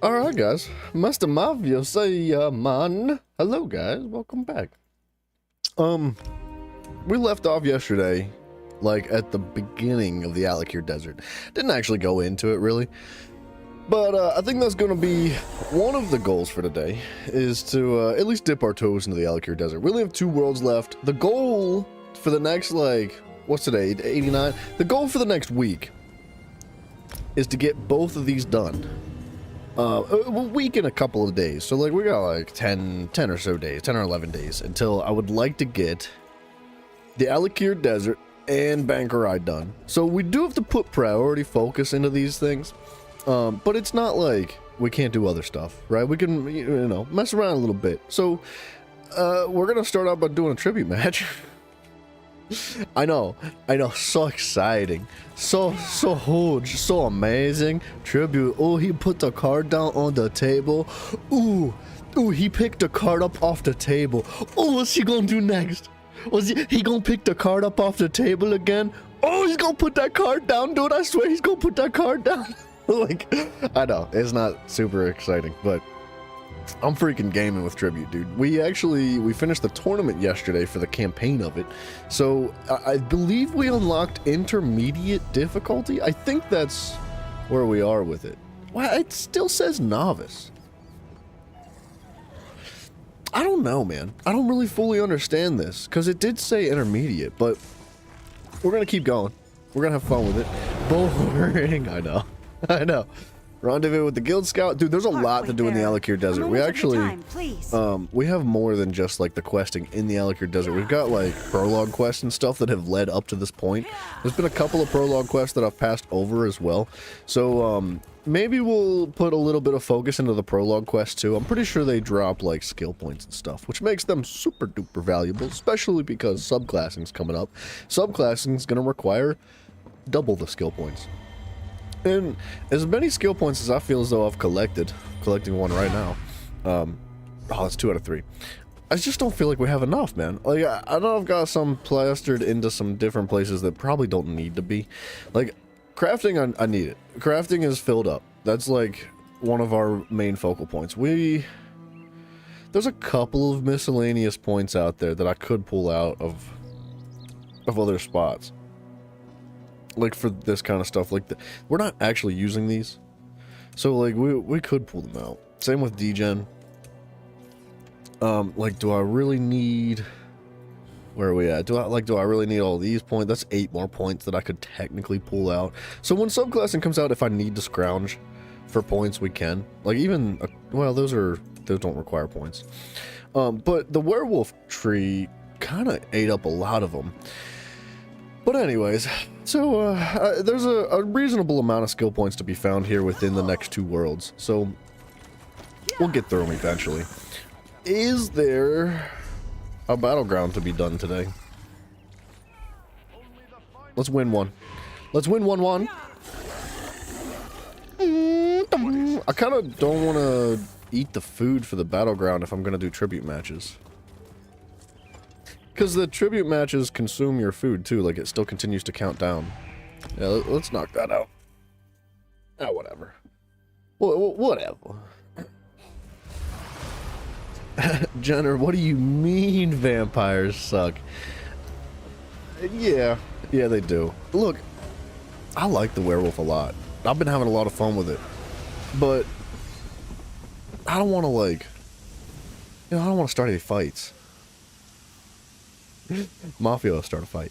Alright guys, Master Mafia say man. Hello guys, welcome back. We left off yesterday, like at the beginning of the Alik'r Desert. Didn't actually go into it really. But I think that's gonna be one of the goals for today, is to at least dip our toes into the Alik'r Desert. We only have 2 worlds left. The goal for the next, like, what's today, 89? The goal for the next week is to get both of these done. A week and a couple of days. So like we got like 10 or so days, 10 or 11 days until I would like to get the Alik'r Desert and Bankerai done. So we do have to put priority focus into these things. But it's not like we can't do other stuff, right? We can, you know, mess around a little bit. So we're gonna start out by doing a tribute match. I know, so exciting, so huge, so amazing. Tribute. Oh, he put the card down on the table. Ooh, he picked the card up off the table. Oh, what's he gonna do next? Was he gonna pick the card up off the table again? Oh, he's gonna put that card down, dude. I swear he's gonna put that card down. Like, I know it's not super exciting, but I'm freaking gaming with Tribute, dude. We finished the tournament yesterday for the campaign of it. So I believe we unlocked intermediate difficulty. I think that's where we are with it. Well, it still says novice. I don't know, man. I don't really fully understand this because it did say intermediate, but we're going to keep going. We're going to have fun with it. Boring. I know. I know. Rendezvous with the Guild Scout. Dude, there's a lot to do in the Alik'r Desert. We actually, we have more than just like the questing in the Alik'r Desert. We've got like prologue quests and stuff that have led up to this point. There's been a couple of prologue quests that I've passed over as well. So maybe we'll put a little bit of focus into the prologue quests too. I'm pretty sure they drop like skill points and stuff, which makes them super duper valuable, especially because subclassing's coming up. Subclassing's going to require double the skill points. And as many skill points as I feel as though I've collecting one right now. Oh, that's 2 out of 3. I just don't feel like we have enough, man. Like, I know I've got some plastered into some different places that probably don't need to be. Like, crafting, I need it. Crafting is filled up. That's like one of our main focal points. There's a couple of miscellaneous points out there that I could pull out of other spots. Like for this kind of stuff, like we're not actually using these, so like we could pull them out. Same with degen. Like, do I really need? Where are we at? Do I really need all these points? That's 8 more points that I could technically pull out. So when subclassing comes out, if I need to scrounge for points, we can. Like even well, those don't require points. But the werewolf tree kind of ate up a lot of them. But anyways, so there's a reasonable amount of skill points to be found here within the next 2 worlds. So we'll get through them eventually. Is there a battleground to be done today? Let's win one. Let's win 1-1. I kind of don't want to eat the food for the battleground if I'm going to do tribute matches. Because the tribute matches consume your food too, like it still continues to count down. Yeah, let's knock that out. Ah, whatever. Whatever. Jenner, what do you mean vampires suck? Yeah, they do. Look, I like the werewolf a lot. I've been having a lot of fun with it. But I don't want to like, I don't want to start any fights. Mafia will start a fight.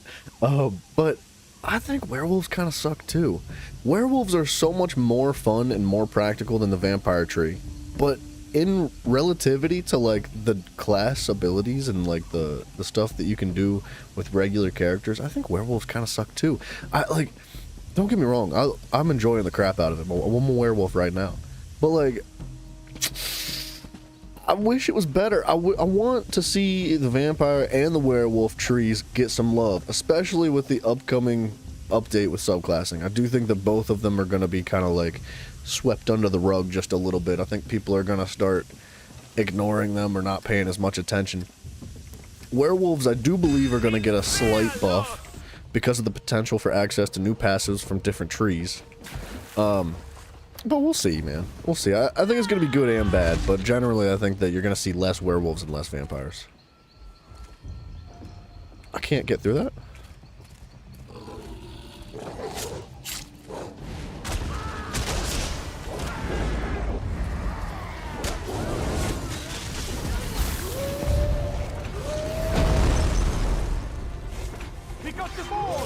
But I think werewolves kind of suck too. Werewolves are so much more fun and more practical than the vampire tree. But in relativity to like the class abilities and like the stuff that you can do with regular characters, I think werewolves kind of suck too. Don't get me wrong, I'm enjoying the crap out of it. I'm a werewolf right now. But like, I wish it was better. I want to see the vampire and the werewolf trees get some love, especially with the upcoming update with subclassing. I do think that both of them are going to be kind of like swept under the rug just a little bit. I think people are going to start ignoring them or not paying as much attention. Werewolves, I do believe, are going to get a slight buff because of the potential for access to new passives from different trees. But we'll see, man. We'll see. I think it's going to be good and bad, but generally I think that you're going to see less werewolves and less vampires. I can't get through that? He got the ball!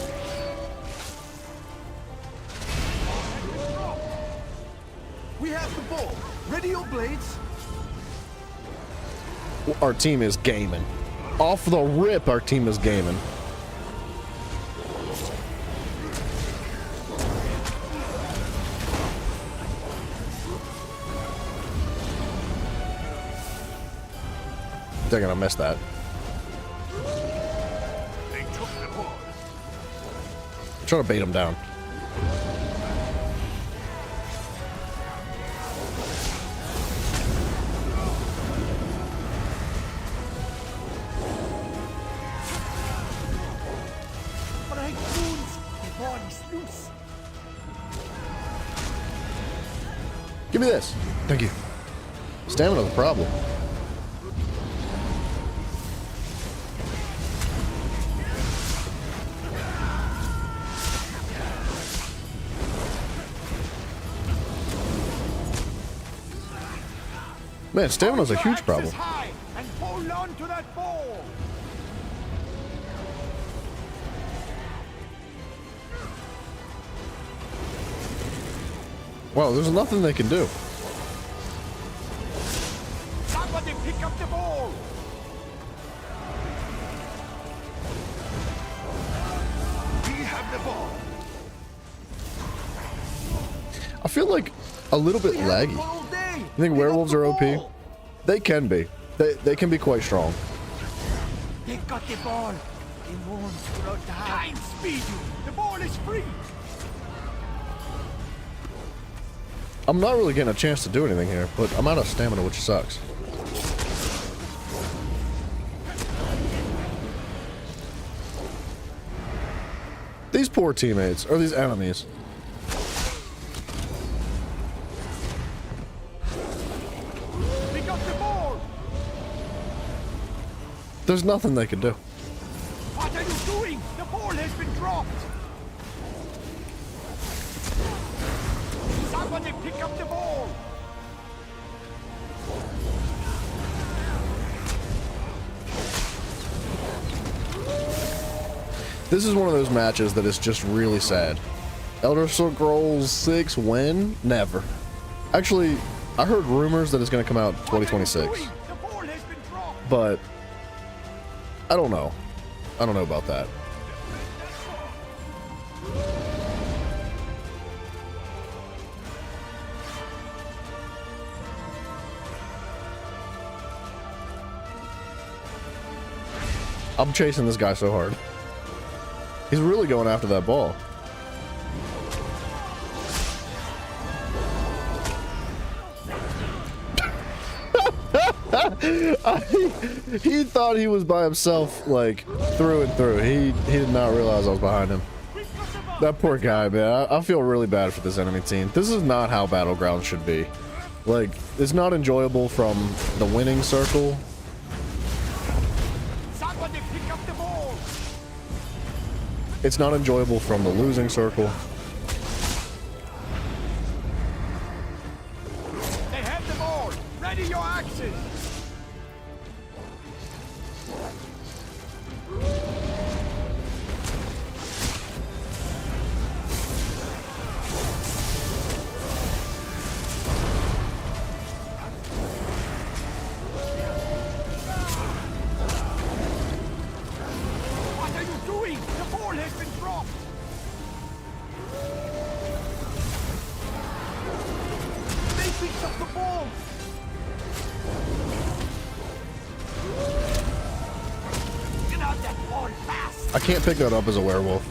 We have the ball. Ready your blades? Our team is gaming. Off the rip, our team is gaming. They're gonna miss that. They took the ball. Trying to bait them down. But goons, the ball is loose. Give me this. Thank you. Stamina's a problem. Man, stamina's a huge problem. High and hold on to that ball. Wow, there's nothing they can do. Somebody pick up the ball. We have the ball. I feel like a little bit laggy. You think werewolves are OP? They can be. They can be quite strong. They got the ball. The wounds will die. Time speed you. The ball is free. I'm not really getting a chance to do anything here, but I'm out of stamina, which sucks. These poor teammates, or these enemies. We got the ball. There's nothing they can do. What are you doing? The ball has been dropped. Somebody pick up the ball. This is one of those matches that is just really sad. Elder Scrolls 6 when? Never. Actually, I heard rumors that it's going to come out 2026. The ball has been dropped. But I don't know. I don't know about that. I'm chasing this guy so hard. He's really going after that ball. He thought he was by himself, like, through and through. He did not realize I was behind him. That poor guy, man. I feel really bad for this enemy team. This is not how Battlegrounds should be. Like, it's not enjoyable from the winning circle. Somebody pick up the ball. It's not enjoyable from the losing circle. They have the ball. Ready your axes. What are you doing? The ball has been dropped. They picked up the ball. Get out that ball fast. I can't pick that up as a werewolf.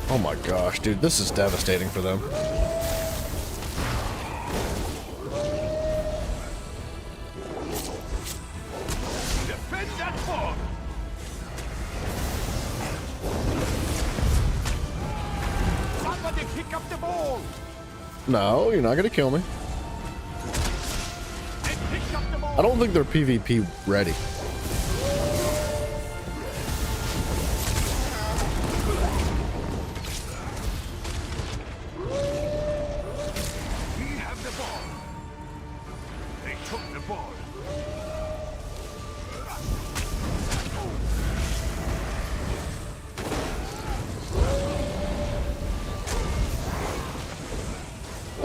Oh my gosh, dude, this is devastating for them. Defend that ball. Somebody pick up the ball. No, you're not gonna kill me. And picked up the ball. I don't think they're PvP ready. We have the ball. They took the ball.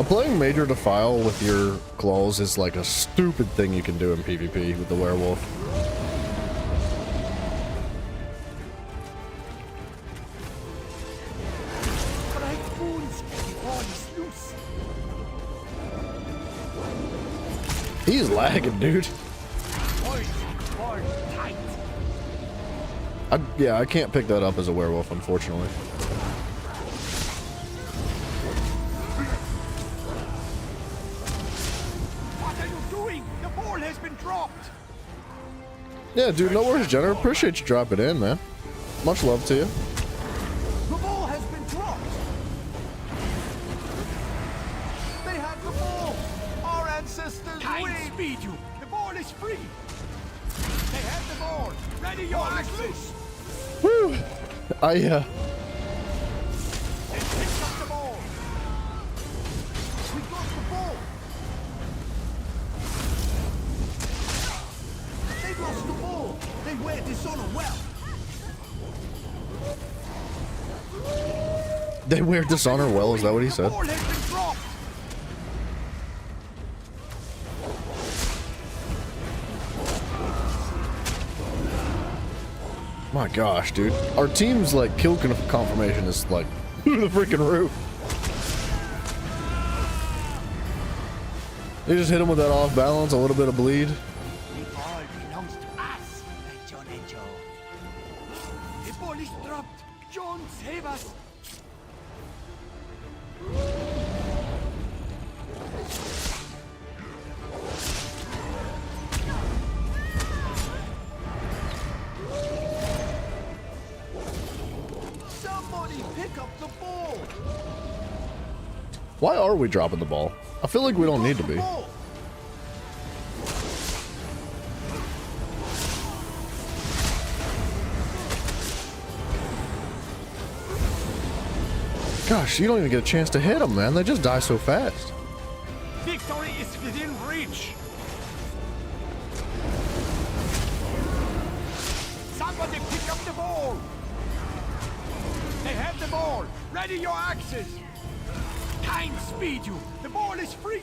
Playing Major Defile with your claws is like a stupid thing you can do in PvP with the werewolf. Bright wounds. The ball is loose. He's lagging, dude. Ball tight. Yeah, I can't pick that up as a werewolf, unfortunately. What are you doing? The ball has been dropped. Yeah, dude, no worries, Jenner. Appreciate you dropping in, man. Much love to you. The ball has been dropped. They have the ball. Our ancestors win. Speed you. The ball is free. They have the ball. Ready your axis. Woo! I, They picked up the ball. We got the ball. They lost the ball. They wear dishonor well. they wear dishonor well, is that what he The said? ball has been dropped. My gosh, dude. Our team's like kill confirmation is like through the freaking roof. They just hit him with that off balance, a little bit of bleed. The ball belongs to us, John and Joe. The ball is dropped. John, save us. Somebody pick up the ball. Why are we dropping the ball? I feel like we don't need to be. Ball. Gosh, you don't even get a chance to hit them, man. They just die so fast. Victory is within reach. Somebody pick up the ball. They have the ball. Ready your axes. Time speed you. The ball is free.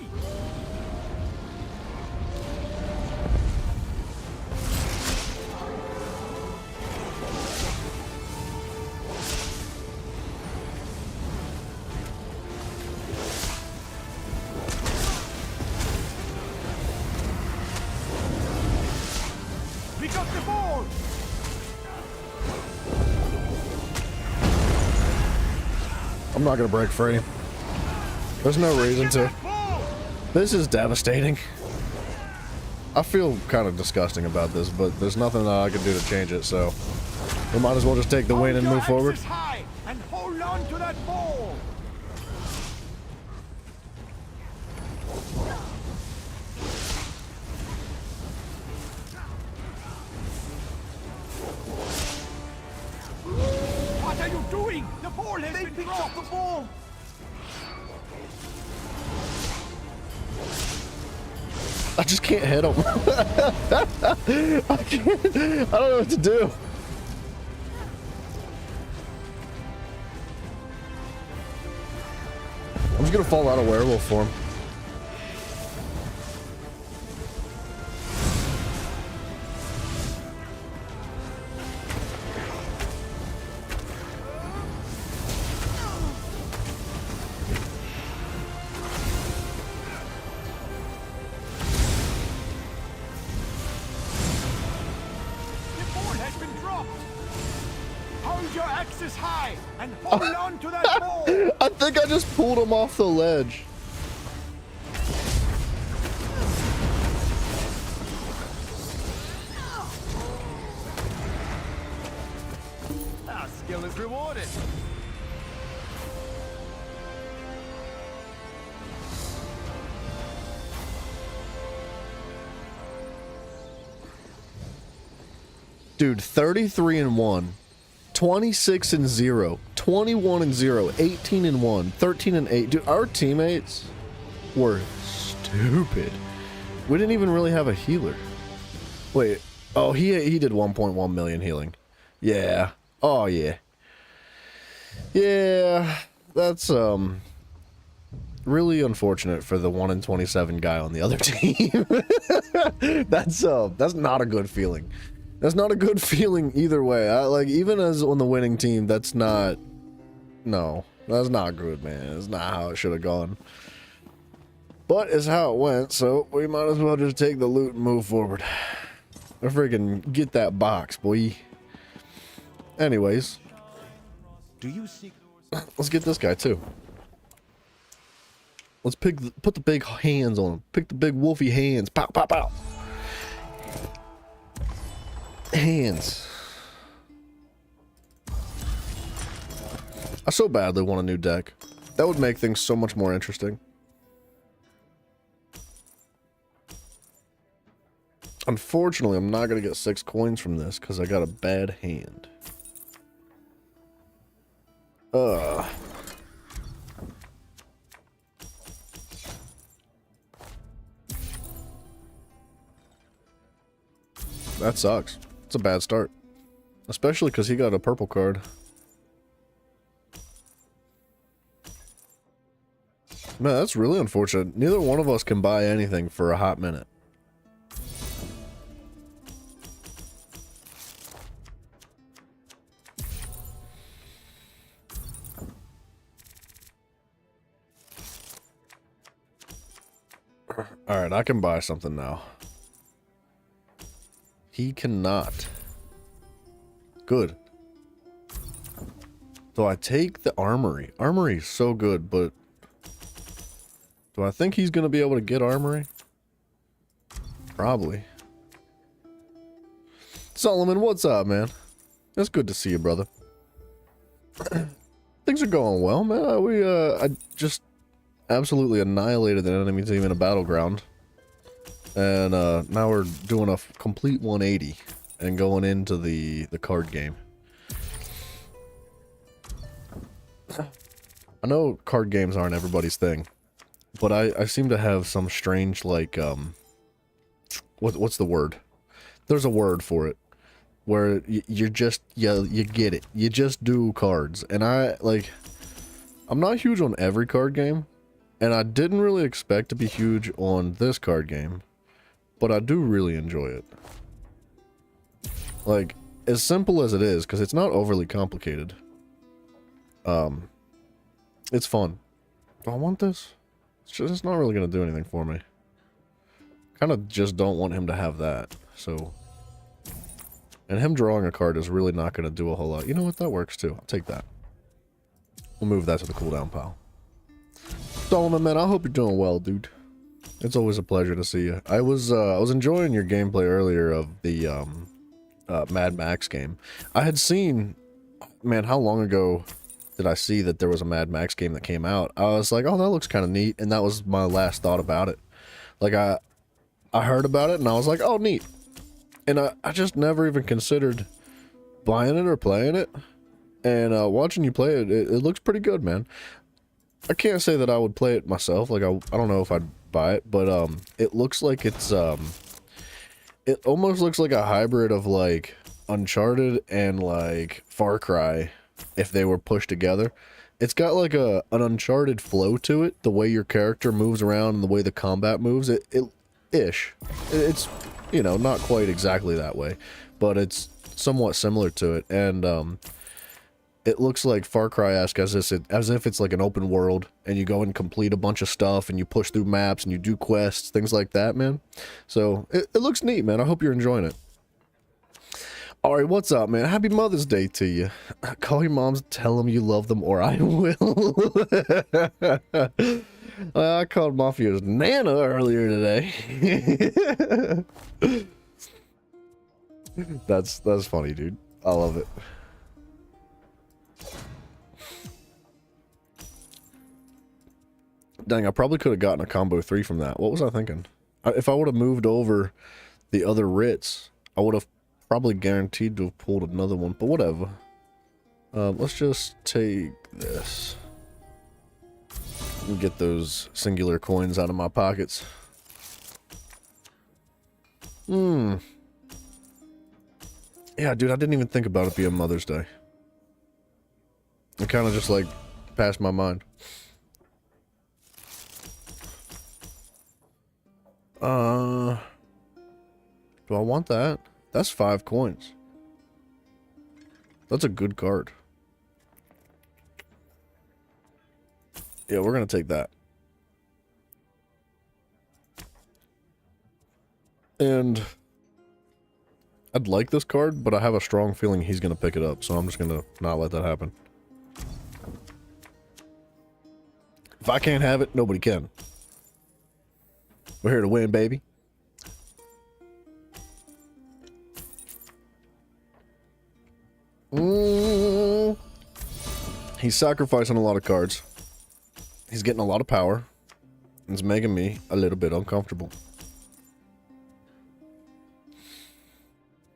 We got the ball. I'm not gonna break free. There's no reason to. Ball. This is devastating. I feel kind of disgusting about this, but there's nothing that I can do to change it, so we might as well just take the win and Hold move your forward. axes high and hold on to that ball. What are you doing? The ball has been dropped. The ball. I just can't hit him. I can't. I don't know what to do. I'm just gonna fall out of werewolf form. The ball has been dropped. Hold your axes high and hold on to that ball. I think I just pulled him off the ledge. Our skill is rewarded. Dude, 33 and 1, 26 and 0, 21 and 0, 18 and 1, 13 and 8. Dude, our teammates were stupid. We didn't even really have a healer. Wait. Oh, he did 1.1 million healing. Yeah. Oh, yeah. Yeah. That's really unfortunate for the 1 in 27 guy on the other team. That's not a good feeling. That's not a good feeling either way. Like, even as on the winning team, that's not... No. That's not good, man. It's not how it should have gone. But it's how it went, so we might as well just take the loot and move forward. Or freaking get that box, boy. Anyways. Do you seek... Let's get this guy, too. Let's put the big hands on him. Pick the big wolfy hands. Pow, pow, pow. Hands. I so badly want a new deck. That would make things so much more interesting. Unfortunately, I'm not going to get 6 coins from this because I got a bad hand. That sucks. It's a bad start. Especially because he got a purple card. Man, that's really unfortunate. Neither one of us can buy anything for a hot minute. Alright, I can buy something now. He cannot. Good. So I take the armory. Armory is so good, but... do I think he's going to be able to get armory? Probably. Solomon, what's up, man? It's good to see you, brother. Things are going well, man. I just absolutely annihilated an enemy team in a battleground. And now we're doing a complete 180 and going into the card game. I know card games aren't everybody's thing, but I seem to have some strange, like, what's the word? There's a word for it, where you just, you get it. You just do cards. And I'm not huge on every card game, and I didn't really expect to be huge on this card game, but I do really enjoy it. Like, as simple as it is, because it's not overly complicated. It's fun. Do I want this? It's not really going to do anything for me. Kind of just don't want him to have that, so... and him drawing a card is really not going to do a whole lot. You know what? That works, too. I'll take that. We'll move that to the cooldown pile. Solomon, man, I hope you're doing well, dude. It's always a pleasure to see you. I was enjoying your gameplay earlier of the, Mad Max game. I had seen... man, how long ago... did I see that there was a Mad Max game that came out? I was like, oh, that looks kind of neat, and that was my last thought about it. Like, I heard about it, and I was like, oh, neat. And I just never even considered buying it or playing it. And watching you play it, it looks pretty good, man. I can't say that I would play it myself. Like, I don't know if I'd buy it, but it looks like it's... it almost looks like a hybrid of, like, Uncharted and, like, Far Cry, if they were pushed together. It's got like an Uncharted flow to it, the way your character moves around and the way the combat moves. It's, you know, not quite exactly that way, but it's somewhat similar to it. And it looks like Far Cry-esque as if it's like an open world, and you go and complete a bunch of stuff, and you push through maps, and you do quests, things like that, man. So it looks neat, man. I hope you're enjoying it. Alright, what's up, man? Happy Mother's Day to you. Call your moms, tell them you love them, or I will. I called Mafia's Nana earlier today. That's funny, dude. I love it. Dang, I probably could have gotten a combo 3 from that. What was I thinking? If I would have moved over the other writs, I would have Probably guaranteed to have pulled another one, but whatever. Let's just take this. And get those singular coins out of my pockets. Yeah, dude, I didn't even think about it being Mother's Day. It kind of just, like, passed my mind. Do I want that? That's 5 coins. That's a good card. Yeah, we're gonna take that. And I'd like this card, but I have a strong feeling he's gonna pick it up, so I'm just gonna not let that happen. If I can't have it, nobody can. We're here to win, baby. He's sacrificing a lot of cards. He's getting a lot of power. It's making me a little bit uncomfortable.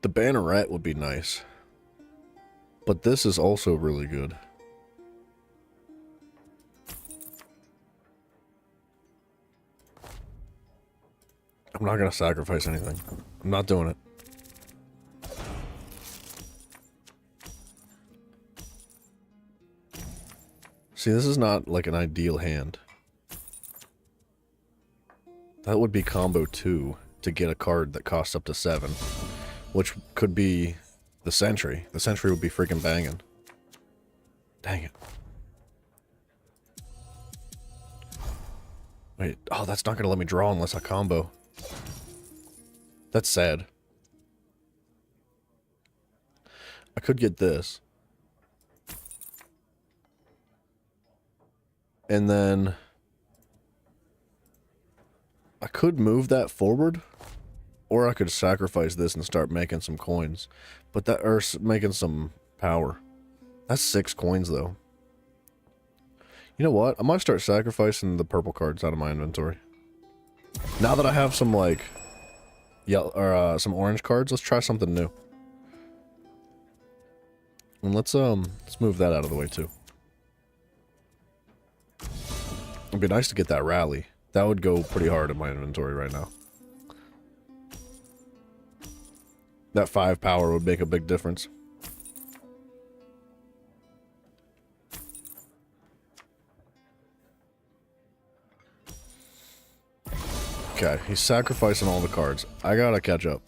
The Banneret would be nice. But this is also really good. I'm not going to sacrifice anything. I'm not doing it. See, this is not like an ideal hand. That would be combo 2 to get a card that costs up to 7. Which could be the Sentry. The Sentry would be freaking banging. Dang it. Wait, oh, that's not going to let me draw unless I combo. That's sad. I could get this. And then I could move that forward, or I could sacrifice this and start making some coins. But that, or making some power. That's 6 coins though. You know what? I might start sacrificing the purple cards out of my inventory. Now that I have some like yellow or some orange cards, let's try something new. And let's move that out of the way too. It'd be nice to get that rally. That would go pretty hard in my inventory right now. That 5 power would make a big difference. Okay, he's sacrificing all the cards. I gotta catch up.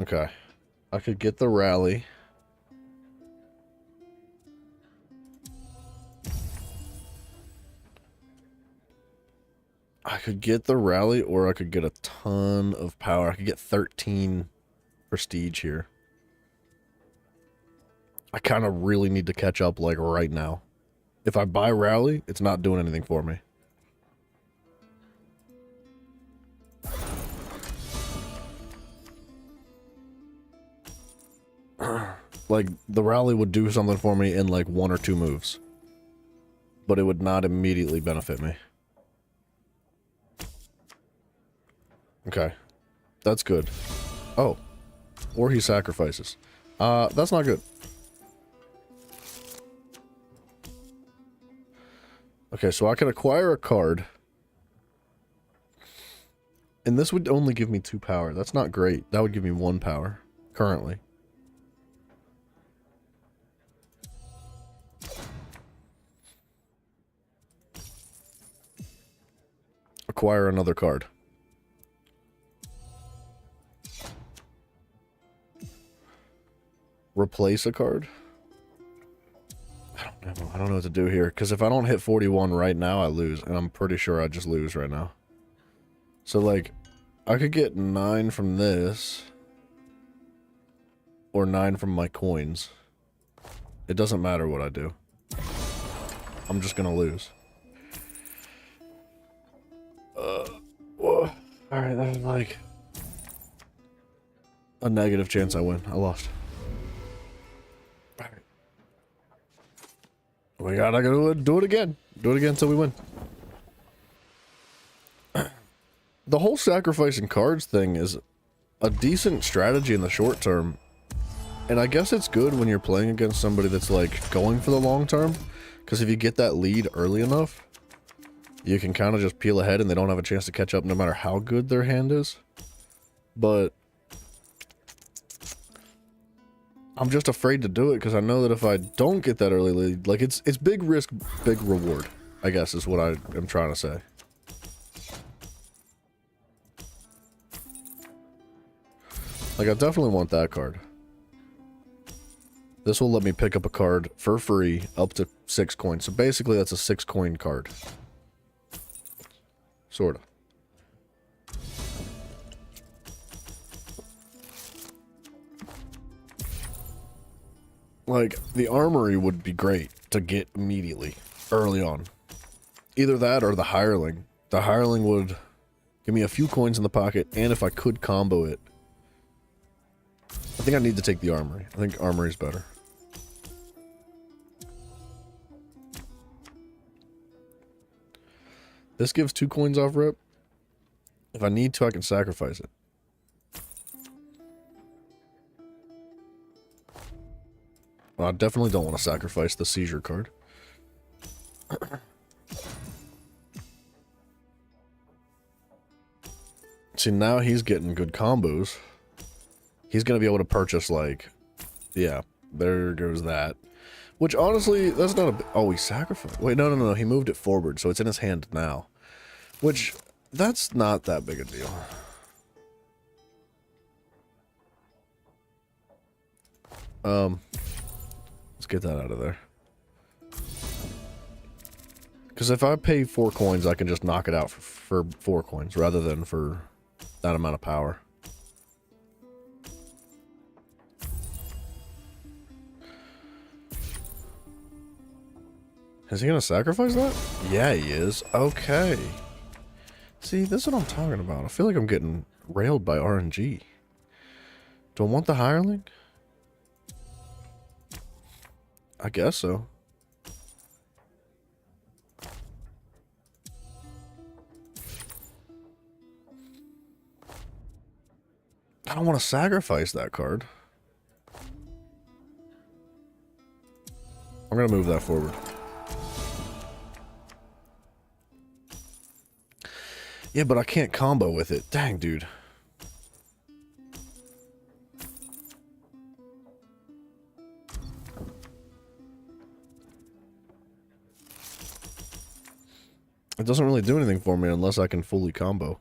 Okay. I could get the rally. I could get the rally, or I could get a ton of power. I could get 13 prestige here. I kind of really need to catch up, like, right now. If I buy rally, it's not doing anything for me. Like, the rally would do something for me in, like, 1 or 2 moves. But it would not immediately benefit me. Okay. That's good. Oh. Or he sacrifices. That's not good. Okay, so I can acquire a card. And this would only give me 2 power. That's not great. That would give me 1 power. Currently. Acquire another card. Replace a card? I don't know what to do here, because if I don't hit 41 right now, I lose, and I'm pretty sure I just lose right now. So, like, I could get 9 from this, or 9 from my coins. It doesn't matter what I do. I'm just gonna lose. Alright, that was like a negative chance I win. I lost. We gotta do it again. Do it again until we win. The whole sacrificing cards thing is a decent strategy in the short term. And I guess it's good when you're playing against somebody that's like going for the long term. Because if you get that lead early enough, you can kind of just peel ahead and they don't have a chance to catch up no matter how good their hand is. But I'm just afraid to do it because I know that if I don't get that early lead, like it's big risk, big reward, I guess is what I am trying to say. Like I definitely want that card. This will let me pick up a card for free up to 6 coins. So basically that's a 6 coin card. Sorta. Like, the armory would be great to get immediately, early on. Either that or the hireling. The hireling would give me a few coins in the pocket, and if I could combo it. I think I need to take the armory. I think armory's better. This gives 2 coins off rip. If I need to, I can sacrifice it. Well, I definitely don't want to sacrifice the seizure card. See, now he's getting good combos. He's going to be able to purchase, like... Yeah, there goes that. Which, honestly, that's not a... Oh, he sacrificed... Wait, no. He moved it forward, so it's in his hand now. Which, that's not that big a deal. Let's get that out of there. Because if I pay 4 coins, I can just knock it out for 4 coins, rather than for that amount of power. Is he going to sacrifice that? Yeah, he is. Okay. See, this is what I'm talking about. I feel like I'm getting railed by RNG. Do I want the hireling? I guess so. I don't want to sacrifice that card. I'm going to move that forward. Yeah, but I can't combo with it. Dang, dude. It doesn't really do anything for me unless I can fully combo.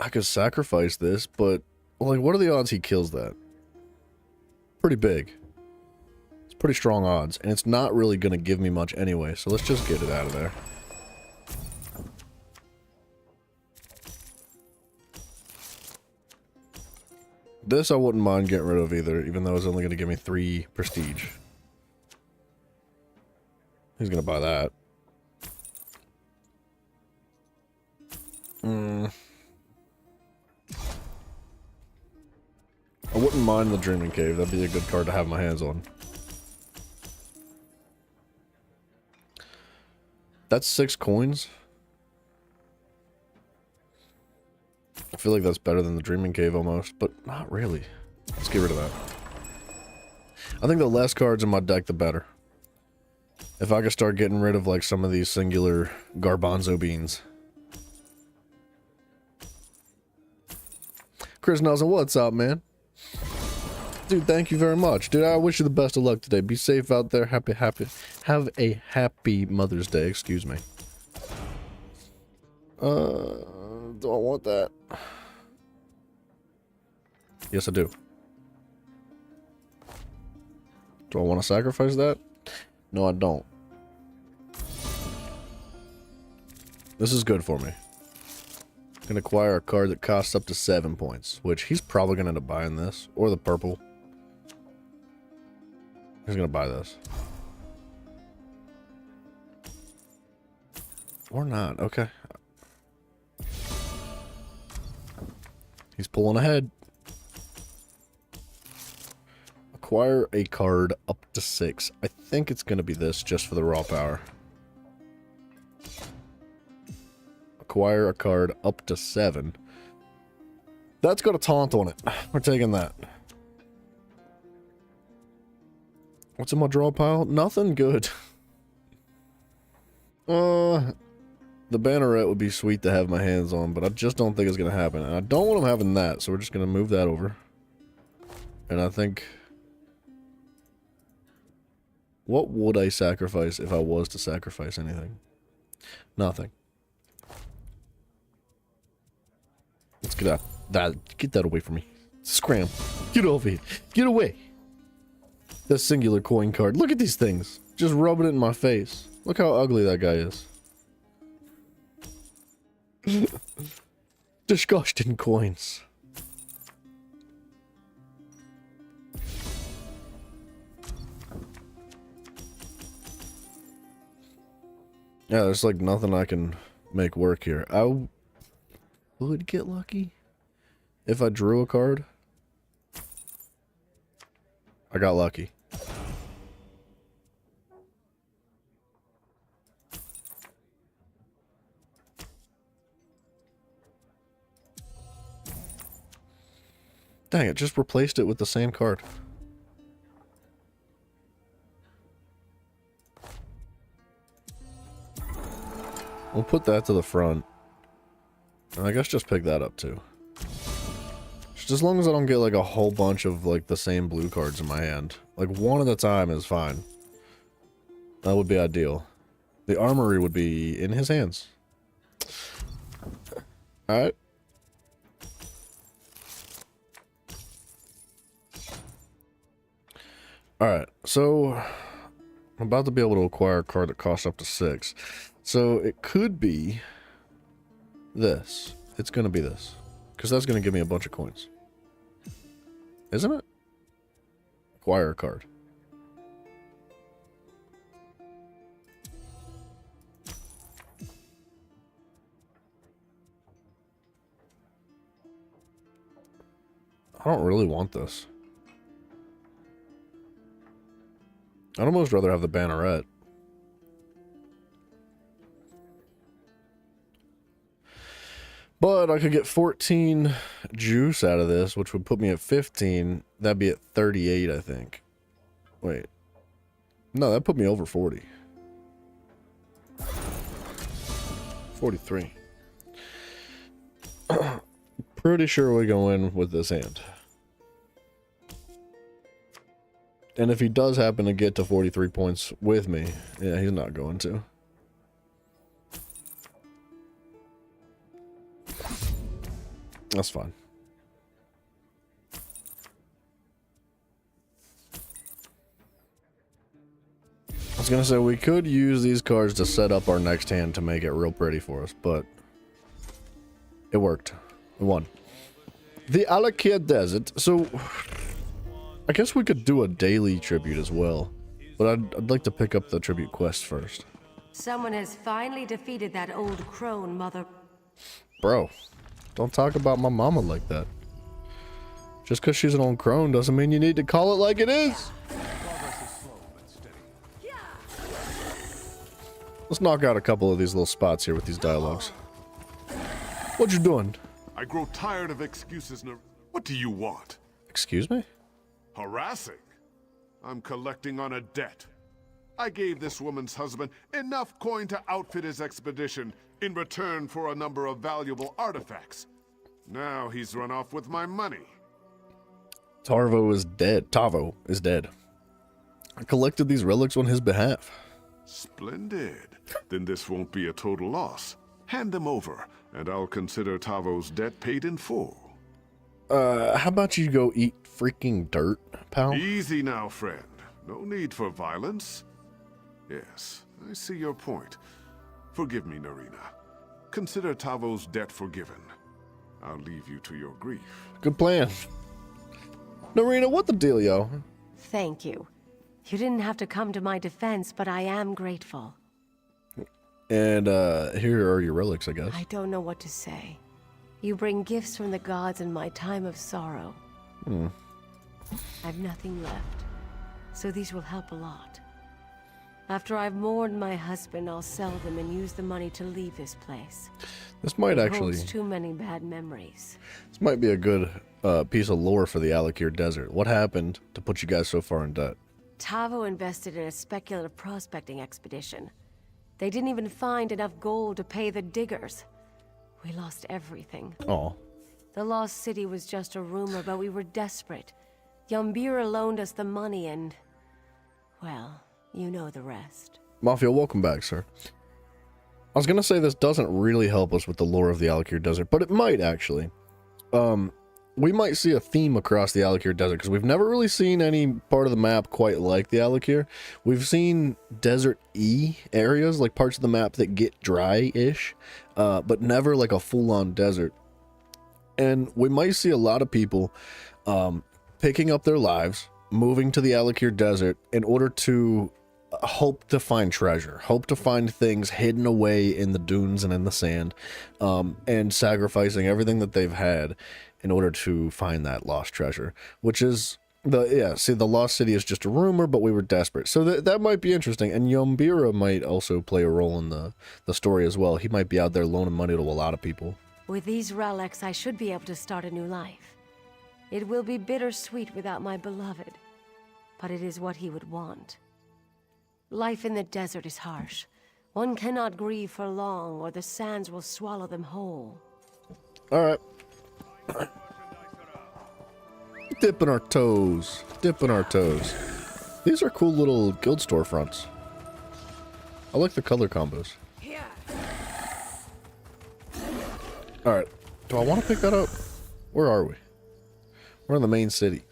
I could sacrifice this, but, like, what are the odds he kills that? Pretty big. It's pretty strong odds, and it's not really going to give me much anyway, so let's just get it out of there. This I wouldn't mind getting rid of either, even though it's only going to give me 3 prestige. He's going to buy that. I wouldn't mind the Dreaming Cave. That'd be a good card to have my hands on. That's 6 coins. I feel like that's better than the Dreaming Cave almost, but not really. Let's get rid of that. I think the less cards in my deck, the better. If I could start getting rid of like some of these singular garbanzo beans. Chris Nelson, what's up, man? Dude, thank you very much. Dude, I wish you the best of luck today. Be safe out there. Have a happy Mother's Day. Excuse me. Do I want that? Yes, I do. Do I want to sacrifice that? No, I don't. This is good for me. Can acquire a card that costs up to 7 points, which he's probably going to end up buying this, or the purple. He's going to buy this. Or not. Okay. He's pulling ahead. Acquire a card up to 6. I think it's going to be this just for the raw power. Acquire a card up to 7. That's got a taunt on it. We're taking that. What's in my draw pile? Nothing good. The banneret would be sweet to have my hands on, but I just don't think it's going to happen. And I don't want him having that, so we're just going to move that over. And I think... What would I sacrifice if I was to sacrifice anything? Nothing. Let's get out. Get that away from me. Scram. Get over here. Get away. The singular coin card. Look at these things. Just rubbing it in my face. Look how ugly that guy is. Disgusting coins. Yeah, there's like nothing I can make work here. I would get lucky if I drew a card. I got lucky. Dang it, just replaced it with the same card. We'll put that to the front. And I guess just pick that up too. Just as long as I don't get like a whole bunch of like the same blue cards in my hand. Like one at a time is fine. That would be ideal. The armory would be in his hands. Alright. Alright, so I'm about to be able to acquire a card that costs up to 6. So it could be this. It's going to be this. Because that's going to give me a bunch of coins. Isn't it? Acquire a card. I don't really want this. I'd almost rather have the banneret. But I could get 14 juice out of this, which would put me at 15. That'd be at 38, I think. Wait. No, that put me over 40. 43. Pretty sure we go in with this hand. And if he does happen to get to 43 points with me, yeah, he's not going to. That's fine. I was gonna say, we could use these cards to set up our next hand to make it real pretty for us, but it worked. We won. The Alakir Desert. So, I guess we could do a daily tribute as well, but I'd like to pick up the tribute quest first. Someone has finally defeated that old crone, Mother. Bro, don't talk about my mama like that. Just because she's an old crone doesn't mean you need to call it like it is. Let's knock out a couple of these little spots here with these dialogues. What you doing? I grow tired of excuses. What do you want? Excuse me? Harassing? I'm collecting on a debt. I gave this woman's husband enough coin to outfit his expedition in return for a number of valuable artifacts. Now he's run off with my money. Tavo is dead. I collected these relics on his behalf. Splendid. Then this won't be a total loss. Hand them over, and I'll consider Tavo's debt paid in full. How about you go eat freaking dirt, pal? Easy now, friend. No need for violence. Yes, I see your point. Forgive me, Narina. Consider Tavo's debt forgiven. I'll leave you to your grief. Good plan. Narina, what the dealio? Thank you. You didn't have to come to my defense, but I am grateful. And here are your relics, I guess. I don't know what to say. You bring gifts from the gods in my time of sorrow. I've nothing left, so these will help a lot. After I've mourned my husband, I'll sell them and use the money to leave this place. This might It actually... holds too many bad memories. This might be a good piece of lore for the Alakir Desert. What happened to put you guys so far in debt? Tavo invested in a speculative prospecting expedition. They didn't even find enough gold to pay the diggers. We lost everything. Oh. The lost city was just a rumor, but we were desperate. Yambira loaned us the money and... well, you know the rest. Mafia, welcome back, sir. I was going to say this doesn't really help us with the lore of the Alakir Desert, but it might actually. We might see a theme across the Alakir Desert, because we've never really seen any part of the map quite like the Alakir. We've seen desert-y areas, like parts of the map that get dry-ish, but never like a full-on desert. And we might see a lot of people picking up their lives, moving to the Alakir Desert in order to hope to find treasure, hope to find things hidden away in the dunes and in the sand, and sacrificing everything that they've had in order to find that lost treasure, which is the lost city is just a rumor, but we were desperate. So that might be interesting. And Yombira might also play a role in the story as well. He might be out there loaning money to a lot of people. With these relics, I should be able to start a new life. It will be bittersweet without my beloved, but it is what he would want. Life in the desert is harsh. One cannot grieve for long, or the sands will swallow them whole. All right. Dipping our toes. Dipping our toes. These are cool little guild storefronts. I like the color combos. Alright. Do I want to pick that up? Where are we? We're in the main city.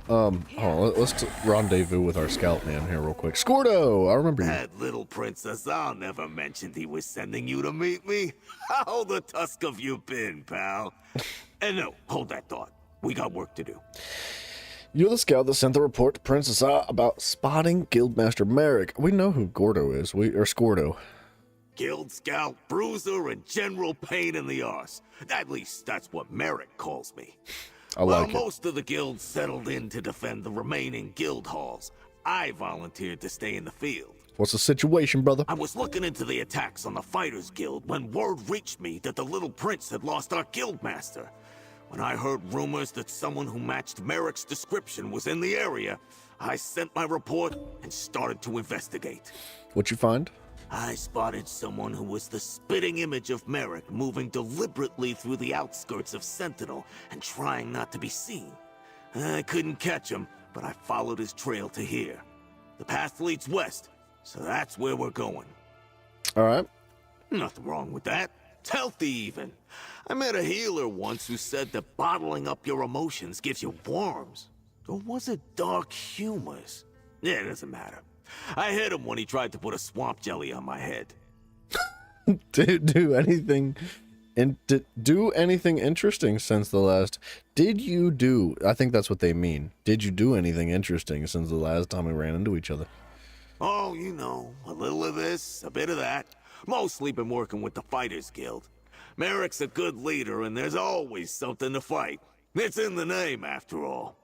Hold on, let's rendezvous with our scout man here real quick. Scordo! I remember you. That little Princess Al never mentioned he was sending you to meet me. How the tusk have you been, pal? And no, hold that thought. We got work to do. You're the scout that sent the report to Princess A about spotting Guildmaster Merrick. We know who Gordo is. Or Scordo. Guild Scout, Bruiser, and General Pain in the Arse. At least that's what Merrick calls me. I like it. Most of the guilds settled in to defend the remaining guild halls. I volunteered to stay in the field. What's the situation, brother? I was looking into the attacks on the Fighters Guild when word reached me that the Little Prince had lost our guildmaster. When I heard rumors that someone who matched Merrick's description was in the area, I sent my report and started to investigate. What'd you find? I spotted someone who was the spitting image of Merrick moving deliberately through the outskirts of Sentinel and trying not to be seen. I couldn't catch him, but I followed his trail to here. The path leads west, so that's where we're going. Alright. Nothing wrong with that. It's healthy even. I met a healer once who said that bottling up your emotions gives you worms. Or was it dark humors? Yeah, it doesn't matter. I hit him when he tried to put a swamp jelly on my head. Do anything interesting since the last... Did you do... I think that's what they mean. Did you do anything interesting since the last time we ran into each other? Oh, you know, a little of this, a bit of that. Mostly been working with the Fighters Guild. Merrick's a good leader, and there's always something to fight. It's in the name, after all.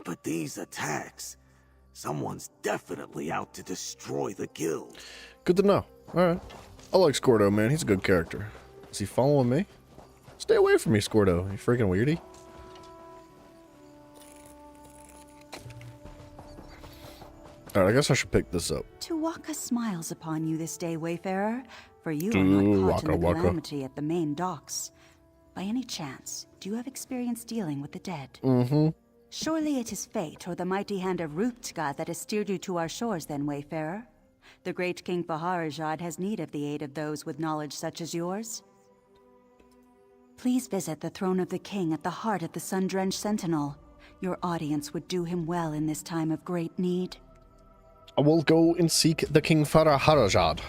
But these attacks... Someone's definitely out to destroy the guild. Good to know. Alright. I like Scordo, man. He's a good character. Is he following me? Stay away from me, Scordo. You freaking weirdy. Alright, I guess I should pick this up. Tuwaka smiles upon you this day, Wayfarer, for you are not caught in the calamity at the main docks. By any chance, do you have experience dealing with the dead? Mm-hmm. Surely it is fate or the mighty hand of Ruptka that has steered you to our shores then, Wayfarer. The great King Baharajad has need of the aid of those with knowledge such as yours. Please visit the throne of the king at the heart of the sun-drenched Sentinel. Your audience would do him well in this time of great need. I will go and seek the King Baharajad.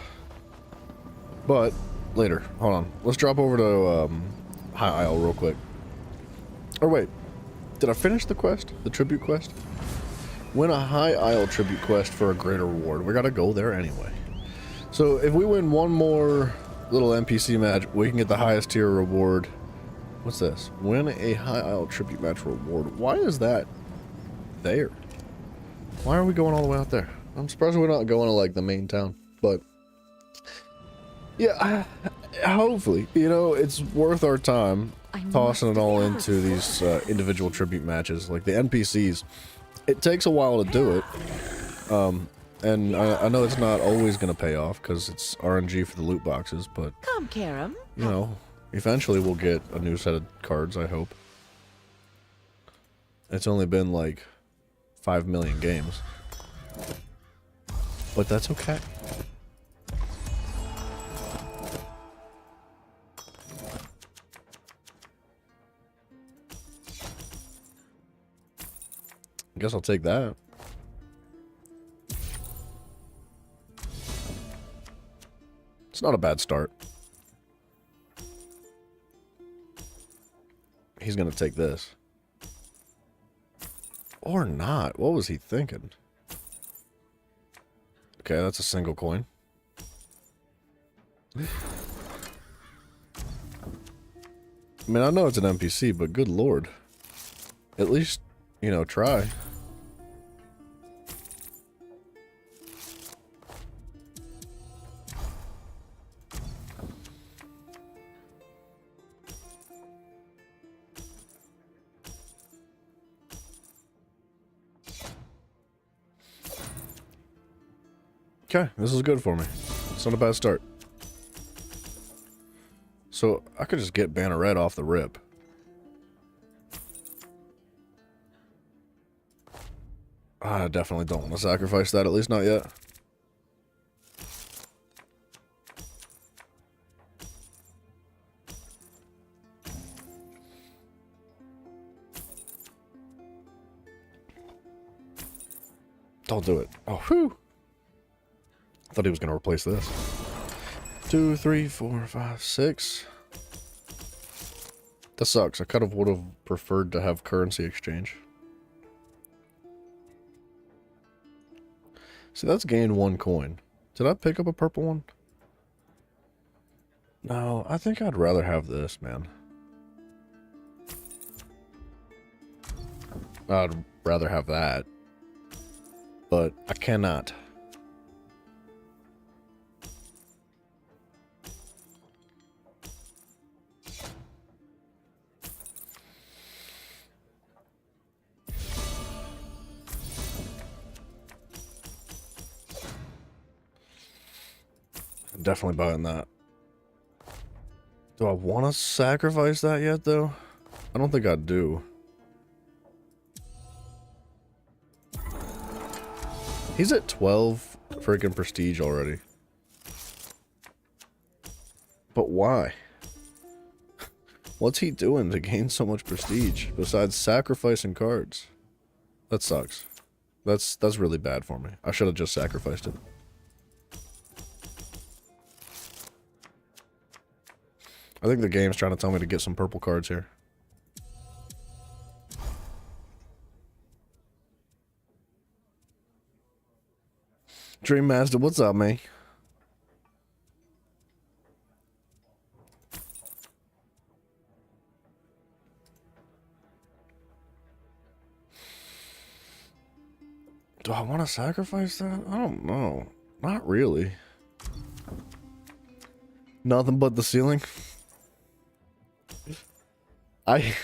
But, later. Hold on. Let's drop over to, High Isle real quick. Or wait. Did I finish the quest? The tribute quest? Win a High Isle tribute quest for a greater reward. We gotta go there anyway. So if we win one more little NPC match, we can get the highest tier reward. What's this? Win a High Isle tribute match reward. Why is that there? Why are we going all the way out there? I'm surprised we're not going to like the main town. But yeah, hopefully, you know, it's worth our time tossing it all into these individual tribute matches. Like the NPCs, it takes a while to do it. And I know it's not always going to pay off because it's RNG for the loot boxes, but Come, Karam. you know, eventually we'll get a new set of cards, I hope. It's only been like 5 million games. But that's okay. I guess I'll take that. It's not a bad start. He's gonna take this. Or not. What was he thinking? Okay, that's a single coin. I mean, I know it's an NPC, but good lord. At least, you know, try. Okay, this is good for me. It's not a bad start. So, I could just get Banneret off the rip. I definitely don't want to sacrifice that, at least not yet. Don't do it. Oh, whew. I thought he was going to replace this. 2, 3, 4, 5, 6. That sucks. I kind of would have preferred to have currency exchange. See, that's gained 1 coin. Did I pick up a purple one? No, I think I'd rather have this, man. I'd rather have that. But I cannot. I'm definitely buying that. Do I want to sacrifice that yet, though? I don't think I do. He's at 12 freaking prestige already. But why? What's he doing to gain so much prestige besides sacrificing cards? That sucks. That's really bad for me. I should have just sacrificed it. I think the game's trying to tell me to get some purple cards here. Dream Master, what's up, man? Do I want to sacrifice that? I don't know. Not really. Nothing but the ceiling. I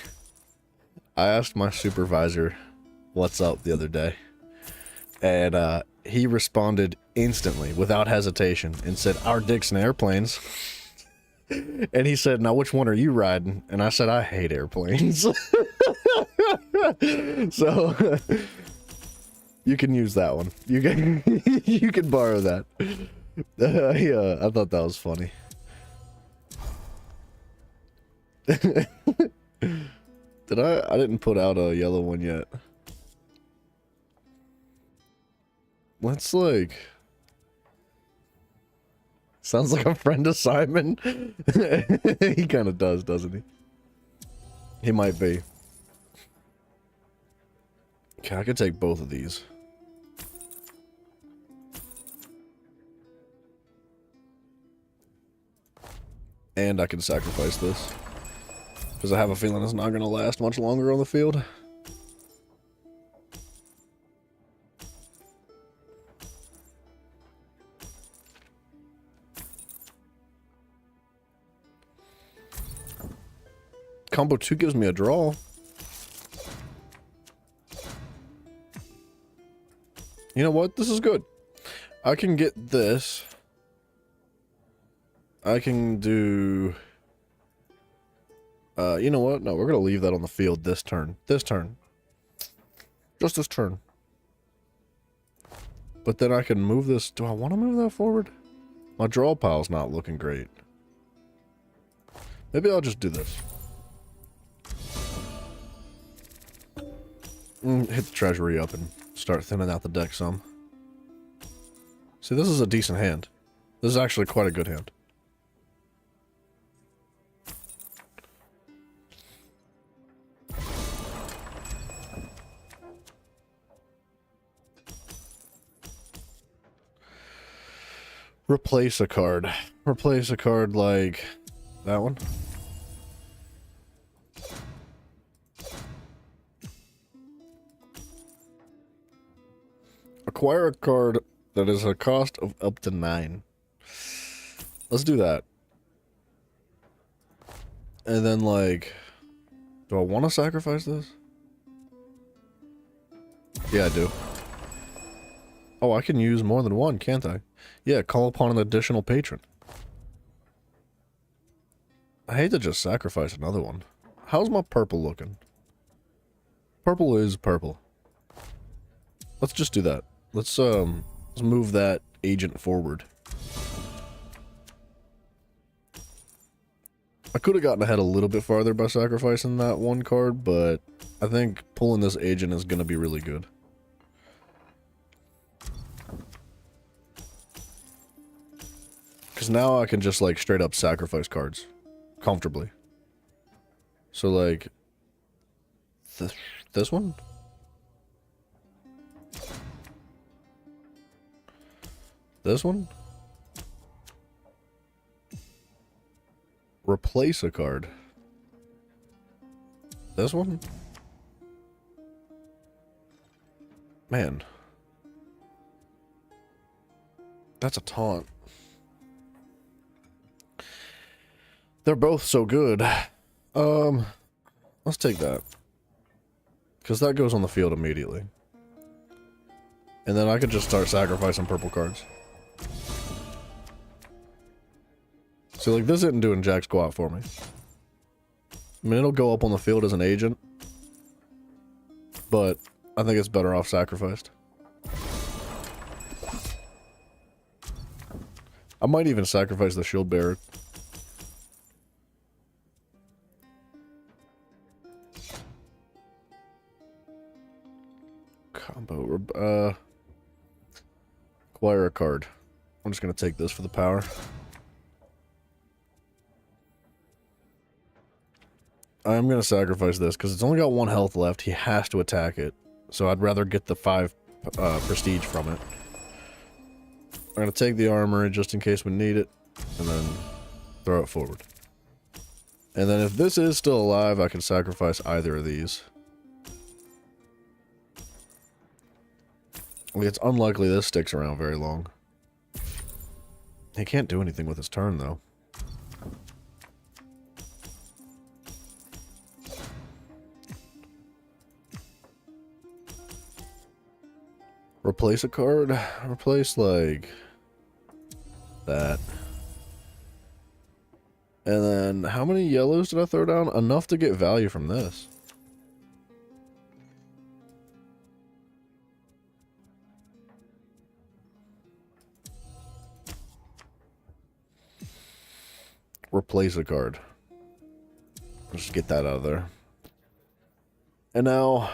asked my supervisor what's up the other day, and he responded instantly without hesitation and said, "Our dicks in airplanes." And he said, "Now which one are you riding?" And I said, "I hate airplanes." So you can use that one. You can borrow that. Yeah, I thought that was funny. Did I didn't put out a yellow one yet. Let's like... Sounds like a friend of Simon. He kind of does, doesn't he? He might be. Okay, I could take both of these. And I can sacrifice this. Because I have a feeling it's not going to last much longer on the field. Combo 2 gives me a draw. You know what? This is good. I can get this. I can do... you know what? No, we're going to leave that on the field this turn. This turn. Just this turn. But then I can move this... Do I want to move that forward? My draw pile's not looking great. Maybe I'll just do this. Hit the treasury up and start thinning out the deck some. See, this is a decent hand. This is actually quite a good hand. Replace a card. Replace a card like that one. Acquire a card that is a cost of up to 9. Let's do that. And then, like, do I want to sacrifice this? Yeah, I do. Oh, I can use more than one, can't I? Yeah, call upon an additional patron. I hate to just sacrifice another one. How's my purple looking? Purple is purple. Let's just do that. Let's move that agent forward. I could have gotten ahead a little bit farther by sacrificing that one card, but I think pulling this agent is going to be really good. Because now I can just, like, straight up sacrifice cards. Comfortably. So, like... This one? This one? Replace a card. This one? Man. That's a taunt. They're both so good. Let's take that. Because that goes on the field immediately. And then I could just start sacrificing purple cards. See, like, this isn't doing jack squat for me. I mean, it'll go up on the field as an agent. But I think it's better off sacrificed. I might even sacrifice the shield bearer. Combo. Acquire a card. I'm just going to take this for the power. I'm going to sacrifice this because it's only got 1 health left. He has to attack it. So I'd rather get the 5 prestige from it. I'm going to take the armor just in case we need it. And then throw it forward. And then if this is still alive, I can sacrifice either of these. It's unlikely this sticks around very long. He can't do anything with his turn, though. Replace a card? Replace, like, that. And then, how many yellows did I throw down? Enough to get value from this. Replace a card. Just get that out of there. And now,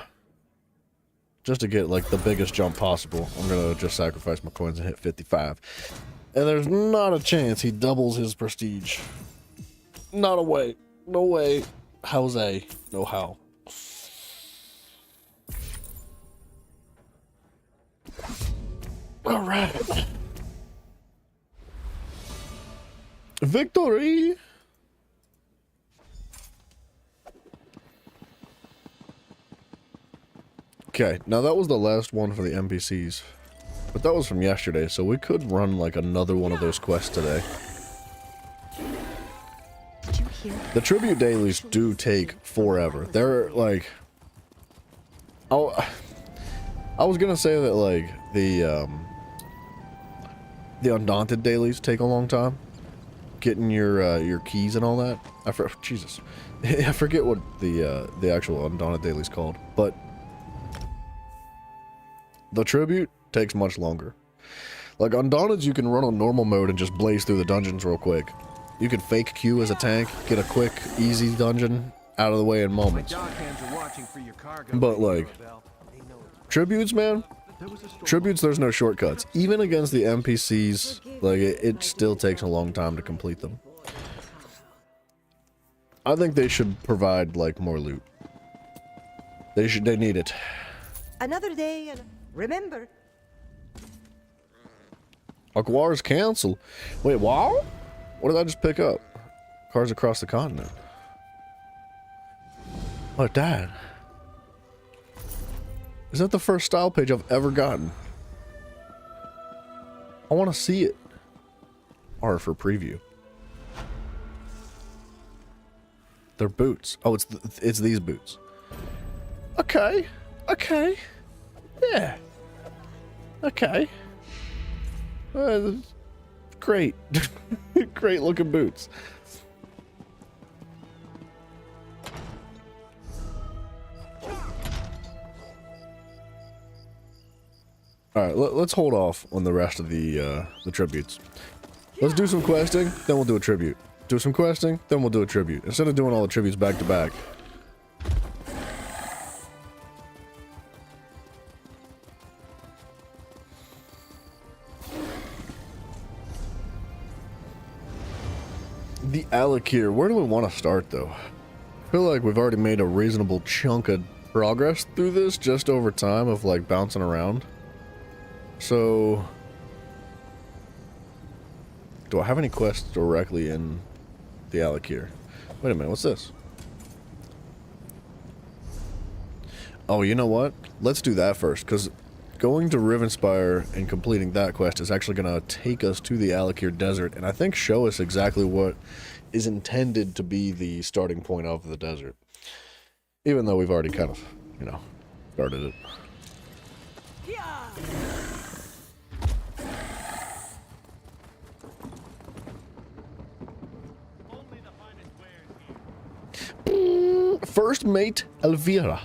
just to get, like, the biggest jump possible, I'm gonna just sacrifice my coins and hit 55. And there's not a chance he doubles his prestige. Not a way. No way. Jose. No how. Alright. Victory! Okay, now that was the last one for the NPCs. But that was from yesterday, so we could run like another one of those quests today. Did you hear? The tribute dailies do take forever. They're like... Oh, I was gonna say that like the Undaunted dailies take a long time. Getting your keys and all that. Jesus. I forget what the actual Undaunted daily's called, but the tribute takes much longer. Like Undaunted's you can run on normal mode and just blaze through the dungeons real quick. You can fake queue as a tank, get a quick, easy dungeon out of the way in moments. But like, tributes, man, tributes, there's no shortcuts. Even against the NPCs, like it still takes a long time to complete them. I think they should provide like more loot. They need it. Another day, and remember. Aguar's Council. Wait, what? What did I just pick up? Cars across the continent. Oh, Dad. Is that the first style page I've ever gotten? I want to see it. R for preview. They're boots. Oh, it's these boots. Okay. Okay. Yeah. Okay. Great. Great looking boots. Alright, let's hold off on the rest of the tributes. Let's do some questing, then we'll do a tribute. Do some questing, then we'll do a tribute. Instead of doing all the tributes back to back. The Alik'r, where do we want to start though? I feel like we've already made a reasonable chunk of progress through this just over time of like bouncing around. So, do I have any quests directly in the Alik'r? Wait a minute, what's this? Oh, you know what? Let's do that first, because going to Rivenspire and completing that quest is actually going to take us to the Alik'r Desert, and I think show us exactly what is intended to be the starting point of the desert. Even though we've already kind of, you know, started it. First mate Elvira.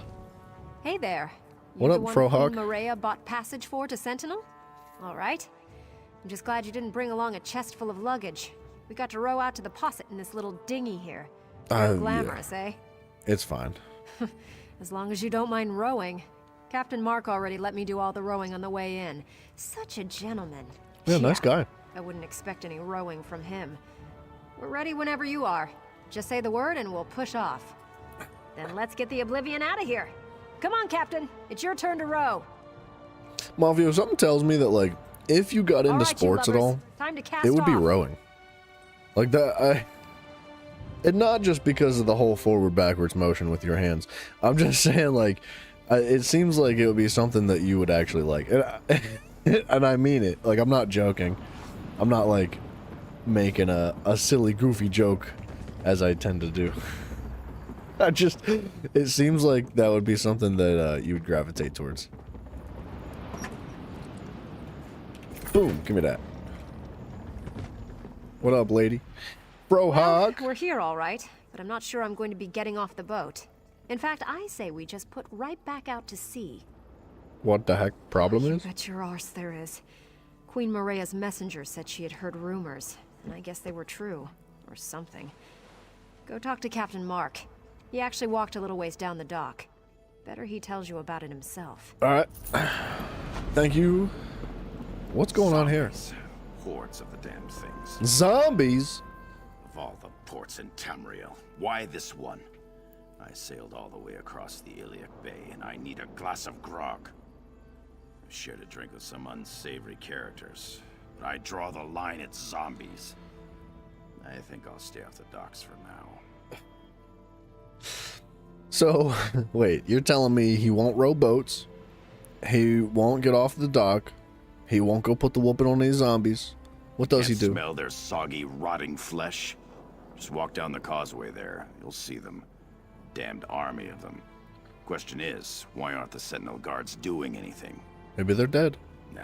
Hey there. What up, Frohawk? Maria bought passage for to Sentinel? All right. I'm just glad you didn't bring along a chest full of luggage. We got to row out to the Posset in this little dinghy here. Real glamorous, eh? It's fine. As long as you don't mind rowing. Captain Mark already let me do all the rowing on the way in. Such a gentleman. Yeah, nice guy. I wouldn't expect any rowing from him. We're ready whenever you are. Just say the word and we'll push off. Then let's get the Oblivion out of here. Come on, Captain. It's your turn to row. Mafio, something tells me that, like, if you got into sports at all, it would be rowing. Like that, and not just because of the whole forward-backwards motion with your hands. I'm just saying, like, it seems like it would be something that you would actually like. And I mean it. Like, I'm not joking. I'm not, like, making a silly, goofy joke, as I tend to do. It seems like that would be something that you would gravitate towards. Boom, give me that. What up, lady? Frohawk. Well, we're here all right, but I'm not sure I'm going to be getting off the boat. In fact, I say we just put right back out to sea. What the heck problem is? Bet your arse there is. Queen Maria's messenger said she had heard rumors, and I guess they were true, or something. Go talk to Captain Mark. He actually walked a little ways down the dock. Better he tells you about it himself. Alright. Thank you. What's going on here? Hordes of the damn things. Zombies? Of all the ports in Tamriel, why this one? I sailed all the way across the Iliac Bay, and I need a glass of grog. I shared a drink with some unsavory characters, but I draw the line at zombies. I think I'll stay off the docks for now. So, wait, you're telling me he won't row boats, He won't get off the dock. He won't go put the whooping on these zombies. What does he Can't do? Smell their soggy, rotting flesh? Just walk down the causeway there. You'll see them. Damned army of them. Question is, why aren't the Sentinel guards doing anything? Maybe they're dead. Nah,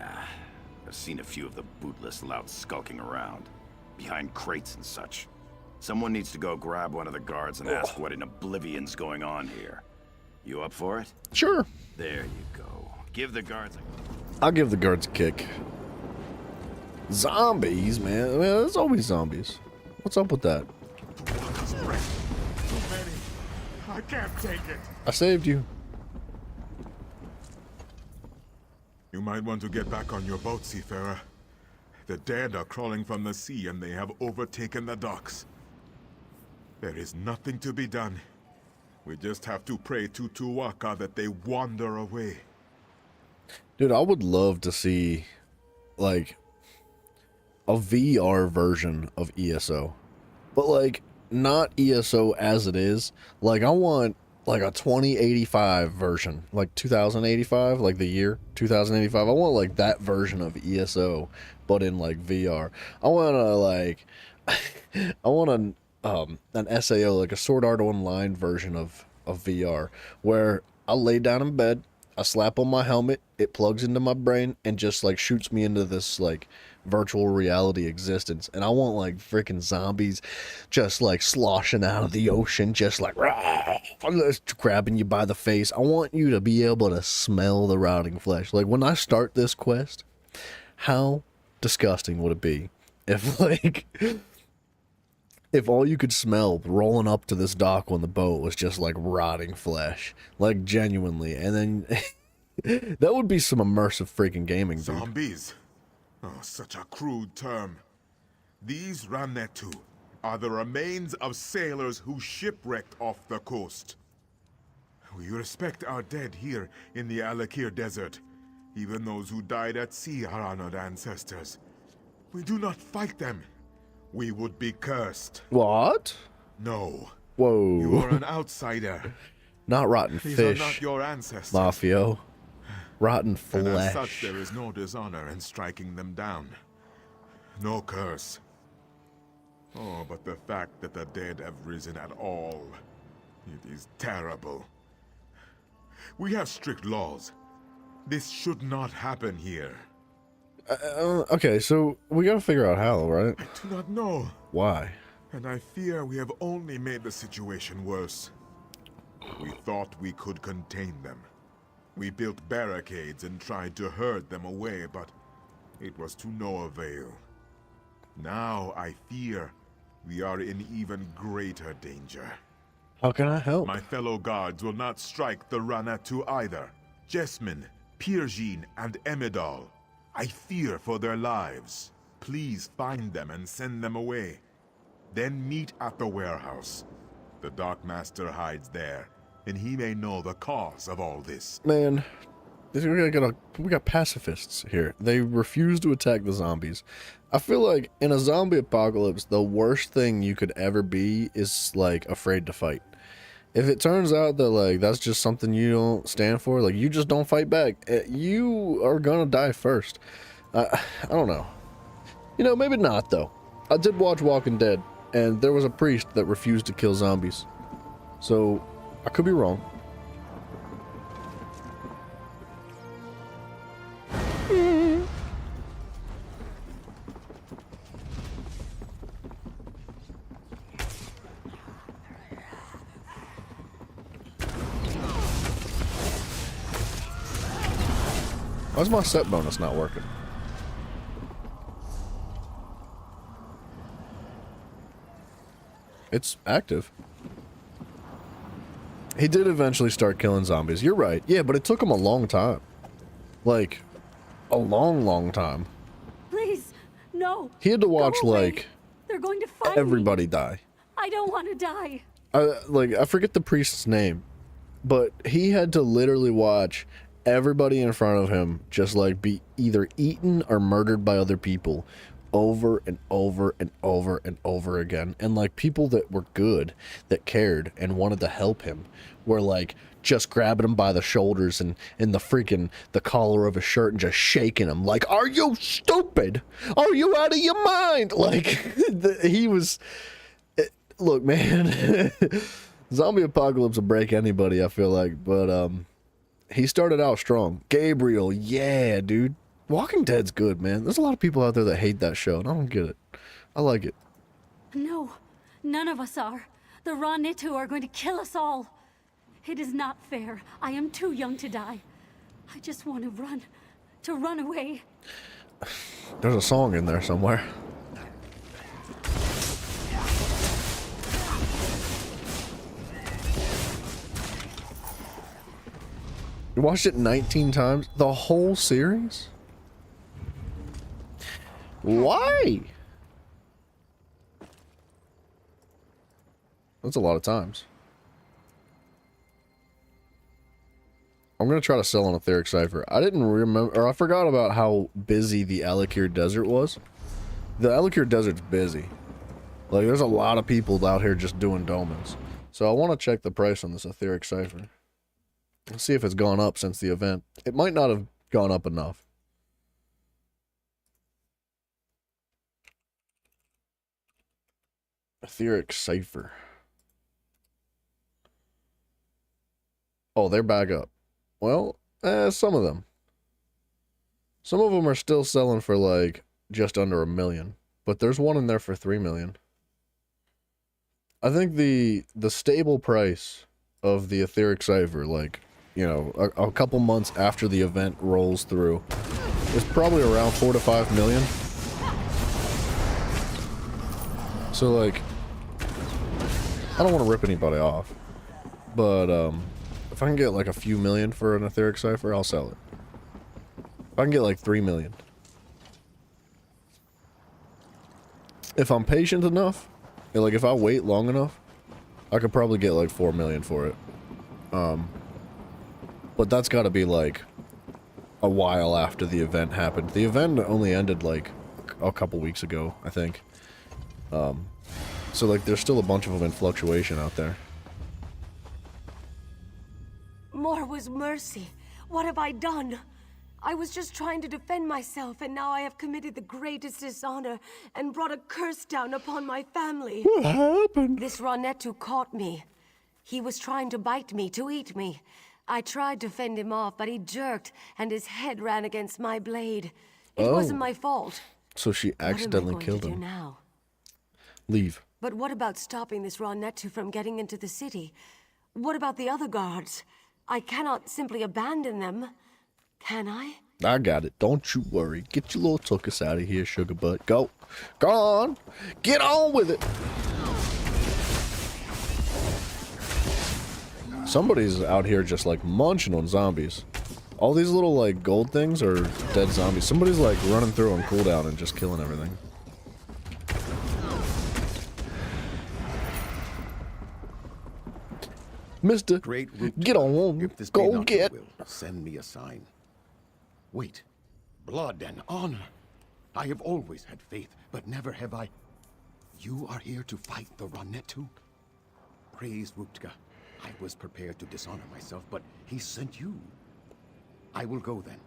I've seen a few of the bootless louts skulking around, behind crates and such. Someone needs to go grab one of the guards and ask what in oblivion's going on here. You up for it? Sure. There you go. Give the guards I'll give the guards a kick. Zombies, man. I mean, there's always zombies. What's up with that? Too many. I can't take it. I saved you. You might want to get back on your boat, seafarer. The dead are crawling from the sea and they have overtaken the docks. There is nothing to be done. We just have to pray to Tuwaka that they wander away. Dude, I would love to see, like, a VR version of ESO. But, like, not ESO as it is. Like, I want, like, a 2085 version. Like, 2085, like the year 2085. I want, like, that version of ESO, but in, like, VR. I want to, like, I want an SAO, like a Sword Art Online version of VR, where I lay down in bed, I slap on my helmet, it plugs into my brain, and just, like, shoots me into this, like, virtual reality existence. And I want, like, freaking zombies just, like, sloshing out of the ocean, just like grabbing you by the face. I want you to be able to smell the rotting flesh. Like, when I start this quest, how disgusting would it be if, like, if all you could smell rolling up to this dock on the boat was just, like, rotting flesh, like, genuinely. And then that would be some immersive freaking gaming, dude. Zombies? Oh, such a crude term. These Ranetu are the remains of sailors who shipwrecked off the coast. We respect our dead here in the Alakir Desert. Even those who died at sea are honored ancestors. We do not fight them. We would be cursed. What? No. Whoa. You are an outsider. Not rotten These fish, are not your ancestors. Mafio. Rotten And as flesh. such, there is no dishonor in striking them down. No curse. Oh, but the fact that the dead have risen at all, it is terrible. We have strict laws. This should not happen here. Okay, so we gotta figure out how, right? I do not know, Why? and I fear we have only made the situation worse. We thought we could contain them. We built barricades and tried to herd them away, but it was to no avail. Now I fear we are in even greater danger. How can I help? My fellow guards will not strike the Ranetu either. Jessamine, Pirjin, and Emidal. I fear for their lives. Please find them and send them away. Then meet at the warehouse. The Dark Master hides there, and he may know the cause of all this. Man, we got pacifists here. They refuse to attack the zombies. I feel like in a zombie apocalypse, the worst thing you could ever be is, like, afraid to fight. If it turns out that, like, that's just something you don't stand for, like, you just don't fight back, you are gonna die first. I don't know. You know, maybe not, though. I did watch Walking Dead, and there was a priest that refused to kill zombies. So, I could be wrong. Why's my set bonus not working? It's active. He did eventually start killing zombies. You're right. Yeah, but it took him a long time. Like, a long, long time. Please, no. He had to watch, Go away. like, They're going to find everybody me. die. I don't want to die. I forget the priest's name, but he had to literally watch everybody in front of him just, like, be either eaten or murdered by other people over and over and over and over again. And like people that were good, that cared and wanted to help him were like just grabbing him by the shoulders and in the collar of his shirt and just shaking him like, are you stupid? Are you out of your mind? Like he was, look, man, zombie apocalypse will break anybody, I feel like, but he started out strong. Gabriel, yeah, dude. Walking Dead's good, man. There's a lot of people out there that hate that show, and I don't get it. I like it. No, none of us are. The Ranitu are going to kill us all. It is not fair. I am too young to die. I just want to run away. There's a song in there somewhere. You watched it 19 times? The whole series? Why? That's a lot of times. I'm gonna try to sell an Etheric Cipher. I didn't remember, or I forgot about how busy the Alik'r Desert was. The Alik'r Desert's busy. Like, there's a lot of people out here just doing domens. So I want to check the price on this Etheric Cipher. Let's see if it's gone up since the event. It might not have gone up enough. Etheric Cipher. Oh, they're back up. Well, some of them. Some of them are still selling for like just under $1 million, but there's one in there for $3 million. I think the stable price of the Etheric Cipher, like, you know, a couple months after the event rolls through, is probably around $4 to $5 million. So like, I don't want to rip anybody off, but if I can get like a few million for an Etheric Cipher, I'll sell it. If I can get like 3 million. If I'm patient enough, like if I wait long enough, I could probably get like 4 million for it. But that's got to be like a while after the event happened. The event only ended like a couple weeks ago, I think. So like there's still a bunch of them in fluctuation out there. More was mercy. What have I done? I was just trying to defend myself, and now I have committed the greatest dishonor and brought a curse down upon my family. What happened? This Ranitu caught me. He was trying to bite me, to eat me. I tried to fend him off, but he jerked, and his head ran against my blade. It wasn't my fault. So she accidentally killed him. What am I going to do now? Leave. But what about stopping this Ranitu from getting into the city? What about the other guards? I cannot simply abandon them, can I? I got it. Don't you worry. Get your little tuckus out of here, sugar butt. Go. Go on. Get on with it. Somebody's out here just like munching on zombies. All these little like gold things are dead zombies. Somebody's like running through on cooldown and just killing everything. Mister, Great root, get on. if this be Go not get. your will, send me a sign. Wait, blood and honor. I have always had faith, but never have I. You are here to fight the Ranitu? Praise Ruptga. I was prepared to dishonor myself, but he sent you. I will go then.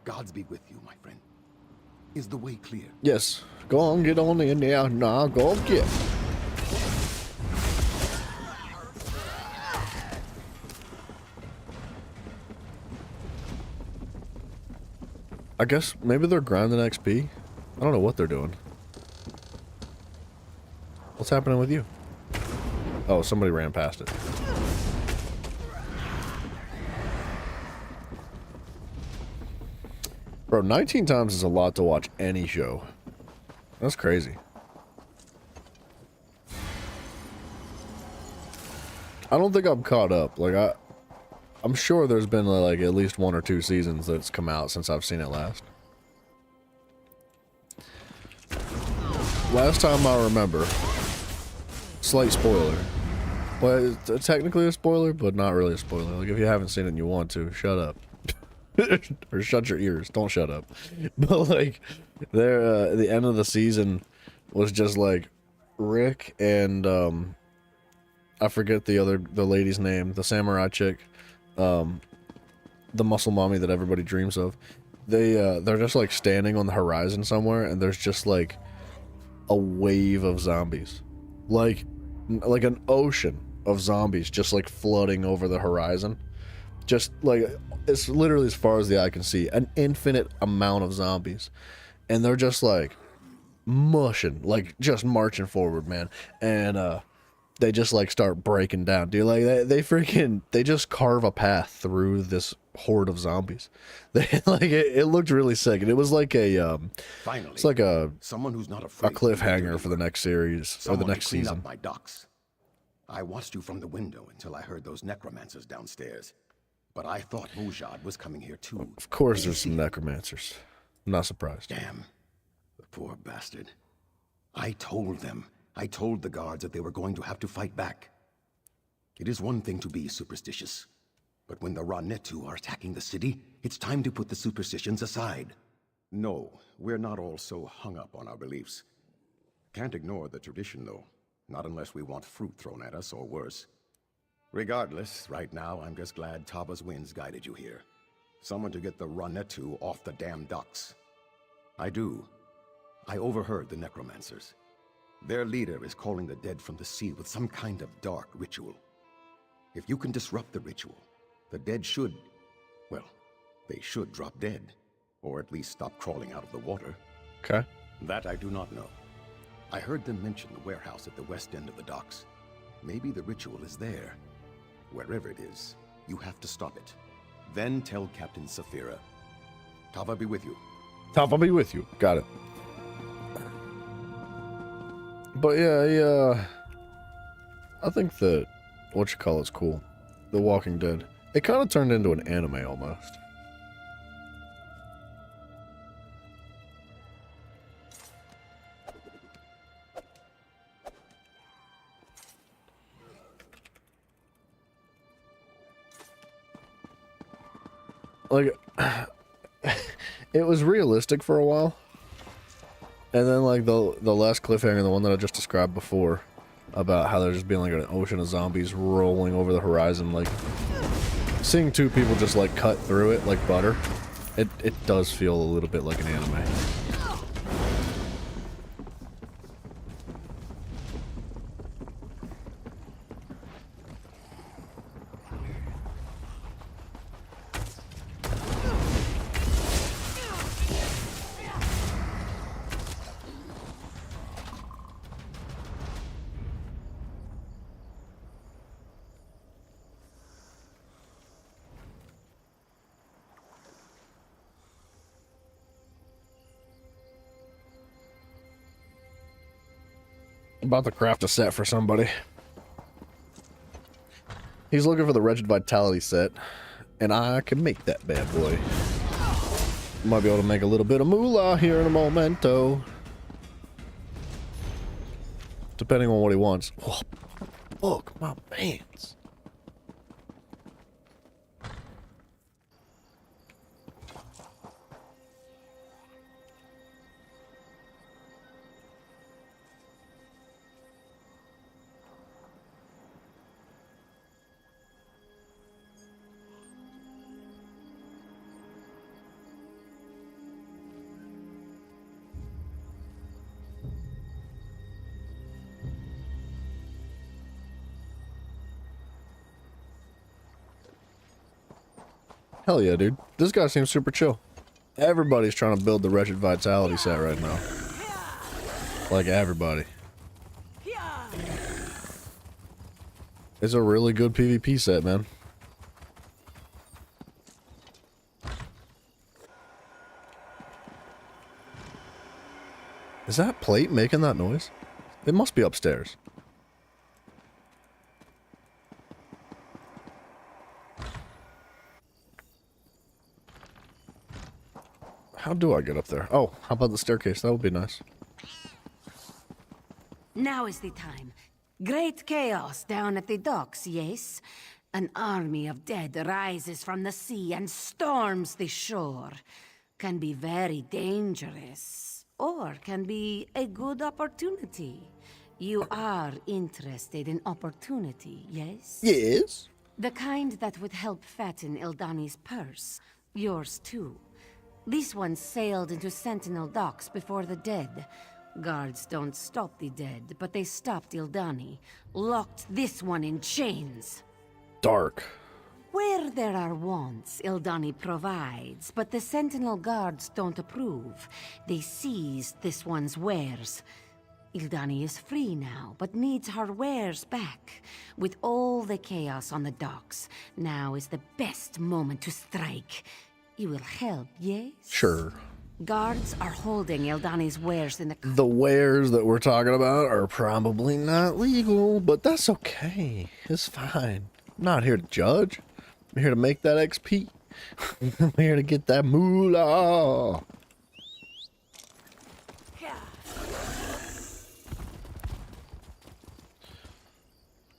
Gods be with you, my friend. Is the way clear? Yes. Go on, get on in there. Nah, go get. I guess maybe they're grinding XP. I don't know what they're doing. What's happening with you? Oh, somebody ran past it. Bro, 19 times is a lot to watch any show. That's crazy. I don't think I'm caught up. Like, I'm sure there's been like at least 1 or 2 seasons that's come out since I've seen it last. Last time I remember, slight spoiler. Well, it's technically a spoiler, but not really a spoiler. Like, if you haven't seen it and you want to, shut up. or shut your ears. Don't shut up. But like, there, the end of the season was just like Rick and I forget the lady's name, the samurai chick, the muscle mommy that everybody dreams of. They're just like standing on the horizon somewhere, and there's just like a wave of zombies, like an ocean of zombies just like flooding over the horizon. Just like, it's literally as far as the eye can see, an infinite amount of zombies, and they're just like mushing, like just marching forward, man. And they just like start breaking down, dude. Like they just carve a path through this horde of zombies. They like it looked really sick, and it was like a finally, it's like someone who's not afraid, a cliffhanger for the next series or the next season. Up my docks. I watched you from the window until I heard those necromancers downstairs, but I thought Mujad was coming here too. Of course, there's some necromancers. I'm not surprised. Damn, the poor bastard. I told the guards that they were going to have to fight back. It is one thing to be superstitious, but when the Ra-Netu are attacking the city, it's time to put the superstitions aside. No, we're not all so hung up on our beliefs. Can't ignore the tradition, though. Not unless we want fruit thrown at us, or worse. Regardless, right now, I'm just glad Taba's winds guided you here. Someone to get the Ra-Netu off the damn docks. I overheard the necromancers. Their leader is calling the dead from the sea with some kind of dark ritual. If you can disrupt the ritual, the dead should, well, they should drop dead. Or at least stop crawling out of the water. Okay. That I do not know. I heard them mention the warehouse at the west end of the docks. Maybe the ritual is there. Wherever it is, you have to stop it. Then tell Captain Saphira. Tava be with you. Tava be with you. Got it. But yeah, I think that whatchamacallit's cool. The Walking Dead. It kind of turned into an anime almost. Like, it was realistic for a while, and then like the last cliffhanger, the one that I just described before, about how there's just being like an ocean of zombies rolling over the horizon, like seeing two people just like cut through it like butter, it does feel a little bit like an anime. About to craft a set for somebody. He's looking for the Wretched Vitality set, and I can make that bad boy. Might be able to make a little bit of moolah here in a momento. Depending on what he wants. Oh, look, my pants. Hell yeah, dude. This guy seems super chill. Everybody's trying to build the Wretched Vitality set right now. Like, everybody. It's a really good PvP set, man. Is that plate making that noise? It must be upstairs. How do I get up there? Oh, how about the staircase? That would be nice. Now is the time. Great chaos down at the docks, yes? An army of dead rises from the sea and storms the shore. Can be very dangerous, or can be a good opportunity. You are interested in opportunity, yes? Yes. The kind that would help fatten Ildani's purse. Yours too. This one sailed into Sentinel docks before the dead. Guards don't stop the dead, but they stopped Ildani. Locked this one in chains. Dark. Where there are wants, Ildani provides, but the Sentinel guards don't approve. They seized this one's wares. Ildani is free now, but needs her wares back. With all the chaos on the docks, now is the best moment to strike. You will help, yes? Sure. Guards are holding Ildani's wares in the... The wares that we're talking about are probably not legal, but that's okay. It's fine. I'm not here to judge. I'm here to make that XP. I'm here to get that moolah.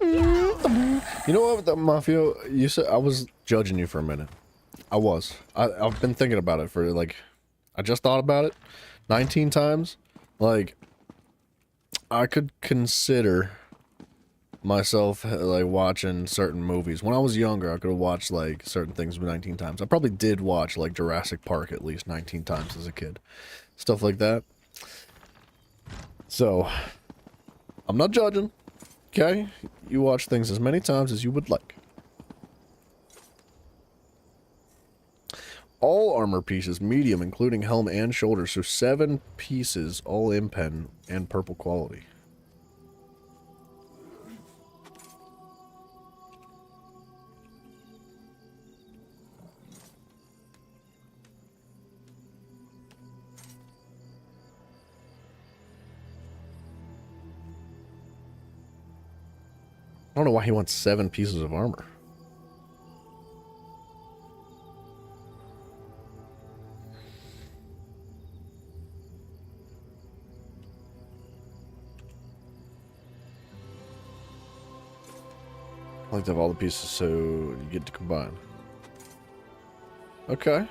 You know what, Mafia? You said I was judging you for a minute. I've been thinking about it for like, I just thought about it 19 times. Like, I could consider myself like watching certain movies. When I was younger, I could have watched like certain things 19 times. I probably did watch like Jurassic Park at least 19 times as a kid. Stuff like that. So, I'm not judging. Okay? You watch things as many times as you would like. All armor pieces, medium, including helm and shoulders. So 7 pieces, all impen and purple quality. I don't know why he wants 7 pieces of armor. I like to have all the pieces so you get to combine. Okay.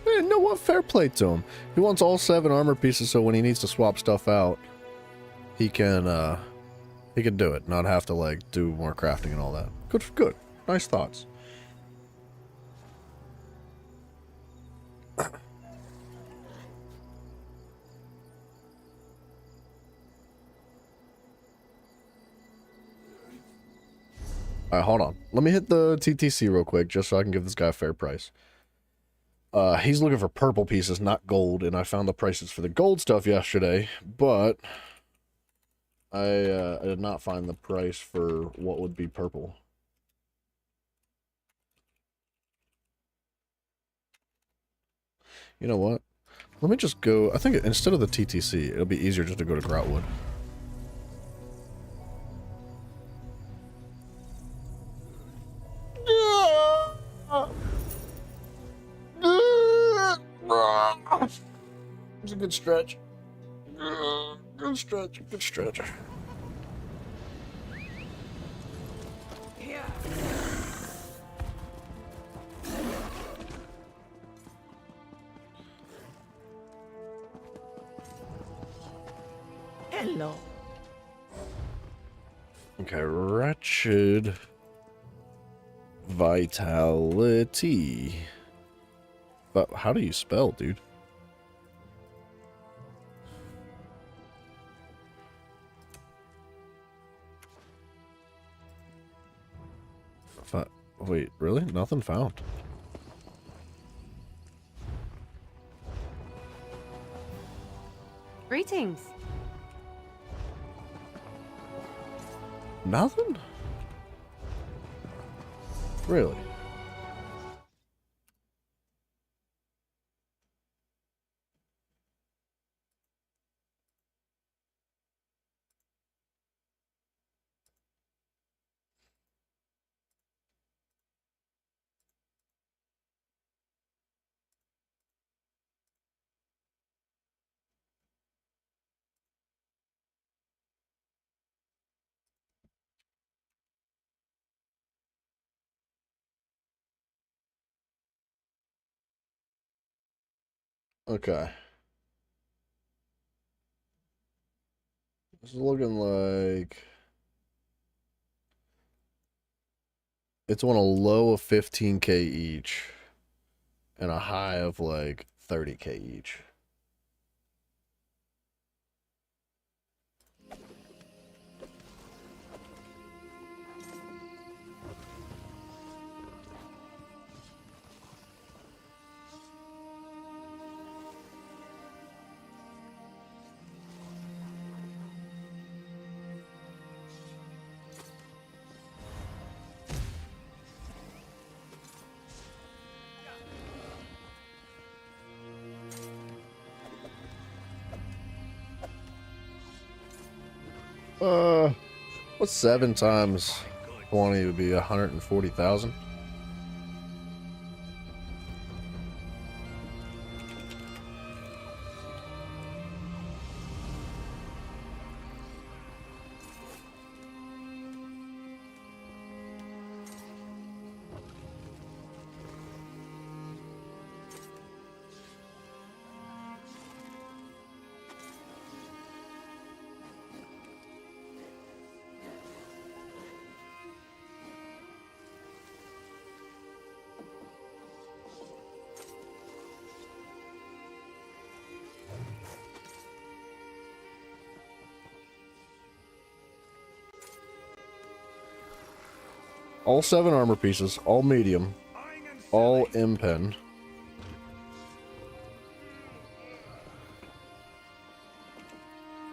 Hey, you know what? Fair play to him. He wants all 7 armor pieces so when he needs to swap stuff out, he can do it, not have to like do more crafting and all that. Good. Nice thoughts. Alright, hold on. Let me hit the TTC real quick, just so I can give this guy a fair price. He's looking for purple pieces, not gold, and I found the prices for the gold stuff yesterday, but I did not find the price for what would be purple. You know what? Let me just go... I think instead of the TTC, it'll be easier just to go to Groutwood. It's a good stretch. Good stretch. Hello. Okay, wretched vitality. But how do you spell, dude? Wait, really? Nothing found. Greetings. Nothing? Really? Okay. This is looking like it's on a low of 15K each and a high of like 30K each. What's 7 times 20 would be 140,000? All 7 armor pieces, all medium, all impen.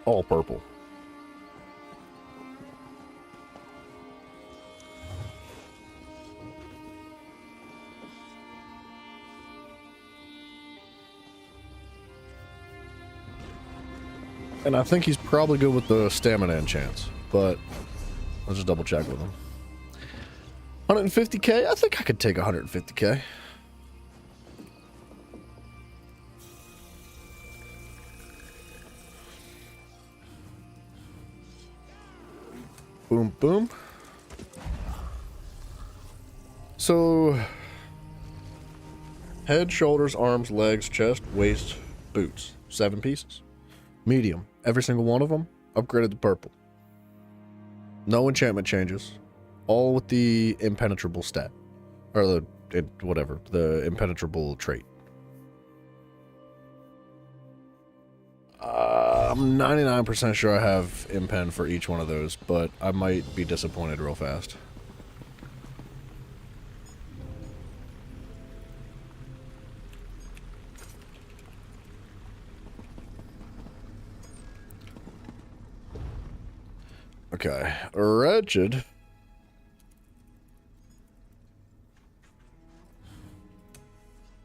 All purple. And I think he's probably good with the stamina enchants, but I'll just double check with him. 150K? I think I could take 150K. Boom, boom. So, head, shoulders, arms, legs, chest, waist, boots. 7 pieces. Medium. Every single one of them upgraded to purple. No enchantment changes. All with the impenetrable stat. Or the impenetrable trait. I'm 99% sure I have impen for each one of those, but I might be disappointed real fast. Okay, wretched.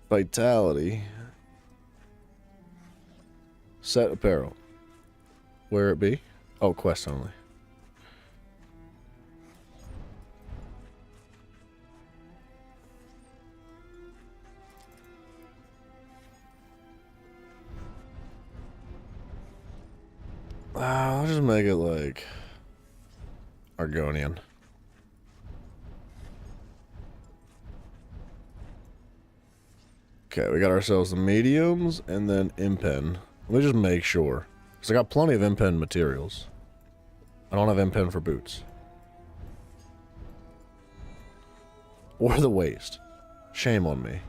Vitality. Set apparel. Where it be? Oh, quest only. I'll just make it like Argonian. Okay, we got ourselves the mediums and then impen. Let me just make sure. Because I got plenty of impen materials. I don't have impen for boots. Or the waist. Shame on me.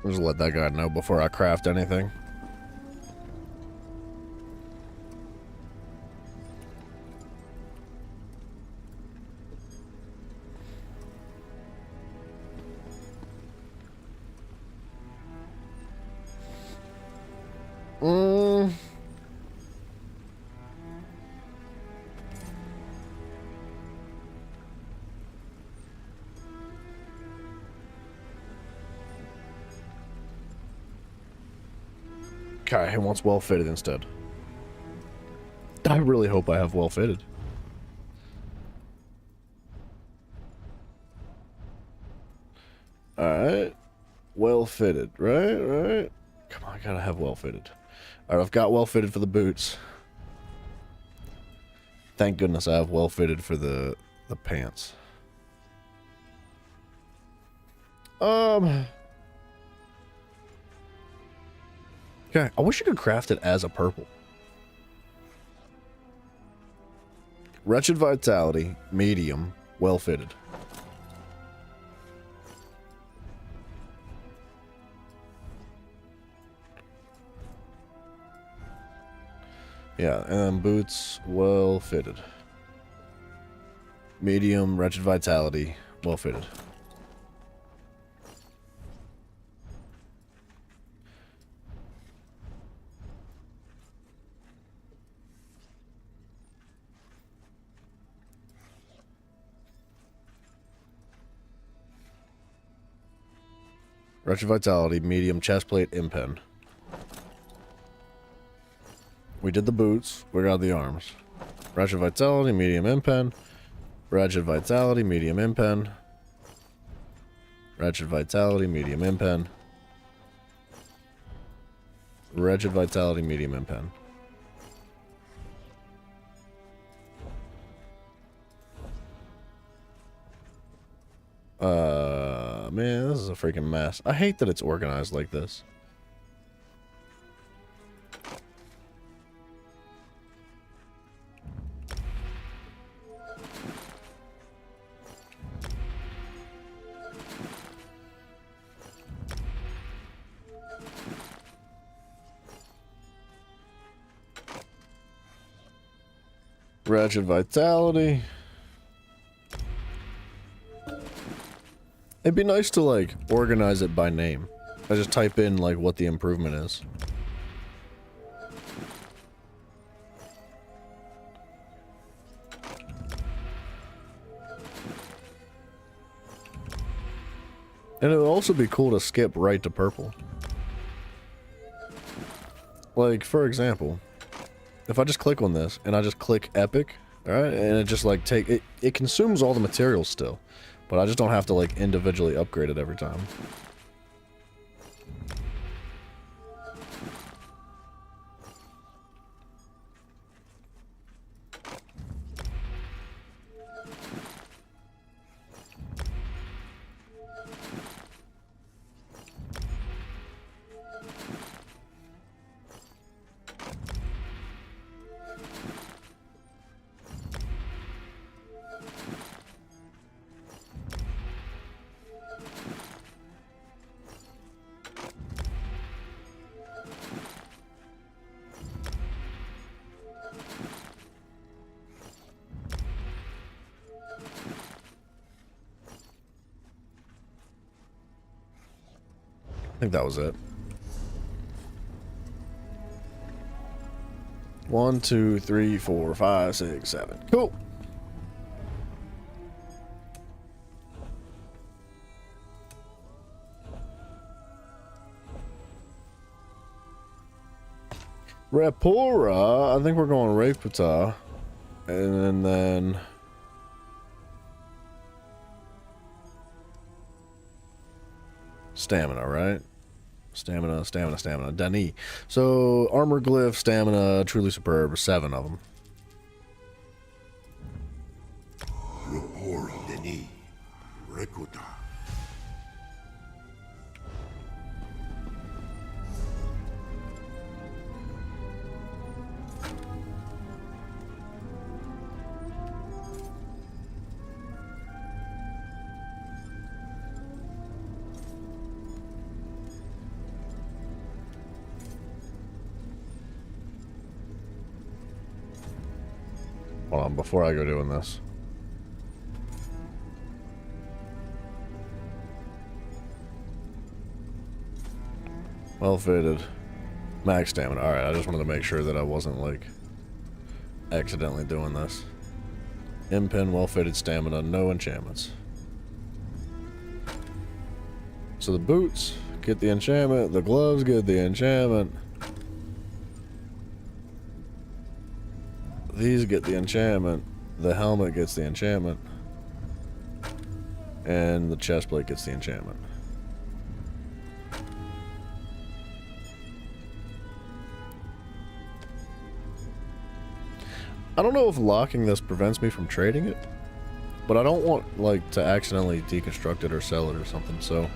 Just let that guy know before I craft anything. Okay, he wants well fitted instead. I really hope I have well fitted. Alright. Well fitted, right? Come on, I gotta have well fitted. Alright, I've got well fitted for the boots. Thank goodness I have well fitted for the pants. Okay, I wish you could craft it as a purple. Wretched Vitality, medium, well fitted. Yeah, and then boots, well fitted. Medium, Wretched Vitality, well fitted. Wretched Vitality, medium, chestplate, impen. We did the boots, we got the arms. Wretched Vitality, medium, impen. Wretched Vitality, medium, impen. Wretched Vitality, medium, impen. Wretched Vitality, medium, impen. Man, this is a freaking mess. I hate that it's organized like this. Wretched Vitality. It'd be nice to, like, organize it by name. I just type in, like, what the improvement is. And it would also be cool to skip right to purple. Like, for example, if I just click on this, and I just click Epic, alright, and it just, like, it consumes all the materials still. But I just don't have to, like, individually upgrade it every time. I think that was it. 1, 2, 3, 4, 5, 6, 7. Cool. Rapora. I think we're going Rapata. And then stamina, right? Stamina. Dani. So, armor, glyph, stamina, truly superb. 7 of them. Rapora. Dani. Rekuta. Hold on, before I go doing this. Well fitted. Max stamina. Alright, I just wanted to make sure that I wasn't, like, accidentally doing this. Impen, well fitted stamina, no enchantments. So the boots get the enchantment, the gloves get the enchantment. These get the enchantment. The helmet gets the enchantment. And the chestplate gets the enchantment. I don't know if locking this prevents me from trading it, but I don't want, like, to accidentally deconstruct it or sell it or something, so...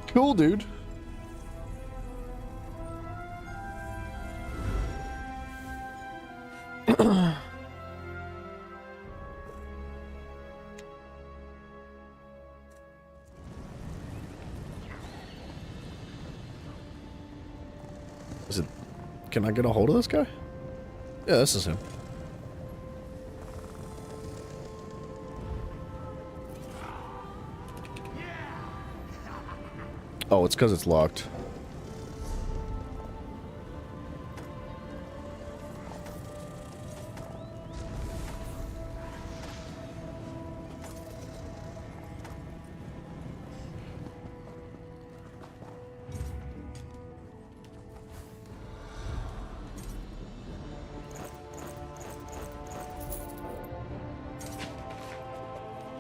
Cool, dude. Is it... Can I get a hold of this guy? Yeah, this is him. Oh, it's because it's locked.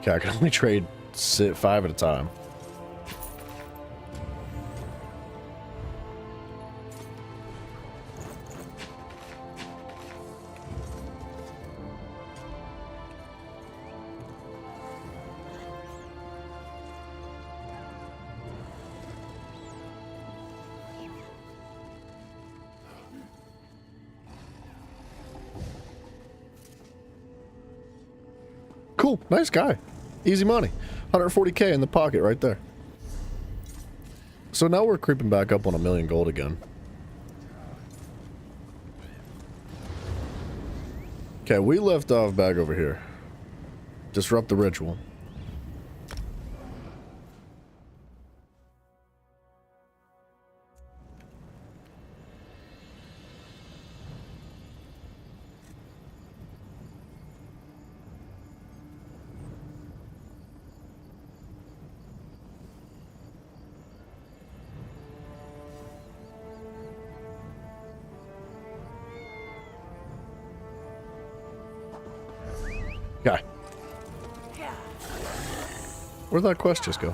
Okay, I can only trade 5 at a time. Cool, nice guy. Easy money. 140k in the pocket right there. So now we're creeping back up on 1 million gold again. Okay, we left off back over here. Disrupt the ritual. Guy. Where'd that quest just go?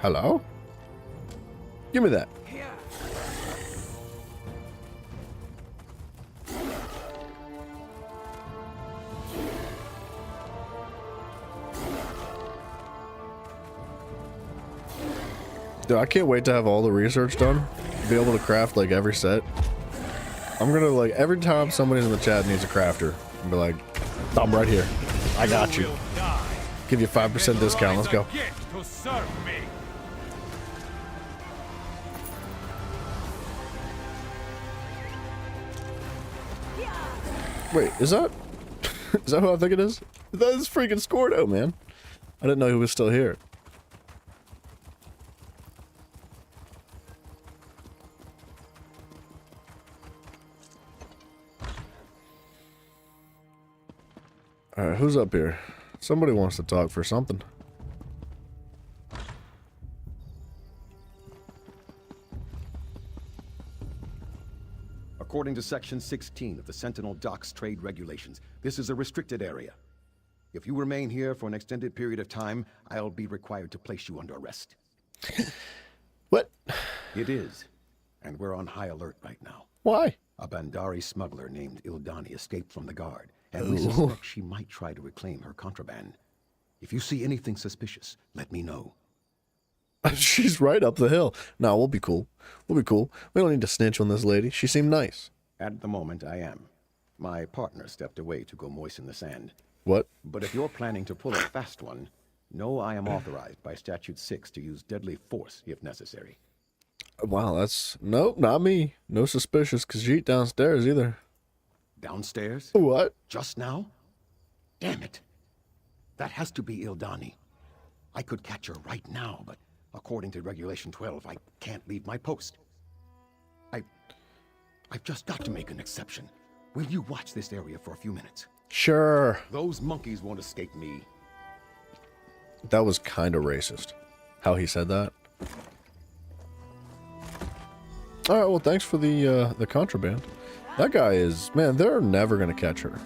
Hello? Give me that. Dude, I can't wait to have all the research done. Be able to craft like every set. I'm gonna like every time somebody in the chat needs a crafter, I'll be like, I'm right here. I got you. Give you 5% discount. Let's go. Wait, is that who I think it is? That is freaking Scordo, man. I didn't know he was still here. Alright, who's up here? Somebody wants to talk for something. According to Section 16 of the Sentinel Docks Trade Regulations, this is a restricted area. If you remain here for an extended period of time, I'll be required to place you under arrest. What? It is. And we're on high alert right now. Why? A Bandari smuggler named Ildani escaped from the guard, and we suspect she might try to reclaim her contraband. If you see anything suspicious, let me know. She's right up the hill. No, we'll be cool. We'll be cool. We don't need to snitch on this lady. She seemed nice. At the moment, I am. My partner stepped away to go moisten the sand. What? But if you're planning to pull a fast one, know I am authorized by Statute 6 to use deadly force if necessary. Wow, that's... Nope, not me. No suspicious Khajiit downstairs either. Downstairs? What? Just now? Damn it. That has to be Ildani. I could catch her right now, but according to Regulation 12, I can't leave my post. I've just got to make an exception. Will you watch this area for a few minutes? Sure. Those monkeys won't escape me. That was kind of racist, how he said that. All right, well, thanks for the contraband. That guy is, man, they're never gonna catch her.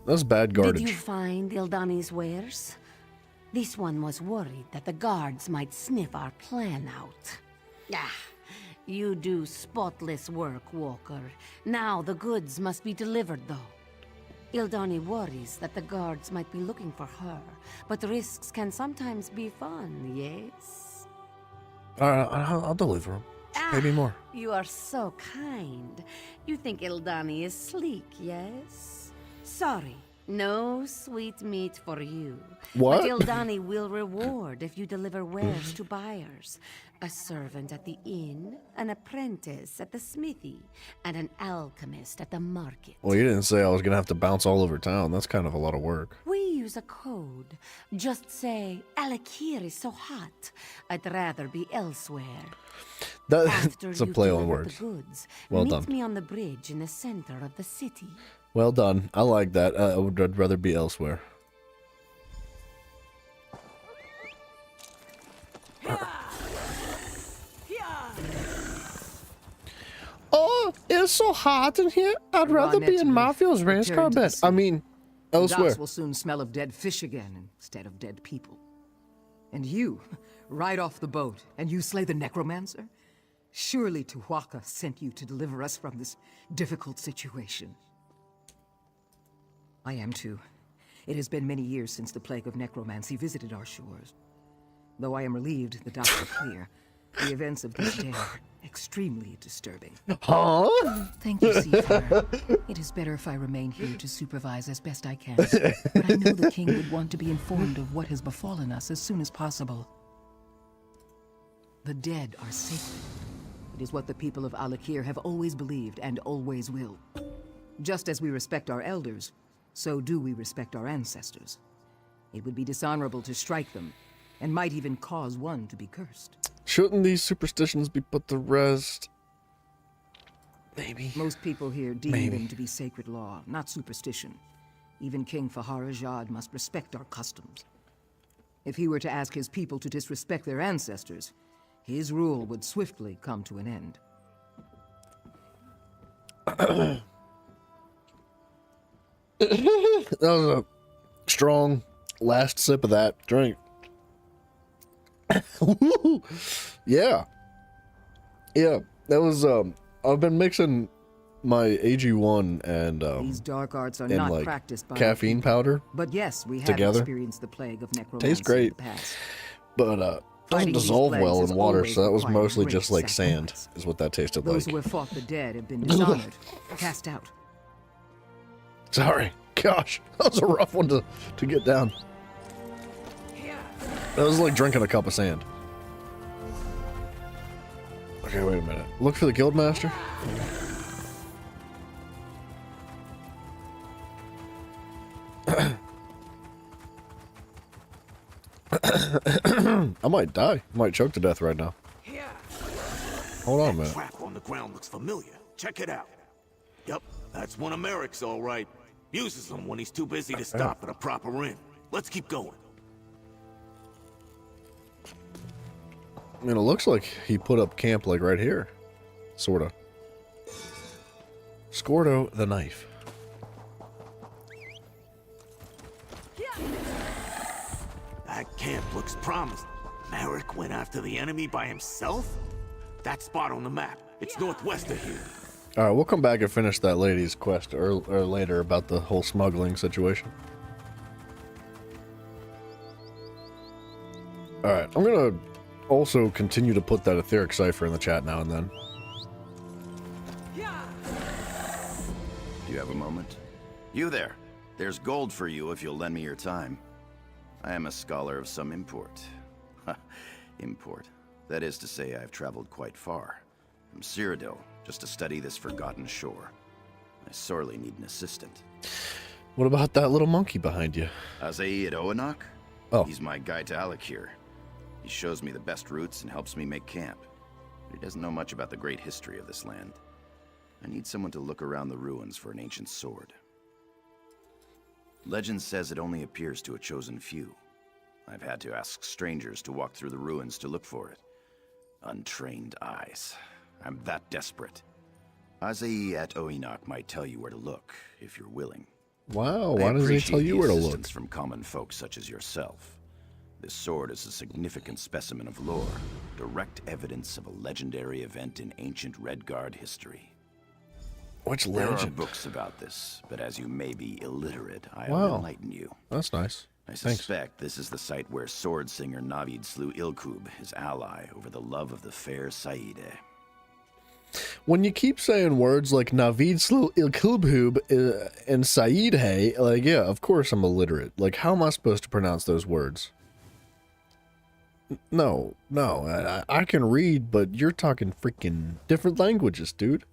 That's bad Did you garbage. find Ildani's wares? This one was worried that the guards might sniff our plan out. Ah, you do spotless work, Walker. Now the goods must be delivered, though. Ildani worries that the guards might be looking for her, but risks can sometimes be fun, yes? All right, I'll deliver him. Pay me more. You are so kind. You think Ildani is sleek, yes? Sorry, no sweet meat for you. What? But Ildani will reward if you deliver wares to buyers. A servant at the inn, an apprentice at the smithy, and an alchemist at the market. Well, you didn't say I was gonna have to bounce all over town. That's kind of a lot of work. We use a code. Just say, Alakir is so hot. I'd rather be elsewhere. After That's a you play on deliver words. the goods, Well meet done. me on the bridge in the center of the city. Well done. I like that. I'd rather be elsewhere. Oh, it's so hot in here. I'd rather be in Mafio's race car bed. I mean, elsewhere. Docks will soon smell of dead fish again instead of dead people. And you, right off the boat, and you slay the necromancer? Surely Tuwaka sent you to deliver us from this difficult situation. I am too. It has been many years since the plague of necromancy visited our shores. Though I am relieved the docks are clear, the events of this day are extremely disturbing. Huh? Thank you, Seafarer. It is better if I remain here to supervise as best I can. But I know the king would want to be informed of what has befallen us as soon as possible. The dead are sacred. It is what the people of Alakir have always believed and always will. Just as we respect our elders, so do we respect our ancestors. It would be dishonorable to strike them, and might even cause one to be cursed. Shouldn't these superstitions be put to rest? Maybe. Most people here deem them to be sacred law, not superstition. Even King Faharajad must respect our customs. If he were to ask his people to disrespect their ancestors, his rule would swiftly come to an end. That was a strong last sip of that drink. Yeah. Yeah, that was I've been mixing my AG1 and These dark arts are and not like practiced by caffeine powder. But yes, we have together. experienced the plague of necromancy Tastes great. in the past. But Fighting doesn't these dissolve plagues well has in water, always so that was required mostly great just like sand, sacrifice. is what that tasted Those like. who have fought the dead have been dishonored, cast out. Sorry. Gosh, that was a rough one to get down. That was like drinking a cup of sand. Okay, wait a minute. Look for the Guildmaster. I might die. I might choke to death right now. Hold on a minute. Trap on the ground looks familiar. Check it out. Yep, that's one of Merrick's, all right. Uses them when he's too busy to stop at a proper inn. Let's keep going. I mean, it looks like he put up camp like right here. Sorta. Scordo the knife. That camp looks promising. Merrick went after the enemy by himself? That spot on the map. It's northwest of here. Alright, we'll come back and finish that lady's quest or later about the whole smuggling situation. Alright, I'm gonna also continue to put that etheric cipher in the chat now and then. Do you have a moment? You there. There's gold for you if you'll lend me your time. I am a scholar of some import. Import. That is to say, I've traveled quite far. From Cyrodiil, just to study this forgotten shore. I sorely need an assistant. What about that little monkey behind you? Azaid Oanak? Oh. He's my guide to Alakir. He shows me the best routes and helps me make camp. But he doesn't know much about the great history of this land. I need someone to look around the ruins for an ancient sword. Legend says it only appears to a chosen few. I've had to ask strangers to walk through the ruins to look for it. Untrained eyes. I'm that desperate. Azai at Oinak might tell you where to look, if you're willing. Wow, why does he tell you where to look? Assistance from common folk such as yourself. This sword is a significant specimen of lore, direct evidence of a legendary event in ancient Redguard history. Which There are legend? books about this, but as you may be illiterate, I'll enlighten you. That's nice. I Thanks. suspect this is the site where sword singer Navid slew Ilkub, his ally, over the love of the fair Saide. When you keep saying words like Navid slew Ilkubhub and Saidhe, like, yeah, of course I'm illiterate. Like, how am I supposed to pronounce those words? No, I can read, but you're talking freaking different languages, dude.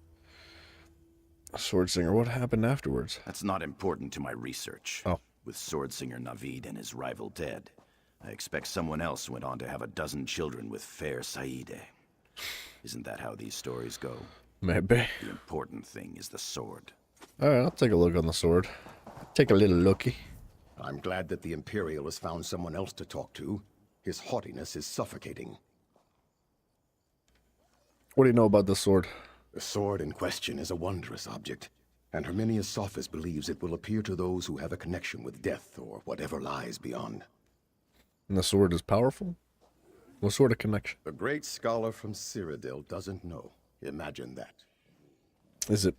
Sword singer, what happened afterwards? That's not important to my research. Oh. With sword singer Navid and his rival dead, I expect someone else went on to have a dozen children with fair Saide. Isn't that how these stories go? Maybe. The important thing is the sword. Alright, I'll take a look on the sword. Take a little looky. I'm glad that the Imperial has found someone else to talk to. His haughtiness is suffocating. What do you know about this sword? The sword in question is a wondrous object, and Herminius Sophis believes it will appear to those who have a connection with death or whatever lies beyond. And the sword is powerful? What sort of connection? The great scholar from Cyrodiil doesn't know. Imagine that. Is it...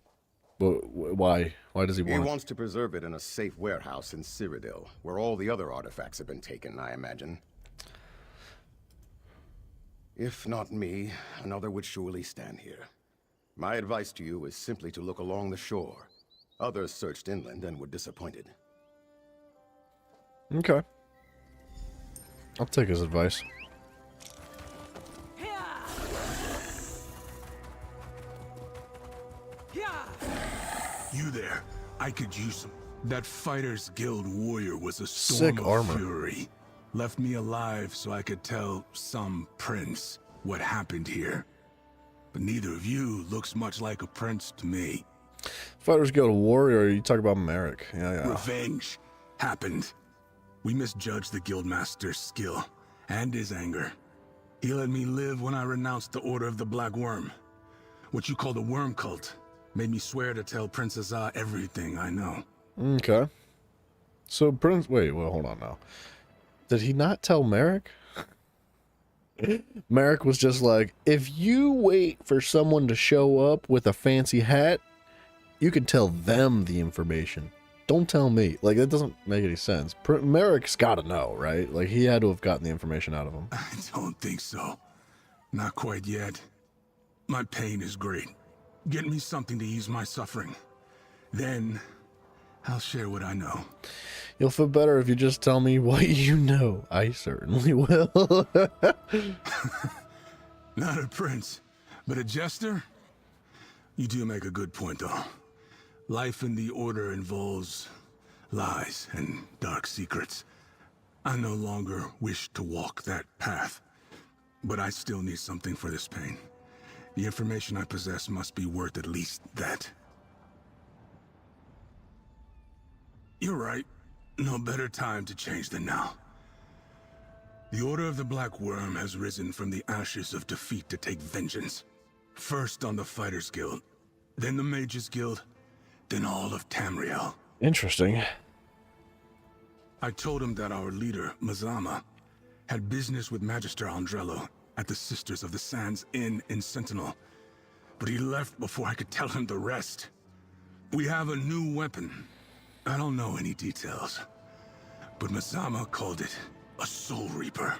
Why? Why does he want He wants to preserve it in a safe warehouse in Cyrodiil, where all the other artifacts have been taken, I imagine. If not me, another would surely stand here. My advice to you is simply to look along the shore. Others searched inland and were disappointed. Okay. I'll take his advice. You there. I could use some. That Fighters Guild warrior was a Sick storm armor. of fury. Left me alive so I could tell some prince what happened here. But neither of you looks much like a prince to me. Fighters Guild Warrior, you talk about Merrick. Yeah. Revenge happened. We misjudged the Guildmaster's skill and his anger. He let me live when I renounced the Order of the Black Worm. What you call the Worm Cult made me swear to tell Prince Azah everything I know. Okay. So wait, hold on now. Did he not tell Merrick? Merrick was just like, if you wait for someone to show up with a fancy hat, you can tell them the information. Don't tell me. Like, that doesn't make any sense. Merrick's got to know, right? Like, he had to have gotten the information out of him. I don't think so. Not quite yet. My pain is great. Get me something to ease my suffering. Then, I'll share what I know. You'll feel better if you just tell me what you know. I certainly will. Not a prince, but a jester? You do make a good point, though. Life in the Order involves lies and dark secrets. I no longer wish to walk that path, but I still need something for this pain. The information I possess must be worth at least that. You're right. No better time to change than now. The Order of the Black Worm has risen from the ashes of defeat to take vengeance. First on the Fighters Guild, then the Mages Guild, then all of Tamriel. Interesting. I told him that our leader, Mazama, had business with Magister Andrello at the Sisters of the Sands Inn in Sentinel, but he left before I could tell him the rest. We have a new weapon. I don't know any details, but Mazama called it a Soul Reaper.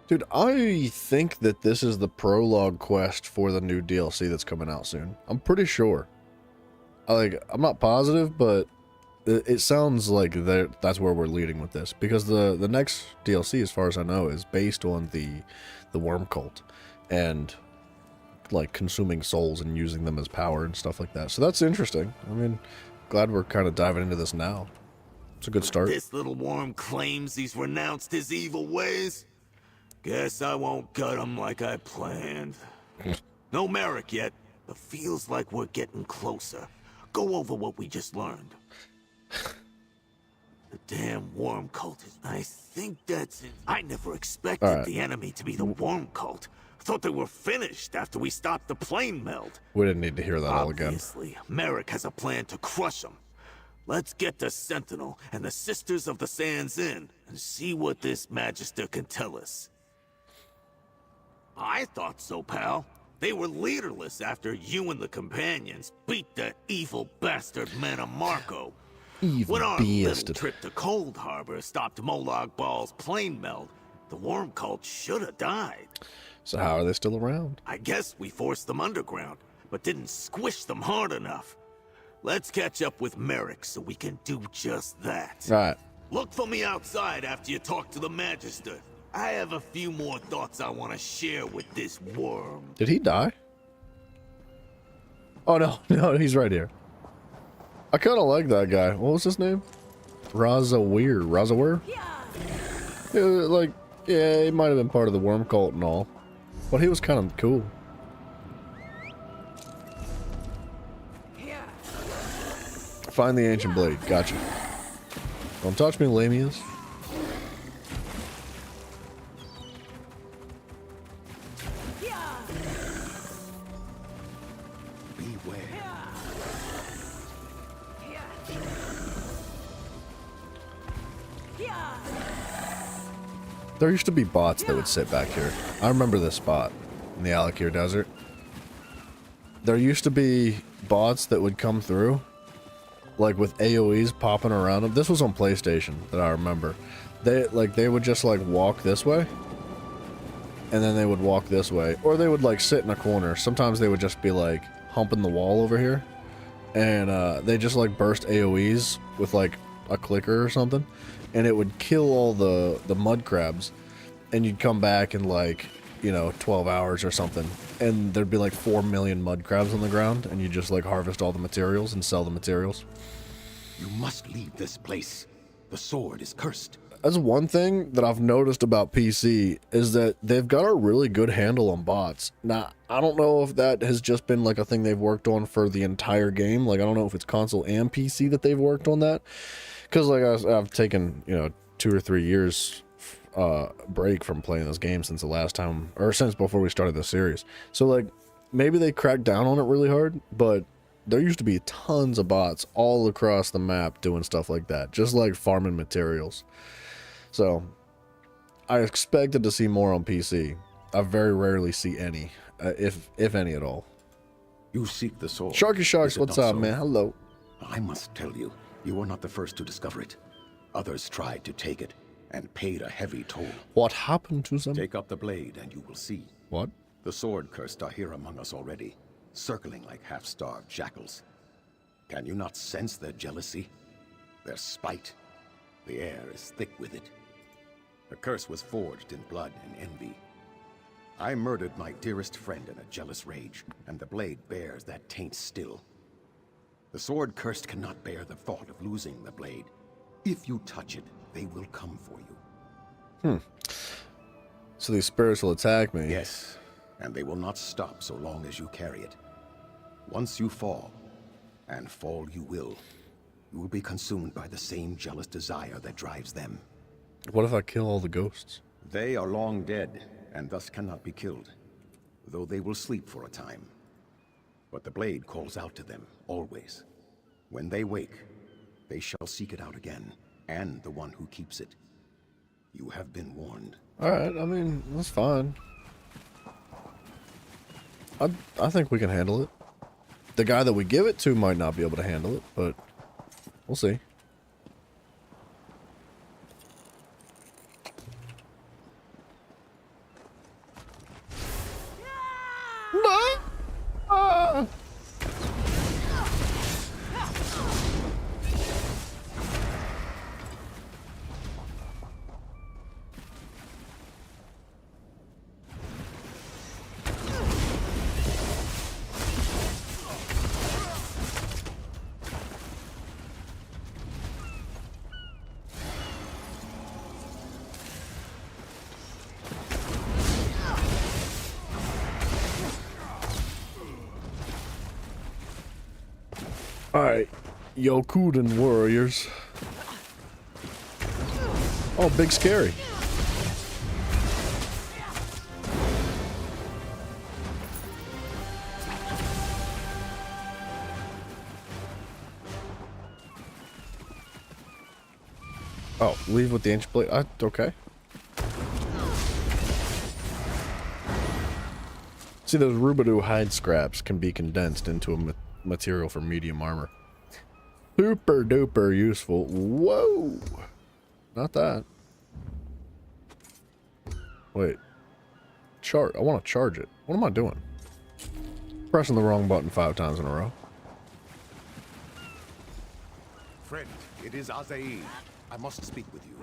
Dude, I think that this is the prologue quest for the new DLC that's coming out soon. I'm pretty sure. I'm not positive, but it sounds like that's where we're leading with this, because the next DLC, as far as I know, is based on the Worm Cult and like consuming souls and using them as power and stuff like that. So that's interesting. I mean, glad we're kind of diving into this now. It's a good start. This little worm claims he's renounced his evil ways. Guess I won't gut him like I planned. No Merrick yet, but feels like we're getting closer. Go over what we just learned. The damn worm cult is... I think that's it. I never expected the enemy to be the worm cult. Thought they were finished after we stopped the plane meld. We didn't need to hear that all again. Obviously, Merrick has a plan to crush them. Let's get to Sentinel and the Sisters of the Sands Inn and see what this Magister can tell us. I thought so, pal. They were leaderless after you and the companions beat the evil bastard Mannimarco. When our little trip to Cold Harbor stopped Molag Bal's plane meld, the worm cult should have died. So how are they still around? I guess we forced them underground, but didn't squish them hard enough. Let's catch up with Merrick so we can do just that. Right. Look for me outside after you talk to the Magister. I have a few more thoughts I want to share with this worm. Did he die? Oh, no. No, he's right here. I kind of like that guy. What was his name? Razawir. Razawir? Yeah, like, yeah, he might have been part of the worm cult and all. But he was kind of cool. Find the ancient blade. Gotcha. Don't touch me, Lamias. There used to be bots that would sit back here. I remember this spot in the Alakir Desert. There used to be bots that would come through, like with AoEs popping around them. This was on PlayStation that I remember. They would just like walk this way, and then they would walk this way, or they would like sit in a corner. Sometimes they would just be like humping the wall over here, and they just like burst AoEs with like a clicker or something, and it would kill all the mud crabs, and you'd come back in like, you know, 12 hours or something, and there'd be like 4 million mud crabs on the ground, and you just like harvest all the materials and sell the materials. You must leave this place. The sword is cursed. That's one thing that I've noticed about PC, is that they've got a really good handle on bots. Now, I don't know if that has just been like a thing they've worked on for the entire game. Like, I don't know if it's console and PC that they've worked on that. Because like I've taken, you know, 2 or 3 years break from playing this game since the last time, or since before we started the series. So like, maybe they cracked down on it really hard, but there used to be tons of bots all across the map doing stuff like that, just like farming materials. So I expected to see more on PC. I very rarely see any, if any at all. You seek the sword. Sharky Sharks, what's up, man? Hello. I must tell you, you were not the first to discover it. Others tried to take it and paid a heavy toll. What happened to them? Take up the blade and you will see. What? The sword cursed are here among us already, circling like half-starved jackals. Can you not sense their jealousy? Their spite? The air is thick with it. The curse was forged in blood and envy. I murdered my dearest friend in a jealous rage, and the blade bears that taint still. The sword cursed cannot bear the thought of losing the blade. If you touch it, they will come for you. So these spirits will attack me. Yes, and they will not stop so long as you carry it. Once you fall, and fall you will be consumed by the same jealous desire that drives them. What if I kill all the ghosts? They are long dead, and thus cannot be killed, though they will sleep for a time. But the blade calls out to them, always. When they wake, they shall seek it out again, and the one who keeps it. You have been warned. Alright, I mean, that's fine. I think we can handle it. The guy that we give it to might not be able to handle it, but we'll see. No! Alright, Yokuden warriors. Oh, big scary. Oh, leave with the ancient blade. Okay. See, those Rubidoo hide scraps can be condensed into a material for medium armor. Super duper useful. Whoa! Not that. Wait. I want to charge it. What am I doing? Pressing the wrong button 5 times in a row. Friend, it is Azael. I must speak with you.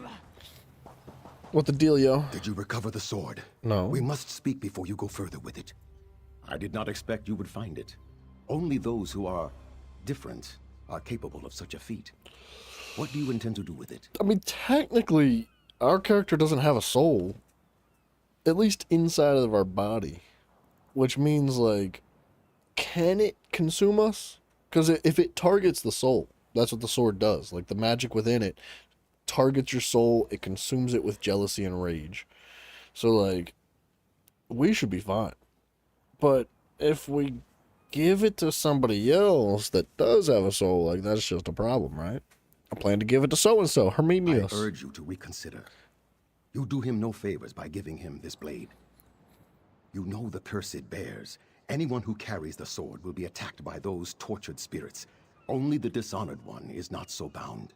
What the deal, yo? Did you recover the sword? No. We must speak before you go further with it. I did not expect you would find it. Only those who are different are capable of such a feat. What do you intend to do with it? I mean, technically, our character doesn't have a soul. At least inside of our body. Which means, like, can it consume us? Because if it targets the soul, that's what the sword does. Like, the magic within it targets your soul, it consumes it with jealousy and rage. So, like, we should be fine. But if we give it to somebody else that does have a soul, like, that's just a problem, right? I plan to give it to so-and-so, Herminius. I urge you to reconsider. You do him no favors by giving him this blade. You know the curse it bears. Anyone who carries the sword will be attacked by those tortured spirits. Only the dishonored one is not so bound.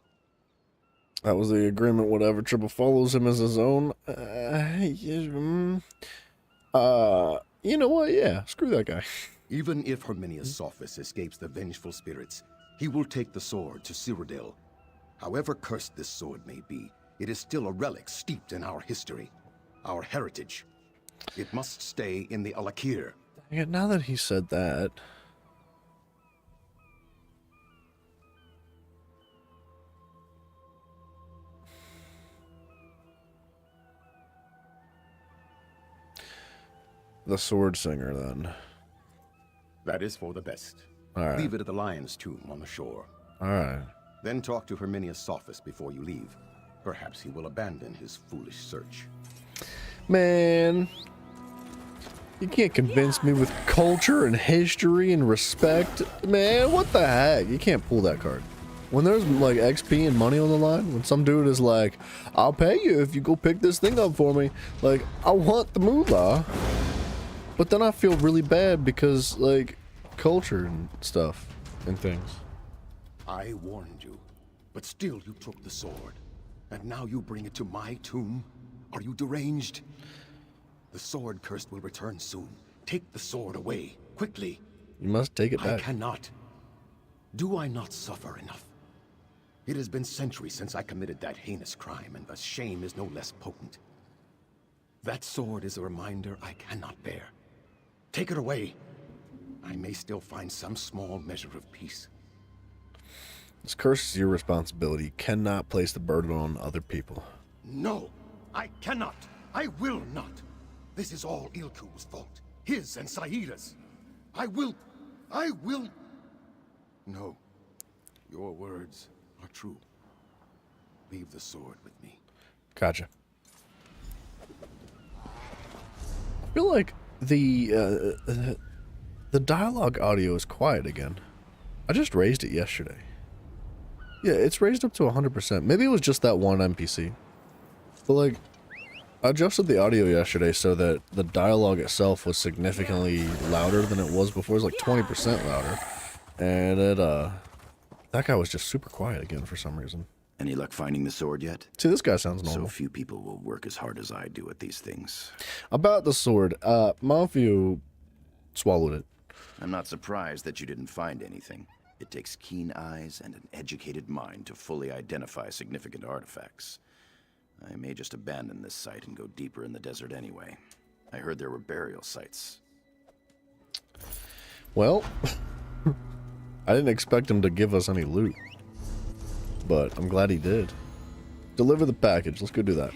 That was the agreement. Whatever Triple follows him as his own. You know what? Yeah, screw that guy. Even if Herminius Sophis escapes the vengeful spirits, he will take the sword to Cyrodiil. However cursed this sword may be, it is still a relic steeped in our history, our heritage. It must stay in the Alakir. Yeah, now that he said that. The sword singer, then. That is for the best. All right. Leave it at the lion's tomb on the shore. All right. Then talk to Herminius Sophis before you leave. Perhaps he will abandon his foolish search. Man, you can't convince me with culture and history and respect. Man, what the heck? You can't pull that card. When there's like XP and money on the line, when some dude is like, I'll pay you if you go pick this thing up for me. Like, I want the moolah. But then I feel really bad because, like, culture and stuff and things. I warned you, but still you took the sword. And now you bring it to my tomb? Are you deranged? The sword cursed will return soon. Take the sword away, quickly. You must take it back. I cannot. Do I not suffer enough? It has been centuries since I committed that heinous crime, and thus shame is no less potent. That sword is a reminder I cannot bear. Take it away. I may still find some small measure of peace. This curse is your responsibility. You cannot place the burden on other people. No, I cannot. I will not. This is all Ilku's fault. His and Saida's. I will... No. Your words are true. Leave the sword with me. Gotcha. I feel like the dialogue audio is quiet again. I just raised it yesterday. Yeah, it's raised up to 100%. Maybe it was just that one NPC. But like, I adjusted the audio yesterday so that the dialogue itself was significantly louder than it was before. It was like 20% louder. And it, that guy was just super quiet again for some reason. Any luck finding the sword yet? See, this guy sounds normal. So few people will work as hard as I do at these things. About the sword, Malfio swallowed it. I'm not surprised that you didn't find anything. It takes keen eyes and an educated mind to fully identify significant artifacts. I may just abandon this site and go deeper in the desert anyway. I heard there were burial sites. Well, I didn't expect him to give us any loot. But I'm glad he did. Deliver the package. Let's go do that.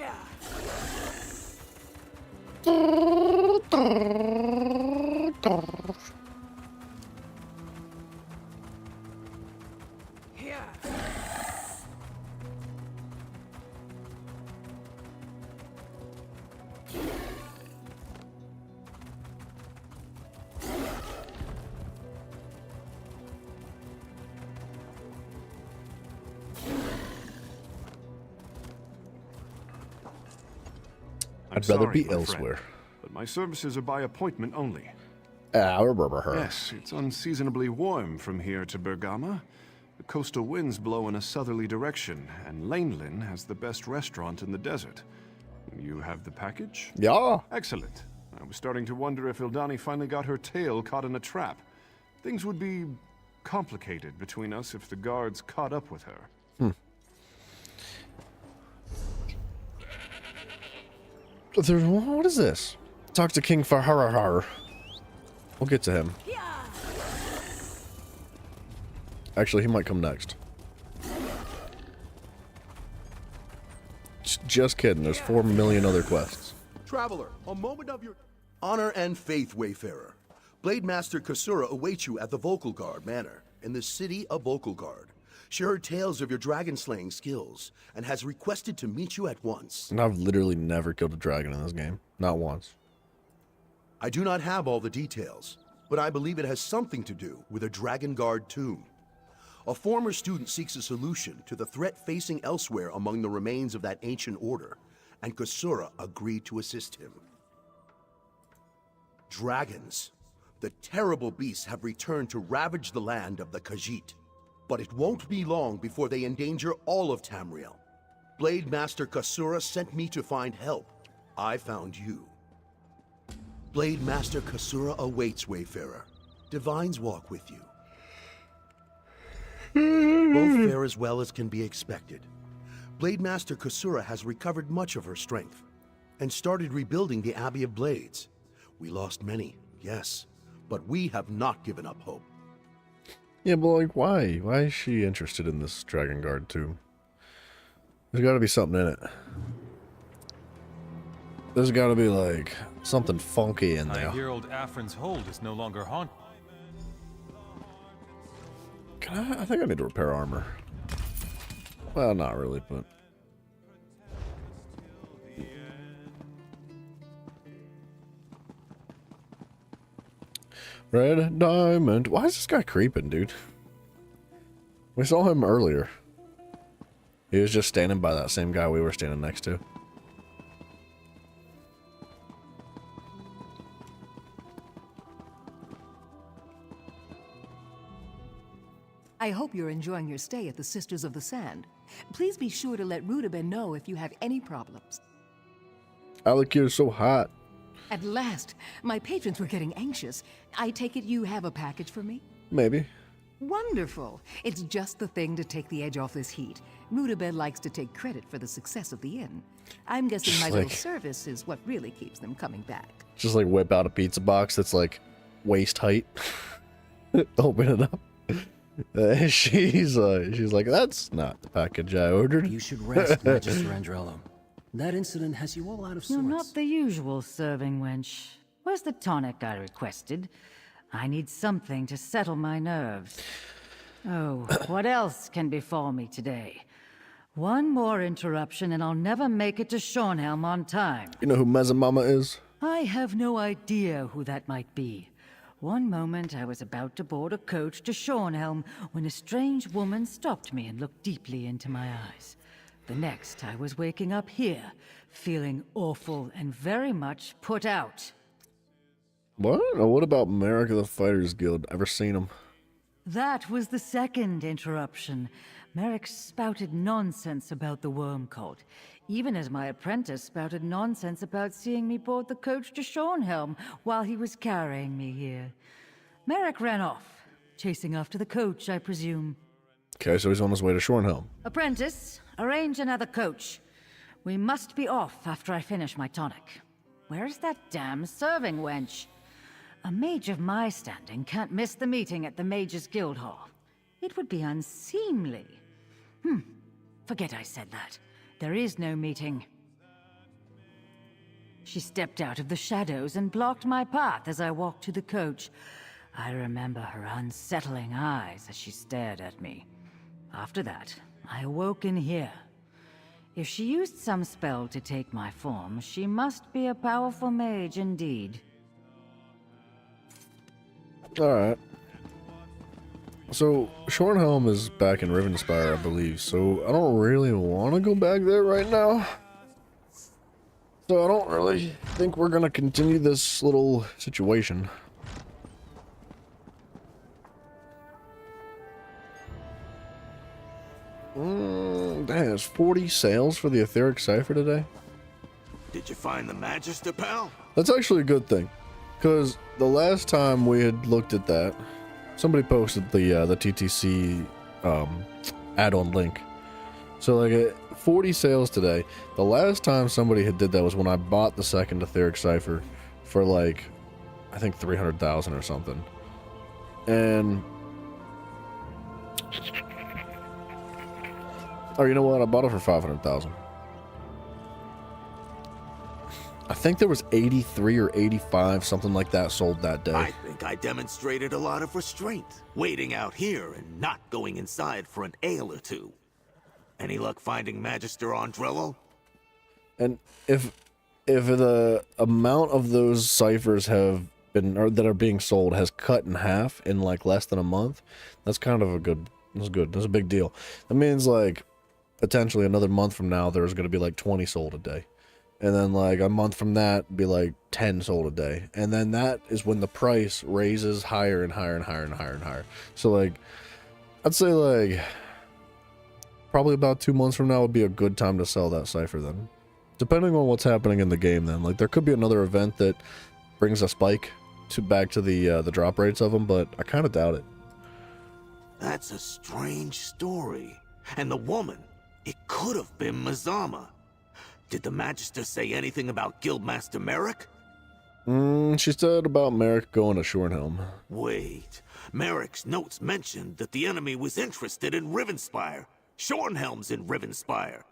I'd rather sorry, be my elsewhere. friend, but my services are by appointment only. I remember her. Yes, it's unseasonably warm from here to Bergama. The coastal winds blow in a southerly direction, and Laneland has the best restaurant in the desert. You have the package? Yeah. Excellent. I was starting to wonder if Ildani finally got her tail caught in a trap. Things would be complicated between us if the guards caught up with her. What is this? Talk to King Faharar. We'll get to him. Actually, he might come next. Just kidding. There's 4 million other quests. Traveler, a moment of your honor and faith, Wayfarer. Blade Master Kasura awaits you at the Vokalgard Manor in the city of Vokalgard. She heard tales of your dragon-slaying skills and has requested to meet you at once. And I've literally never killed a dragon in this game. Not once. I do not have all the details, but I believe it has something to do with a Dragon Guard tomb. A former student seeks a solution to the threat facing elsewhere among the remains of that ancient order, and Kasura agreed to assist him. Dragons. The terrible beasts have returned to ravage the land of the Khajiit. But it won't be long before they endanger all of Tamriel. Blade Master Kasura sent me to find help. I found you. Blade Master Kasura awaits, Wayfarer. Divines walk with you. Both fare as well as can be expected. Blade Master Kasura has recovered much of her strength and started rebuilding the Abbey of Blades. We lost many, yes, but we have not given up hope. Yeah, but like, why? Why is she interested in this Dragon Guard tomb? There's got to be something in it. There's got to be like something funky in there. I hear old Afrin's hold is no longer haunted. I think I need to repair armor. Well, not really, but... Red diamond. Why is this guy creeping, dude? We saw him earlier. He was just standing by that same guy we were standing next to. I hope you're enjoying your stay at the Sisters of the Sand. Please be sure to let Rudabin know if you have any problems. Alikir's so hot. At last, my patrons were getting anxious. I take it you have a package for me? Maybe. Wonderful. It's just the thing to take the edge off this heat. Rudabin likes to take credit for the success of the inn. I'm guessing Just my like- little service is what really keeps them coming back. Just like whip out a pizza box that's like waist height. Open it up. She's like, that's not the package I ordered. You should rest, Magister Andrello. That incident has you all out of You're sorts. not the usual serving wench. Where's the tonic I requested? I need something to settle my nerves. Oh, what else can befall me today? One more interruption and I'll never make it to Shornhelm on time. You know who Mezamama is? I have no idea who that might be. One moment I was about to board a coach to Shornhelm when a strange woman stopped me and looked deeply into my eyes. The next I was waking up here, feeling awful and very much put out. What? Oh, what about America the Fighters Guild? Ever seen them? That was the second interruption. Merrick spouted nonsense about the worm cult, even as my apprentice spouted nonsense about seeing me board the coach to Shornhelm while he was carrying me here. Merrick ran off, chasing after the coach, I presume. Okay, so he's on his way to Shornhelm. Apprentice, arrange another coach. We must be off after I finish my tonic. Where's that damn serving wench? A mage of my standing can't miss the meeting at the Mages Guild Hall. It would be unseemly. Forget I said that. There is no meeting. She stepped out of the shadows and blocked my path as I walked to the coach. I remember her unsettling eyes as she stared at me. After that, I awoke in here. If she used some spell to take my form, she must be a powerful mage indeed. Alright. So, Shornhelm is back in Rivenspire, I believe, so I don't really want to go back there right now. So I don't really think we're gonna continue this little situation. There's 40 sales for the Etheric Cipher today. Did you find the Magister, pal? That's actually a good thing, because the last time we had looked at that, somebody posted the TTC add-on link. So like 40 sales today. The last time somebody had did that was when I bought the second Etheric Cipher for like, I think 300,000 or something. And oh, you know what? I bought it for 500,000. I think there was 83 or 85, something like that, sold that day. I think I demonstrated a lot of restraint, waiting out here and not going inside for an ale or two. Any luck finding Magister Andrello? And if the amount of those ciphers have been, or that are being sold, has cut in half in like less than a month, that's kind of a good. That's good. That's a big deal. That means like potentially another month from now, there's going to be like 20 sold a day. And then like a month from that, be like 10 sold a day. And then that is when the price raises higher and higher and higher and higher and higher. So like, I'd say like probably about 2 months from now would be a good time to sell that cipher then. Depending on what's happening in the game then. Like there could be another event that brings a spike back to the drop rates of them, but I kind of doubt it. That's a strange story. And the woman, it could have been Mazama. Did the Magister say anything about Guildmaster Merrick? She said about Merrick going to Shornhelm. Wait, Merrick's notes mentioned that the enemy was interested in Rivenspire. Shornhelm's in Rivenspire.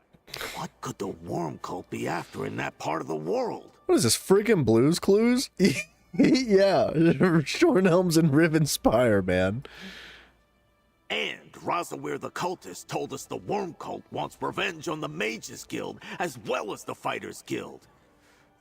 What could the Worm Cult be after in that part of the world? What is this, freaking Blue's Clues? Yeah, Shornhelm's in Rivenspire, man. And Razawir the Cultist told us the Worm Cult wants revenge on the Mages Guild as well as the Fighters Guild.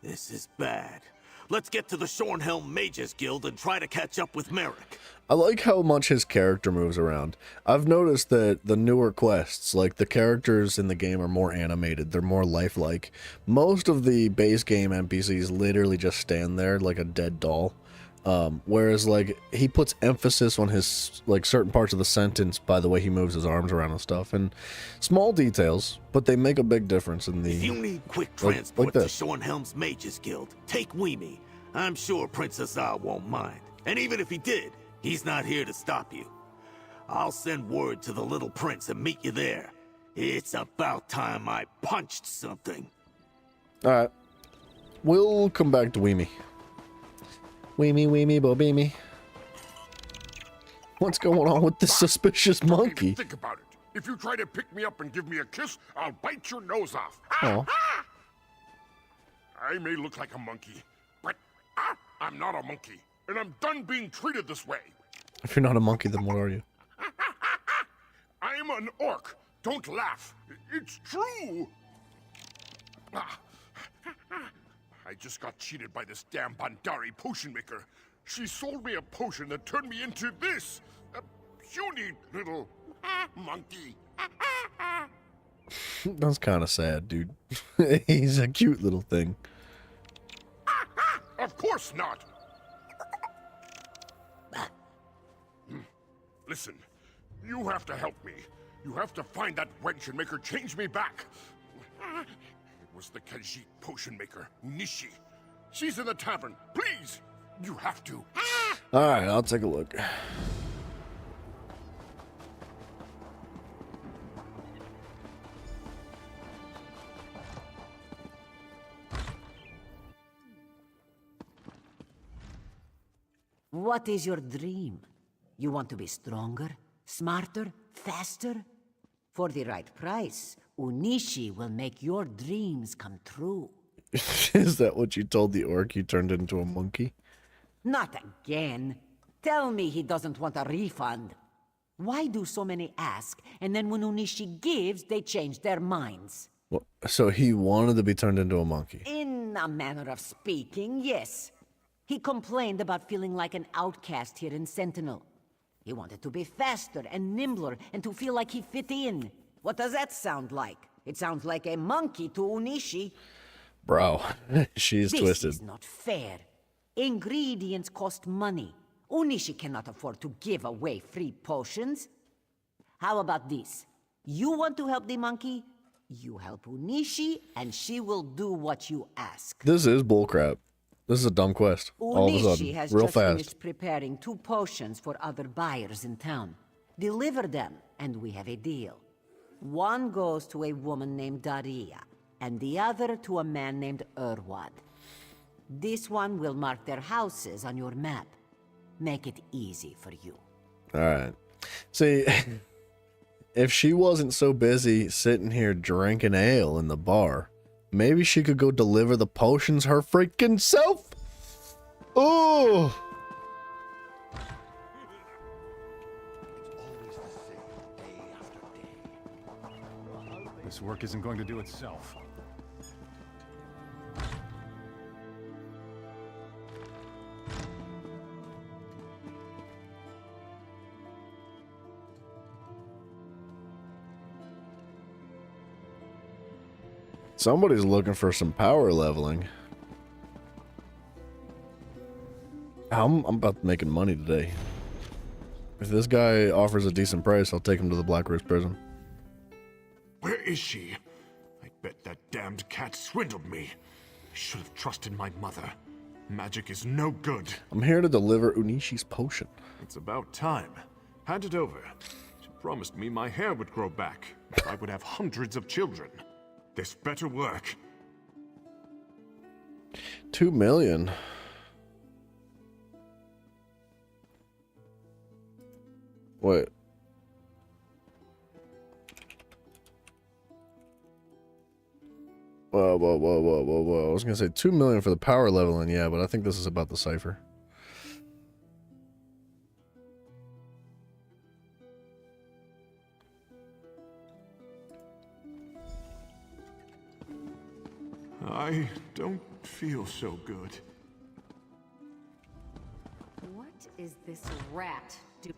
This is bad. Let's get to the Shornhelm Mages Guild and try to catch up with Merrick. I like how much his character moves around. I've noticed that the newer quests, like the characters in the game are more animated, they're more lifelike. Most of the base game NPCs literally just stand there like a dead doll. Whereas like he puts emphasis on his like certain parts of the sentence by the way he moves his arms around and stuff, and small details, but they make a big difference in the. If you need quick transport to Shornhelm's Mages Guild, take Weemy. I'm sure Prince Azar won't mind. And even if he did, he's not here to stop you. I'll send word to the little prince and meet you there. It's about time I punched something. Alright. We'll come back to Weemy. Weemy, Bobeemy. What's going on with this suspicious monkey? Think about it. If you try to pick me up and give me a kiss, I'll bite your nose off. Aw. I may look like a monkey, but I'm not a monkey, and I'm done being treated this way. If you're not a monkey, then what are you? I'm an orc. Don't laugh. It's true. I just got cheated by this damn Bandari potion maker. She sold me a potion that turned me into this. A puny little monkey. That's kind of sad, dude. He's a cute little thing. Of course not. Listen, you have to help me. You have to find that wench and make her change me back. It was the Khajiit potion maker, Unishi. She's in the tavern. Please, you have to. All right, I'll take a look. What is your dream? You want to be stronger, smarter, faster? For the right price, Unishi will make your dreams come true. Is that what you told the orc you turned into a monkey? Not again. Tell me he doesn't want a refund. Why do so many ask, and then when Unishi gives, they change their minds? Well, so he wanted to be turned into a monkey. In a manner of speaking, yes. He complained about feeling like an outcast here in Sentinel. He wanted to be faster and nimbler and to feel like he fit in. What does that sound like? It sounds like a monkey to Unishi. Bro, she's This twisted. is not fair. Ingredients cost money. Onishi cannot afford to give away free potions. How about this? You want to help the monkey? You help Onishi, and she will do what you ask. This is bullcrap. This is a dumb quest. All of a Onishi sudden, has real just fast. finished preparing 2 potions for other buyers in town. Deliver them, and we have a deal. One goes to a woman named Daria, and the other to a man named Urwad. This one will mark their houses on your map. Make it easy for you. All right. See, if she wasn't so busy sitting here drinking ale in the bar, maybe she could go deliver the potions her freaking self. Oh. This work isn't going to do itself. Somebody's looking for some power leveling. I'm about making money today. If this guy offers a decent price, I'll take him to the Black Rose prison. Where is she? I bet that damned cat swindled me. I should have trusted my mother. Magic is no good. I'm here to deliver Unishi's potion. It's about time. Hand it over. She promised me my hair would grow back. I would have hundreds of children. This better work. 2 million. Wait. Whoa. I was gonna say 2 million for the power leveling, yeah, but I think this is about the cipher. I don't feel so good. What is this rat doing?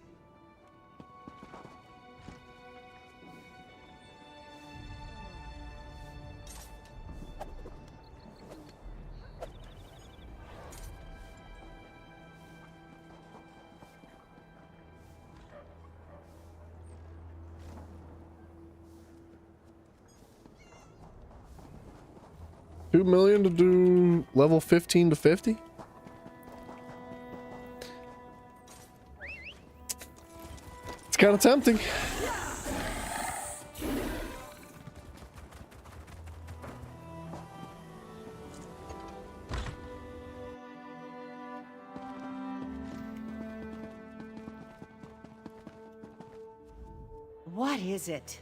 $2 million to do level 15 to 50? It's kind of tempting. What is it?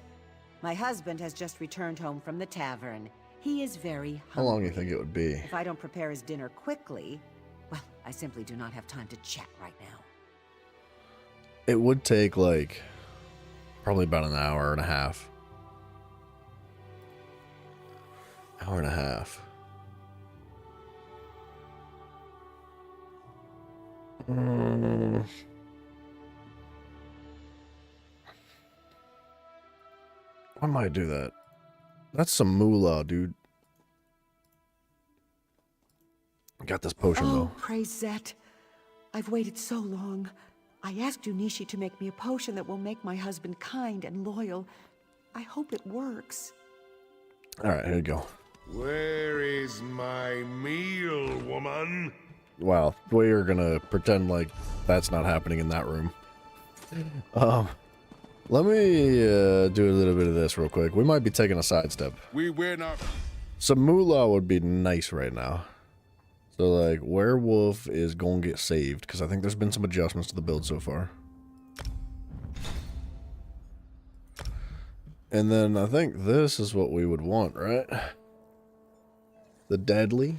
My husband has just returned home from the tavern. He is very hungry. How long do you think it would be? If I don't prepare his dinner quickly, well, I simply do not have time to chat right now. It would take like probably about an hour and a half. Hour and a half. Why might I do that? That's some moolah, dude. Got this potion though. Praise Zet. I've waited so long. I asked Unishi to make me a potion that will make my husband kind and loyal. I hope it works. All right, here you go. Where is my meal, woman? Wow, we're gonna pretend like that's not happening in that room. Let me do a little bit of this real quick. We might be taking a sidestep. We win our... Some moolah would be nice right now. So, like, Werewolf is gonna get saved, because I think there's been some adjustments to the build so far. And then I think this is what we would want, right? The deadly.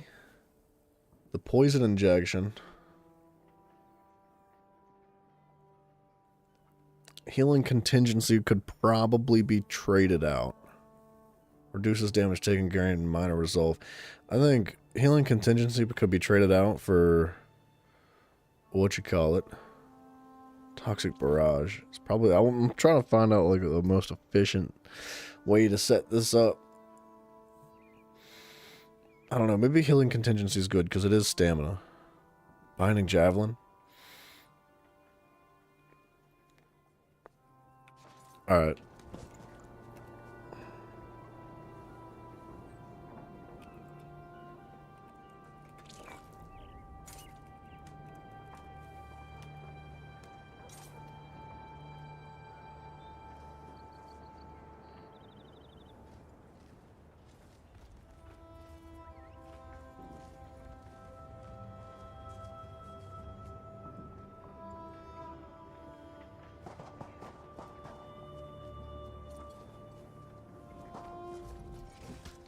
The poison injection. Healing contingency could probably be traded out. Reduces damage taken, guaranteed minor resolve. I think healing contingency could be traded out for what you call it. Toxic barrage. It's probably, I'm trying to find out like the most efficient way to set this up. I don't know. Maybe healing contingency is good because it is stamina. Binding javelin. All right.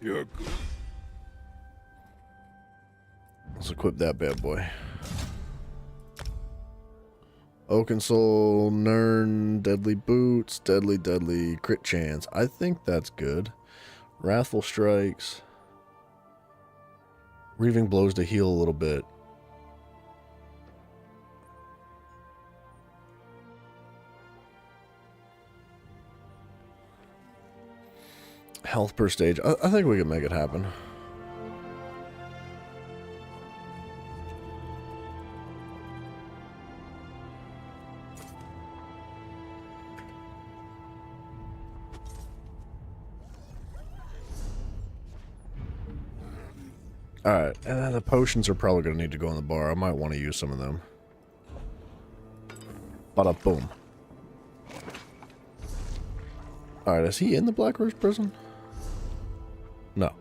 You're good. Let's equip that bad boy. Oaken Soul, Nern, Deadly Boots, Deadly, Crit Chance. I think that's good. Wrathful Strikes. Reaving Blows to heal a little bit. Health per stage. I think we can make it happen. Alright, and then the potions are probably going to need to go in the bar. I might want to use some of them. Bada boom. Alright, is he in the Black Rose prison? No.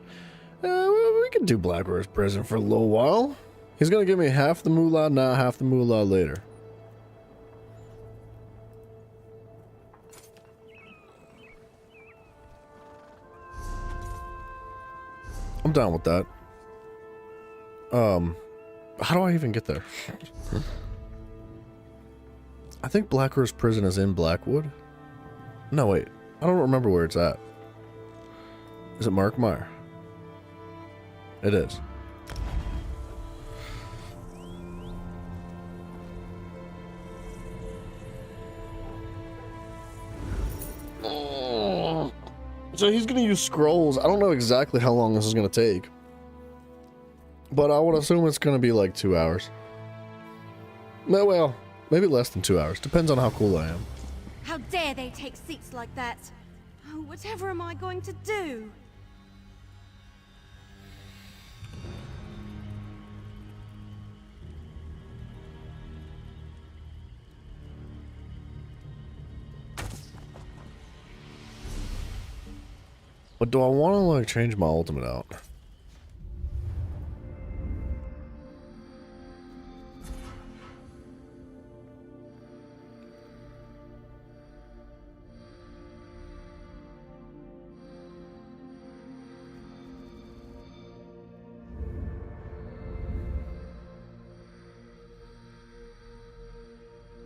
We can do Black Rose prison for a little while. He's going to give me half the moolah now, half the moolah later. I'm down with that. How do I even get there? I think Black Rose Prison is in Blackwood. No, wait. I don't remember where it's at. Is it Markmire? It is. So he's going to use scrolls. I don't know exactly how long this is going to take. But I would assume it's going to be like 2 hours. No, well, maybe less than 2 hours. Depends on how cool I am. How dare they take seats like that? Oh, whatever am I going to do? But do I want to, like, change my ultimate out?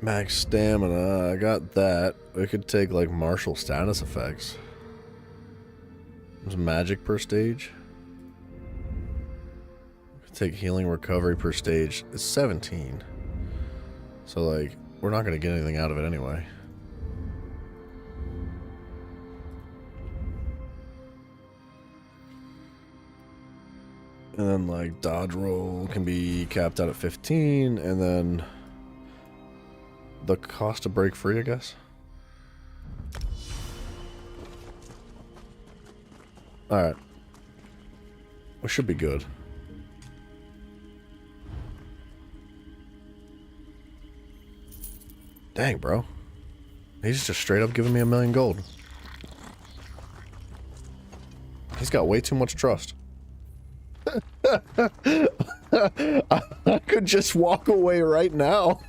Max stamina, I got that. We could take like martial status effects. There's magic per stage. We could take healing recovery per stage. It's 17. So like, we're not gonna get anything out of it anyway. And then like dodge roll can be capped out at 15, and then the cost to break free, I guess. Alright. We should be good. Dang, bro. He's just straight up giving me 1,000,000 gold. He's got way too much trust. I could just walk away right now.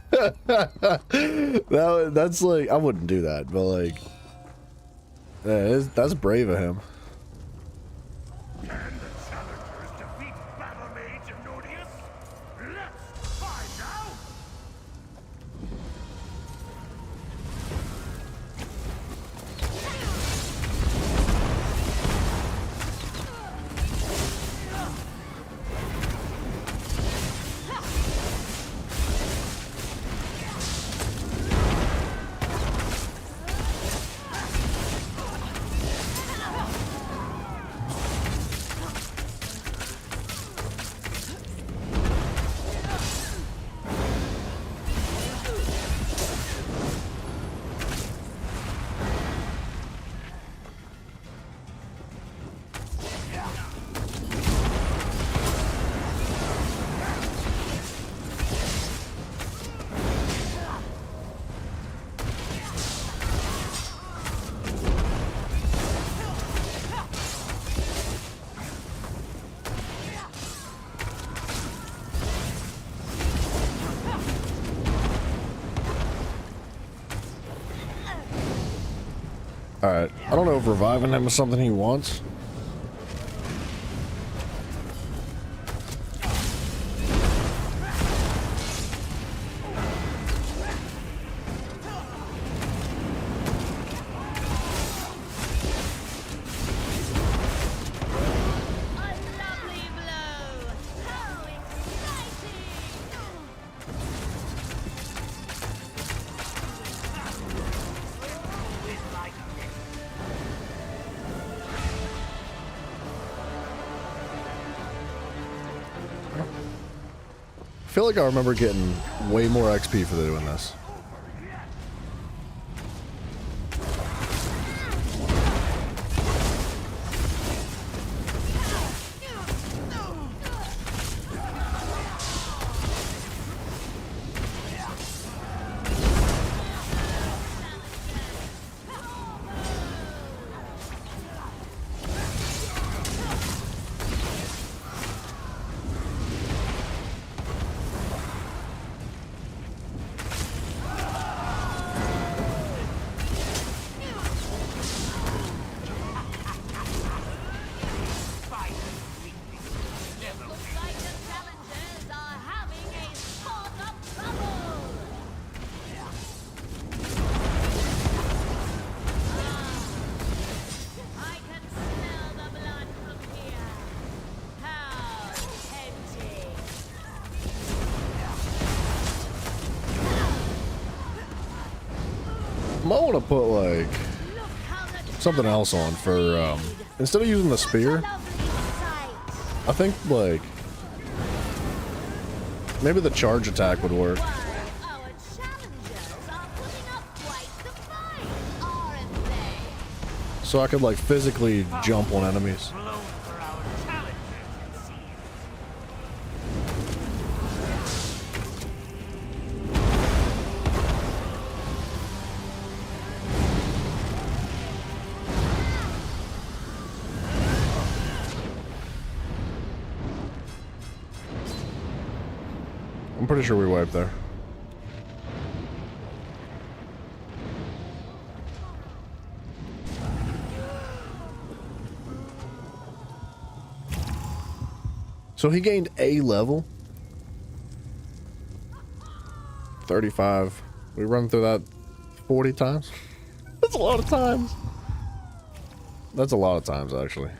That's like, I wouldn't do that, but like, yeah, that's brave of him. Alright, I don't know if reviving him is something he wants. I feel like I remember getting way more XP for doing this. Might want to put like something else on for instead of using the spear. I think like maybe the charge attack would work. So I could like physically jump on enemies. I'm pretty sure we wiped there. So he gained a level. 35. We run through that 40 times. That's a lot of times. That's a lot of times, actually.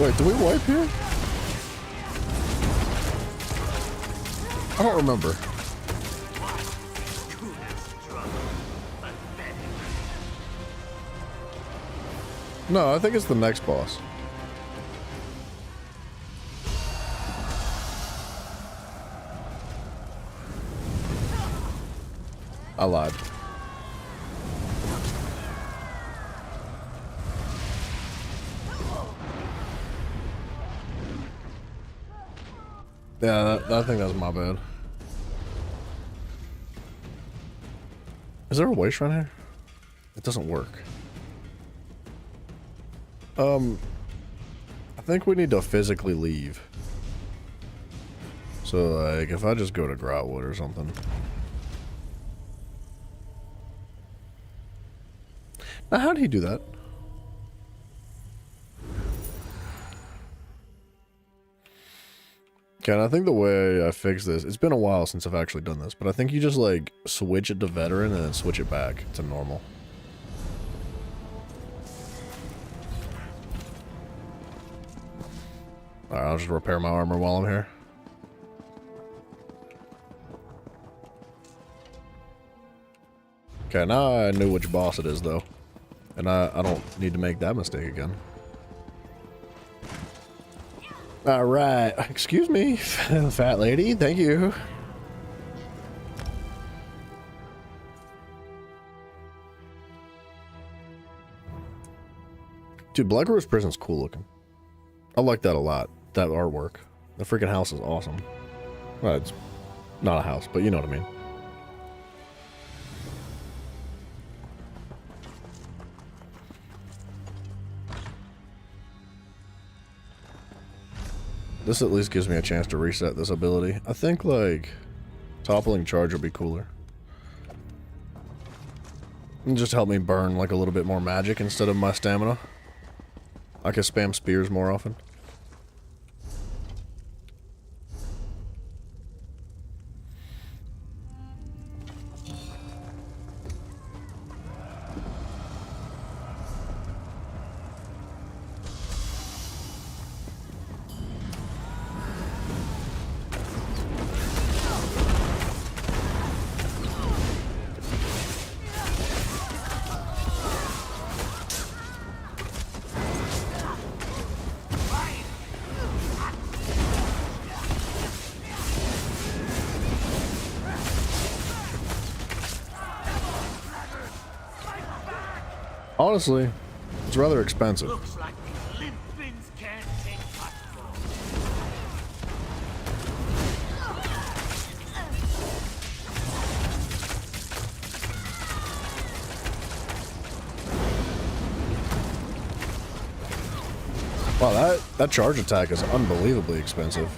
Wait, do we wipe here? I don't remember. No, I think it's the next boss. I lied. Yeah, I think that's my bad. Is there a waste right here? It doesn't work. I think we need to physically leave. So, like, if I just go to Grotwood or something. Now, how did he do that? Okay, and I think the way I fix this, it's been a while since I've actually done this, but I think you just, like, switch it to veteran and then switch it back to normal. Alright, I'll just repair my armor while I'm here. Okay, now I knew which boss it is, though. And I don't need to make that mistake again. Alright, excuse me, fat lady, thank you. Dude, Black Rose Prison's cool looking. I like that a lot, that artwork. The freaking house is awesome. Well, it's not a house, but you know what I mean. This at least gives me a chance to reset this ability. I think, like, toppling charge would be cooler. And just help me burn, like, a little bit more magic instead of my stamina. I can spam spears more often. Honestly, it's rather expensive. Looks like these limp things can't take cutthroat. Wow, that charge attack is unbelievably expensive.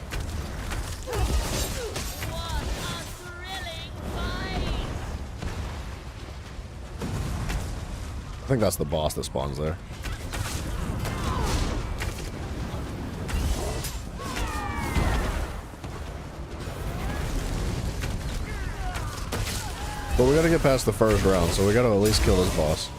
I think that's the boss that spawns there. But we gotta get past the first round, so we gotta at least kill this boss.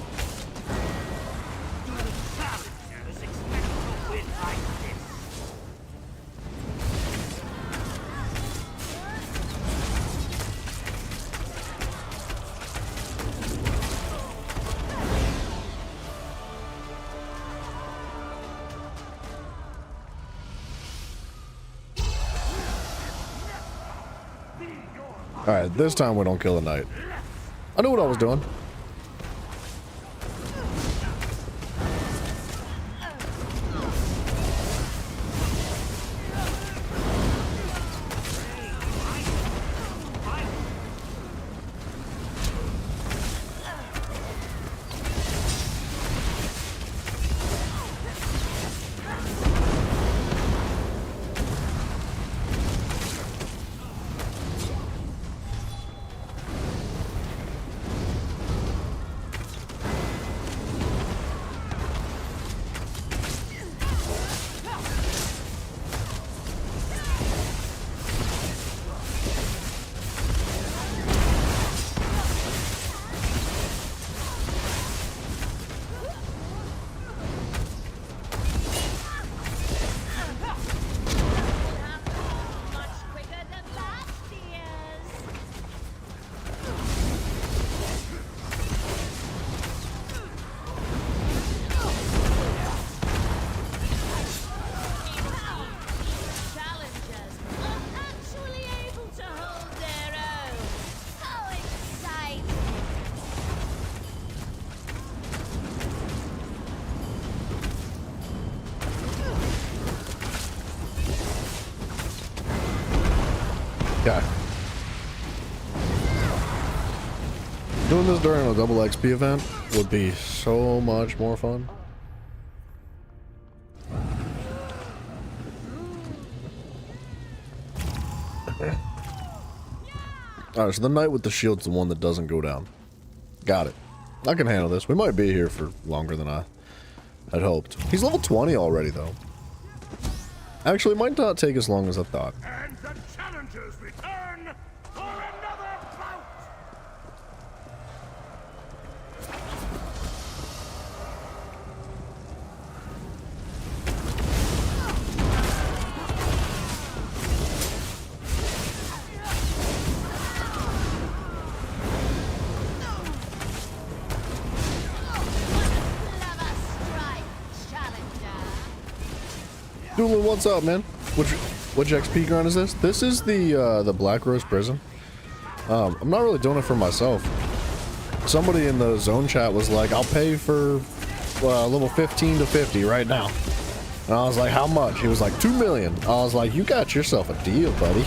Alright, this time we don't kill the knight. I knew what I was doing. Okay. Doing this during a double XP event would be so much more fun. Alright, so the knight with the shield's the one that doesn't go down. Got it. I can handle this. We might be here for longer than I had hoped. He's level 20 already, though. Actually, it might not take as long as I thought. And the challengers return for another bout! Doolin, what's up, man? Which XP grind is this? This is the Black Rose Prison. I'm not really doing it for myself. Somebody in the zone chat was like, I'll pay for level 15 to 50 right now. And I was like, how much? He was like, 2 million. I was like, you got yourself a deal, buddy.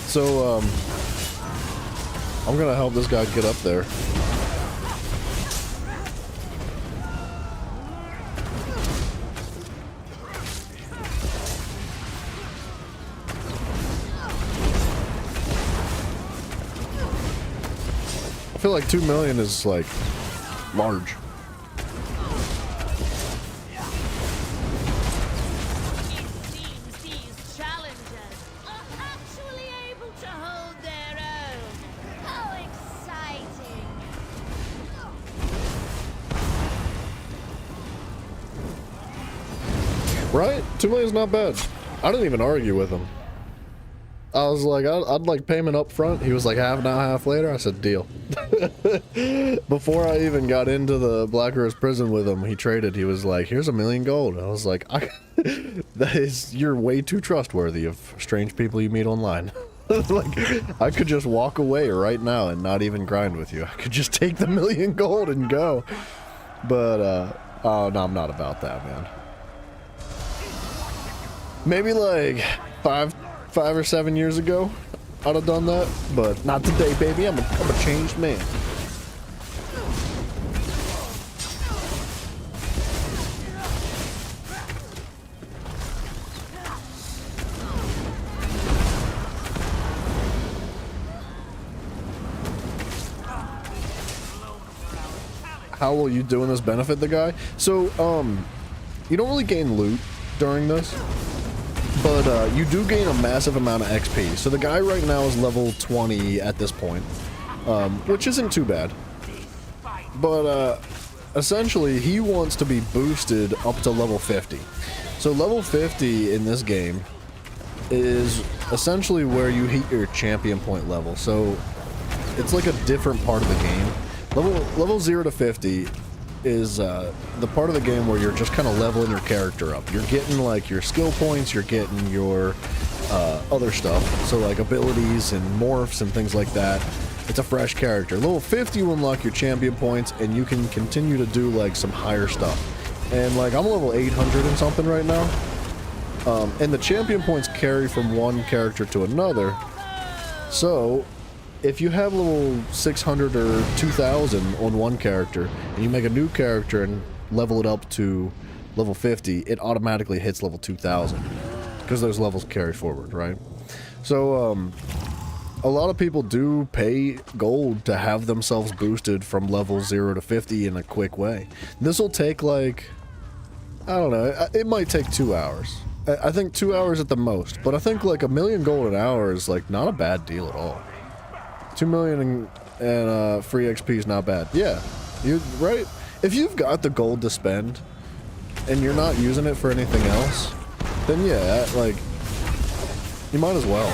So, I'm gonna help this guy get up there. I feel like 2 million is like large. Right? 2 million's not bad. I didn't even argue with him. I was like, I'd like payment up front. He was like, half now, half later. I said, deal. Before I even got into the Black Rose Prison with him, he traded. He was like, here's 1 million gold. I was like, you're way too trustworthy of strange people you meet online. Like, I could just walk away right now and not even grind with you. I could just take the 1 million gold and go. But, oh, no, I'm not about that, man. Maybe like 5 or 7 years ago, I'd have done that, but not today, baby. I'm a changed man. How will you doing this benefit the guy? So, you don't really gain loot during this. But you do gain a massive amount of XP. So the guy right now is level 20 at this point, which isn't too bad. But essentially, he wants to be boosted up to level 50. So level 50 in this game is essentially where you hit your champion point level. So it's like a different part of the game. Level 0 to 50 is the part of the game where you're just kind of leveling your character up. You're getting like your skill points, you're getting your other stuff, so like abilities and morphs and things like that. It's a fresh character. Level 50 you unlock your champion points and you can continue to do like some higher stuff. And like I'm level 800 and something right now, and the champion points carry from one character to another. So if you have level 600 or 2000 on one character and you make a new character and level it up to level 50, it automatically hits level 2000 because those levels carry forward, right? So a lot of people do pay gold to have themselves boosted from level 0 to 50 in a quick way. This will take like, I don't know, it might take 2 hours. I think 2 hours at the most, but I think like 1 million gold an hour is like not a bad deal at all. 2 million and free XP is not bad. Yeah, you right. If you've got the gold to spend and you're not using it for anything else, then yeah, like you might as well.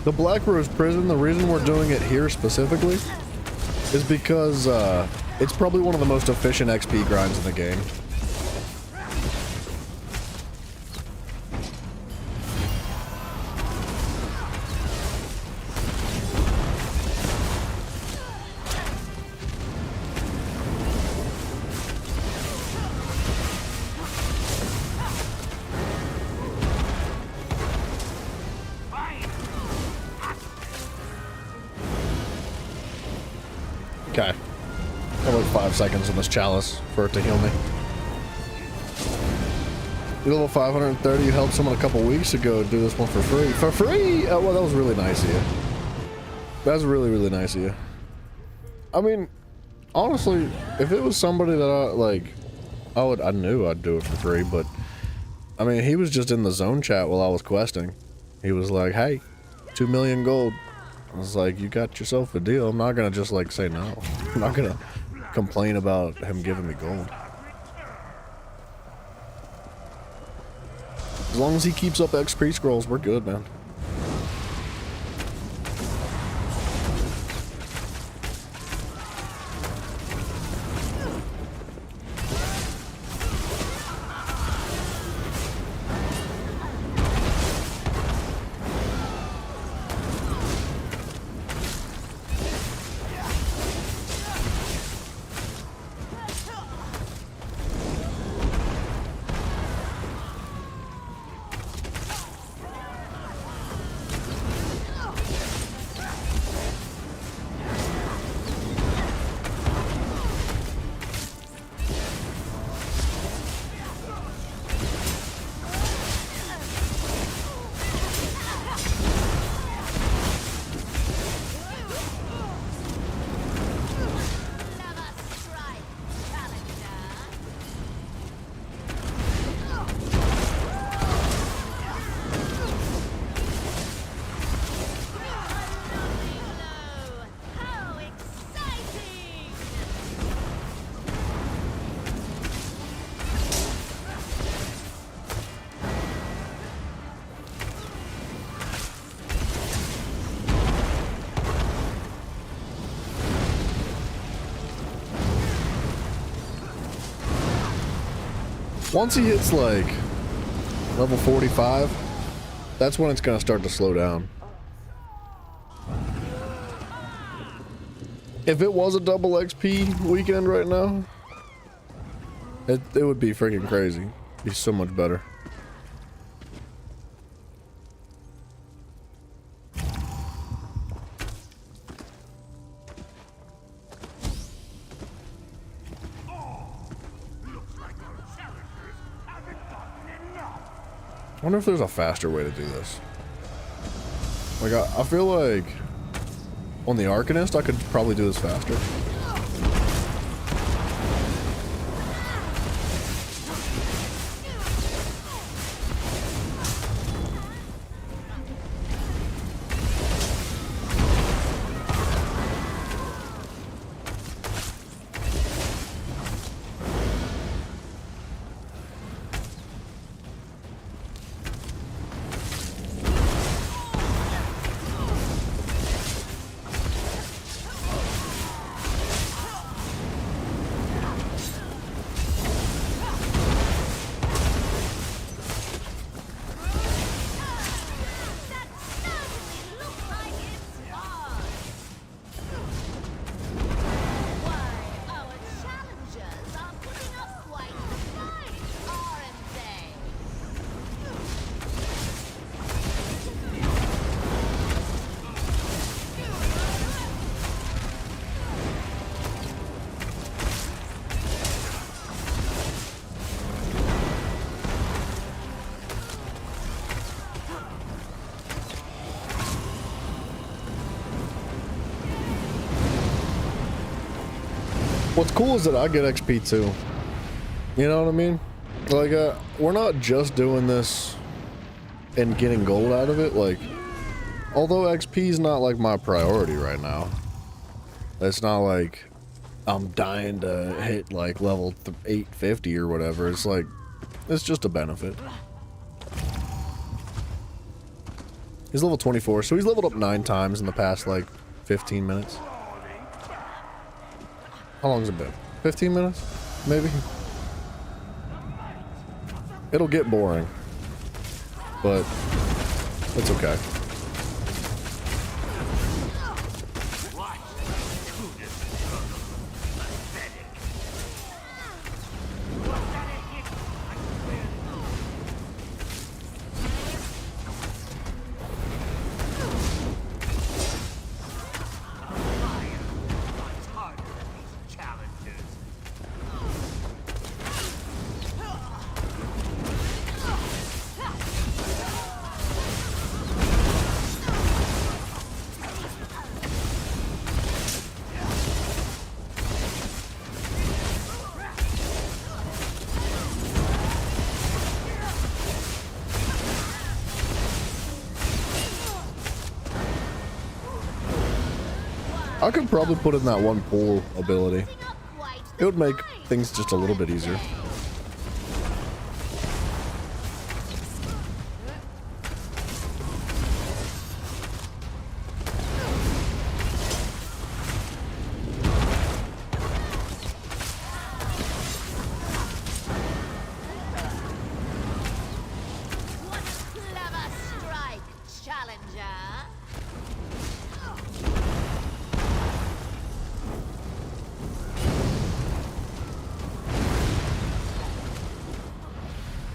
The Black Rose Prison, the reason we're doing it here specifically is because it's probably one of the most efficient XP grinds in the game. Okay. I have like 5 seconds on this chalice for it to heal me. You level 530, you helped someone a couple weeks ago do this one for free. For free? Oh, well, that was really nice of you. That's really, really nice of you. I mean, honestly, if it was somebody that I knew I'd do it for free, but I mean, he was just in the zone chat while I was questing. He was like, hey, 2 million gold. I was like, you got yourself a deal. I'm not gonna just like say no. I'm not gonna complain about him giving me gold. As long as he keeps up XP scrolls, we're good, man. Once he hits like level 45, that's when it's gonna start to slow down. If it was a double XP weekend right now, it would be freaking crazy. It'd be so much better. I wonder if there's a faster way to do this. Like, I feel like on the Arcanist, I could probably do this faster. What's cool is that I get XP too. You know what I mean? Like, we're not just doing this and getting gold out of it. Like, although XP is not like my priority right now, it's not like I'm dying to hit like level 850 or whatever. It's like, it's just a benefit. He's level 24, so he's leveled up 9 times in the past, like, 15 minutes. How long has it been? 15 minutes? Maybe? It'll get boring. But it's okay. I could probably put in that one pull ability. It would make things just a little bit easier.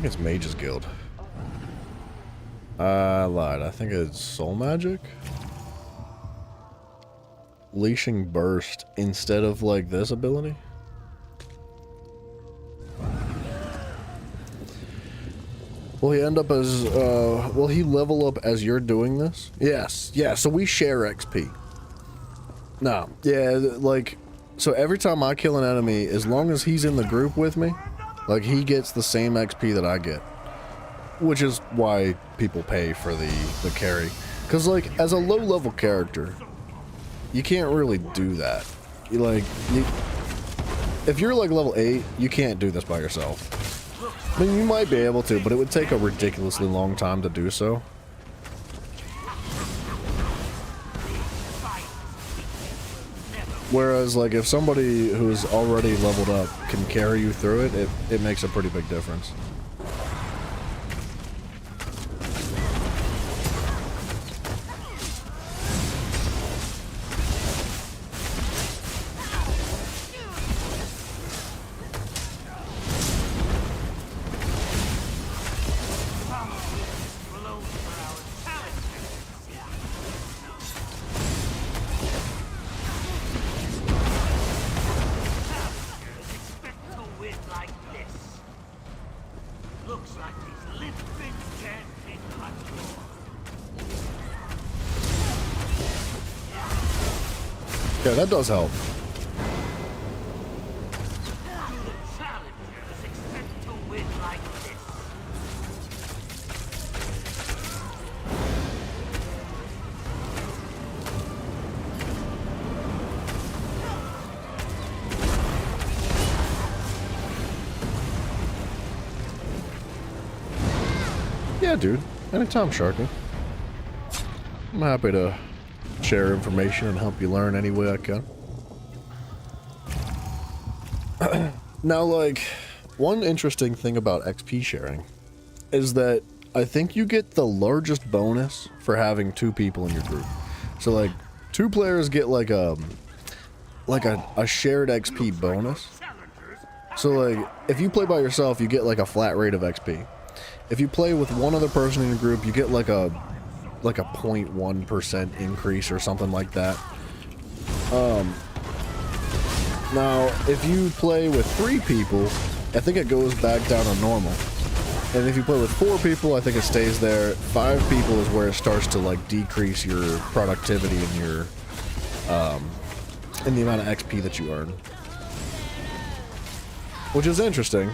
It's Mage's Guild. I lied. I think it's Soul Magic? Leashing Burst instead of, like, this ability? Will he end up as, will he level up as you're doing this? Yes. Yeah, so we share XP. No. Yeah, like, so every time I kill an enemy, as long as he's in the group with me, like, he gets the same XP that I get. Which is why people pay for the carry. Because, like, as a low-level character, you can't really do that. If you're, like, level 8, you can't do this by yourself. I mean, you might be able to, but it would take a ridiculously long time to do so. Whereas, like, if somebody who's already leveled up can carry you through it, it makes a pretty big difference. Yeah, that does help. Yeah, dude. Anytime, Sharky. I'm happy to share information and help you learn any way I can. Now, like, one interesting thing about XP sharing is that I think you get the largest bonus for having 2 people in your group. So, like, 2 players get like a shared XP bonus. So, like, if you play by yourself, you get like a flat rate of XP. If you play with one other person in your group, you get like a 0.1% increase or something like that. Now, if you play with 3 people, I think it goes back down to normal. And if you play with 4 people, I think it stays there. 5 people is where it starts to, like, decrease your productivity and your, in the amount of XP that you earn. Which is interesting.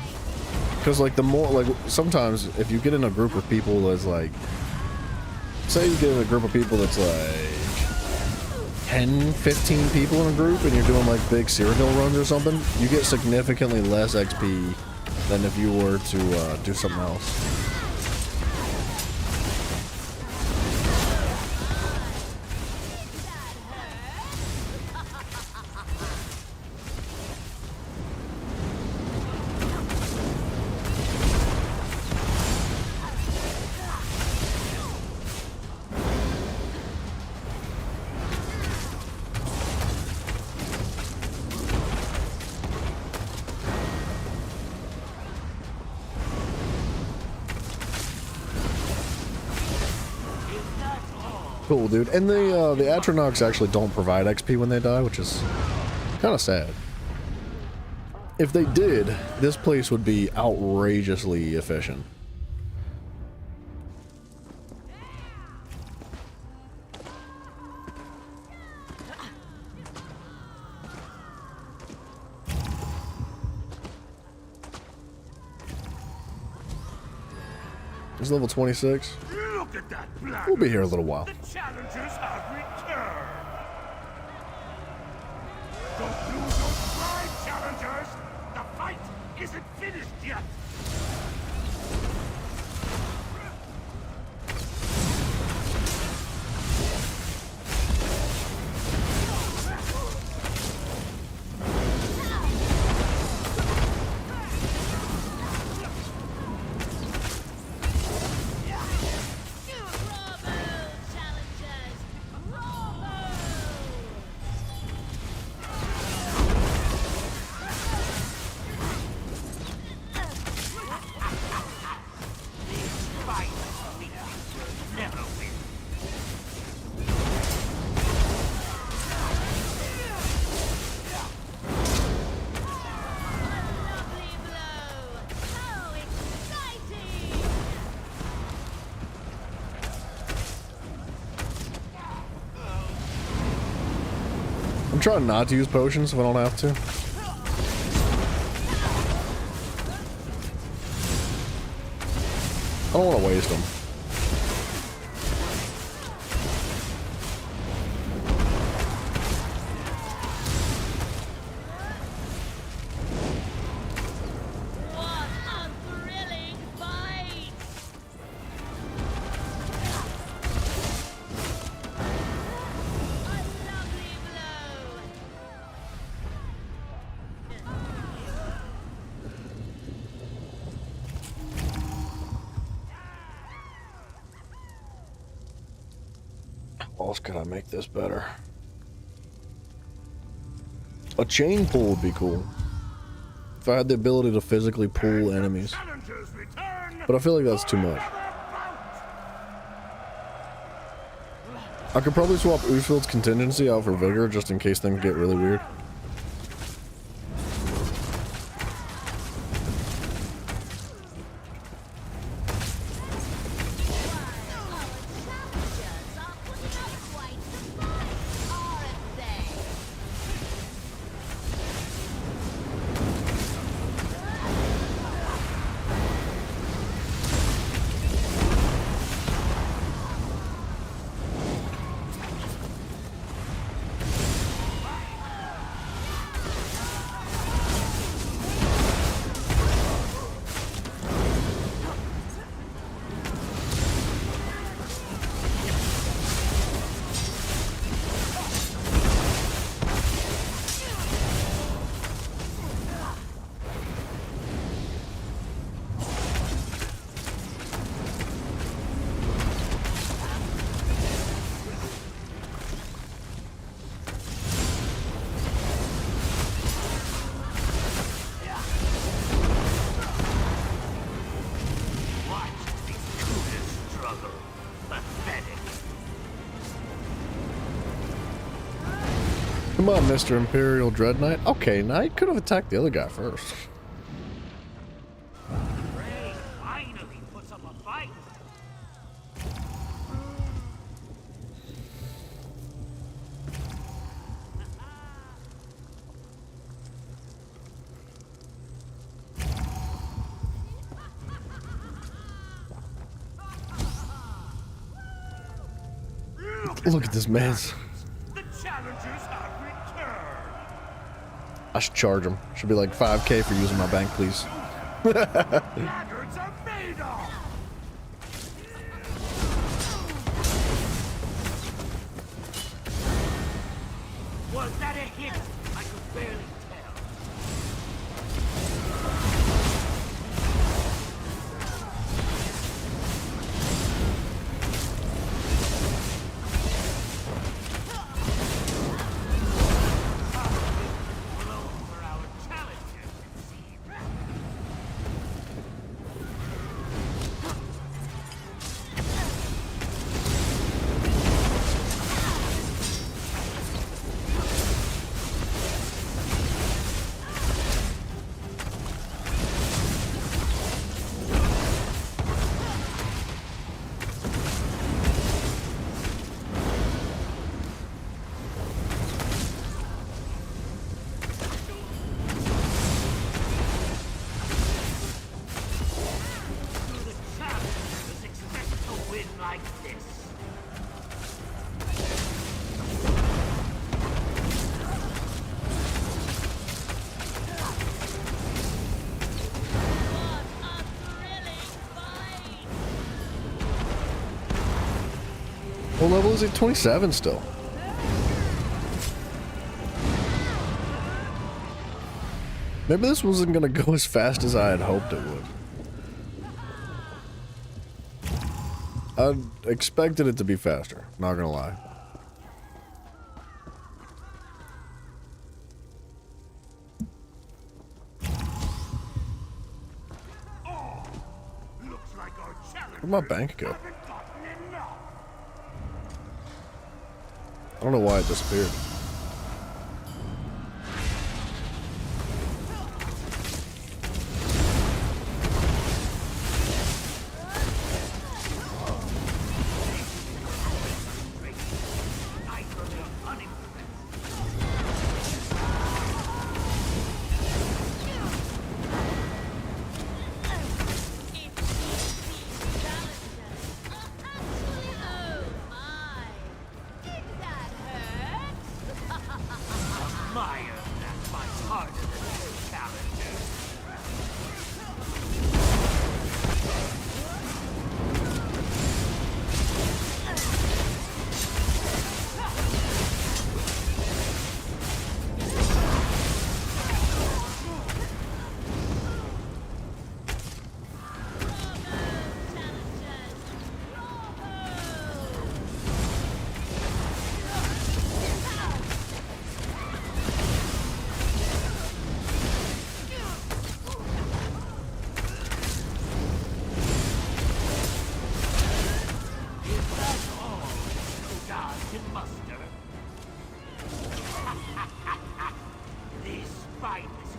Because, like, the more, like, sometimes if you get in a group of people that's, like, say you get in a group of people that's, like, 10, 15 people in a group and you're doing, like, big Cyrodiil runs or something, you get significantly less XP than if you were to do something else. cool, dude. And the Atronachs actually don't provide XP when they die, which is kind of sad. If they did, this place would be outrageously efficient. It's level 26. Look at that black. We'll be here a little while. The challengers have returned. Don't lose your pride, challengers. The fight isn't finished yet. I'm trying not to use potions if I don't have to. I don't want to waste them. How else could I make this better? A chain pull would be cool. If I had the ability to physically pull enemies. But I feel like that's too much. I could probably swap Usfield's contingency out for Vigor just in case things get really weird. Come on, Mr. Imperial Dread Knight. Okay, Knight could have attacked the other guy first. Ray finally puts up a fight. Look at this mess. The challengers have returned. I should charge him. Should be like 5K for using my bank, please. Laggards are made of. Was that a hit? I could barely tell. What level is he? 27 still. Maybe this wasn't gonna go as fast as I had hoped it would. I expected it to be faster, not gonna lie. Where'd my bank go? I don't know why it disappeared.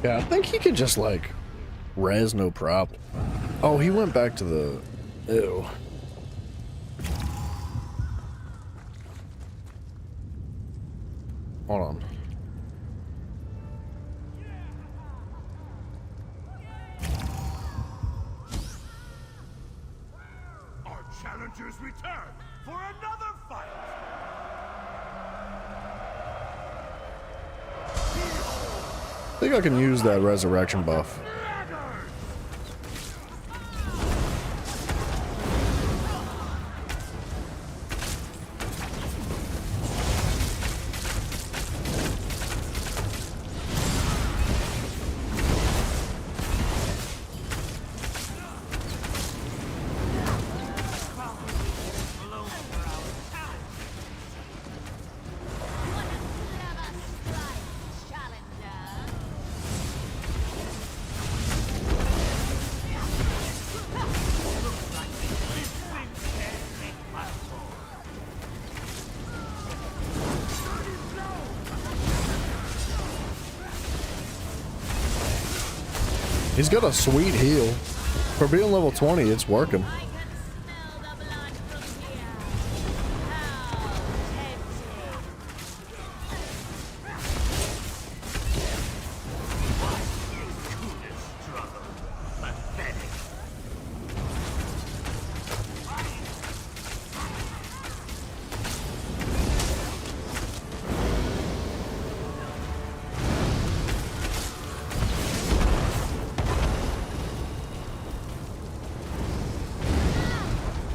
Yeah, I think he could just, like, res no problem. Oh, he went back to the... Ew. Hold on. Our challengers return for another fight! I think I can use that resurrection buff. He's got a sweet heal. For being level 20, it's working.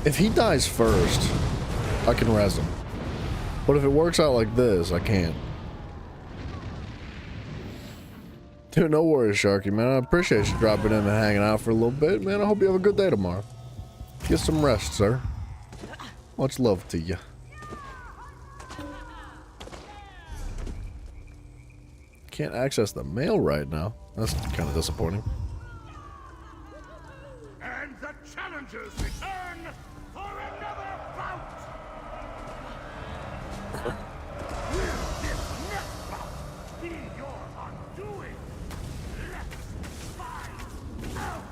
If he dies first, I can res him. But if it works out like this, I can't. Dude, no worries, Sharky, man. I appreciate you dropping in and hanging out for a little bit, man. I hope you have a good day tomorrow. Get some rest, sir. Much love to you. Can't access the mail right now. That's kind of disappointing. And the challengers return for another bout! Will this next bout be your undoing? Let's find out!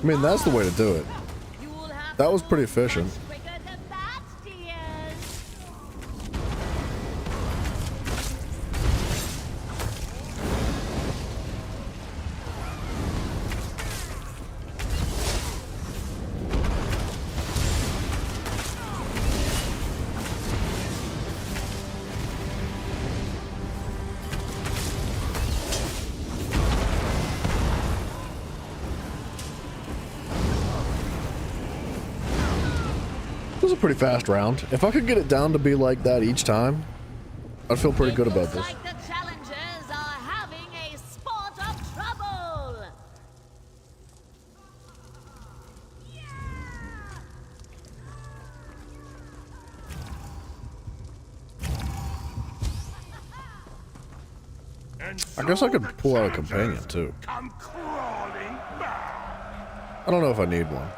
I mean, that's the way to do it. That was pretty efficient. It was a pretty fast round. If I could get it down to be like that each time, I'd feel pretty good about this. The challengers are having a spot of trouble. I guess I could pull out a companion too. Come crawling back. I don't know if I need one.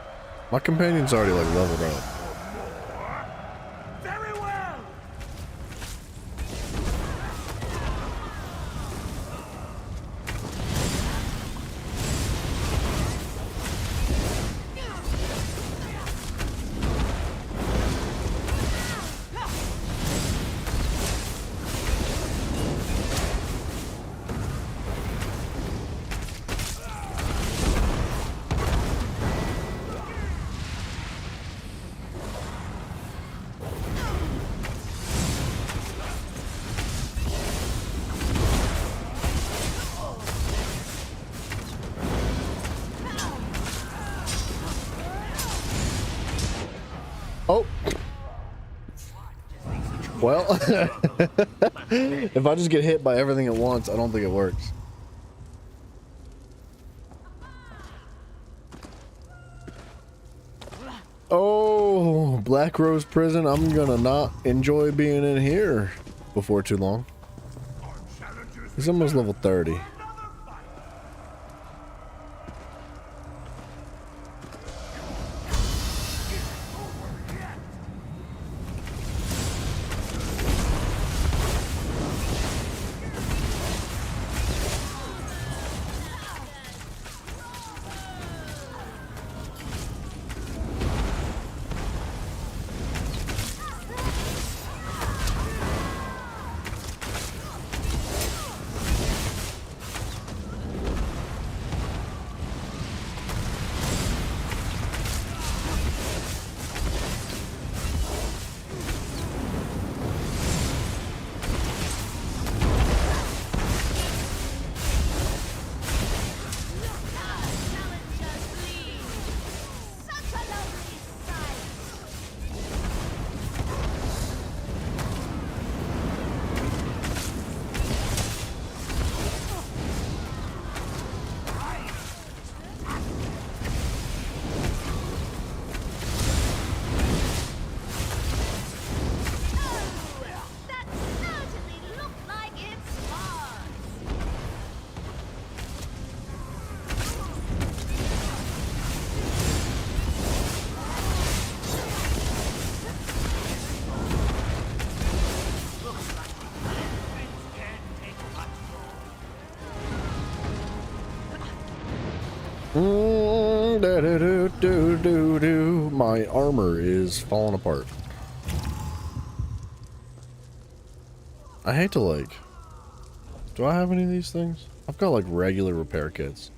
My companion's already like leveled up. Very well. Oh. Well, if I just get hit by everything at once, I don't think it works. Oh, Black Rose Prison. I'm gonna not enjoy being in here before too long. He's almost level 30. My armor is falling apart. I hate to like... Do I have any of these things? I've got like regular repair kits.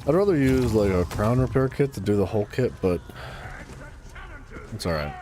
I'd rather use like a crown repair kit to do the whole kit, but it's alright.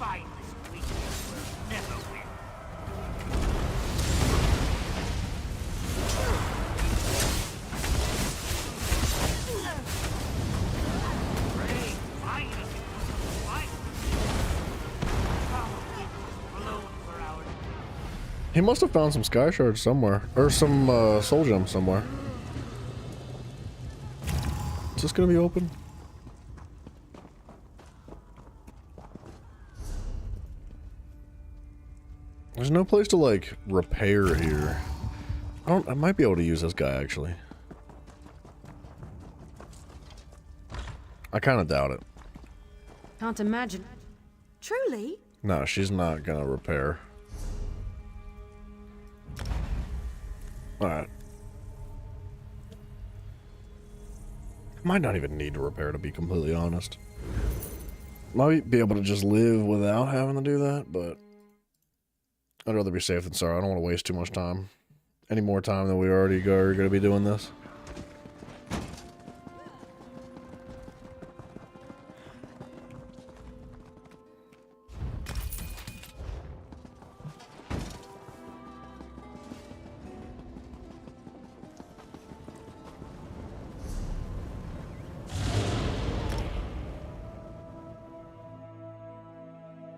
spineless weakness will never win. Rain, finally! He must have found some sky shards somewhere, or some soul gems somewhere. Is this gonna be open? There's no place to like repair here. I might be able to use this guy actually. I kind of doubt it. Can't imagine. Truly? No, she's not gonna repair. Alright. Might not even need to repair, to be completely honest. Might be able to just live without having to do that, but I'd rather be safe than sorry. I don't want to waste too much time. Any more time than we already are going to be doing this.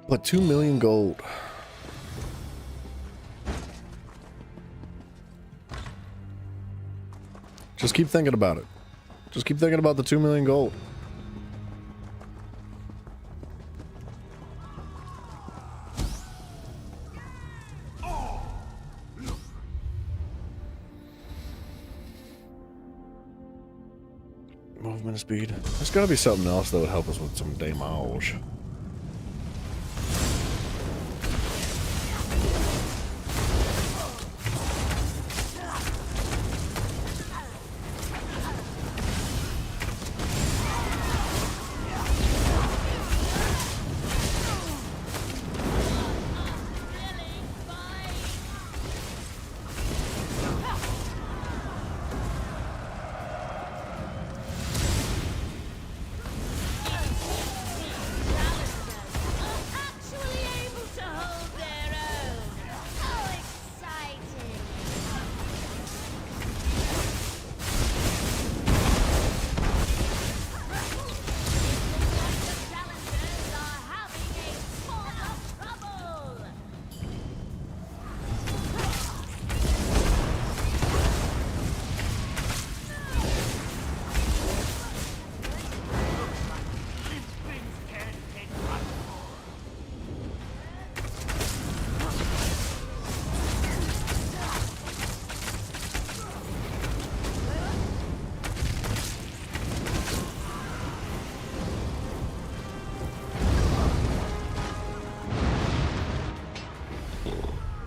But 2 million gold. Just keep thinking about it. Just keep thinking about the 2 million gold. Movement speed. There's gotta be something else that would help us with some damage.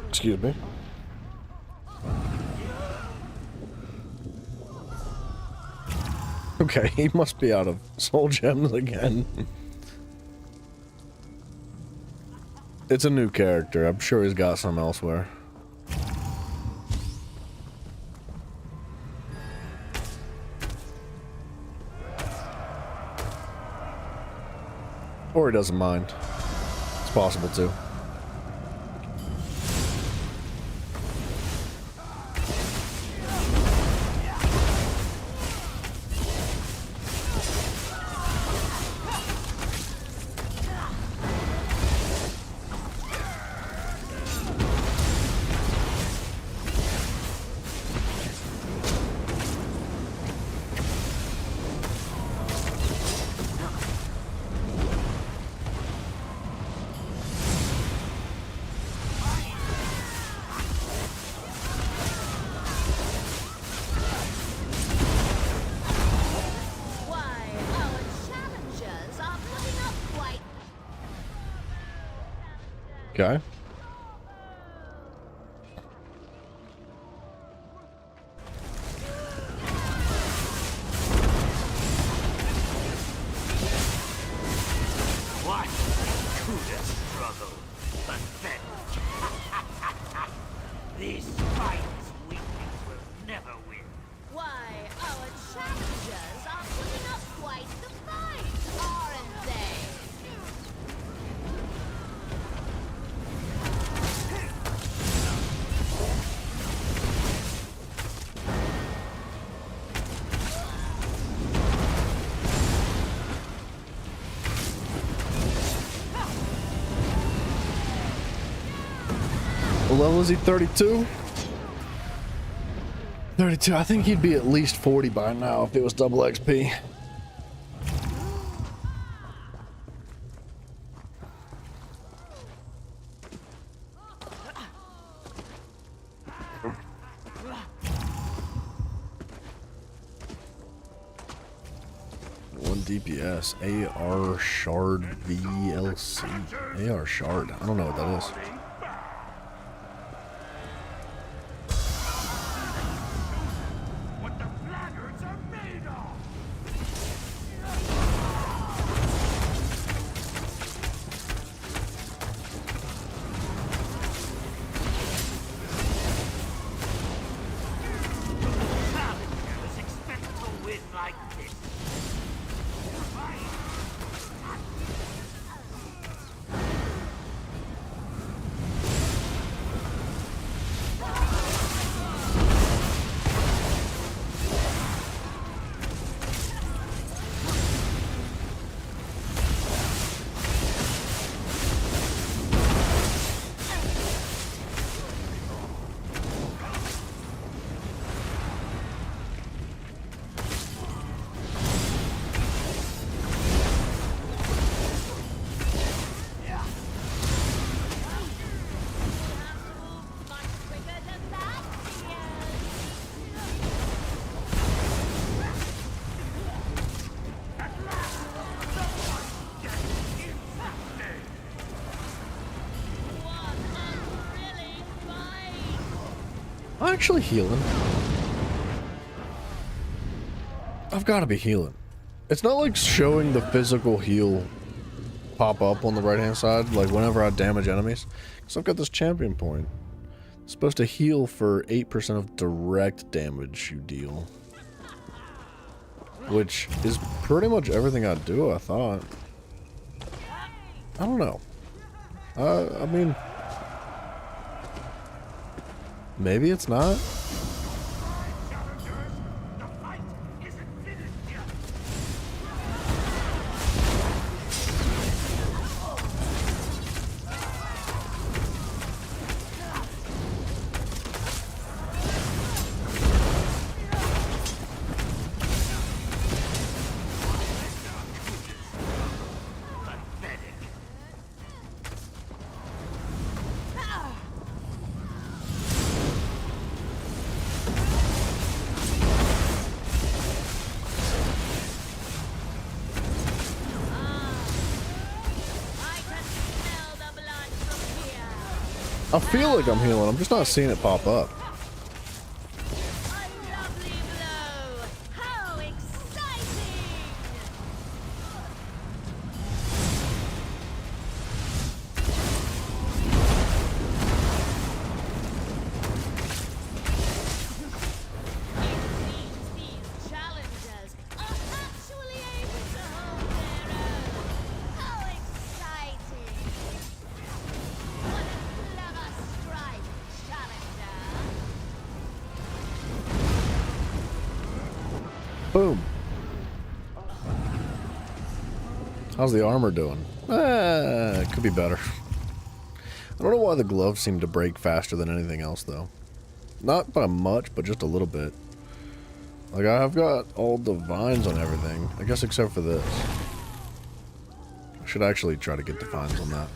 Excuse me. Okay, he must be out of soul gems again. It's a new character. I'm sure he's got some elsewhere. Or he doesn't mind. It's possible too. Okay. What? Kuda struggle. Pathetic. These spineless weaklings will never win. Why, our challengers are putting up quite the fight, aren't they? What level is he? 32? 32. I think he'd be at least 40 by now if it was double XP. DPS. AR Shard VLC. AR Shard. I don't know what that is. I'm actually healing. I've got to be healing. It's not like showing the physical heal pop up on the right hand side, like whenever I damage enemies. So I've got this champion point. It's supposed to heal for 8% of direct damage you deal. Which is pretty much everything I do, I thought. I don't know. I mean... maybe it's not. I feel like I'm healing, I'm just not seeing it pop up. Boom. How's the armor doing? It could be better. I don't know why the gloves seem to break faster than anything else, though. Not by much, but just a little bit. Like, I've got all the vines on everything. I guess except for this. I should actually try to get the vines on that.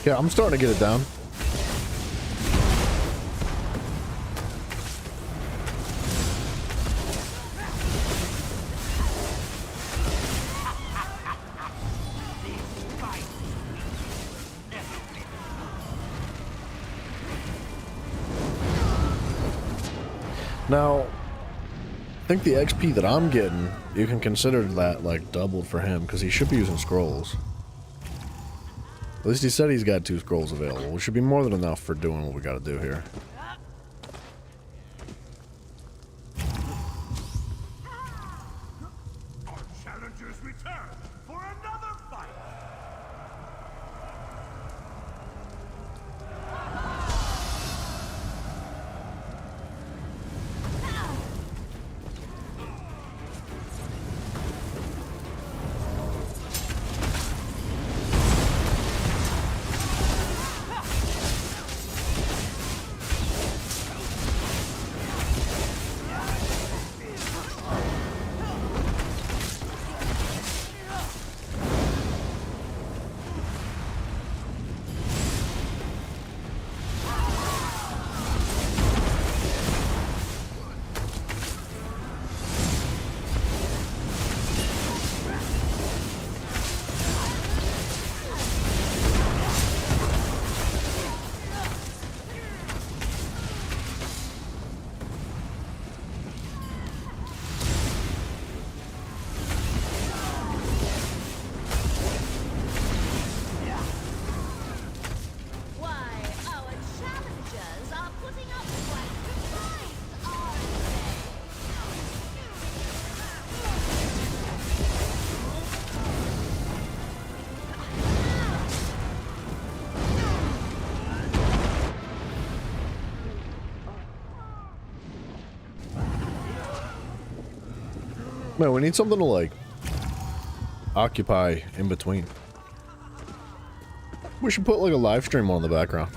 Yeah, I'm starting to get it down. Now, I think the XP that I'm getting, you can consider that like doubled for him because he should be using scrolls. At least he said he's got 2 scrolls available, which should be more than enough for doing what we got to do here. Our challengers return for another fight. Man, we need something to like occupy in between. We should put like a live stream on in the background.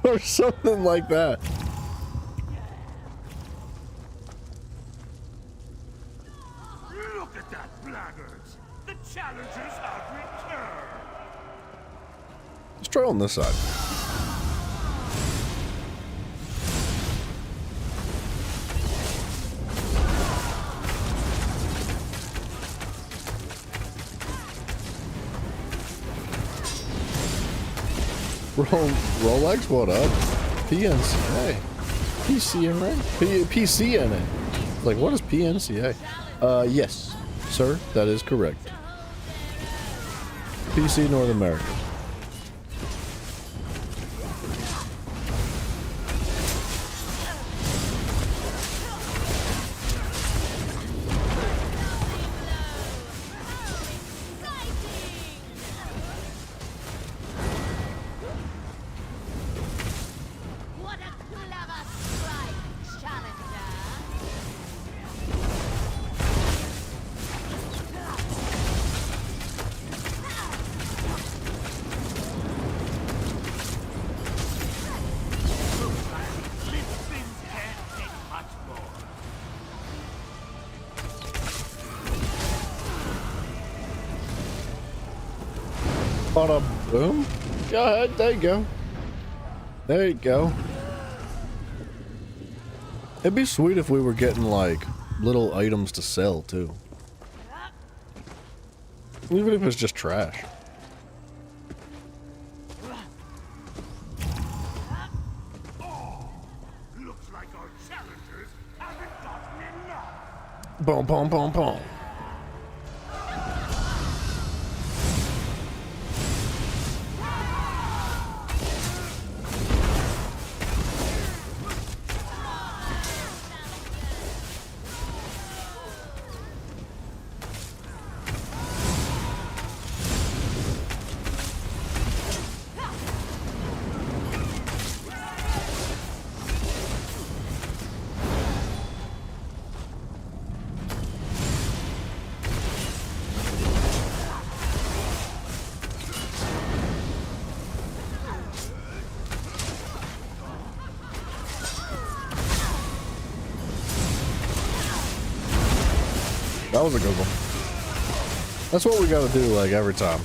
or something like that. Look at that, blackguards! The challengers have returned! Let's try on this side. Rolex, what up? PNCA. PCNA? PCNA. Like, what is PNCA? Yes, sir, that is correct. PC North America. Bada boom. Go ahead, there you go. There you go. It'd be sweet if we were getting like little items to sell too. Even if it's just trash. Looks like our challengers haven't gotten enough! Boom, boom, boom, boom. That was a good one. That's what we gotta do, like, every time.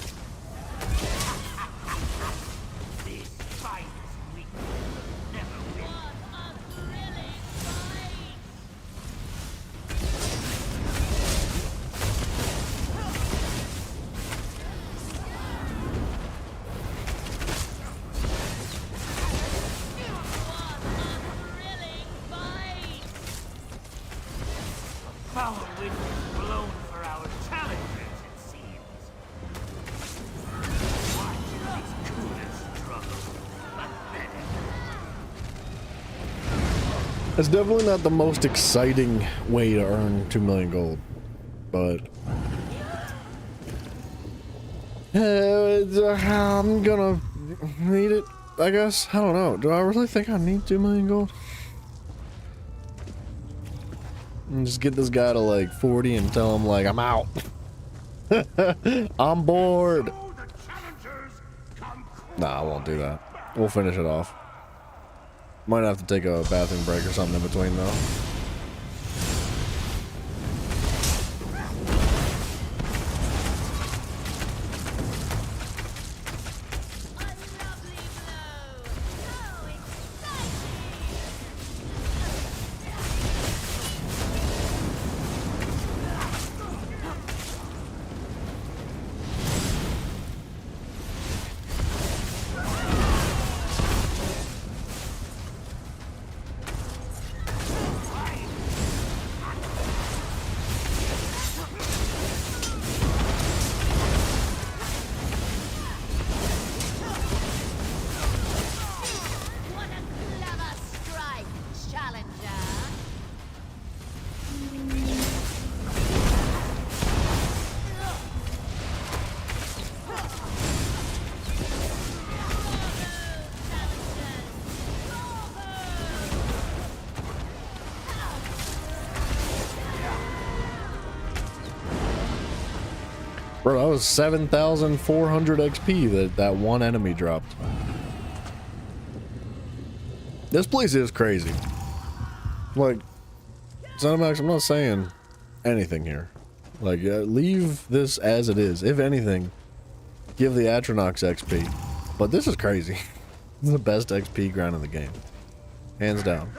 Our wind is blown for our challengers, it seems. Watch these coolers struggle. Pathetic. It's definitely not the most exciting way to earn 2 million gold, but I'm gonna need it, I guess. I don't know. Do I really think I need 2 million gold? And just get this guy to like 40 and tell him like I'm out. I'm bored. Nah, I won't do that. We'll finish it off. Might have to take a bathroom break or something in between though. Bro, that was 7,400 XP that one enemy dropped. This place is crazy. Like, Zenimax, I'm not saying anything here. Like, leave this as it is. If anything, give the Atronachs XP. But this is crazy. This is the best XP grind in the game. Hands down.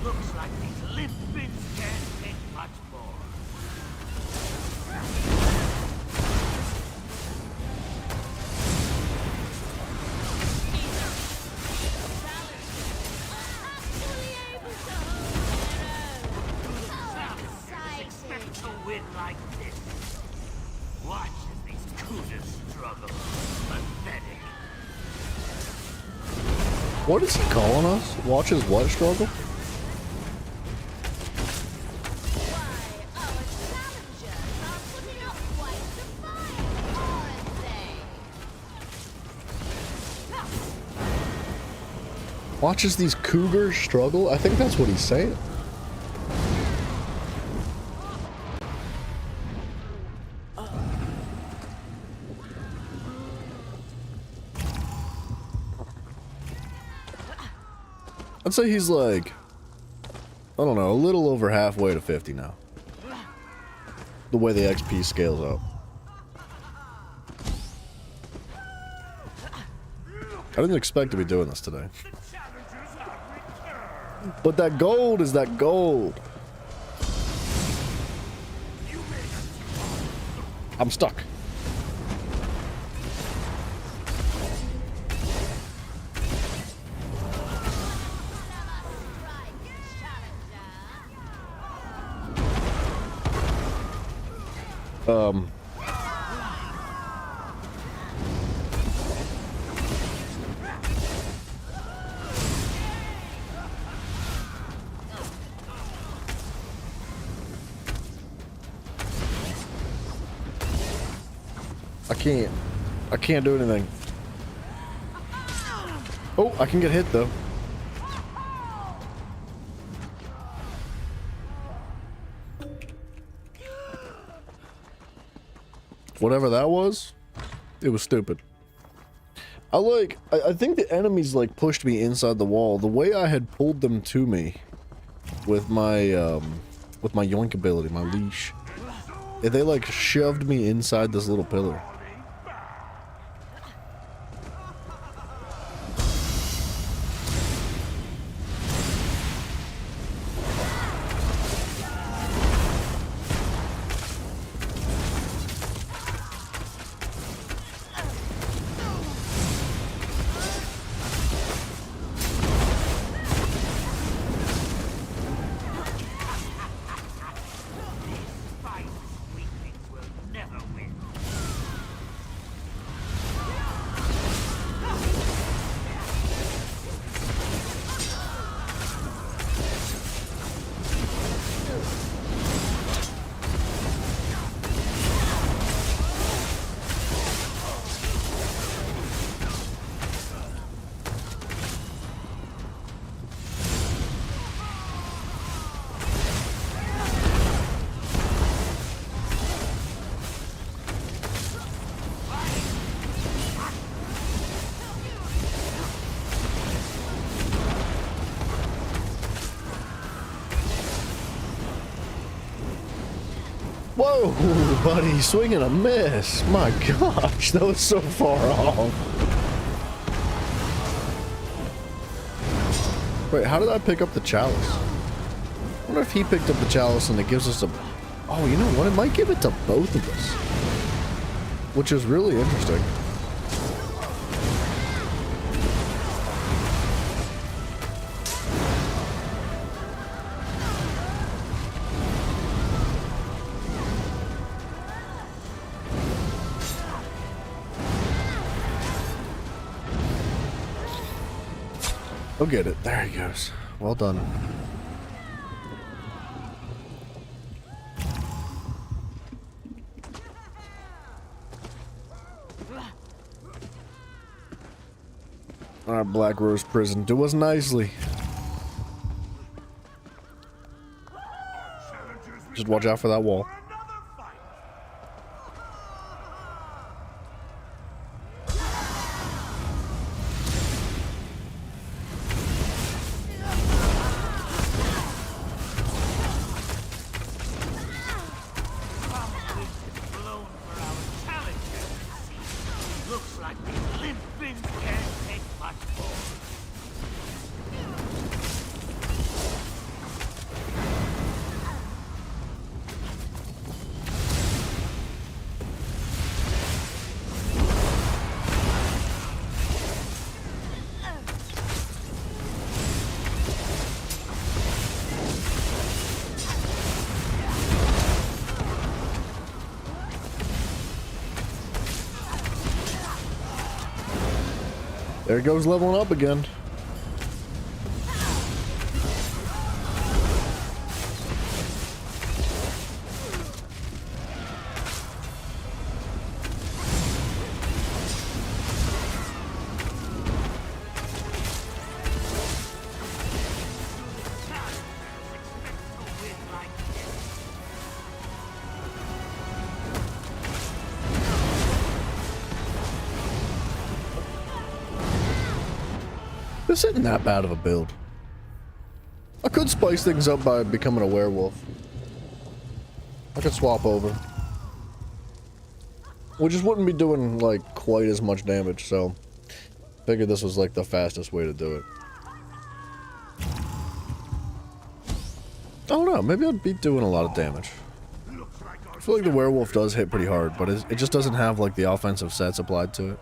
Looks like these limp bins can't take much more. Expect to win like this. Watch as these coolers struggle. Pathetic. What is he calling us? Watch his what struggle? Watches these cougars struggle? I think that's what he's saying. I'd say he's like, I don't know, a little over halfway to 50 now. The way the XP scales up. I didn't expect to be doing this today. But that gold is that gold. I'm stuck. I can't do anything. Oh, I can get hit though. Whatever that was, it was stupid. I think the enemies like pushed me inside the wall. The way I had pulled them to me with my yoink ability, my leash, They like shoved me inside this little pillar. Whoa, buddy, swing and a miss. My gosh, that was so far off. Wait, how did I pick up the chalice? I wonder if he picked up the chalice and it gives us a... Oh, you know what? It might give it to both of us. Which is really interesting. Go get it. There he goes. Well done. Our Black Rose prison. Do us nicely. Just watch out for that wall. There goes leveling up again. This isn't that bad of a build. I could spice things up by becoming a werewolf. I could swap over. We just wouldn't be doing like quite as much damage, so figured this was like the fastest way to do it. I don't know, maybe I'd be doing a lot of damage. I feel like the werewolf does hit pretty hard, but it just doesn't have like the offensive sets applied to it.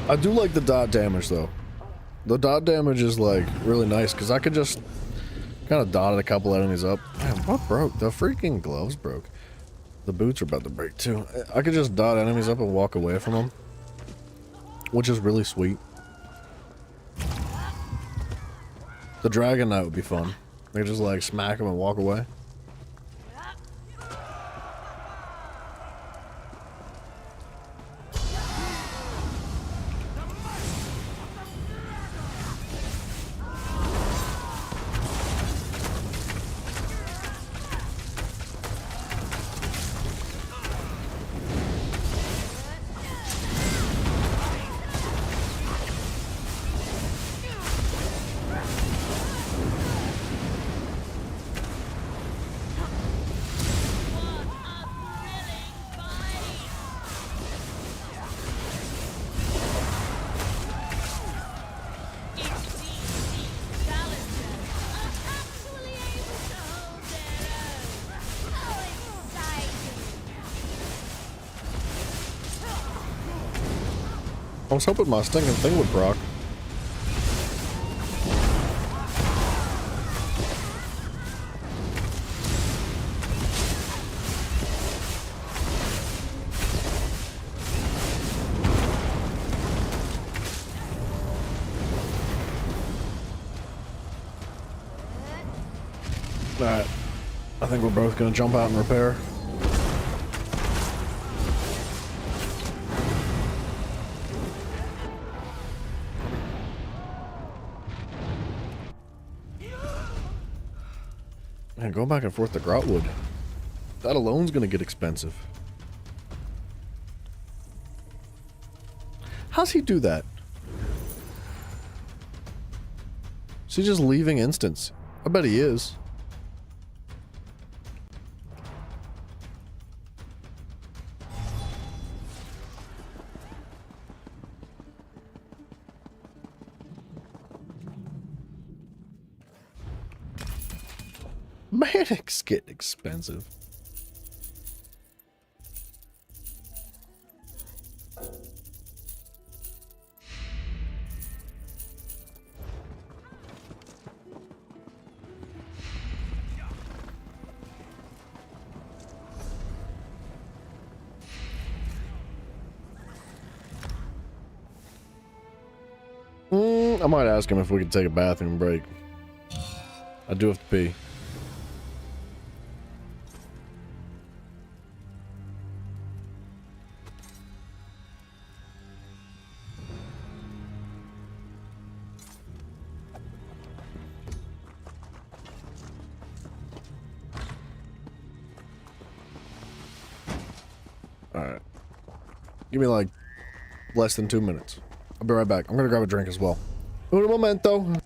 I do like the dot damage though. The dot damage is like really nice because I could just kind of dotted a couple enemies up. Man, what broke? The freaking gloves broke. The boots are about to break too. I could just dot enemies up and walk away from them, which is really sweet. The Dragon Knight would be fun. I could just like smack them and walk away. I was hoping my stinking thing would proc. Alright. I think we're both gonna jump out and repair. Man, going back and forth to Grotwood. That alone's gonna get expensive. How's he do that? Is he just leaving instance? I bet he is. Man, it's getting expensive. I might ask him if we could take a bathroom break. I do have to pee. Alright. Give me like less than 2 minutes. I'll be right back. I'm gonna grab a drink as well. Un momento.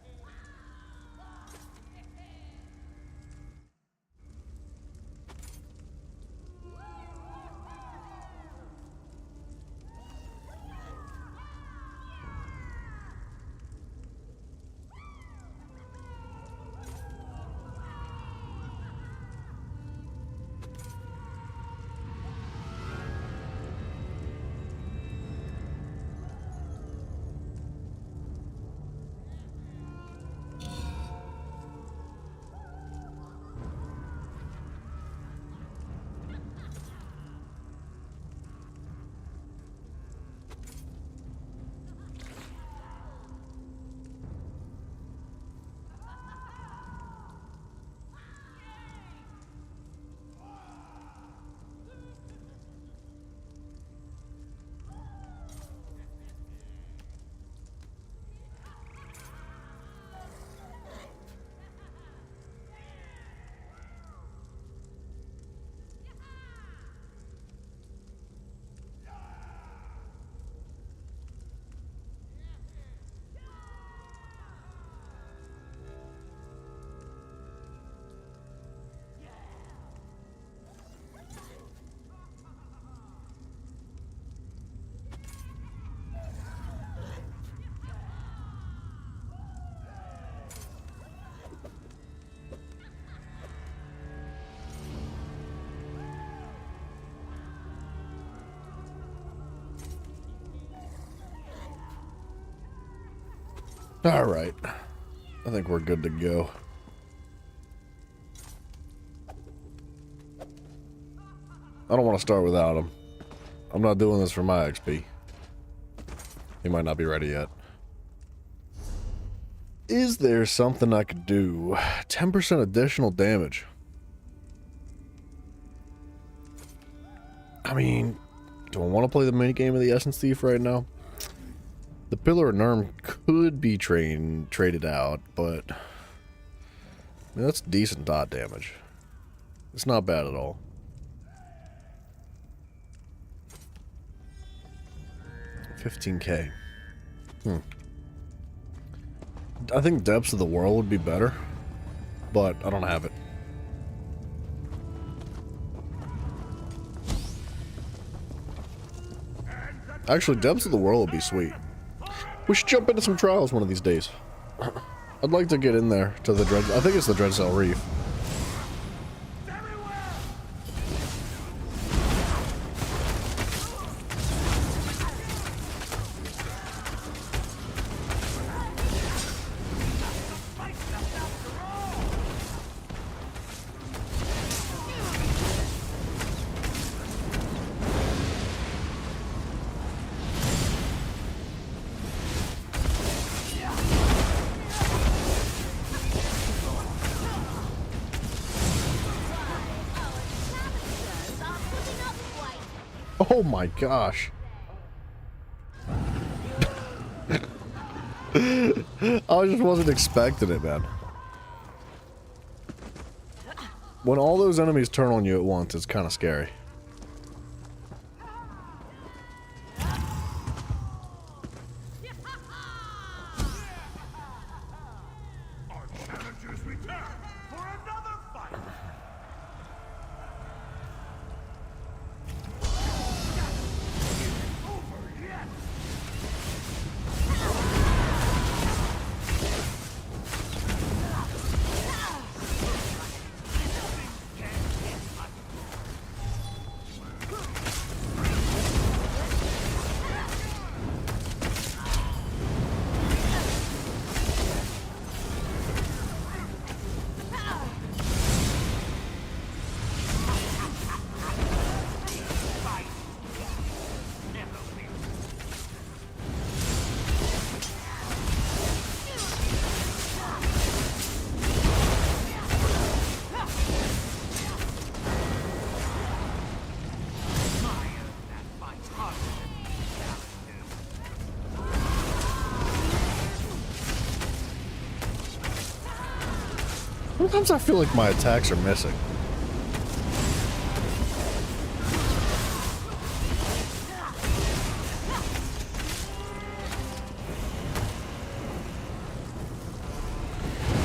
Alright. I think we're good to go. I don't want to start without him. I'm not doing this for my XP. He might not be ready yet. Is there something I could do? 10% additional damage. I mean, do I want to play the minigame of the Essence Thief right now? The Pillar of Nurm could be traded out, but I mean, that's decent dot damage. It's not bad at all. $15K. I think Depths of the World would be better, but I don't have it. Actually, Depths of the World would be sweet. We should jump into some trials one of these days. I'd like to get in there to the Dread... I think it's the Dreadcell Reef. Oh my gosh. I just wasn't expecting it, man. When all those enemies turn on you at once, it's kind of scary. Sometimes I feel like my attacks are missing.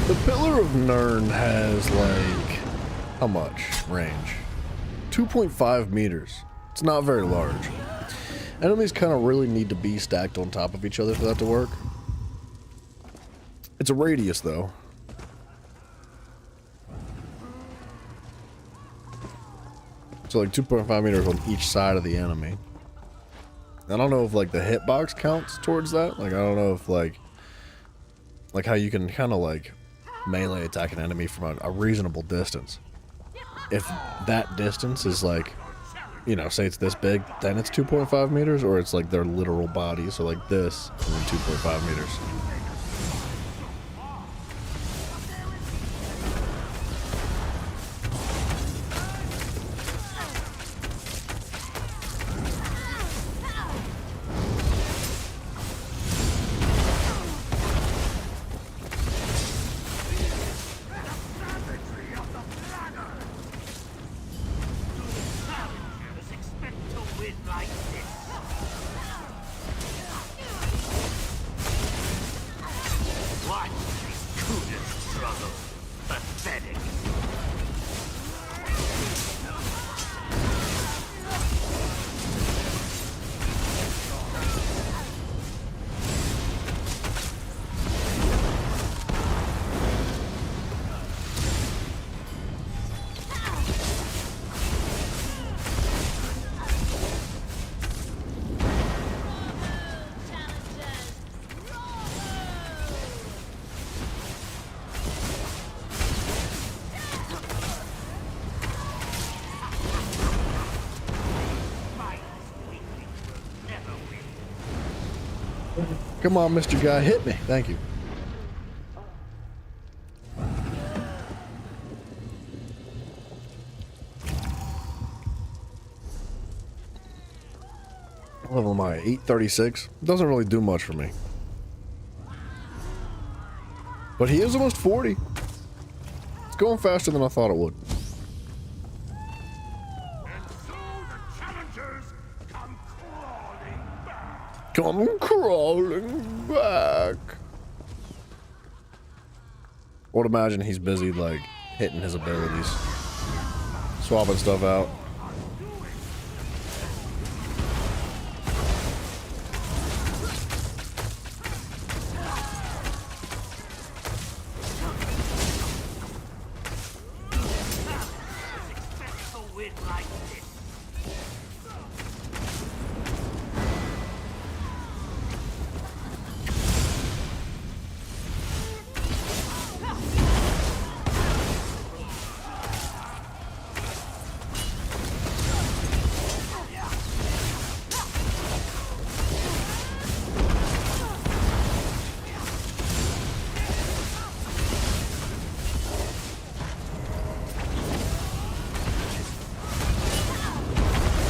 The Pillar of Nurn has like, how much range? 2.5 meters. It's not very large. Enemies kind of really need to be stacked on top of each other for that to work. It's a radius though. So like 2.5 meters on each side of the enemy. I don't know if like the hitbox counts towards that. Like I don't know if like how you can kind of like melee attack an enemy from a reasonable distance. If that distance is like, you know, say it's this big, then it's 2.5 meters, or it's like their literal body, so like this, and then 2.5 meters. Come on, Mr. Guy, hit me. Thank you. What level am I? 836? Doesn't really do much for me. But he is almost 40. It's going faster than I thought it would. Come crawling back. I would imagine he's busy, like, hitting his abilities. Swapping stuff out.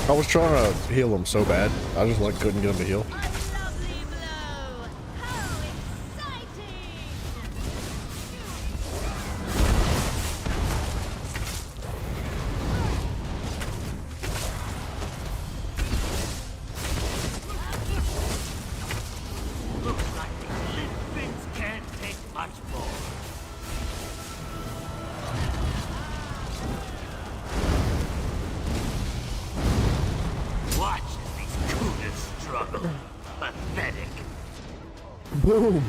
I was trying to heal him so bad. I just like couldn't get him to heal. Looks like these little things can't take much more. Watch as these cougars struggle. Pathetic. Boom.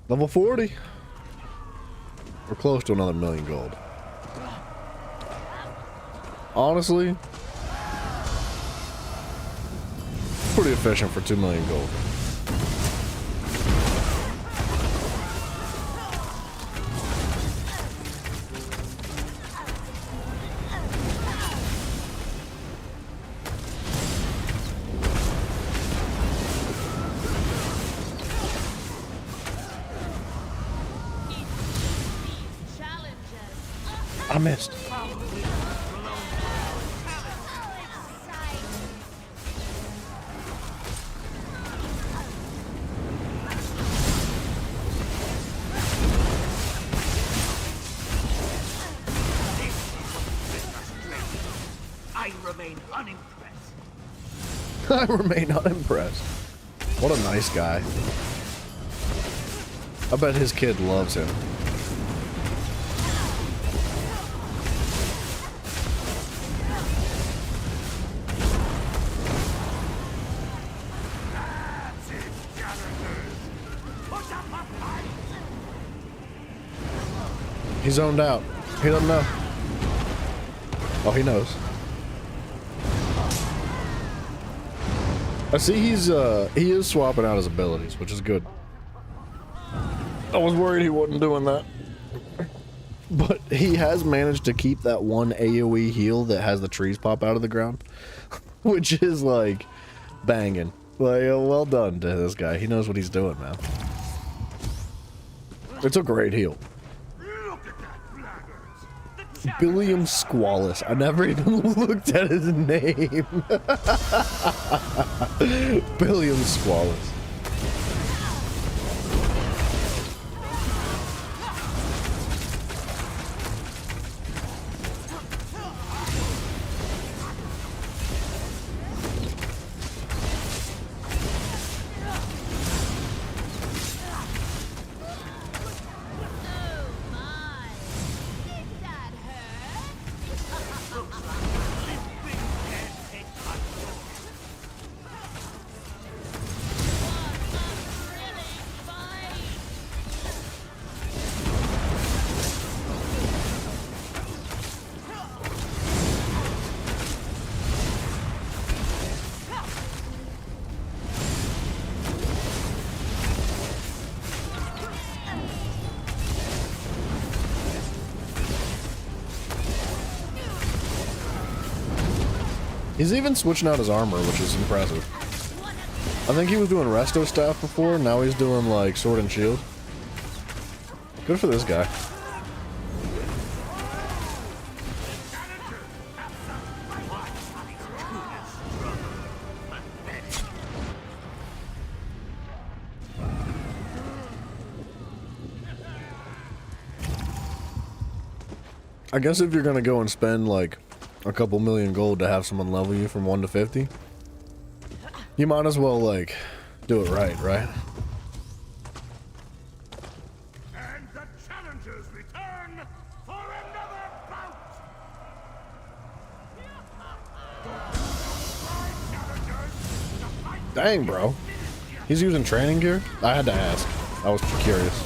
Level 40. We're close to another 1,000,000 gold. Honestly, pretty efficient for 2,000,000 gold. I missed. I remain unimpressed. I remain unimpressed. What a nice guy. I bet his kid loves him. He's zoned out. He doesn't know. Oh, he knows. I see he is swapping out his abilities, which is good. I was worried he wasn't doing that. But he has managed to keep that one AoE heal that has the trees pop out of the ground, which is like banging. Like, well done to this guy. He knows what he's doing, man. It's a great heal. Billiam Squalus. I never even looked at his name. Billiam Squalus. He's even switching out his armor, which is impressive. I think he was doing resto staff before, now he's doing like sword and shield. Good for this guy. I guess if you're gonna go and spend like a couple million gold to have someone level you from 1 to 50, you might as well like do it right, right? And the challengers return for another bout! Dang, bro. He's using training gear? I had to ask. I was curious.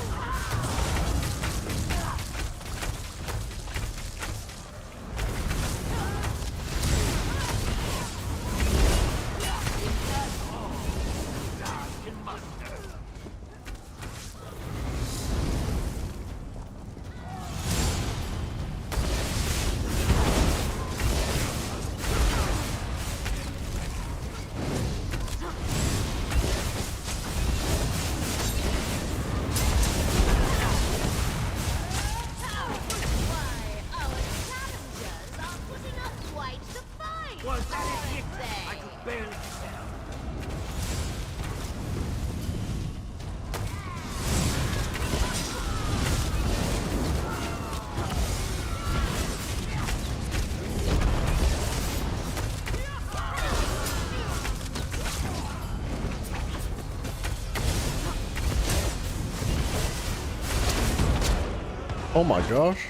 Oh my gosh.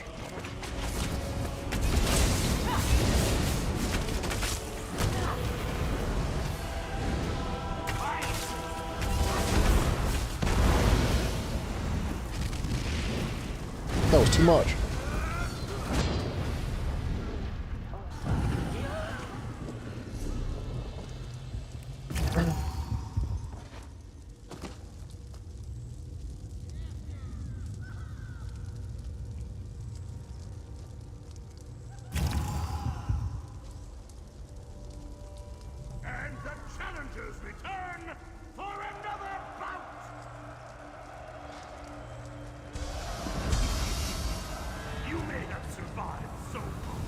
That was too much. And the challengers return for another bout! You may have survived so far.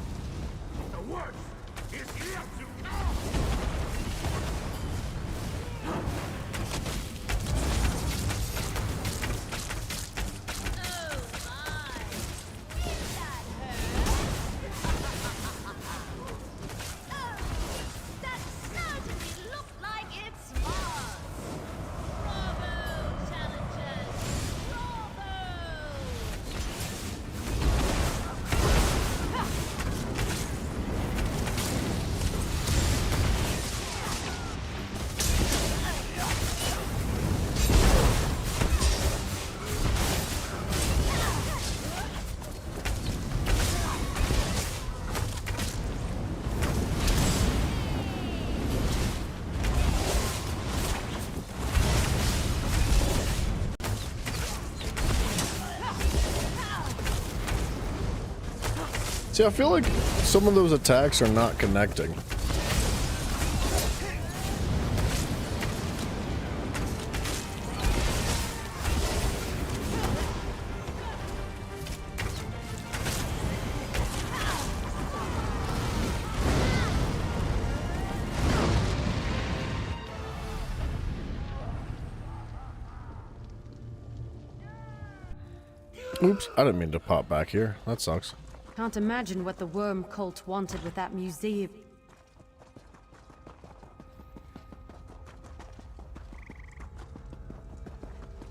The worst is yet to come! See, I feel like some of those attacks are not connecting. Oops, I didn't mean to pop back here. That sucks. Can't imagine what the worm cult wanted with that museum.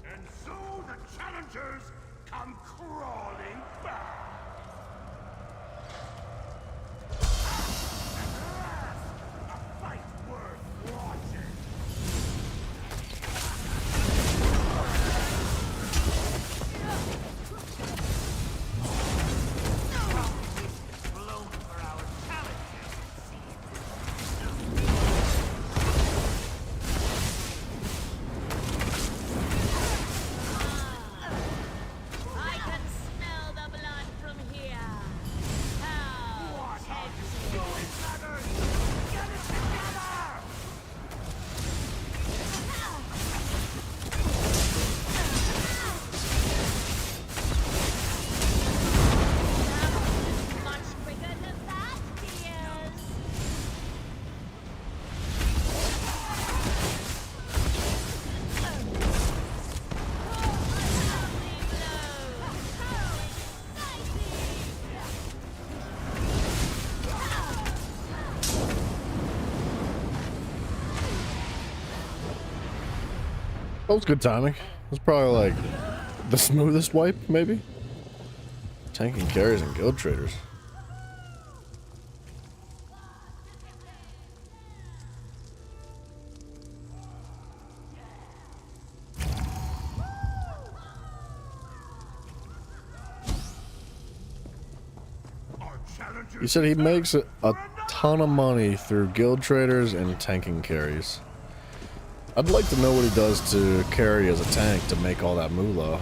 And so the challengers come crawling back! At last, a fight worth watching! Blown for our challenges, That was good timing. It was probably like the smoothest wipe, maybe? Tanking carries and guild traders. He said he makes a ton of money through guild traders and tanking carries. I'd like to know what he does to carry as a tank to make all that moolah.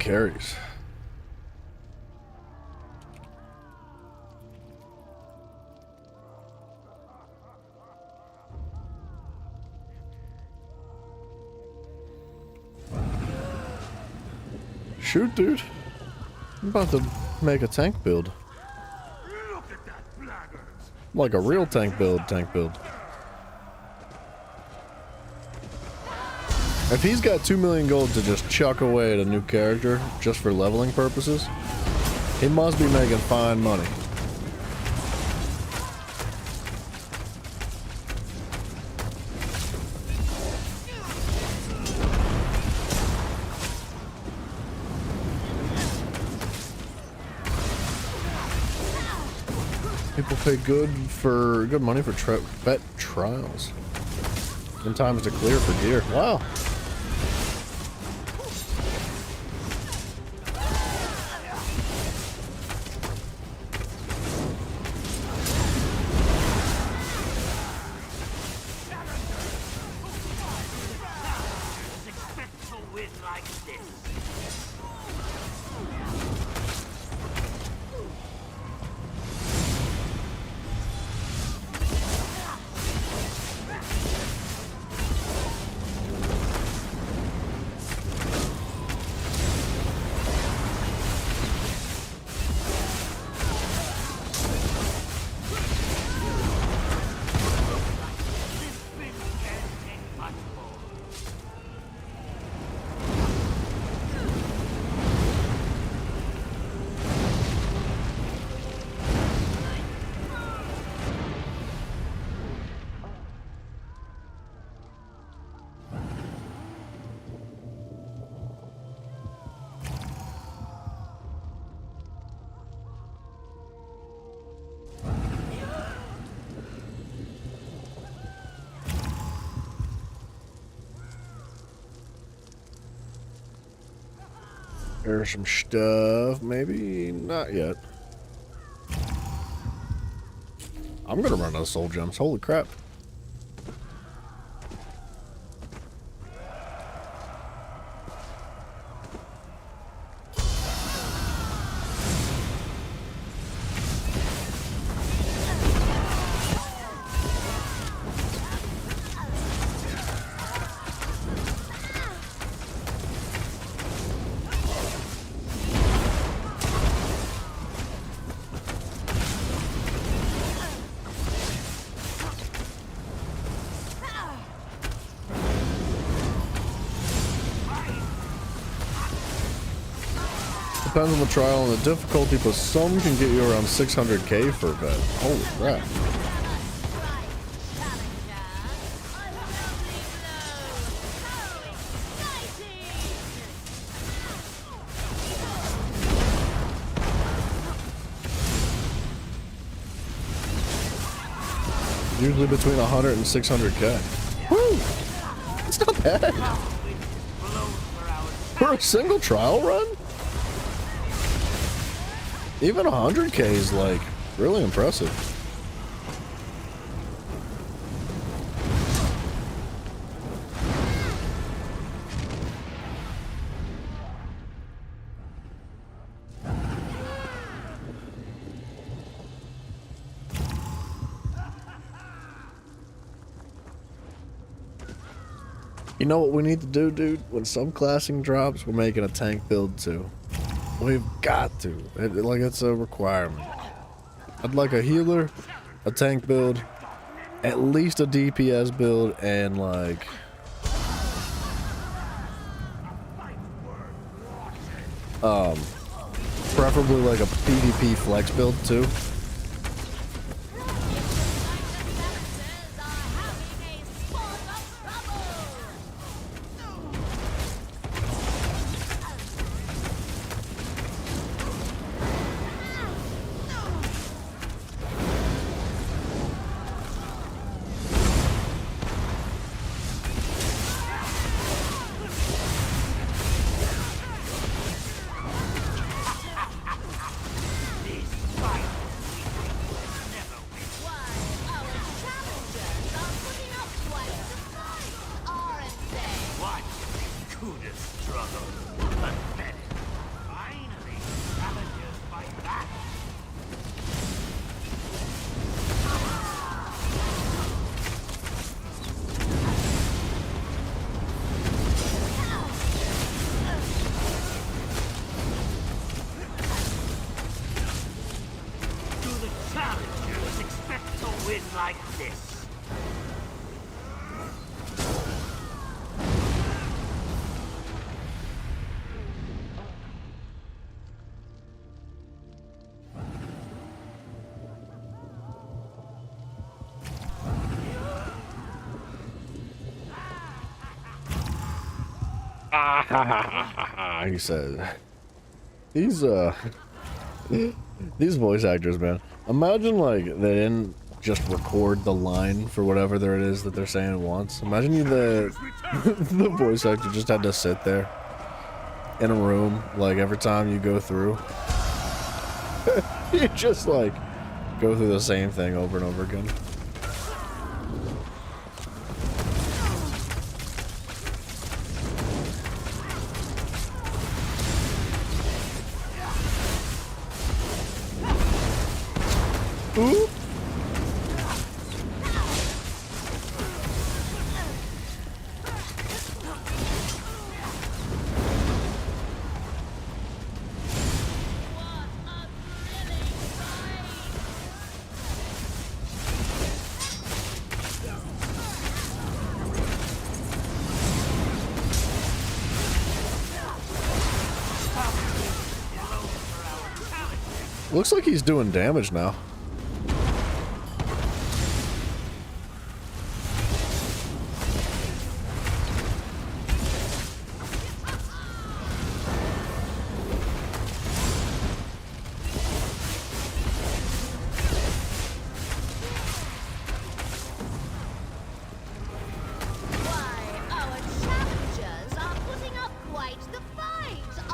Carries. Shoot, dude. I'm about to make a tank build. Like a real tank build. If he's got 2 million gold to just chuck away at a new character just for leveling purposes, he must be making fine money. People pay good money for vet trials. Sometimes to clear for gear. Wow. There's some stuff, maybe not yet. I'm gonna run out of soul gems. Holy crap. Depends on the trial and the difficulty, but some can get you around 600k for a vet. Holy crap. Usually between 100 and 600k. Woo! It's not bad. For a single trial run? Even 100k is like really impressive. You know what we need to do, dude? When some classing drops, we're making a tank build too. We've got to. It's a requirement. I'd like a healer, a tank build, at least a DPS build, and like... preferably like a PvP flex build too. He said, these voice actors, man. Imagine like they didn't just record the line for whatever there it is that they're saying once. Imagine the voice actor just had to sit there in a room like every time you go through. You just like go through the same thing over and over again. Ooh. Looks like he's doing damage now.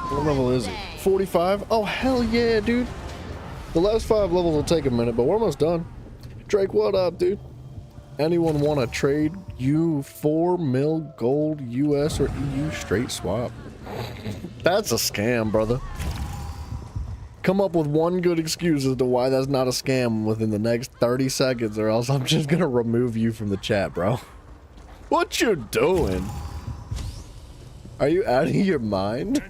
What level is it? 45? Oh, hell yeah, dude. The last 5 levels will take a minute, but we're almost done. Drake, what up, dude? Anyone want to trade you 4 mil gold US or EU straight swap? That's a scam, brother. Come up with one good excuse as to why that's not a scam within the next 30 seconds, or else I'm just gonna remove you from the chat, bro. What you doing? Are you out of your mind?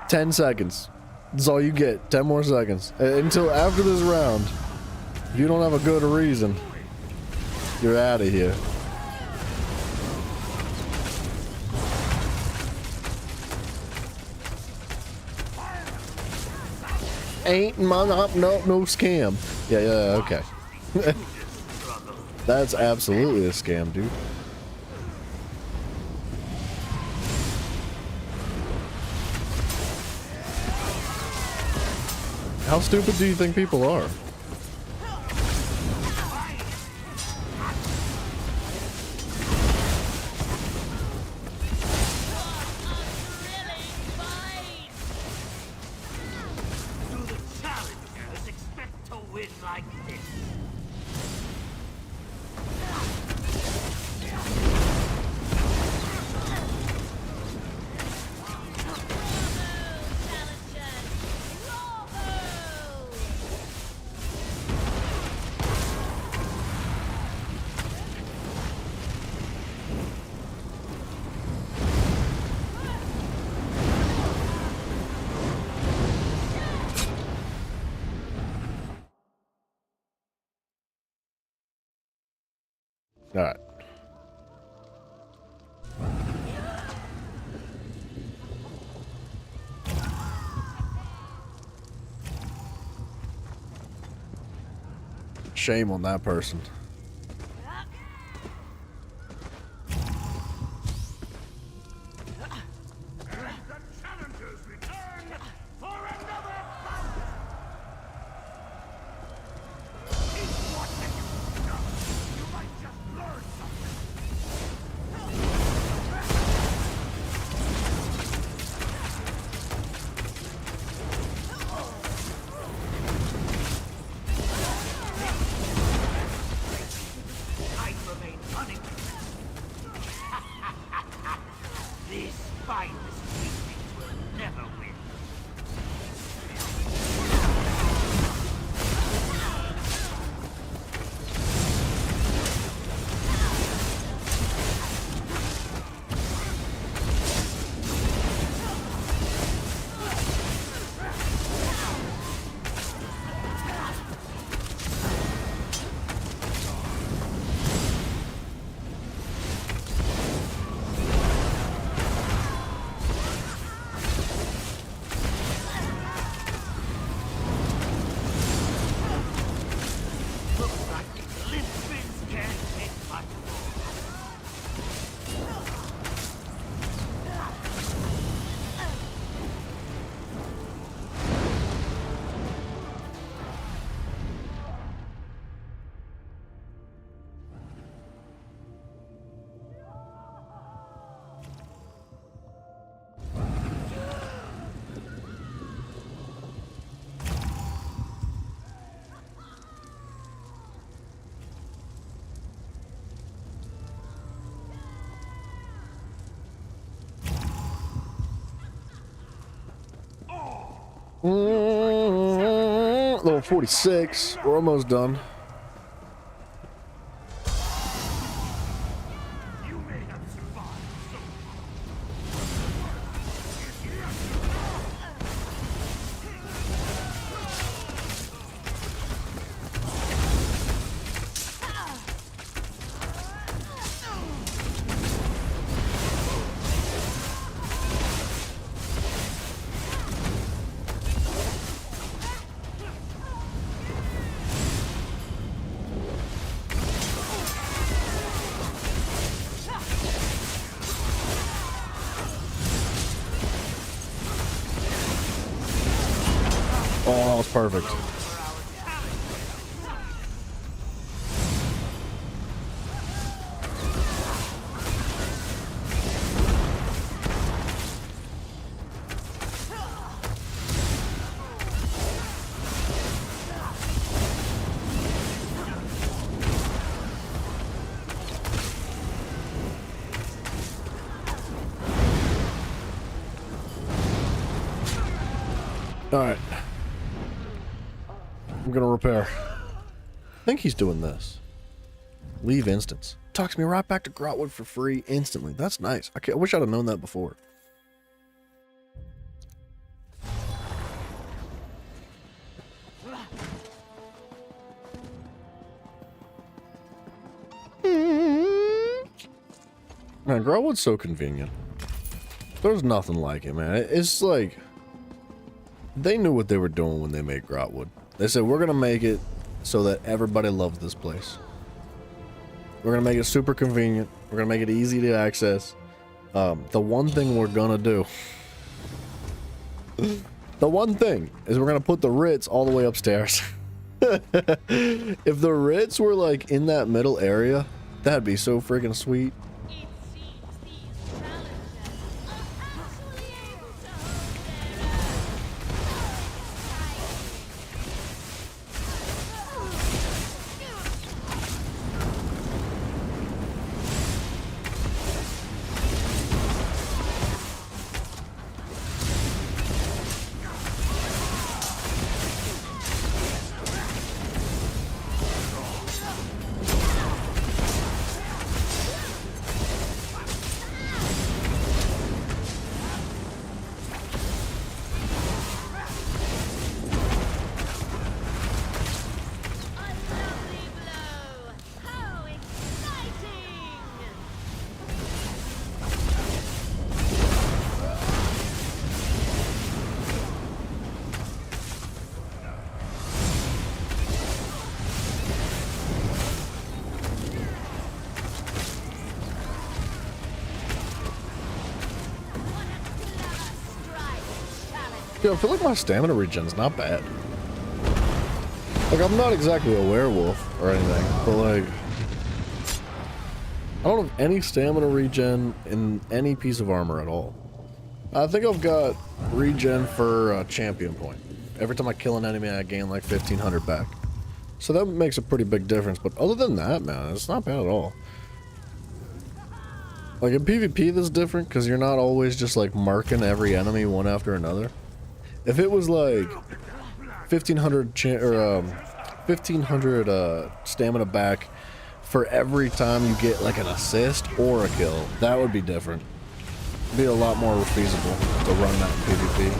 10 seconds. That's all you get. 10 more seconds. Until after this round. If you don't have a good reason, you're out of here. Ain't my no scam. Yeah, okay. That's absolutely a scam, dude. How stupid do you think people are? All right. Shame on that person. This spineless weakling will never win. Level 46. We're almost done. Oh, that was perfect. All right. I'm gonna repair. I think he's doing this. Leave instance. Talks me right back to Grotwood for free instantly. That's nice. I wish I'd have known that before. Man, Grotwood's so convenient. There's nothing like it, man. It's like they knew what they were doing when they made Grotwood. They said, we're gonna make it so that everybody loves this place. We're gonna make it super convenient. We're gonna make it easy to access. The one thing we're gonna do, the one thing is we're gonna put the Ritz all the way upstairs. If the Ritz were like in that middle area, that'd be so freaking sweet. Yeah, I feel like my stamina regen's not bad. Like, I'm not exactly a werewolf or anything, but like, I don't have any stamina regen in any piece of armor at all. I think I've got regen for a champion point. Every time I kill an enemy, I gain like 1500 back. So that makes a pretty big difference, but other than that, man, it's not bad at all. Like in PvP, this is different because you're not always just like marking every enemy one after another. If it was like 1500 stamina back for every time you get like an assist or a kill, that would be different. It'd be a lot more feasible to run that in PvP.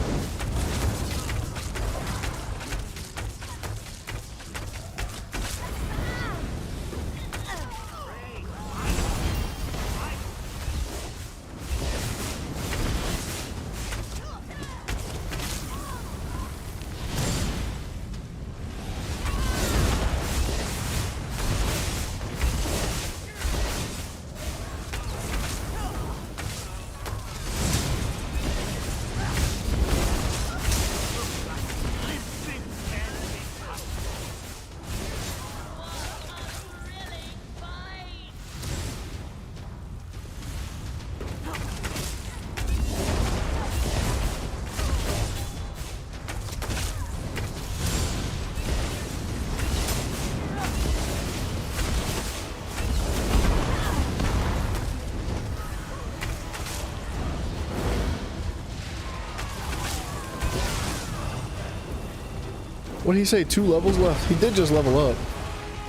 What did he say? 2 levels left? He did just level up.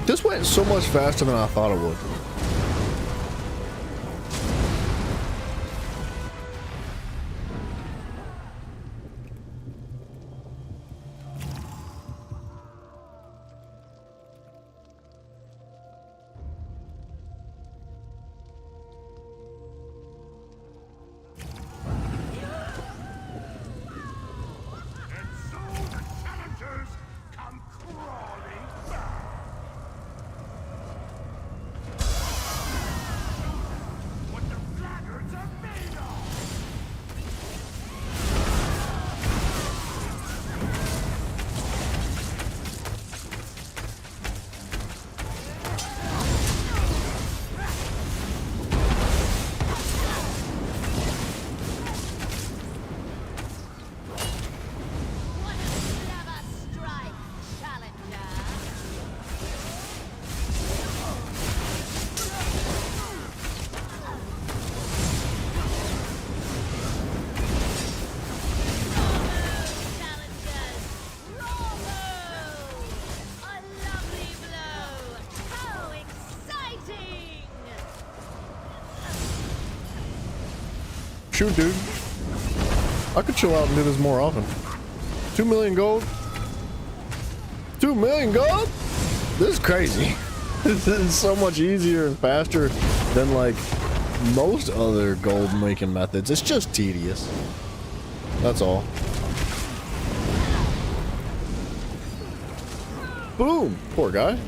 This went so much faster than I thought it would. Shoot, dude. I could chill out and do this more often. 2 million gold? 2 million gold? This is crazy. This is so much easier and faster than like most other gold making methods. It's just tedious. That's all. Boom! Poor guy.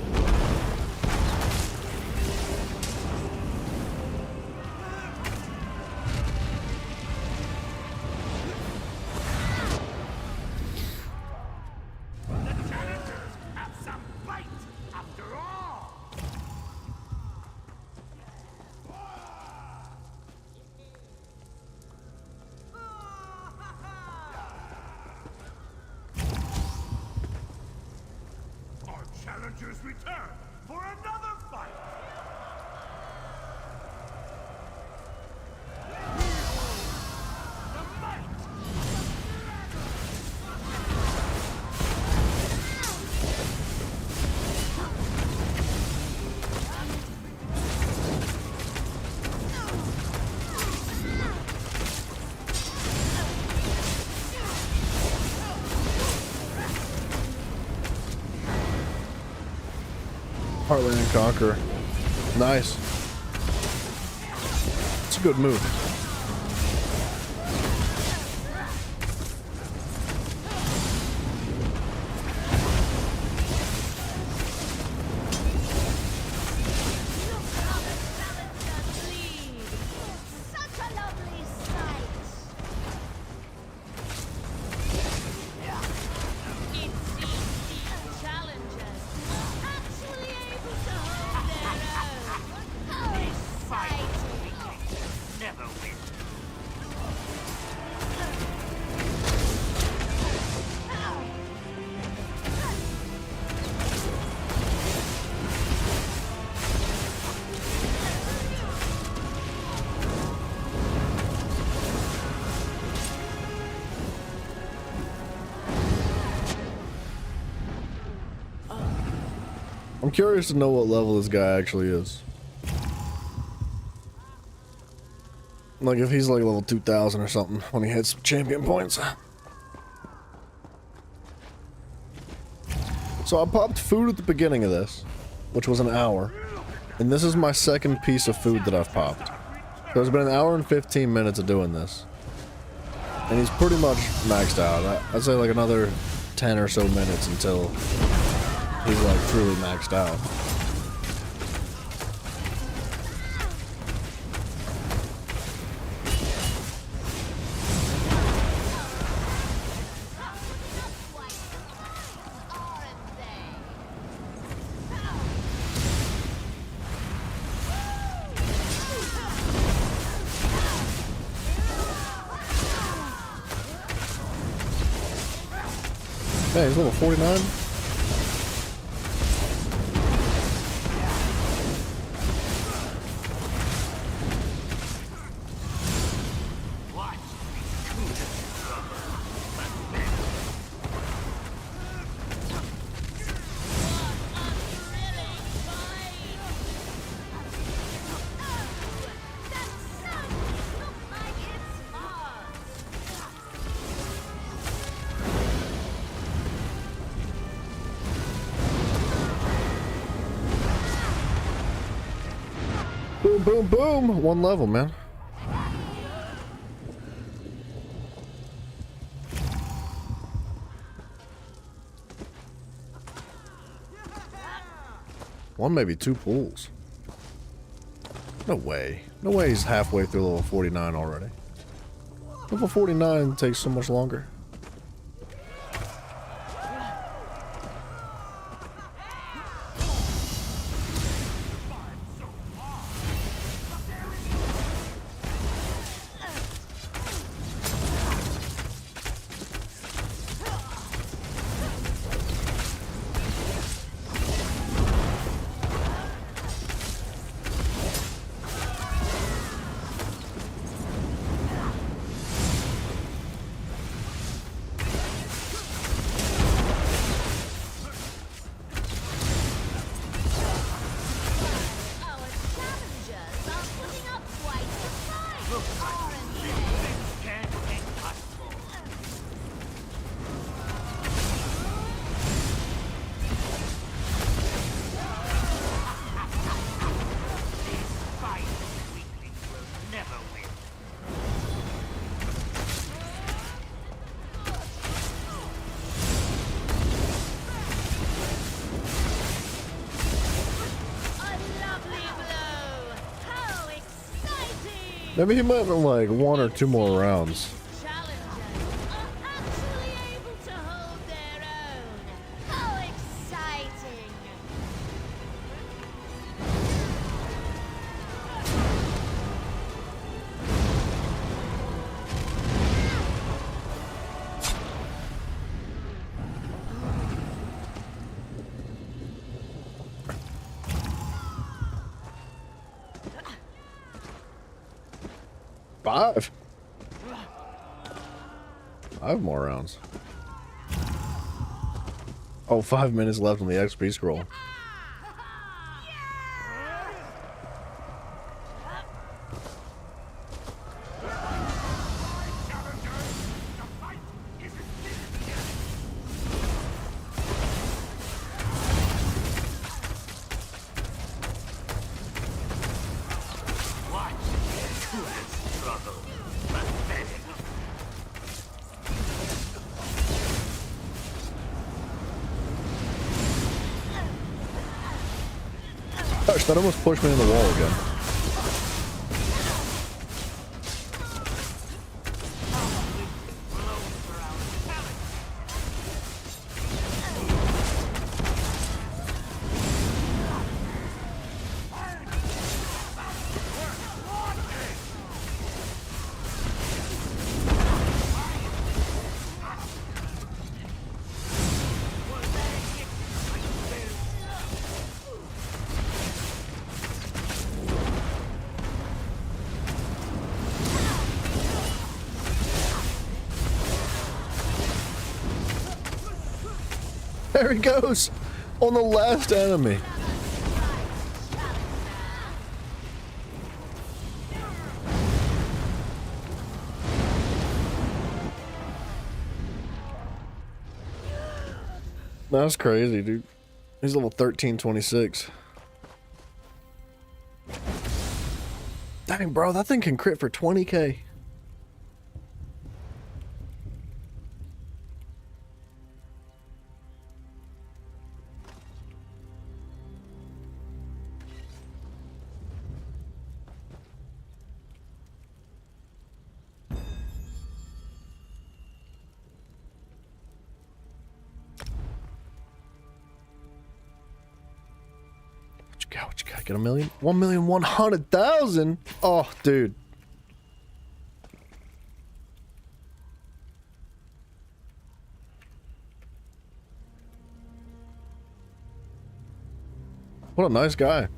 Challengers return for another fight! Heartland and Conquer. Nice. It's a good move. curious to know what level this guy actually is. Like if he's like level 2000 or something when he hits champion points. So I popped food at the beginning of this, which was an hour. And this is my second piece of food that I've popped. So it's been an hour and 15 minutes of doing this. And he's pretty much maxed out. I'd say like another 10 or so minutes until he's like truly maxed out. Hey, he's level 49. Boom, boom, boom! One level, man. One, maybe two pools. No way. No way he's halfway through level 49 already. Level 49 takes so much longer. Maybe he might have like one or two more rounds. Five more rounds. Oh, 5 minutes left on the XP scroll. Gosh, that almost pushed me in the wall again. There he goes! On the last enemy. That's crazy, dude. He's level 1326. Dang, bro, that thing can crit for 20k. What you got? Get 1,100,000? Oh, dude. What a nice guy.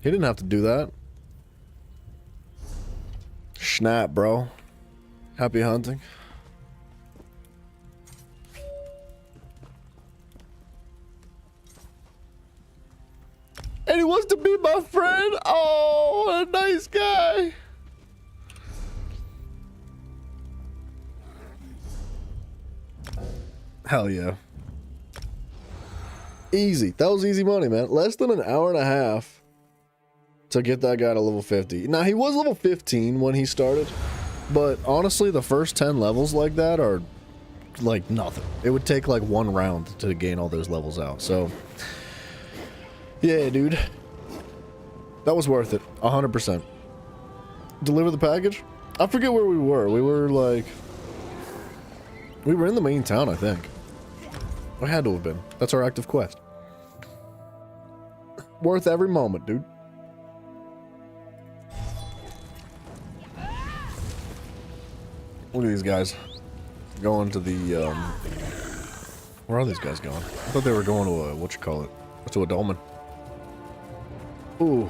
He didn't have to do that. Snap, bro. Happy hunting. And he wants to be my friend. Oh, what a nice guy. Hell yeah. Easy. That was easy money, man. Less than an hour and a half to get that guy to level 50. Now, he was level 15 when he started, but honestly, the first 10 levels like that are like nothing. It would take like one round to gain all those levels out. So, yeah, dude. That was worth it. 100%. Deliver the package? I forget where we were. We were like... We were in the main town, I think. We had to have been. That's our active quest. Worth every moment, dude. Look at these guys. Going to the, Where are these guys going? I thought they were going to a... Whatchamacallit? To a dolmen. Ooh.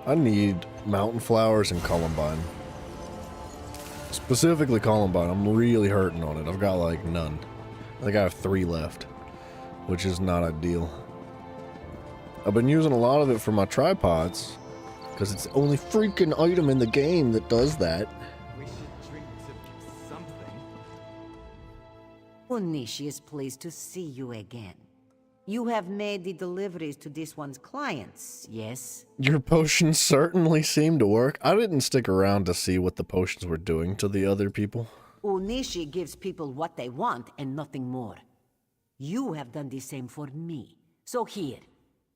I need mountain flowers and columbine. Specifically columbine. I'm really hurting on it. I've got like none. I think I have 3 left, which is not ideal. I've been using a lot of it for my tripods because it's the only freaking item in the game that does that. We should drink something. Onishi is pleased to see you again. You have made the deliveries to this one's clients, yes? Your potions certainly seem to work. I didn't stick around to see what the potions were doing to the other people. Onishi gives people what they want and nothing more. You have done the same for me. So here,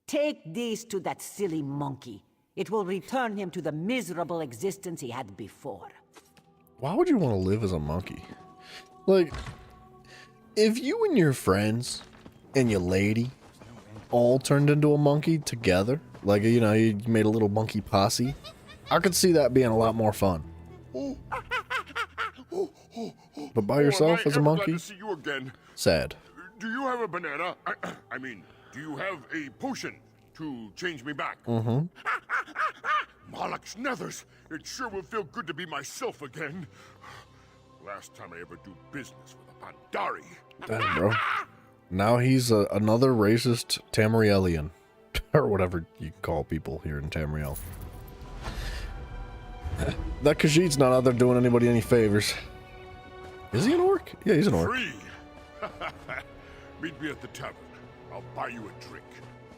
take these to that silly monkey. It will return him to the miserable existence he had before. Why would you want to live as a monkey? Like, if you and your friends and your lady all turned into a monkey together, like, you know, you made a little monkey posse, I could see that being a lot more fun. But by yourself as a monkey? Glad to see you again. Sad. Do you have a banana? I mean, do you have a potion to change me back? Mm-hmm. Malak's nethers. It sure will feel good to be myself again. Last time I ever do business with a Pandari. Damn, bro. Now he's another racist Tamrielian. Or whatever you call people here in Tamriel. That Khajiit's not out there doing anybody any favors. Is he an orc? Yeah, he's an orc. Free. Meet me at the tavern. I'll buy you a drink.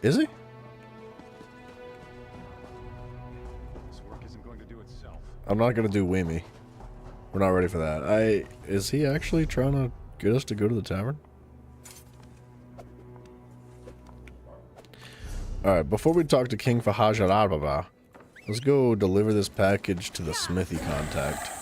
Is he? This work isn't going to do itself. I'm not gonna do Wimmy. We're not ready for that. Is he actually trying to get us to go to the tavern? Alright, before we talk to King Fahajarababa, let's go deliver this package to the smithy contact.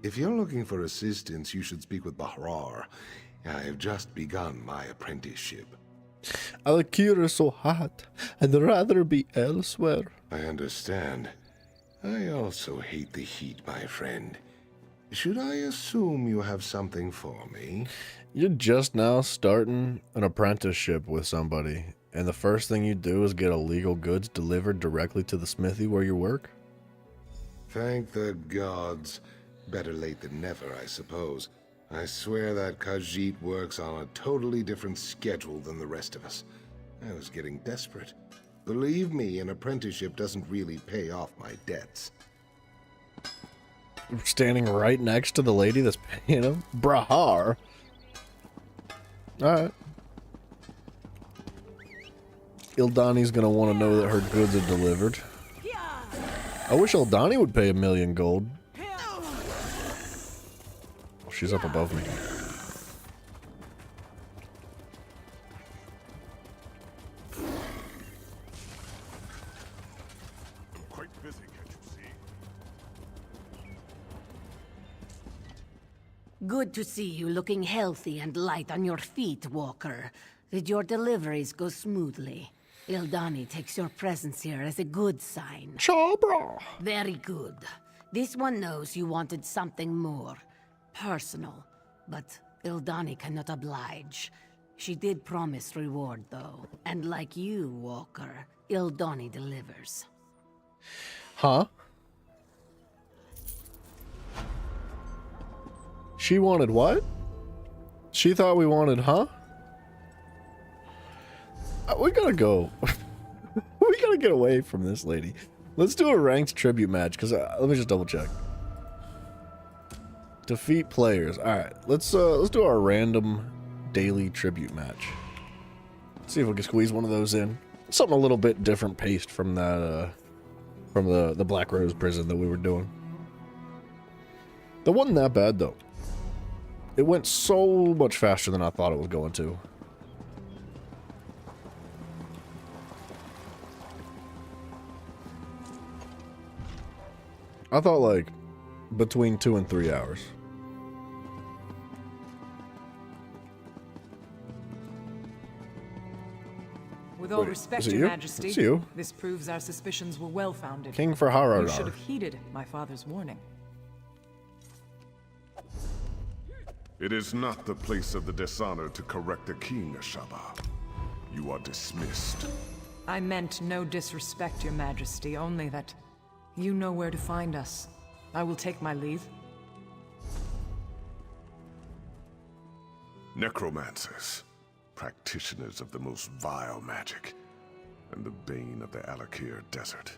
If you're looking for assistance, you should speak with Bahrar. I have just begun my apprenticeship. Al-Kir is so hot. I'd rather be elsewhere. I understand. I also hate the heat, my friend. Should I assume you have something for me? You're just now starting an apprenticeship with somebody, and the first thing you do is get illegal goods delivered directly to the smithy where you work? Thank the gods. Better late than never, I suppose. I swear that Khajiit works on a totally different schedule than the rest of us. I was getting desperate. Believe me, an apprenticeship doesn't really pay off my debts. We're standing right next to the lady that's paying him? Brahar. Alright. Ildani's gonna want to know that her goods are delivered. I wish Ildani would pay 1,000,000 gold. Oh, she's up above me. I'm quite busy, can't you see? Good to see you looking healthy and light on your feet, Walker. Did your deliveries go smoothly? Ildani takes your presence here as a good sign. Chabra! Very good. This one knows you wanted something more personal, but Ildani cannot oblige. She did promise reward, though, and like you, Walker, Ildani delivers. Huh? She wanted what? She thought we wanted, huh? We gotta go. We gotta get away from this lady. Let's do a ranked tribute match, because let me just double check. Defeat players. Alright, let's do our random daily tribute match. See if we can squeeze one of those in. Something a little bit different paced from that, from the Black Rose prison that we were doing. That wasn't that bad, though. It went so much faster than I thought it was going to. I thought, like, between 2 and 3 hours. With all Wait, respect, is it Your you? Majesty, It's you. this proves our suspicions were well-founded. King Farharadar. You should have heeded my father's warning. It is not the place of the dishonored to correct the king, Ashaba. You are dismissed. I meant no disrespect, Your Majesty, only that you know where to find us. I will take my leave. Necromancers, practitioners of the most vile magic, and the bane of the Alakir Desert.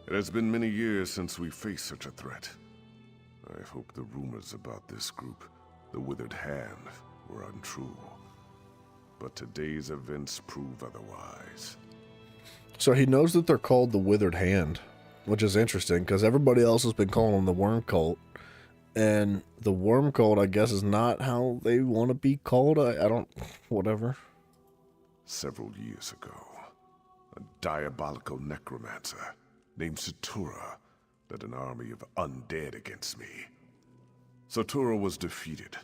It has been many years since we faced such a threat. I hope the rumors about this group, the Withered Hand, were untrue. But today's events prove otherwise. So he knows that they're called the Withered Hand, which is interesting because everybody else has been calling them the Worm Cult. And the Worm Cult, I guess, is not how they want to be called. I don't... whatever. Several years ago, a diabolical necromancer named Satura led an army of undead against me. Satura was defeated,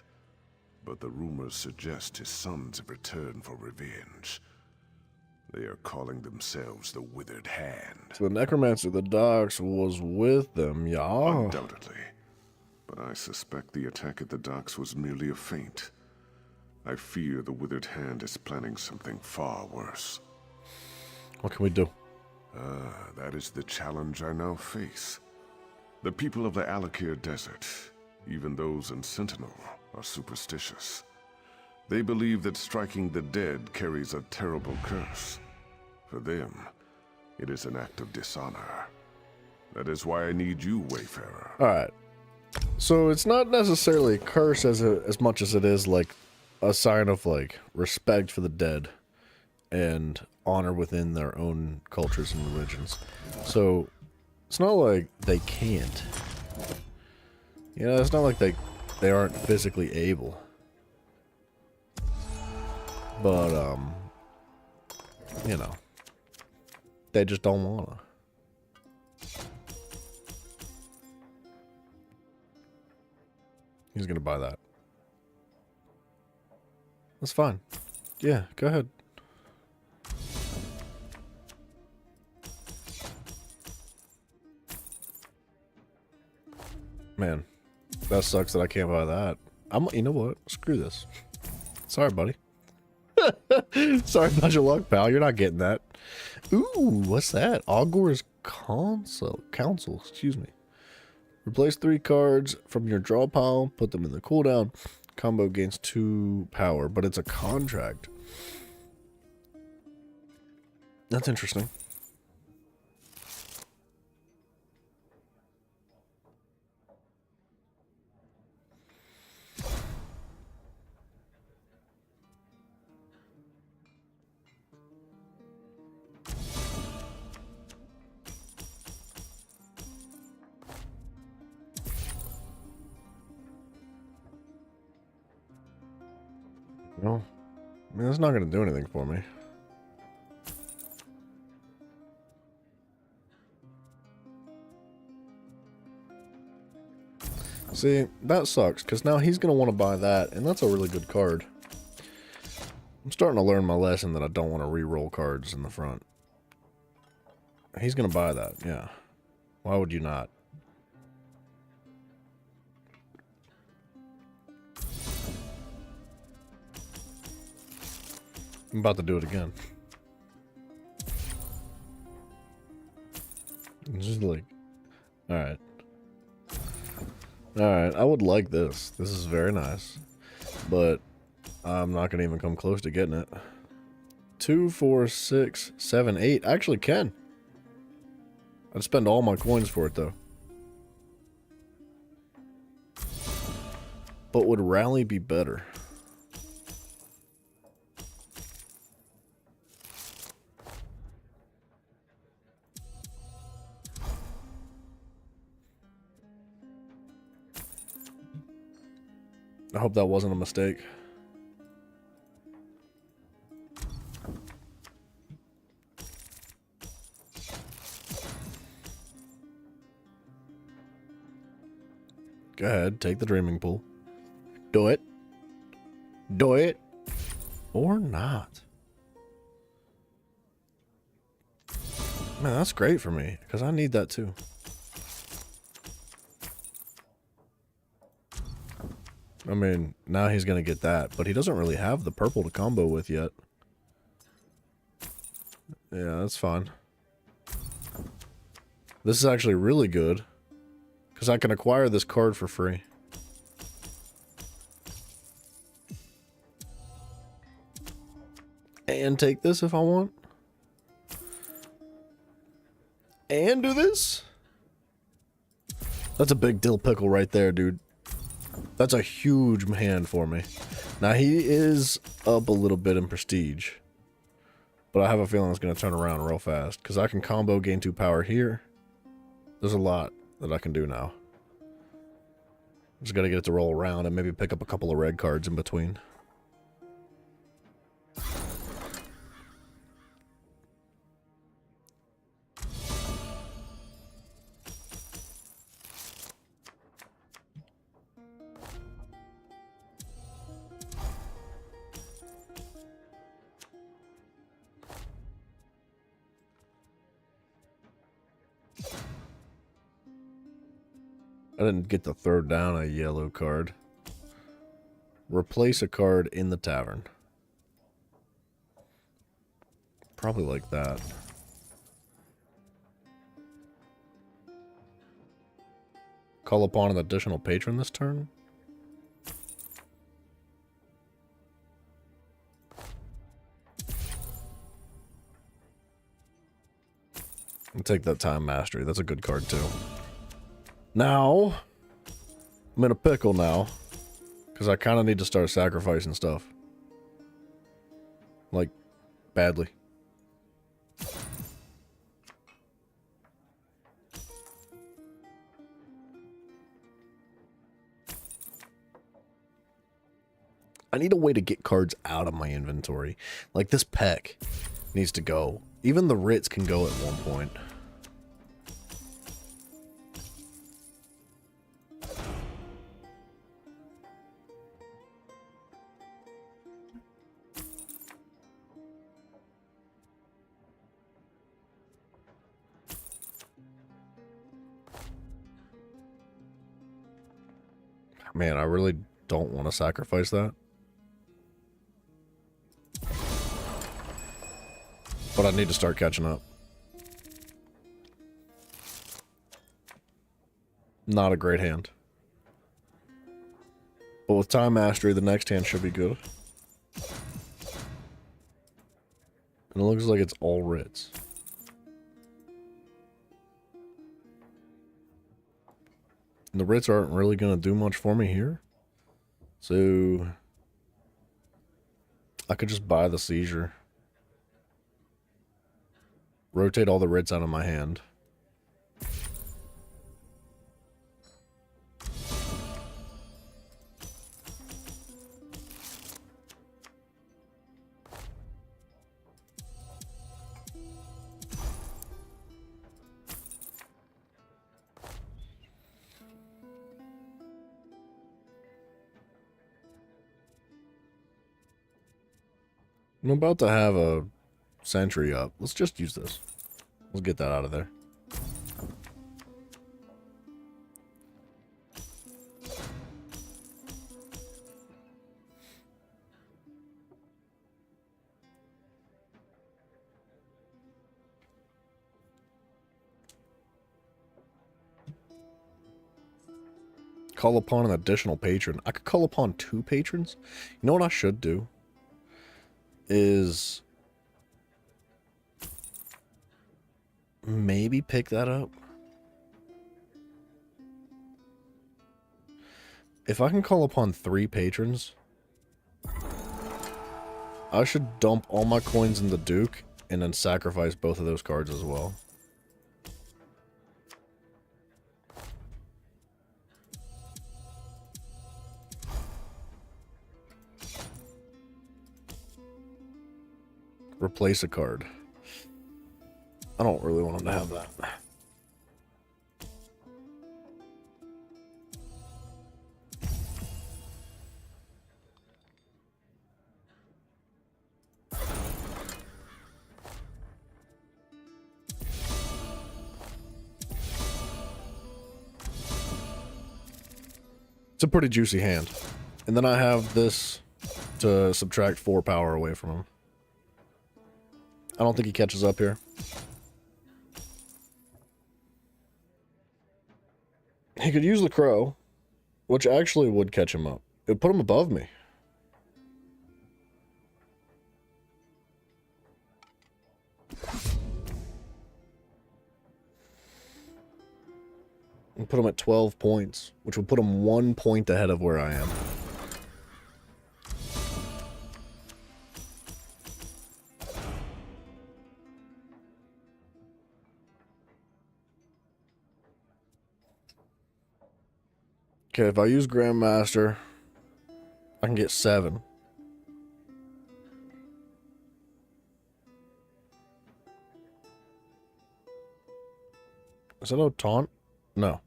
but the rumors suggest his sons have returned for revenge. They are calling themselves the Withered Hand. So the Necromancer of the Docks was with them, yeah. Undoubtedly. But I suspect the attack at the docks was merely a feint. I fear the Withered Hand is planning something far worse. What can we do? That is the challenge I now face. The people of the Alakir Desert, even those in Sentinel, are superstitious. They believe that striking the dead carries a terrible curse. For them, it is an act of dishonor. That is why I need you, Wayfarer. Alright. So it's not necessarily a curse as much as it is like a sign of like respect for the dead and honor within their own cultures and religions. So it's not like they can't. You know, it's not like they aren't physically able. But you know, they just don't wanna. He's gonna buy that. That's fine. Yeah, go ahead. Man, that sucks that I can't buy that. You know what? Screw this. Sorry, buddy. Sorry about your luck, pal. You're not getting that. Ooh, what's that? Augur's Council, excuse me. Replace 3 cards from your draw pile, put them in the cooldown. Combo gains 2 power, but it's a contract. That's interesting. Well, I mean, that's not going to do anything for me. See, that sucks, because now he's going to want to buy that, and that's a really good card. I'm starting to learn my lesson that I don't want to re-roll cards in the front. He's going to buy that, yeah. Why would you not? I'm about to do it again. It's just like, alright. Alright, I would like this. This is very nice. But I'm not going to even come close to getting it. 2, 4, 6, 7, 8. I actually can. I'd spend all my coins for it, though. But would Rally be better? I hope that wasn't a mistake. Go ahead, take the dreaming pool. Do it. Do it. Or not. Man, that's great for me, because I need that too. I mean, now he's going to get that, but he doesn't really have the purple to combo with yet. Yeah, that's fine. This is actually really good, because I can acquire this card for free. And take this if I want. And do this? That's a big dill pickle right there, dude. That's a huge hand for me. Now, he is up a little bit in prestige. But I have a feeling it's going to turn around real fast. Because I can combo gain 2 power here. There's a lot that I can do now. Just got to get it to roll around and maybe pick up a couple of red cards in between. I didn't get the third down a yellow card. Replace a card in the tavern. Probably like that. Call upon an additional patron this turn. I'll take that Time Mastery. That's a good card too. Now, I'm in a pickle now, because I kind of need to start sacrificing stuff. Like, badly. I need a way to get cards out of my inventory. Like, this Peck needs to go. Even the Ritz can go at one point. Man, I really don't want to sacrifice that. But I need to start catching up. Not a great hand. But with Time Mastery, the next hand should be good. And it looks like it's all writs. And the writs aren't really going to do much for me here. So I could just buy the seizure. Rotate all the writs out of my hand. I'm about to have a sentry up. Let's just use this. Let's get that out of there. Call upon an additional patron. I could call upon 2 patrons. You know what I should do? Is maybe pick that up. If I can call upon 3 patrons, I should dump all my coins in the Duke and then sacrifice both of those cards as well. Replace a card. I don't really want him to have that. It's a pretty juicy hand. And then I have this to subtract 4 power away from him. I don't think he catches up here. He could use the crow, which actually would catch him up. It would put him above me. And put him at 12 points, which would put him 1 point ahead of where I am. Okay, if I use Grandmaster, I can get 7. Is that no taunt? No.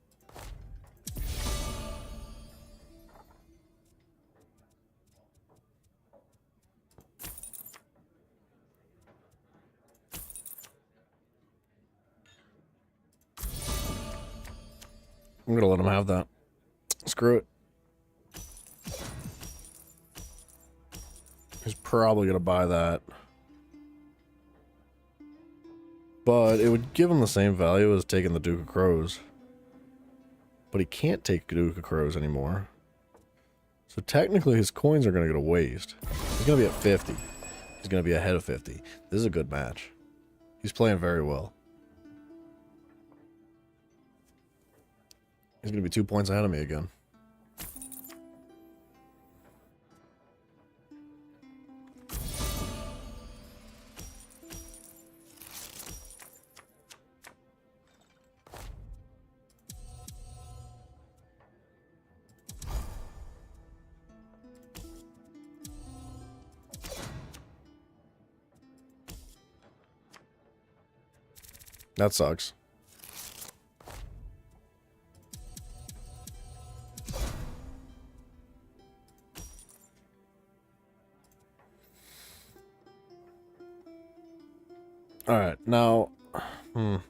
I'm gonna let him have that. Screw it. He's probably gonna buy that. But it would give him the same value as taking the Duke of Crows. But he can't take Duke of Crows anymore. So technically his coins are gonna go to waste. He's gonna be at 50. He's gonna be ahead of 50. This is a good match. He's playing very well. He's gonna be 2 points ahead of me again. That sucks. Alright, now, if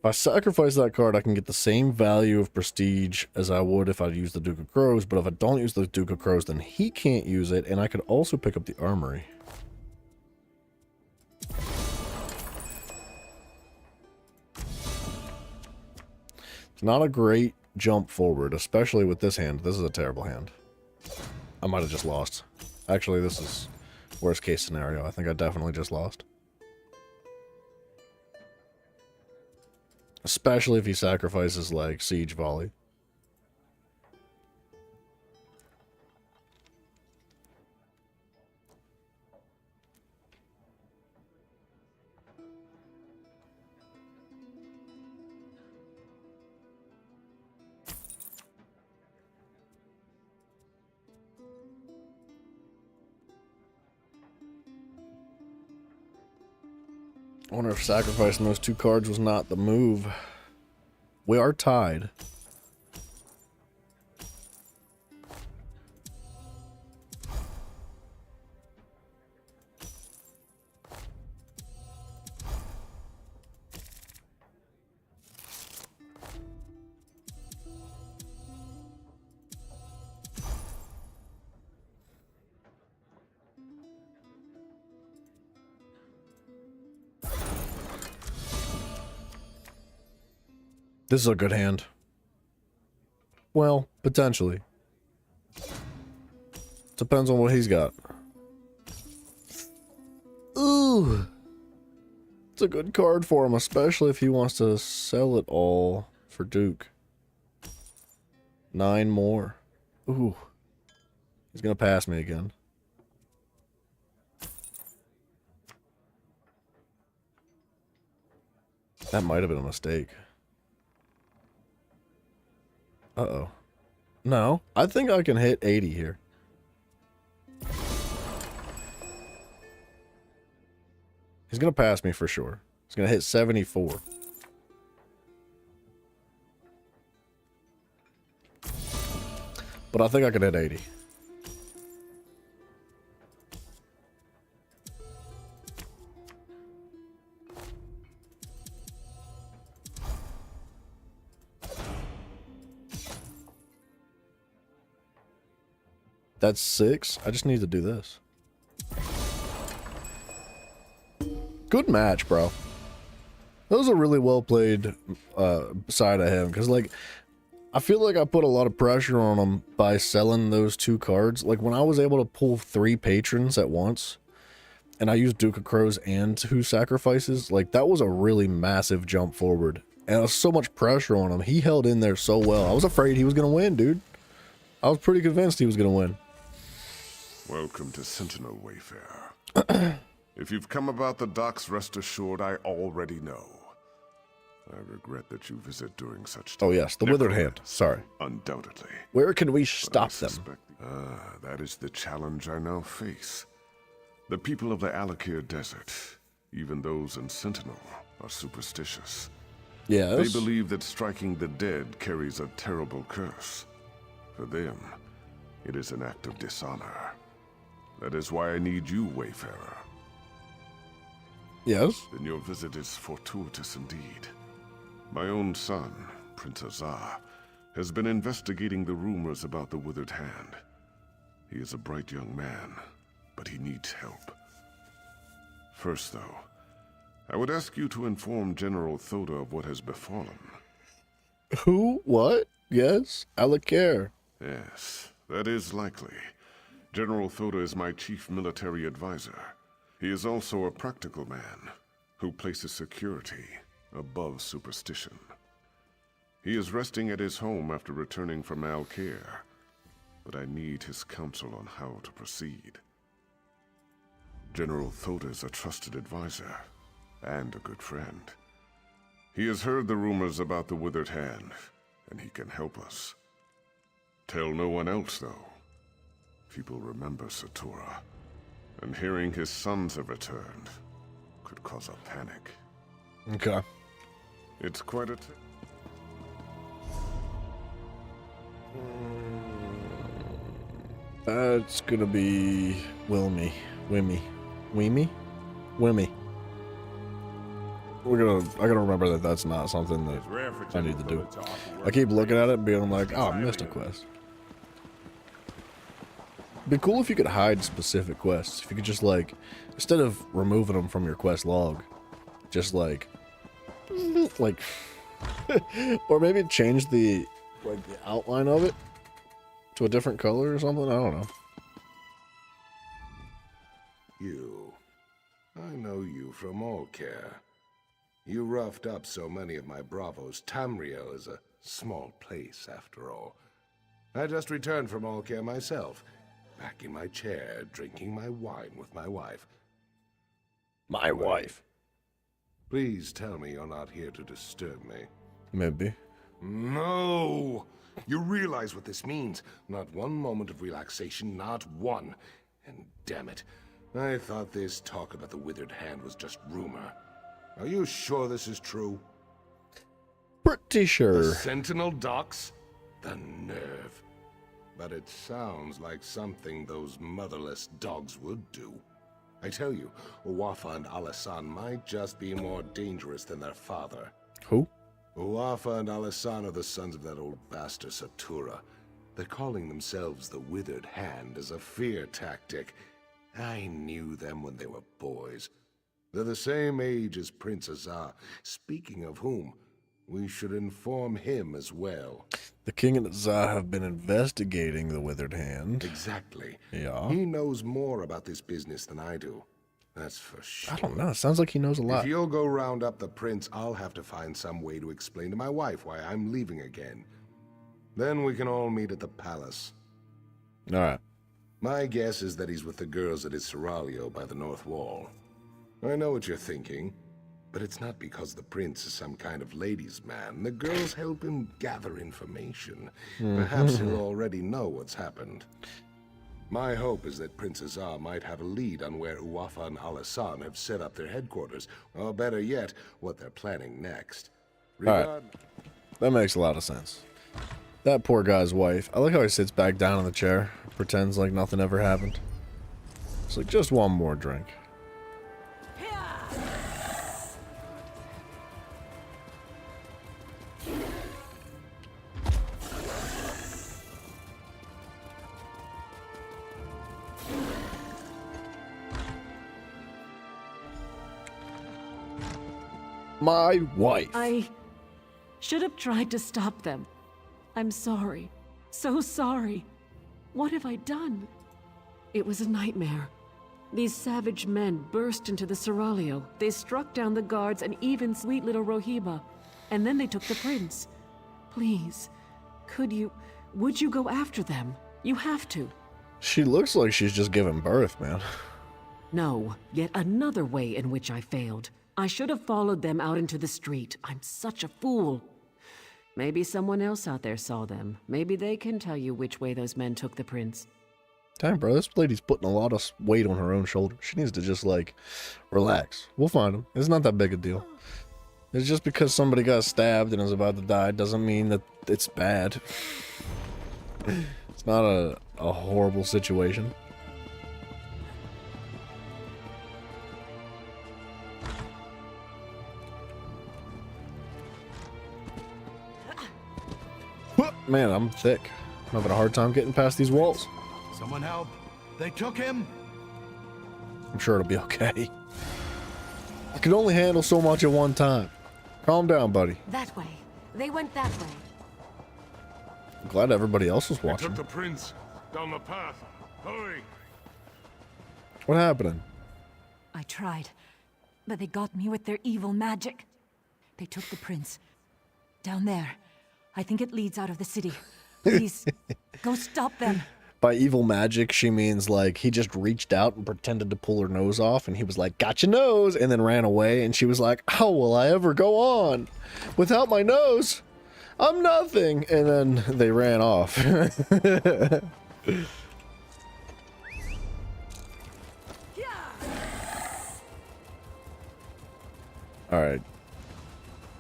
I sacrifice that card, I can get the same value of prestige as I would if I used the Duke of Crows, but if I don't use the Duke of Crows, then he can't use it, and I could also pick up the Armory. It's not a great jump forward, especially with this hand. This is a terrible hand. I might have just lost. Actually, this is worst case scenario. I think I definitely just lost. Especially if he sacrifices, like, Siege Volley. I wonder if sacrificing those 2 cards was not the move. We are tied. This is a good hand. Well, potentially. Depends on what he's got. Ooh. It's a good card for him, especially if he wants to sell it all for Duke. 9 more. Ooh. He's gonna pass me again. That might have been a mistake. Uh-oh. No, I think I can hit 80 here. He's gonna pass me for sure. He's gonna hit 74. But I think I can hit 80. That's 6. I just need to do this. Good match, bro. That was a really well played side of him. Because, like, I feel like I put a lot of pressure on him by selling those 2 cards. Like, when I was able to pull 3 patrons at once, and I used Duke of Crows and 2 sacrifices, like, that was a really massive jump forward. And it was so much pressure on him. He held in there so well. I was afraid he was going to win, dude. I was pretty convinced he was going to win. Welcome to Sentinel Wayfarer. If you've come about the docks, rest assured I already know. I regret that you visit during such time. Oh yes, the Withered Hand. Sorry. Undoubtedly. Where can we stop them? That is the challenge I now face. The people of the Alakir Desert, even those in Sentinel, are superstitious. Yes. They believe that striking the dead carries a terrible curse. For them, it is an act of dishonor. That is why I need you, Wayfarer. Yes? Then your visit is fortuitous indeed. My own son, Prince Azar, has been investigating the rumors about the Withered Hand. He is a bright young man, but he needs help. First, though, I would ask you to inform General Thoda of what has befallen. Who? What? Yes? Alakir. Yes, that is likely. General Thoda is my chief military advisor. He is also a practical man who places security above superstition. He is resting at his home after returning from Alkir, but I need his counsel on how to proceed. General Thoda is a trusted advisor and a good friend. He has heard the rumors about the Withered Hand, and he can help us. Tell no one else, though. People remember Satura, and hearing his sons have returned could cause a panic. Okay. It's quite a... That's gonna be... Wimmy. I gotta remember that that's not something that I need to do. I keep looking at it and being like, oh, I missed a quest. It'd be cool if you could hide specific quests. If you could just, like, instead of removing them from your quest log, just like, or maybe change the like the outline of it to a different color or something. I don't know. You. I know you from Allcare. You roughed up so many of my bravos. Tamriel is a small place, after all. I just returned from Allcare myself. Back in my chair, drinking my wine with my wife. My wife? Please tell me you're not here to disturb me. Maybe. No! You realize what this means. Not one moment of relaxation, not one. And damn it, I thought this talk about the withered hand was just rumor. Are you sure this is true? Pretty sure. The Sentinel docks? The nerve. But it sounds like something those motherless dogs would do. I tell you, Uwafa and Alasan might just be more dangerous than their father. Who? Uwafa and Alasan are the sons of that old bastard Satura. They're calling themselves the Withered Hand as a fear tactic. I knew them when they were boys. They're the same age as Prince Azar. Speaking of whom, we should inform him as well. The King and Azar have been investigating the Withered Hand. Exactly. Yeah. He knows more about this business than I do. That's for sure. I don't know. It sounds like he knows a lot. If you'll go round up the prince, I'll have to find some way to explain to my wife why I'm leaving again. Then we can all meet at the palace. All right. My guess is that he's with the girls at his seraglio by the north wall. I know what you're thinking, but it's not because the prince is some kind of ladies' man. The girls help him gather information. Perhaps he'll already know what's happened. My hope is that Prince Azar might have a lead on where Uwafa and Alasan have set up their headquarters, or better yet, what they're planning next. Alright. That makes a lot of sense. That poor guy's wife. I like how he sits back down in the chair, pretends like nothing ever happened. It's like, just one more drink. My wife. I should have tried to stop them. I'm sorry. So sorry. What have I done? It was a nightmare. These savage men burst into the seraglio. They struck down the guards and even sweet little Rohiba. And then they took the prince. Please, would you go after them? You have to. She looks like she's just giving birth, man. No, yet another way in which I failed. I should have followed them out into the street. I'm such a fool. Maybe someone else out there saw them. Maybe they can tell you which way those men took the prince. Damn, bro, this lady's putting a lot of weight on her own shoulders. She needs to just, like, relax. We'll find them. It's not that big a deal. It's just because somebody got stabbed and is about to die doesn't mean that it's bad. It's not a horrible situation. Man, I'm thick. I'm having a hard time getting past these walls. Someone help. They took him. I'm sure it'll be okay. I can only handle so much at one time. Calm down, buddy. That way. They went that way. I'm glad everybody else was They watching. took the prince down the path. Hurry! What happened? I tried, but they got me with their evil magic. They took the prince. Down there. I think it leads out of the city. Please, go stop them. By evil magic, she means like he just reached out and pretended to pull her nose off, and he was like, "Got your nose," and then ran away, and she was like, "How will I ever go on without my nose? I'm nothing." And then they ran off. All right.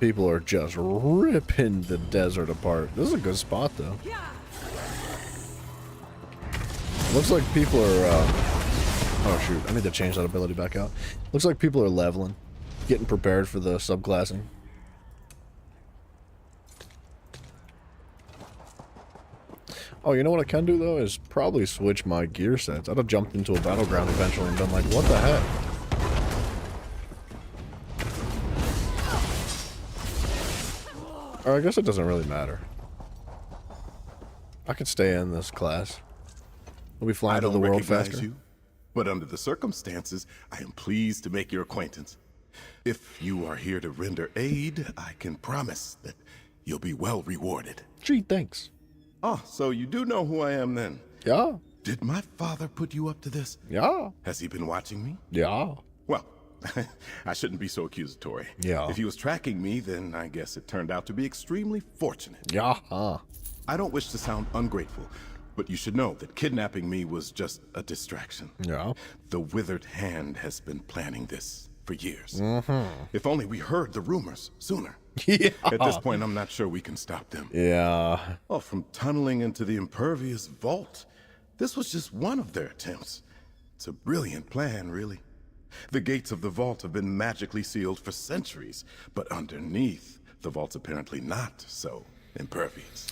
People are just ripping the desert apart. This is a good spot, though. Looks like people are, oh shoot, I need to change that ability back out. Looks like people are leveling, getting prepared for the subclassing. Oh, you know what I can do, though, is probably switch my gear sets. I'd have jumped into a battleground eventually and been like, what the heck? Or I guess it doesn't really matter. I could stay in this class. We'll be flying I to don't the world recognize faster. you, but under the circumstances, I am pleased to make your acquaintance. If you are here to render aid, I can promise that you'll be well rewarded. Gee, thanks. Oh, so you do know who I am then? Yeah. Did my father put you up to this? Yeah. Has he been watching me? Yeah. Well, I shouldn't be so accusatory. Yeah. If he was tracking me, then I guess it turned out to be extremely fortunate. Yeah. I don't wish to sound ungrateful, but you should know that kidnapping me was just a distraction. Yeah. The Withered Hand has been planning this for years. Mm-hmm. If only we heard the rumors sooner. Yeah. At this point, I'm not sure we can stop them. Yeah. Oh, from tunneling into the Impervious Vault. This was just one of their attempts. It's a brilliant plan, really. The gates of the vault have been magically sealed for centuries, but underneath, the vault's apparently not so impervious.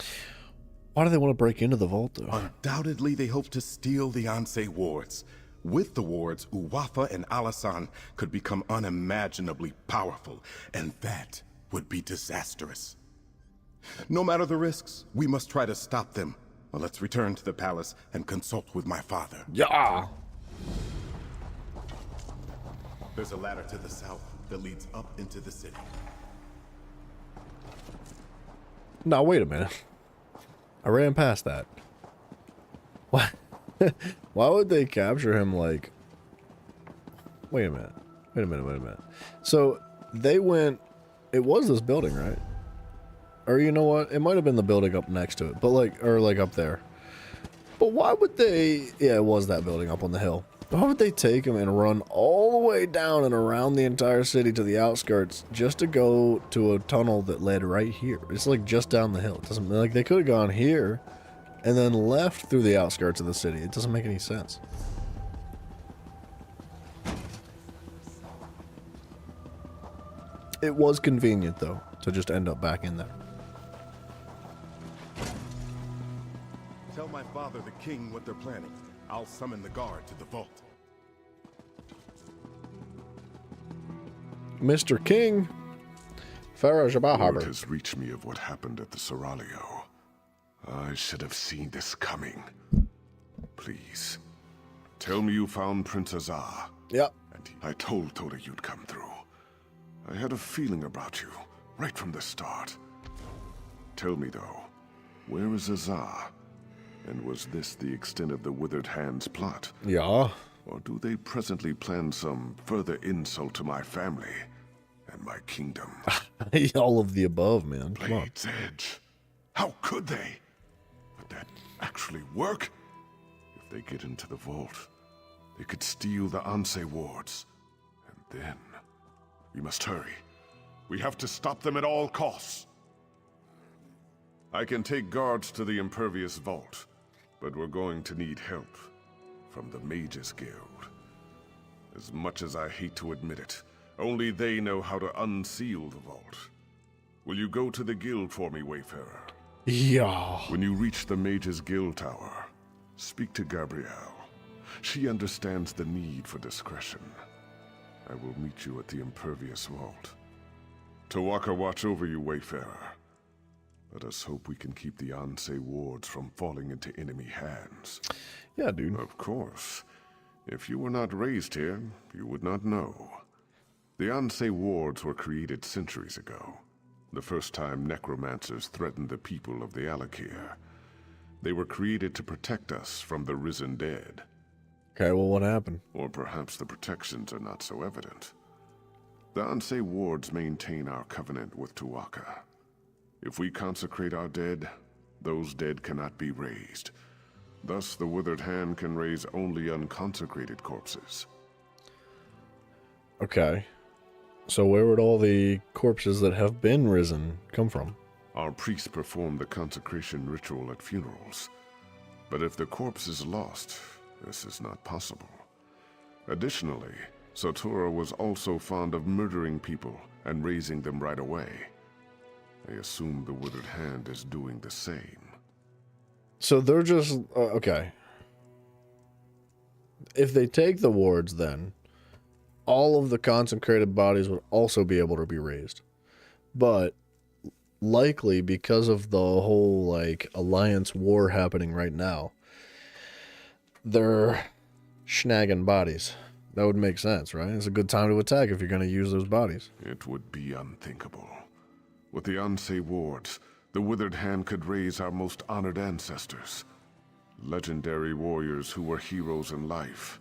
Why do they want to break into the vault, though? Undoubtedly, they hope to steal the Anse wards. With the wards, Uwafa and Alasan could become unimaginably powerful, and that would be disastrous. No matter the risks, we must try to stop them. Well, let's return to the palace and consult with my father. Yeah. There's a ladder to the south that leads up into the city. Now, wait a minute. I ran past that. Why? Why would they capture him like... Wait a minute. Wait a minute. So, they went... It was this building, right? Or you know what? It might have been the building up next to it. But like... Or like up there. But why would they... Yeah, it was that building up on the hill. Why would they take him and run all the way down and around the entire city to the outskirts just to go to a tunnel that led right here? It's like just down the hill. It doesn't like they could have gone here and then left through the outskirts of the city. It doesn't make any sense. It was convenient though to just end up back in there. Tell my father, the king, what they're planning. I'll summon the guard to the vault. Mr. King, Farah Jabbar Word has reached me of what happened at the Seraglio. I should have seen this coming. Please, tell me you found Prince Azar. Yep. And I told Toda you'd come through. I had a feeling about you, right from the start. Tell me though, where is Azar? And was this the extent of the Withered Hand's plot? Yeah. Or do they presently plan some further insult to my family and my kingdom? All of the above, man. Come on. Blade's Edge. How could they? Would that actually work? If they get into the vault, they could steal the Anse wards. And then, we must hurry. We have to stop them at all costs. I can take guards to the Impervious Vault, but we're going to need help from the Mages Guild. As much as I hate to admit it, only they know how to unseal the vault. Will you go to the guild for me, Wayfarer? Yeah. When you reach the Mages Guild Tower, speak to Gabrielle. She understands the need for discretion. I will meet you at the Impervious Vault. Tawaka watch over you, Wayfarer. Let us hope we can keep the Anse wards from falling into enemy hands. Yeah, dude. Of course. If you were not raised here, you would not know. The Anse wards were created centuries ago, the first time necromancers threatened the people of the Alakir. They were created to protect us from the risen dead. Okay, well, what happened? Or perhaps the protections are not so evident. The Anse wards maintain our covenant with Tuwaka. If we consecrate our dead, those dead cannot be raised. Thus, the Withered Hand can raise only unconsecrated corpses. Okay. So where would all the corpses that have been risen come from? Our priests perform the consecration ritual at funerals. But if the corpse is lost, this is not possible. Additionally, Satora was also fond of murdering people and raising them right away. I assume the Withered Hand is doing the same. So they're just... okay. If they take the wards, then all of the consecrated bodies would also be able to be raised. But likely because of the whole, like, alliance war happening right now, they're snagging bodies. That would make sense, right? It's a good time to attack if you're going to use those bodies. It would be unthinkable. With the Ansei wards, the Withered Hand could raise our most honored ancestors. Legendary warriors who were heroes in life,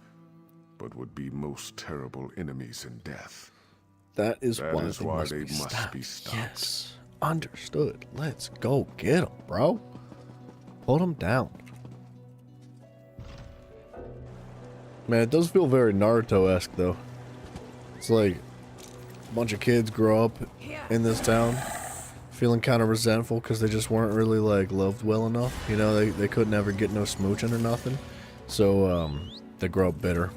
but would be most terrible enemies in death. That is why they must be stopped. Yes. Understood. Let's go get them, bro. Put them down. Man, it does feel very Naruto-esque, though. It's like a bunch of kids grow up in this town feeling kind of resentful because they just weren't really, like, loved well enough. You know, they couldn't ever get no smooching or nothing. So, they grow up bitter.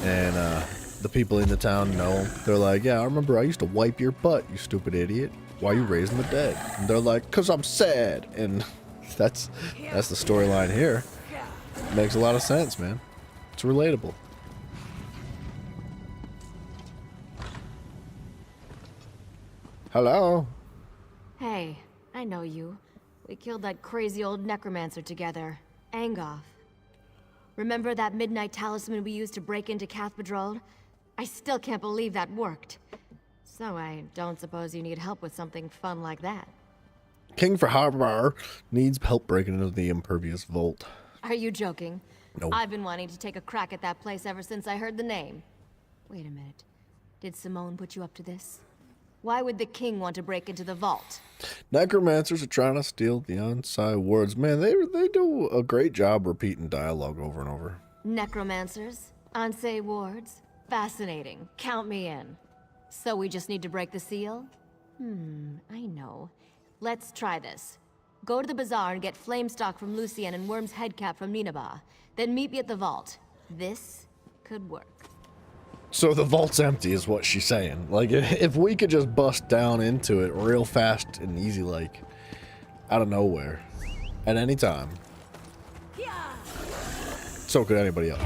And, the people in the town know. They're like, yeah, I remember I used to wipe your butt, you stupid idiot. Why are you raising the dead? And they're like, 'cause I'm sad. And that's the storyline here. Makes a lot of sense, man. It's relatable. Hello. Hey, I know you. We killed that crazy old necromancer together, Angoth. Remember that midnight talisman we used to break into Cathedral? I still can't believe that worked. So I don't suppose you need help with something fun like that. King for Harbor needs help breaking into the Impervious Vault. Are you joking? No. I've been wanting to take a crack at that place ever since I heard the name. Wait a minute. Did Simone put you up to this? Why would the king want to break into the vault? Necromancers are trying to steal the Ansei wards. Man, they do a great job repeating dialogue over and over. Necromancers? Ansei wards? Fascinating. Count me in. So we just need to break the seal? I know. Let's try this. Go to the bazaar and get Flamestock from Lucien and Worm's Headcap from Ninaba. Then meet me at the vault. This could work. So the vault's empty is what she's saying. Like, if we could just bust down into it real fast and easy, like, out of nowhere, at any time, so could anybody else.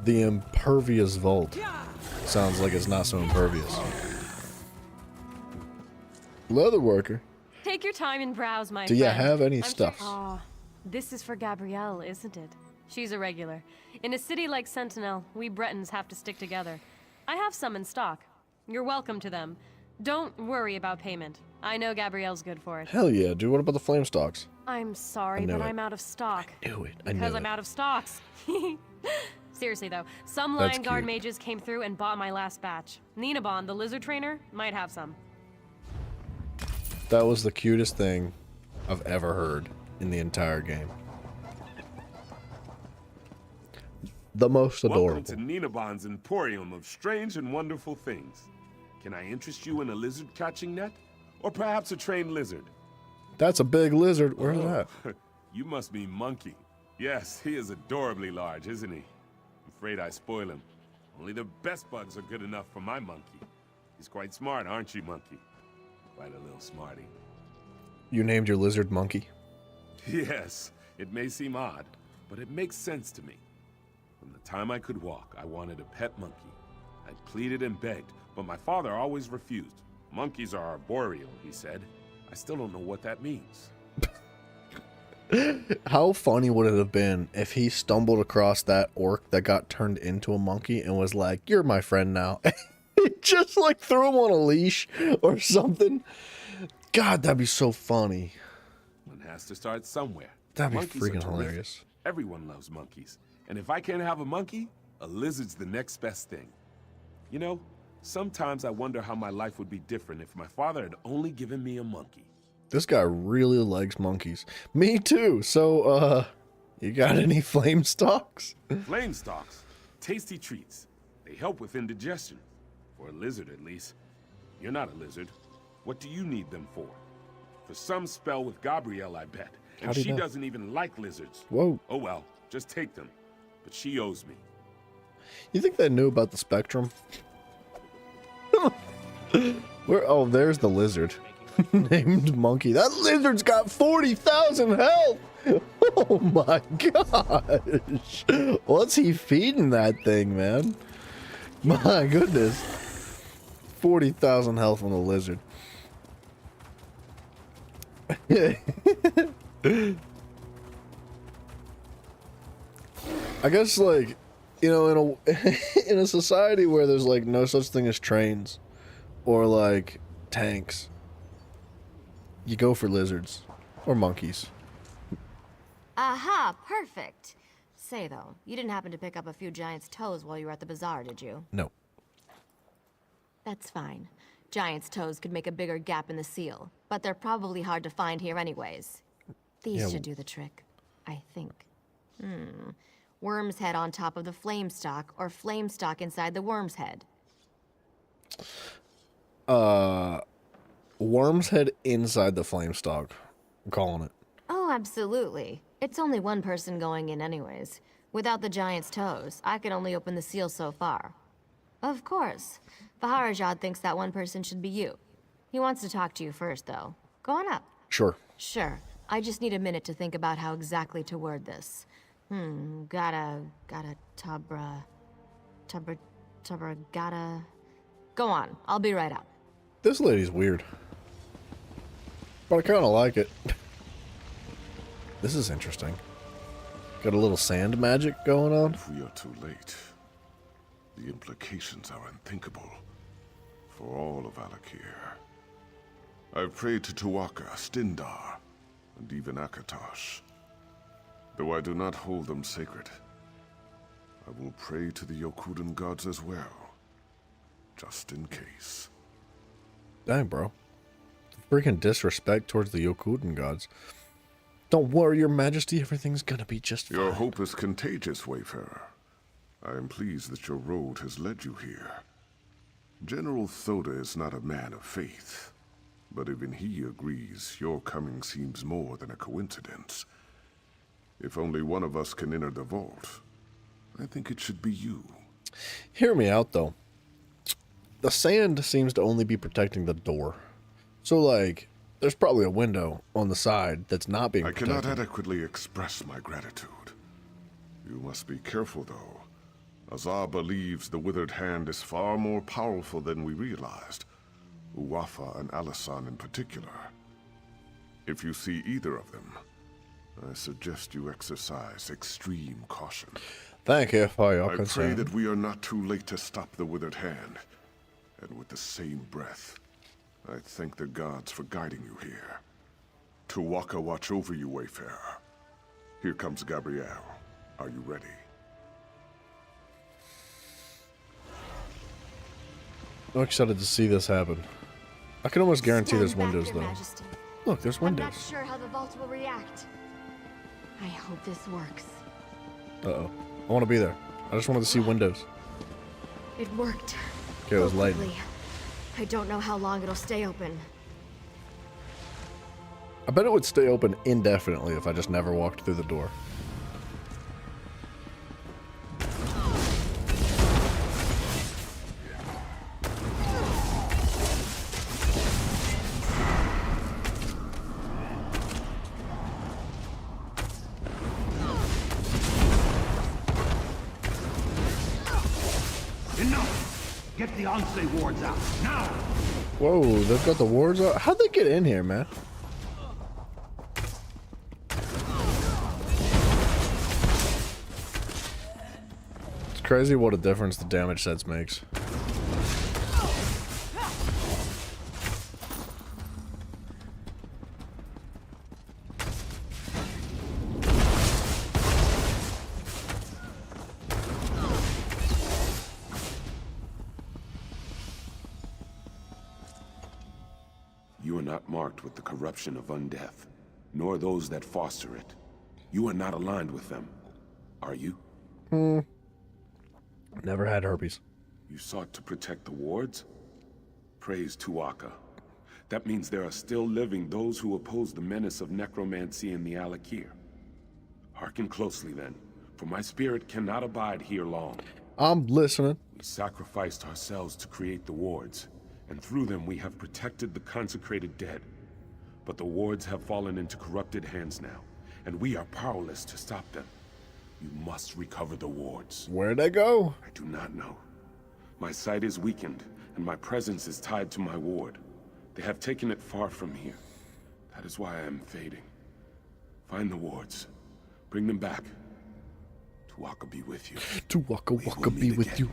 The Impervious Vault. Sounds like it's not so impervious. Leatherworker. Take your time and browse, my Do friend. you have any I'm stuff? Sure... this is for Gabrielle, isn't it? She's a regular. In a city like Sentinel, we Bretons have to stick together. I have some in stock. You're welcome to them. Don't worry about payment. I know Gabrielle's good for it. Hell yeah, dude. What about the Flamestocks? I'm sorry, I knew but it. I'm out of stock. I knew it. I Because knew I'm it. out of stocks. Seriously, though, some That's Lion Guard cute. mages came through and bought my last batch. Ninabon, the lizard trainer, might have some. That was the cutest thing I've ever heard in the entire game. The most adorable. Welcome to Ninabon's Emporium of strange and wonderful things. Can I interest you in a lizard catching net? Or perhaps a trained lizard? That's a big lizard. Where's that? You must mean Monkey. Yes, he is adorably large, isn't he? I'm afraid I spoil him. Only the best bugs are good enough for my monkey. He's quite smart, aren't you, Monkey? Quite a little smarty. You named your lizard Monkey? Yes, it may seem odd, but it makes sense to me. From the time I could walk, I wanted a pet monkey. I pleaded and begged, but my father always refused. Monkeys are arboreal, he said. I still don't know what that means. How funny would it have been if he stumbled across that orc that got turned into a monkey and was like, "You're my friend now." Just like threw him on a leash or something. God, that'd be so funny. One has to start somewhere. That'd be Monkeys are freaking terrific. hilarious. Everyone loves monkeys. And if I can't have a monkey, a lizard's the next best thing. You know, sometimes I wonder how my life would be different if my father had only given me a monkey. This guy really likes monkeys. Me too. So, you got any flame stalks? Flame stalks, tasty treats. They help with indigestion. For a lizard, at least. You're not a lizard. What do you need them for? For some spell with Gabrielle, I bet. And How'd he she know? doesn't even like lizards. Whoa. Oh well, just take them. But she owes me. You think they knew about the spectrum? Where? Oh, there's the lizard. Named Monkey. That lizard's got 40,000 health! Oh my gosh! What's he feeding that thing, man? My goodness. 40,000 health on the lizard. I guess, like, you know, in a society where there's like no such thing as trains or like tanks, you go for lizards or monkeys. Aha, perfect. Say though, you didn't happen to pick up a few giant's toes while you were at the bazaar, did you? No. That's fine. Giant's toes could make a bigger gap in the seal, but they're probably hard to find here anyways. These should do the trick, I think. Worm's head on top of the flame stalk, or flame stalk inside the worm's head. Worm's head inside the flame stalk. I'm calling it. Oh, absolutely. It's only one person going in anyways. Without the giant's toes, I can only open the seal so far. Of course. Vaharajad thinks that one person should be you. He wants to talk to you first, though. Go on up. Sure. Sure. I just need a minute to think about how exactly to word this. Gotta Go on. I'll be right up. This lady's weird. But I kind of like it. This is interesting. Got a little sand magic going on. If we are too late, the implications are unthinkable for all of Alakir. I've prayed to Tuaka, Stindar, and even Akatosh. Though I do not hold them sacred, I will pray to the Yokudan gods as well, just in case. Dang, bro. Freaking disrespect towards the Yokudan gods. Don't worry, your majesty, everything's gonna be just fine. Your hope is contagious, Wayfarer. I am pleased that your road has led you here. General Thoda is not a man of faith, but even he agrees your coming seems more than a coincidence. If only one of us can enter the vault, I think it should be you. Hear me out, though. The sand seems to only be protecting the door. So, like, there's probably a window on the side that's not being protected. I cannot adequately express my gratitude. You must be careful, though. Azar believes the Withered Hand is far more powerful than we realized. Uwafa and Alasan in particular. If you see either of them, I suggest you exercise extreme caution. Thank you for your I concern. pray that we are not too late to stop the Withered Hand. And with the same breath, I thank the gods for guiding you here. Tuwaka watch over you, Wayfarer. Here comes Gabrielle. Are you ready? I'm excited to see this happen. I can almost guarantee there's windows, Your though. Majesty. Look, there's I'm windows. not sure how the vault will react. I hope this works. Uh-oh. I want to be there. I just wanted to see windows. It worked. Okay, it was light. Hopefully. I don't know how long it'll stay open. I bet it would stay open indefinitely if I just never walked through the door. Enough! Get the Ansei wards out, now! Whoa, they've got the wards out? How'd they get in here, man? It's crazy what a difference the damage sets makes. You are not marked with the corruption of undeath, nor those that foster it. You are not aligned with them, are you? Never had herpes. You sought to protect the wards? Praise Tuaka. That means there are still living those who oppose the menace of necromancy in the Alakir. Hearken closely then, for my spirit cannot abide here long. I'm listening. We sacrificed ourselves to create the wards, and through them we have protected the consecrated dead. But the wards have fallen into corrupted hands now, and we are powerless to stop them. You must recover the wards. Where'd they go? I do not know. My sight is weakened, and my presence is tied to my ward. They have taken it far from here. That is why I am fading. Find the wards. Bring them back. Tu'whacca be with you. Tu'whacca be with you.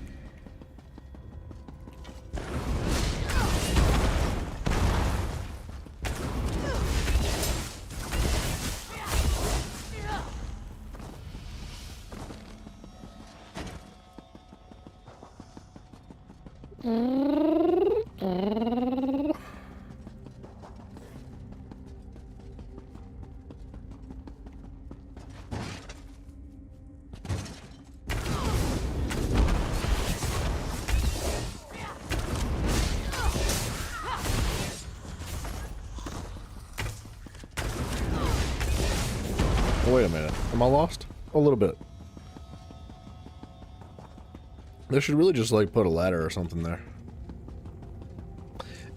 Wait a minute. Am I lost? A little bit. They should really just like put a ladder or something there.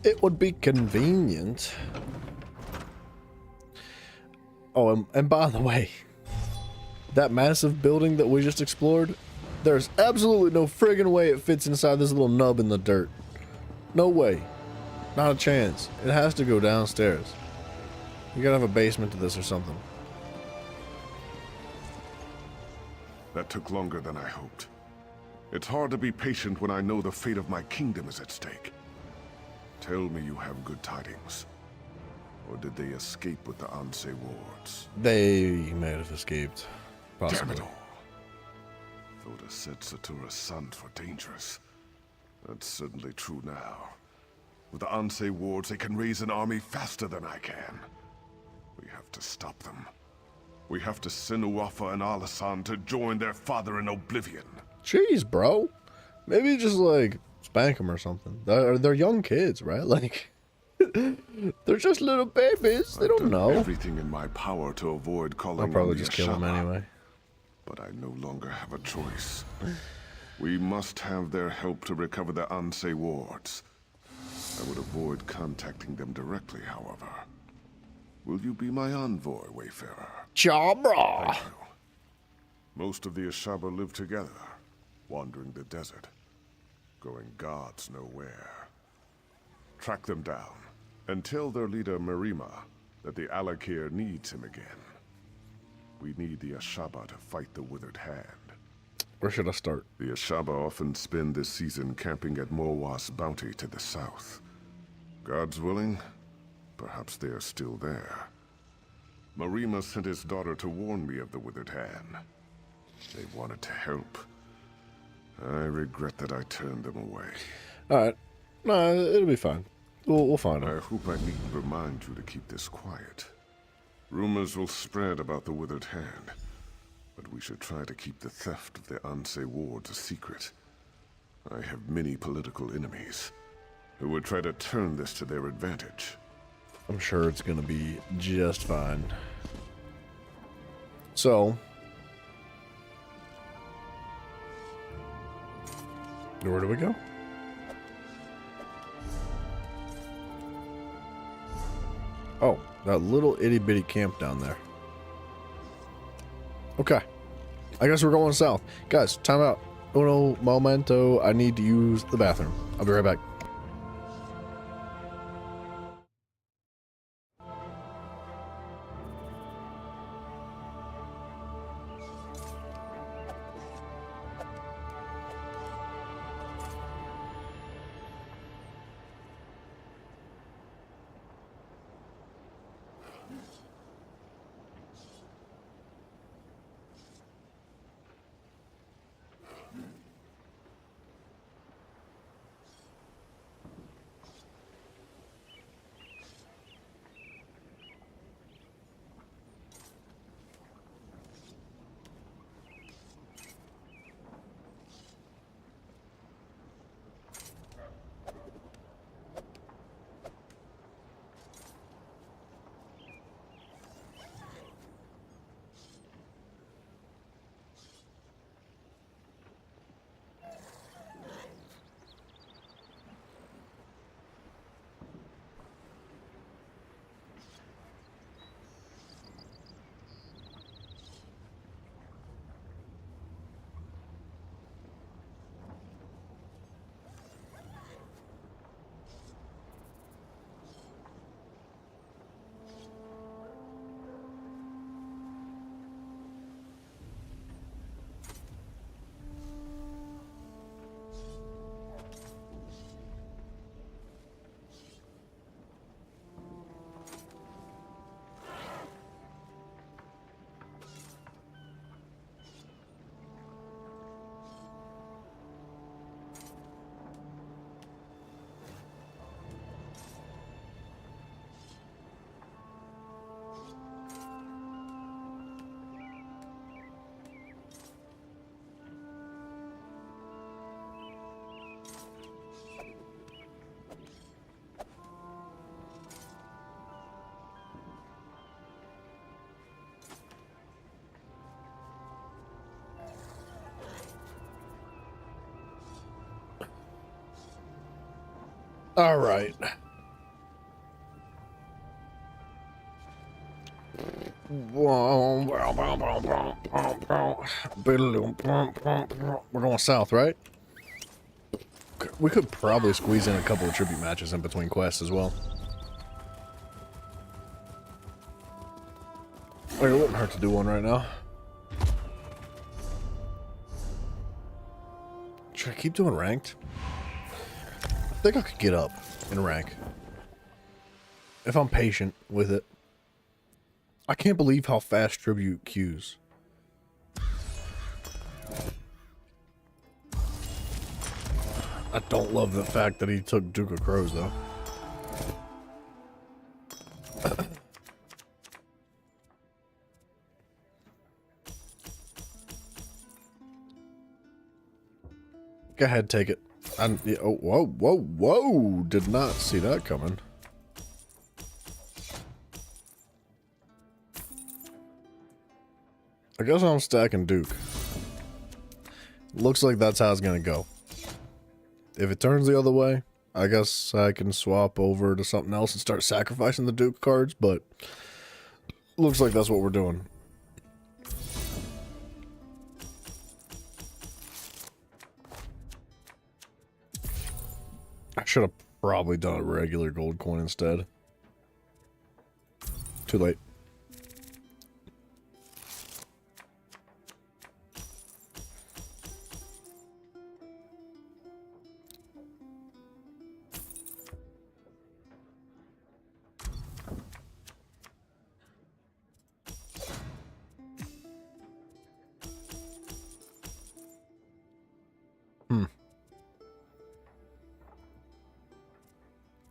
It would be convenient. Oh, and by the way, that massive building that we just explored, there's absolutely no friggin' way it fits inside this little nub in the dirt. No way. Not a chance. It has to go downstairs. You gotta have a basement to this or something. That took longer than I hoped. It's hard to be patient when I know the fate of my kingdom is at stake. Tell me you have good tidings. Or did they escape with the Anse wards? They may have escaped. Possibly. Damn it all. Thought I said Satura's sons were dangerous. That's certainly true now. With the Anse wards, they can raise an army faster than I can. We have to stop them. We have to send Uwafa and Alasan to join their father in oblivion. Jeez, bro. Maybe just like spank them or something. They're young kids, right? Like, they're just little babies. They don't know. Everything in my power to avoid calling I'll probably on the just kill them Ashama. anyway. But I no longer have a choice. We must have their help to recover the Anse wards. I would avoid contacting them directly, however. Will you be my envoy, Wayfarer? Jabra! Thank you. Most of the Ashaba live together, wandering the desert, going gods know where. Track them down, and tell their leader Marima that the Alakir needs him again. We need the Ashaba to fight the Withered Hand. Where should I start? The Ashaba often spend this season camping at Mowa's bounty to the south. God's willing, perhaps they are still there. Marima sent his daughter to warn me of the Withered Hand. They wanted to help. I regret that I turned them away. Alright. No, it'll be fine. We'll find them. I hope I needn't remind you to keep this quiet. Rumors will spread about the Withered Hand, but we should try to keep the theft of the Anse wards a secret. I have many political enemies who would try to turn this to their advantage. I'm sure it's gonna be just fine. So, where do we go? Oh, that little itty bitty camp down there. Okay. I guess we're going south. Guys, time out. Uno momento. I need to use the bathroom. I'll be right back. All right. We're going south, right? We could probably squeeze in a couple of tribute matches in between quests as well. Like, it wouldn't hurt to do one right now. Should I keep doing ranked? I think I could get up in rank. If I'm patient with it. I can't believe how fast tribute queues. I don't love the fact that he took Duke of Crows, though. Go ahead, take it. Yeah, oh, whoa, whoa, whoa! Did not see that coming. I guess I'm stacking Duke. Looks like that's how it's gonna go. If it turns the other way, I guess I can swap over to something else and start sacrificing the Duke cards, but looks like that's what we're doing. I should have probably done a regular gold coin instead. Too late.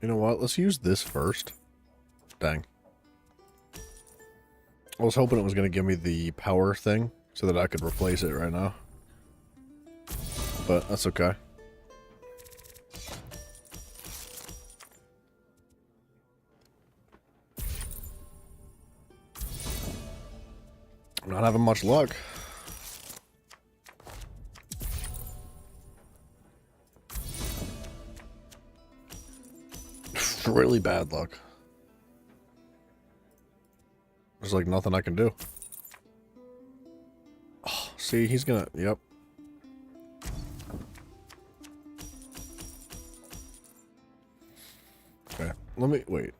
You know what? Let's use this first. Dang. I was hoping it was going to give me the power thing so that I could replace it right now. But that's okay. I'm not having much luck. Really bad luck. There's like nothing I can do. Oh, see, he's gonna, yep. Okay, let me, wait.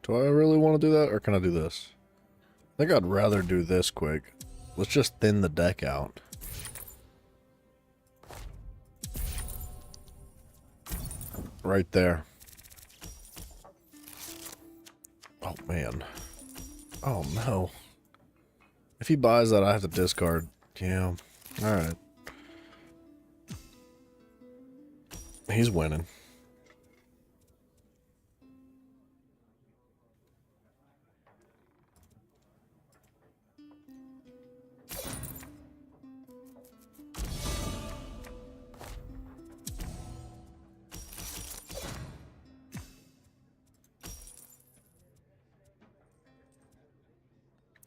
Do I really want to do that, or can I do this? I think I'd rather do this quick. Let's just thin the deck out. Right there. Oh, man. Oh, no. If he buys that, I have to discard. Yeah. Alright. He's winning.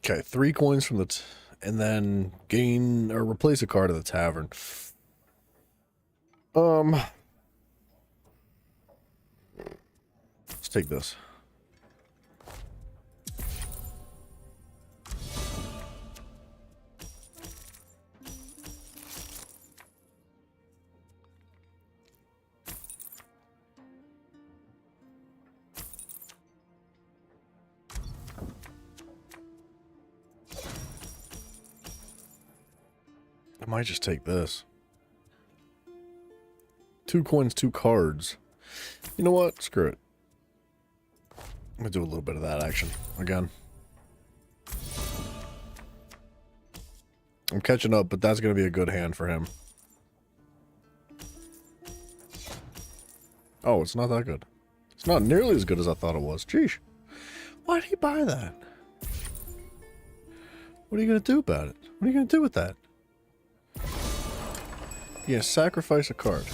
Okay, 3 coins from the and then gain or replace a card at the tavern. Let's take this. I might just take this. 2 coins, 2 cards. You know what? Screw it. I'm gonna do a little bit of that action again. I'm catching up, but that's gonna be a good hand for him. Oh, it's not that good. It's not nearly as good as I thought it was. Jeez. Why did he buy that? What are you gonna do about it? What are you gonna do with that? Yeah, sacrifice a card.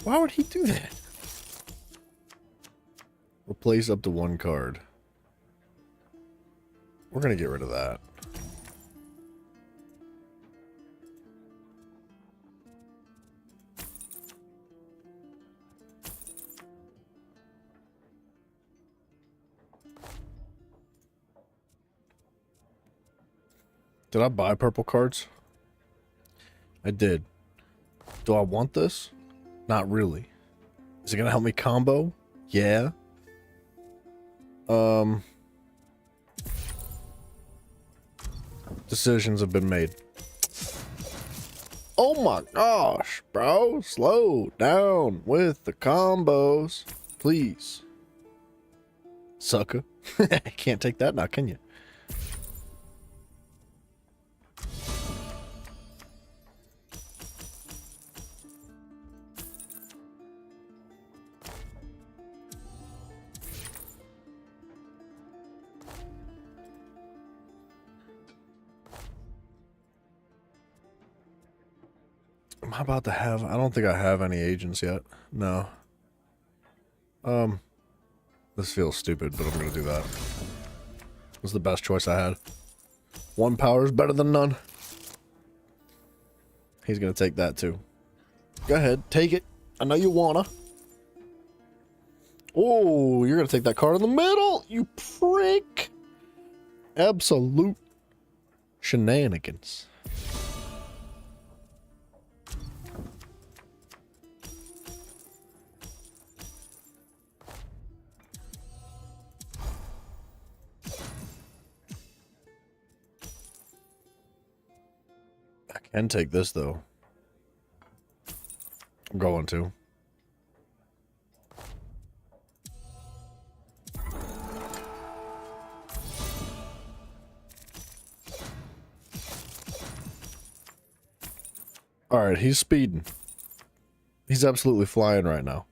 Why would he do that? Replace up to 1 card. We're gonna get rid of that. Did I buy purple cards? I did. Do I want this? Not really. Is it gonna help me combo? Yeah. Decisions have been made. Oh my gosh, bro. Slow down with the combos. Please. Sucker. Can't take that now, can you? Am I about to have... I don't think I have any agents yet. No. This feels stupid, but I'm gonna do that. It was the best choice I had. One power is better than none. He's gonna take that too. Go ahead, take it. I know you wanna. Oh, you're gonna take that card in the middle, you prick. Absolute shenanigans. I can take this though. I'm going to. Alright, he's speeding. He's absolutely flying right now.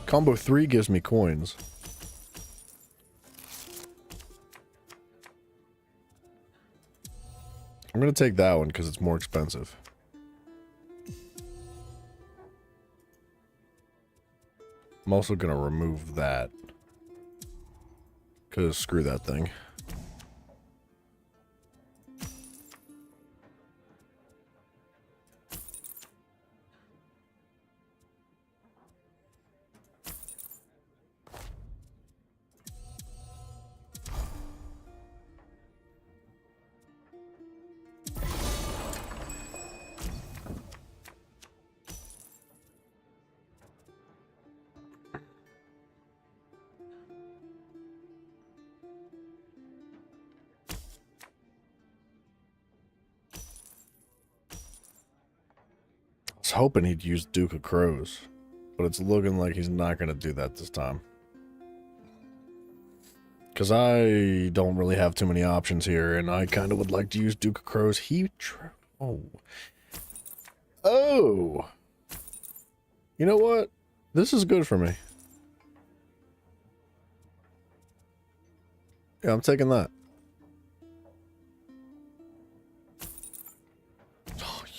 Combo 3 gives me coins. I'm going to take that one because it's more expensive. I'm also going to remove that. Because screw that thing. Hoping he'd use Duke of Crows, but it's looking like he's not going to do that this time. Because I don't really have too many options here, and I kind of would like to use Duke of Crows. Oh! You know what? This is good for me. Yeah, I'm taking that.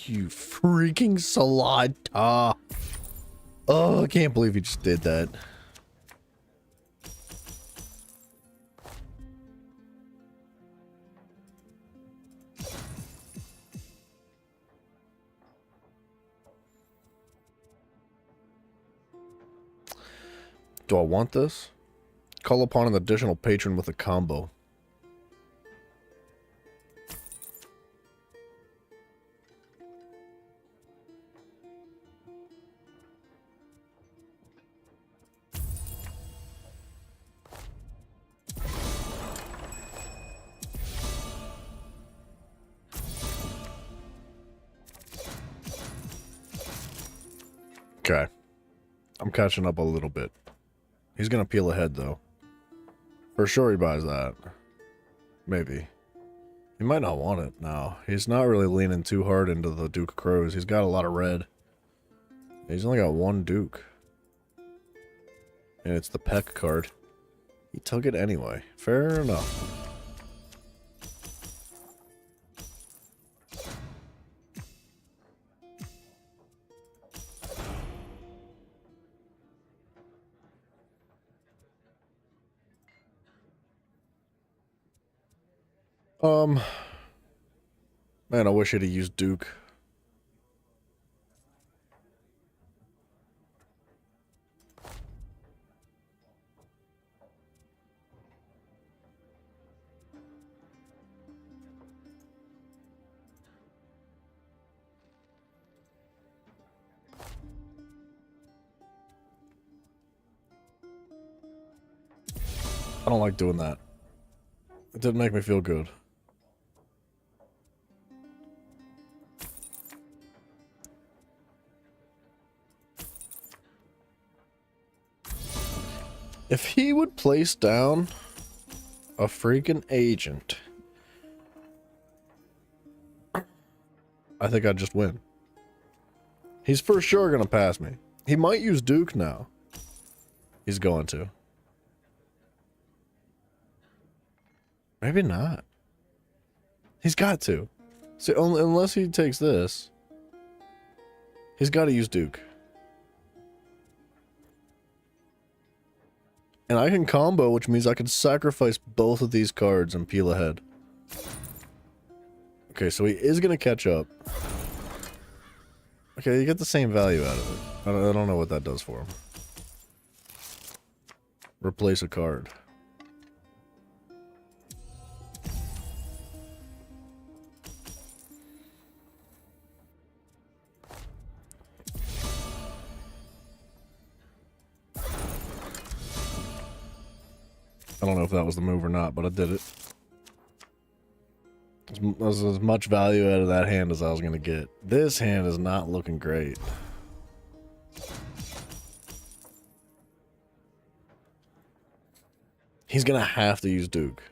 You freaking Salata. Oh, I can't believe you just did that. Do I want this? Call upon an additional patron with a combo. Okay. I'm catching up a little bit. He's gonna peel ahead, though. For sure he buys that. Maybe. He might not want it now. He's not really leaning too hard into the Duke of Crows. He's got a lot of red. He's only got one Duke. And it's the Peck card. He took it anyway. Fair enough. Man, I wish he'd have used Duke. I don't like doing that. It didn't make me feel good. If he would place down a freaking agent, I think I'd just win. He's for sure gonna pass me. He might use Duke now. He's going to. Maybe not. He's got to. See, unless he takes this, he's got to use Duke. And I can combo, which means I can sacrifice both of these cards and peel ahead. Okay, so he is going to catch up. Okay, you get the same value out of it. I don't know what that does for him. Replace a card. I don't know if that was the move or not, but I did it. That's as much value out of that hand as I was going to get. This hand is not looking great. He's going to have to use Duke.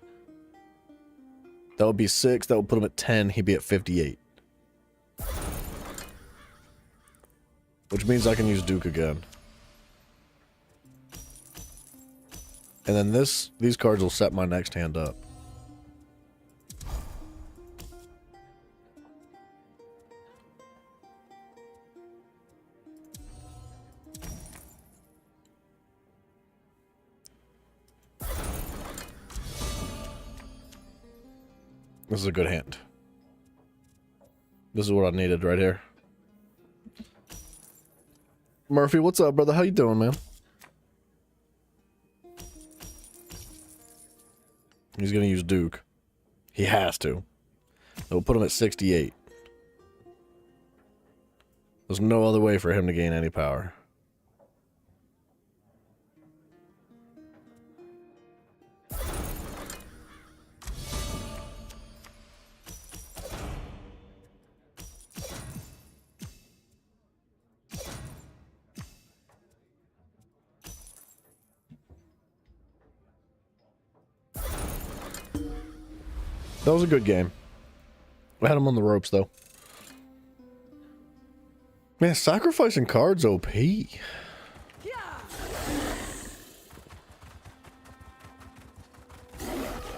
That would be 6. That would put him at 10. He'd be at 58. Which means I can use Duke again. And then these cards will set my next hand up. This is a good hand. This is what I needed right here. Murphy, what's up, brother? How you doing, man? He's going to use Duke. He has to. That will put him at 68. There's no other way for him to gain any power. That was a good game. I had him on the ropes, though. Man, sacrificing cards OP. I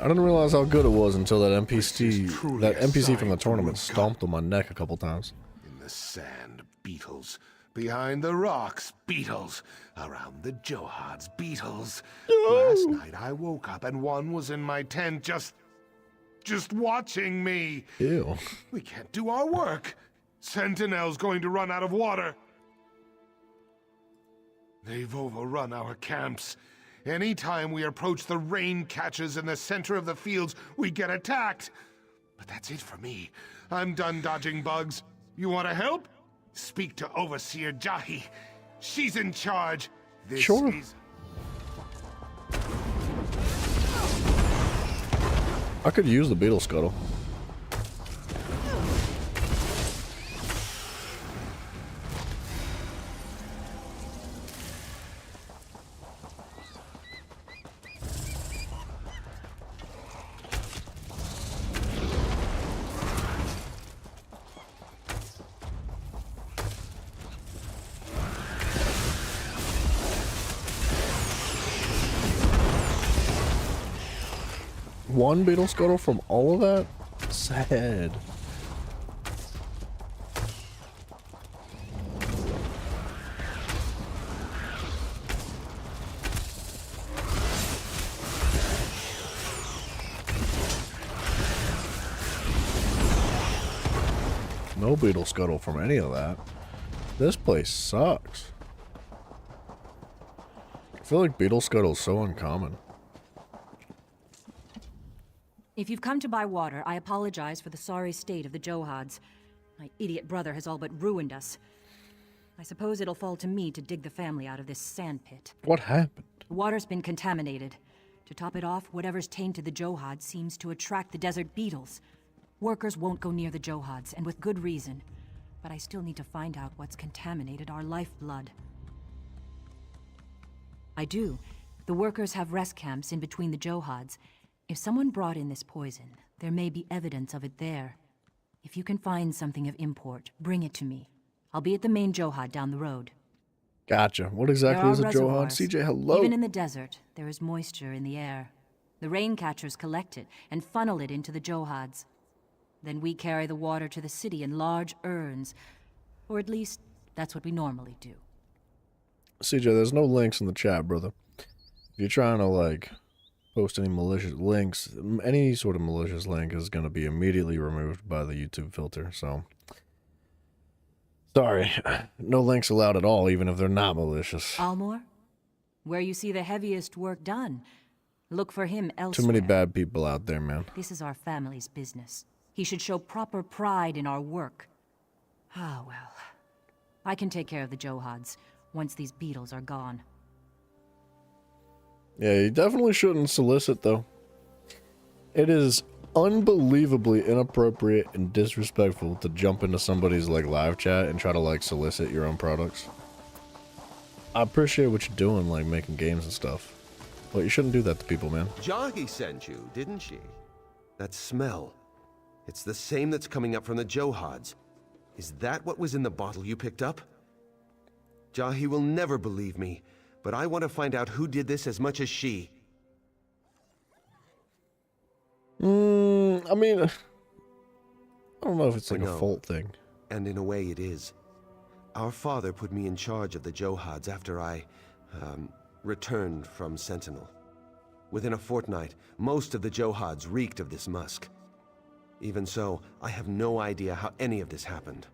didn't realize how good it was until that NPC from the tournament stomped on my neck a couple times. In the sand, beetles. Behind the rocks, beetles. Around the Johad's, beetles. Last night I woke up and one was in my tent just watching me. Ew. We can't do our work. Sentinel's going to run out of water. They've overrun our camps. Anytime we approach the rain catches in the center of the fields, we get attacked. But that's it for me. I'm done dodging bugs. You want to help? Speak to Overseer Jahi. She's in charge. Sure. I could use the Beetle Scuttle. One Beetle Scuttle from all of that? Sad. No Beetle Scuttle from any of that. This place sucks. I feel like Beetle Scuttle is so uncommon. If you've come to buy water, I apologize for the sorry state of the Johads. My idiot brother has all but ruined us. I suppose it'll fall to me to dig the family out of this sand pit. What happened? The water's been contaminated. To top it off, whatever's tainted the Johad seems to attract the desert beetles. Workers won't go near the Johads, and with good reason. But I still need to find out what's contaminated our lifeblood. I do. The workers have rest camps in between the Johads. If someone brought in this poison, there may be evidence of it there. If you can find something of import, bring it to me. I'll be at the main Johad down the road. Gotcha. What exactly is a Johad? CJ, hello. Even in the desert, there is moisture in the air. The rain catchers collect it and funnel it into the Johads. Then we carry the water to the city in large urns. Or at least, that's what we normally do. CJ, there's no links in the chat, brother. If you're trying to, like, post any malicious links, any sort of malicious link is going to be immediately removed by the YouTube filter, so... Sorry, no links allowed at all, even if they're not malicious. Almor? Where you see the heaviest work done. Look for him elsewhere. Too many bad people out there, man. This is our family's business. He should show proper pride in our work. Ah, well. I can take care of the Johads once these beetles are gone. Yeah, you definitely shouldn't solicit, though. It is unbelievably inappropriate and disrespectful to jump into somebody's, like, live chat and try to, like, solicit your own products. I appreciate what you're doing, like, making games and stuff. But you shouldn't do that to people, man. Jahi sent you, didn't she? That smell. It's the same that's coming up from the Johads. Is that what was in the bottle you picked up? Jahi will never believe me, but I want to find out who did this as much as she. I mean, I don't know if it's like a fault thing. And in a way it is. Our father put me in charge of the Johads after I, returned from Sentinel. Within a fortnight, most of the Johads reeked of this musk. Even so, I have no idea how any of this happened.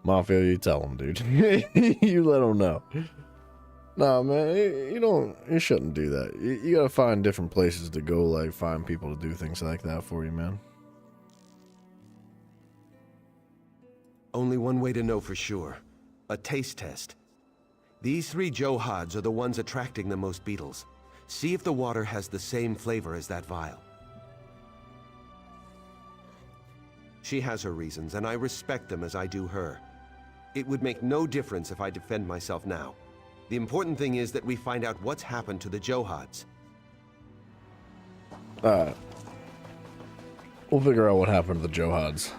Mafia, you tell him, dude. You let him know. Nah, man, you shouldn't do that. You gotta find different places to go, like, find people to do things like that for you, man. Only one way to know for sure. A taste test. These 3 Johads are the ones attracting the most beetles. See if the water has the same flavor as that vial. She has her reasons, and I respect them as I do her. It would make no difference if I defend myself now. The important thing is that we find out what's happened to the Johads. Alright. We'll figure out what happened to the Johads.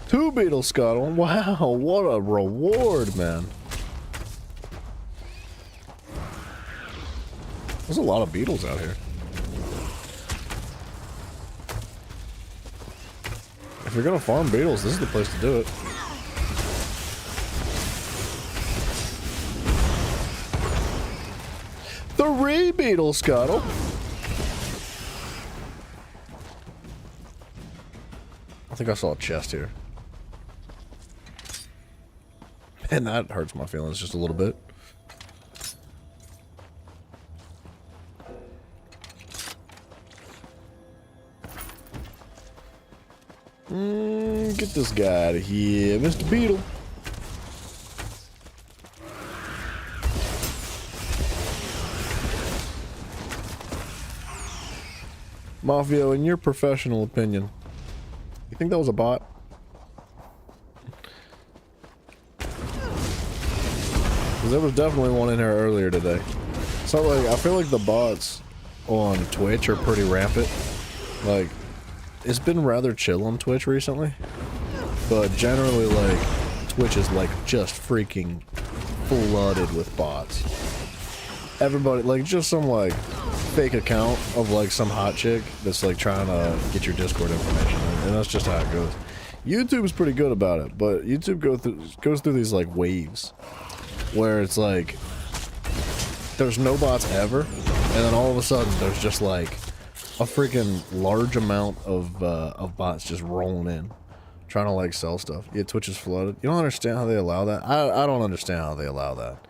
Two beetle scuttle. Wow, what a reward, man. There's a lot of beetles out here. If you're gonna farm beetles, this is the place to do it. Three beetle scuttle. I think I saw a chest here. And that hurts my feelings just a little bit. Get this guy out of here, Mr. Beetle. Mafia, in your professional opinion, you think that was a bot? There was definitely one in here earlier today. So, like, I feel like the bots on Twitch are pretty rampant. Like, it's been rather chill on Twitch recently. But generally, like, Twitch is, like, just freaking flooded with bots. Everybody, like, just some, like, fake account of, like, some hot chick that's, like, trying to get your Discord information. And that's just how it goes. YouTube's pretty good about it, but YouTube goes through these, like, waves. Where it's like, there's no bots ever, and then all of a sudden there's just like a freaking large amount of bots just rolling in. trying to like sell stuff. Yeah, Twitch is flooded. You don't understand how they allow that? I don't understand how they allow that.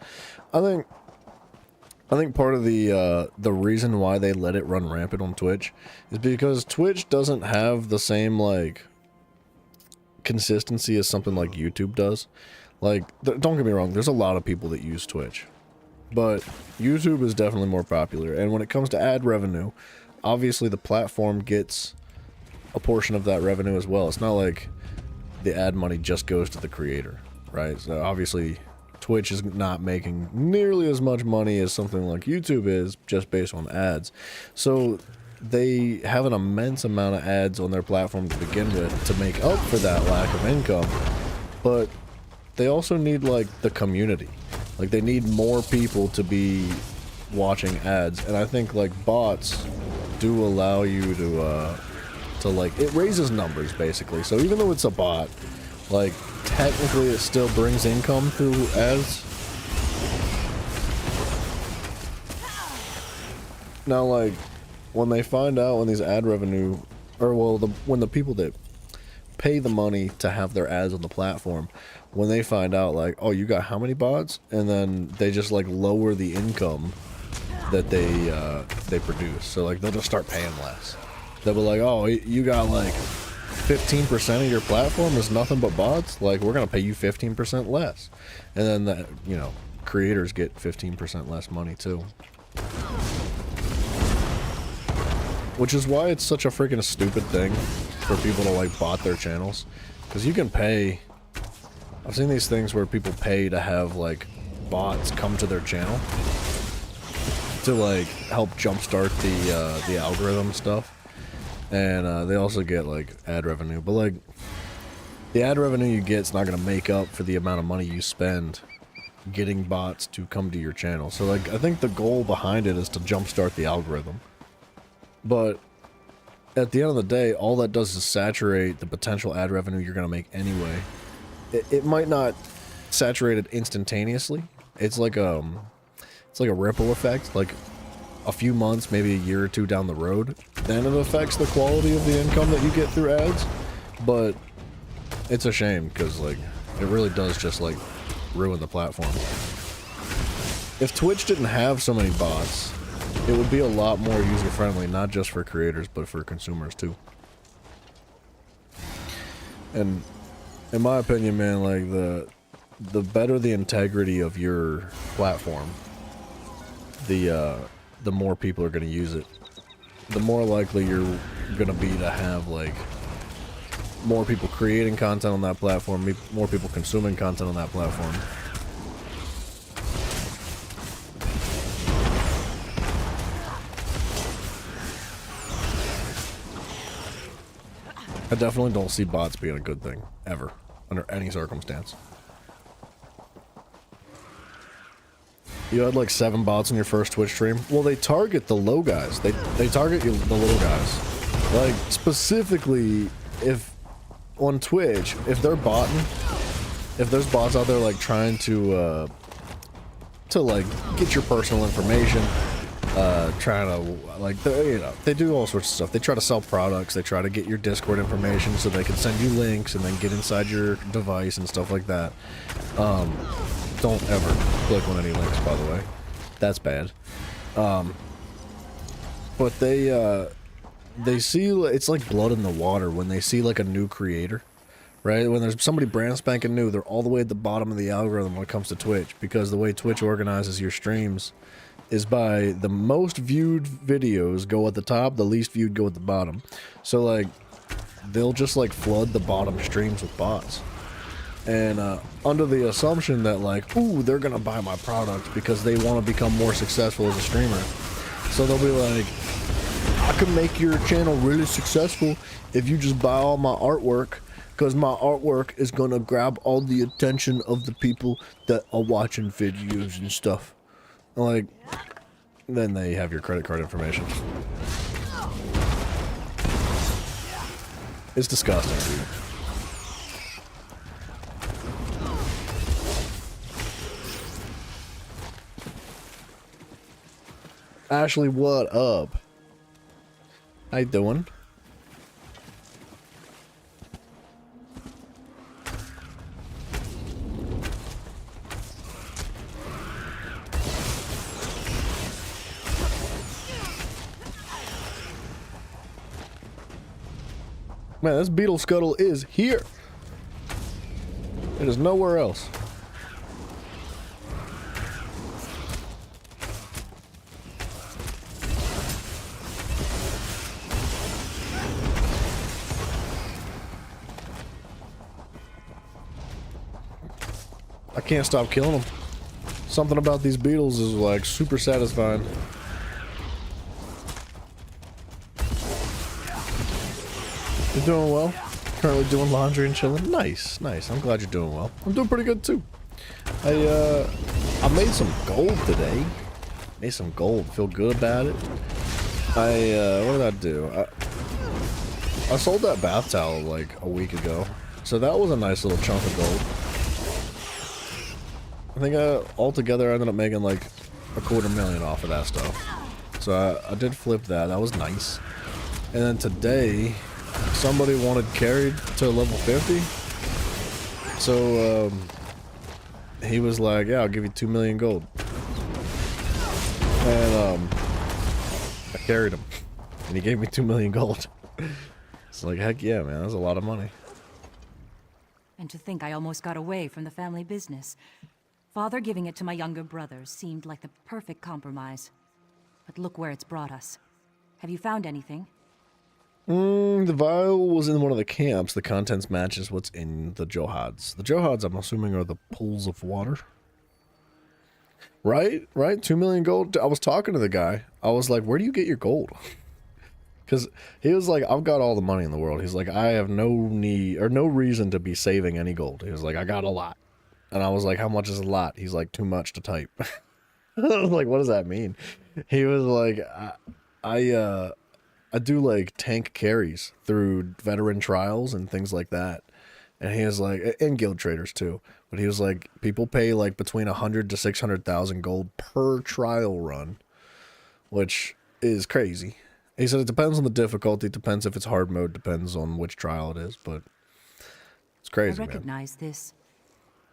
I think part of the reason why they let it run rampant on Twitch is because Twitch doesn't have the same like consistency as something like YouTube does. Like, don't get me wrong, there's a lot of people that use Twitch, but YouTube is definitely more popular. And when it comes to ad revenue, obviously the platform gets a portion of that revenue as well. It's not like the ad money just goes to the creator, right? So obviously Twitch is not making nearly as much money as something like YouTube is just based on ads. So they have an immense amount of ads on their platform to begin with to make up for that lack of income. But they also need like the community. Like they need more people to be watching ads. And I think like bots do allow you to like, it raises numbers basically. So even though it's a bot, like technically it still brings income through ads. Now like when they find out when these ad revenue, or well, when the people that pay the money to have their ads on the platform, when they find out like, oh, you got how many bots, and then they just like lower the income that they produce. So like they'll just start paying less. They'll be like, oh, you got like 15% of your platform is nothing but bots, like we're gonna pay you 15% less. And then that, you know, creators get 15% less money too. Which is why it's such a freaking stupid thing for people to like bot their channels. Because you can pay, I've seen these things where people pay to have like bots come to their channel to like help jumpstart the algorithm stuff. And they also get like ad revenue, but like the ad revenue you get is not going to make up for the amount of money you spend getting bots to come to your channel. So like I think the goal behind it is to jumpstart the algorithm. But at the end of the day, all that does is saturate the potential ad revenue you're going to make anyway. It might not saturate it instantaneously. It's like a ripple effect. Like a few months, maybe a year or two down the road, then it affects the quality of the income that you get through ads. But it's a shame because like it really does just like ruin the platform. If Twitch didn't have so many bots, it would be a lot more user-friendly, not just for creators, but for consumers too. And in my opinion, man, like the better the integrity of your platform, the more people are going to use it. The more likely you're going to be to have like more people creating content on that platform, more people consuming content on that platform. I definitely don't see bots being a good thing, ever, under any circumstance. You had like 7 bots on your first Twitch stream? Well, they target the low guys. They target the little guys. Like, specifically, if on Twitch, if they're botting, if there's bots out there like trying to like get your personal information, trying to like, you know, they do all sorts of stuff. They try to sell products. They try to get your Discord information so they can send you links and then get inside your device and stuff like that. Don't ever click on any links, by the way. That's bad. But they see, it's like blood in the water when they see like a new creator, right? When there's somebody brand spanking new, they're all the way at the bottom of the algorithm when it comes to Twitch, because the way Twitch organizes your streams is by the most viewed videos go at the top, the least viewed go at the bottom. So like, they'll just like flood the bottom streams with bots. And under the assumption that like, ooh, they're gonna buy my product because they want to become more successful as a streamer. So they'll be like, I can make your channel really successful if you just buy all my artwork, because my artwork is gonna grab all the attention of the people that are watching videos and stuff. Like, then they have your credit card information. It's disgusting, dude. Ashley, what up? How you doing? Man, this beetle scuttle is here. It is nowhere else. I can't stop killing them. Something about these beetles is like super satisfying. You're doing well? Currently doing laundry and chilling? Nice, nice. I'm glad you're doing well. I'm doing pretty good too. I made some gold today. Made some gold. Feel good about it. What did I do? I sold that bath towel like a week ago. So that was a nice little chunk of gold. I think altogether I ended up making like $250,000 off of that stuff. So I did flip that. That was nice. And then today, somebody wanted carried to level 50. So he was like, yeah, I'll give you 2 million gold. And I carried him. And he gave me 2 million gold. It's like, heck yeah, man. That's a lot of money. And to think I almost got away from the family business. Father giving it to my younger brothers seemed like the perfect compromise. But look where it's brought us. Have you found anything? The vial was in one of the camps. The contents matches what's in the Johads. The Johads, I'm assuming, are the pools of water. Right? 2 million gold? I was talking to the guy. I was like, where do you get your gold? Because he was like, I've got all the money in the world. He's like, I have no need or no reason to be saving any gold. He was like, I got a lot. And I was like, how much is a lot? He's like, too much to type. I was like, what does that mean? He was like, I do like tank carries through veteran trials and things like that. And he was like, and guild traders too. But he was like, people pay like between 100 to 600,000 gold per trial run, which is crazy. He said it depends on the difficulty, depends if it's hard mode, depends on which trial it is, but it's crazy, I recognize this.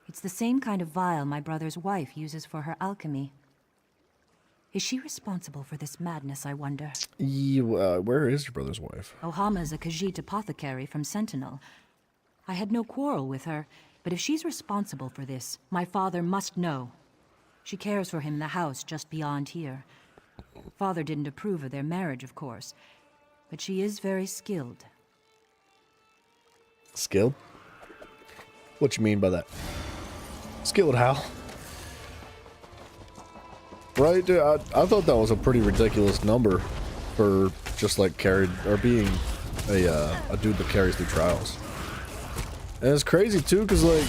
It's the same kind of vial my brother's wife uses for her alchemy. Is she responsible for this madness, I wonder? Yeah, where is your brother's wife? Ohama's a Khajiit apothecary from Sentinel. I had no quarrel with her, but if she's responsible for this, my father must know. She cares for him in the house just beyond here. Father didn't approve of their marriage, of course, but she is very skilled. Skilled? What you mean by that? Skilled how? Right, dude, I thought that was a pretty ridiculous number for just like carried or being a dude that carries through trials. And it's crazy too, cause like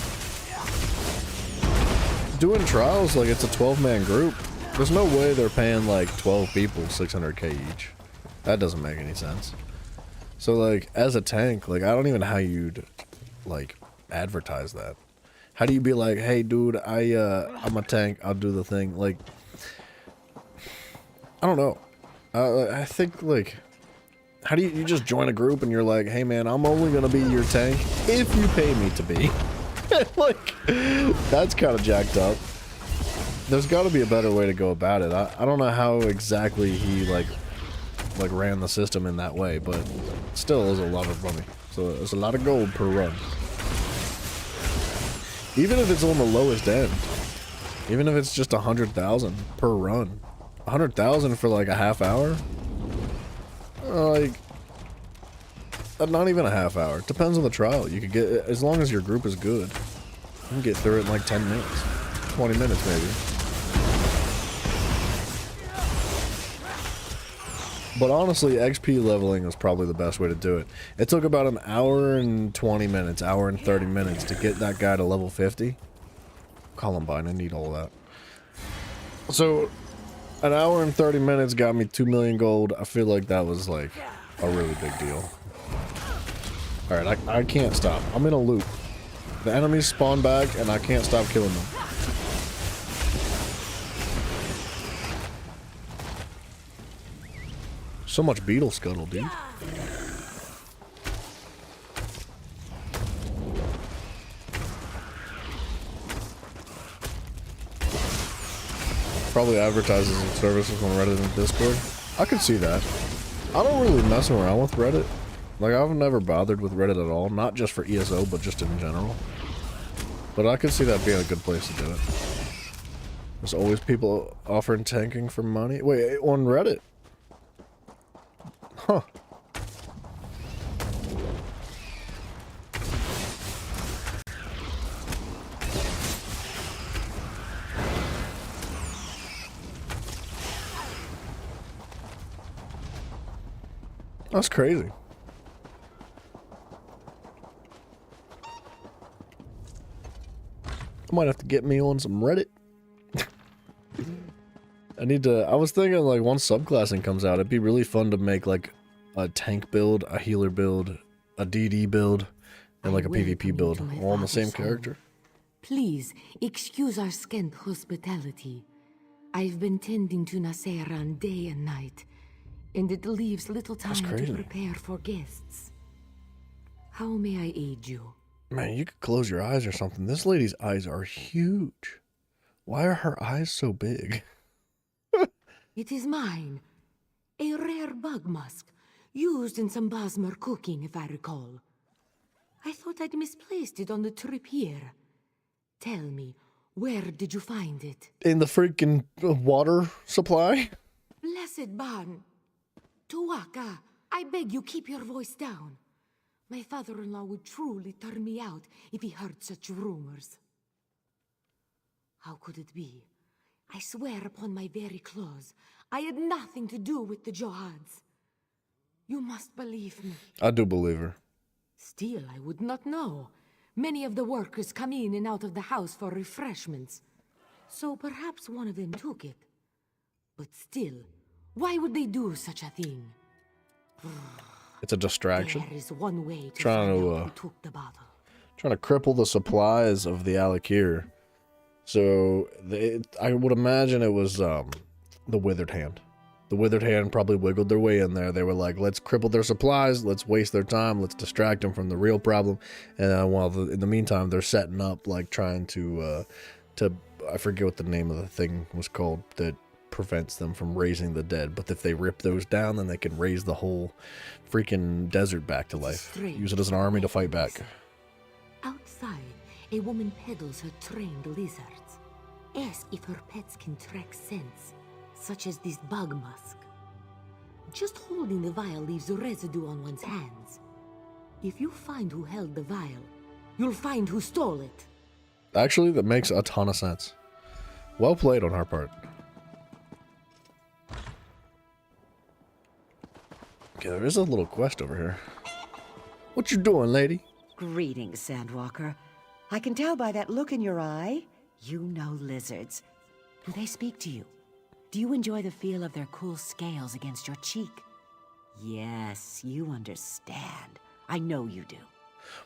doing trials, like it's a 12-man group. There's no way they're paying like 12 people 600k each. That doesn't make any sense. So like as a tank, like I don't even know how you'd like advertise that. How do you be like, hey dude, I'm a tank, I'll do the thing. Like I don't know. I think like, how do you just join a group and you're like, hey man, I'm only gonna be your tank if you pay me to be. Like, that's kind of jacked up. There's got to be a better way to go about it. I don't know how exactly he like ran the system in that way, but still is a lot of money. So it's a lot of gold per run. Even if it's on the lowest end, even if it's just 100,000 per run. 100,000 for like a half hour? Like, not even a half hour. Depends on the trial. You could get, as long as your group is good, you can get through it in like 10 minutes, 20 minutes maybe. But honestly, XP leveling was probably the best way to do it. It took about an hour and 20 minutes, hour and 30 minutes to get that guy to level 50. Columbine, I need all that. So, an hour and 30 minutes got me 2 million gold. I feel like that was like a really big deal. Alright, I can't stop. I'm in a loop. The enemies spawn back and I can't stop killing them. So much beetle scuttle, dude. Probably advertises its services on Reddit and Discord. I could see that. I don't really mess around with Reddit Like, I've never bothered with Reddit at all, not just for ESO, but just in general. But I could see that being a good place to do it. There's always people offering tanking for money. Wait, on Reddit? Huh. That's crazy. I might have to get me on some Reddit. I was thinking, like, once subclassing comes out, it'd be really fun to make, like, a tank build, a healer build, a DD build, and, like, a PvP build, all on the same character. Please, excuse our scant hospitality. I've been tending to Naseran day and night, and it leaves little time to prepare for guests. How may I aid you? Man, you could close your eyes or something. This lady's eyes are huge. Why are her eyes so big? It is mine. A rare bug musk, used in some Basmer cooking, if I recall. I thought I'd misplaced it on the trip here. Tell me, where did you find it? In the freaking water supply? Blessed Ban. Tuwaka, I beg you keep your voice down. My father-in-law would truly turn me out if he heard such rumors. How could it be? I swear upon my very claws, I had nothing to do with the Johads. You must believe me. I do believe her. Still, I would not know. Many of the workers come in and out of the house for refreshments. So perhaps one of them took it. But still, why would they do such a thing? It's a distraction. There is one way to Trying find to out who took the bottle. trying to cripple the supplies of the Alakir. So I would imagine it was the Withered Hand. The Withered Hand probably wiggled their way in there. They were like, let's cripple their supplies, let's waste their time, let's distract them from the real problem. And while in the meantime, they're setting up, like, trying to I forget what the name of the thing was called that prevents them from raising the dead. But if they rip those down, then they can raise the whole freaking desert back to life. Use it as an army to fight back. Outside, a woman peddles her trained lizards. Ask if her pets can track scents, such as this bug musk. Just holding the vial leaves residue on one's hands. If you find who held the vial, you'll find who stole it. Actually, that makes a ton of sense. Well played on our part. Okay, there is a little quest over here. What you doing, lady? Greetings, Sandwalker. I can tell by that look in your eye, you know lizards. Do they speak to you? Do you enjoy the feel of their cool scales against your cheek? Yes, you understand. I know you do.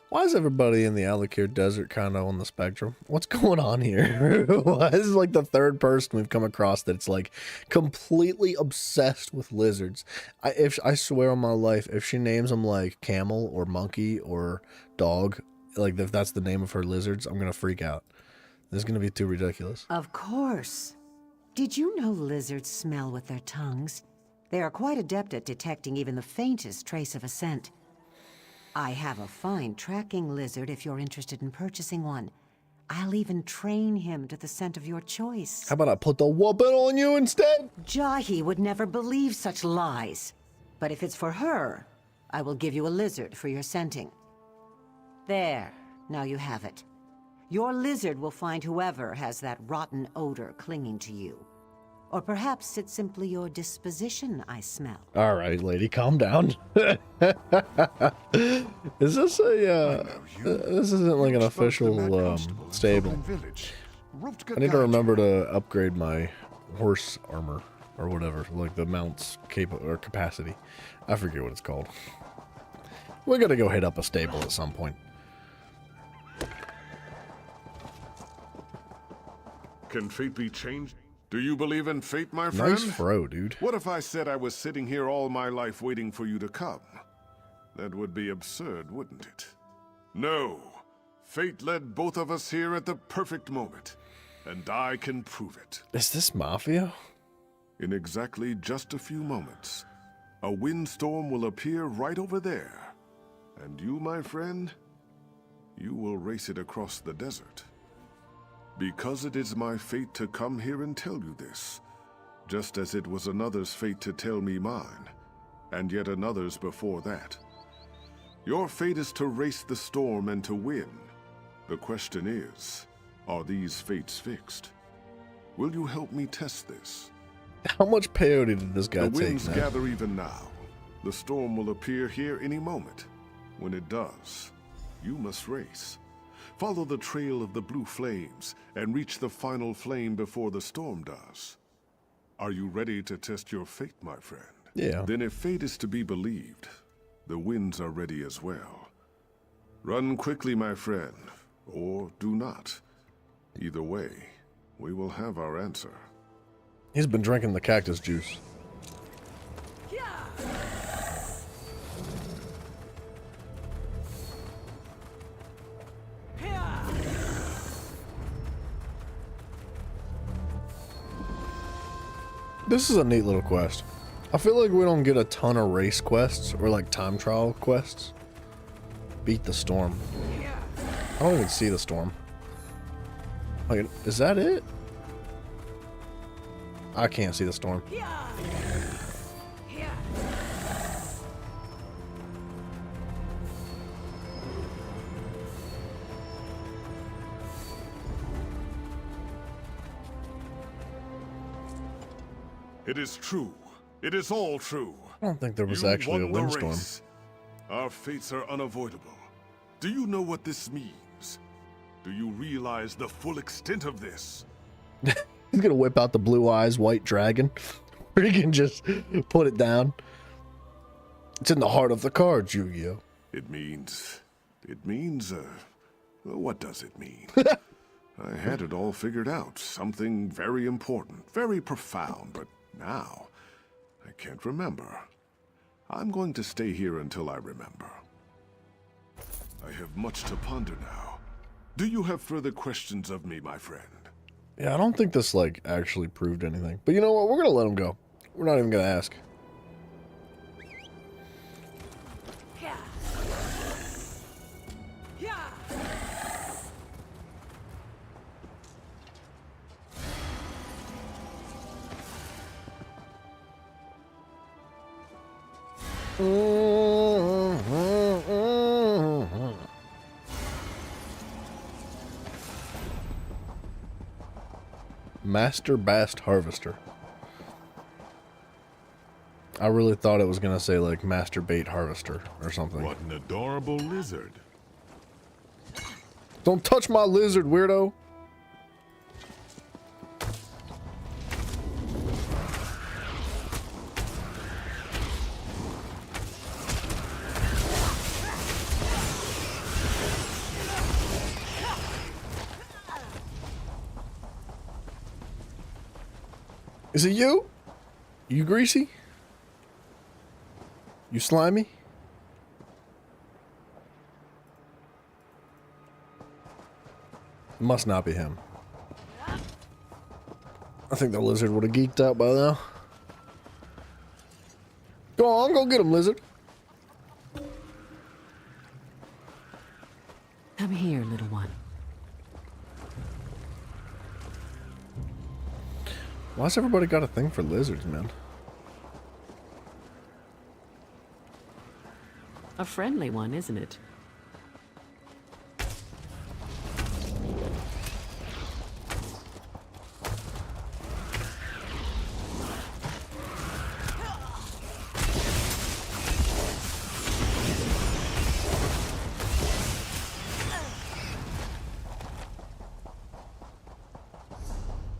Why is everybody in the Alakir Desert kind of on the spectrum? What's going on here? Why is this like the third person we've come across that's like completely obsessed with lizards? I swear on my life, if she names them like camel or monkey or dog, like if that's the name of her lizards, I'm gonna freak out. This is gonna be too ridiculous. Of course. Did you know lizards smell with their tongues? They are quite adept at detecting even the faintest trace of a scent. I have a fine tracking lizard if you're interested in purchasing one. I'll even train him to the scent of your choice. How about I put the whooping on you instead? Jahi would never believe such lies. But if it's for her, I will give you a lizard for your scenting. There, now you have it. Your lizard will find whoever has that rotten odor clinging to you. Or perhaps it's simply your disposition I smell. All right, lady, calm down. Is this a, this isn't like an official stable. I need to remember to upgrade my horse armor or whatever, like the mount's capacity. I forget what it's called. We're gonna go hit up a stable at some point. Can fate be changed? Do you believe in fate, my friend? Nice throw, dude. What if I said I was sitting here all my life waiting for you to come? That would be absurd, wouldn't it? No. Fate led both of us here at the perfect moment. And I can prove it. Is this Mafia? In exactly just a few moments, a windstorm will appear right over there, And you, my friend, you will race it across the desert. Because it is my fate to come here and tell you this, just as it was another's fate to tell me mine, and yet another's before that. Your fate is to race the storm and to win. The question is, are these fates fixed? Will you help me test this? How much peyote did this guy take, The winds man? gather even now. The storm will appear here any moment. When it does, you must race. Follow the trail of the blue flames and reach the final flame before the storm does. Are you ready to test your fate, my friend? Yeah. Then if fate is to be believed, the winds are ready as well. Run quickly, my friend, or do not. Either way, we will have our answer. He's been drinking the cactus juice. This is a neat little quest. I feel like we don't get a ton of race quests or like time trial quests. Beat the storm. I don't even see the storm. Like, is that it? I can't see the storm. It is true. It is all true. I don't think there was You actually a won the windstorm. race. Our fates are unavoidable. Do you know what this means? Do you realize the full extent of this? He's gonna whip out the blue eyes white dragon. Or he can just put it down. It's in the heart of the cards, Yu-Gi-Oh! It means, what does it mean? I had it all figured out. Something very important, very profound, but now I can't remember. I'm going to stay here until I remember. I have much to ponder now. Do you have further questions of me, my friend? Yeah, I don't think this, like, actually proved anything. But you know what? We're gonna let him go. We're not even gonna ask. Master Bast Harvester. I really thought it was gonna say like Masturbate Harvester or something. What an adorable lizard. Don't touch my lizard, weirdo. Is it you? You greasy? You slimy? Must not be him. I think the lizard would have geeked out by now. Go on, go get him, lizard. Come here, little one. Why's everybody got a thing for lizards, man? A friendly one, isn't it?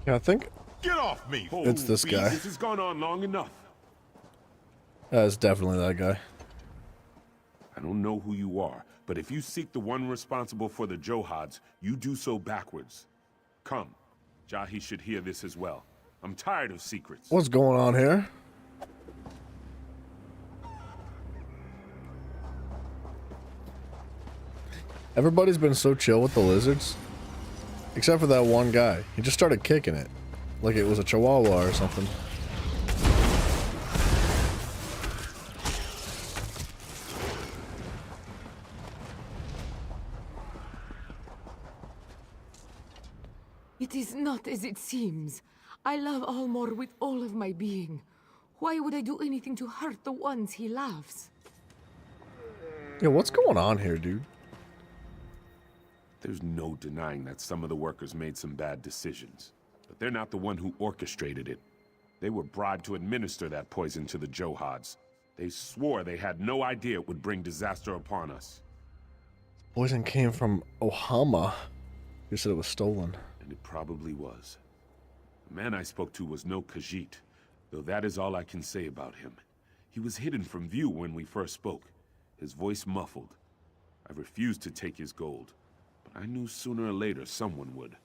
Yeah, I think Get off me! it's this guy. This has gone on long enough. It's definitely that guy. I don't know who you are, but if you seek the one responsible for the Johads, you do so backwards. Come, Jahi should hear this as well. I'm tired of secrets. What's going on here? Everybody's been so chill with the lizards. Except for that one guy. He just started kicking it. Like it was a chihuahua or something. not as it seems. I love Almor with all of my being. Why would I do anything to hurt the ones he loves? Yeah, what's going on here, dude? There's no denying that some of the workers made some bad decisions. But they're not the one who orchestrated it. They were bribed to administer that poison to the Jhohads. They swore they had no idea it would bring disaster upon us. Poison came from Ohama. You said it was stolen. And it probably was. The man I spoke to was no Khajiit, though that is all I can say about him. He was hidden from view when we first spoke, his voice muffled. I refused to take his gold, but I knew sooner or later someone would.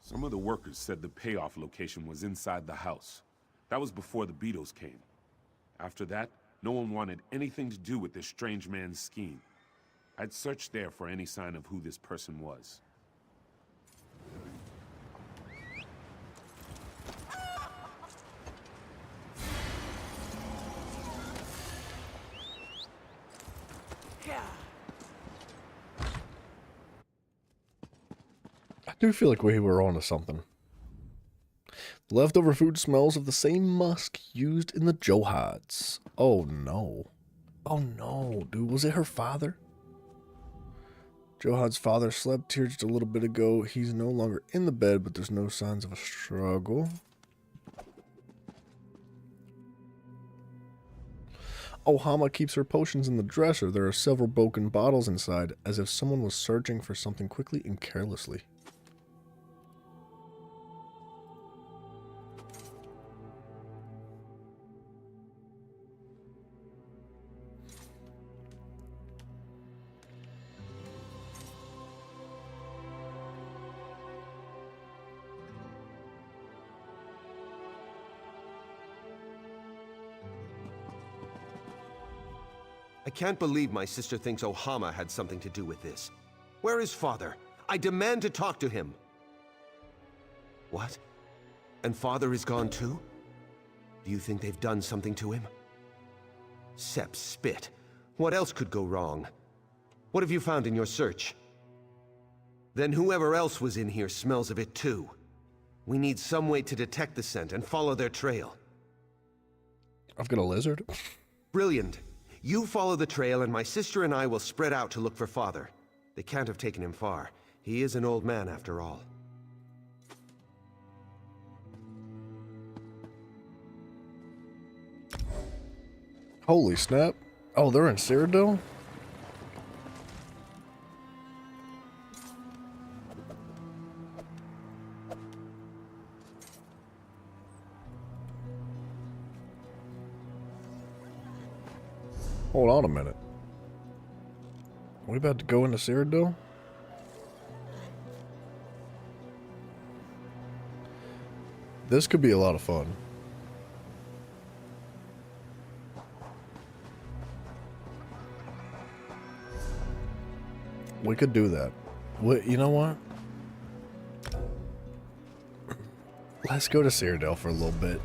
Some of the workers said the payoff location was inside the house. That was before the Beatles came. After that, no one wanted anything to do with this strange man's scheme. I'd searched there for any sign of who this person was. I do feel like we were onto something. The leftover food smells of the same musk used in the Jhohads. Oh no. Oh no, dude. Was it her father? Jhohad's father slept here just a little bit ago. He's no longer in the bed, but there's no signs of a struggle. Ohama keeps her potions in the dresser. There are several broken bottles inside, as if someone was searching for something quickly and carelessly. I can't believe my sister thinks Ohama had something to do with this. Where is father? I demand to talk to him. What? And father is gone too? Do you think they've done something to him? Sepp spit. What else could go wrong? What have you found in your search? Then whoever else was in here smells of it too. We need some way to detect the scent and follow their trail. I've got a lizard. Brilliant. You follow the trail and my sister and I will spread out to look for father. They can't have taken him far. He is an old man after all. Holy snap. Oh, they're in Cyrodiil? Hold on a minute. Are we about to go into Cyrodiil? This could be a lot of fun. We could do that. You know what? Let's go to Cyrodiil for a little bit.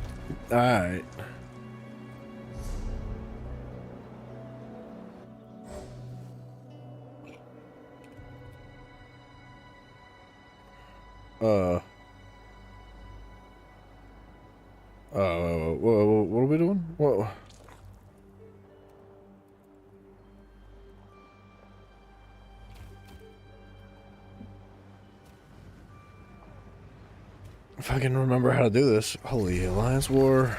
Alright. What are we doing? What? If I can remember how to do this. Holy Alliance War.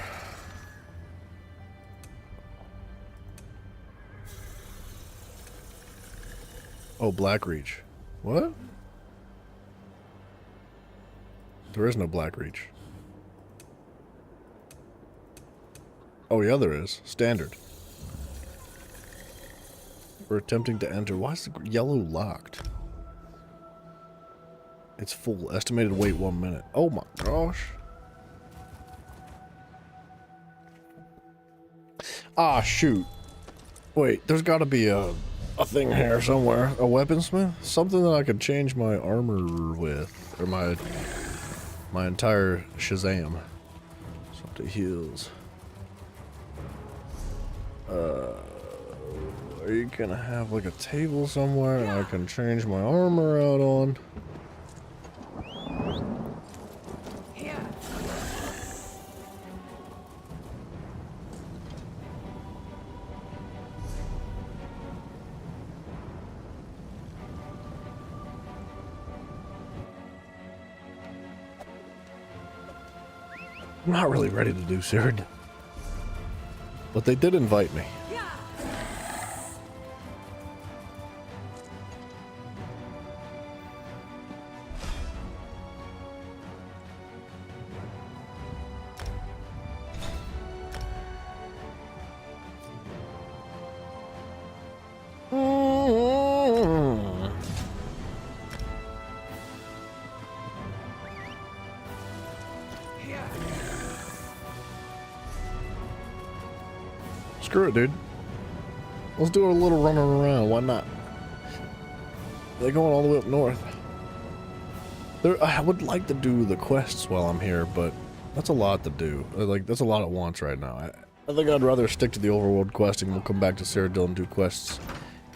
Oh, Blackreach. What? There is no Blackreach. Oh yeah, there is. Standard. We're attempting to enter. Why is the yellow locked? It's full. Estimated wait 1 minute. Oh my gosh. Ah, shoot. Wait, there's got to be a thing here somewhere. A weaponsmith? Something that I could change my armor with. Or my entire Shazam. Something heals. Are you gonna have like a table somewhere and I can change my armor out on? I'm not really ready to do Cyrodiil. But they did invite me. Screw it, dude. Let's do a little running around. Why not? They're going all the way up north. I would like to do the quests while I'm here, but that's a lot to do. Like, that's a lot at once right now. I think I'd rather stick to the overworld questing. We'll come back to Cyrodiil and do quests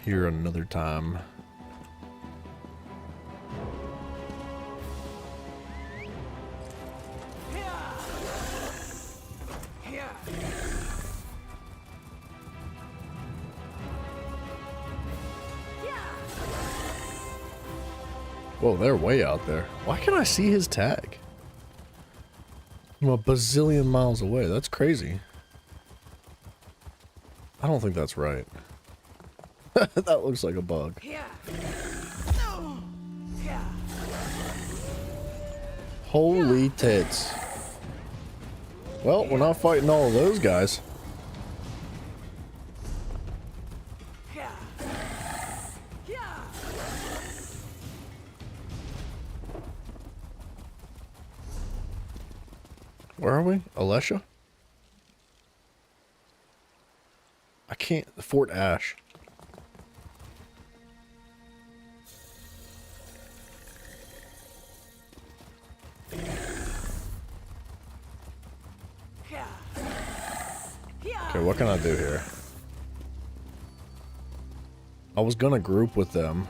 here another time. Whoa, they're way out there. Why can't I see his tag? I'm a bazillion miles away. That's crazy. I don't think that's right. That looks like a bug. Holy tits. Well, we're not fighting all of those guys. Where are we? Alesha? I can't. Fort Ash. Okay, what can I do here? I was gonna group with them.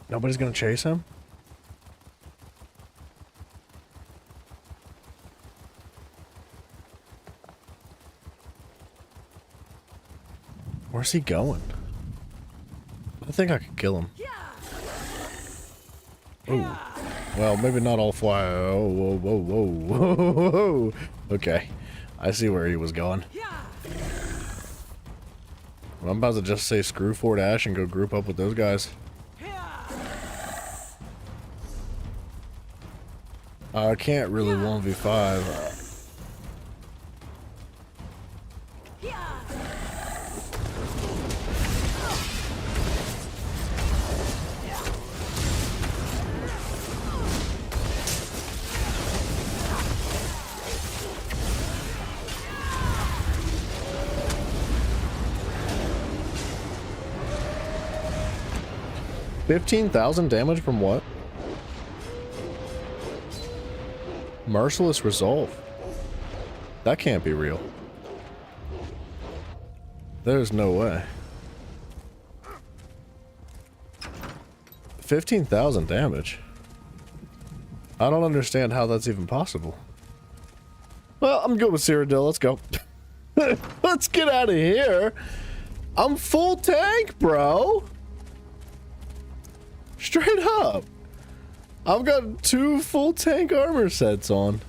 Nobody's gonna chase him? Where's he going? I think I could kill him. Oh. Well, maybe not all fly. Oh, whoa, whoa, whoa, whoa, whoa. Okay. I see where he was going. Well, I'm about to just say screw Fort Ash and go group up with those guys. I can't really 1v5. $15,000 damage from what? Merciless Resolve. That can't be real. There's no way. 15,000 damage. I don't understand how that's even possible. Well, I'm good with Cyrodiil. Let's go. Let's get out of here. I'm full tank, bro. Straight up. I've got 2 full tank armor sets on.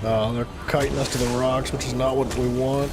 Oh, they're kiting us to the rocks, which is not what we want.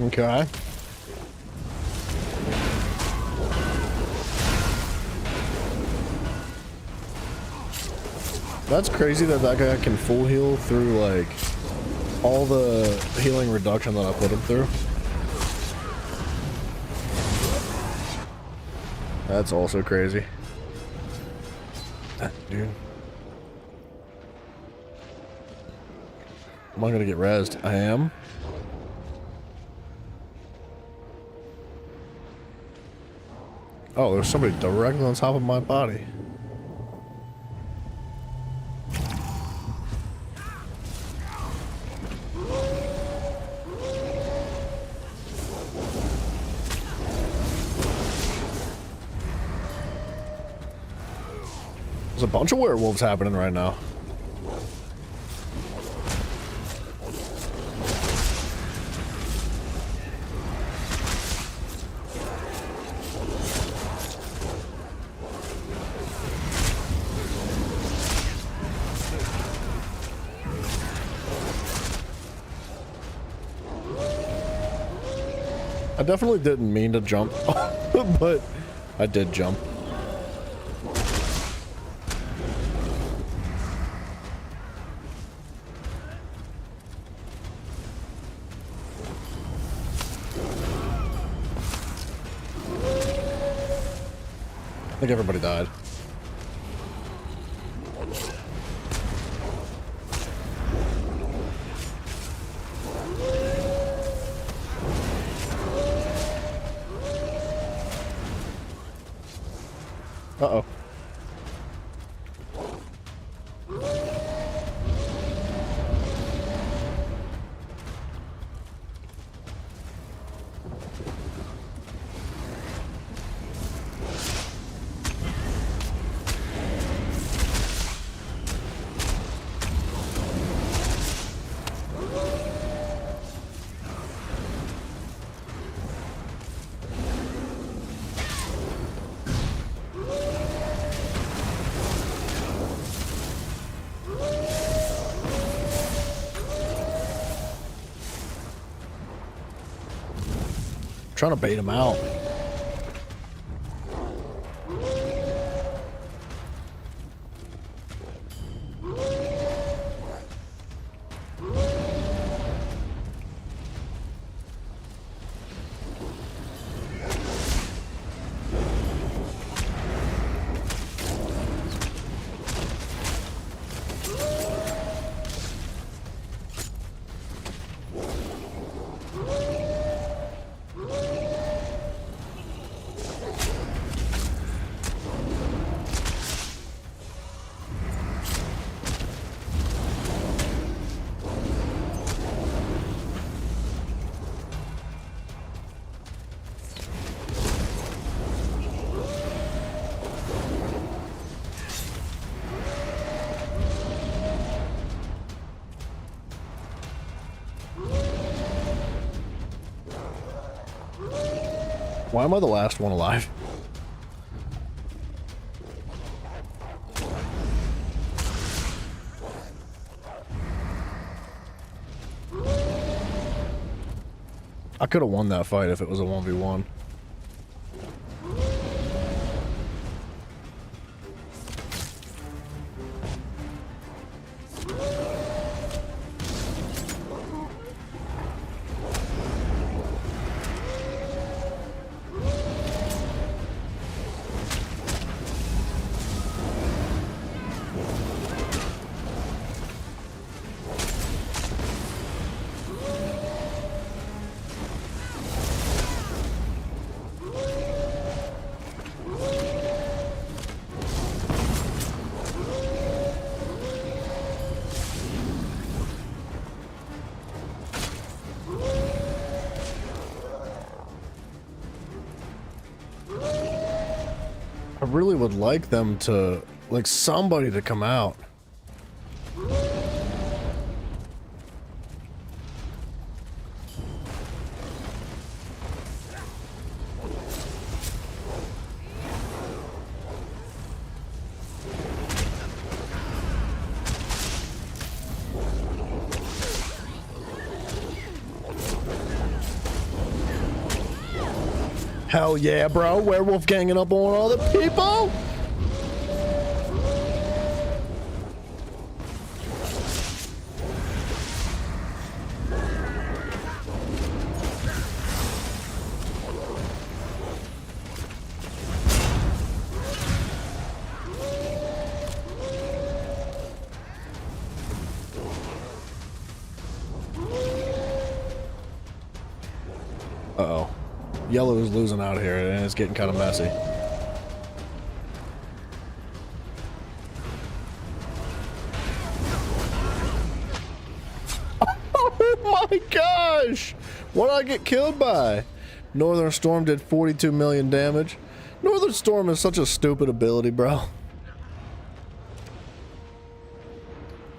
Okay. That's crazy that that guy can full heal through, like, all the healing reduction that I put him through. That's also crazy. Dude. Am I gonna get rezzed? I am. Oh, there's somebody directly on top of my body. There's a bunch of werewolves happening right now. I definitely didn't mean to jump, but I did jump. I think everybody died. Uh-oh. Trying to bait him out. Why am I the last one alive? I could have won that fight if it was a 1v1. I really would like them to, like, somebody to come out. Hell yeah, bro. Werewolf ganging up on all the people. Uh-oh. Yellow is losing out here, and it's getting kind of messy. Oh my gosh! What did I get killed by? Northern Storm did 42 million damage. Northern Storm is such a stupid ability, bro.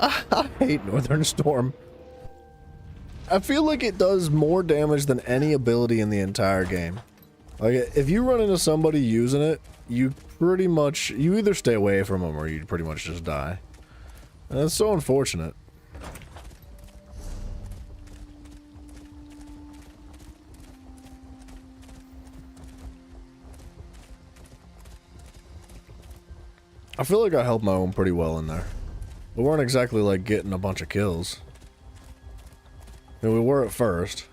I hate Northern Storm. I feel like it does more damage than any ability in the entire game. Like, if you run into somebody using it, you pretty much, you either stay away from them or you pretty much just die. And that's so unfortunate. I feel like I held my own pretty well in there. We weren't exactly like getting a bunch of kills. I mean, we were at first.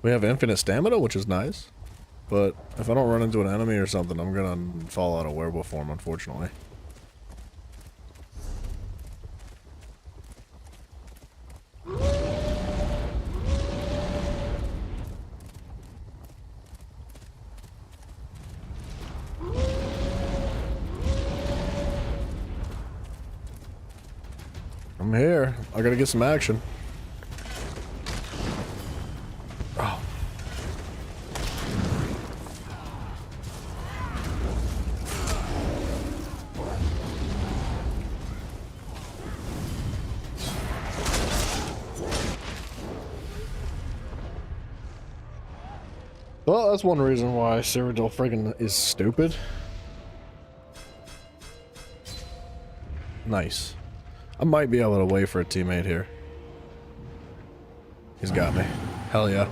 We have infinite stamina, which is nice. But if I don't run into an enemy or something, I'm gonna fall out of werewolf form, unfortunately. I'm here. I gotta get some action. Oh. Well, that's one reason why Cyrodiil friggin' is stupid. Nice. I might be able to wait for a teammate here. He's got me. Hell yeah.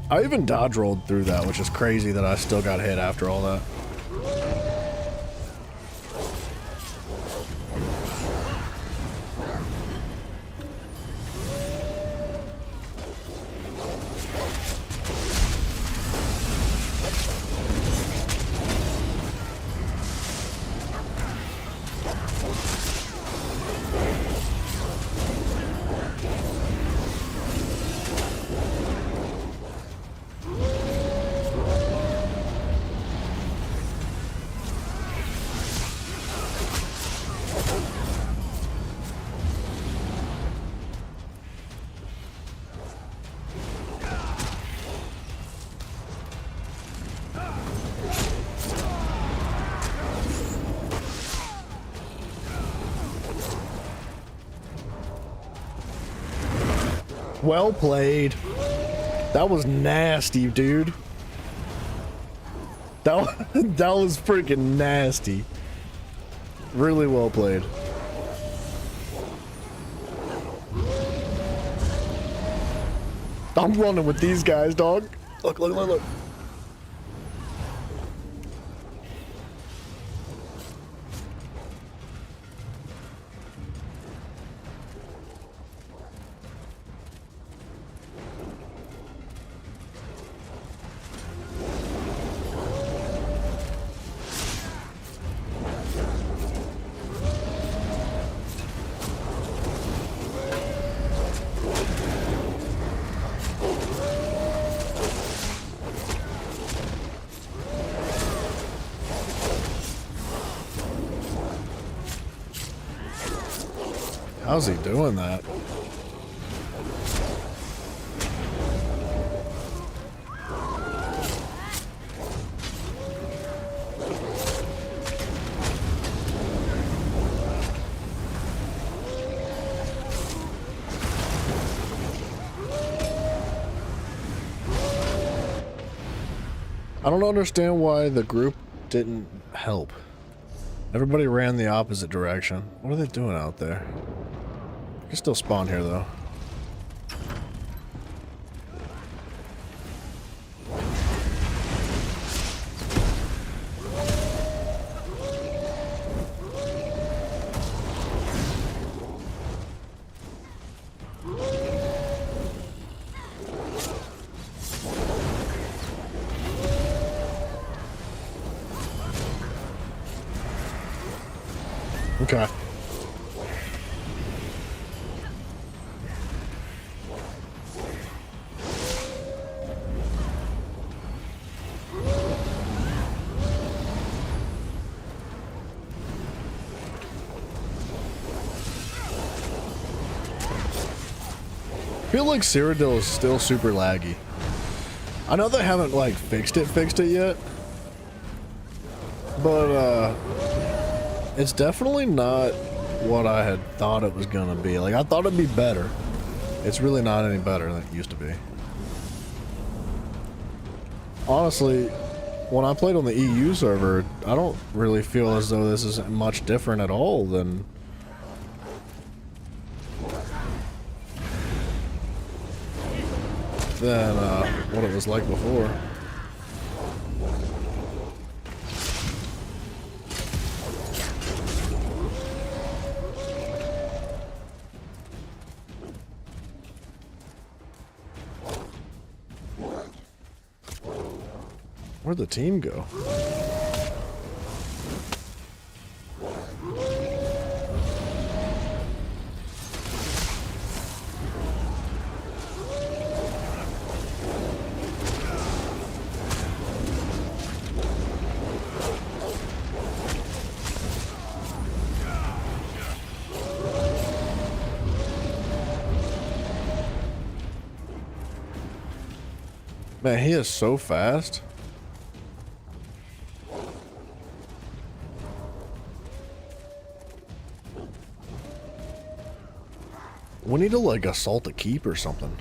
I even dodge rolled through that, which is crazy that I still got hit after all that. Well played. That was nasty, dude. That was freaking nasty. Really well played. I'm running with these guys, dog. Look, look, look, look. How's he doing that? I don't understand why the group didn't help. Everybody ran the opposite direction. What are they doing out there? I can still spawn here though. Okay. I feel like Cyrodiil is still super laggy. I know they haven't like fixed it yet, but it's definitely not what I had thought it was gonna be. Like, I thought it'd be better. It's really not any better than it used to be. Honestly, when I played on the EU server, I don't really feel as though this is much different at all than what it was like before. Where'd the team go? Man, he is so fast. We need to like assault a keep or something.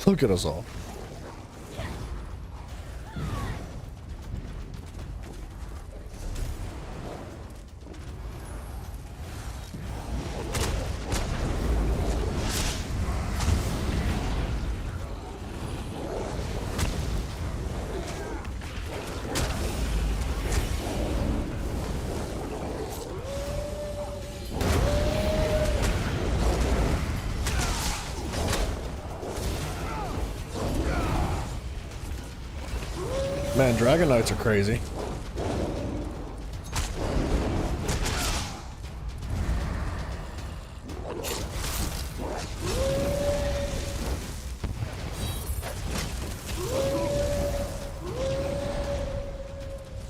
Look at us all. Man, Dragon Knights are crazy.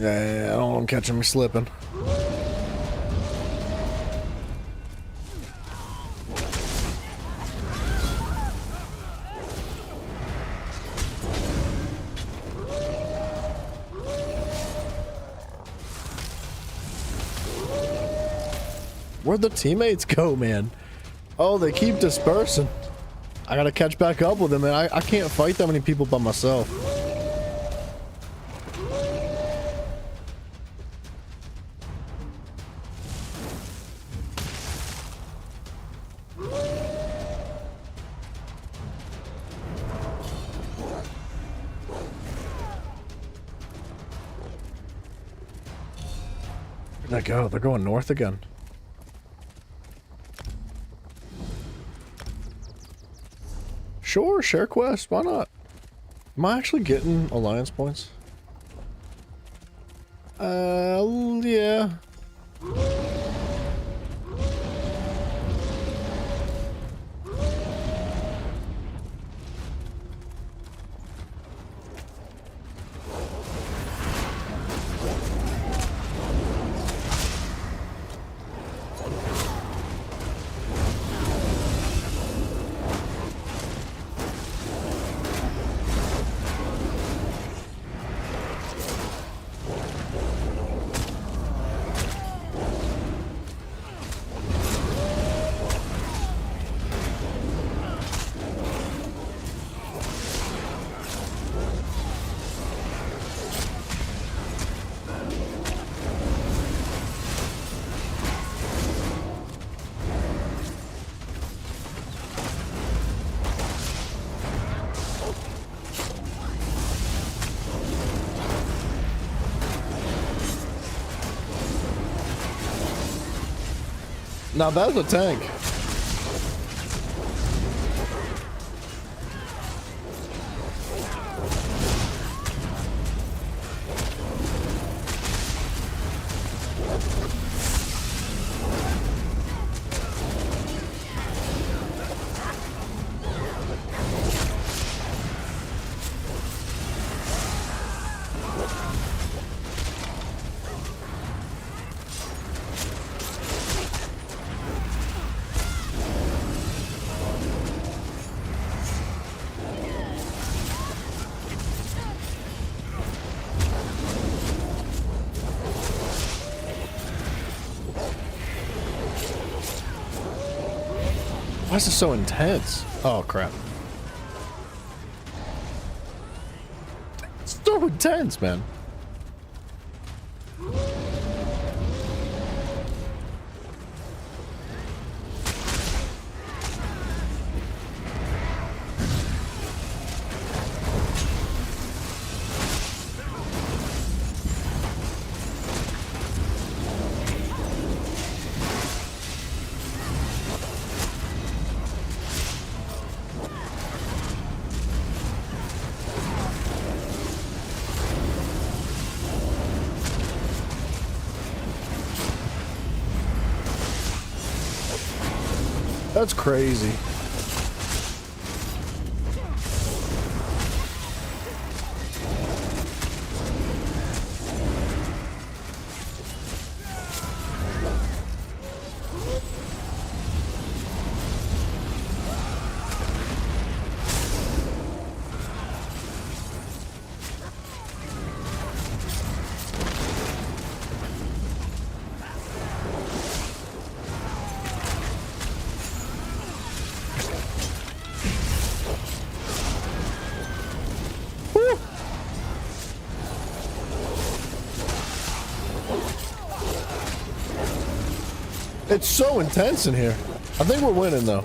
Yeah, I don't want them catching me slipping. Where'd the teammates go, man? Oh, they keep dispersing. I gotta catch back up with them, man. I can't fight that many people by myself. Where'd they go? They're going north again. Sure, share quest. Why not? Am I actually getting alliance points? Yeah. Now that's a tank. Why is this so intense? Oh crap. It's so intense, man. That's crazy. It's so intense in here. I think we're winning though.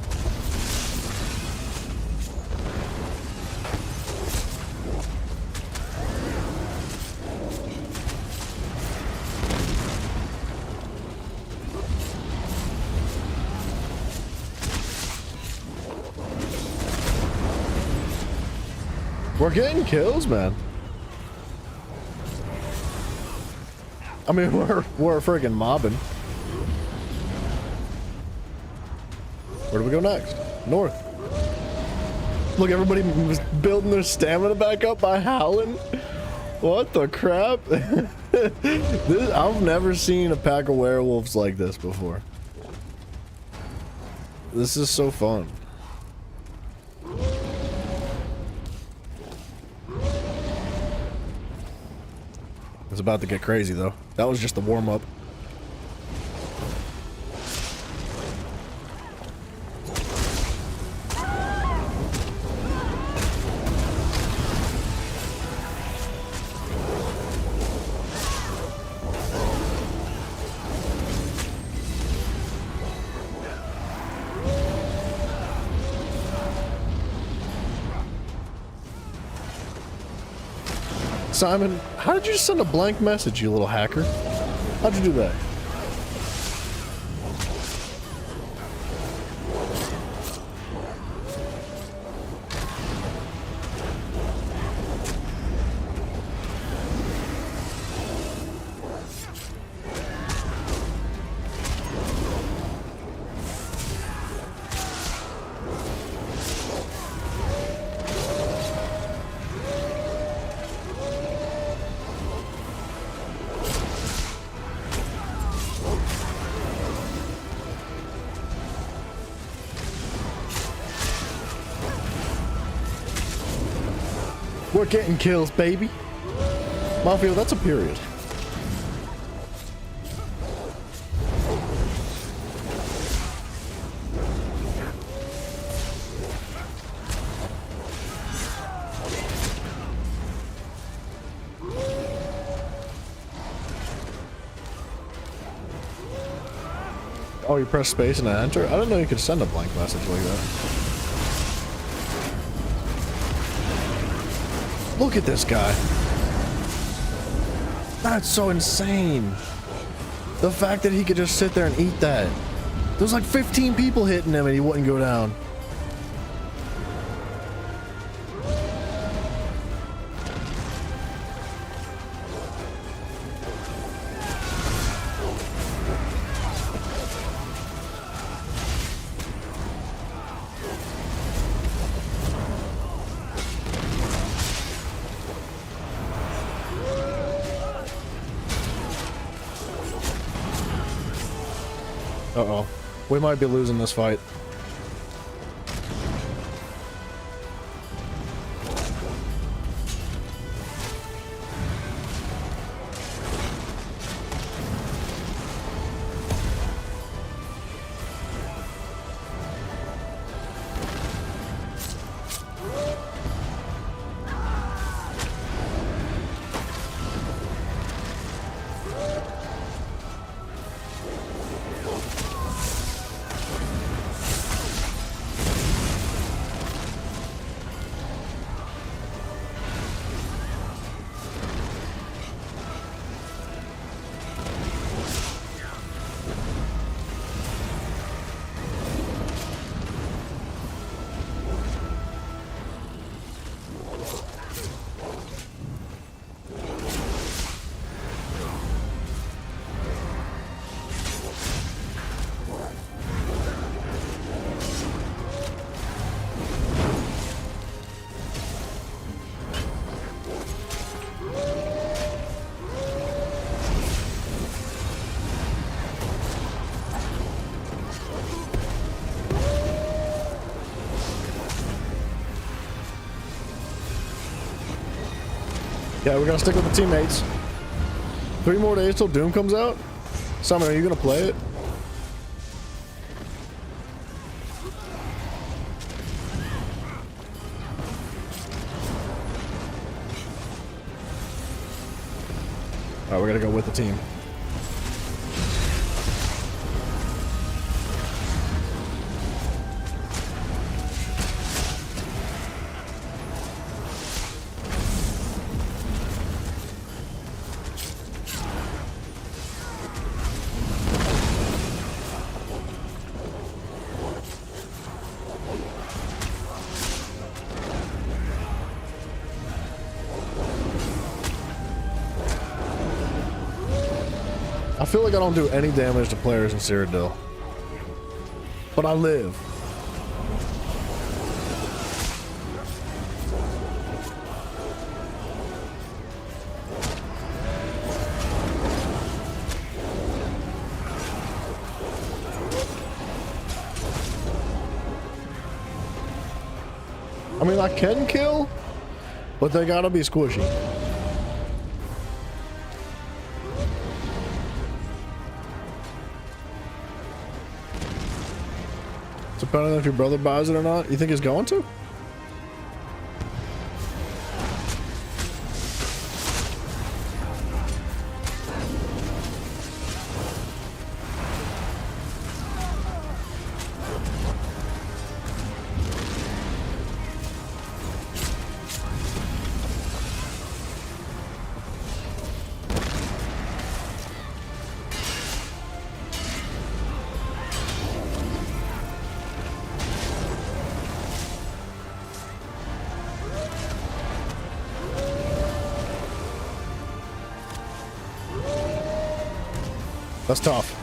We're getting kills, man. I mean, we're friggin' mobbing. Where do we go next? North. Look, everybody was building their stamina back up by howling. What the crap? I've never seen a pack of werewolves like this before. This is so fun. It's about to get crazy though. That was just the warm-up. Simon, how did you send a blank message, you little hacker? How'd you do that? We're getting kills, baby. Mafia, that's a period. Oh, you press space and enter? I didn't know you could send a blank message like that. Look at this guy. That's so insane. The fact that he could just sit there and eat that. There's like 15 people hitting him and he wouldn't go down. Uh-oh. We might be losing this fight. Yeah, we're gonna stick with the teammates. 3 more days till Doom comes out. Simon, are you gonna play it? Alright, we're gonna go with the team. I feel like I don't do any damage to players in Cyrodiil. But I live. I mean, I can kill, but they gotta be squishy. Depending on if your brother buys it or not. You think he's going to? That's tough.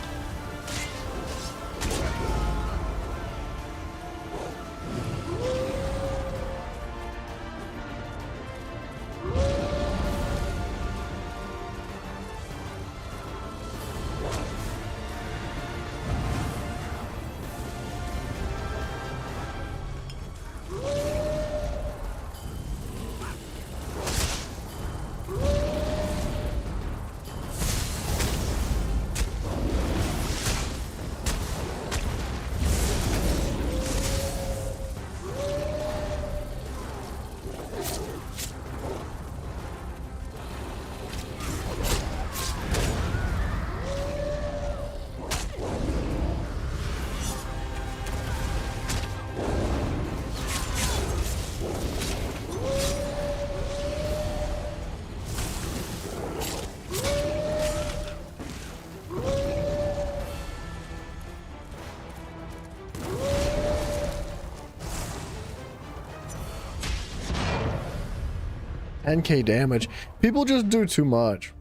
10k damage. People just do too much.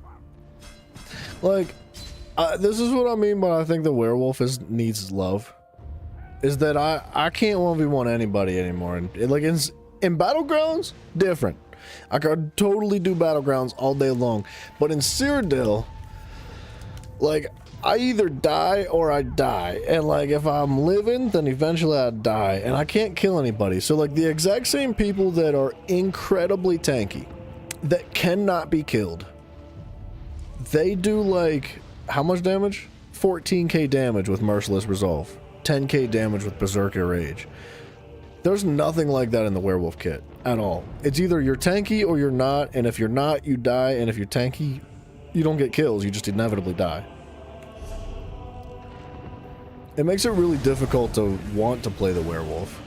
Like, this is what I mean by I think the werewolf needs love. Is that I can't 1v1 anybody anymore. And like in Battlegrounds, different. I could totally do Battlegrounds all day long. But in Cyrodiil, like, I either die or I die. And like, if I'm living, then eventually I die. And I can't kill anybody. So like, the exact same people that are incredibly tanky, that cannot be killed, they do like, how much damage? 14k damage with Merciless Resolve. 10k damage with Berserker Rage. There's nothing like that in the werewolf kit at all. It's either you're tanky or you're not, and if you're not, you die, and if you're tanky, you don't get kills, you just inevitably die. It makes it really difficult to want to play the werewolf.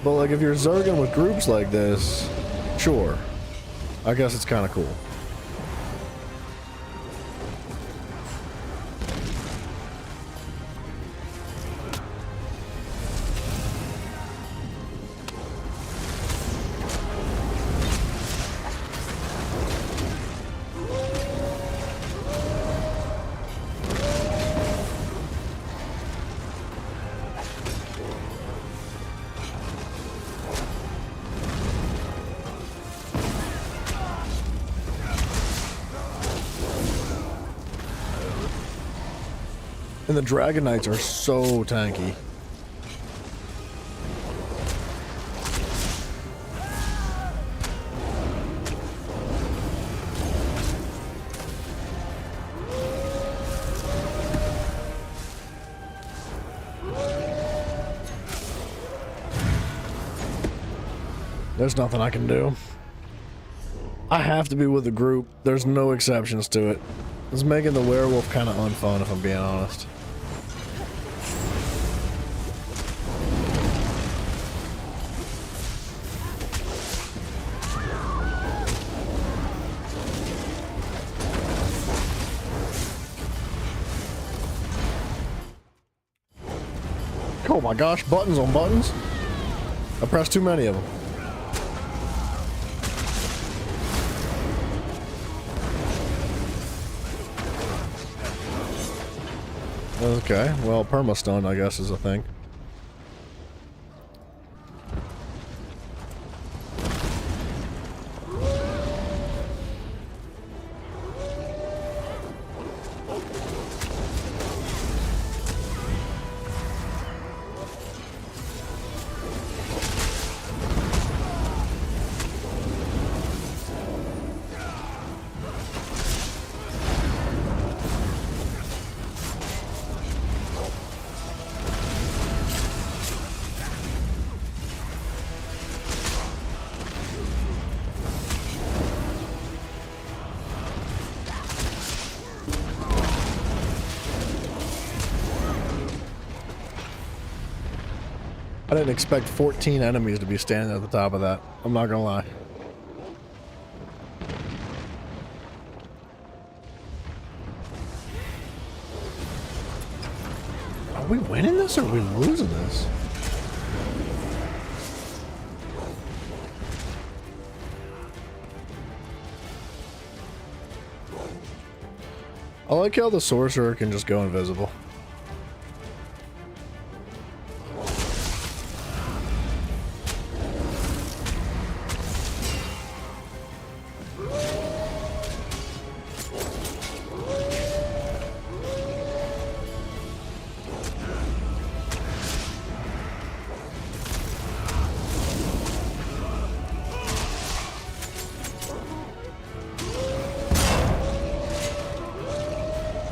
But like, if you're zerging with groups like this, sure. I guess it's kind of cool. And the Dragon Knights are so tanky. There's nothing I can do. I have to be with a group. There's no exceptions to it. It's making the werewolf kind of unfun, if I'm being honest. Oh my gosh, buttons on buttons. I pressed too many of them. Okay, well, permastun, I guess, is a thing. I didn't expect 14 enemies to be standing at the top of that. I'm not gonna lie. Are we winning this or are we losing this? I like how the sorcerer can just go invisible.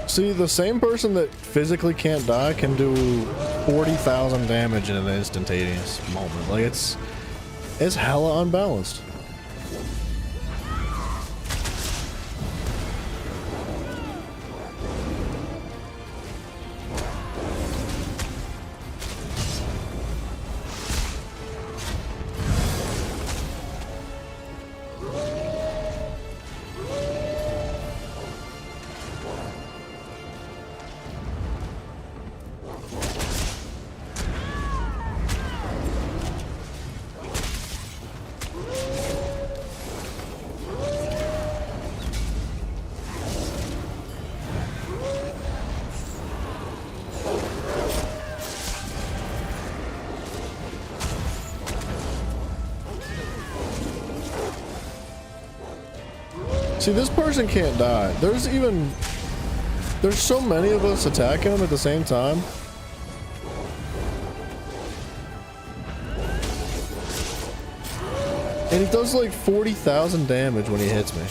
See, the same person that physically can't die can do 40,000 damage in an instantaneous moment. Like, it's hella unbalanced. See, this person can't die. There's so many of us attacking him at the same time. And he does like 40,000 damage when he hits me.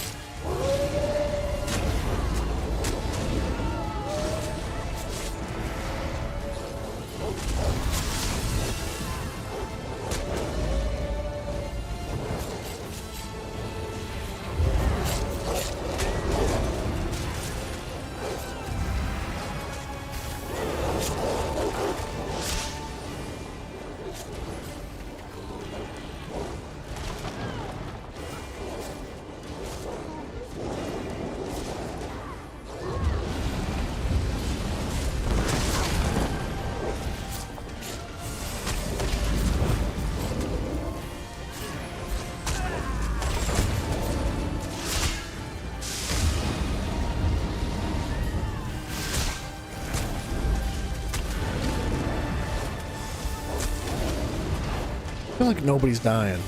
I feel like nobody's dying.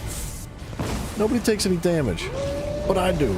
Nobody takes any damage, but I do.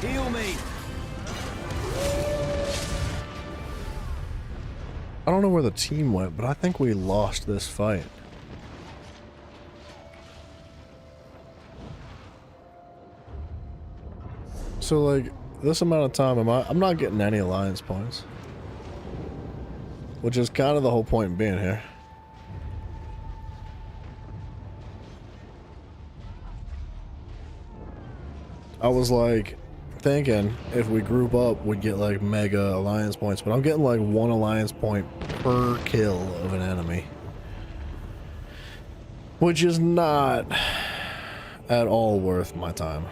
Heal me. I don't know where the team went, but I think we lost this fight. So like this amount of time, I'm not getting any alliance points, which is kind of the whole point of being here. I was like thinking if we group up we'd get like mega alliance points, but I'm getting like 1 alliance point per kill of an enemy, which is not at all worth my time.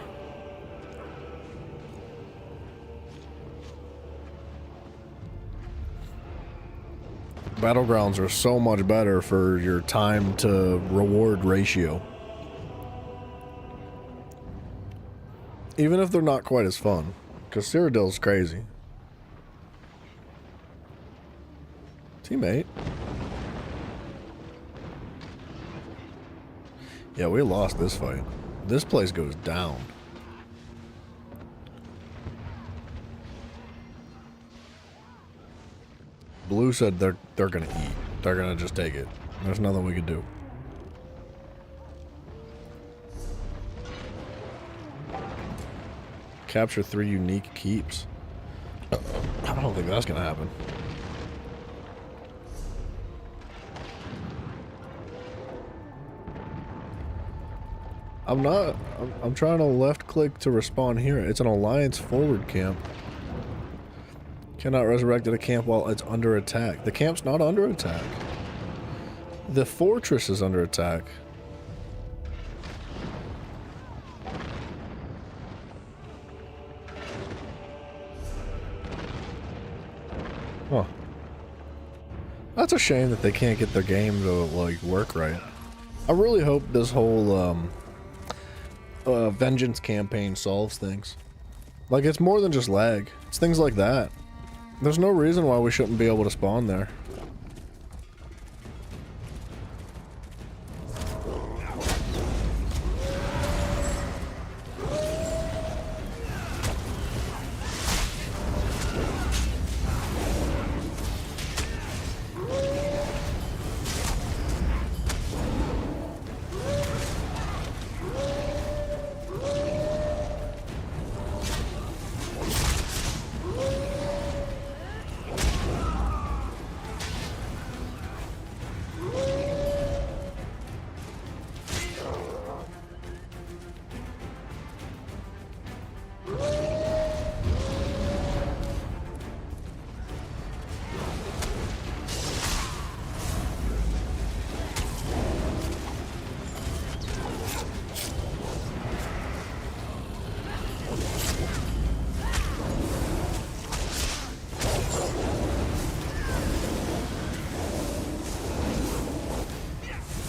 Battlegrounds are so much better for your time to reward ratio. Even if they're not quite as fun, because Cyrodiil's crazy. Teammate. Yeah, we lost this fight. This place goes down. Blue said they're gonna eat. They're gonna just take it. There's nothing we could do. Capture 3 unique keeps. I don't think that's gonna happen. I'm trying to left click to respawn here. It's an alliance forward camp. Cannot resurrect at a camp while it's under attack. The camp's not under attack. The fortress is under attack. Huh. That's a shame that they can't get their game to like work right. I really hope this whole vengeance campaign solves things. Like, it's more than just lag. It's things like that. There's no reason why we shouldn't be able to spawn there.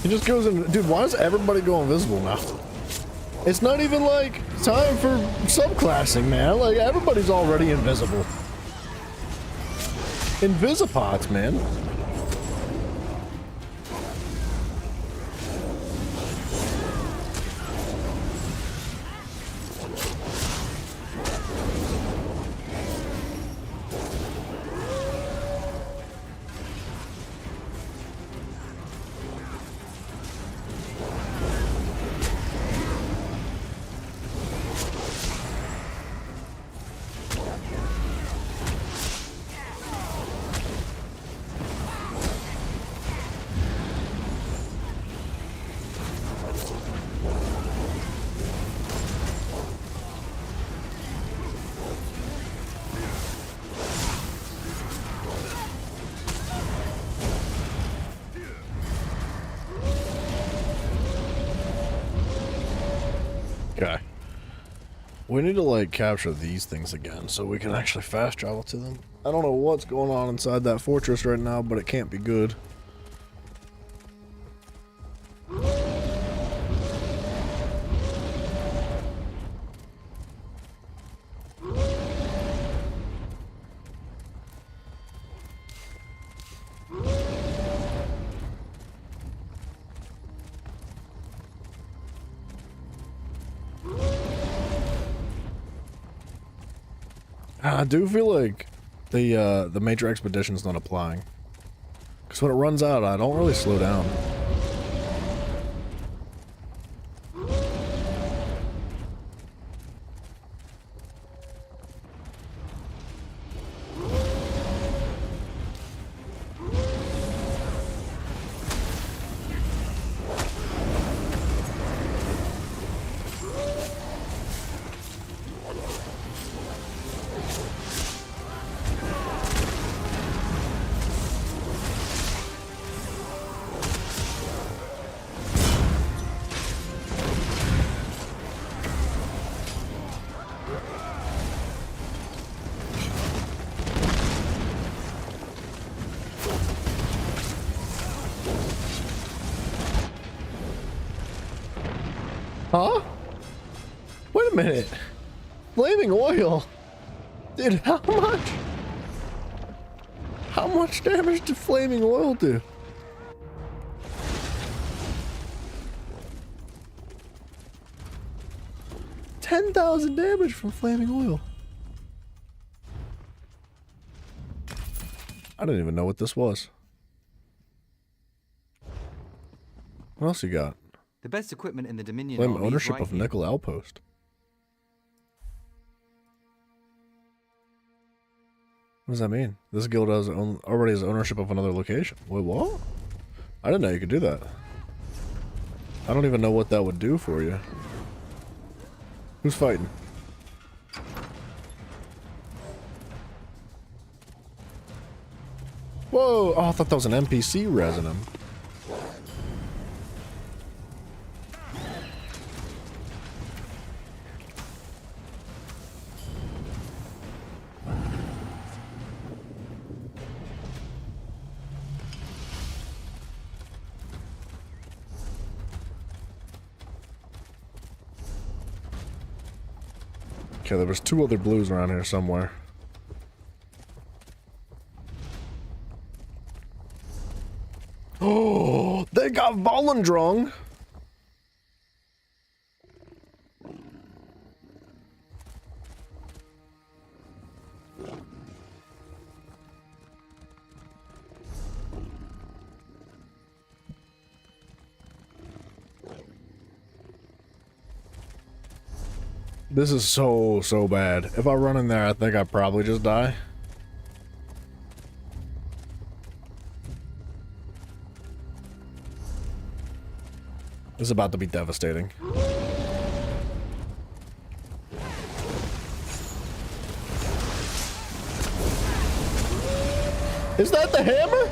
He just goes in. Dude, why does everybody go invisible now? It's not even like time for subclassing, man. Like everybody's already invisible. Invisipods, man. Okay. We need to like capture these things again so we can actually fast travel to them. I don't know what's going on inside that fortress right now, but it can't be good. I do feel like the major expedition's not applying, because when it runs out, I don't really slow down. Huh? Wait a minute. Flaming oil. Dude, how much? How much damage did flaming oil do? $10,000 damage from flaming oil. I didn't even know what this was. What else you got? The best equipment in the Dominion Claim Army is ownership right of here. Nickel Outpost. What does that mean? This guild already has ownership of another location. Wait, what? I didn't know you could do that. I don't even know what that would do for you. Who's fighting? Whoa! Oh, I thought that was an NPC resin him. Okay, there was 2 other blues around here somewhere. Oh, they got Volendrung. This is so bad. If I run in there, I think I'd probably just die. This is about to be devastating. Is that the hammer?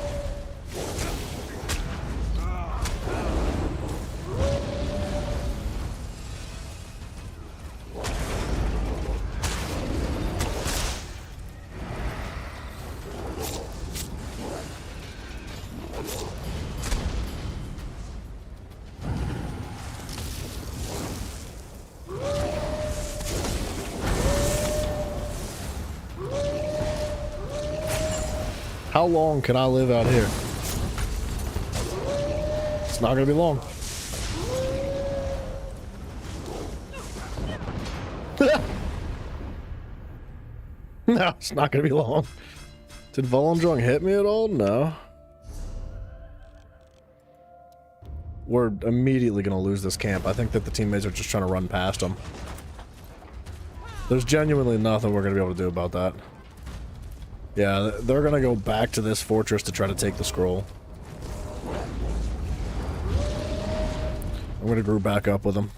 How long can I live out here? It's not gonna be long. No, it's not gonna be long. Did Volendrung hit me at all? No. We're immediately gonna lose this camp. I think that the teammates are just trying to run past them. There's genuinely nothing we're gonna be able to do about that. Yeah, they're gonna go back to this fortress to try to take the scroll. I'm gonna group back up with them.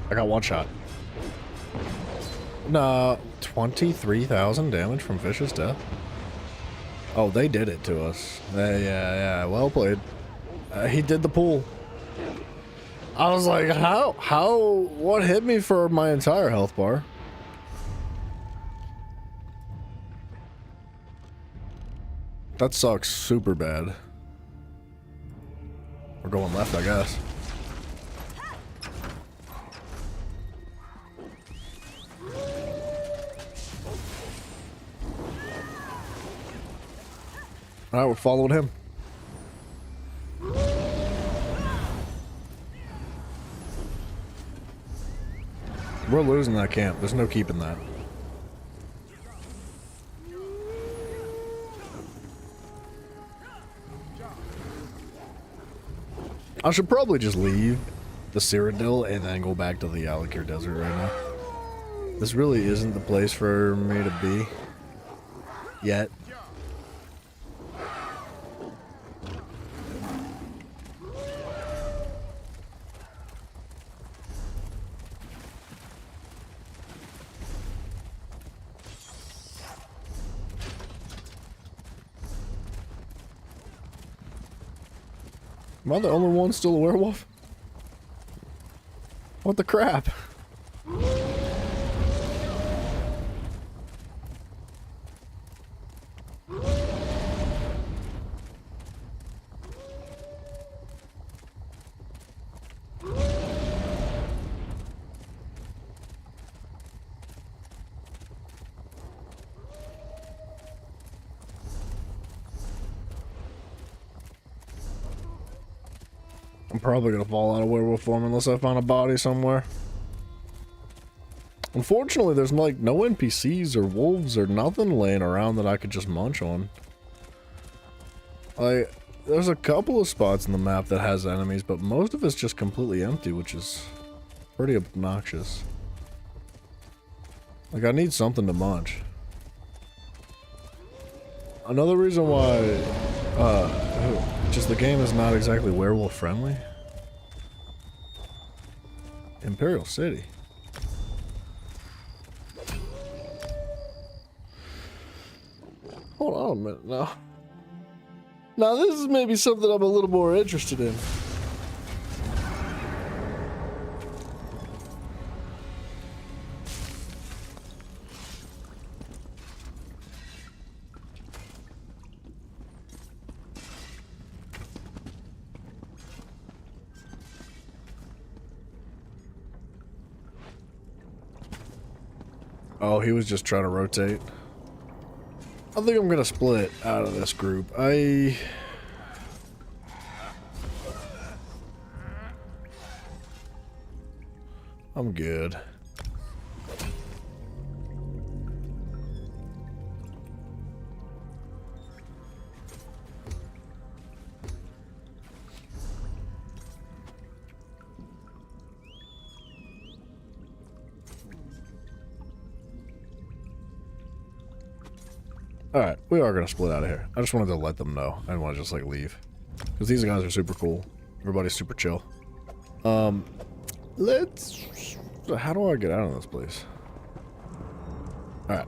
I got one shot. No, 23,000 damage from Vicious Death. Oh, they did it to us. Yeah, well played. He did the pool. I was like, what hit me for my entire health bar? That sucks super bad. We're going left, I guess. Alright, we're following him. We're losing that camp. There's no keeping that. I should probably just leave the Cyrodiil and then go back to the Alik'r Desert right now. This really isn't the place for me to be. Yet. Am I the only one still a werewolf? What the crap? I'm probably gonna fall out of werewolf form unless I find a body somewhere. Unfortunately, there's like no NPCs or wolves or nothing laying around that I could just munch on. There's a couple of spots in the map that has enemies, but most of it's just completely empty, which is pretty obnoxious. Like, I need something to munch. Another reason why just the game is not exactly werewolf friendly. Imperial City. Hold on a minute now. Now this is maybe something I'm a little more interested in. Oh, he was just trying to rotate. I think I'm gonna split out of this group. I'm good. Alright, we are going to split out of here. I just wanted to let them know. I didn't want to just, like, leave. Because these guys are super cool. Everybody's super chill. Let's... How do I get out of this place? Alright.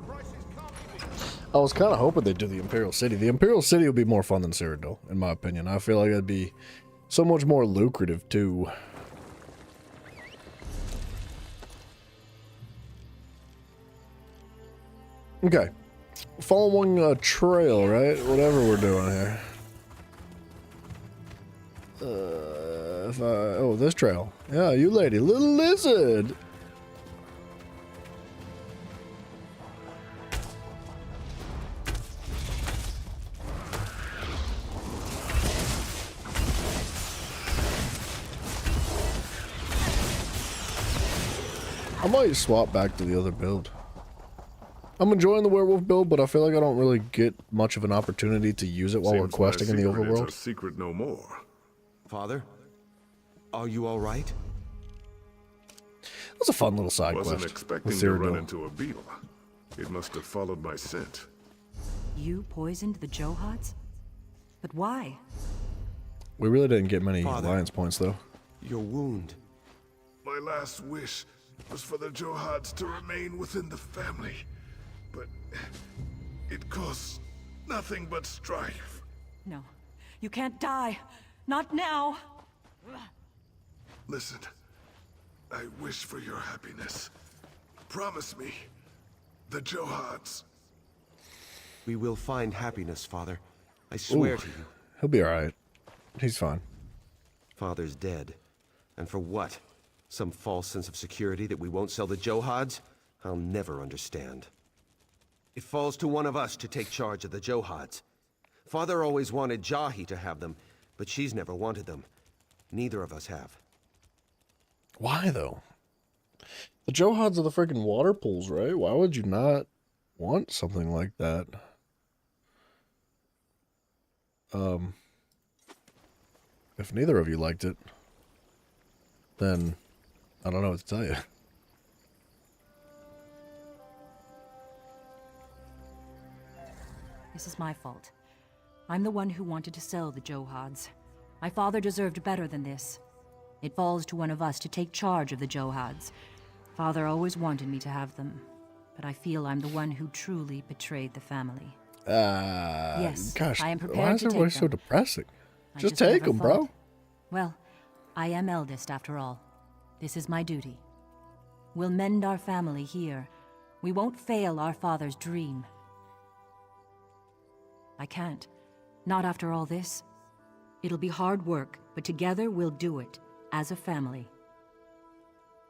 I was kind of hoping they'd do the Imperial City. The Imperial City would be more fun than Cyrodiil, in my opinion. I feel like it'd be so much more lucrative, too. Okay. Following a trail, right? Whatever we're doing here. Oh, this trail. Yeah, you lady. Little lizard. I might swap back to the other build. I'm enjoying the werewolf build, but I feel like I don't really get much of an opportunity to use it while we're questing in the overworld. It's a secret no more. Father, are you all right? That was a fun little side quest. Wasn't expecting to run into a beetle. It must have followed my scent. You poisoned the Johads? But why? We really didn't get many alliance points, though. Your wound. My last wish was for the Johads to remain within the family. But it caused nothing but strife. No, you can't die. Not now. Listen, I wish for your happiness. Promise me, the Johads. We will find happiness, Father. I swear to you. He'll be alright. He's fine. Father's dead. And for what? Some false sense of security that we won't sell the Johads? I'll never understand. It falls to one of us to take charge of the Johads. Father always wanted Jahi to have them, but she's never wanted them. Neither of us have. Why, though? The Johads are the freaking water pools, right? Why would you not want something like that? If neither of you liked it, then I don't know what to tell you. This is my fault. I'm the one who wanted to sell the Johads. My father deserved better than this. It falls to one of us to take charge of the Johads. Father always wanted me to have them, but I feel I'm the one who truly betrayed the family. Yes, gosh, I am prepared why is to everybody take so them. depressing? I Just take never them, bro. thought- Well, I am eldest after all. This is my duty. We'll mend our family here. We won't fail our father's dream. I can't. Not after all this. It'll be hard work, but together we'll do it, as a family.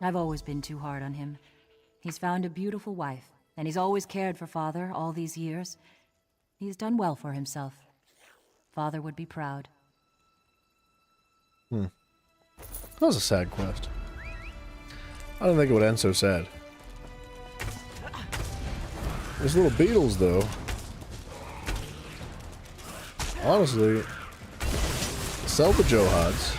I've always been too hard on him. He's found a beautiful wife, and he's always cared for Father all these years. He's done well for himself. Father would be proud. That was a sad quest. I didn't think it would end so sad. These little beetles, though. Honestly, sell the Johads.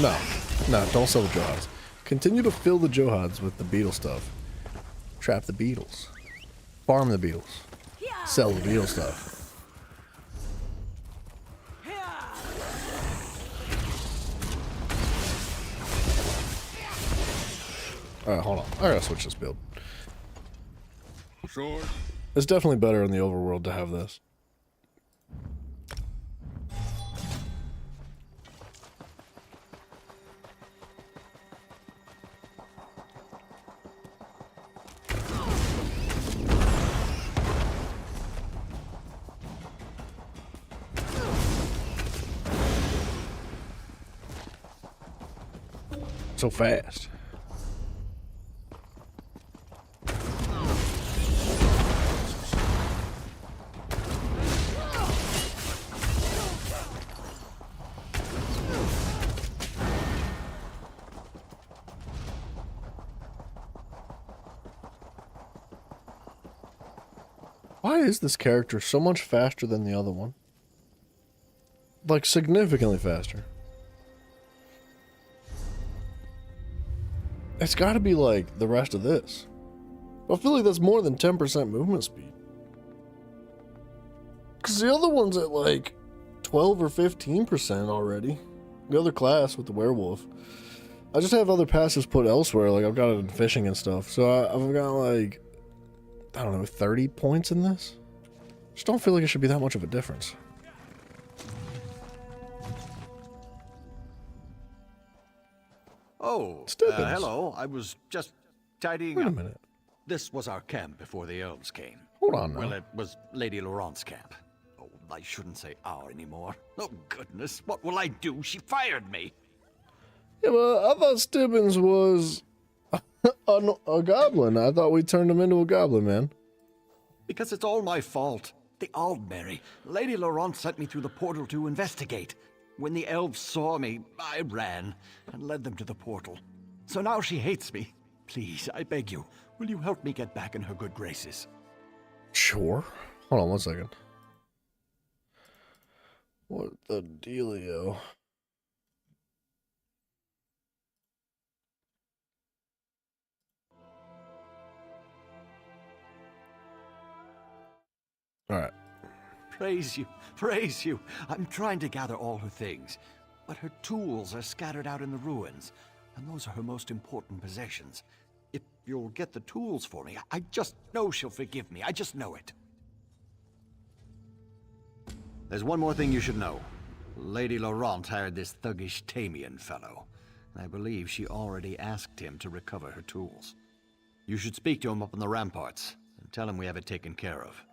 No, don't sell the Johads. Continue to fill the Johads with the beetle stuff. Trap the beetles. Farm the beetles. Sell the beetle stuff. Alright, hold on. I gotta switch this build. Sword. It's definitely better in the overworld to have this. So fast. Why is this character so much faster than the other one? Like, significantly faster. It's gotta be like the rest of this. I feel like that's more than 10% movement speed. Because the other one's at like 12 or 15% already. The other class with the werewolf. I just have other passives put elsewhere, like I've got it in fishing and stuff. So I've got like, I don't know, 30 points in this? Just don't feel like it should be that much of a difference. Oh, Stibbins. hello. I was just tidying Wait a up. minute. This was our camp before the elves came. Hold on now. Well, it was Lady Laurent's camp. Oh, I shouldn't say our anymore. Oh, goodness, what will I do? She fired me. Yeah, but I thought Stibbins was a goblin. I thought we turned him into a goblin, man. Because it's all my fault. The Aldmeri. Lady Laurent sent me through the portal to investigate. When the elves saw me, I ran and led them to the portal. So now she hates me. Please, I beg you, will you help me get back in her good graces? Sure. Hold on 1 second. What the dealio? All right. Praise you, praise you. I'm trying to gather all her things, but her tools are scattered out in the ruins, and those are her most important possessions. If you'll get the tools for me, I just know she'll forgive me. I just know it. There's one more thing you should know. Lady Laurent hired this thuggish Tamian fellow. I believe she already asked him to recover her tools. You should speak to him up on the ramparts, and tell him we have it taken care of.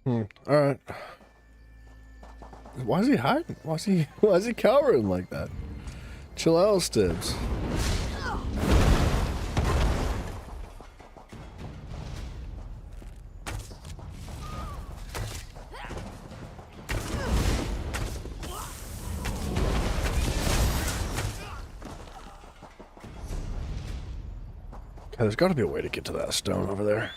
All right. Why is he hiding? Why is he cowering like that? Chill out, Stibbs. There's got to be a way to get to that stone over there.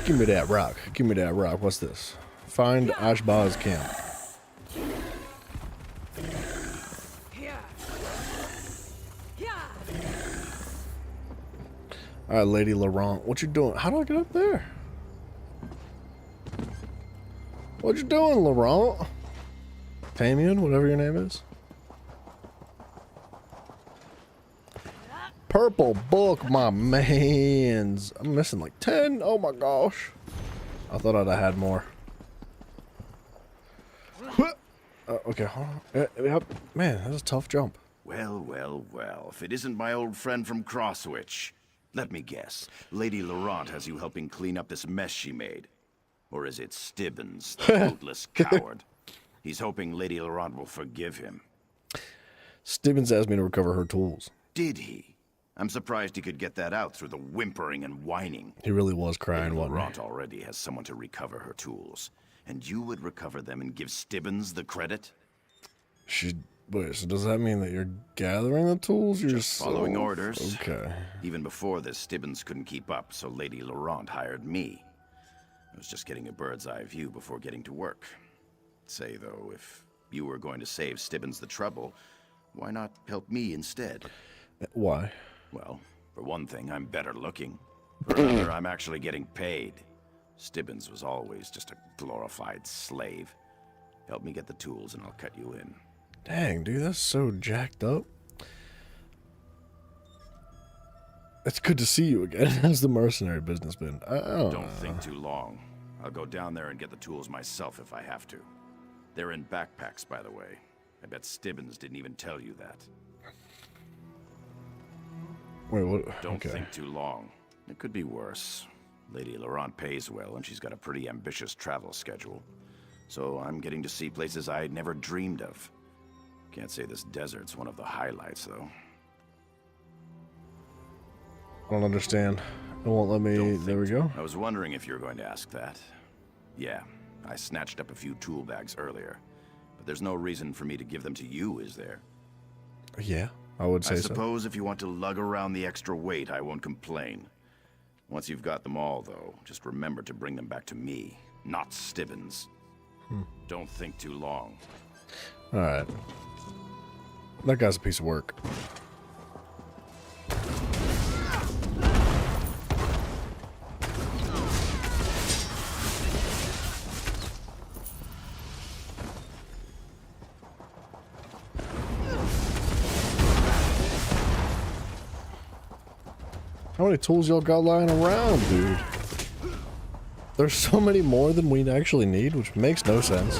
Give me that rock. Give me that rock. What's this? Find Ashbaz camp. Alright, Lady Laurent. What you doing? How do I get up there? What you doing, Laurent? Tamian, whatever your name is. Purple book, my mans. I'm missing like 10. Oh my gosh. I thought I'd have had more. Okay, hold on. Yep. Man, that's a tough jump. Well, well, well. If it isn't my old friend from Crosswitch. Let me guess. Lady Laurent has you helping clean up this mess she made. Or is it Stibbins, the ruthless coward? He's hoping Lady Laurent will forgive him. Stibbins asked me to recover her tools. Did he? I'm surprised he could get that out through the whimpering and whining. He really was crying, wasn't he? Laurent already has someone to recover her tools. And you would recover them and give Stibbins the credit? Wait, so does that mean that you're gathering the tools? You're just following orders. Okay. Even before this, Stibbins couldn't keep up, so Lady Laurent hired me. I was just getting a bird's eye view before getting to work. Say, though, if you were going to save Stibbins the trouble, why not help me instead? Why? Well, for one thing, I'm better looking. For another, I'm actually getting paid. Stibbins was always just a glorified slave. Help me get the tools and I'll cut you in. Dang, dude, that's so jacked up. It's good to see you again. How's the mercenary business been? Don't think too long. I'll go down there and get the tools myself if I have to. They're in backpacks, by the way. I bet Stibbins didn't even tell you that. Wait, what? Don't Okay. think too long. It could be worse. Lady Laurent pays well, and she's got a pretty ambitious travel schedule. So I'm getting to see places I never dreamed of. Can't say this desert's one of the highlights, though. I don't understand. It won't let me. There we go. I was wondering if you were going to ask that. Yeah, I snatched up a few tool bags earlier. But there's no reason for me to give them to you, is there? Yeah, I would say I so. suppose if you want to lug around the extra weight, I won't complain. Once you've got them all, though, just remember to bring them back to me, not Stibbins. Don't think too long. All right. That guy's a piece of work. How many tools y'all got lying around, dude? There's so many more than we actually need, which makes no sense.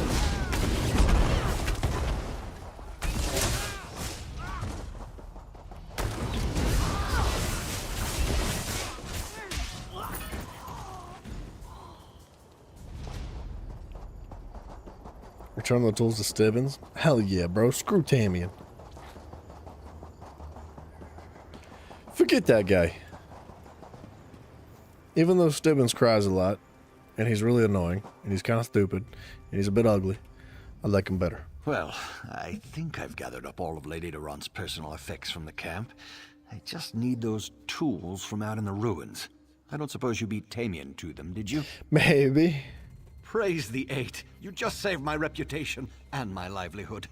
Return the tools to Stibbins? Hell yeah, bro. Screw Tamian. Forget that guy. Even though Stibbins cries a lot, and he's really annoying, and he's kind of stupid, and he's a bit ugly, I like him better. Well, I think I've gathered up all of Lady Laurent's personal effects from the camp. I just need those tools from out in the ruins. I don't suppose you beat Tamian to them, did you? Maybe. Praise the Eight. You just saved my reputation and my livelihood.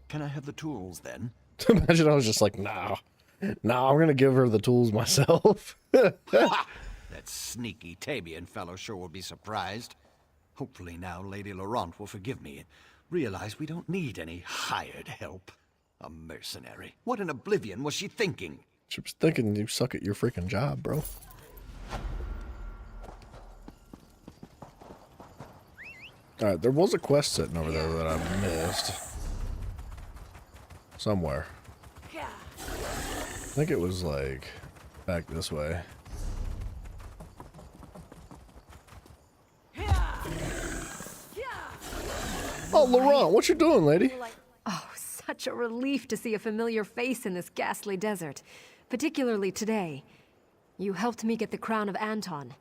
Can I have the tools, then? Imagine I was just like, nah, I'm gonna give her the tools myself. Ha! That sneaky Tamian fellow sure will be surprised. Hopefully now Lady Laurent will forgive me and realize we don't need any hired help. A mercenary. What in oblivion was she thinking? She was thinking you suck at your freaking job, bro. Alright, there was a quest sitting over there that I missed. Somewhere. I think it was like back this way. Oh, Laurent, what you doing, lady? Oh, such a relief to see a familiar face in this ghastly desert. Particularly today. You helped me get the crown of Anton.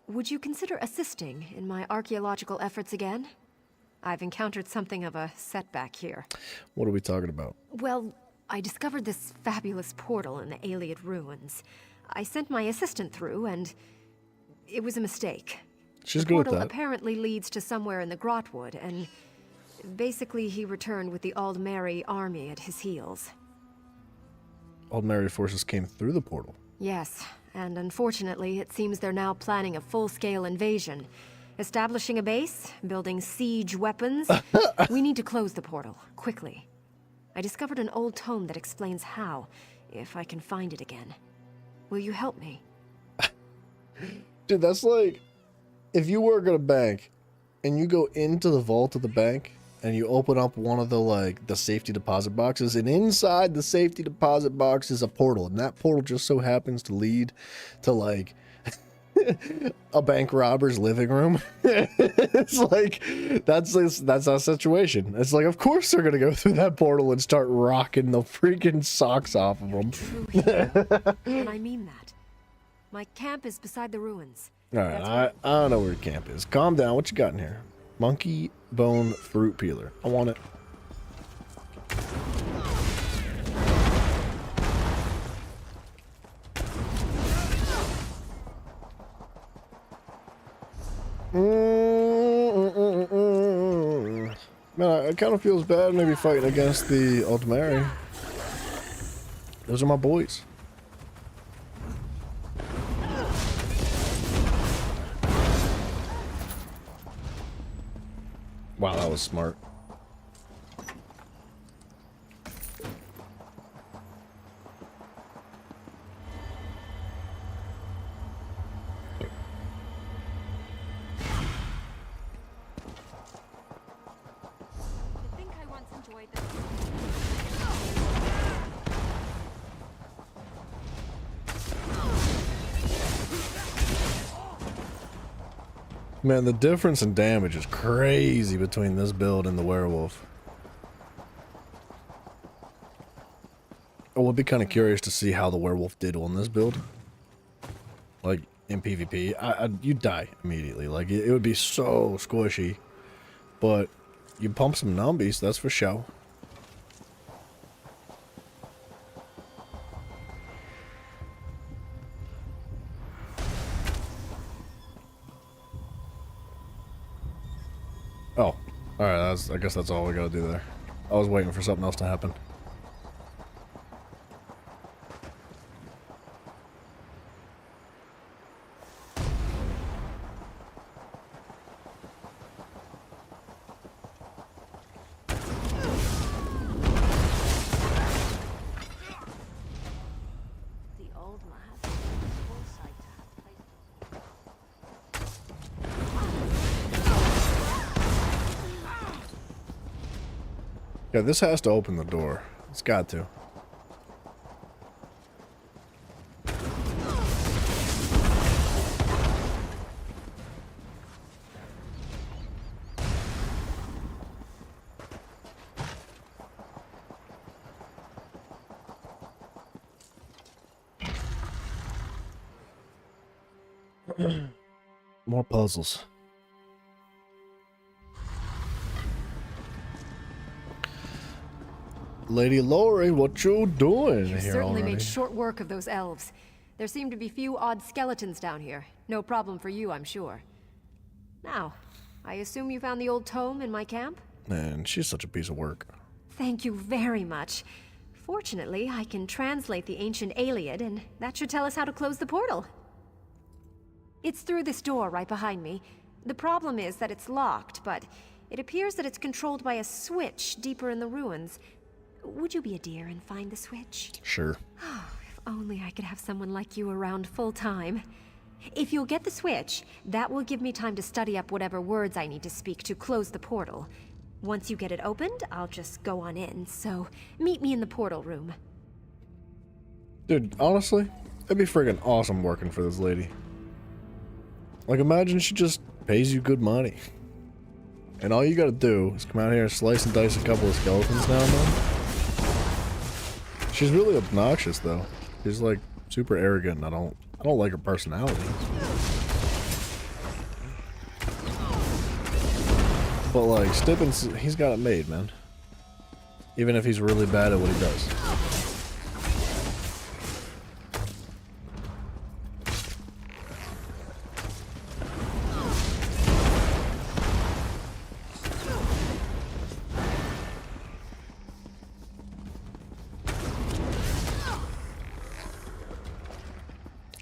Would you consider assisting in my archaeological efforts again? I've encountered something of a setback here. What are we talking about? Well, I discovered this fabulous portal in the Ayleid ruins. I sent my assistant through, and it was a mistake. She's the good at portal that. apparently leads to somewhere in the Grotwood, and basically he returned with the Aldmeri army at his heels. Aldmeri forces came through the portal. Yes, and unfortunately, it seems they're now planning a full-scale invasion. Establishing a base, building siege weapons. We need to close the portal, quickly. I discovered an old tome that explains how, if I can find it again. Will you help me? Dude, that's like if you work at a bank and you go into the vault of the bank and you open up one of the safety deposit boxes, and inside the safety deposit box is a portal, and that portal just so happens to lead to like a bank robber's living room. It's like that's our situation. It's like, of course they're gonna go through that portal and start rocking the freaking socks off of them. True hero. And I mean that. My camp is beside the ruins. All right, I don't know where your camp is. Calm down. What you got in here? Monkey bone fruit peeler. I want it. Man, it kind of feels bad maybe fighting against the Aldmeri. Those are my boys. Wow, that was smart. Man, the difference in damage is crazy between this build and the werewolf. I would be kind of curious to see how the werewolf did on this build. Like, in PvP. You'd die immediately. Like, it would be so squishy. But you pump some numbies, that's for sure. Oh, alright, I guess that's all we gotta do there. I was waiting for something else to happen. Yeah, this has to open the door. It's got to. More puzzles. Lady Lori, what you doing You here certainly already? made short work of those elves. There seem to be few odd skeletons down here. No problem for you, I'm sure. Now, I assume you found the old tome in my camp? Man, she's such a piece of work. Thank you very much. Fortunately, I can translate the ancient Iliad, and that should tell us how to close the portal. It's through this door right behind me. The problem is that it's locked, but it appears that it's controlled by a switch deeper in the ruins. Would you be a dear and find the switch? Sure. If only I could have someone like you around full time. If you'll get the switch, that will give me time to study up whatever words I need to speak to close the portal. Once you get it opened, I'll just go on in, so meet me in the portal room. Dude, honestly, it'd be friggin' awesome working for this lady. Like, imagine she just pays you good money. And all you gotta do is come out here and slice and dice a couple of skeletons now and then. She's really obnoxious, though. She's, like, super arrogant, and I don't like her personality. But, like, Stibbins, he's got it made, man. Even if he's really bad at what he does.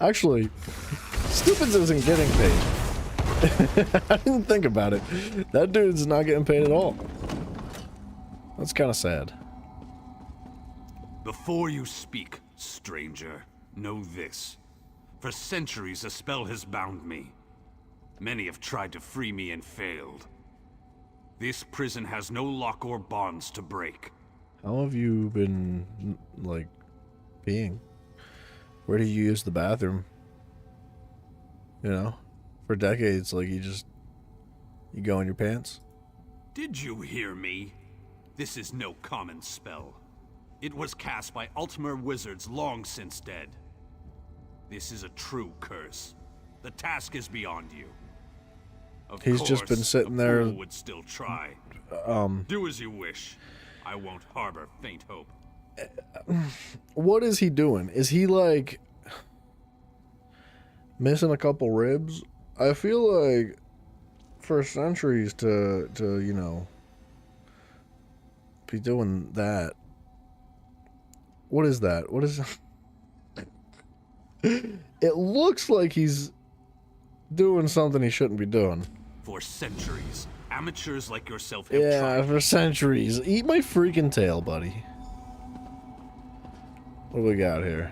Actually, Stibbins isn't getting paid. I didn't think about it. That dude's not getting paid at all. That's kind of sad. Before you speak, stranger, know this. For centuries, a spell has bound me. Many have tried to free me and failed. This prison has no lock or bonds to break. How have you been, like, being? Where do you use the bathroom? You know? For decades, like, you go in your pants? Did you hear me? This is no common spell. It was cast by Ultimate wizards long since dead. This is a true curse. The task is beyond you. Of He's course, just been sitting a there, fool would still try. Do as you wish. I won't harbor faint hope. What is he doing? Is he, like, missing a couple ribs? I feel like for centuries to you know, be doing that. What is that? What is it looks like he's doing something he shouldn't be doing. For centuries, amateurs like yourself have Yeah, tried. for centuries. Eat my freaking tail, buddy. What do we got here?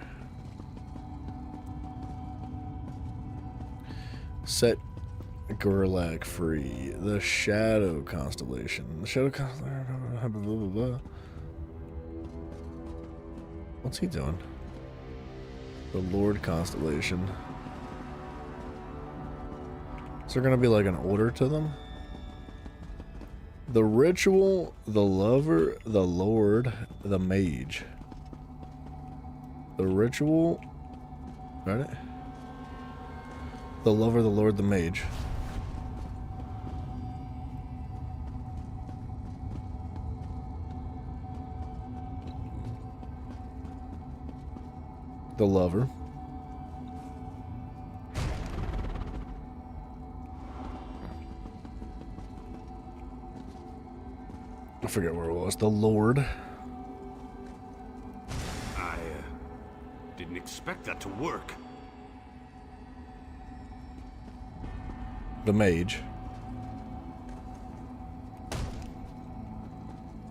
Set Gerlach free. The Shadow Constellation. The Shadow Constellation. What's he doing? The Lord Constellation. Is there gonna be like an order to them? The Ritual, the Lover, the Lord, the Mage. The Ritual, right? The Lover, the Lord, the Mage. The Lover. I forget where it was. The Lord. I didn't expect that to work. The Mage.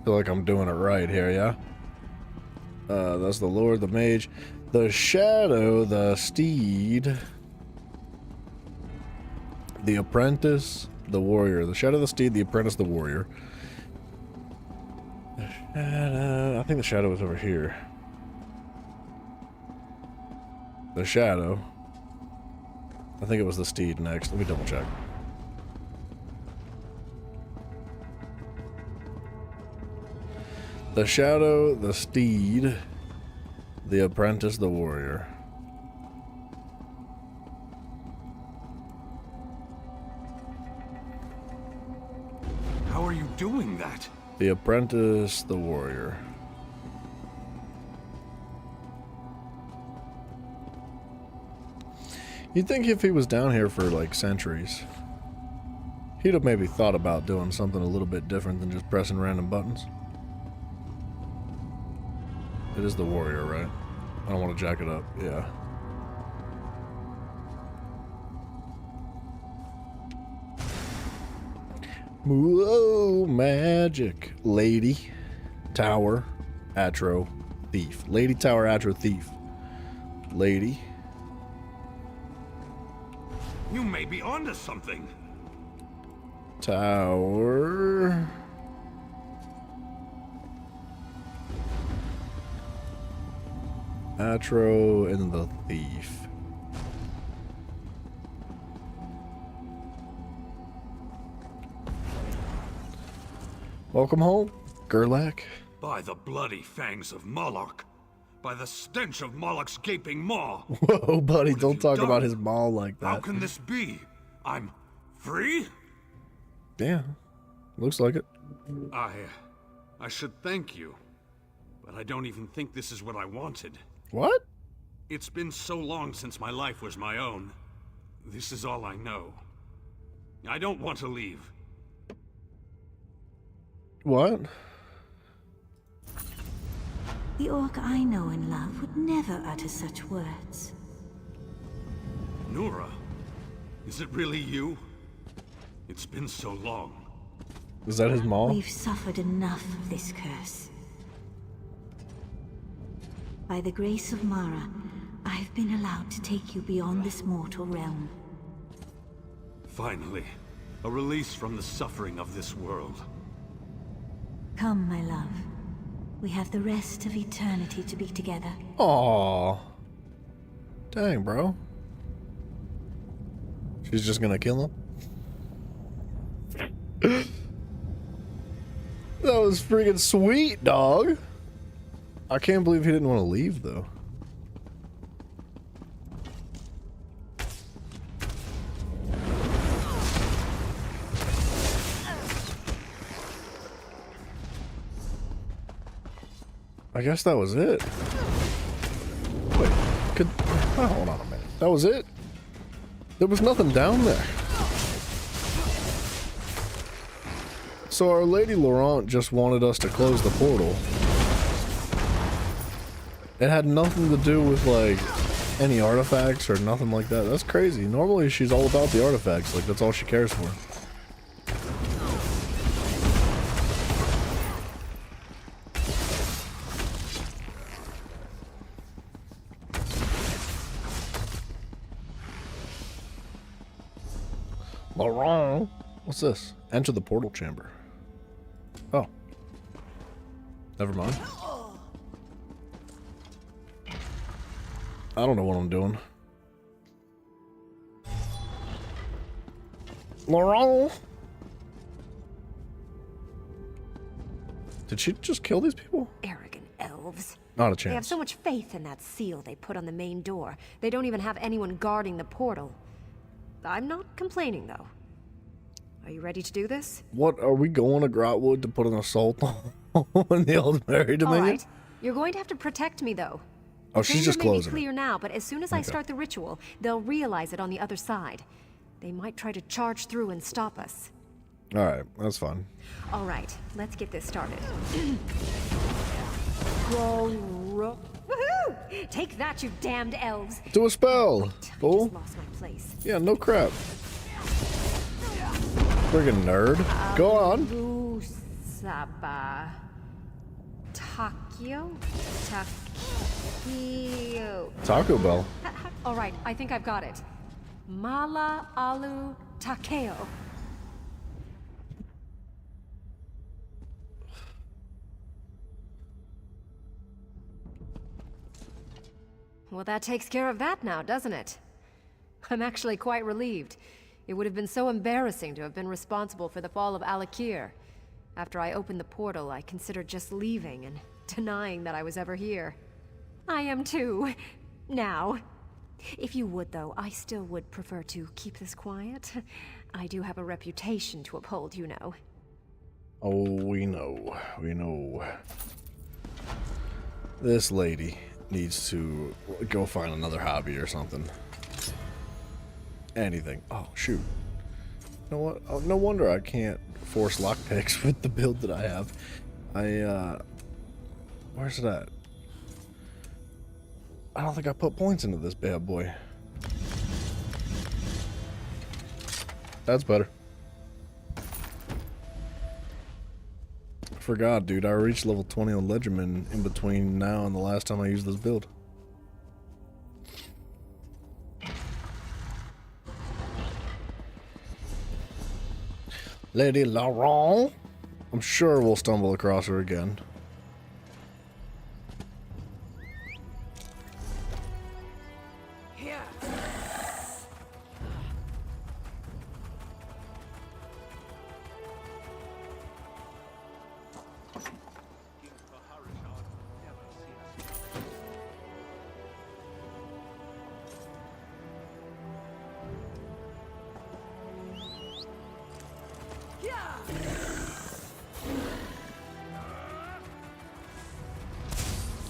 Feel like I'm doing it right here, yeah? That's the Lord, the Mage. The Shadow, the Steed. The Apprentice, the Warrior. The Shadow, the Steed, the Apprentice, the Warrior. And I think the shadow is over here. The shadow. I think it was the steed next. Let me double check. The shadow, the steed, the apprentice, the warrior. How are you doing that? The apprentice, the warrior. You'd think if he was down here for like centuries, he'd have maybe thought about doing something a little bit different than just pressing random buttons. It is the warrior, right? I don't want to jack it up. Yeah. Whoa, magic. Lady, tower, Atro, thief. Lady, tower, Atro, thief. Lady. You may be onto something. Tower. Atro and the thief. Welcome home, Gerlach. By the bloody fangs of Moloch. By the stench of Moloch's gaping maw. Whoa, buddy, don't talk about his maw like that. How can this be? I'm free? Yeah, looks like it. I should thank you. But I don't even think this is what I wanted. What? It's been so long since my life was my own. This is all I know. I don't want to leave. What? The orc I know and love would never utter such words. Nura, is it really you? It's been so long. Is that his maw? We've suffered enough of this curse. By the grace of Mara, I've been allowed to take you beyond this mortal realm. Finally, a release from the suffering of this world. Come, my love. We have the rest of eternity to be together. Aww. Dang, bro. She's just gonna kill him? That was freaking sweet, dog. I can't believe he didn't want to leave, though. I guess that was it. Wait, hold on a minute. That was it? There was nothing down there. So our Lady Laurent just wanted us to close the portal. It had nothing to do with, like, any artifacts or nothing like that. That's crazy. Normally she's all about the artifacts. Like, that's all she cares for. Laurent. What's this? Enter the portal chamber. Oh. Never mind. I don't know what I'm doing. Laurent. Did she just kill these people? Arrogant elves. Not a They have chance. so much faith in that seal they put on the main door. They don't even have anyone guarding the portal. I'm not complaining, though. Are you ready to do this? What, are we going to Grotwood to put an assault on the old Mary Dominion? All right. You're going to have to protect me, though. Oh, she's just closing May be clear it. now, but as soon as I Okay. start the ritual, they'll realize it on the other side. They might try to charge through and stop us. Alright, that's fine. All right, let's get this started. Woohoo! Take that, you damned elves! Do a spell, I fool. just lost my place. Yeah, no crap. Friggin' nerd. Go on. Lusaba. Takio? Takio. Taco Bell. All right, I think I've got it. Mala Alu Takeo. Well, that takes care of that now, doesn't it? I'm actually quite relieved. It would have been so embarrassing to have been responsible for the fall of Alakir. After I opened the portal, I considered just leaving and denying that I was ever here. I am too. Now. If you would, though, I still would prefer to keep this quiet. I do have a reputation to uphold, you know. Oh, we know. We know. This lady needs to go find another hobby or something. Anything. Oh, shoot. You know what? Oh, no wonder I can't force lockpicks with the build that I have. Where's it at? I don't think I put points into this bad boy. That's better. Forgot, dude. I reached level 20 on Legerman in between now and the last time I used this build. Lady Laurent. I'm sure we'll stumble across her again.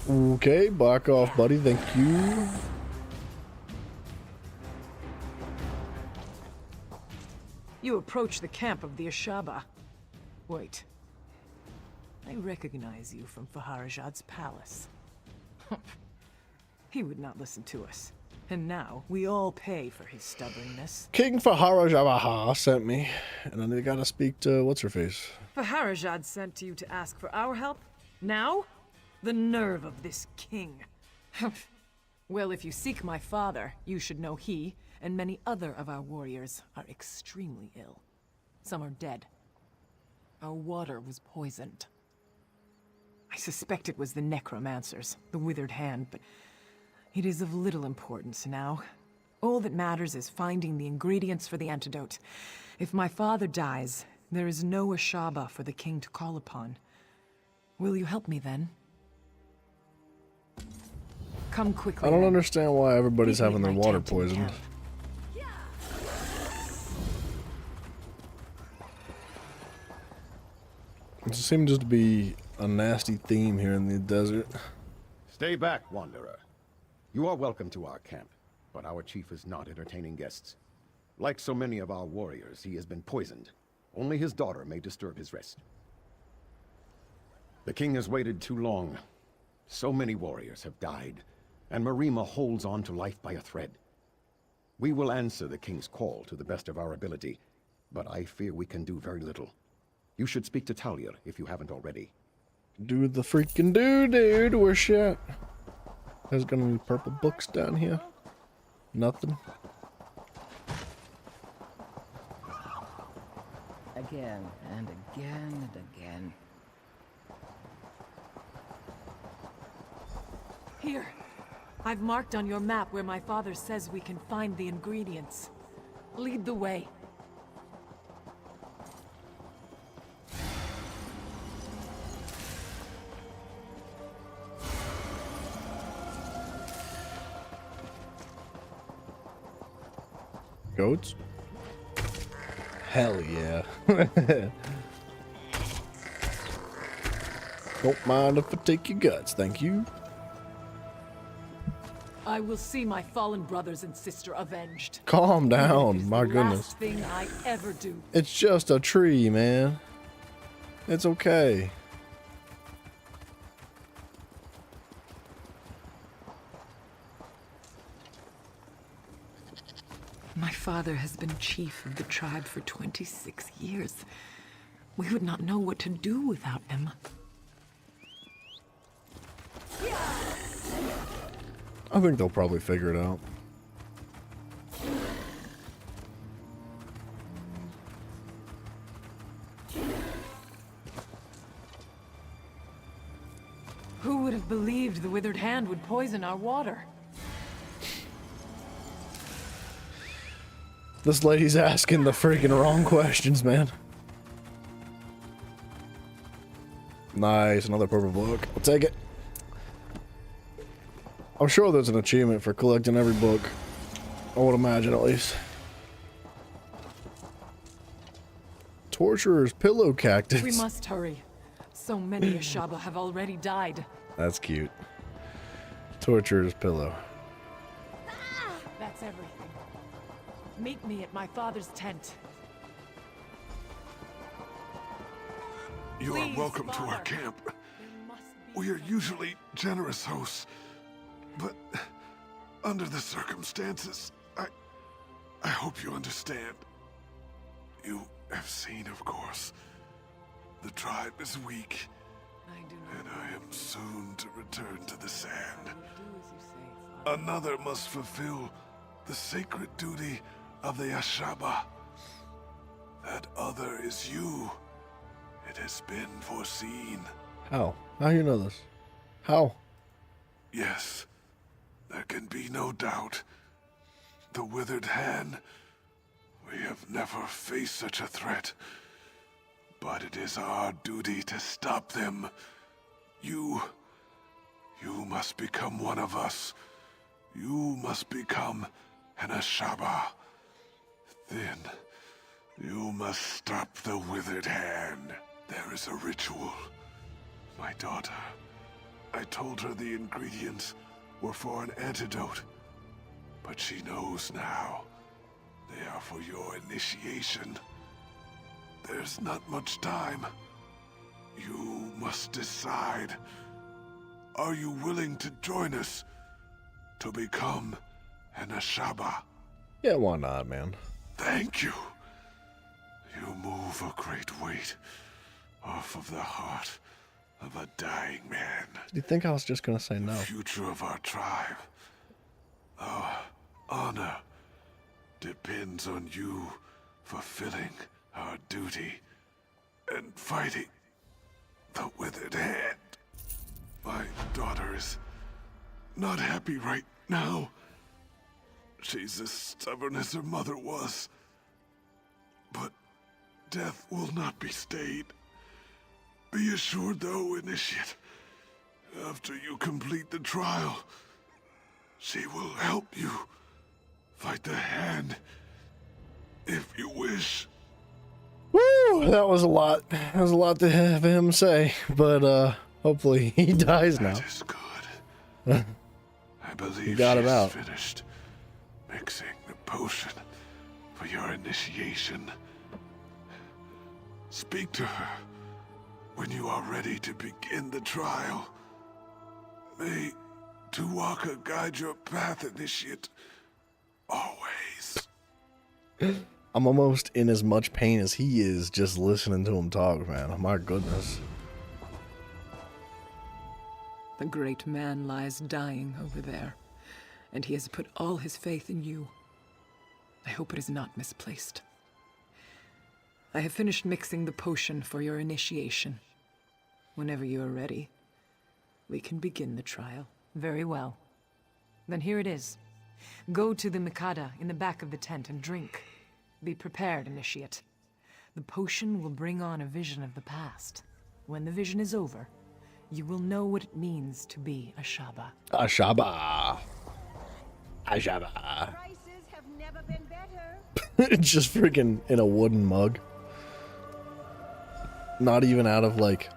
Okay, back off, buddy. Thank you. You approach the camp of the Ashaba. Wait. I recognize you from Faharajad's palace. He would not listen to us. And now, we all pay for his stubbornness. King Faharajah sent me, and then they gotta speak to what's-her-face. Faharajad sent you to ask for our help? Now? The nerve of this king. Well, if you seek my father, you should know he and many other of our warriors are extremely ill. Some are dead. Our water was poisoned. I suspect it was the necromancers, the withered hand, but it is of little importance now. All that matters is finding the ingredients for the antidote. If my father dies, there is no Ashaba for the king to call upon. Will you help me then? Come quickly. I don't understand why everybody's having their water poisoned. It seems just to be a nasty theme here in the desert. Stay back, Wanderer. You are welcome to our camp, but our chief is not entertaining guests. Like so many of our warriors, he has been poisoned. Only his daughter may disturb his rest. The king has waited too long. So many warriors have died, and Marima holds on to life by a thread. We will answer the king's call to the best of our ability, but I fear we can do very little. You should speak to Talia if you haven't already. Do the freaking dude. Where's she at? There's gonna be purple books down here. Nothing. Again and again and again. Here. I've marked on your map where my father says we can find the ingredients. Lead the way. Goats? Hell yeah. Don't mind if I take your guts, thank you. I will see my fallen brothers and sister avenged. Calm down, my The goodness. last thing I ever do. It's just a tree, man. It's okay. My father has been chief of the tribe for 26 years. We would not know what to do without him. I think they'll probably figure it out. Who would have believed the withered hand would poison our water? This lady's asking the freaking wrong questions, man. Nice, another purple book. I'll take it. I'm sure there's an achievement for collecting every book. I would imagine, at least. Torturer's pillow cactus. We must hurry. So many Ashaba have already died. That's cute. Torturer's pillow. That's everything. Meet me at my father's tent. You Please, are welcome to our Father. camp. We are usually generous hosts, but under the circumstances, I hope you understand. You have seen, of course, the tribe is weak, and I am soon to return to the sand. Another must fulfill the sacred duty of the Ashaba. That other is you. It has been foreseen. How? How you know this? How? Yes, there can be no doubt. The Withered Hand, we have never faced such a threat. But it is our duty to stop them. You must become one of us. You must become an Ashaba. Then, you must stop the Withered Hand. There is a ritual. My daughter, I told her the ingredients were for an antidote. But she knows now. They are for your initiation. There's not much time. You must decide. Are you willing to join us to become an Ashaba? Yeah, why not, man? Thank you. You move a great weight off of the heart of a dying man. Do you think I was just gonna say no? The future of our tribe, our honor, depends on you fulfilling our duty and fighting the Withered Hand. My daughter is not happy right now. She's as stubborn as her mother was. But death will not be stayed. Be assured, though, Initiate, after you complete the trial, she will help you fight the Hand, if you wish. Woo! That was a lot. That was a lot to have him say, but hopefully he dies now. That is good. I believe You got him she's out. finished mixing the potion for your initiation. Speak to her when you are ready to begin the trial. May Tuwaka guide your path, Initiate. Always. I'm almost in as much pain as he is just listening to him talk, man. My goodness. The great man lies dying over there, and he has put all his faith in you. I hope it is not misplaced. I have finished mixing the potion for your initiation. Whenever you are ready, we can begin the trial. Very well. Then here it is. Go to the Mikada in the back of the tent and drink. Be prepared, Initiate. The potion will bring on a vision of the past. When the vision is over, you will know what it means to be Ashaba. Ashaba. Ashaba. Just freaking in a wooden mug. Not even out of like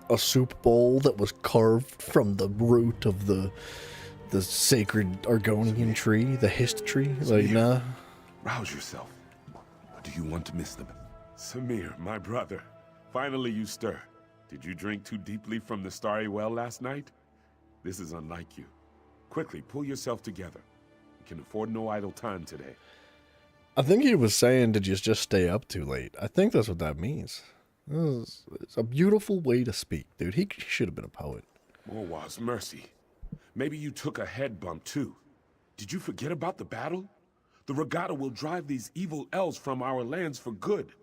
a soup bowl that was carved from the root of the sacred Argonian tree, the Hist tree. Like, nah. Rouse yourself. Or do you want to miss them? Samir, my brother. Finally you stir. Did you drink too deeply from the starry well last night? This is unlike you. Quickly, pull yourself together. We can afford no idle time today. I think he was saying, did you just stay up too late? I think that's what that means. It's a beautiful way to speak, dude. He should have been a poet. Morwaz, mercy. Maybe you took a head bump too. Did you forget about the battle? The Regatta will drive these evil elves from our lands for good.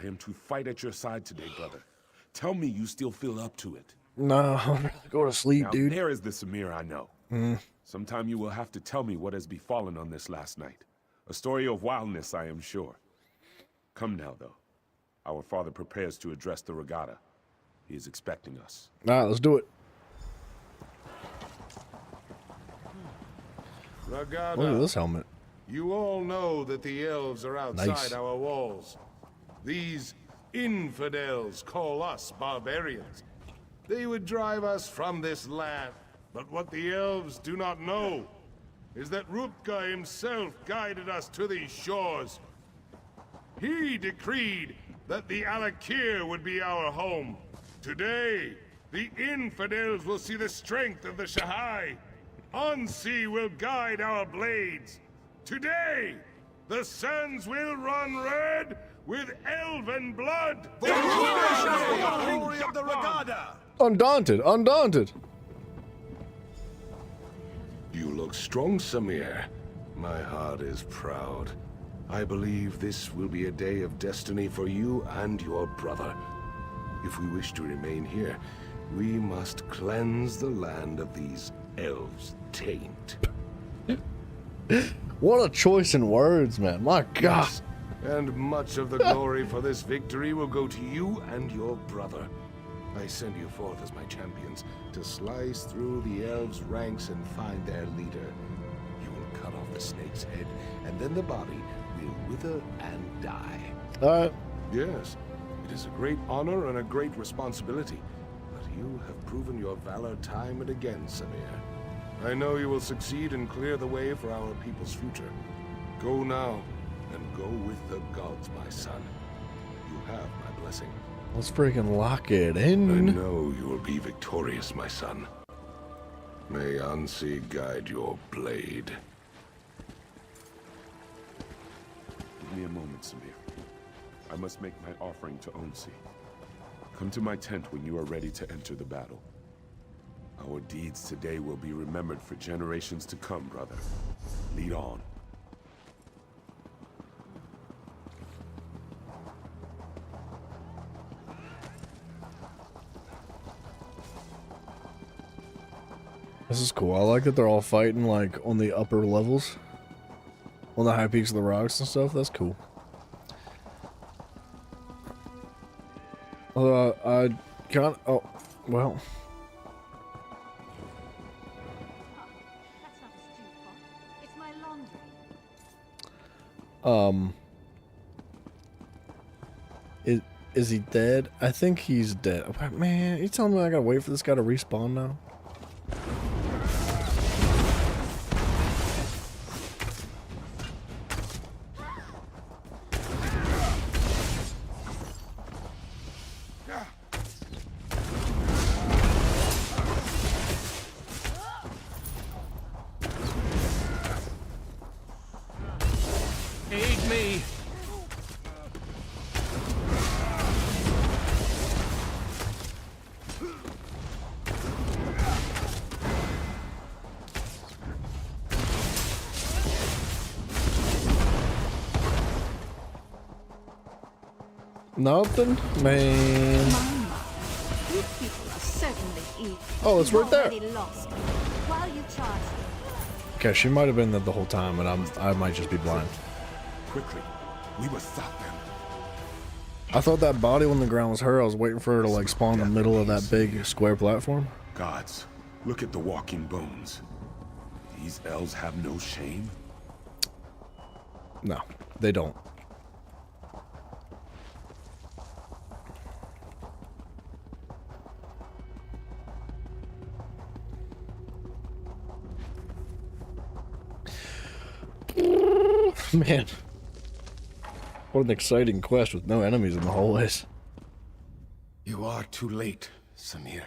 I am to fight at your side today, brother. Tell me you still feel up to it. No, go to sleep, Now, dude. there is the Samir I know. Mm. Sometime you will have to tell me what has befallen on this last night. A story of wildness, I am sure. Come now, though. Our father prepares to address the regatta. He is expecting us. All right, let's do it. Regatta. Look at this helmet. You all know that the elves are outside Nice. our walls. These infidels call us barbarians. They would drive us from this land. But what the elves do not know is that Rutger himself guided us to these shores. He decreed that the Alakir would be our home. Today, the infidels will see the strength of the Shahai. Ansi will guide our blades. Today, the sands will run red with elven blood. The glory of the regatta. Undaunted, undaunted. You look strong, Samir. My heart is proud. I believe this will be a day of destiny for you and your brother. If we wish to remain here, we must cleanse the land of these elves' taint. What a choice in words, man. My God. Yes, and much of the glory for this victory will go to you and your brother. I send you forth as my champions to slice through the elves' ranks and find their leader. You will cut off the snake's head, and then the body will wither and die. Alright. Yes, it is a great honor and a great responsibility, but you have proven your valor time and again, Samir. I know you will succeed and clear the way for our people's future. Go now, and go with the gods, my son. You have my blessing. Let's freaking lock it I in. know you will be victorious, my son. May Ansi guide your blade. Give me a moment, Samir. I must make my offering to Onsi. Come to my tent when you are ready to enter the battle. Our deeds today will be remembered for generations to come, brother. Lead on. This is cool. I like that they're all fighting like on the upper levels. On the high peaks of the rocks and stuff. That's cool. I can't. Oh, well. It's my laundry. Is he dead? I think he's dead. Man, you telling me I gotta wait for this guy to respawn now? Aid me. Nothing? Man. You people are certainly evil. Oh, it's right there. You've already lost. While you charge them, Okay, she might have been there the whole time, and I might just be blind. Quickly, we must stop them. I thought that body on the ground was her. I was waiting for her to like spawn in the middle of that big square platform. Gods, look at the walking bones. These elves have no shame? No, they don't. Man, what an exciting quest with no enemies in the hallways. You are too late, Samir.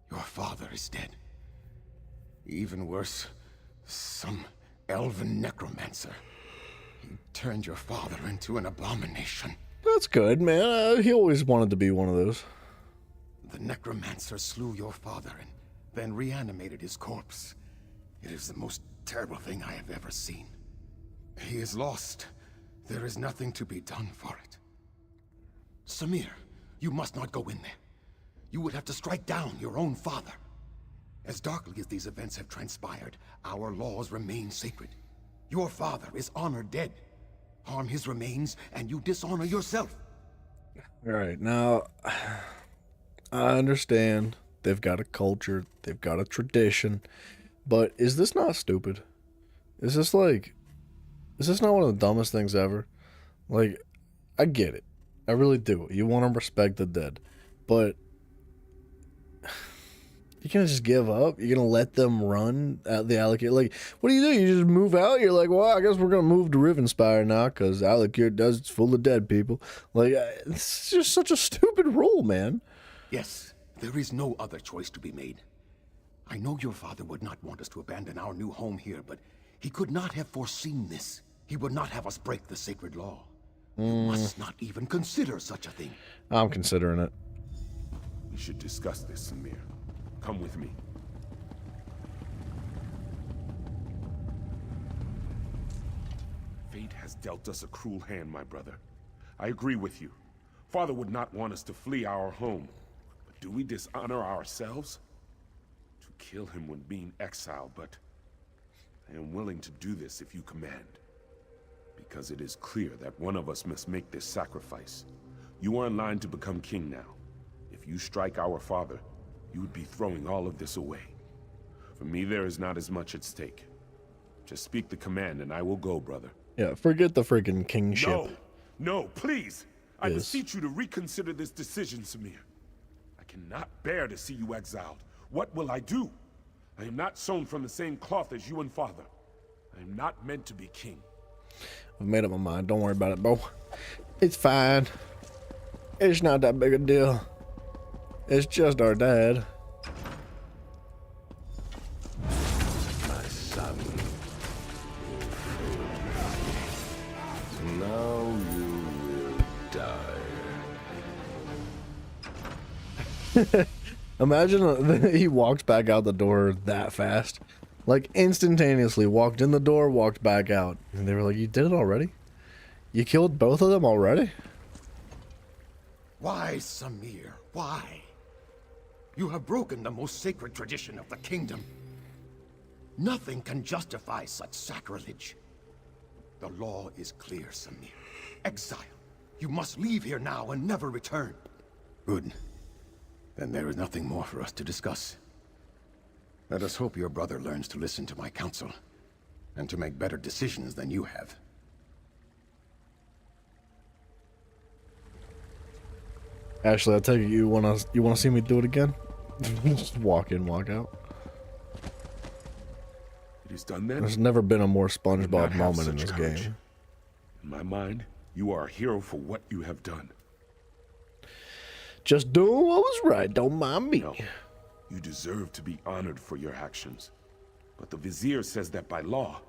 Your father is dead. Even worse, some elven necromancer. He turned your father into an abomination. That's good, man. He always wanted to be one of those. The necromancer slew your father and then reanimated his corpse. It is the most terrible thing I have ever seen. He is lost. There is nothing to be done for it. Samir, you must not go in there. You would have to strike down your own father. As darkly as these events have transpired, our laws remain sacred. Your father is honored dead. Harm his remains, and you dishonor yourself. All right, now, I understand they've got a culture, they've got a tradition, but is this not stupid? Is this not one of the dumbest things ever? Like, I get it. I really do. You want to respect the dead, but you're going to just give up? You're going to let them run at the Alik'r? Like, what do? You just move out? You're like, well, I guess we're going to move to Rivenspire now because Alik'r Desert's full of dead people. Like, it's just such a stupid rule, man. Yes, there is no other choice to be made. I know your father would not want us to abandon our new home here, but he could not have foreseen this. He would not have us break the sacred law. You must not even consider such a thing. I'm considering it. We should discuss this, Samir. Come with me. Fate has dealt us a cruel hand, my brother. I agree with you. Father would not want us to flee our home. But do we dishonor ourselves? To kill him when being exiled, but I am willing to do this if you command. Because it is clear that one of us must make this sacrifice. You are in line to become king now. If you strike our father, you would be throwing all of this away. For me, there is not as much at stake. Just speak the command and I will go, brother. Yeah, forget the freaking kingship. No, please. I beseech you to reconsider this decision, Samir. I cannot bear to see you exiled. What will I do? I am not sewn from the same cloth as you and father. I am not meant to be king. I've made up my mind. Don't worry about it, bro. It's fine. It's not that big a deal. It's just our dad. My son. Now you will die. Imagine he walks back out the door that fast. Like, instantaneously walked in the door, walked back out. And they were like, you did it already? You killed both of them already? Why, Samir? Why? You have broken the most sacred tradition of the kingdom. Nothing can justify such sacrilege. The law is clear, Samir. Exile. You must leave here now and never return. Good. Then there is nothing more for us to discuss. Let us hope your brother learns to listen to my counsel, and to make better decisions than you have. Ashley, I take it you wanna see me do it again? Just walk in, walk out. It is done then? There's never been a more SpongeBob Not have moment in such this courage. game. In my mind, you are a hero for what you have done. Just doing what was right, don't mind me. No, you deserve to be honored for your actions. But the Vizier says that by law,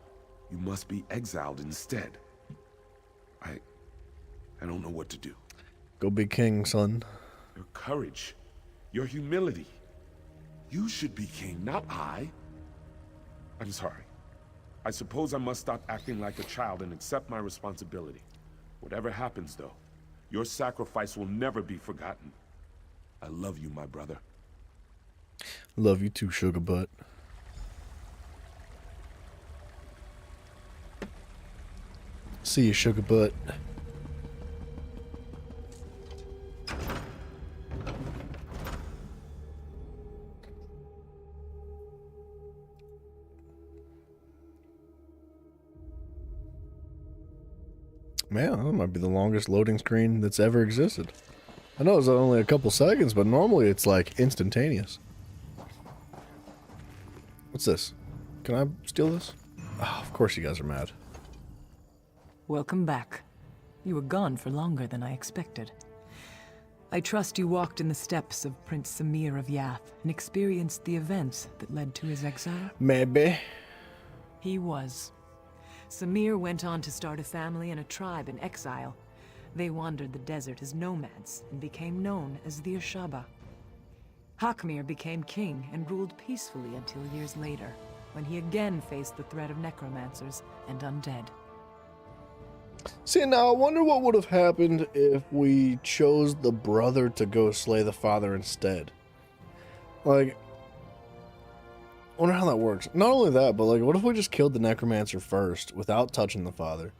you must be exiled instead. I don't know what to do. Go be king, son. Your courage, your humility. You should be king, not I. I'm sorry. I suppose I must stop acting like a child and accept my responsibility. Whatever happens, though, your sacrifice will never be forgotten. I love you, my brother. Love you too, sugar butt. See you, sugar butt. Man, that might be the longest loading screen that's ever existed. I know it's only a couple seconds, but normally it's like instantaneous. What's this? Can I steal this? Oh, of course you guys are mad. Welcome back. You were gone for longer than I expected. I trust you walked in the steps of Prince Samir of Yath and experienced the events that led to his exile? Maybe. He was. Samir went on to start a family and a tribe in exile. They wandered the desert as nomads and became known as the Ashaba. Hakmir became king and ruled peacefully until years later, when he again faced the threat of necromancers and undead. See, now I wonder what would have happened if we chose the brother to go slay the father instead. Like, wonder how that works. Not only that, but like, what if we just killed the necromancer first without touching the father?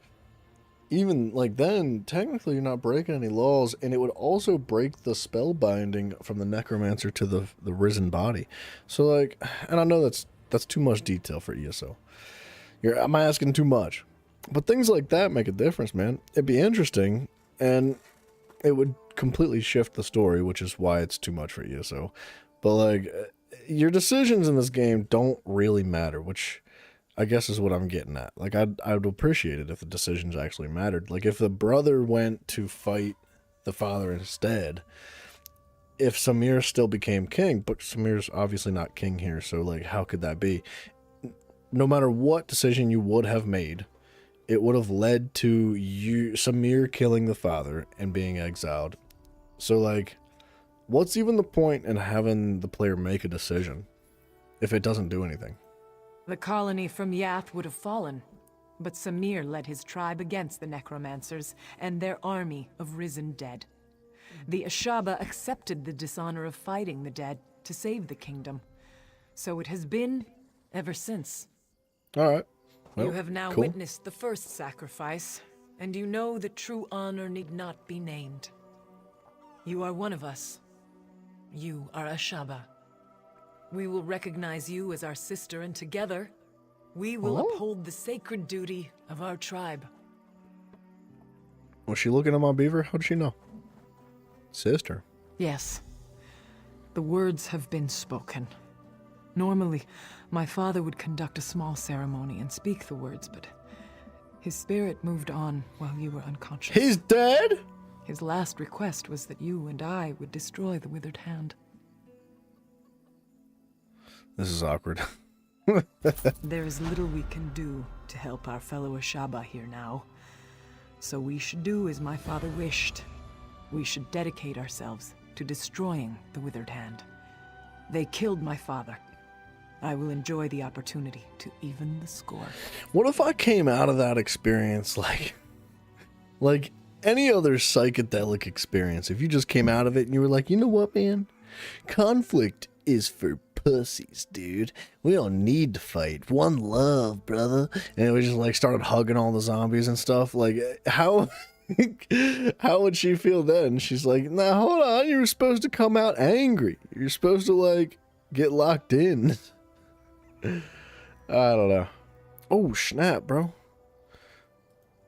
Even like then, technically you're not breaking any laws, and it would also break the spell binding from the necromancer to the risen body. So like, and I know that's too much detail for ESO. I'm asking too much, but things like that make a difference, man. It'd be interesting, and it would completely shift the story, which is why it's too much for ESO. But like, your decisions in this game don't really matter, which I guess is what I'm getting at. Like, I'd appreciate it if the decisions actually mattered. Like, if the brother went to fight the father instead, if Samir still became king, but Samir's obviously not king here, so, like, how could that be? No matter what decision you would have made, it would have led to Samir killing the father and being exiled. So, like, what's even the point in having the player make a decision if it doesn't do anything? The colony from Yath would have fallen, but Samir led his tribe against the necromancers and their army of risen dead. The Ashaba accepted the dishonor of fighting the dead to save the kingdom. So it has been ever since. All right. Well, you have now cool. witnessed the first sacrifice, and you know that true honor need not be named. You are one of us. You are Ashaba. We will recognize you as our sister, and together, we will uphold the sacred duty of our tribe. Was she looking at my beaver? How'd she know? Sister. Yes. The words have been spoken. Normally, my father would conduct a small ceremony and speak the words, but his spirit moved on while you were unconscious. He's dead? His last request was that you and I would destroy the withered hand. This is awkward. There is little we can do to help our fellow Ashaba here now. So we should do as my father wished. We should dedicate ourselves to destroying the withered hand. They killed my father. I will enjoy the opportunity to even the score. What if I came out of that experience like any other psychedelic experience? If you just came out of it and you were like, you know what, man? Conflict is for pussies, dude. We don't need to fight. One love, brother. And we just like started hugging all the zombies and stuff. Like, how would she feel then? She's like, nah, hold on. You were supposed to come out angry. You're supposed to like get locked in. I don't know. Oh, snap, bro.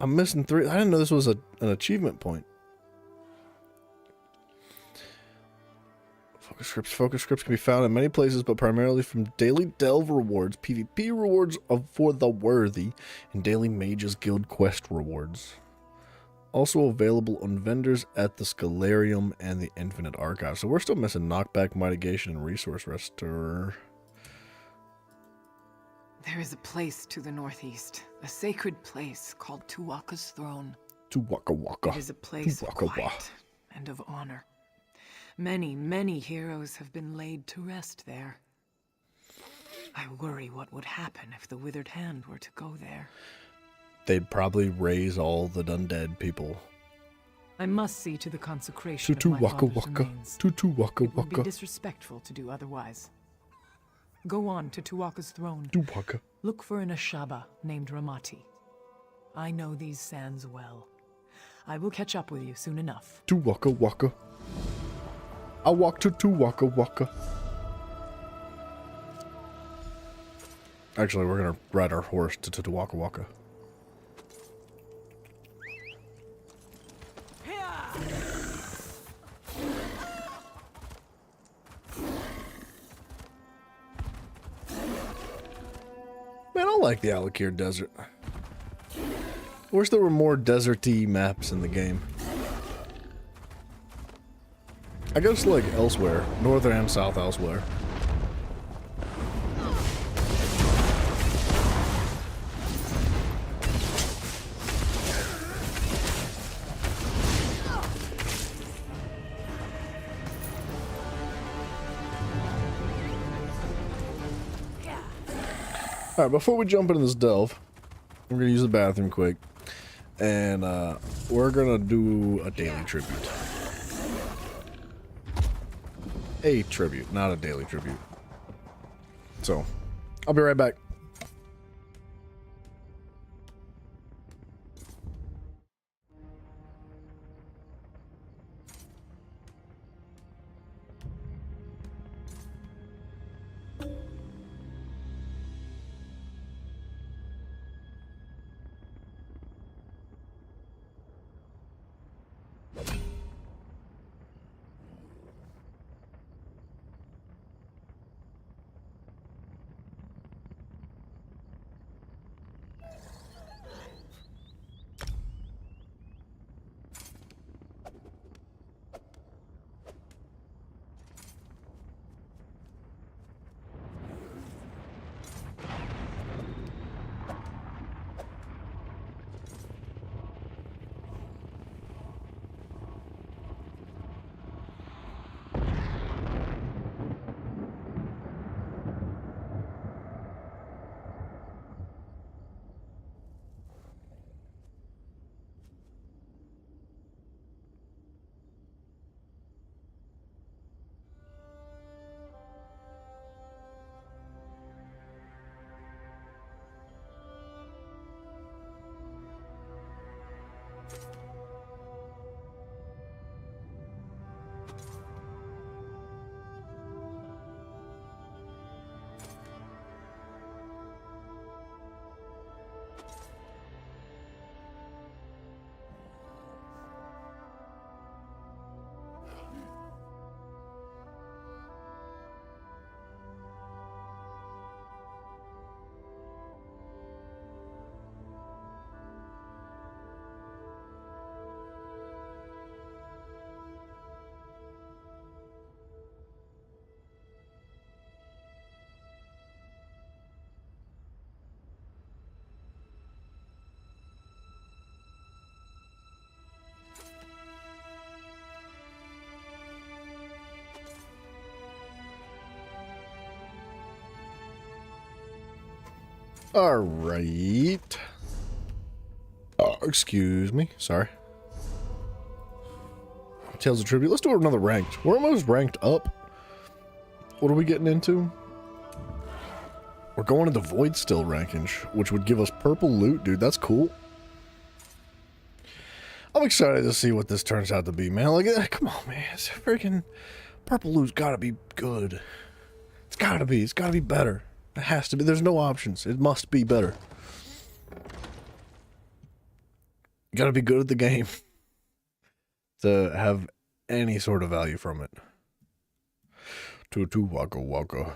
I'm missing 3. I didn't know this was an achievement point. Focus scripts can be found in many places, but primarily from daily delve rewards, PvP rewards for the worthy, and daily mages guild quest rewards. Also available on vendors at the Scalarium and the Infinite Archive. So we're still missing knockback, mitigation, and resource restorer. There is a place to the northeast, a sacred place called Tuwaka's Throne. Tuwaka Waka. It is a place of quiet and of honor. Many, many heroes have been laid to rest there. I worry what would happen if the withered hand were to go there. They'd probably raise all the undead people. I must see to the consecration of my father's remains. It would be disrespectful to do otherwise. Go on to Tuwaka's Throne. Look for an Ashaba named Ramati. I know these sands well. I will catch up with you soon enough. Tuwaka Waka. I walk to Tuwaka Waka. Actually, we're gonna ride our horse to Tuwaka Waka. Man, I like the Alakir Desert. I wish there were more deserty maps in the game. I guess like elsewhere, northern and south elsewhere. Alright, before we jump into this delve, we're gonna use the bathroom quick. And we're gonna do a daily tribute. A tribute, not a daily tribute. So, I'll be right back. All right. Oh, excuse me. Sorry. Tales of Tribute. Let's do another ranked. We're almost ranked up. What are we getting into? We're going into Void Still rankings, which would give us purple loot, dude. That's cool. I'm excited to see what this turns out to be, man. Like, come on, man. It's freaking purple loot's gotta be good. It's gotta be. It's gotta be better. It has to be. There's no options. It must be better. You gotta be good at the game to have any sort of value from it. Tutu waka waka.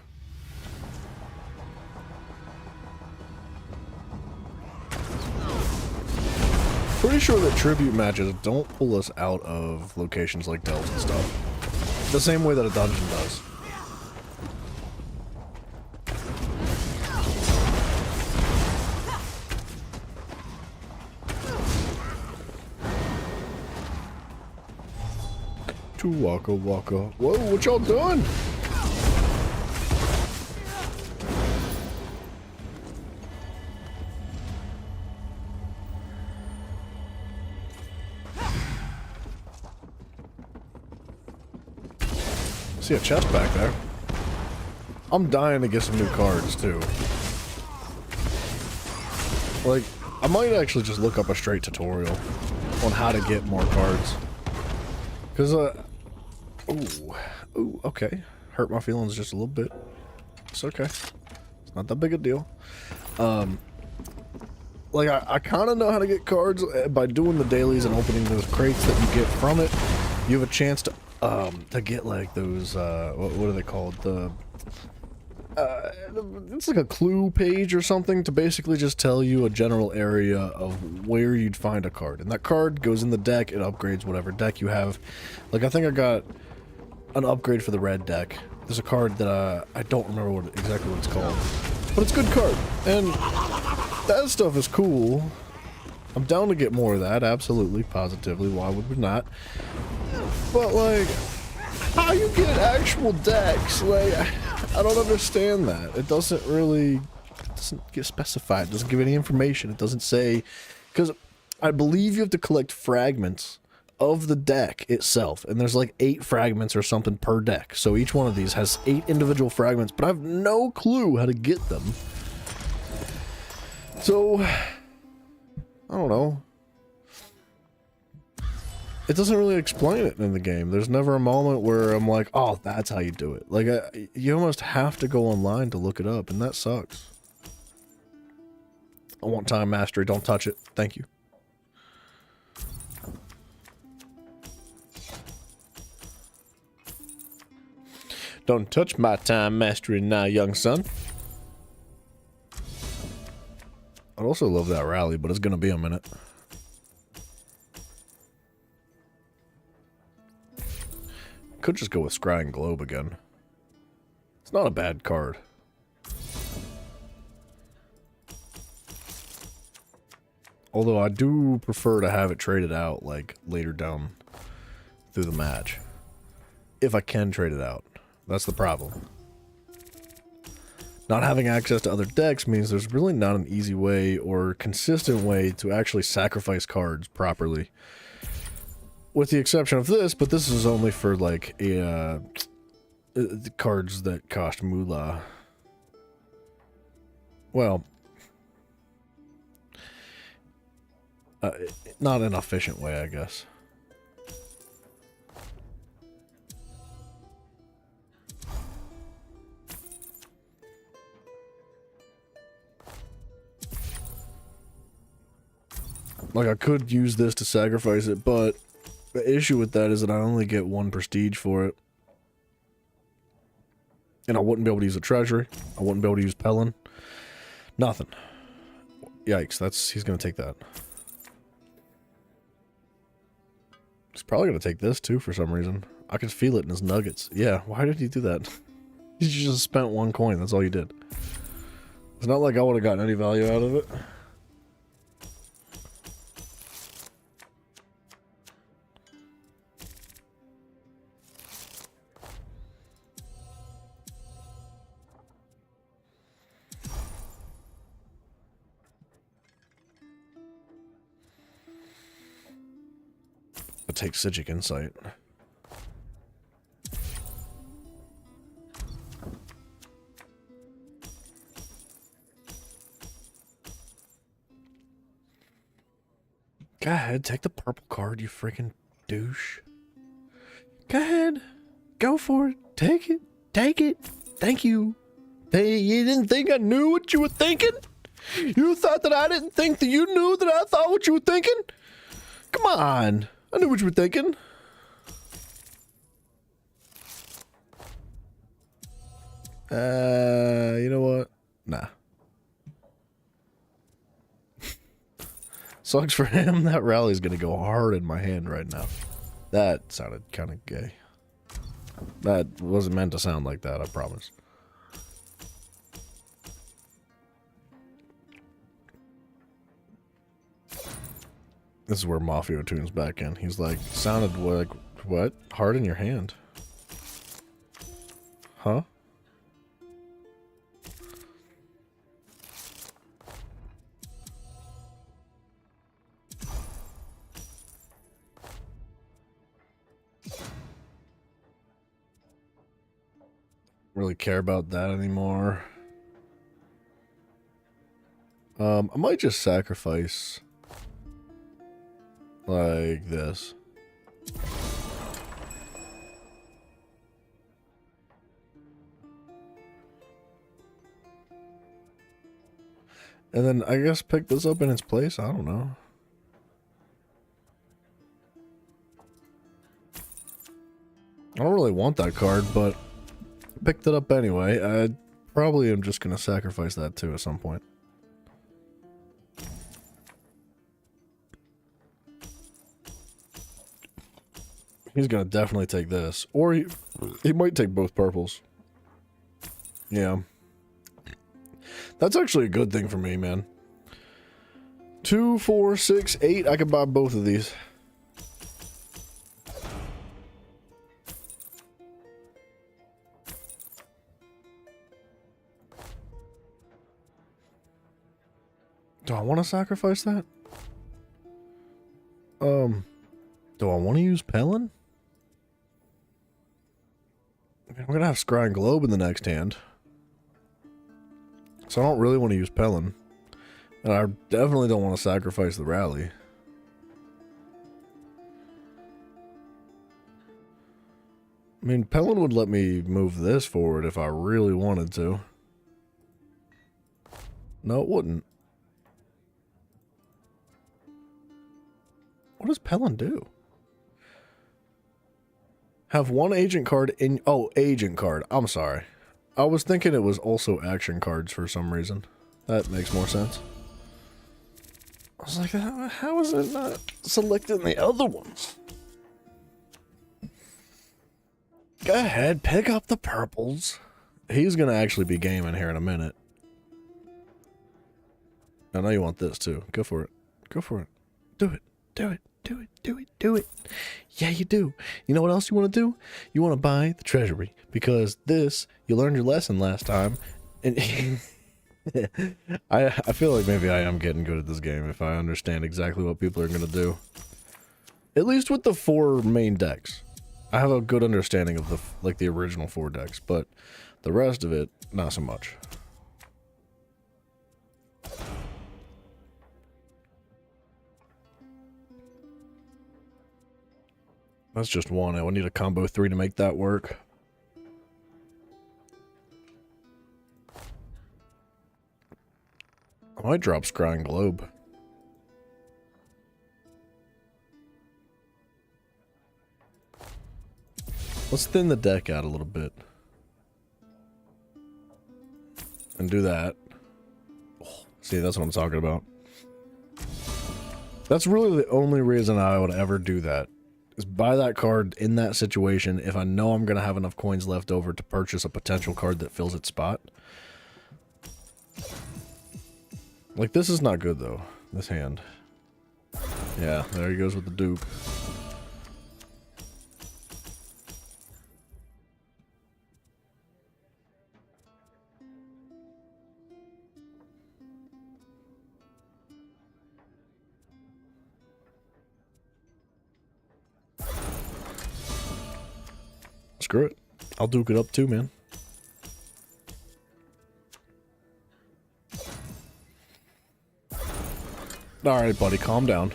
Pretty sure that tribute matches don't pull us out of locations like delves and stuff. The same way that a dungeon does. Waka waka. Whoa, what y'all doing? See a chest back there. I'm dying to get some new cards too. Like, I might actually just look up a straight tutorial on how to get more cards. Cause ooh, okay. Hurt my feelings just a little bit. It's okay. It's not that big a deal. Like, I kind of know how to get cards by doing the dailies and opening those crates that you get from it. You have a chance to get, like, those, what are they called? It's like a clue page or something to basically just tell you a general area of where you'd find a card. And that card goes in the deck, it upgrades whatever deck you have. Like, I think I got an upgrade for the red deck. There's a card that I don't remember exactly what it's called. But it's a good card. And that stuff is cool. I'm down to get more of that, absolutely, positively. Why would we not? But, like, how you get actual decks? Like, I don't understand that. It doesn't really, it doesn't get specified. It doesn't give any information. It doesn't say, because I believe you have to collect fragments of the deck itself, and there's like 8 fragments or something per deck. So each one of these has 8 individual fragments, but I have no clue how to get them. So, I don't know. It doesn't really explain it in the game. There's never a moment where I'm like, oh, that's how you do it. Like, you almost have to go online to look it up, and that sucks. I want time mastery. Don't touch it. Thank you. Don't touch my time mastery now, young son. I'd also love that rally, but it's going to be a minute. Could just go with Scrying Globe again. It's not a bad card. Although I do prefer to have it traded out, like, later down through the match. If I can trade it out. That's the problem. Not having access to other decks means there's really not an easy way or consistent way to actually sacrifice cards properly. With the exception of this, but this is only for, like, the cards that cost moolah. Well, not an efficient way, I guess. Like, I could use this to sacrifice it, but the issue with that is that I only get 1 prestige for it. And I wouldn't be able to use a treasury. I wouldn't be able to use Pelin. Nothing. Yikes, he's gonna take that. He's probably gonna take this too for some reason. I could feel it in his nuggets. Yeah, why did he do that? He just spent 1 coin, that's all you did. It's not like I would have gotten any value out of it. I'll take Psijic Insight. Go ahead, take the purple card, you freaking douche. Go ahead. Go for it. Take it. Take it. Thank you. Hey, you didn't think I knew what you were thinking? You thought that I didn't think that you knew that I thought what you were thinking? Come on. I knew what you were thinking. You know what? Nah. Sucks for him. That rally's gonna go hard in my hand right now. That sounded kind of gay. That wasn't meant to sound like that, I promise. This is where Mafia tunes back in. He's like, sounded like, what? Hard in your hand. Huh? Really care about that anymore. I might just sacrifice like this. And then I guess pick this up in its place. I don't know. I don't really want that card, but I picked it up anyway. I probably am just going to sacrifice that too at some point. He's going to definitely take this. Or he might take both purples. Yeah. That's actually a good thing for me, man. 2, 4, 6, 8. I could buy both of these. Do I want to sacrifice that? Do Do I want to use Pelin? I'm going to have Scry and Globe in the next hand. So I don't really want to use Pelin. And I definitely don't want to sacrifice the rally. I mean, Pelin would let me move this forward if I really wanted to. No, it wouldn't. What does Pelin do? Have one agent card in... Oh, agent card. I'm sorry. I was thinking it was also action cards for some reason. That makes more sense. I was like, how is it not selecting the other ones? Go ahead, pick up the purples. He's going to actually be gaming here in a minute. I know you want this too. Go for it. Go for it. Do it. Do it. Do it. Do it. Do it. Yeah, you do. You know what else you want to do? You want to buy the treasury. Because this, you learned your lesson last time. And I feel like maybe I am getting good at this game if I understand exactly what people are going to do. At least with the 4 main decks. I have a good understanding of the original 4 decks, but the rest of it, not so much. That's just one. I would need a combo 3 to make that work. I might drop Scrying Globe. Let's thin the deck out a little bit. And do that. Oh, see, that's what I'm talking about. That's really the only reason I would ever do that. Is buy that card in that situation if I know I'm going to have enough coins left over to purchase a potential card that fills its spot. Like, this is not good, though. This hand. Yeah, there he goes with the Duke. Screw it. I'll Duke it up too, man. Alright, buddy, calm down.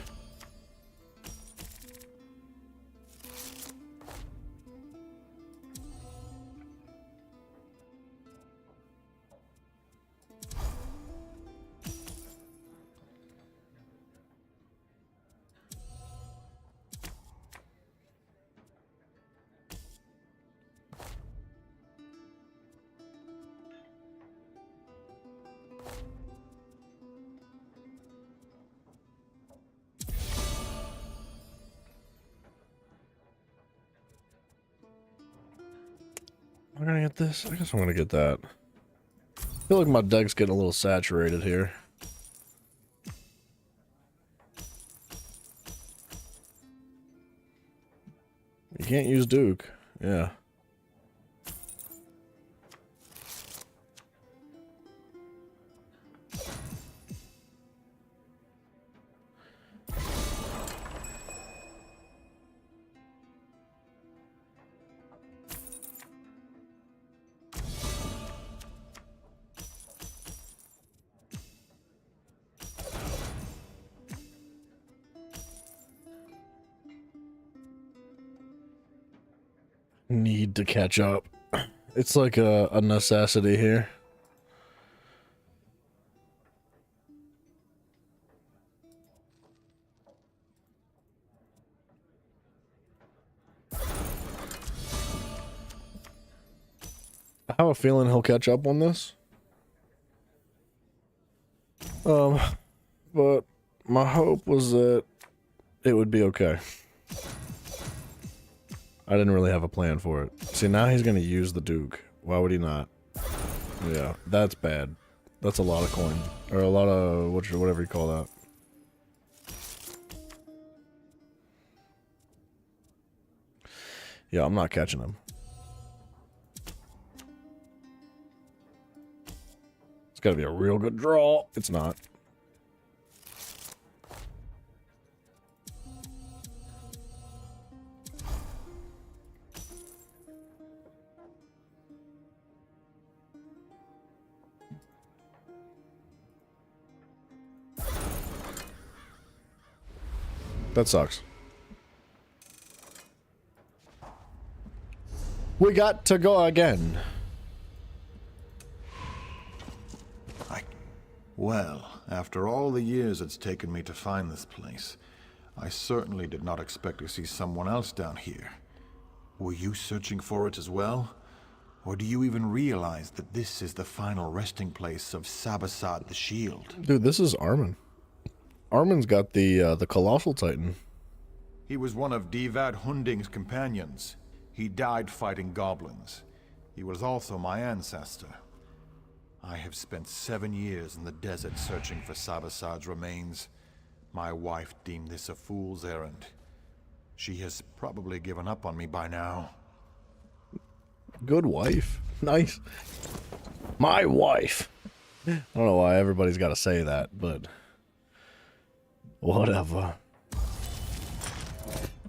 I'm gonna get this. I guess I'm gonna get that. I feel like my deck's getting a little saturated here. You can't use Duke. Yeah. Need to catch up. It's like a necessity here. I have a feeling he'll catch up on this. But my hope was that it would be okay. I didn't really have a plan for it. See, now he's going to use the Duke. Why would he not? Yeah, that's bad. That's a lot of coin. Or a lot of, whatever you call that. Yeah, I'm not catching him. It's got to be a real good draw. It's not. That sucks. We got to go again. Well, after all the years it's taken me to find this place, I certainly did not expect to see someone else down here. Were you searching for it as well? Or do you even realize that this is the final resting place of Sabasad the Shield? Dude, this is Armin. Armin's got the Colossal Titan. He was one of Divad Hunding's companions. He died fighting goblins. He was also my ancestor. I have spent 7 years in the desert searching for Sabasad's remains. My wife deemed this a fool's errand. She has probably given up on me by now. Good wife. Nice. My wife. I don't know why everybody's got to say that, but whatever.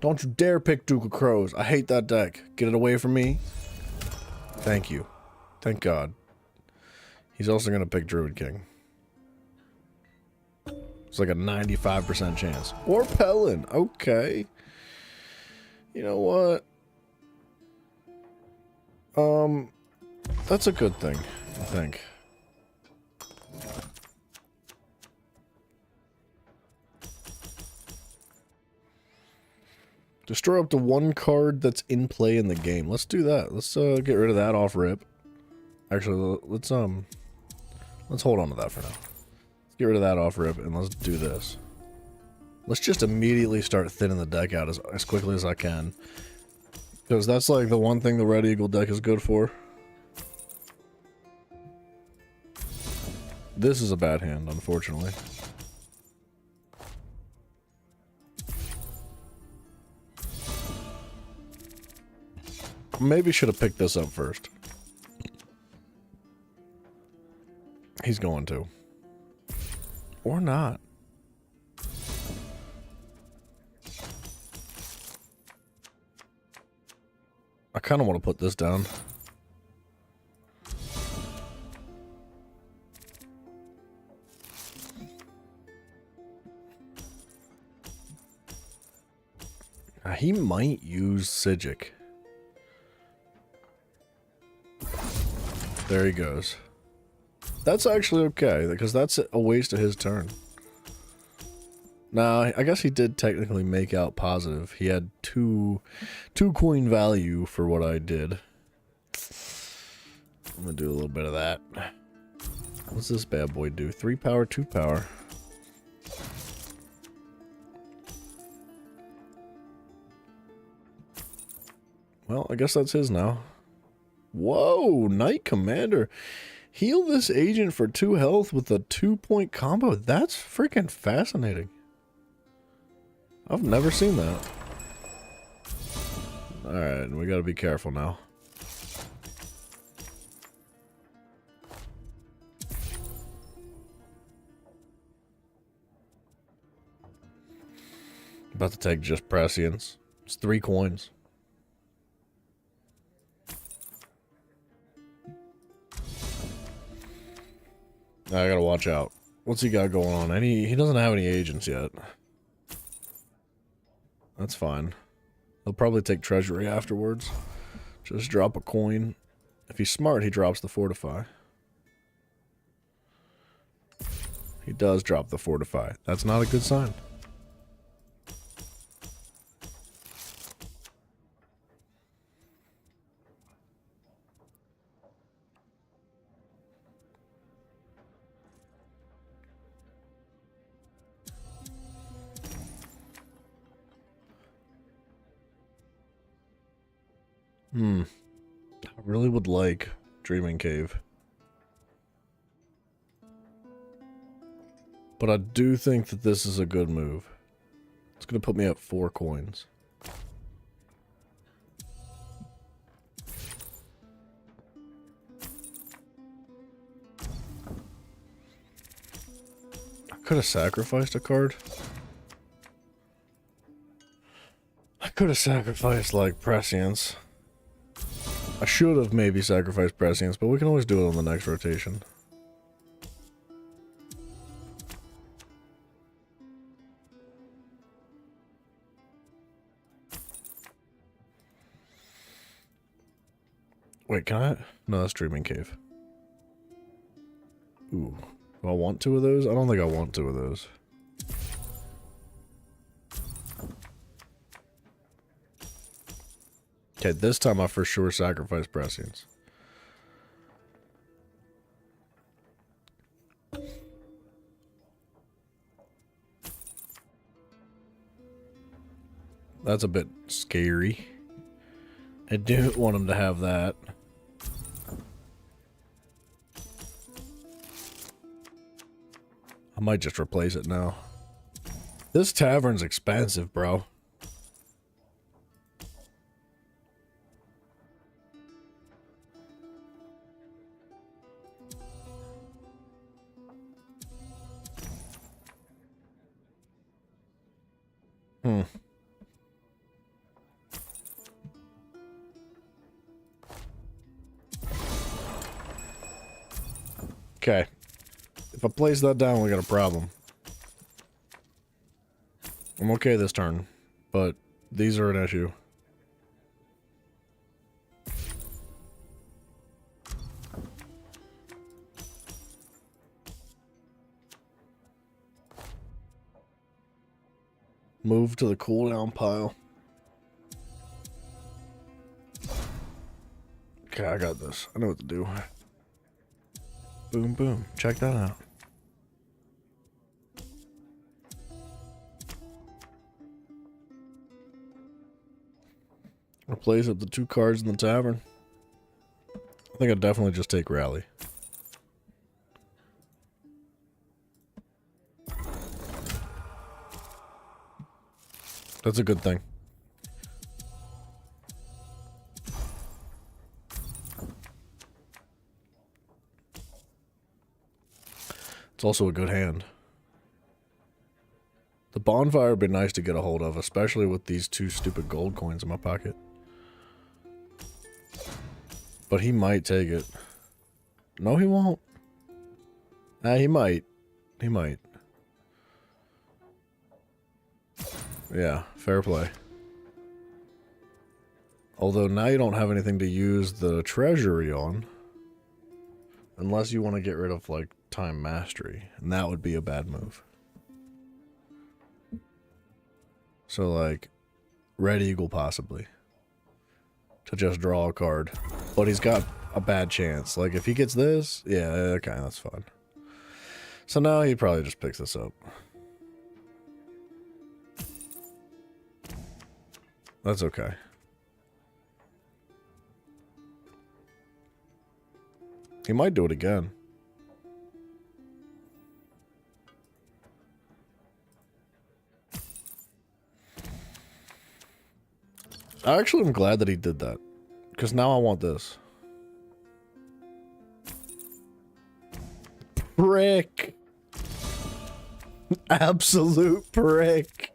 Don't you dare pick Duke of Crows. I hate that deck. Get it away from me. Thank you. Thank God. He's also going to pick Druid King. It's like a 95% chance. Or Pelin. Okay. You know what? That's a good thing, I think. Destroy up to 1 card that's in play in the game. Let's do that. Let's get rid of that off rip. Actually, let's hold on to that for now. Let's get rid of that off rip and let's do this. Let's just immediately start thinning the deck out as quickly as I can. Because that's like the one thing the Red Eagle deck is good for. This is a bad hand, unfortunately. Maybe should have picked this up first. He's going to. Or not. I kind of want to put this down. He might use Sigic. There he goes. That's actually okay, because that's a waste of his turn. Now, I guess he did technically make out positive. He had two coin value for what I did. I'm gonna do a little bit of that. What's this bad boy do? 3 power, 2 power. Well, I guess that's his now. Whoa, Knight Commander. Heal this agent for 2 health with a 2-point combo. That's freaking fascinating. I've never seen that. Alright, we gotta be careful now. About to take just Prescience. It's 3 coins. I gotta watch out. What's he got going on? He doesn't have any agents yet. That's fine. He'll probably take Treasury afterwards. Just drop a coin. If he's smart, he drops the Fortify. He does drop the Fortify. That's not a good sign. I really would like Dreaming Cave. But I do think that this is a good move. It's going to put me at 4 coins. I could have sacrificed a card. I could have sacrificed, like, Prescience. I should have maybe sacrificed Prescience, but we can always do it on the next rotation. Wait, can I? No, that's Dreaming Cave. Ooh. Do I want 2 of those? I don't think I want 2 of those. Okay, this time I for sure sacrifice prescience. That's a bit scary. I don't want him to have that. I might just replace it now. This tavern's expensive, bro. Okay. If I place that down, we got a problem. I'm okay this turn, but these are an issue. Move to the cooldown pile. Okay, I got this. I know what to do. Boom, boom. Check that out. Replace up the 2 cards in the tavern. I think I'd definitely just take Rally. That's a good thing. It's also a good hand. The bonfire would be nice to get a hold of, especially with these 2 stupid gold coins in my pocket. But he might take it. No, he won't. He might. He might. Yeah, fair play. Although now you don't have anything to use the treasury on. Unless you want to get rid of, like, Time Mastery. And that would be a bad move. So, like, Red Eagle possibly. To just draw a card. But he's got a bad chance. Like, if he gets this, yeah, okay, that's fine. So now he probably just picks this up. That's okay. He might do it again. I actually am glad that he did that. Because now I want this. Prick. Absolute prick.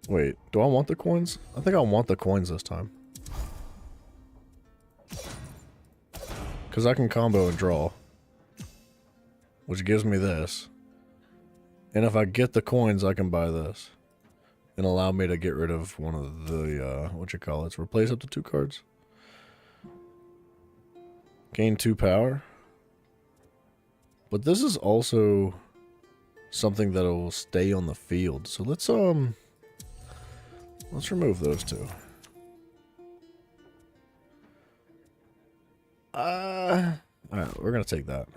Wait, do I want the coins? I think I want the coins this time. Because I can combo and draw. Which gives me this. And if I get the coins, I can buy this. And allow me to get rid of one of the, replace up to 2 cards. Gain 2 power. But this is also something that will stay on the field. So let's remove those 2. Alright, we're gonna take that.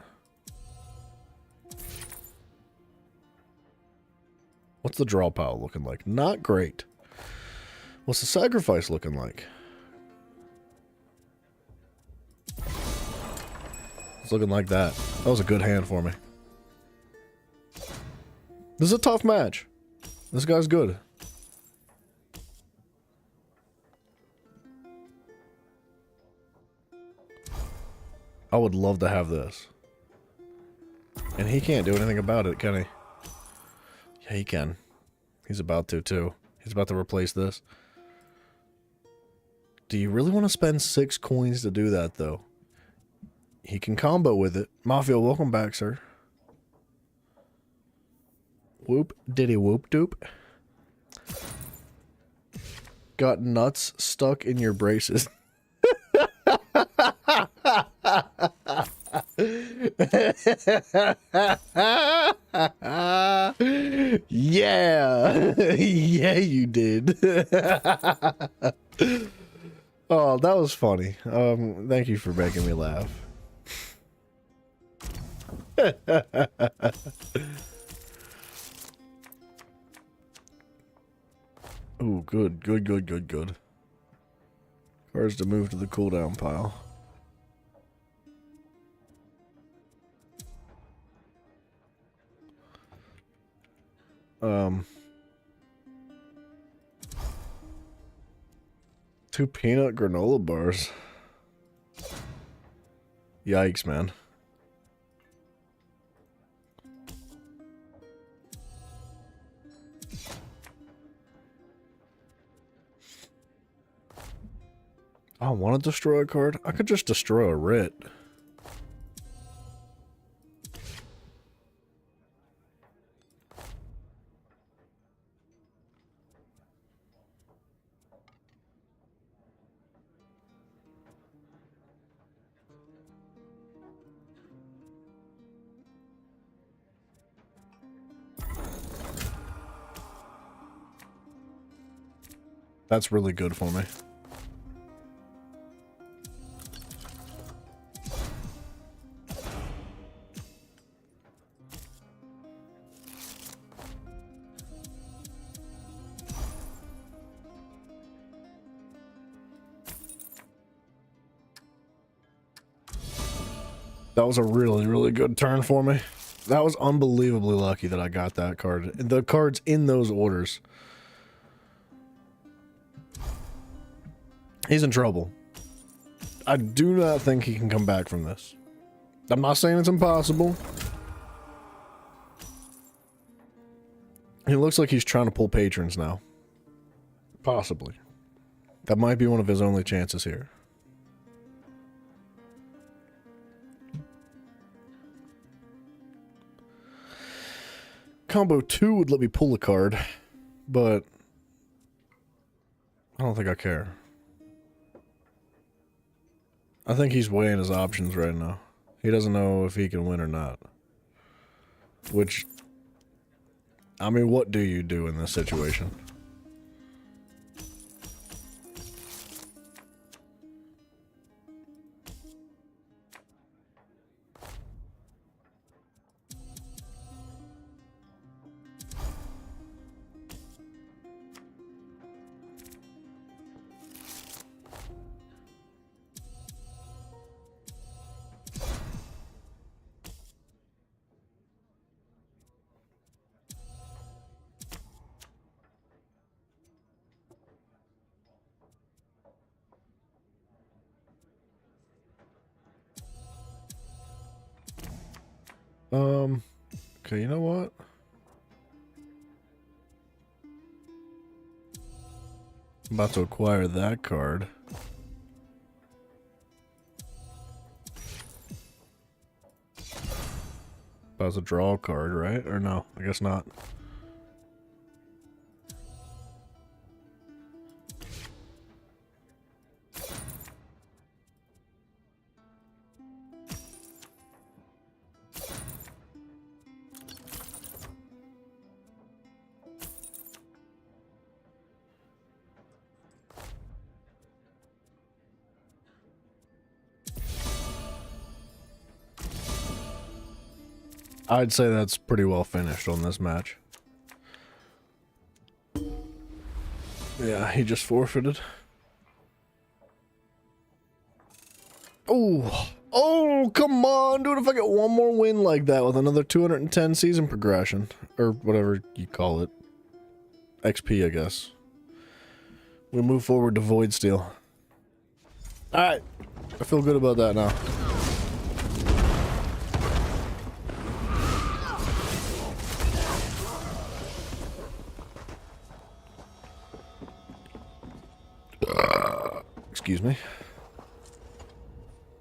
What's the draw pile looking like? Not great. What's the sacrifice looking like? It's looking like that. That was a good hand for me. This is a tough match. This guy's good. I would love to have this. And he can't do anything about it, can he? Yeah, he can. He's about to, too. He's about to replace this. Do you really want to spend 6 coins to do that, though? he can combo with it. Mafia, welcome back, sir. Whoop, diddy whoop doop. Got nuts stuck in your braces. Yeah. Yeah, you did. Oh, that was funny. Thank you for making me laugh. Ooh, good. Cards to move to the cooldown pile. Two peanut granola bars. Yikes, man. I want to destroy a card. I could just destroy a writ. That's really good for me. That was a really, really good turn for me. That was unbelievably lucky that I got that card. The cards in those orders. He's in trouble. I do not think he can come back from this. I'm not saying it's impossible. He looks like he's trying to pull patrons now. Possibly. That might be one of his only chances here. Combo 2 would let me pull a card, but I don't think I care. I think he's weighing his options right now. He doesn't know if he can win or not. Which, I mean, what do you do in this situation? Okay, you know what? I'm about to acquire that card. About to draw a card, right? Or no, I guess not. I'd say that's pretty well finished on this match. Yeah, he just forfeited. Oh, oh, come on, dude. If I get one more win like that with another 210 season progression, or whatever you call it, XP, I guess, we move forward to Voidsteel. Alright, I feel good about that now. Excuse me.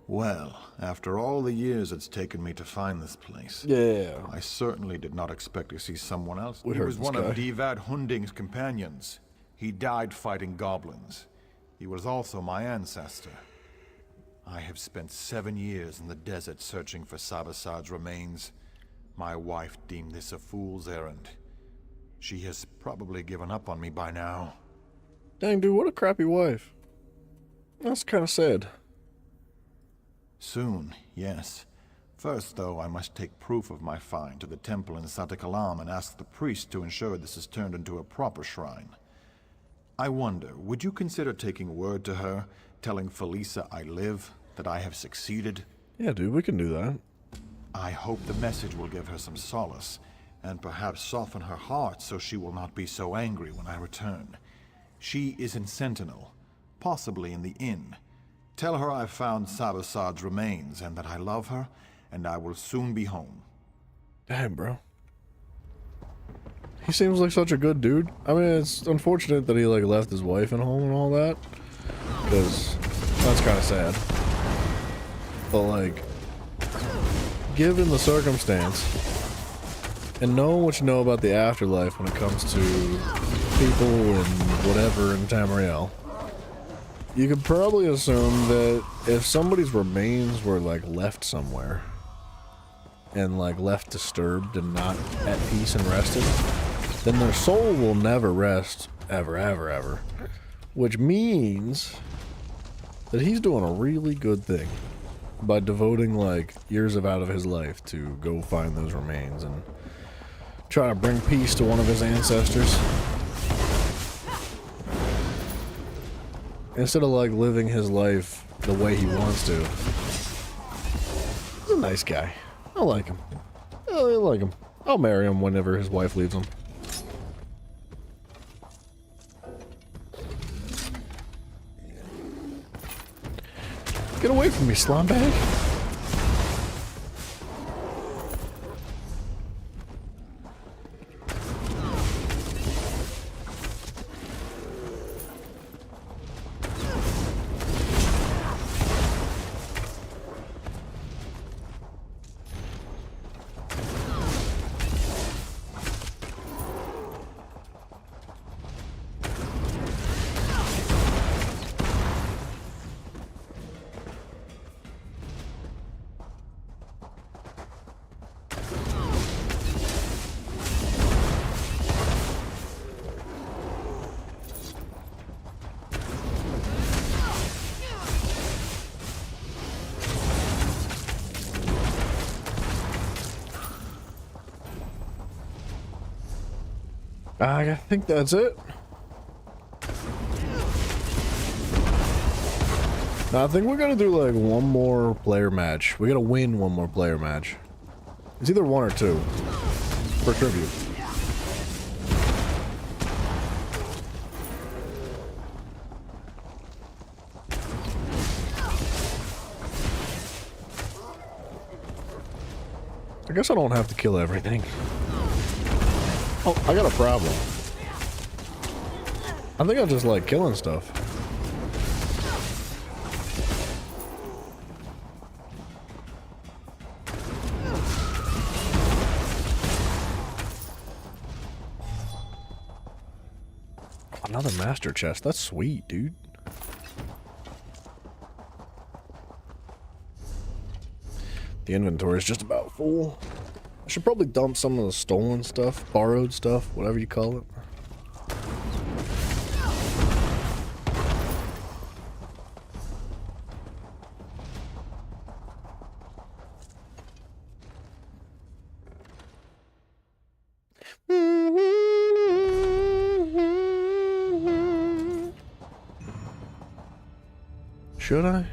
Well, after all the years it's taken me to find this place. Yeah. I certainly did not expect to see someone else. We He heard was this one guy. of Divad Hunding's companions. He died fighting goblins. He was also my ancestor. I have spent 7 years in the desert searching for Sabasad's remains. My wife deemed this a fool's errand. She has probably given up on me by now. Dang, dude, what a crappy wife. That's kind of sad. Soon, yes. First, though, I must take proof of my find to the temple in Satakalam and ask the priest to ensure this is turned into a proper shrine. I wonder, would you consider taking word to her, telling Felisa I live, that I have succeeded? Yeah, dude, we can do that. I hope the message will give her some solace, and perhaps soften her heart so she will not be so angry when I return. She is in Sentinel, possibly in the inn. Tell her I've found Sabasad's remains and that I love her, and I will soon be home. Damn, bro. He seems like such a good dude. I mean, it's unfortunate that he like left his wife at home and all that, because that's kind of sad. But like, given the circumstance, and knowing what you know about the afterlife when it comes to people and whatever in Tamriel, you could probably assume that if somebody's remains were like left somewhere and like left disturbed and not at peace and rested, then their soul will never rest ever, ever, ever. Which means that he's doing a really good thing by devoting like years out of his life to go find those remains and try to bring peace to one of his ancestors. Instead of like living his life the way he wants to. He's a nice guy. I like him. I like him. I'll marry him whenever his wife leaves him. Get away from me, slime bag. I think that's it. Now, I think we're gonna do like one more player match. We gotta win one more player match. It's either one or two for tribute. I guess I don't have to kill everything. Oh, I got a problem. I think I just like killing stuff. Another master chest. That's sweet, dude. The inventory is just about full. I should probably dump some of the stolen stuff, borrowed stuff, whatever you call it. Should I?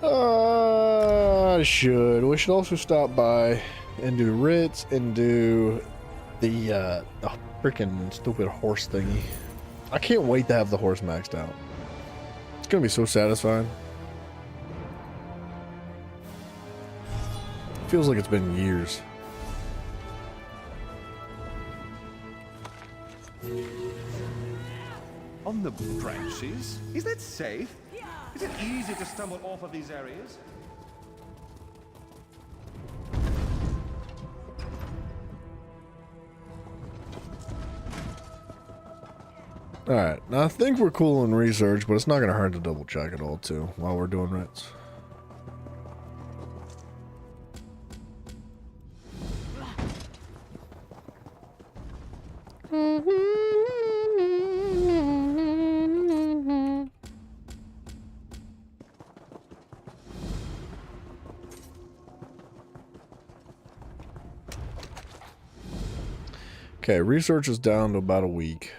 I should. We should also stop by and do writs and do the freaking stupid horse thingy. I can't wait to have the horse maxed out. It's gonna be so satisfying. Feels like it's been years. On the branches? Is that safe? Is it easy to stumble off of these areas? Alright, now I think we're cool in research, but it's not going to hurt to double check it all too while we're doing writs. Okay, research is down to about a week.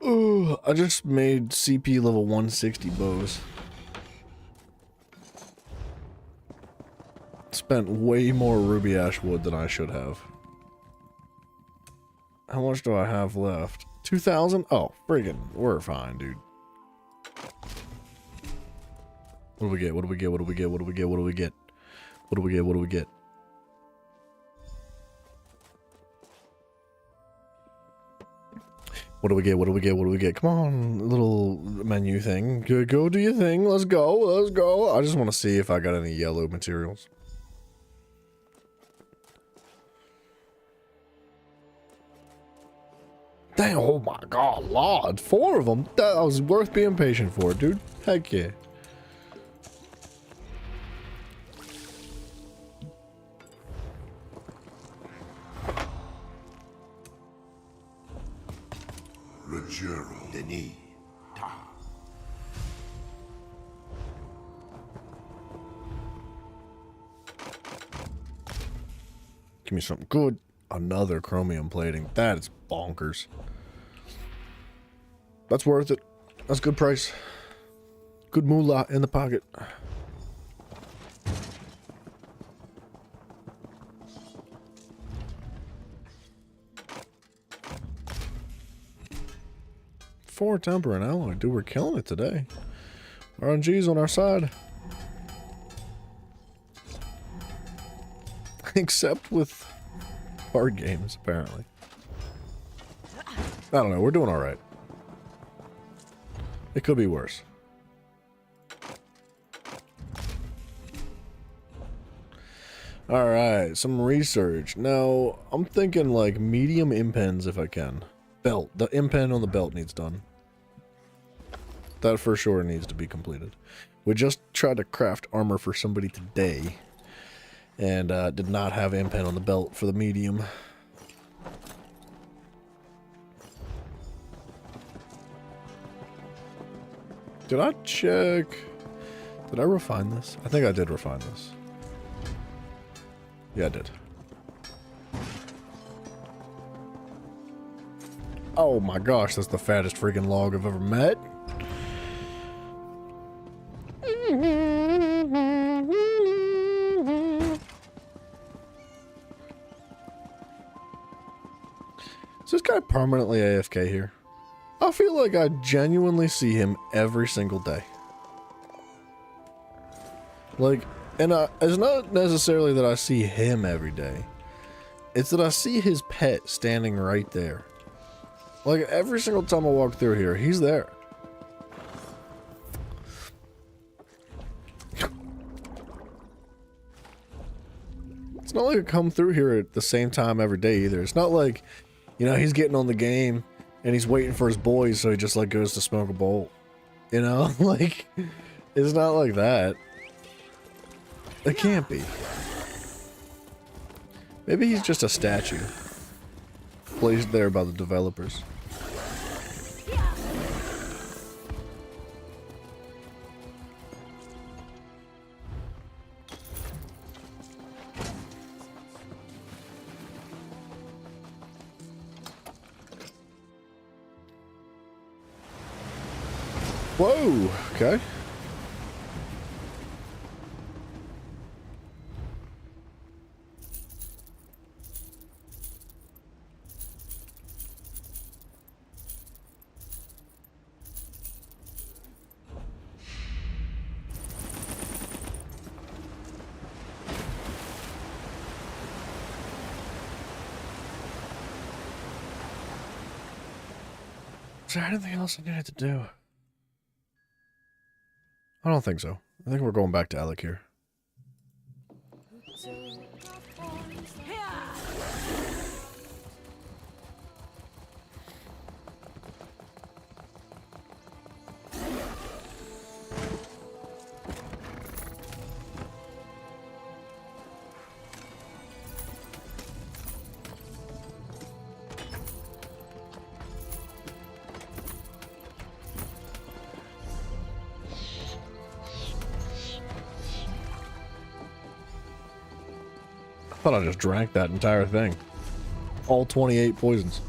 Ooh, I just made CP level 160 bows. Spent way more ruby ash wood than I should have. How much do I have left? 2,000? Oh, friggin', we're fine, dude. What do we get? What do we get? What do we get? What do we get? What do we get? What do we get? What do we get? What do we get? What do we get? What do we get? Come on, little menu thing. Go do your thing. Let's go. Let's go. I just want to see if I got any yellow materials. Damn, oh my god, Lord. 4 of them? That was worth being patient for, dude. Heck yeah. Rogero. Denis. Give me something good. Another chromium plating. That is bonkers. That's worth it. That's a good price. Good moolah in the pocket. Four temper and alloy. Dude, we're killing it today. RNG's on our side. Except with hard games, apparently. I don't know. We're doing all right. It could be worse. All right, some research. Now, I'm thinking like medium impens if I can. Belt. The impen on the belt needs done. That for sure needs to be completed. We just tried to craft armor for somebody today. And did not have impen on the belt for the medium. Did I check? Did I refine this? I think I did refine this. Yeah, I did. Oh my gosh, that's the fattest freaking log I've ever met. Is this guy permanently AFK here? I feel like I genuinely see him every single day. Like, and it's not necessarily that I see him every day. It's that I see his pet standing right there. Like, every single time I walk through here, he's there. It's not like I come through here at the same time every day either. It's not like, you know, he's getting on the game and he's waiting for his boys, so he just like goes to smoke a bowl. You know, like, it's not like that. It can't be. Maybe he's just a statue placed there by the developers. Whoa, okay. Is there anything else I needed to do? I don't think so. I think we're going back to Alec here. I thought I just drank that entire thing. All 28 poisons.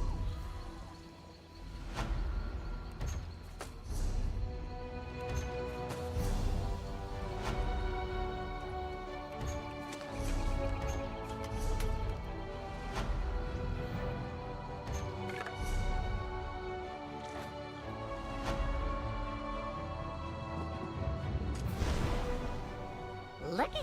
Lucky.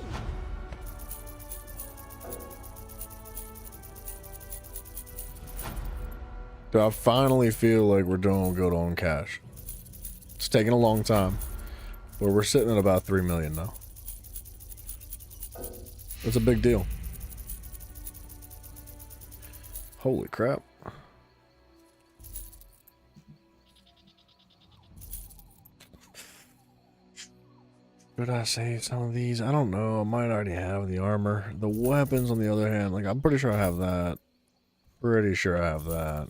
I finally feel like we're doing good on cash. It's taking a long time, but we're sitting at about 3 million now. That's a big deal. Holy crap. Should I save some of these? I don't know. I might already have the armor. The weapons, on the other hand, like, I'm pretty sure I have that. Pretty sure I have that.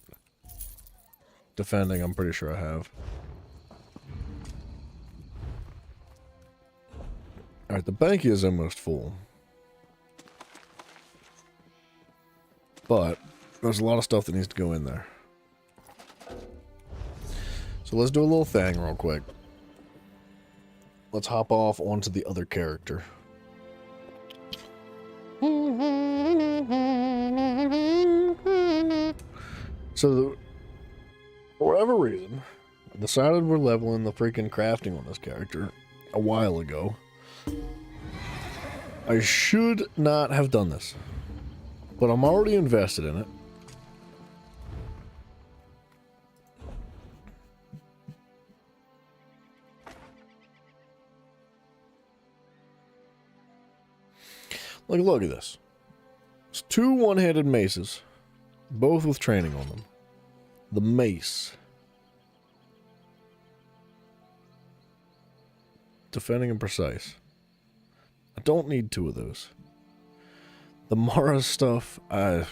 Defending, I'm pretty sure I have. Alright, the bank is almost full. But there's a lot of stuff that needs to go in there. So let's do a little thing real quick. Let's hop off onto the other character. So, for whatever reason, I decided we're leveling the freaking crafting on this character a while ago. I should not have done this, but I'm already invested in it. Like, look at this. It's 2 one-handed maces, both with training on them. The mace. Defending and precise. I don't need 2 of those. The Mara stuff, I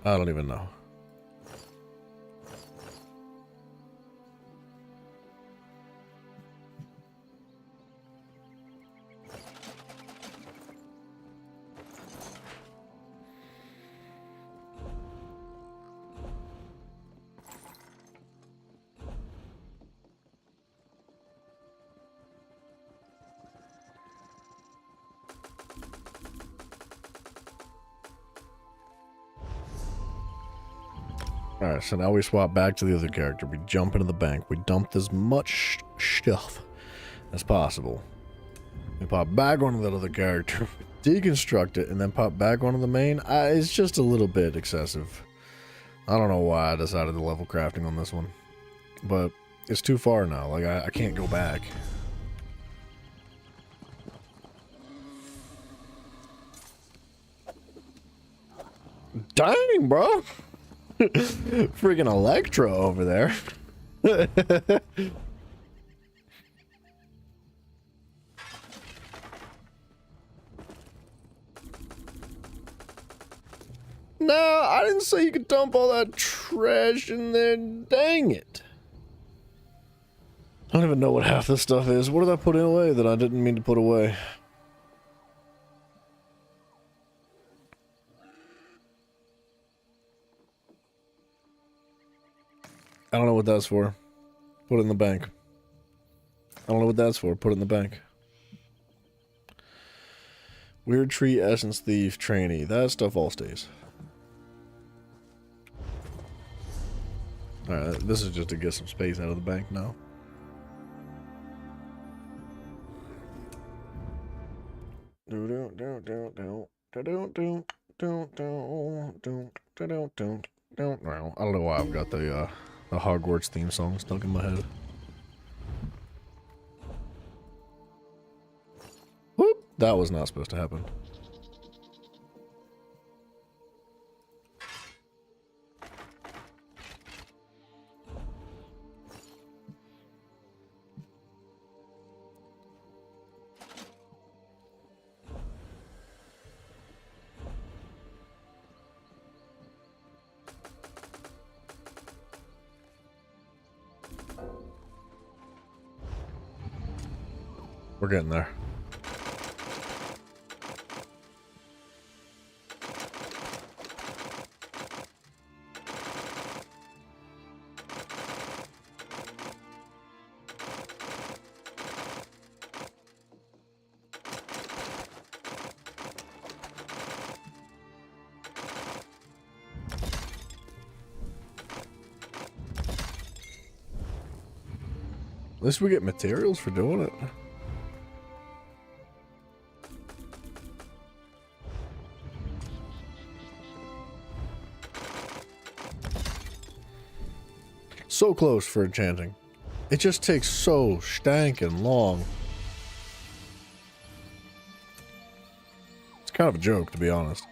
don't even know. Alright, so now we swap back to the other character. We jump into the bank. We dumped as much stuff as possible. We pop back onto that other character, deconstruct it, and then pop back onto the main. It's just a little bit excessive. I don't know why I decided to level crafting on this one. But it's too far now. Like, I can't go back. Dang, bro! Freaking Electro over there. No, I didn't say you could dump all that trash in there. Dang it. I don't even know what half this stuff is. What did I put away that I didn't mean to put away? I don't know what that's for. Put it in the bank. I don't know what that's for. Put it in the bank. Weird Tree Essence Thief Trainee. That stuff all stays. Alright, this is just to get some space out of the bank now. don't know. I don't know why I've got the Hogwarts theme song stuck in my head. Whoop! That was not supposed to happen. We're getting there. At least we get materials for doing it. So close for enchanting. It just takes so stankin' long. It's kind of a joke, to be honest.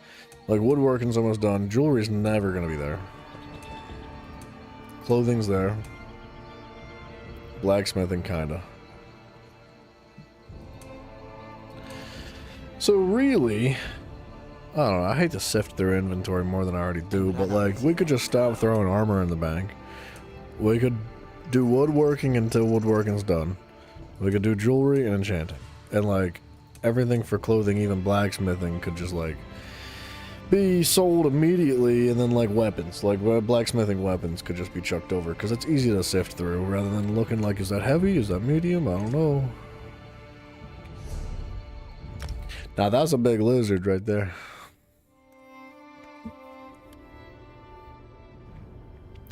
Like, woodworking's almost done. Jewelry's never gonna be there. Clothing's there. Blacksmithing, kinda. So really, I don't know, I hate to sift through inventory more than I already do, but like, we could just stop throwing armor in the bank. We could do woodworking until woodworking's done. We could do jewelry and enchanting. And like, everything for clothing, even blacksmithing, could just like be sold immediately, and then like weapons, like blacksmithing weapons could just be chucked over, because it's easy to sift through, rather than looking like, is that heavy, is that medium, I don't know. Now that's a big lizard right there.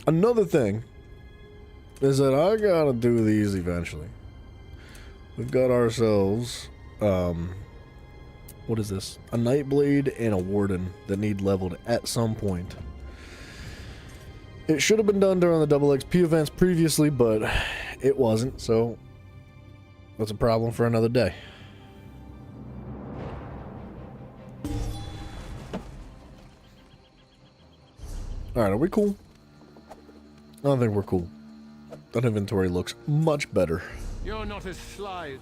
Another thing is that I gotta do these eventually. We've got ourselves, what is this? A Nightblade and a Warden that need leveled at some point. It should have been done during the double XP events previously, but it wasn't, so that's a problem for another day. Alright, are we cool? I don't think we're cool. That inventory looks much better. You're not as sly.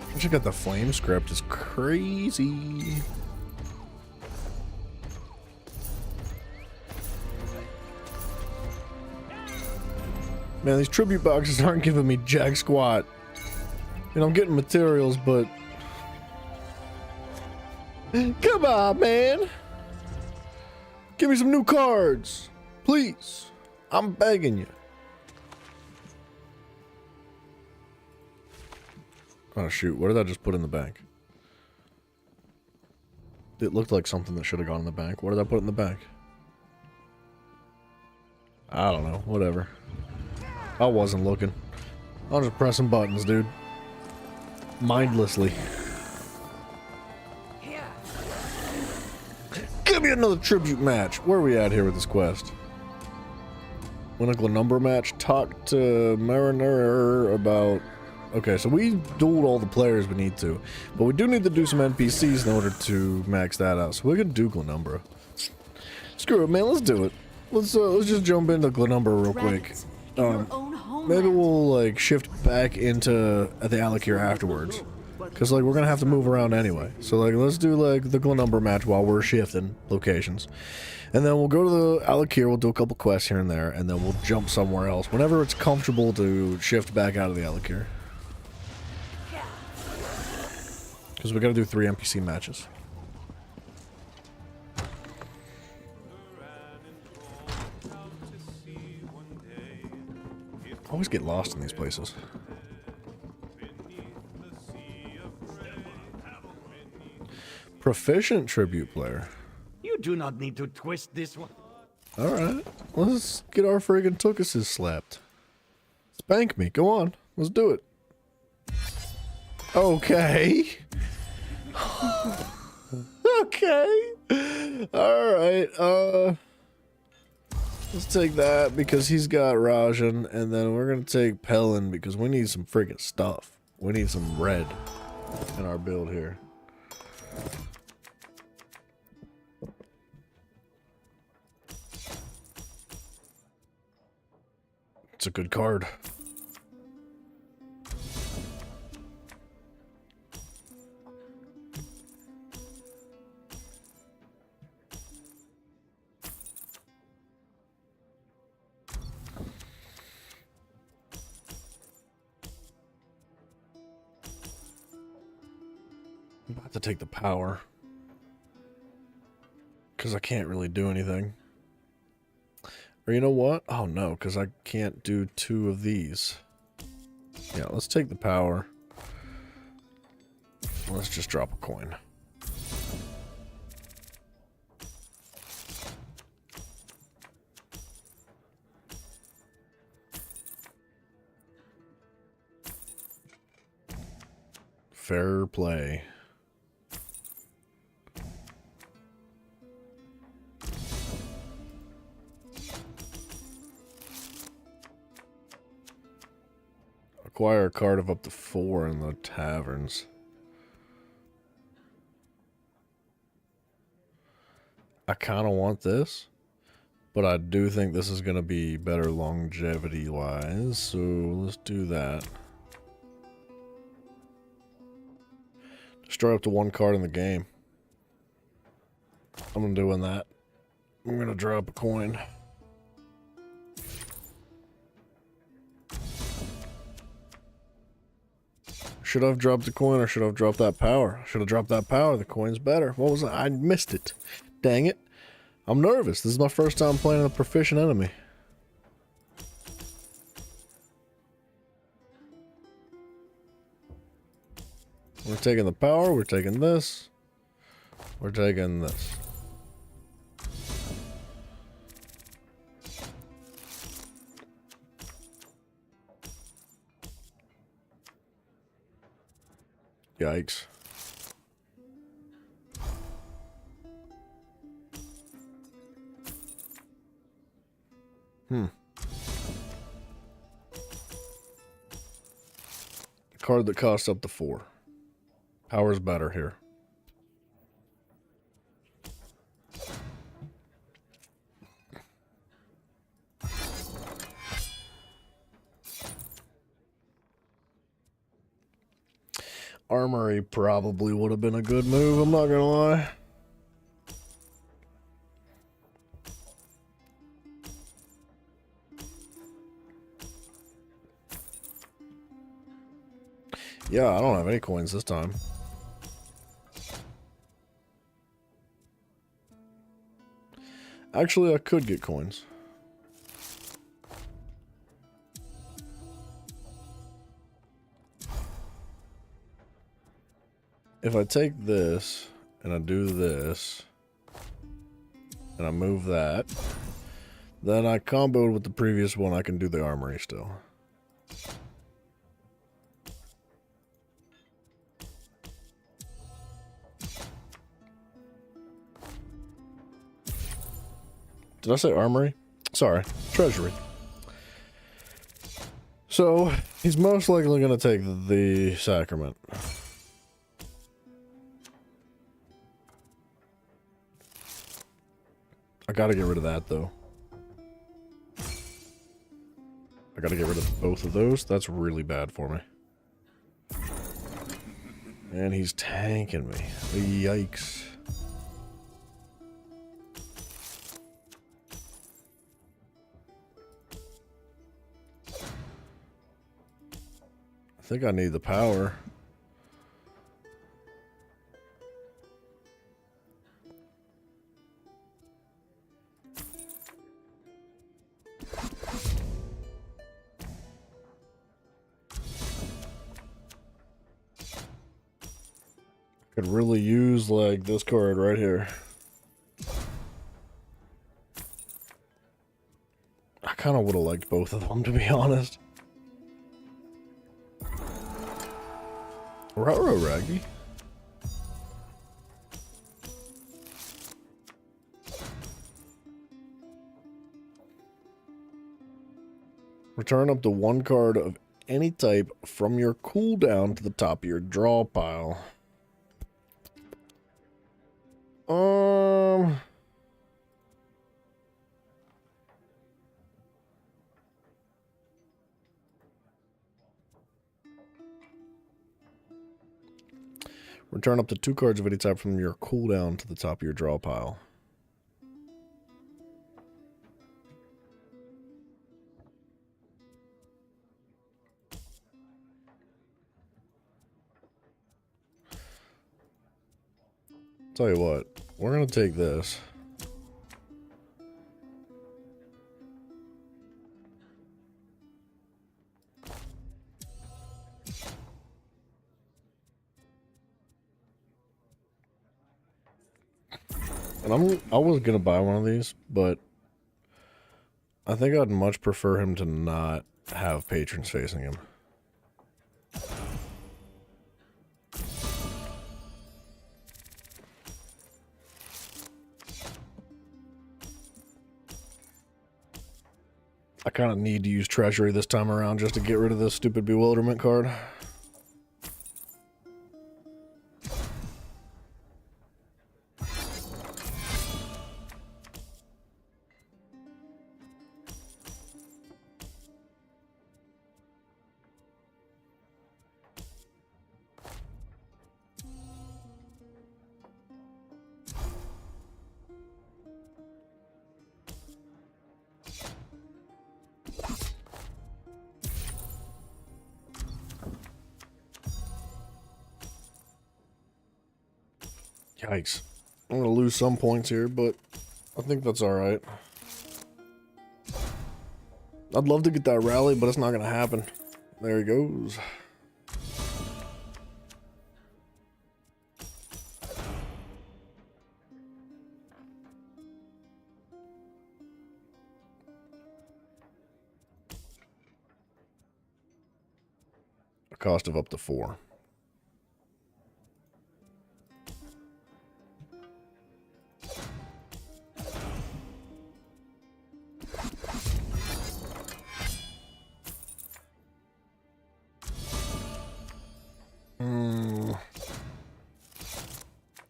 I just got the flame script. It's crazy. Man, these tribute boxes aren't giving me jack squat. You know, I'm getting materials, but... Come on, man! Give me some new cards! Please! I'm begging you. Oh shoot, what did I just put in the bank? It looked like something that should have gone in the bank. What did I put in the bank? I don't know, whatever. I wasn't looking. I was just pressing buttons, dude. Mindlessly. Give me another tribute match. Where are we at here with this quest? Win a Glenumbra match. Talk to Mariner about... Okay, so we dueled all the players we need to. But we do need to do some NPCs in order to max that out. So we're gonna do Glenumbra. Screw it, man. Let's do it. Let's just jump into Glenumbra real quick. Maybe we'll like shift back into the Alik'r afterwards, because like we're gonna have to move around anyway. So like let's do like the Glenumbra match while we're shifting locations, and then we'll go to the Alik'r. We'll do a couple quests here and there, and then we'll jump somewhere else whenever it's comfortable to shift back out of the Alik'r. Because we gotta do 3 NPC matches. I always get lost in these places. Proficient tribute player. You do not need to twist this one. Alright. Let's get our friggin' Tookuses slapped. Spank me. Go on. Let's do it. Okay. Okay. Alright. Let's take that because he's got Rajan, and then we're gonna take Pelin because we need some friggin' stuff. We need some red in our build here. It's a good card. I'm about to take the power because I can't really do anything. Or you know what? Oh no, because I can't do 2 of these. Yeah, let's take the power. Let's just drop a coin. Fair play. Acquire a card of up to 4 in the taverns. I kind of want this, but I do think this is going to be better longevity-wise, so let's do that. Destroy up to 1 card in the game. I'm doing that. I'm going to drop a coin. Should I have dropped the coin or should I have dropped that power? Should have dropped that power. The coin's better. What was that? I missed it. Dang it. I'm nervous. This is my first time playing a proficient enemy. We're taking the power. We're taking this. We're taking this. Yikes. Card that costs up to 4. Power's better here. Armory probably would have been a good move, I'm not gonna lie. Yeah, I don't have any coins this time. Actually, I could get coins. If I take this, and I do this, and I move that, then I comboed with the previous one, I can do the armory still. Did I say armory? Sorry, treasury. So, he's most likely going to take the sacrament. I gotta get rid of that, though. I gotta get rid of both of those. That's really bad for me. And he's tanking me. Yikes. I think I need the power. Could really use, like, this card right here. I kind of would have liked both of them, to be honest. Ruh-roh, Raggy. Return up to one card of any type from your cooldown to the top of your draw pile. Return up to 2 cards of any type from your cooldown to the top of your draw pile. Tell you what, we're gonna take this. And I was gonna buy one of these, but I think I'd much prefer him to not have patrons facing him. I kind of need to use Treasury this time around just to get rid of this stupid Bewilderment card. Yikes. I'm going to lose some points here, but I think that's alright. I'd love to get that rally, but it's not going to happen. There he goes. A cost of up to 4.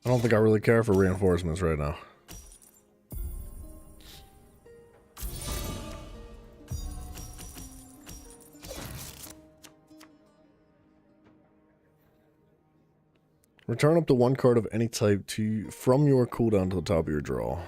I don't think I really care for reinforcements right now. Return up to 1 card of any type from your cooldown to the top of your draw.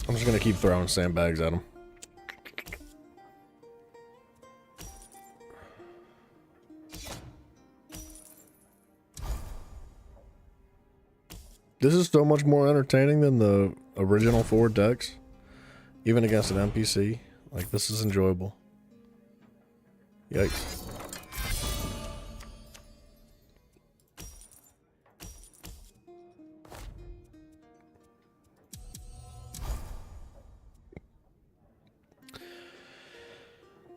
I'm just gonna keep throwing sandbags at him. This is so much more entertaining than the original 4 decks. Even against an NPC. Like, this is enjoyable. Yikes.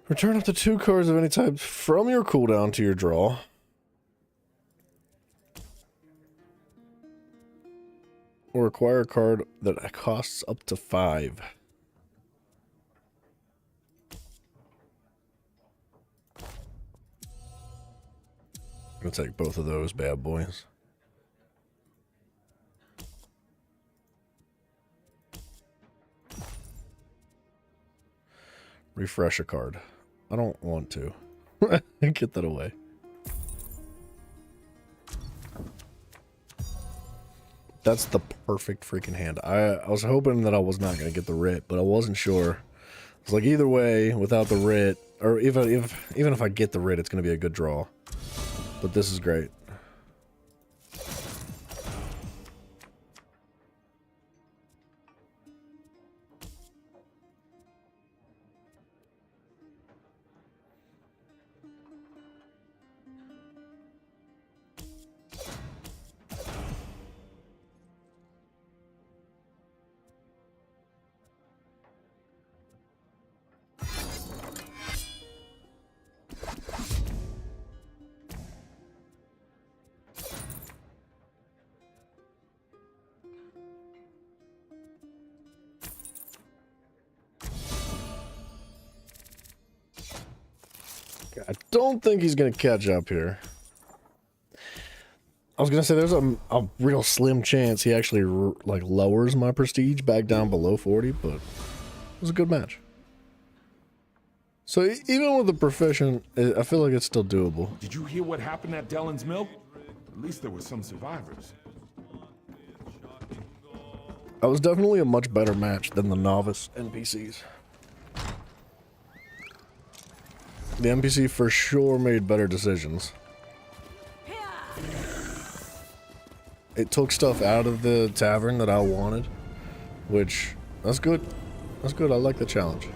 Return up to 2 cards of any type from your cooldown to your draw. Or acquire a card that costs up to 5. I'm gonna take both of those bad boys. Refresh a card. I don't want to. Get that away. That's the perfect freaking hand. I was hoping that I was not going to get the writ, but I wasn't sure. It's like either way, without the writ, or even if I get the writ, it's going to be a good draw. But this is great. I don't think he's gonna catch up here. I was gonna say there's a real slim chance he actually like lowers my prestige back down below 40, but it was a good match. So even with the proficient, I feel like it's still doable. Did you hear what happened at Dellen's Mill? At least there were some survivors. That was definitely a much better match than the novice NPCs. The NPC for sure made better decisions. It took stuff out of the tavern that I wanted, which, that's good. That's good, I like the challenge.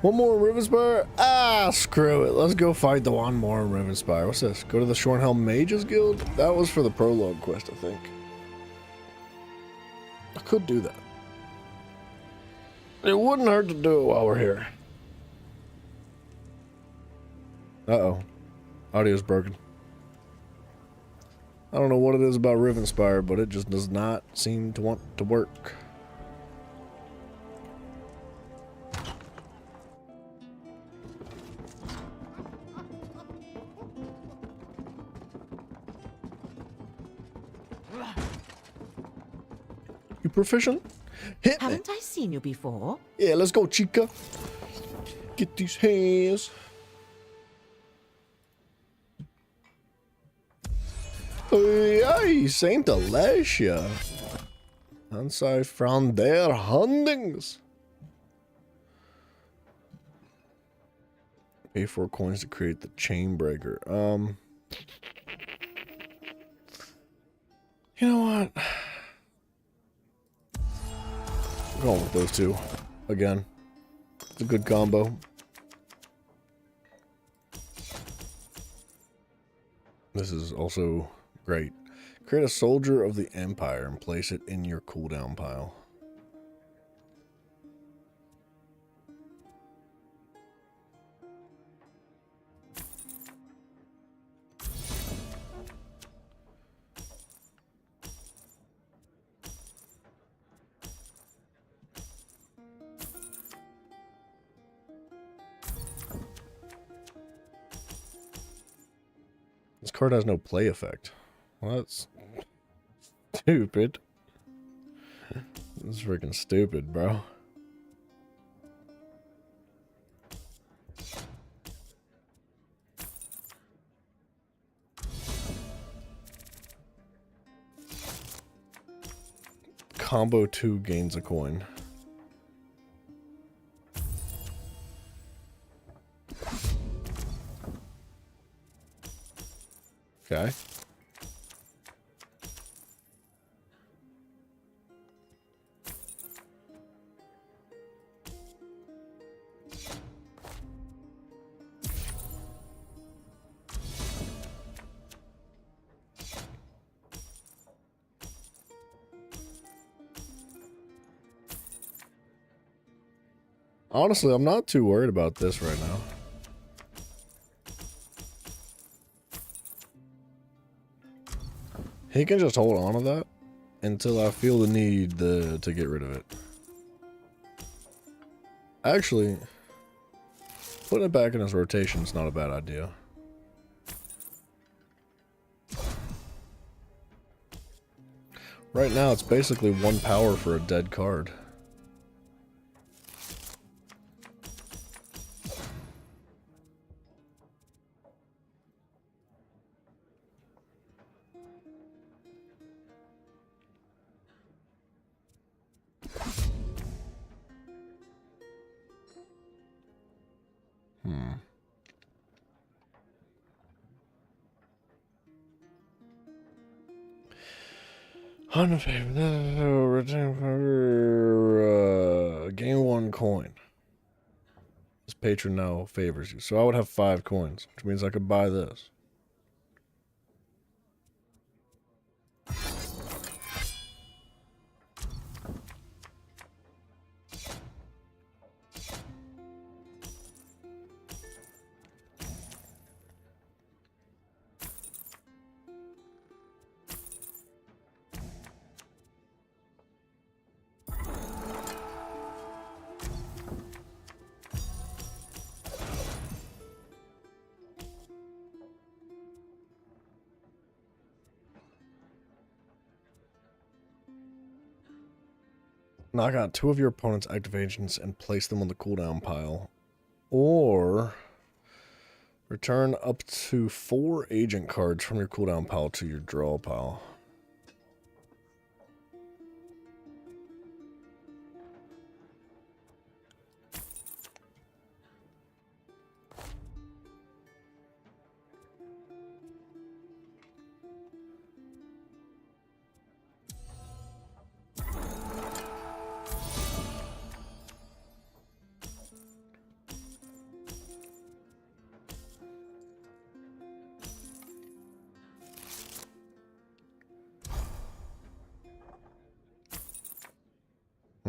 One more in Rivenspire? Ah, screw it. Let's go fight the one more in Rivenspire. What's this? Go to the Shornhelm Mages Guild? That was for the prologue quest, I think. I could do that. It wouldn't hurt to do it while we're here. Uh-oh. Audio's broken. I don't know what it is about Rivenspire, but it just does not seem to want to work. You proficient? Hit me. Haven't I seen you before? Yeah, let's go, chica. Get these hands. Hey, Saint Alessia. Ansai from their Hundings. Pay 4 coins to create the chain breaker. You know what? I'm going with those two. Again. It's a good combo. This is also great. Create a soldier of the Empire and place it in your cooldown pile. This card has no play effect. Well, that's stupid. That's freaking stupid, bro. Combo 2 gains a coin. Okay. Honestly, I'm not too worried about this right now. He can just hold on to that until I feel the need to get rid of it. Actually, putting it back in his rotation is not a bad idea. Right now, it's basically 1 power for a dead card. Gain 1 coin. This patron now favors you. So I would have 5 coins, which means I could buy this. Knock out 2 of your opponent's active agents and place them on the cooldown pile. Or return up to 4 agent cards from your cooldown pile to your draw pile.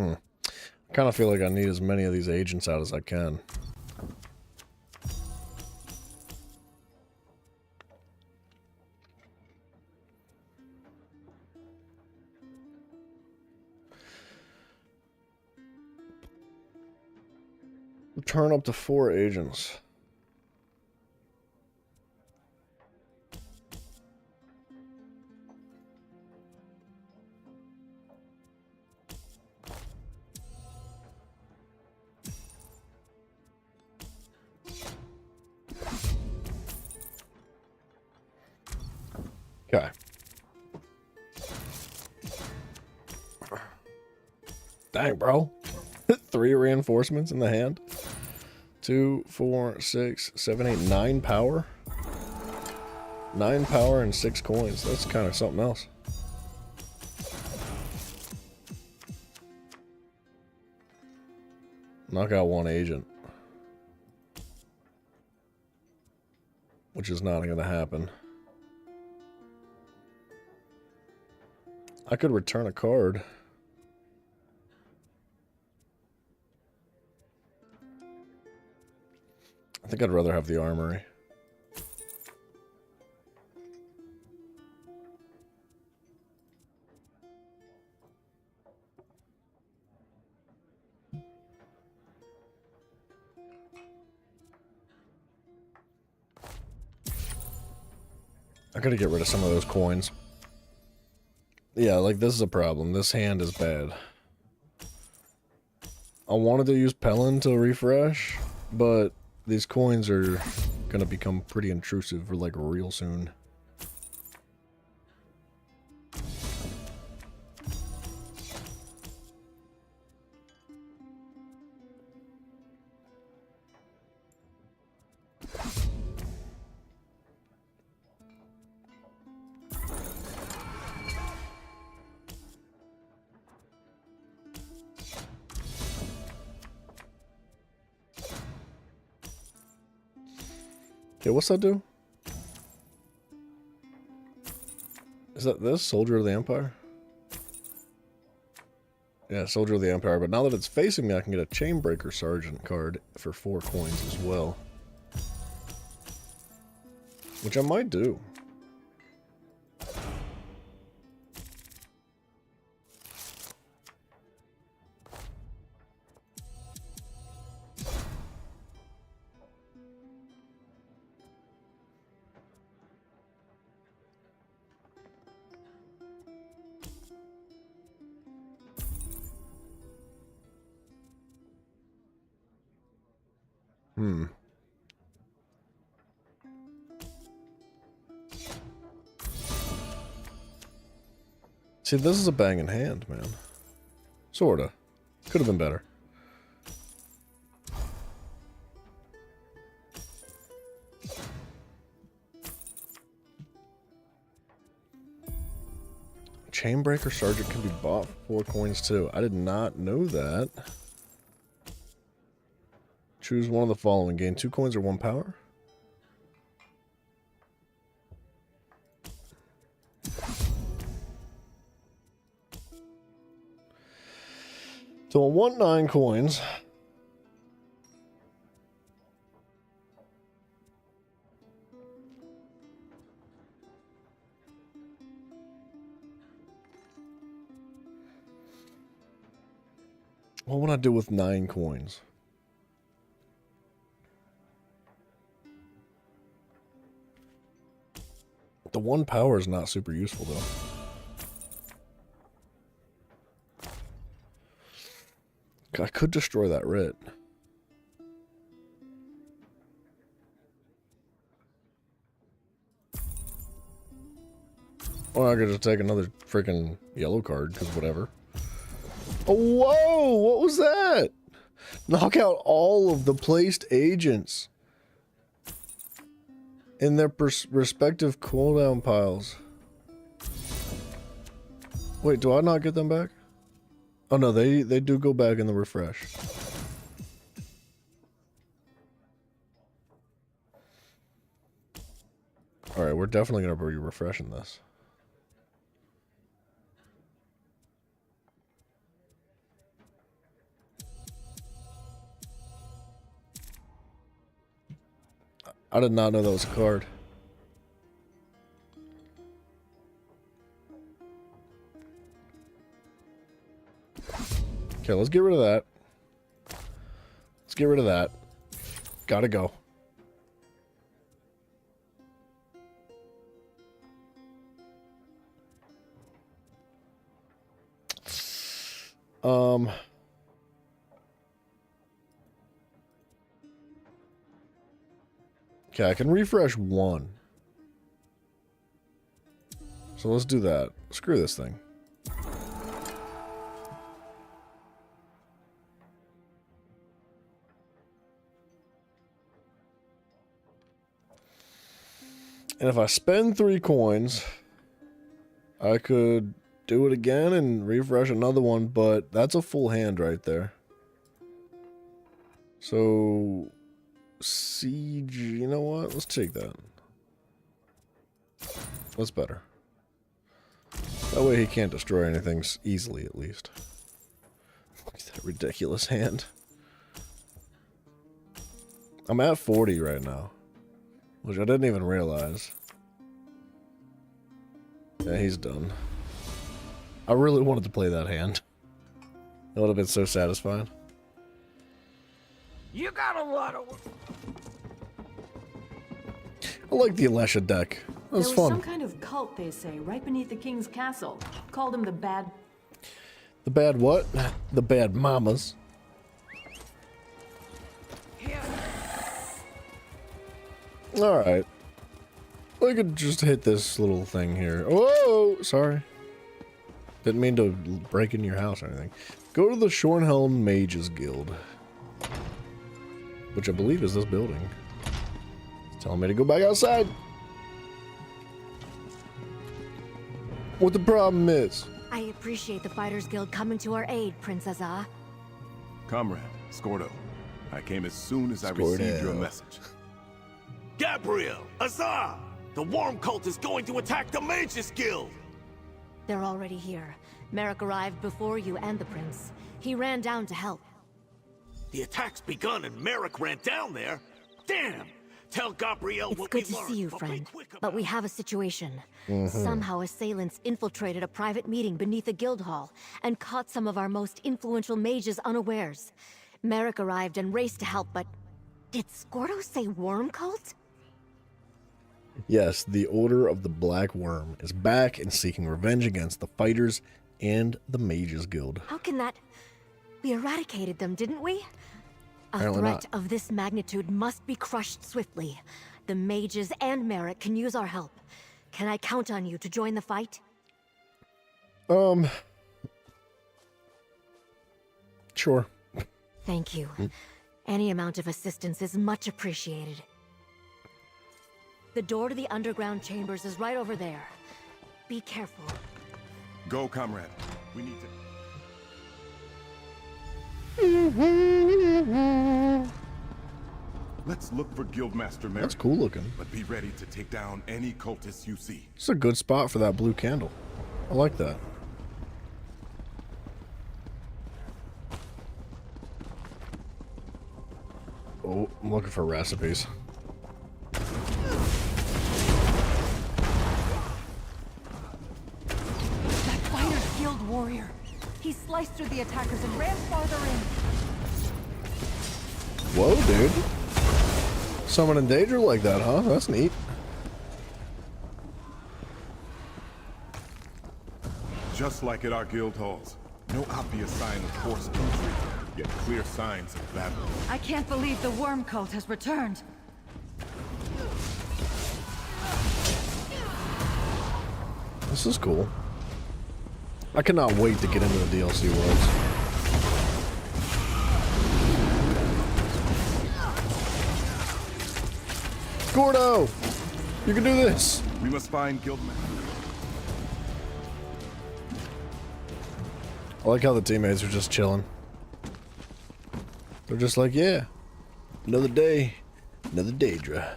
I kind of feel like I need as many of these agents out as I can. Turn up to 4 agents. Okay. Dang, bro. 3 reinforcements in the hand. 2, 4, 6, 7, 8, 9 power. 9 power and 6 coins. That's kind of something else. Knock out 1 agent. Which is not going to happen. I could return a card. I think I'd rather have the armory. I gotta get rid of some of those coins. Yeah, like this is a problem. This hand is bad. I wanted to use Pelin to refresh, but these coins are gonna become pretty intrusive like real soon. Okay, what's that do? Is that this? Soldier of the Empire? Yeah, Soldier of the Empire, but now that it's facing me, I can get a Chainbreaker Sergeant card for 4 coins as well. Which I might do. See, this is a banging hand, man. Sorta. Could have been better. Chainbreaker Sergeant can be bought for 4 coins too. I did not know that. Choose one of the following. Gain 2 coins or 1 power. So I want 9 coins. What would I do with 9 coins? The 1 power is not super useful though. I could destroy that writ. Or I could just take another freaking yellow card, because whatever. Oh, whoa! What was that? Knock out all of the placed agents in their respective cooldown piles. Wait, do I not get them back? Oh no, they do go back in the refresh. Alright, we're definitely going to be refreshing this. I did not know that was a card. Okay, let's get rid of that. Let's get rid of that. Gotta go. Okay, I can refresh one. So let's do that. Screw this thing. And if I spend 3 coins, I could do it again and refresh another one, but that's a full hand right there. So, siege, you know what? Let's take that. That's better. That way he can't destroy anything easily, at least. Look at that ridiculous hand. I'm at 40 right now. Which I didn't even realize. Yeah, he's done. I really wanted to play that hand. That would have been so satisfying. You got a lot of... I like the Alesha deck. That was There was fun. some kind of cult, they say, right beneath the king's castle. Called them the Bad... The bad what? The bad mamas. Alright. I could just hit this little thing here. Whoa! Sorry. Didn't mean to break in your house or anything. Go to the Shornhelm Mages Guild. Which I believe is this building. It's telling me to go back outside. What the problem is. I appreciate the Fighters Guild coming to our aid, Princess Ah. Comrade, Scordo. I came as soon as I received your message. Gabriel! Azar! The Worm Cult is going to attack the Mages Guild! They're already here. Merrick arrived before you and the prince. He ran down to help. The attack's begun and Merrick ran down there? Damn! Tell Gabriel It's what good we to learned, see you, but be friend. quick But we have a situation. Mhm. Somehow assailants infiltrated a private meeting beneath the guild hall and caught some of our most influential mages unawares. Merrick arrived and raced to help, but... Did Scordo say Worm Cult? Yes, the Order of the Black Worm is back and seeking revenge against the fighters and the Mages Guild. How can that... We eradicated them, didn't we? A Apparently threat not. of this magnitude must be crushed swiftly. The mages and Merrick can use our help. Can I count on you to join the fight? Sure. Thank you. Any amount of assistance is much appreciated. The door to the underground chambers is right over there. Be careful. Go, comrade. We need to... Let's look for Guildmaster Merrick. That's cool looking. But be ready to take down any cultists you see. It's a good spot for that blue candle. I like that. Oh, I'm looking for recipes. That Fighters Guild warrior. He sliced through the attackers and ran farther in. Whoa, dude. Someone in danger like that, huh? That's neat. Just like at our guild halls. No obvious sign of forced entry. Yet clear signs of battle. I can't believe the worm cult has returned. This is cool. I cannot wait to get into the DLC worlds. Gordo! You can do this! We must find Guildman. I like how the teammates are just chilling. They're just like, yeah, another day, another Daedra.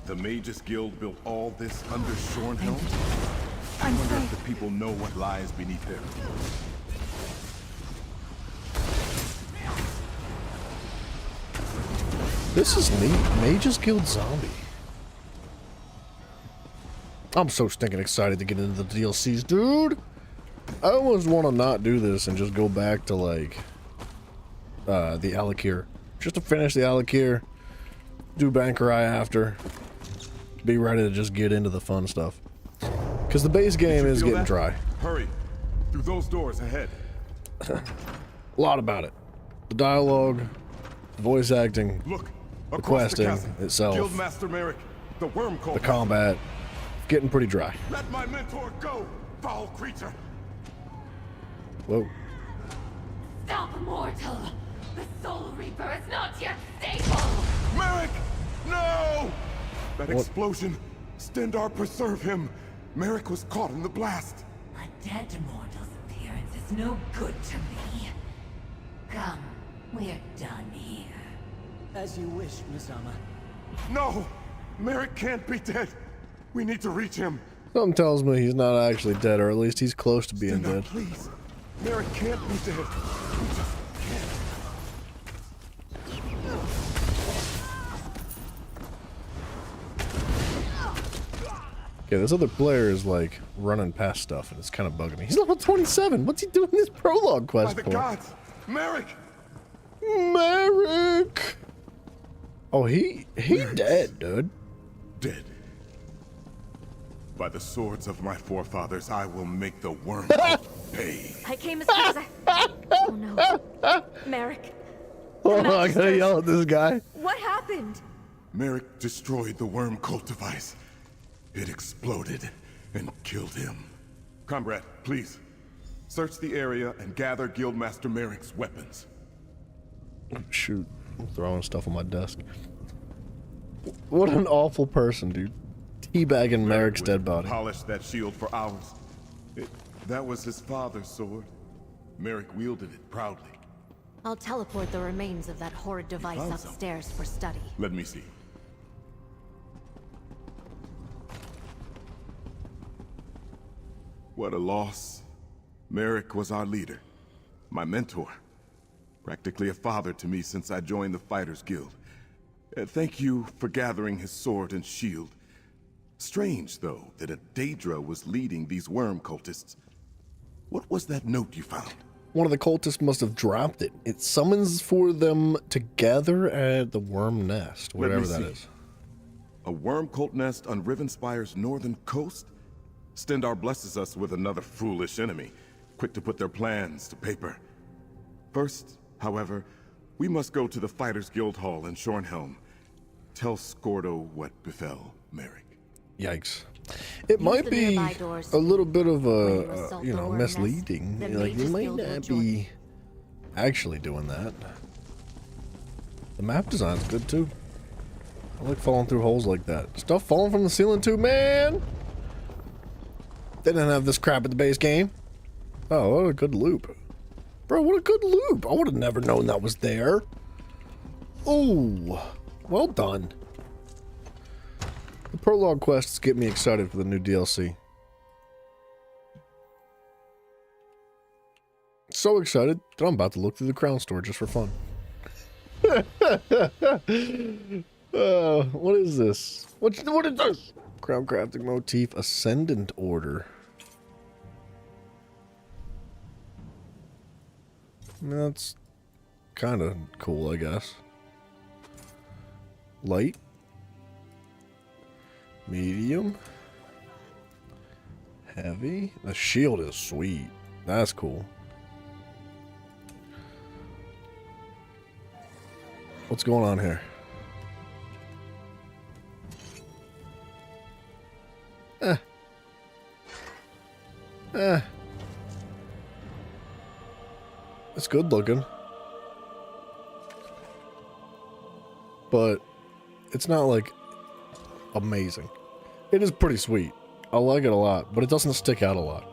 The Magus Guild built all this under Shornhelm? I I'm wonder safe. if the people know what lies beneath there. This is neat. Magus Guild Zombie. I'm so stinking excited to get into the DLCs, dude. I almost want to not do this and just go back to, like, the Alik'r. Just to finish the Alik'r, do Bankerai after, be ready to just get into the fun stuff. Because the base game is getting dry. Hurry! Through those doors ahead. A lot about it. The dialogue, the voice acting, Look, the across the questing chasm. itself, Guildmaster Merrick, the worm cult. the combat, getting pretty dry. Let my mentor go, foul creature! Whoa. Stop, mortal! The Soul Reaper is not yet stable! Merrick! No! That What? explosion! Stendar preserve him! Merrick was caught in the blast! A dead mortal's appearance is no good to me. Come, we're done here. As you wish, Misama. No! Merrick can't be dead! We need to reach him! Something tells me he's not actually dead, or at least he's close to being Stendar, dead. please! Merrick can't be dead! We just can't. Okay, this other player is like running past stuff and it's kind of bugging me. He's level 27. What's he doing this prologue By quest the for? gods! Merrick! Merrick! Oh, he dead, dude. Dead. By the swords of my forefathers, I will make the worm pay. I came as far as I... Oh no. Merrick. Oh, I gotta yell at this guy. What happened? Merrick destroyed the worm cult device. It exploded and killed him. Comrade, please. Search the area and gather Guildmaster Merrick's weapons. Shoot, I'm throwing stuff on my desk. What an awful person, dude. Teabagging Merrick's dead body. Polished that shield for hours. That was his father's sword. Merrick wielded it proudly. I'll teleport the remains of that horrid device found upstairs for study. Let me see. What a loss. Merrick was our leader, my mentor. Practically a father to me since I joined the Fighters Guild. Thank you for gathering his sword and shield. Strange, though, that a Daedra was leading these worm cultists. What was that note you found? One of the cultists must have dropped it. It summons for them to gather at the worm nest, whatever that is. A worm cult nest on Rivenspire's northern coast? Stendar blesses us with another foolish enemy, quick to put their plans to paper. First, however, we must go to the Fighters Guild Hall in Shornhelm. Tell Skordo what befell Merrick. Yikes. It might the be nearby doors a little bit of you a, assault you the know, worm nest. misleading. The Like, you Mages might Guild will not join. be actually doing that. The map design's good, too. I like falling through holes like that. Stuff falling from the ceiling, too, man! They didn't have this crap at the base game. Oh, what a good loop. Bro, what a good loop! I would have never known that was there. Oh, well done. The prologue quests get me excited for the new DLC. So excited that I'm about to look through the Crown Store just for fun. What is this? What is this? Crown crafting motif, Ascendant Order. That's kind of cool, I guess. Light. Medium. Heavy. The shield is sweet. That's cool. What's going on here? It's good looking. But it's not like amazing. It is pretty sweet. I like it a lot, but it doesn't stick out a lot.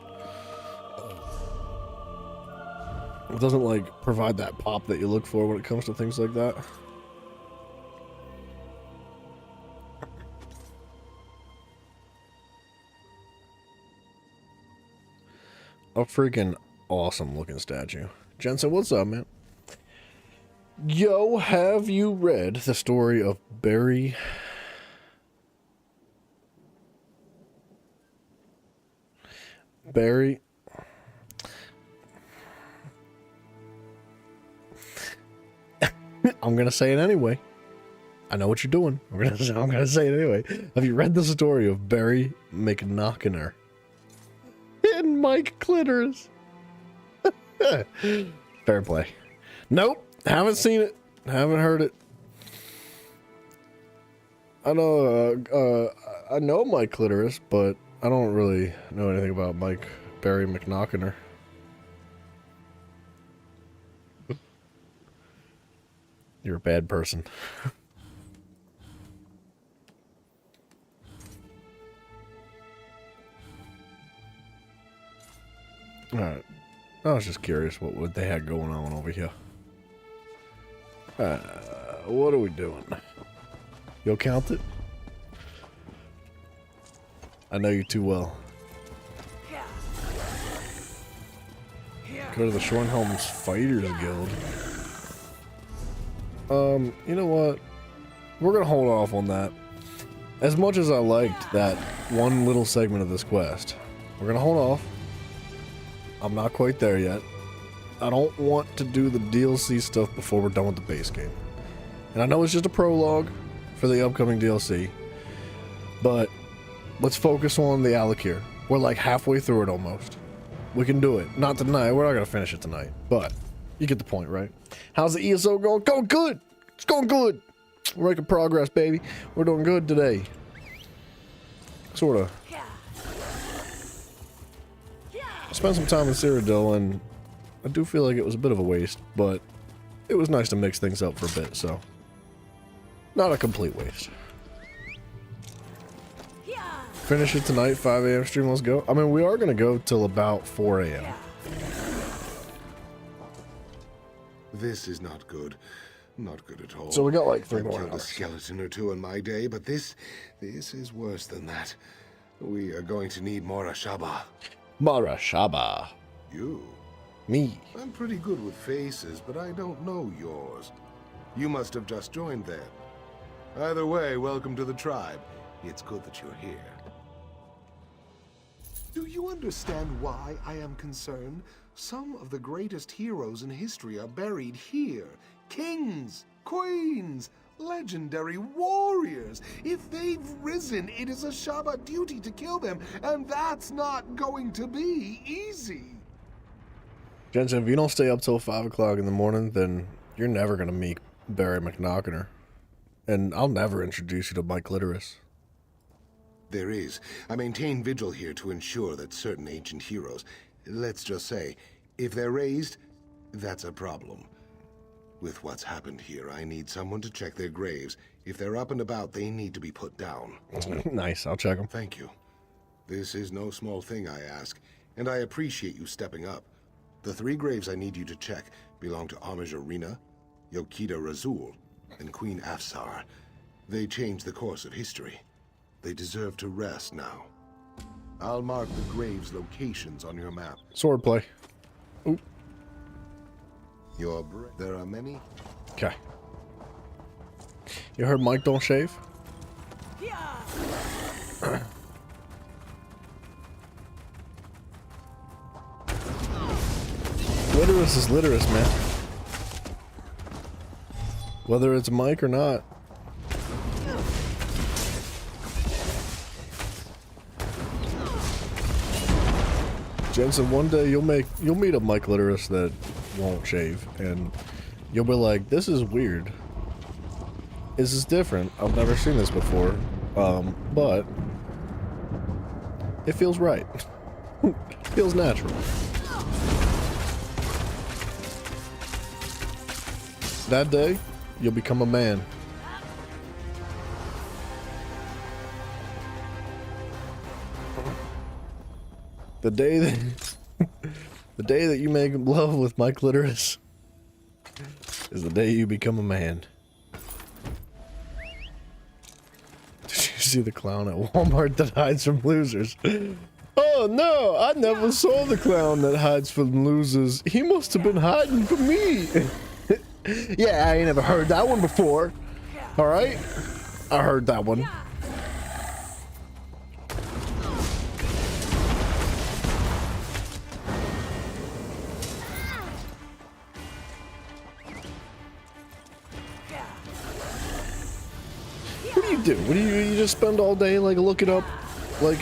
It doesn't like provide that pop that you look for when it comes to things like that. A freaking awesome looking statue. Jensen, what's up, man? Yo, have you read the story of Barry? I'm gonna say it anyway. I know what you're doing. I'm gonna say it anyway. Have you read the story of Barry McNaughton and Mike Clitoris? Fair play. Nope, haven't seen it. Haven't heard it. I know Mike Clitoris, but I don't really know anything about Barry McNaughton. You're a bad person. Alright. I was just curious what they had going on over here. What are we doing? You'll count it? I know you too well. Go to the Shornholm's Fighters Guild. You know what? We're gonna hold off on that. As much as I liked that one little segment of this quest, we're gonna hold off. I'm not quite there yet. I don't want to do the DLC stuff before we're done with the base game. And I know it's just a prologue for the upcoming DLC, but let's focus on the Alik'r. We're like halfway through it almost. We can do it. Not tonight. We're not gonna finish it tonight, but you get the point, right? How's the ESO going? Going good. It's going good. We're making progress, baby. We're doing good today. Sort of. I spent some time in Cyrodiil, and I do feel like it was a bit of a waste, but it was nice to mix things up for a bit, so not a complete waste. Finish it tonight, 5 a.m. stream, let's go. I mean, we are going to go till about 4 a.m. This is not good. Not good at all. So we got like 3 more I've killed a hours. skeleton or two in my day, but this is worse than that. We are going to need more Ashaba. Marashaba. You? Me. I'm pretty good with faces, but I don't know yours. You must have just joined then. Either way, welcome to the tribe. It's good that you're here. Do you understand why I am concerned? Some of the greatest heroes in history are buried here. Kings, queens, legendary warriors. If they've risen, it is Ashaba duty to kill them, and that's not going to be easy. Jensen, if you don't stay up till 5 o'clock in the morning, then you're never going to meet Barry McNaughton. And I'll never introduce you to Mike Clitoris. There is. I maintain vigil here to ensure that certain ancient heroes, let's just say, if they're raised, that's a problem. With what's happened here, I need someone to check their graves. If they're up and about, they need to be put down. Nice, I'll check them. Thank you. This is no small thing, I ask, and I appreciate you stepping up. The 3 graves I need you to check belong to Homage Arena, Yokita Razul, and Queen Afsar. They changed the course of history. They deserve to rest now. I'll mark the graves' locations on your map. Swordplay. Oop. There are many. Okay. You heard Mike don't shave? Clitoris is Clitoris, man. Whether it's Mike or not. Jensen, one day you'll meet a Mike Clitoris that won't shave, and you'll be like, this is weird. This is different. I've never seen this before. But it feels right. Feels natural. That day, you'll become a man. The day that the day that you make love with my clitoris is the day you become a man. Did you see the clown at Walmart that hides from losers? Oh no, I never saw the clown that hides from losers. He must have been hiding from me. Yeah, I ain't never heard that one before. Alright? I heard that one. What do you do? What do you just spend all day like looking up like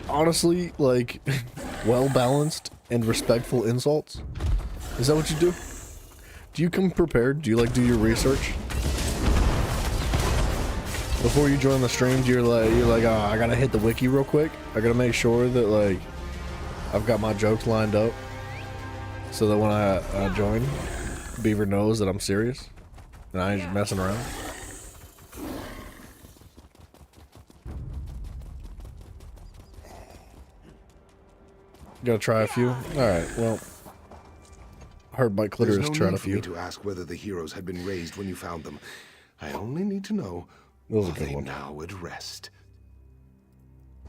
honestly like well balanced and respectful insults? Is that what you do? Do you come prepared? Do you like do your research? Before you join the stream, you're like, oh, I gotta hit the wiki real quick. I gotta make sure that like I've got my jokes lined up so that when I join, Beaver knows that I'm serious and I ain't just messing around. Gotta try a few. All right, well. Heard my clitoris tried a few. There's no need for me to ask whether the heroes had been raised when you found them. I only need to know, are they now at rest?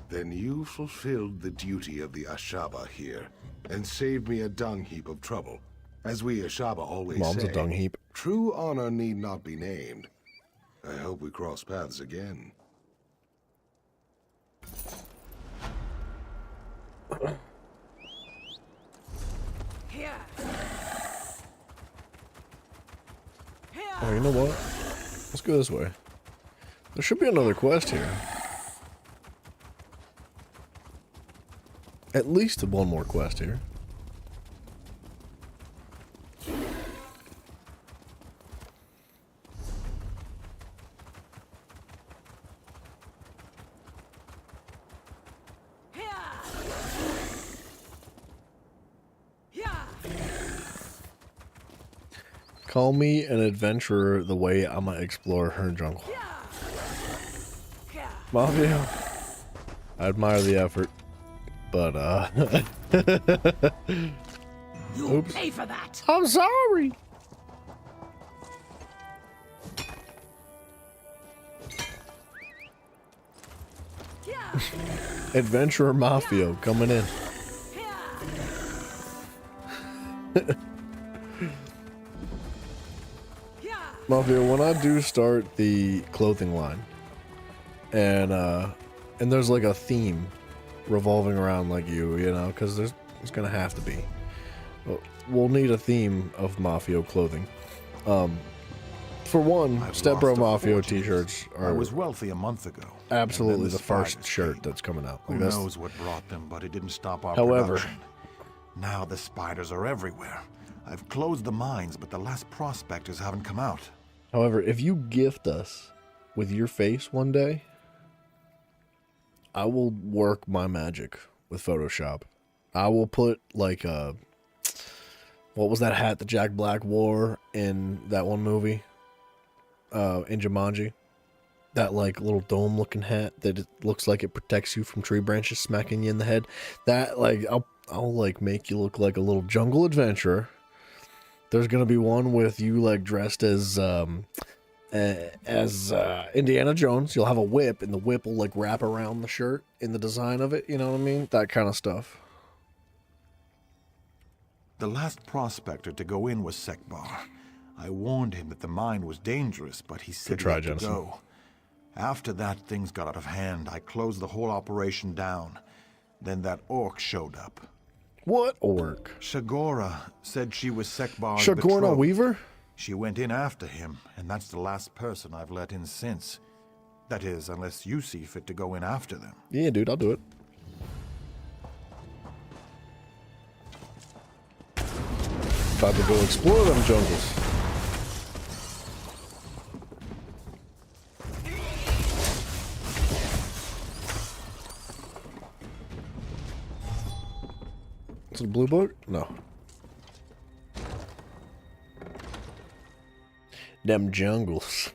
Then you fulfilled the duty of the Ashaba here, and saved me a dung heap of trouble. As we Ashaba always say, Mom's a dung heap. True honor need not be named. I hope we cross paths again. Oh, you know what? Let's go this way. There should be another quest here. At least one more quest here. Call me an adventurer the way I'ma explore her jungle. Mafia, I admire the effort, but You'll pay for that. I'm sorry. Adventurer Mafia coming in. Mafia, when I do start the clothing line, and there's like a theme revolving around like you know, because there's gonna have to be. We'll need a theme of Mafia clothing. For one, Step Bro Mafia t-shirts are. I was wealthy a month ago. Absolutely, the first shirt that's coming out. Who knows what brought them, but it didn't stop our However, production. Now the spiders are everywhere. I've closed the mines, but the last prospectors haven't come out. However, if you gift us with your face one day, I will work my magic with Photoshop. I will put like a... What was that hat that Jack Black wore in that one movie? In Jumanji? That like little dome looking hat that it looks like it protects you from tree branches smacking you in the head. That like, I'll like make you look like a little jungle adventurer. There's gonna be one with you like dressed as Indiana Jones. You'll have a whip, and the whip will like wrap around the shirt in the design of it. You know what I mean? That kind of stuff. The last prospector to go in was Sekbar. I warned him that the mine was dangerous, but he said he had to go. After that, things got out of hand. I closed the whole operation down. Then that orc showed up. What orc? Shagora said she was Sekbar's Shagorna betrothed. Weaver? She went in after him, and that's the last person I've let in since. That is, unless you see fit to go in after them. Yeah, dude, I'll do it. Time to go explore them jungles. Blue book? No. Them jungles.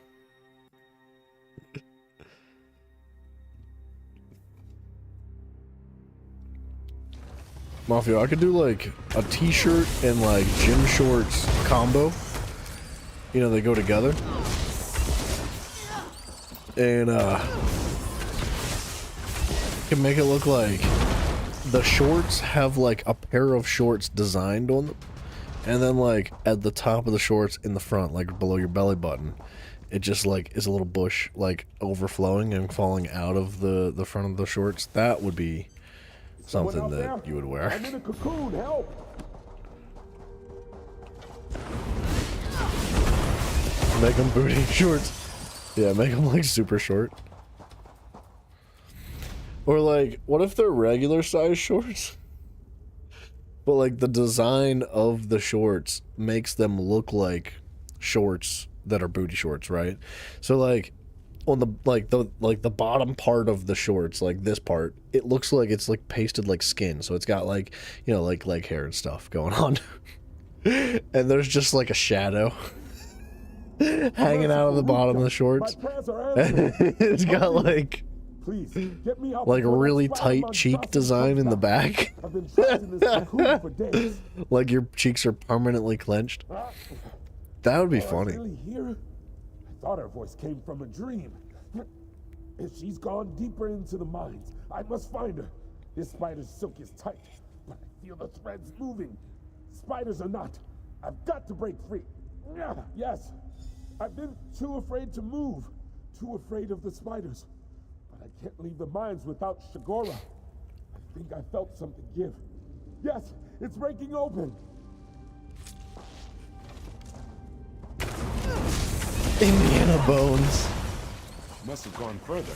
Mafia, I could do like a t-shirt and like gym shorts combo. You know, they go together. And can make it look like the shorts have like a pair of shorts designed on them. And then like at the top of the shorts in the front, like below your belly button, it just like is a little bush like overflowing and falling out of the front of the shorts. That would be something that you would wear. I'm in a cocoon, help! Make them booty shorts. Yeah, make them like super short. Or like, what if they're regular size shorts? But like the design of the shorts makes them look like shorts that are booty shorts, right? So like on the bottom part of the shorts, like this part, it looks like it's like pasted like skin. So it's got like, you know, like leg hair and stuff going on. And there's just like a shadow hanging out of the bottom of the shorts. It's got like a really tight cheek design in the back. Like your cheeks are permanently clenched. That would be funny. I thought her voice came from a dream. If she's gone deeper into the mines, I must find her. This spider's silk is tight, but I feel the threads moving. Spiders or not, I've got to break free. Yes, I've been too afraid to move, too afraid of the spiders. But I can't leave the mines without Shigora. I think I felt something give. Yes, it's breaking open. Indiana Bones. Must have gone further.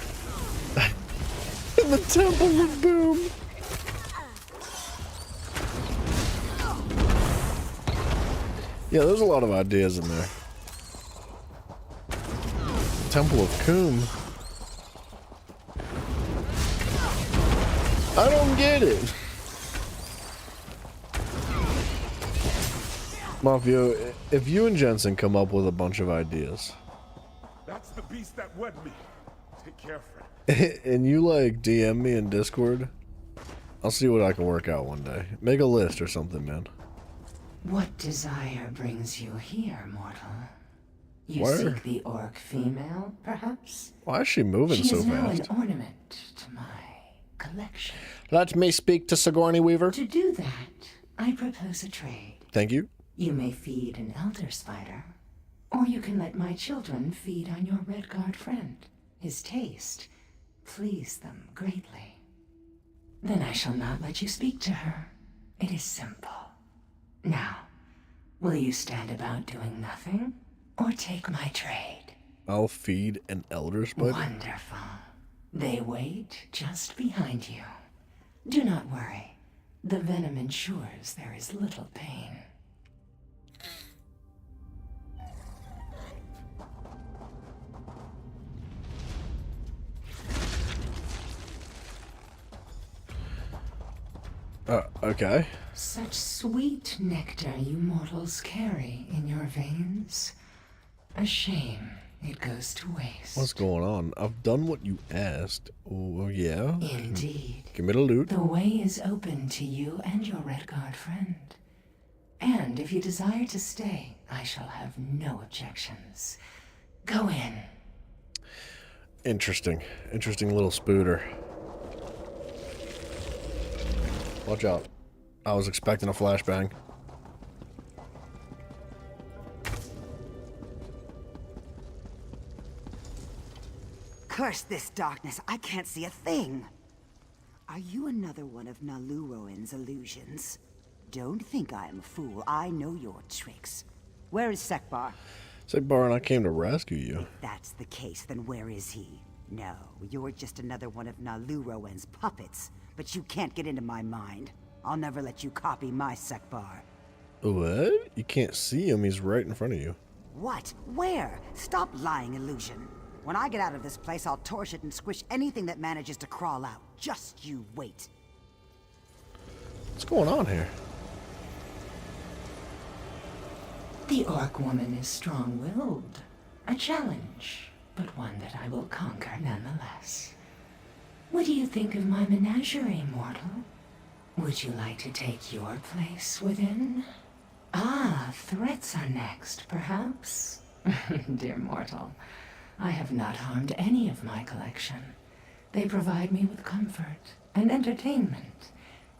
In the Temple of Boom. Yeah, there's a lot of ideas in there. Temple of Coom. I don't get it. Mafia, if you and Jensen come up with a bunch of ideas. That's the beast that wed me. Take care, friend. And you like DM me in Discord, I'll see what I can work out one day. Make a list or something, man. What desire brings you here, mortal? You Where? seek the orc female, perhaps? Why is she moving so She is now fast? an ornament to my collection. Let me speak to Sigourney Weaver. To do that, I propose a trade. Thank you. You may feed an elder spider, or you can let my children feed on your Redguard friend. His taste pleased them greatly. Then I shall not let you speak to her. It is simple. Now, will you stand about doing nothing, or take my trade? I'll feed an elder spider. Wonderful. They wait just behind you. Do not worry. The venom ensures there is little pain. Okay. Such sweet nectar you mortals carry in your veins. A shame it goes to waste. What's going on? I've done what you asked. Oh, yeah? Indeed. Give me the loot. The way is open to you and your Redguard friend. And if you desire to stay, I shall have no objections. Go in. Interesting. Interesting little spooter. Watch out. I was expecting a flashbang. Curse this darkness. I can't see a thing. Are you another one of Naluroan's illusions? Don't think I am a fool. I know your tricks. Where is Sekbar? Sekbar and I came to rescue you. If that's the case, then where is he? No, you're just another one of Naluroan's puppets. But you can't get into my mind. I'll never let you copy my Sekbar. What? You can't see him. He's right in front of you. What? Where? Stop lying, illusion. When I get out of this place, I'll torch it and squish anything that manages to crawl out. Just you wait. What's going on here? The orc woman is strong-willed. A challenge, but one that I will conquer nonetheless. What do you think of my menagerie, mortal? Would you like to take your place within? Ah, threats are next, perhaps? Dear mortal, I have not harmed any of my collection. They provide me with comfort and entertainment,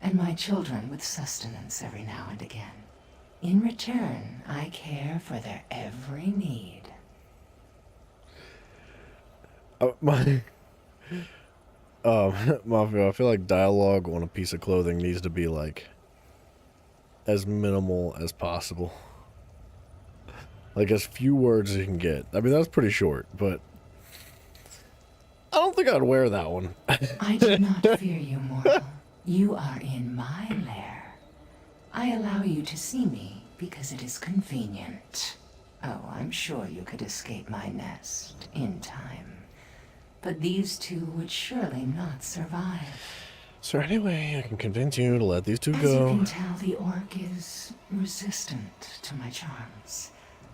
and my children with sustenance every now and again. In return, I care for their every need. Mafia, I feel like dialogue on a piece of clothing needs to be like as minimal as possible. Like as few words as you can get. I mean, that's pretty short, but I don't think I'd wear that one. I do not fear you, mortal. You are in my lair. I allow you to see me because it is convenient. Oh, I'm sure you could escape my nest in time. But these two would surely not survive. Is there any way I can convince you to let these two As go? you can tell, the orc is resistant to my charms.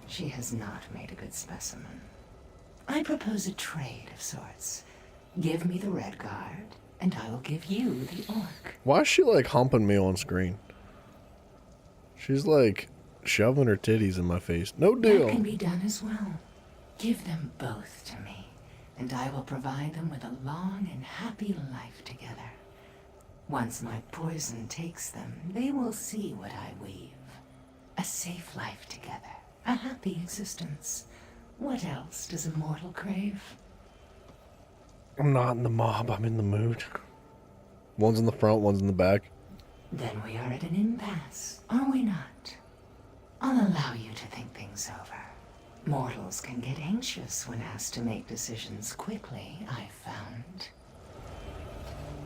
She has not made a good specimen. I propose a trade of sorts. Give me the Red Guard, and I will give you the orc. Why is she like humping me on screen? She's like shoving her titties in my face. No deal. That can be done as well. Give them both to me, and I will provide them with a long and happy life together. Once my poison takes them, they will see what I weave. A safe life together, a happy existence. What else does a mortal crave? I'm not in the mob, I'm in the mood. One's in the front, one's in the back. Then we are at an impasse, are we not? I'll allow you to think things over. Mortals can get anxious when asked to make decisions quickly, I've found.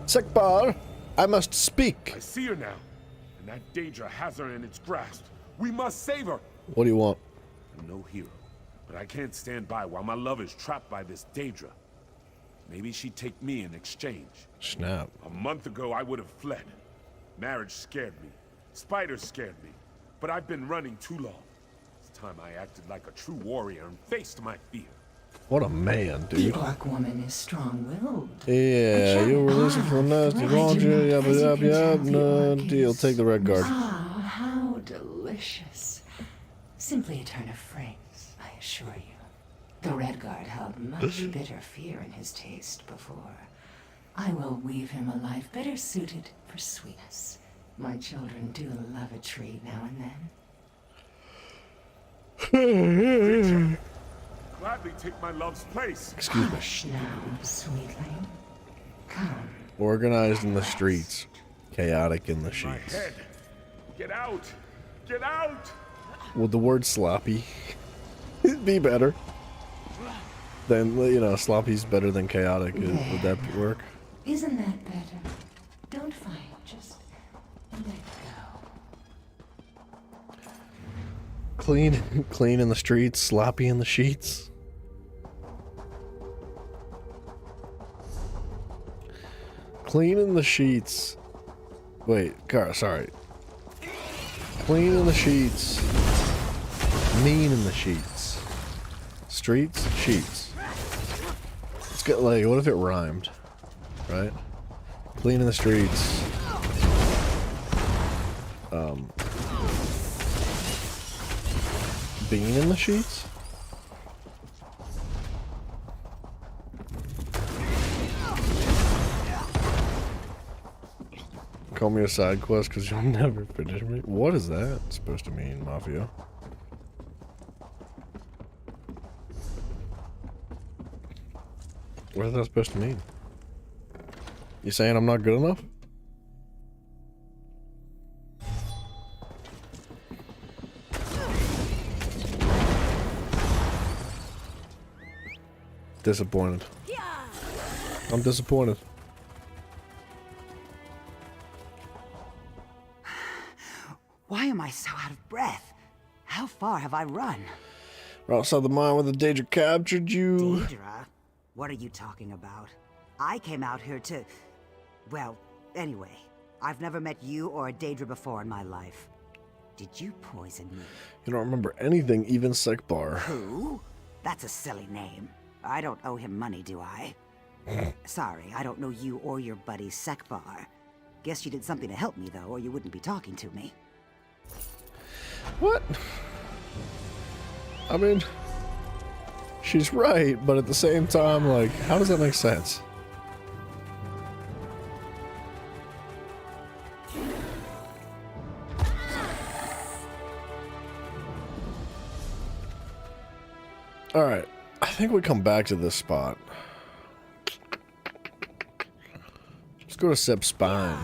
Sekbar, I must speak. I see her now, and that Daedra has her in its grasp. We must save her. What do you want? I'm no hero, but I can't stand by while my love is trapped by this Daedra. Maybe she'd take me in exchange. Snap. A month ago, I would have fled. Marriage scared me. Spiders scared me. But I've been running too long. It's time I acted like a true warrior and faced my fear. What a man, dude. The orc woman is strong-willed. Yeah, you'll release it from nasty, won't you? Yabba yabba yabba. No deal. Take the Red Guard. Ah, how delicious. Simply a turn of phrase, I assure you. The Redguard held much bitter fear in his taste before. I will weave him a life better suited for sweetness. My children do love a treat now and then. Gladly take my love's place. Excuse me. Hush now, sweetling. Come. Organized in the streets, chaotic in the My sheets. head. Get out! Get out! Would the word sloppy be better? Then, you know, sloppy's better than chaotic. Would that work? Isn't that better? Don't fight, just let go. Clean in the streets, sloppy in the sheets. Clean in the sheets. Wait, sorry. Clean in the sheets. Mean in the sheets. Streets, sheets. Let's get like, what if it rhymed? Right? Clean in the streets. Bean in the sheets? Call me a side quest because you'll never finish me. What is that supposed to mean, Mafia? What is that supposed to mean? You saying I'm not good enough? Disappointed. I'm disappointed. Why am I so out of breath? How far have I run? We're outside the mine where the Daedra captured you. Daedra? What are you talking about? I came out here to... Well, anyway, I've never met you or a Daedra before in my life. Did you poison me? You don't remember anything, even Sekbar. Who? That's a silly name. I don't owe him money, do I? Sorry, I don't know you or your buddy Sekbar. Guess you did something to help me, though, or you wouldn't be talking to me. What? I mean, she's right, but at the same time, like, how does that make sense? Alright, I think we come back to this spot. Let's go to Seb's spine.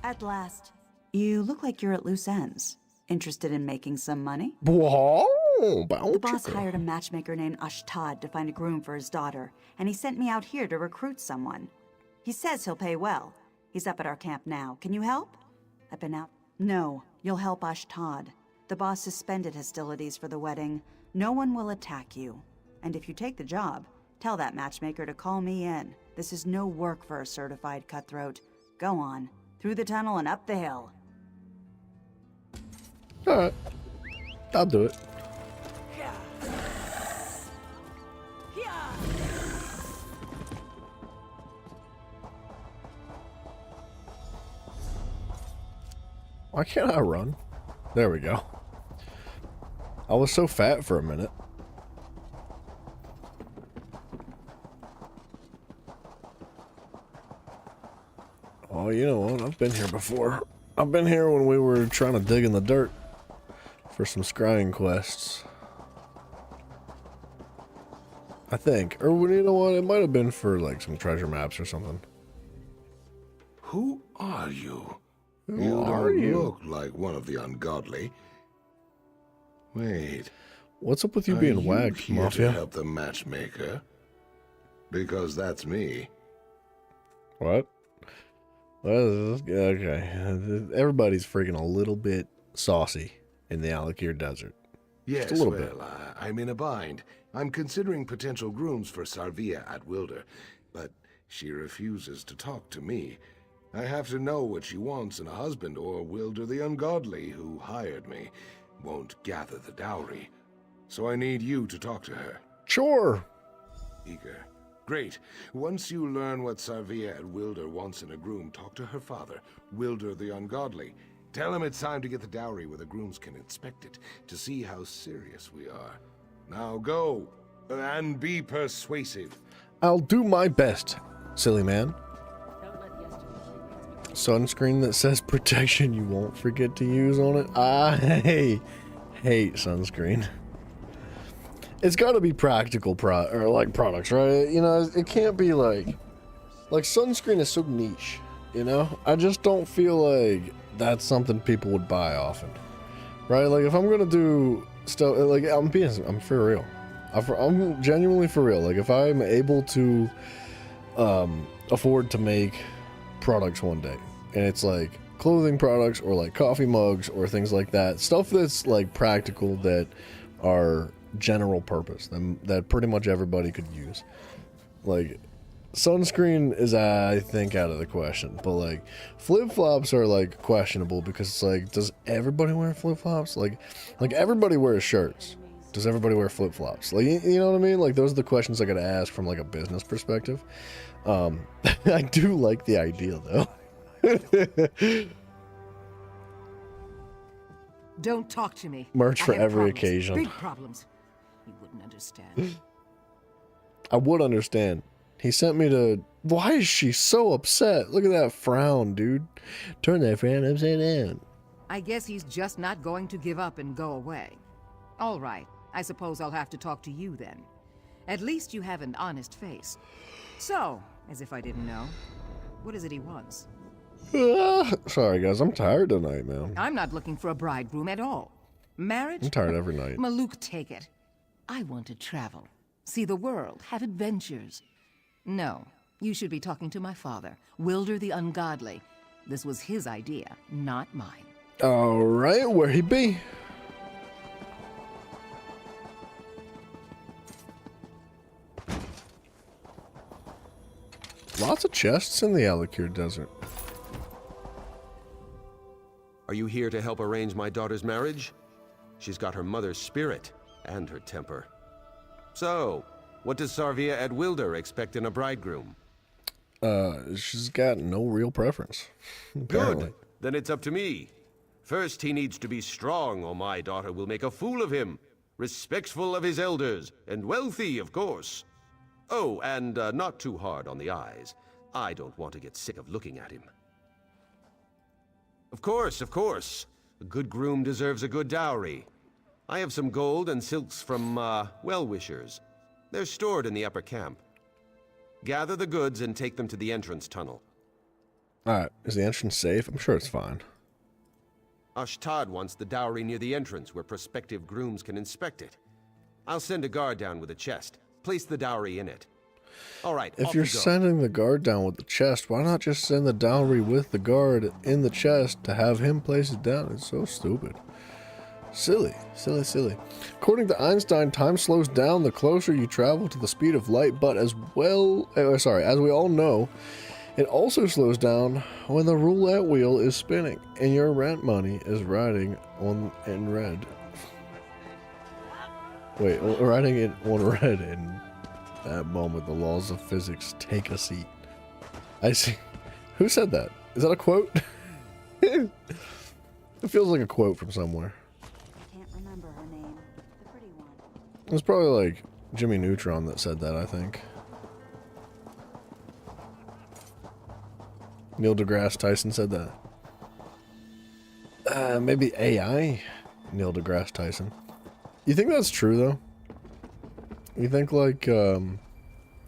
At last. You look like you're at loose ends. Interested in making some money? Whoa! The boss hired a matchmaker named Ashtad to find a groom for his daughter, and he sent me out here to recruit someone. He says he'll pay well. He's up at our camp now. Can you help? I've been out. No, you'll help Ashtad. The boss suspended hostilities for the wedding. No one will attack you. And if you take the job, tell that matchmaker to call me in. This is no work for a certified cutthroat. Go on. Through the tunnel and up the hill. Alright. I'll do it. Why can't I run? There we go. I was so fat for a minute. Oh, you know what? I've been here before. I've been here when we were trying to dig in the dirt for some scrying quests. I think. Or, you know what? It might have been for, like, some treasure maps or something. Who are you? Who are you? Don't look like one of the ungodly. Wait. What's up with you being wagged, here Mafia? to help the matchmaker? Because that's me. What? Well, okay. Everybody's freaking a little bit saucy in the Alakir Desert. Yes, Just a little well, bit. I'm in a bind. I'm considering potential grooms for Sarvia at Wilder, but she refuses to talk to me. I have to know what she wants in a husband, or Wilder the Ungodly, who hired me, won't gather the dowry. So I need you to talk to her. Sure. Eager. Great. Once you learn what Sarvia at Wilder wants in a groom, talk to her father, Wilder the Ungodly. Tell him it's time to get the dowry where the grooms can inspect it, to see how serious we are. Now go, and be persuasive. I'll do my best, silly man. Sunscreen that says protection you won't forget to use on it. I hate sunscreen. It's got to be practical products, right? You know, it can't be like sunscreen is so niche, you know? I just don't feel like that's something people would buy often. Right? Like if I'm going to do stuff like I'm for real. I'm genuinely for real. Like if I'm able to afford to make products one day, and it's like clothing products or like coffee mugs or things like that, stuff that's like practical, that are general purpose, that pretty much everybody could use. Like sunscreen is, I think, out of the question, but like flip-flops are like questionable, because it's like, does everybody wear flip-flops? Like everybody wears shirts. Does everybody wear flip-flops? Like, you know what I mean? Like those are the questions I gotta ask from like a business perspective. I do like the idea though. Don't talk to me. Merch for every occasion. Big problems. You wouldn't understand. I would understand. He sent me to... Why is she so upset? Look at that frown, dude. Turn that frown upside down. I guess he's just not going to give up and go away. All right. I suppose I'll have to talk to you then. At least you have an honest face. So, as if I didn't know, what is it he wants? Sorry, guys. I'm tired tonight, man. I'm not looking for a bridegroom at all. Marriage? I'm tired every night. Maluk, take it. I want to travel. See the world. Have adventures. No. You should be talking to my father, Wilder the Ungodly. This was his idea, not mine. All right. Where he be? Lots of chests in the Alik'r Desert. Are you here to help arrange my daughter's marriage? She's got her mother's spirit and her temper. So, what does Sarvia Edwilder expect in a bridegroom? She's got no real preference. Apparently. Good. Then it's up to me. First, he needs to be strong, or my daughter will make a fool of him. Respectful of his elders, and wealthy, of course. Oh, and not too hard on the eyes. I don't want to get sick of looking at him. Of course, of course. A good groom deserves a good dowry. I have some gold and silks from, well-wishers. They're stored in the upper camp. Gather the goods and take them to the entrance tunnel. Alright, is the entrance safe? I'm sure it's fine. Ashtad wants the dowry near the entrance where prospective grooms can inspect it. I'll send a guard down with a chest. Place the dowry in it. Alright, If you're sending the guard down with the chest, why not just send the dowry with the guard in the chest to have him place it down? It's so stupid. Silly, silly, silly. According to Einstein, time slows down the closer you travel to the speed of light, but as we all know, it also slows down when the roulette wheel is spinning and your rent money is riding in red. Wait, riding it on red. In that moment, the laws of physics take a seat. I see. Who said that? Is that a quote? It feels like a quote from somewhere. It was probably like Jimmy Neutron that said that, I think. Neil deGrasse Tyson said that. Maybe AI Neil deGrasse Tyson. You think that's true, though? You think, like,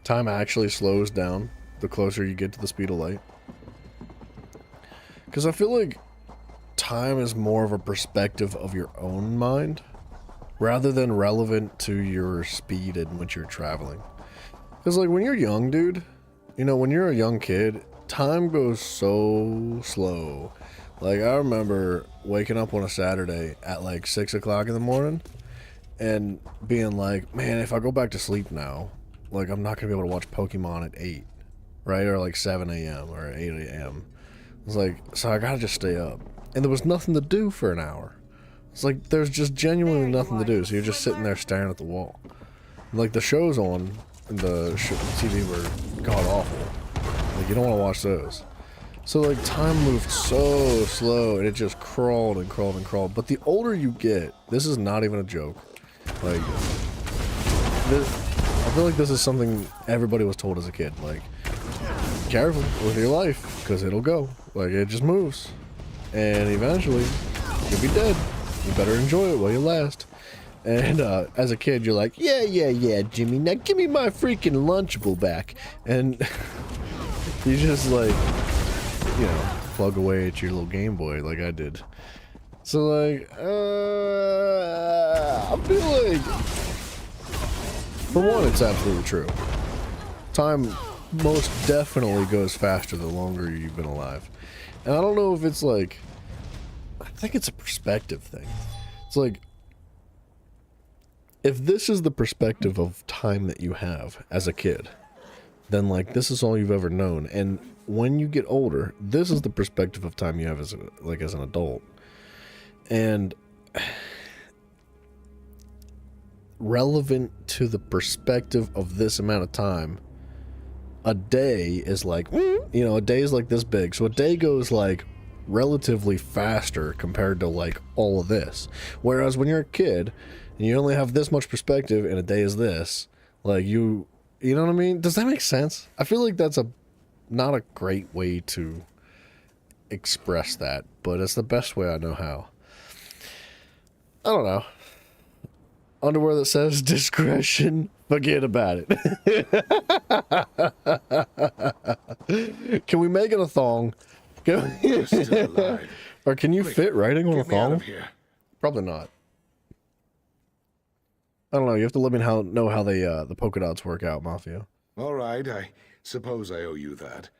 time actually slows down the closer you get to the speed of light? Because I feel like time is more of a perspective of your own mind, rather than relevant to your speed in which you're traveling. Because, like, when you're young, dude, you know, when you're a young kid, time goes so slow. Like, I remember waking up on a Saturday at, like, 6 o'clock in the morning and being like, man, if I go back to sleep now, like, I'm not going to be able to watch Pokemon at 8, right? Or, like, 7 a.m. or 8 a.m. It's like, so I got to just stay up. And there was nothing to do for an hour. It's like, there's just genuinely nothing to do, so you're just sitting there staring at the wall. Like, the shows on the TV were god-awful. Like, you don't want to watch those. So, like, time moved so slow, and it just crawled and crawled and crawled. But the older you get, this is not even a joke. Like, I feel like this is something everybody was told as a kid. Like, careful with your life, because it'll go. Like, it just moves. And eventually, you'll be dead. You better enjoy it while you last. And as a kid, you're like, yeah, Jimmy, now give me my freaking Lunchable back. And you just, like, you know, plug away at your little Game Boy like I did. So, like, I feel like, for one, it's absolutely true. Time most definitely goes faster the longer you've been alive. And I don't know if it's like, I think it's a perspective thing. It's like, if this is the perspective of time that you have as a kid, then, like, this is all you've ever known. And when you get older, this is the perspective of time you have as an adult. And relevant to the perspective of this amount of time, a day is like, you know, a day is like this big. So a day goes, like, relatively faster compared to, like, all of this. Whereas when you're a kid and you only have this much perspective and a day is this, like, you know what I mean? Does that make sense? I feel like that's not a great way to express that, but it's the best way I know how. I don't know. Underwear that says discretion, forget about it. Can we make it a thong? You're still alive. Or can you fit writing on a Get me out thong? of here. Probably not. I don't know. You have to let me know how the polka dots work out, Mafia. All right, I suppose I owe you that.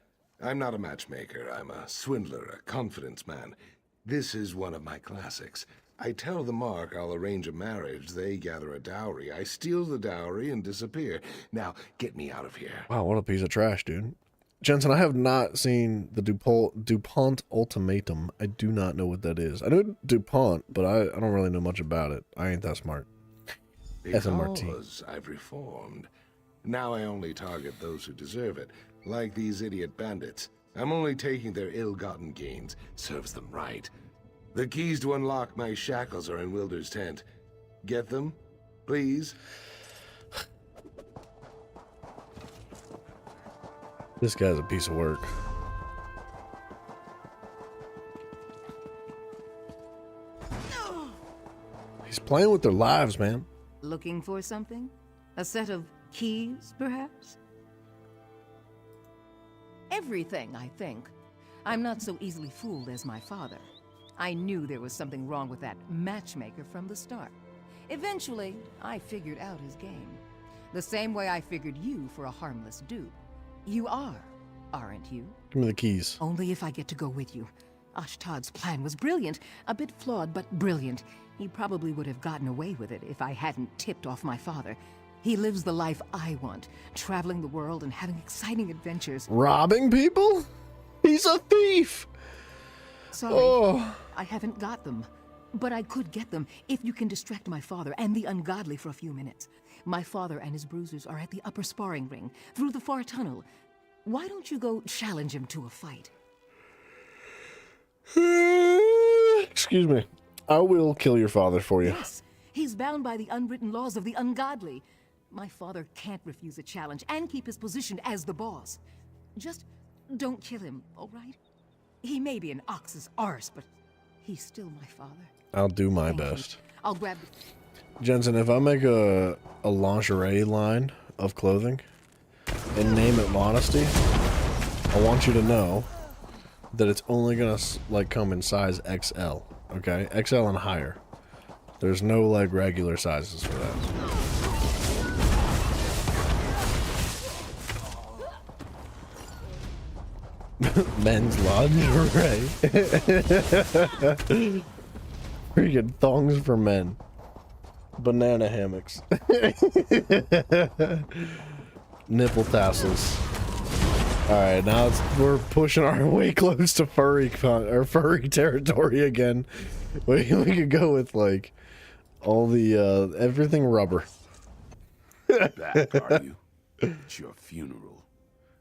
I'm not a matchmaker. I'm a swindler, a confidence man. This is one of my classics. I tell the Mark I'll arrange a marriage. They gather a dowry. I steal the dowry and disappear. Now, get me out of here. Wow, what a piece of trash, dude. Jensen, I have not seen the DuPont Ultimatum. I do not know what that is. I know DuPont, but I don't really know much about it. I ain't that smart. SMRT. Because I've reformed. Now I only target those who deserve it, like these idiot bandits. I'm only taking their ill-gotten gains. Serves them right. The keys to unlock my shackles are in Wilder's tent. Get them, please? This guy's a piece of work. He's playing with their lives, man. Looking for something? A set of keys, perhaps? Everything, I think. I'm not so easily fooled as my father. I knew there was something wrong with that matchmaker from the start. Eventually, I figured out his game. The same way I figured you for a harmless dupe. You are, aren't you? Give me the keys. Only if I get to go with you. Ashtad's plan was brilliant. A bit flawed, but brilliant. He probably would have gotten away with it if I hadn't tipped off my father. He lives the life I want, traveling the world and having exciting adventures. Robbing people? He's a thief! Sorry, I haven't got them. But I could get them if you can distract my father and the ungodly for a few minutes. My father and his bruisers are at the upper sparring ring, through the far tunnel. Why don't you go challenge him to a fight? Excuse me. I will kill your father for you. Yes, he's bound by the unwritten laws of the ungodly. My father can't refuse a challenge and keep his position as the boss. Just don't kill him, all right? He may be an ox's arse, but he's still my father. I'll do my best. I'll grab... Jensen, if I make a lingerie line of clothing and name it Modesty, I want you to know that it's only gonna like come in size XL, okay? XL and higher. There's no like regular sizes for that. Men's lingerie. Freaking thongs for men. Banana hammocks. Nipple tassels. Alright, now we're pushing our way close to furry territory again. We could go with like all the everything rubber. Back, are you? It's your funeral.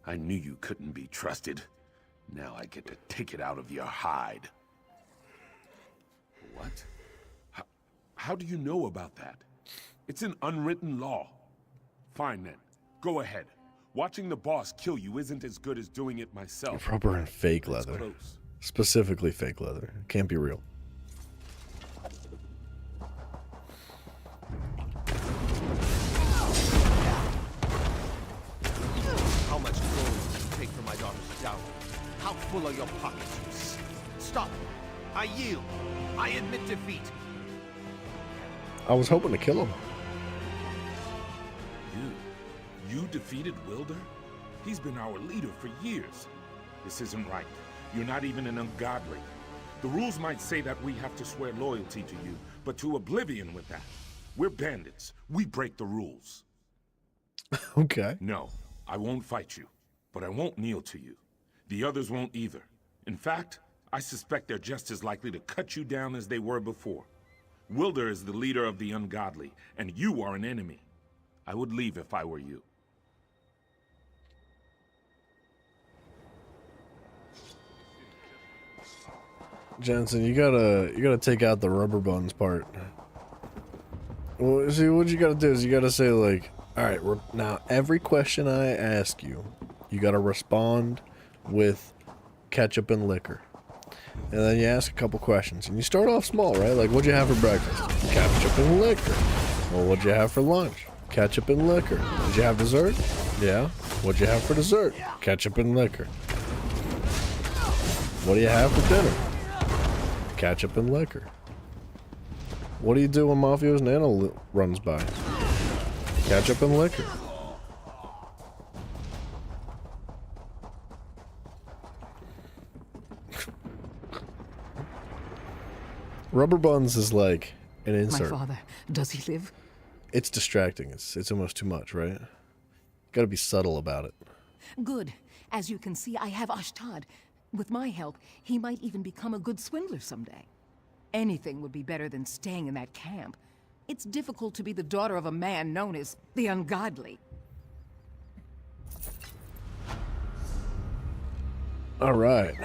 I knew you couldn't be trusted. Now I get to take it out of your hide. What? How do you know about that? It's an unwritten law. Fine then. Go ahead. Watching the boss kill you isn't as good as doing it myself. Rubber and fake leather. Close. Specifically fake leather. Can't be real. How much gold did you take from my daughter's dowry? How full are your pockets? Stop. I yield. I admit defeat. I was hoping to kill him. You defeated Wilder? He's been our leader for years. This isn't right. You're not even an ungodly. The rules might say that we have to swear loyalty to you, but to oblivion with that. We're bandits. We break the rules. Okay. No, I won't fight you, but I won't kneel to you. The others won't either. In fact, I suspect they're just as likely to cut you down as they were before. Wilder is the leader of the ungodly, and you are an enemy. I would leave if I were you. Jensen, you gotta take out the rubber buns part. Well, see, what you gotta do is you gotta say like, all right, now every question I ask you, you gotta respond with ketchup and liquor. And then you ask a couple questions, and you start off small, right? Like, what'd you have for breakfast? Ketchup and liquor. Well, what'd you have for lunch? Ketchup and liquor. Did you have dessert? Yeah. What'd you have for dessert? Ketchup and liquor. What do you have for dinner? Ketchup and liquor. What do you do when Mafio's Nana runs by? Ketchup and liquor. Rubber buns is like an insert. My father, does he live? It's distracting. It's almost too much, right? Gotta be subtle about it. Good. As you can see, I have Ashtad. With my help, he might even become a good swindler someday. Anything would be better than staying in that camp. It's difficult to be the daughter of a man known as the Ungodly. All right.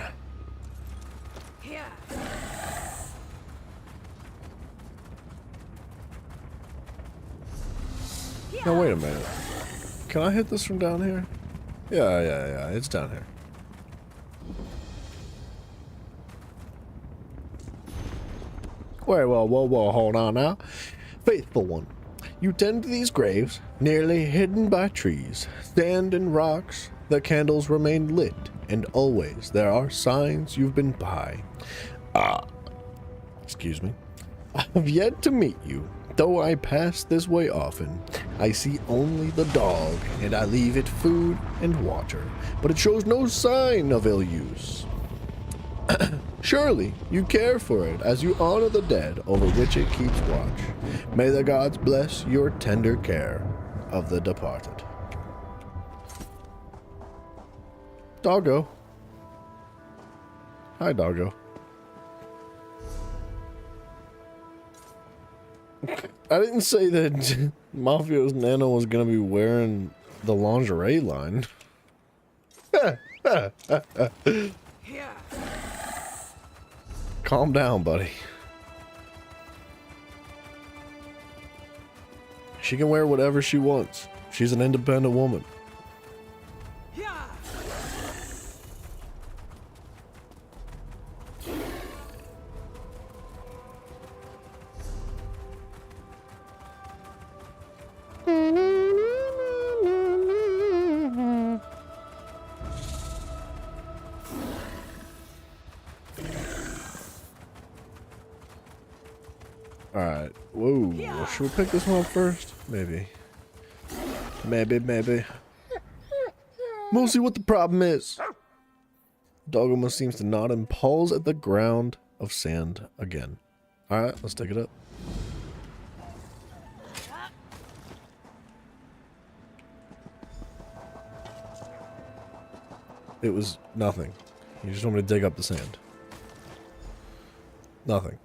Now wait a minute. Can I hit this from down here? Yeah, it's down here. Wait, whoa, hold on now. Faithful one, you tend to these graves, nearly hidden by trees, stand in rocks, the candles remain lit, and always there are signs you've been by. Excuse me. I have yet to meet you. Though I pass this way often, I see only the dog, and I leave it food and water, but it shows no sign of ill use. Surely you care for it as you honor the dead over which it keeps watch. May the gods bless your tender care of the departed. Doggo. Hi, Doggo. I didn't say that Mafio's Nano was gonna be wearing the lingerie line. Calm down, buddy. She can wear whatever she wants. She's an independent woman. Alright. Whoa. Should we pick this one up first? Maybe. Maybe. We'll see what the problem is. Doggo seems to nod and pulls at the ground of sand again. Alright, let's take it up. It was nothing. You just want me to dig up the sand. Nothing.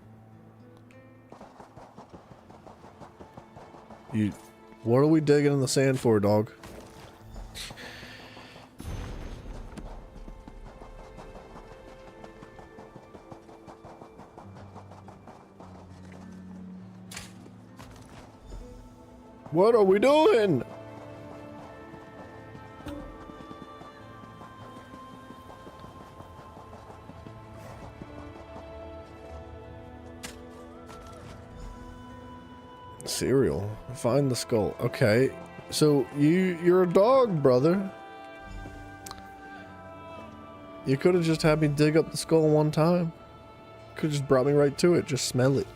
What are we digging in the sand for, dog? What are we doing? Cereal. Find the skull. Okay. So you're a dog, brother. You could have just had me dig up the skull one time. Could have just brought me right to it. Just smell it.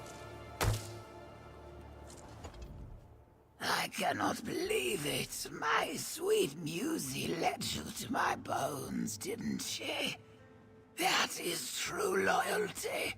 I cannot believe it. My sweet Musie led you to my bones, didn't she? That is true loyalty.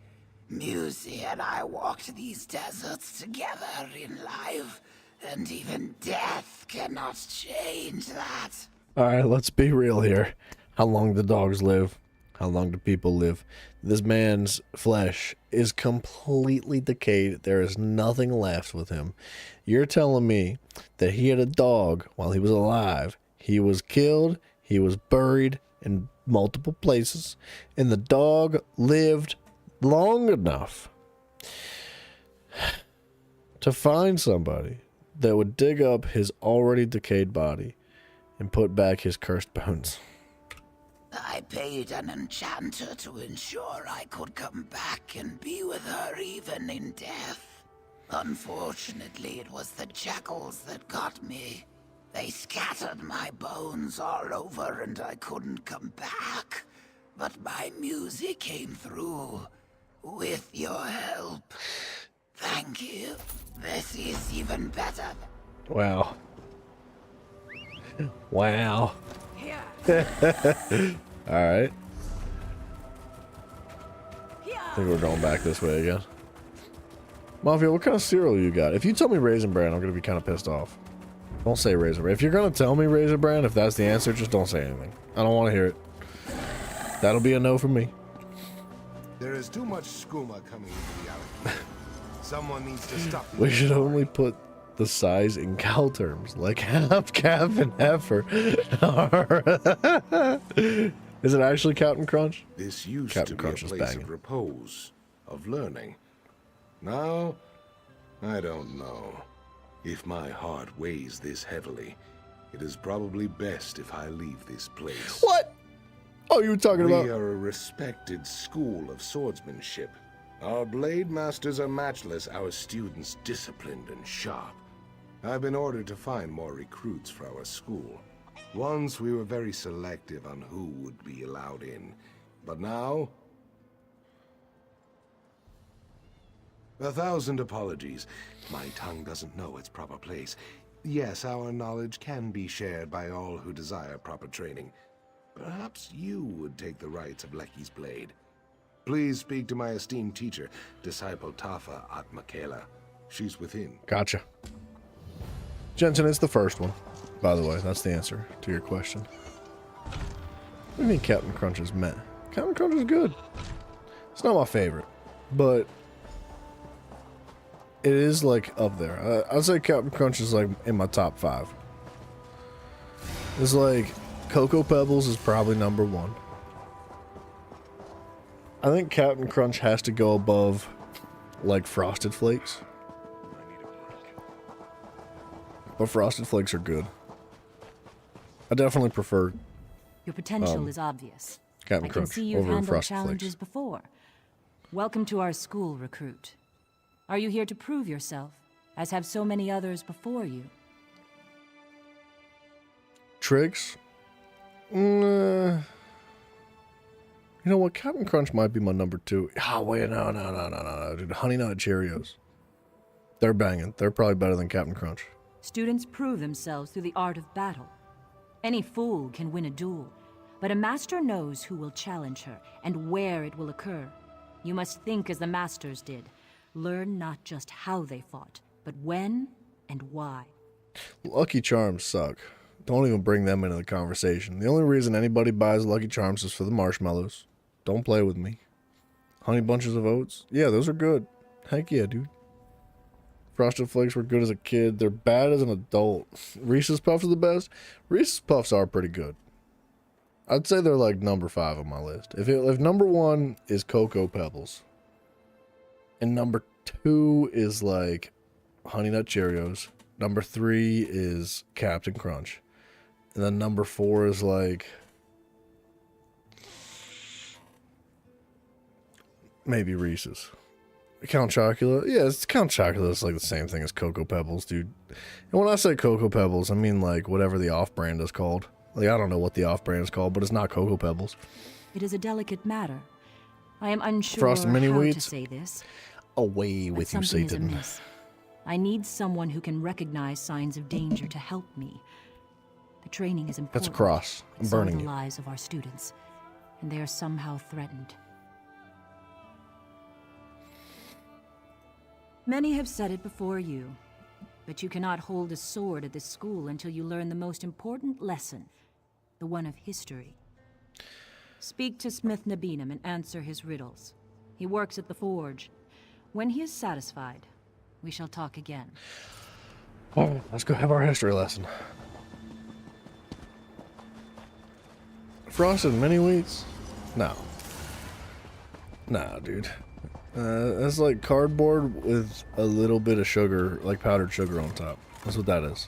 Musie and I walked these deserts together in life, and even death cannot change that. Alright, let's be real here. How long do dogs live? How long do people live? This man's flesh is completely decayed. There is nothing left with him. You're telling me that he had a dog while he was alive. He was killed. He was buried in multiple places. And the dog lived long enough to find somebody that would dig up his already decayed body and put back his cursed bones. I paid an enchanter to ensure I could come back and be with her even in death. Unfortunately, it was the jackals that got me. They scattered my bones all over and I couldn't come back. But my music came through. With your help. Thank you. This is even better. Wow. Wow. Alright. I think we're going back this way again. Mafia, what kind of cereal you got? If you tell me Raisin Bran, I'm going to be kind of pissed off. Don't say Razor Brand. If you're gonna tell me Razor Brand, if that's the answer, just don't say anything. I don't want to hear it. That'll be a no from me. There is too much skooma coming into the Alakir. Someone needs to stop. We should only put the size in cow terms, like half calf and heifer. Is it actually Captain Crunch? This used Captain to Crunch be is a place banging. of repose, of learning. Now, I don't know. If my heart weighs this heavily, it is probably best if I leave this place. What? Oh, you were talking about? We are a respected school of swordsmanship. Our blade masters are matchless, our students disciplined and sharp. I've been ordered to find more recruits for our school. Once we were very selective on who would be allowed in, but now... 1,000 apologies. My tongue doesn't know its proper place. Yes, our knowledge can be shared by all who desire proper training. Perhaps you would take the rights of Lecky's blade. Please speak to my esteemed teacher, Disciple Tafa at Michaela. She's within. Gotcha. Jensen, it's the first one. By the way, that's the answer to your question. What do you mean Captain Crunch is meh? Captain Crunch is good. It's not my favorite, but it is like up there. I'd say Captain Crunch is like in my top 5. It's like Cocoa Pebbles is probably number 1. I think Captain Crunch has to go above like Frosted Flakes. But Frosted Flakes are good. I definitely prefer Your potential is obvious. Captain I can Crunch see you've over handled Frosted challenges Flakes. before. Welcome to our school, recruit. Are you here to prove yourself, as have so many others before you? Tricks? You know what? Captain Crunch might be my number 2. Oh, wait, no, dude. Honey Nut Cheerios. They're banging. They're probably better than Captain Crunch. Students prove themselves through the art of battle. Any fool can win a duel, but a master knows who will challenge her and where it will occur. You must think as the masters did. Learn not just how they fought, but when and why. Lucky Charms suck. Don't even bring them into the conversation. The only reason anybody buys Lucky Charms is for the marshmallows. Don't play with me. Honey Bunches of Oats? Yeah, those are good. Heck yeah, dude. Frosted Flakes were good as a kid. They're bad as an adult. Reese's Puffs are the best. Reese's Puffs are pretty good. I'd say they're like number 5 on my list. If number 1 is Cocoa Pebbles, and number 2 is like Honey Nut Cheerios, number 3 is Captain Crunch, and then number 4 is like maybe Reese's. Count Chocula? Yeah, Count Chocula is like the same thing as Cocoa Pebbles, dude. And when I say Cocoa Pebbles, I mean like whatever the off-brand is called. Like, I don't know what the off-brand is called, but it's not Cocoa Pebbles. It is a delicate matter. I am unsure Frosted Mini how Wheats? to say this. Away with you, Something is Satan. amiss. I need someone who can recognize signs of danger to help me. The training is important. That's a cross. I'm So are burning the you. lives of our students, and they are somehow threatened. Many have said it before you, but you cannot hold a sword at this school until you learn the most important lesson, the one of history. Speak to Smith Nabinum and answer his riddles. He works at the forge. When he is satisfied, we shall talk again. All right, let's go have our history lesson. Frosted Mini Wheats? No. Nah, dude. That's like cardboard with a little bit of sugar, like powdered sugar on top. That's what that is.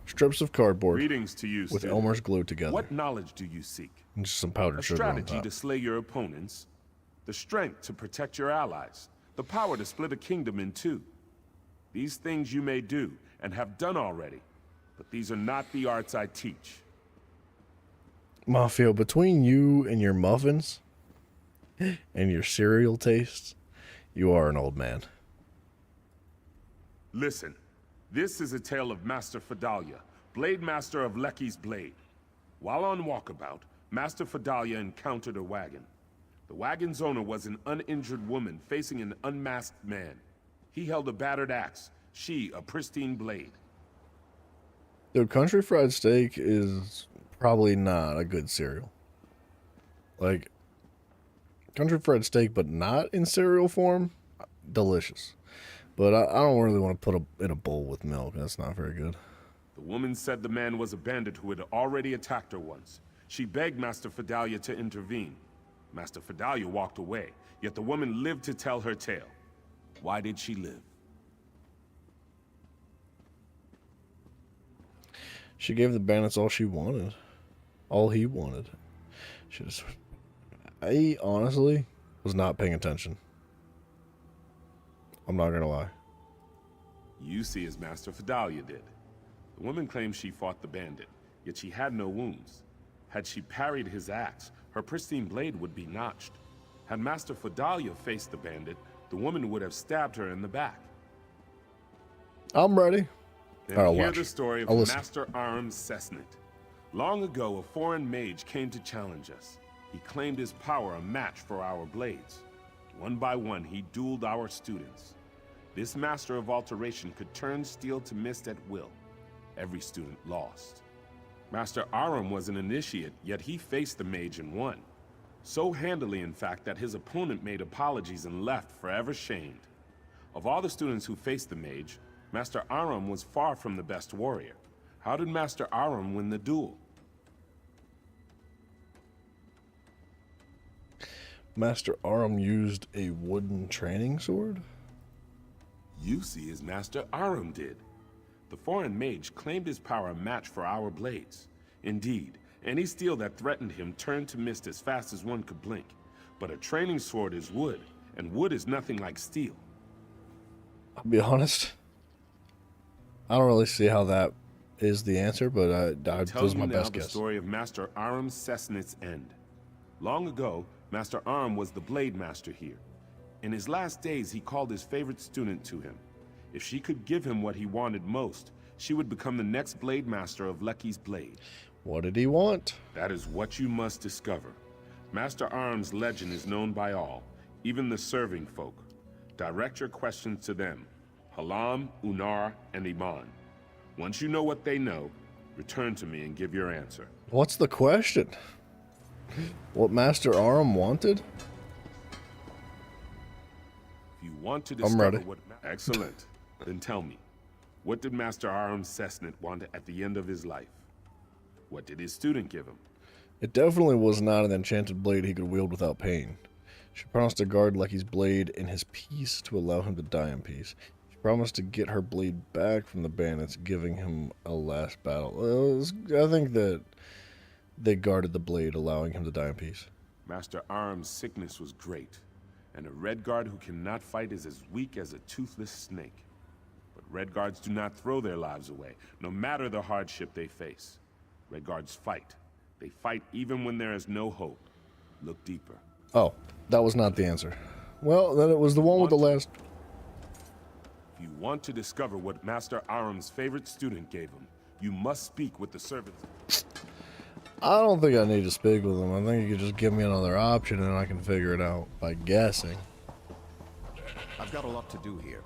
Strips of cardboard Greetings to you, with student. Elmer's glued together. What knowledge do you seek? And just some powdered A sugar on strategy top. to slay your opponents, the strength to protect your allies, the power to split a kingdom in 2. These things you may do, and have done already, but these are not the arts I teach. Mafia, between you and your muffins and your cereal tastes, you are an old man. Listen, this is a tale of Master Fedalia, Blade Master of Lecky's Blade. While on walkabout, Master Fedalia encountered a wagon. The wagon's owner was an uninjured woman facing an unmasked man. He held a battered axe, She, a pristine blade. Dude, country fried steak is probably not a good cereal. Like, country fried steak, but not in cereal form, delicious. But I don't really want to put it in a bowl with milk. That's not very good. The woman said the man was a bandit who had already attacked her once. She begged Master Fidalia to intervene. Master Fidalia walked away, yet the woman lived to tell her tale. Why did she live? She gave the bandits all she wanted. All he wanted. She just... I honestly was not paying attention. I'm not gonna lie. You see as Master Fidalia did. The woman claims she fought the bandit, yet she had no wounds. Had she parried his axe, her pristine blade would be notched. Had Master Fidalia faced the bandit, the woman would have stabbed her in the back. I'm ready. Then I'll hear watch. the story of I'll listen. Master Aram Cessnit. Long ago, a foreign mage came to challenge us. He claimed his power a match for our blades. One by one, he dueled our students. This master of alteration could turn steel to mist at will. Every student lost. Master Aram was an initiate, yet he faced the mage and won. So handily, in fact, that his opponent made apologies and left forever shamed. Of all the students who faced the mage, Master Aram was far from the best warrior. How did Master Aram win the duel? Master Aram used a wooden training sword? You see as Master Aram did. The foreign mage claimed his power a match for our blades. Indeed, any steel that threatened him turned to mist as fast as one could blink. But a training sword is wood, and wood is nothing like steel. I'll be honest. I don't really see how that is the answer, but that was my best The guess. story of Master Aram Cessnit's end. Long ago, Master Aram was the blade master here. In his last days, he called his favorite student to him. If she could give him what he wanted most, she would become the next blade master of Lecky's blade. What did he want? That is what you must discover. Master Aram's legend is known by all, even the serving folk. Direct your questions to them, Halam, Unar, and Iman. Once you know what they know, return to me and give your answer. What's the question? What Master Aram wanted? If you want to I'm discover ready. what... Excellent. Then tell me, what did Master Aram Cessnit want at the end of his life? What did his student give him? It definitely was not an enchanted blade he could wield without pain. She promised to guard Lecky's blade in his peace to allow him to die in peace. She promised to get her blade back from the bandits, giving him a last battle. I think that they guarded the blade, allowing him to die in peace. Master Aram's sickness was great, and a Redguard who cannot fight is as weak as a toothless snake. But Redguards do not throw their lives away, no matter the hardship they face. Redguards fight. They fight even when there is no hope. Look deeper. Oh, that was not the answer. Well, then it was the one with the last... If you want to discover what Master Aram's favorite student gave him, you must speak with the servants. I don't think I need to speak with him. I think you could just give me another option and I can figure it out by guessing. I've got a lot to do here.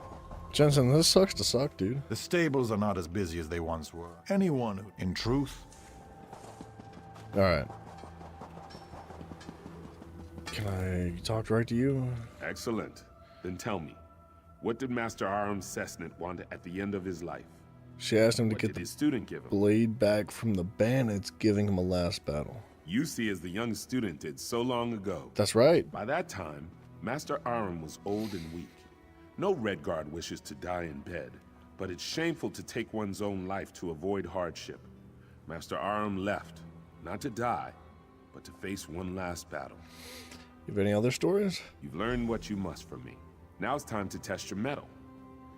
Jensen, this sucks to suck, dude. The stables are not as busy as they once were. Anyone who, in truth... Alright. Can I talk right to you? Excellent. Then tell me, what did Master Aram Cessnit want at the end of his life? She asked him to What get did the his student give him? blade back from the bandits, giving him a last battle. You see as the young student did so long ago. That's right. By that time, Master Aram was old and weak. No Redguard wishes to die in bed, but it's shameful to take one's own life to avoid hardship. Master Aram left, not to die, but to face one last battle. You have any other stories? You've learned what you must from me. Now it's time to test your mettle.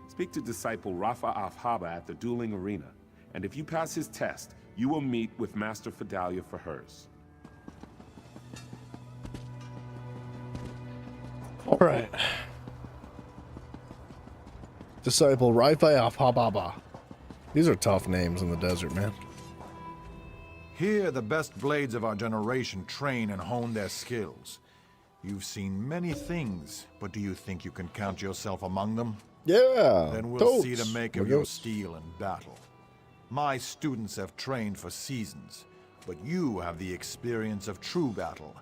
Speak to disciple Rafa Afhaba at the dueling arena, and if you pass his test, you will meet with Master Fidalia for hers. Alright. Disciple Raifa Afhababa. These are tough names in the desert, man. Here, the best blades of our generation train and hone their skills. You've seen many things, but do you think you can count yourself among them? Yeah. Then we'll totes. see the make of your steel in battle. My students have trained for seasons, but you have the experience of true battle.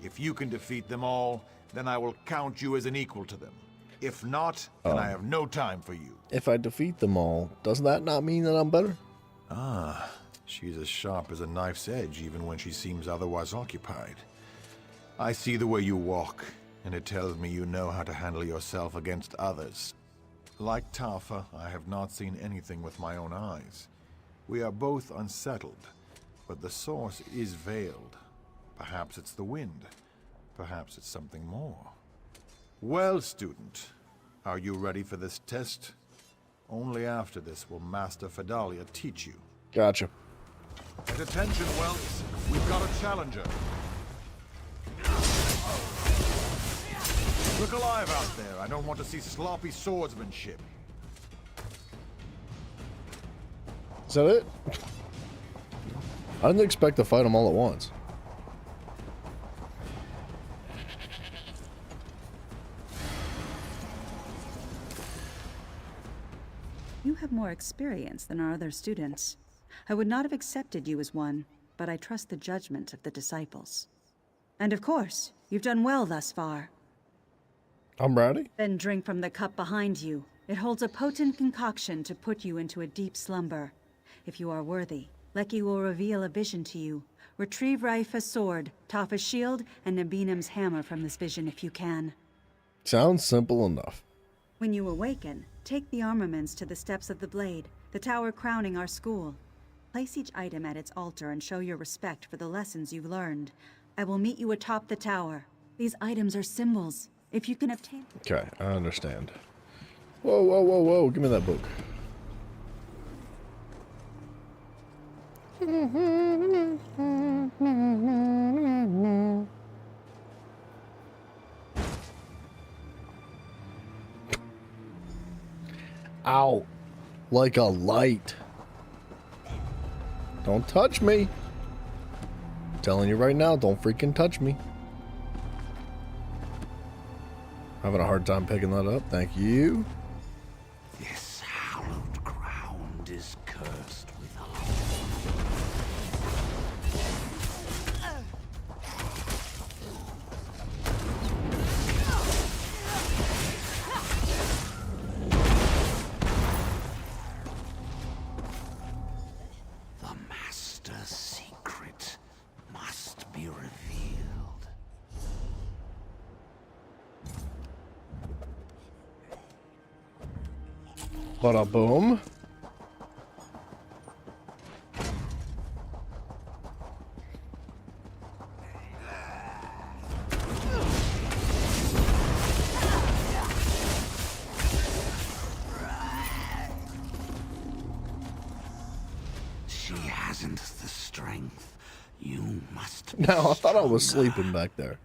If you can defeat them all, then I will count you as an equal to them. If not, then I have no time for you. If I defeat them all, does that not mean that I'm better? Ah, she's as sharp as a knife's edge even when she seems otherwise occupied. I see the way you walk, and it tells me you know how to handle yourself against others. Like Tafa, I have not seen anything with my own eyes. We are both unsettled, but the source is veiled. Perhaps it's the wind. Perhaps it's something more. Well, student, are you ready for this test? Only after this will Master Fedalia teach you. Gotcha. And attention, Welts. We've got a challenger. Look alive out there. I don't want to see sloppy swordsmanship. Is that it? I didn't expect to fight them all at once. You have more experience than our other students. I would not have accepted you as one, but I trust the judgment of the disciples. And of course, you've done well thus far. I'm ready. Then drink from the cup behind you. It holds a potent concoction to put you into a deep slumber. If you are worthy, Lecky will reveal a vision to you. Retrieve Raifa's sword, Tafa's shield, and Nabinim's hammer from this vision if you can. Sounds simple enough. When you awaken, take the armaments to the steps of the Blade, the tower crowning our school. Place each item at its altar and show your respect for the lessons you've learned. I will meet you atop the tower. These items are symbols. If you can obtain... Okay, I understand. Whoa, whoa, whoa, whoa. Give me that book. Ow. Like a light. Don't touch me. I'm telling you right now, don't freaking touch me. Having a hard time picking that up. Thank you. This hallowed ground is cursed with the Master's secret must be revealed. Bada boom. She hasn't the strength. You must. No, I thought I was sleeping back there.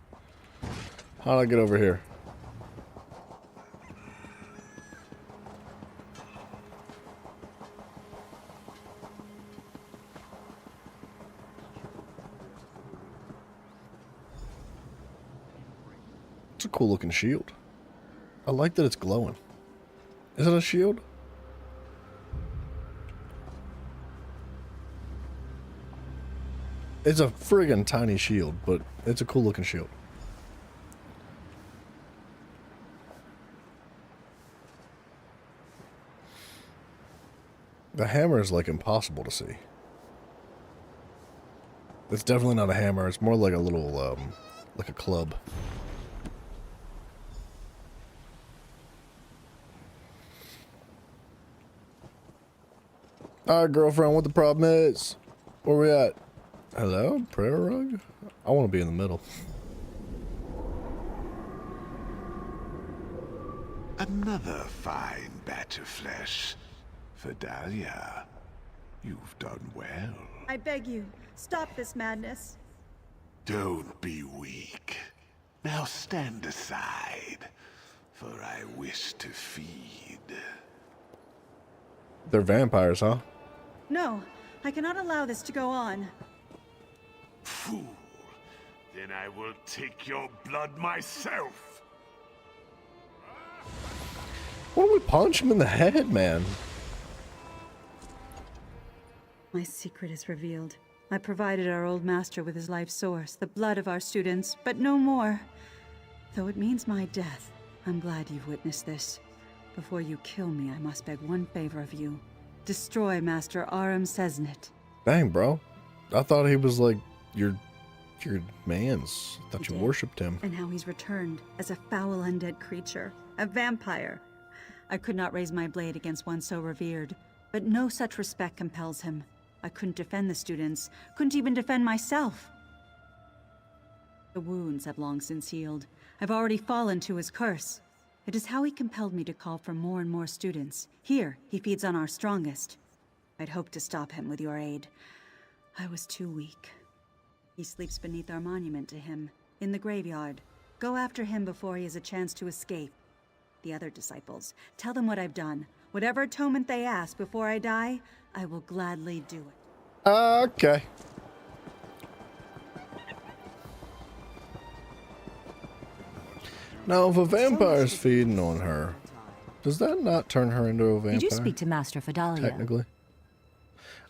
How'd I get over here? It's a cool looking shield. I like that it's glowing. Is it a shield? It's a friggin' tiny shield, but it's a cool looking shield. The hammer is like impossible to see. It's definitely not a hammer. It's more like a little, like a club. Alright, girlfriend, what the problem is? Where we at? Hello? Prayer rug? I want to be in the middle. Another fine batch of flesh. Fedalia, you've done well. I beg you, stop this madness. Don't be weak. Now stand aside, for I wish to feed. They're vampires, huh? No, I cannot allow this to go on. Fool. Then I will take your blood myself. Why don't we punch him in the head, man? My secret is revealed. I provided our old master with his life source, the blood of our students, but no more. Though it means my death, I'm glad you've witnessed this. Before you kill me, I must beg one favor of you. Destroy Master Aram Sesnet. Dang, bro. I thought he was like your man's. I thought you worshipped him. And now he's returned as a foul undead creature, a vampire. I could not raise my blade against one so revered, but no such respect compels him. I couldn't defend the students, couldn't even defend myself. The wounds have long since healed. I've already fallen to his curse. It is how he compelled me to call for more and more students. Here, he feeds on our strongest. I'd hoped to stop him with your aid. I was too weak. He sleeps beneath our monument to him, in the graveyard. Go after him before he has a chance to escape. The other disciples, tell them what I've done. Whatever atonement they ask before I die, I will gladly do it. Okay. Now, if a vampire's feeding on her, does that not turn her into a vampire? Did you speak to Master Fidalia? Technically.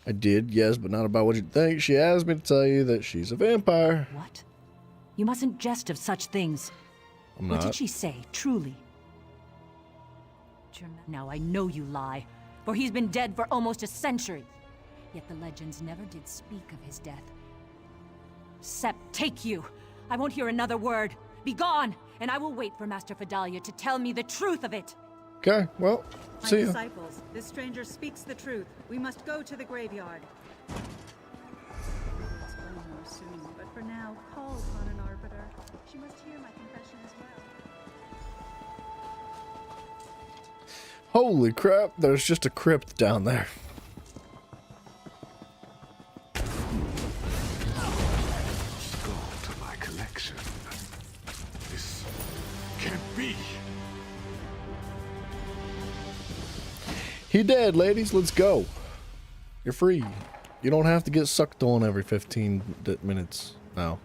I did, yes, but not about what you think. She asked me to tell you that she's a vampire. What? You mustn't jest of such things. I'm What not. did she say, truly? Now I know you lie, for he's been dead for almost a century. Yet the legends never did speak of his death. Sept, take you! I won't hear another word. Be gone, and I will wait for Master Fidalia to tell me the truth of it. Okay, well, My see ya. disciples, this stranger speaks the truth. We must go to the graveyard. Let's go more soon, but for now, call upon an arbiter. She must hear my confession as well. Holy crap, there's just a crypt down there. Go to my collection. This can't be. He dead, ladies. Let's go. You're free. You don't have to get sucked on every 15 minutes now.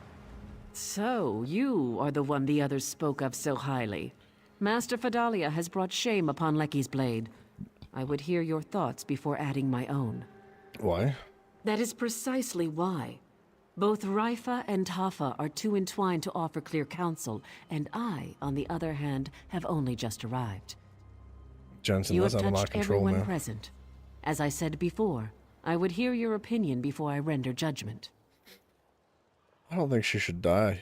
So, you are the one the others spoke of so highly. Master Fidalia has brought shame upon Lecky's blade. I would hear your thoughts before adding my own. Why? That is precisely why. Both Raifa and Tafa are too entwined to offer clear counsel, and I, on the other hand, have only just arrived. Jensen, You that's have out of my touched control everyone now. present. As I said before, I would hear your opinion before I render judgment. I don't think she should die.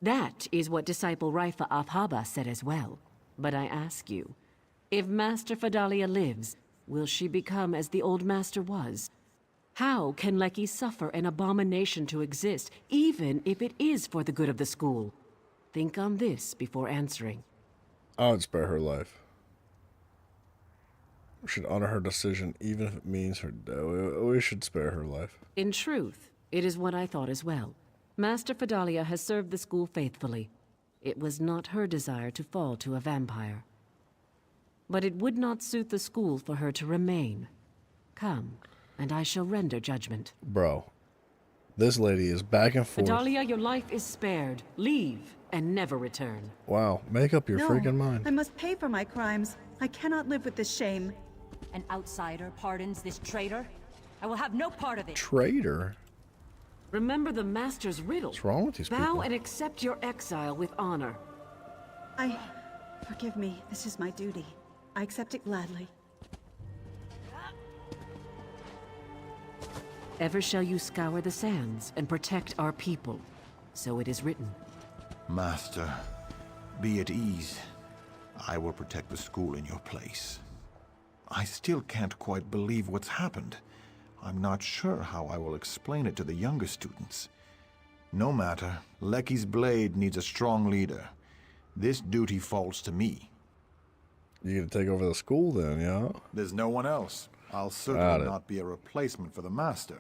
That is what disciple Raifa Afhaba said as well. But I ask you, if Master Fidalia lives, will she become as the old master was? How can Lecky suffer an abomination to exist, even if it is for the good of the school? Think on this before answering. I would spare her life. We should honor her decision, even if it means her death. We should spare her life. In truth, it is what I thought as well. Master Fidalia has served the school faithfully. It was not her desire to fall to a vampire. But it would not suit the school for her to remain. Come, and I shall render judgment. Bro, this lady is back and forth. Fidalia, your life is spared. Leave, and never return. Wow, make up your No, freaking mind. I must pay for my crimes. I cannot live with this shame. An outsider pardons this traitor? I will have no part of it. Traitor? Remember the Master's riddle. What's wrong with these Bow people? and accept your exile with honor. Forgive me. This is my duty. I accept it gladly. Ever shall you scour the sands and protect our people. So it is written. Master, be at ease. I will protect the school in your place. I still can't quite believe what's happened. I'm not sure how I will explain it to the younger students. No matter, Lecky's blade needs a strong leader. This duty falls to me. You gonna take over the school then, yeah? There's no one else. I'll Got certainly it. not be a replacement for the Master,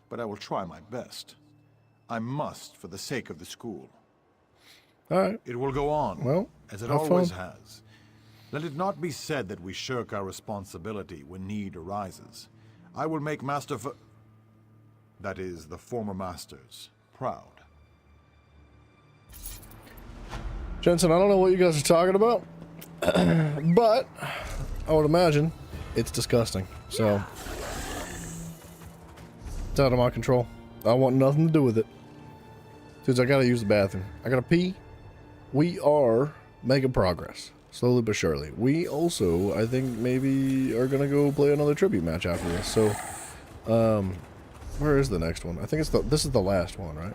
but I will try my best. I must for the sake of the school. All right. It will go on, Well, as it have always fun. has. Let it not be said that we shirk our responsibility when need arises. I will make that is, the former Masters, proud. Jensen, I don't know what you guys are talking about, But I would imagine it's disgusting. So it's out of my control. I want nothing to do with it. Dudes, I gotta use the bathroom. I gotta pee. We are making progress. Slowly but surely. We also, I think, maybe are gonna go play another tribute match after this. So, where is the next one? I think this is the last one, right?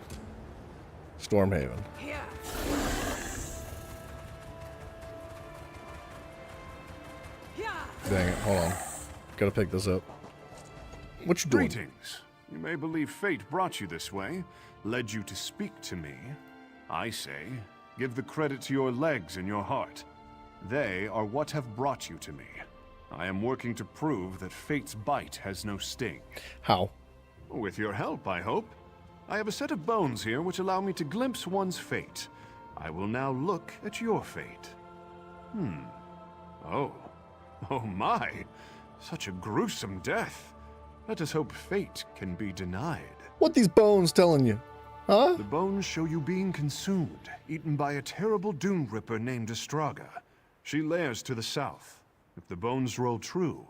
Stormhaven. Dang it, hold on. Gotta pick this up. What you doing? Greetings. You may believe fate brought you this way, led you to speak to me. I say, give the credit to your legs and your heart. They are what have brought you to me. I am working to prove that fate's bite has no sting. How? With your help, I hope. I have a set of bones here which allow me to glimpse one's fate. I will now look at your fate. Oh. Oh my. Such a gruesome death. Let us hope fate can be denied. What these bones telling you? Huh? The bones show you being consumed, eaten by a terrible Doom Ripper named Astraga. She lairs to the south. If the bones roll true,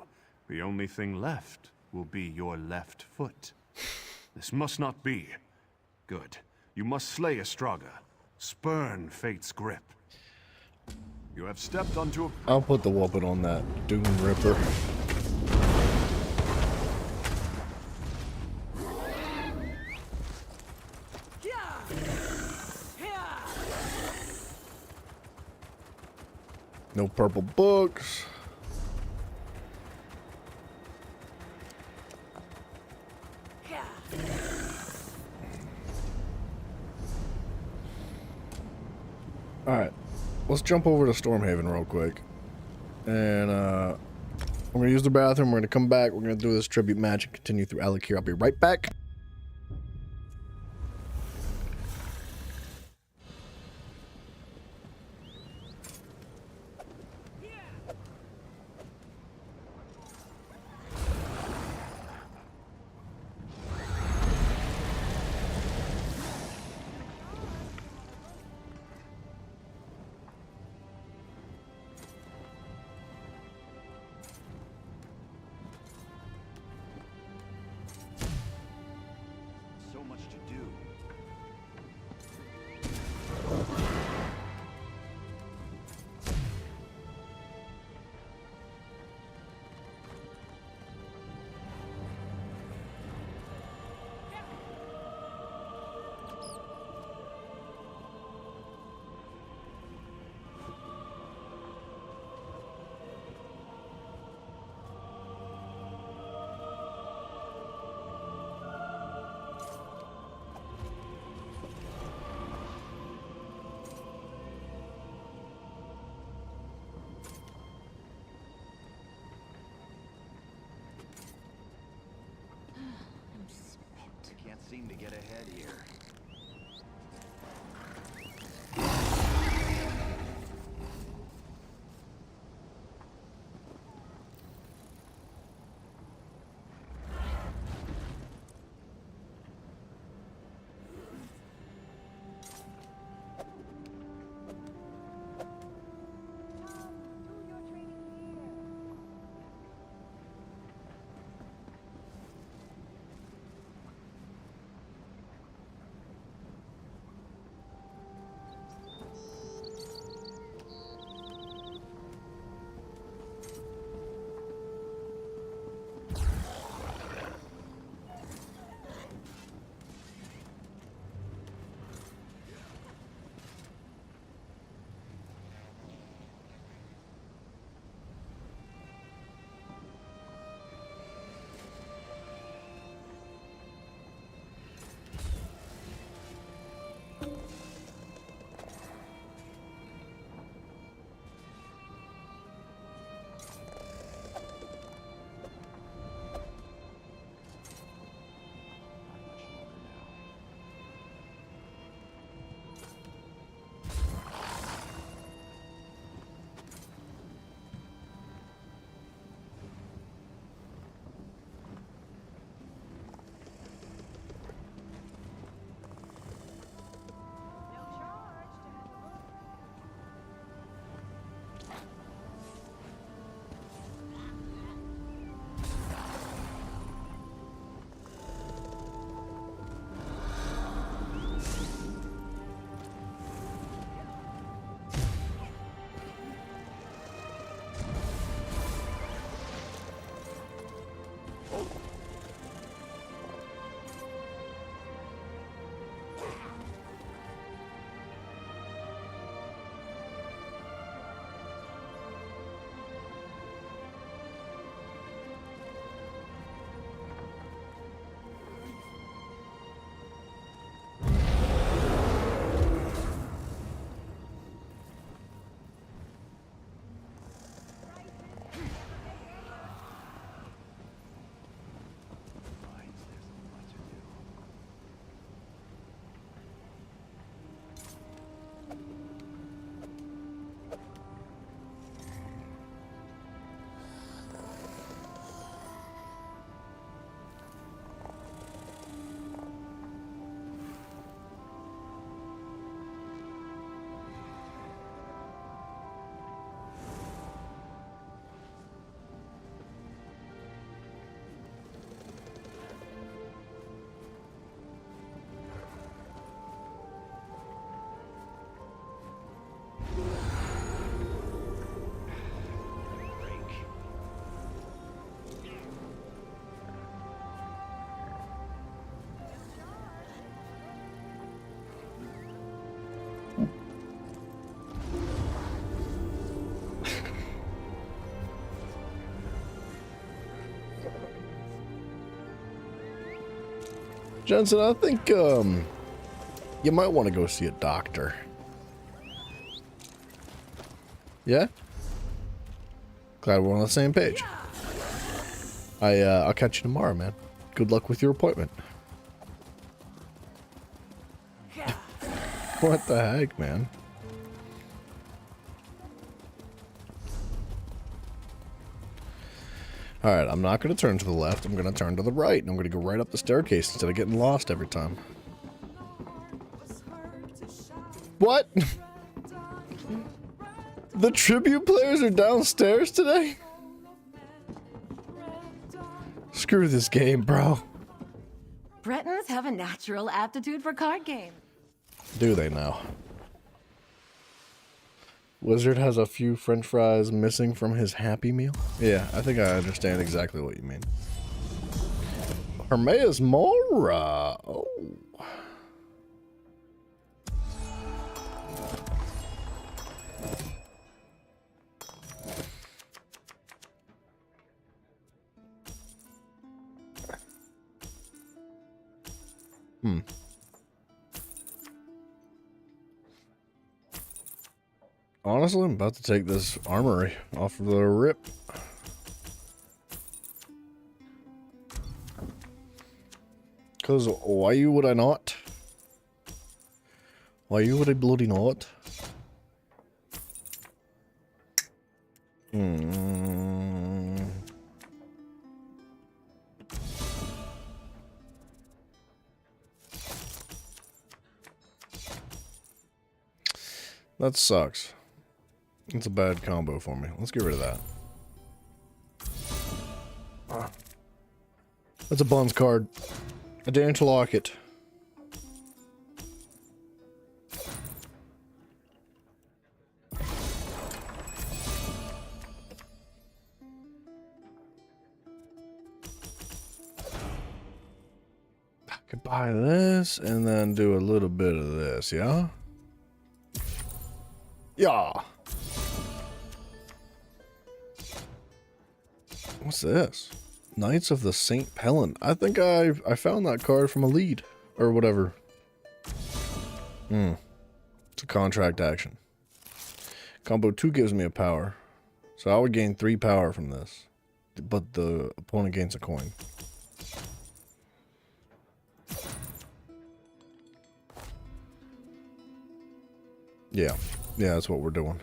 the only thing left will be your left foot. This must not be. Good. You must slay Astraga. Spurn fate's grip. You have stepped onto a... I'll put the whooping on that Doom Ripper. No purple books. Alright, let's jump over to Stormhaven real quick. And I'm going to use the bathroom, we're going to come back, we're going to do this tribute match and continue through Alik'r. I'll be right back. Seem to get ahead here. Jensen, I think you might want to go see a doctor. Yeah? Glad we're on the same page. I'll catch you tomorrow, man. Good luck with your appointment. What the heck, man? Alright, I'm not going to turn to the left. I'm going to turn to the right. And I'm going to go right up the staircase instead of getting lost every time. What? The tribute players are downstairs today? Screw this game, bro. Bretons have a natural aptitude for card games. Do they now? Wizard has a few french fries missing from his Happy Meal? Yeah, I think I understand exactly what you mean. Hermaeus Mora. Oh. Honestly, I'm about to take this armory off of the rip. Because why would I not? Why would I bloody not? That sucks. It's a bad combo for me. Let's get rid of that. That's a Buns card. I dare to lock it. I could buy this and then do a little bit of this, yeah? Yeah. What's this? Knights of the St. Pellin. I think I found that card from a lead or whatever. It's a contract action. Combo 2 gives me a power. So I would gain 3 power from this. But the opponent gains a coin. Yeah. Yeah, that's what we're doing.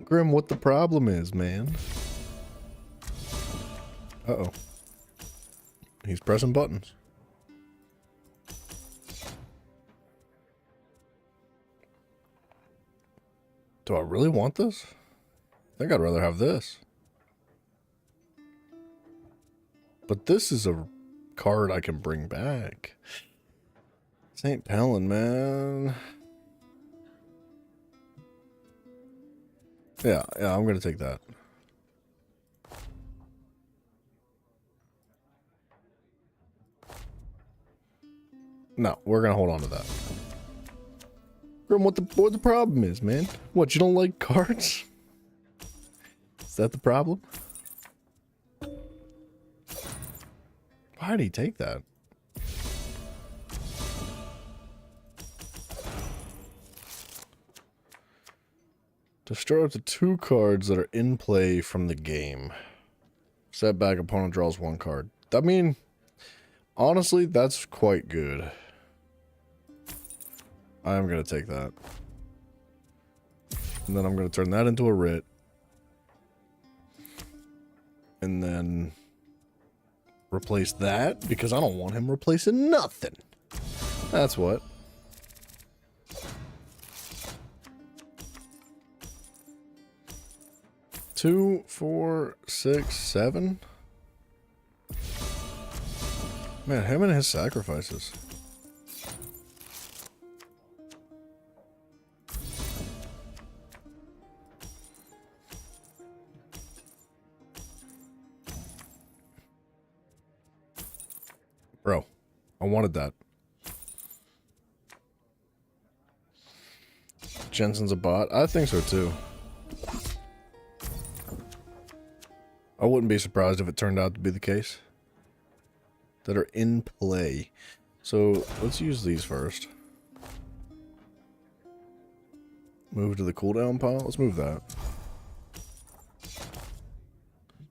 Grim, what the problem is, man? Uh-oh. He's pressing buttons. Do I really want this? I think I'd rather have this. But this is a card I can bring back. St. Pellin, man. Yeah, I'm gonna take that. No, we're gonna hold on to that. Grim, what the problem is, man? What, you don't like cards? Is that the problem? Why did he take that? Destroy up to 2 cards that are in play from the game. Set back, opponent draws 1 card. I mean, honestly, that's quite good. I'm going to take that. And then I'm going to turn that into a writ. And then replace that, because I don't want him replacing nothing. That's what. Two, 4, 6, 7. Man, him and his sacrifices. Bro, I wanted that. Jensen's a bot? I think so too. I wouldn't be surprised if it turned out to be the case. That are in play. So let's use these first. Move to the cooldown pile. Let's move that.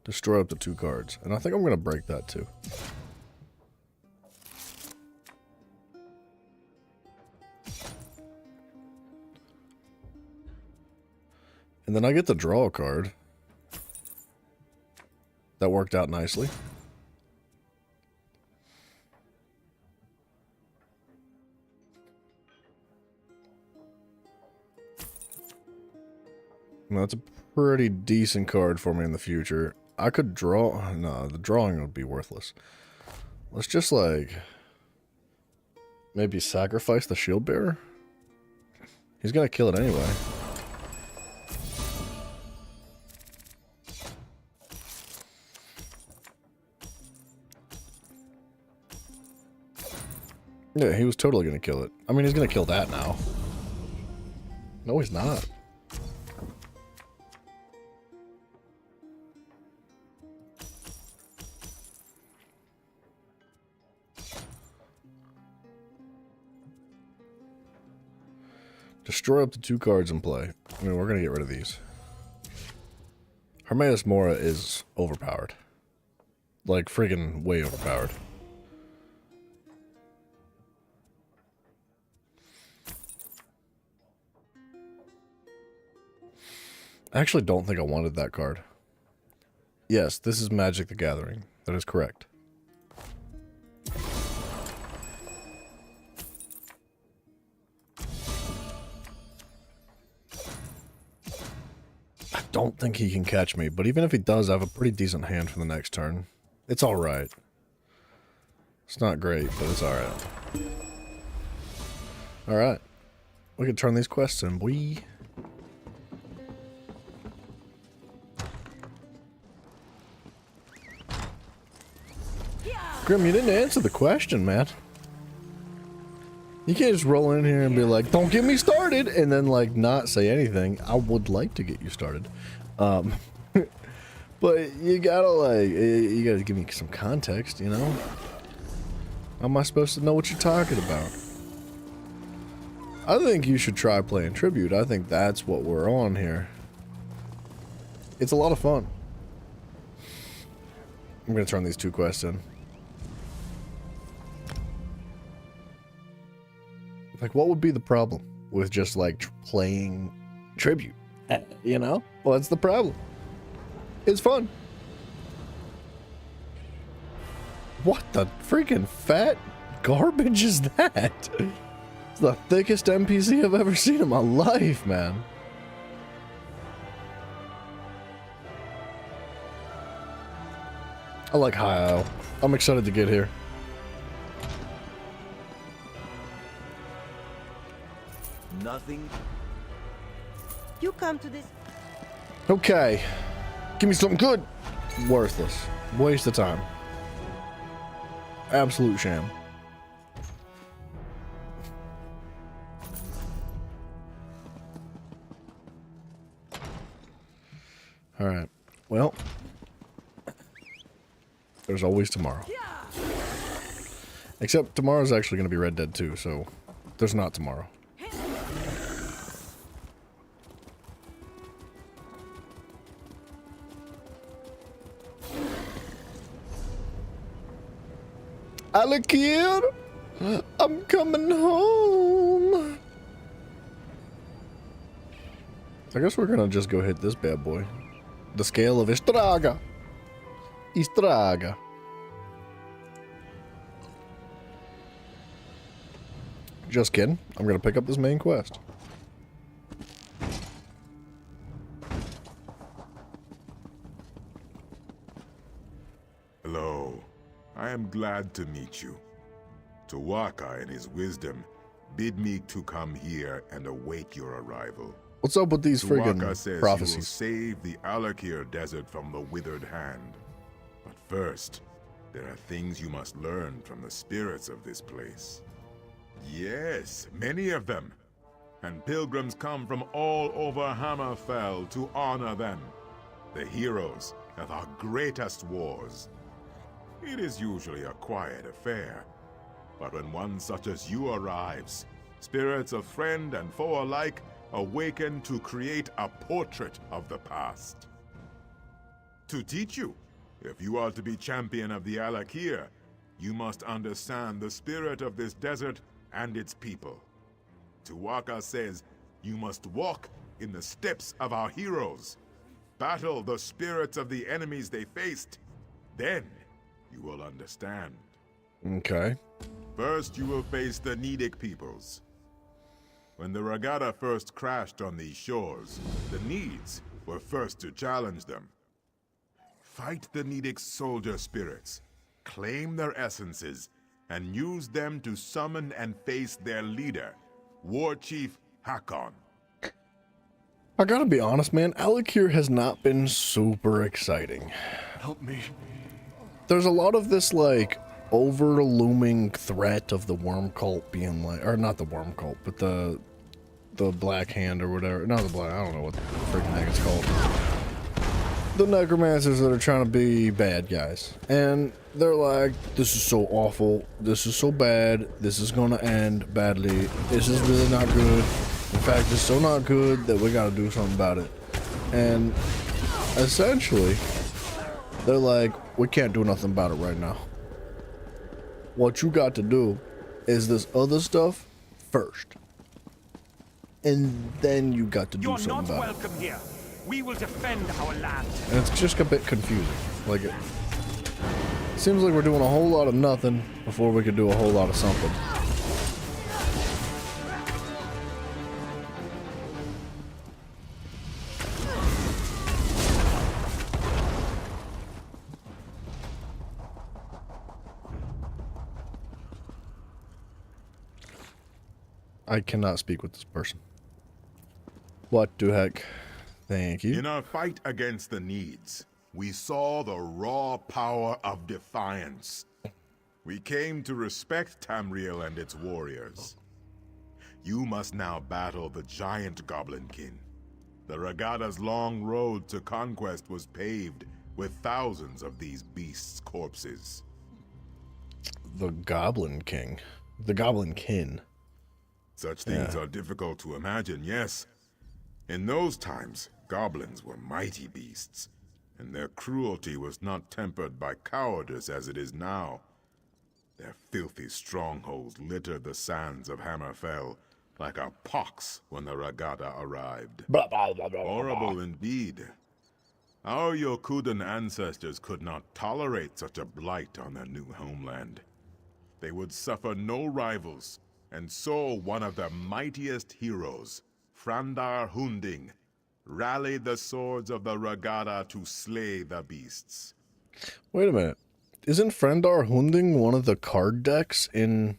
Destroy up to 2 cards. And I think I'm going to break that too. And then I get to draw a card. That worked out nicely. Well, that's a pretty decent card for me in the future. I could draw... No, the drawing would be worthless. Let's just, like... maybe sacrifice the shield bearer? He's gonna kill it anyway. Yeah, he was totally gonna kill it. I mean, he's gonna kill that now. No, he's not. Destroy up to 2 cards in play. I mean, we're going to get rid of these. Hermaeus Mora is overpowered. Like, friggin' way overpowered. I actually don't think I wanted that card. Yes, this is Magic the Gathering. That is correct. I don't think he can catch me, but even if he does, I have a pretty decent hand for the next turn. It's alright. It's not great, but it's alright. Alright. We can turn these quests in, boy. Grim, you didn't answer the question, man. You can't just roll in here and be like, don't get me started, and then, like, not say anything. I would like to get you started. But you gotta, like, you gotta give me some context, you know? How am I supposed to know what you're talking about? I think you should try playing Tribute. I think that's what we're on here. It's a lot of fun. I'm gonna turn these 2 quests in. Like, what would be the problem with just, like, playing Tribute? You know? Well, that's the problem. It's fun. What the freaking fat garbage is that? It's the thickest NPC I've ever seen in my life, man. I like High Isle. I'm excited to get here. Nothing. You come to this. Okay. Give me something good. Worthless. Waste of time. Absolute sham. Alright. Well. There's always tomorrow. Except tomorrow's actually going to be Red Dead 2, so there's not tomorrow. Alakir, I'm coming home. I guess we're gonna just go hit this bad boy. The Scale of Istraga. Istraga. Just kidding. I'm gonna pick up this main quest. Hello. I am glad to meet you. Tuwaka, in his wisdom, bid me to come here and await your arrival. What's up with these friggin' Tuwaka says prophecies? you will save the Alakir Desert from the Withered Hand. But first, there are things you must learn from the spirits of this place. Yes, many of them. and pilgrims come from all over Hammerfell to honor them, the heroes of our greatest wars. It is usually a quiet affair, but when one such as you arrives, spirits of friend and foe alike awaken to create a portrait of the past. To teach you, if you are to be champion of the Alakir, you must understand the spirit of this desert and its people. Tu'whacca says you must walk in the steps of our heroes, battle the spirits of the enemies they faced. Then you will understand. Okay. First, you will face the Nidic peoples. When the Ragada first crashed on these shores, the Needs were first to challenge them. Fight the Nidic soldier spirits, claim their essences, and use them to summon and face their leader, War Chief Hakon. I gotta be honest, man, Alakir has not been super exciting. Help me. There's a lot of this, like, over-looming threat of the Worm Cult being like, or not the Worm Cult, but the Black Hand or whatever. Not the Black, I don't know what the freaking thing it's called. The necromancers that are trying to be bad guys. And they're like, this is so awful, this is so bad, this is gonna end badly, this is really not good. In fact, it's so not good that we gotta do something about it. And essentially, they're like, we can't do nothing about it right now. What you got to do is this other stuff first. And then you got to do something about it. You're not welcome here. We will defend our land. And it's just a bit confusing. Like, it seems like we're doing a whole lot of nothing before we could do a whole lot of something. I cannot speak with this person. What the heck? Thank you. In our fight against the Needs, we saw the raw power of defiance. We came to respect Tamriel and its warriors. You must now battle the giant Goblinkin. The Ragada's long road to conquest was paved with thousands of these beasts' corpses. The Goblin King. The Goblinkin. Such things are difficult to imagine, yes. In those times, goblins were mighty beasts, and their cruelty was not tempered by cowardice as it is now. Their filthy strongholds littered the sands of Hammerfell like a pox when the Ragada arrived. Horrible indeed. Our Yokudan ancestors could not tolerate such a blight on their new homeland. They would suffer no rivals, and so one of their mightiest heroes, Frandar Hunding, rallied the swords of the Ragada to slay the beasts. Wait a minute. Isn't Frandar Hunding one of the card decks in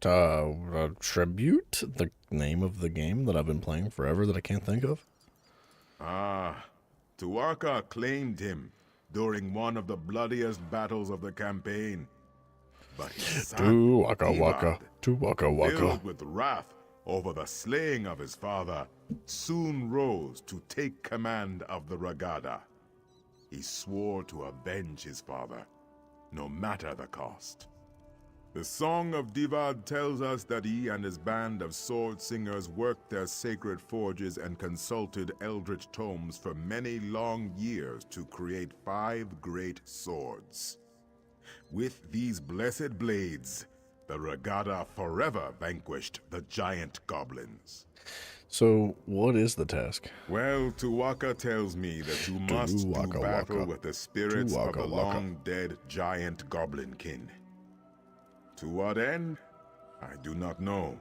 Tribute? The name of the game that I've been playing forever that I can't think of? Ah, Tu'whacca claimed him during one of the bloodiest battles of the campaign. But his son, Tu'whacca, filled with wrath over the slaying of his father, soon rose to take command of the Ragada. He swore to avenge his father, no matter the cost. The Song of Divad tells us that he and his band of sword singers worked their sacred forges and consulted eldritch tomes for many long years to create 5 great swords. With these blessed blades, the Ragada forever vanquished the giant goblins. So, what is the task? Well, Tu'whacca tells me that you must do battle with the spirits of the long-dead giant Goblinkin. To what end? I do not know.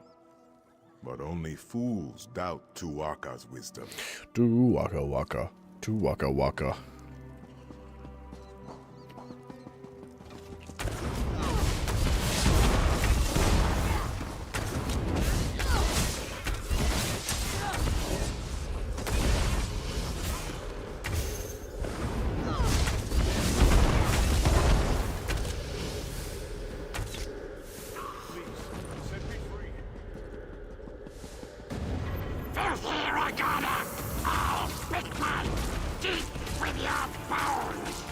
But only fools doubt Tu'whacca's wisdom. Tu'whacca. gonna all pick my teeth with your bones!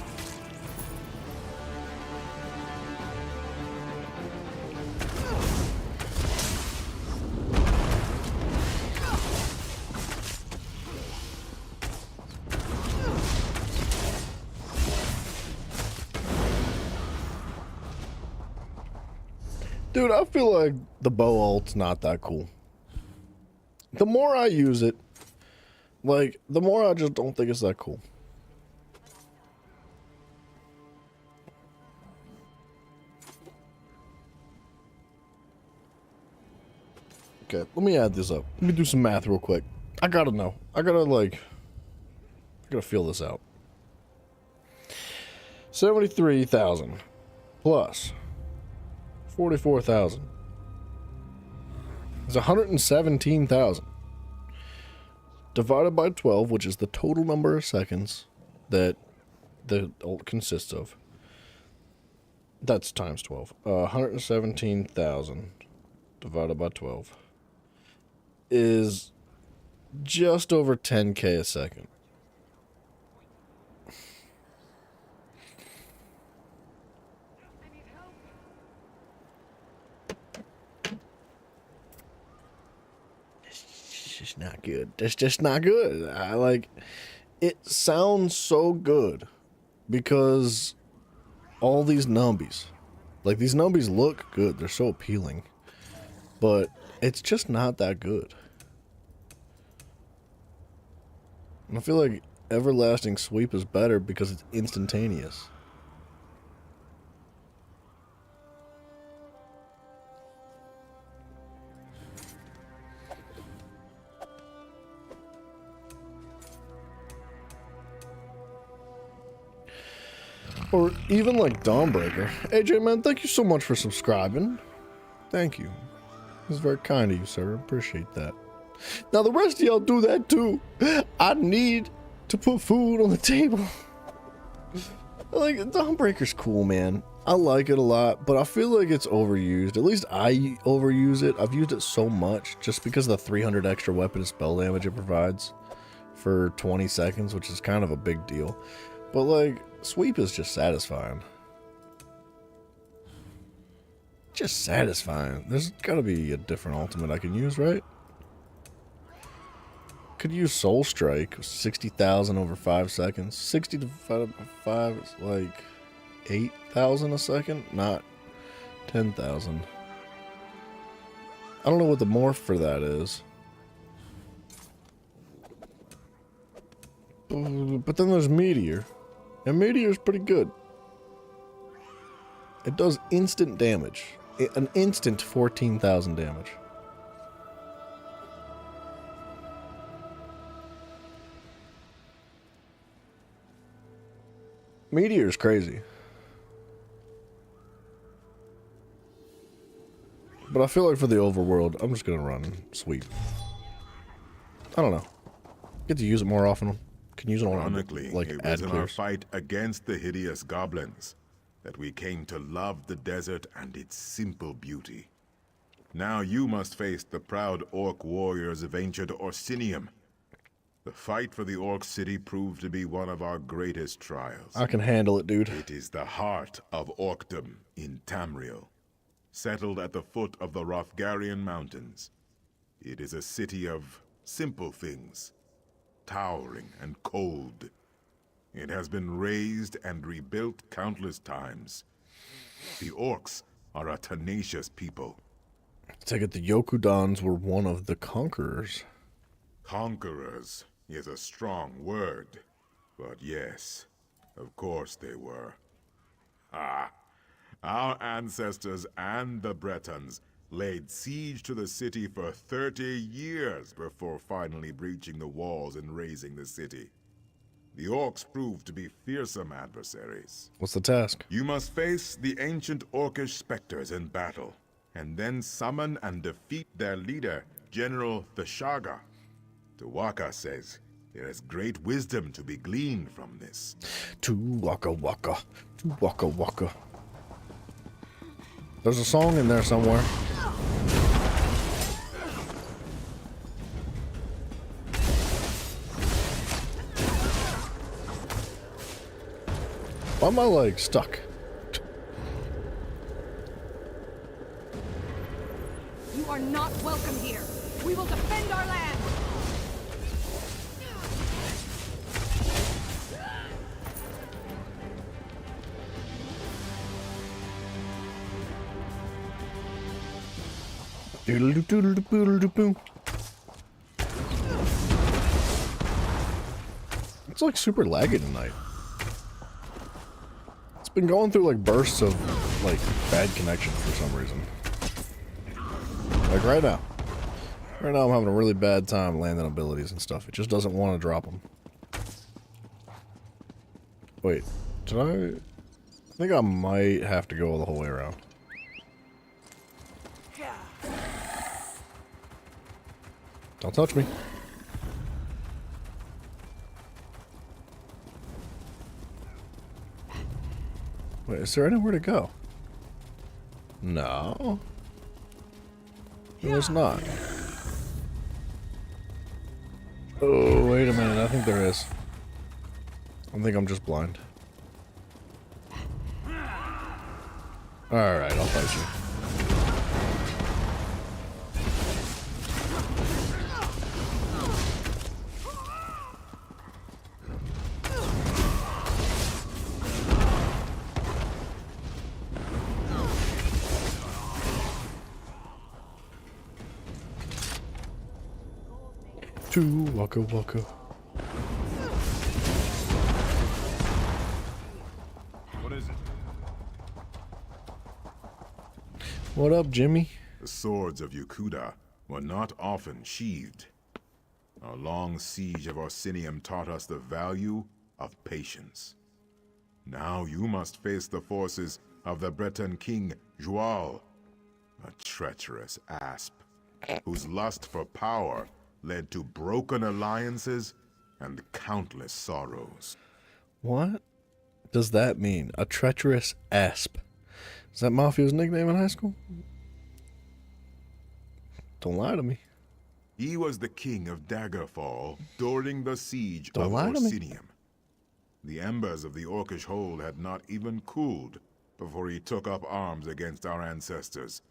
Dude, I feel like the bow ult's not that cool. The more I use it, like, the more I just don't think it's that cool. Okay, let me add this up. Let me do some math real quick. I gotta know. I gotta feel this out. 73,000 plus 44,000 is 117,000 divided by 12, which is the total number of seconds that the ult consists of. That's times 12. 117,000 divided by 12 is just over 10k a second. Just not good. That's just not good. It sounds so good because all these numbies, like, these numbies look good. They're so appealing, but it's just not that good. And I feel like Everlasting Sweep is better because it's instantaneous. Or even like Dawnbreaker. AJ, man, thank you so much for subscribing. Thank you. It's very kind of you, sir. Appreciate that. Now, the rest of y'all do that too. I need to put food on the table. Like, Dawnbreaker's cool, man. I like it a lot, but I feel like it's overused. At least I overuse it. I've used it so much just because of the 300 extra weapon and spell damage it provides for 20 seconds, which is kind of a big deal. But, like, Sweep is just satisfying. Just satisfying. There's gotta be a different ultimate I can use, right? Could use Soul Strike, 60,000 over 5 seconds. 60 divided by 5 is like 8,000 a second, not 10,000. I don't know what the morph for that is. But then there's Meteor. And Meteor's pretty good. It does instant damage. An instant 14,000 damage. Meteor's crazy. But I feel like for the overworld, I'm just gonna run Sweep. I don't know. Get to use it more often. Can use it on, Ironically, like, it ad was in our clears. fight against the hideous goblins that we came to love the desert and its simple beauty. Now you must face the proud orc warriors of ancient Orsinium. The fight for the orc city proved to be one of our greatest trials. I can handle it, dude. It is the heart of Orcdom in Tamriel, settled at the foot of the Hrothgarian Mountains. It is a city of simple things, towering and cold. It has been razed and rebuilt countless times. The orcs are a tenacious people. Take it the Yokudans were one of the conquerors. Conquerors is a strong word, but yes, of course they were. Our ancestors and the Bretons laid siege to the city for 30 years before finally breaching the walls and razing the city. The orcs proved to be fearsome adversaries. What's the task? You must face the ancient orcish specters in battle, and then summon and defeat their leader, General Thashaga. Tuwaka says there is great wisdom to be gleaned from this. Tuwaka waka. Tuwaka waka. There's a song in there somewhere. Why am I, like, stuck? You are not welcome here. We will defend our land. Doodle-doo-doodle-doo-doodle-doo-boo. It's like super laggy tonight. It's been going through like bursts of like bad connection for some reason. Like right now. Right now I'm having a really bad time landing abilities and stuff. It just doesn't want to drop them. Wait, did I think I might have to go the whole way around. Don't touch me. Wait, is there anywhere to go? No. There's not. Oh, wait a minute. I think there is. I think I'm just blind. Alright, I'll fight you. Waka waka. What is it? What up, Jimmy? The swords of Yukuda were not often sheathed. Our long siege of Orsinium taught us the value of patience. Now you must face the forces of the Breton king, Joal, a treacherous asp, whose lust for power led to broken alliances and countless sorrows. What does that mean? A treacherous asp. Is that Mafio's nickname in high school? Don't lie to me. He was the king of Daggerfall during the siege Don't of lie to me. Orsinium. The embers of the Orcish hold had not even cooled before he took up arms against our ancestors,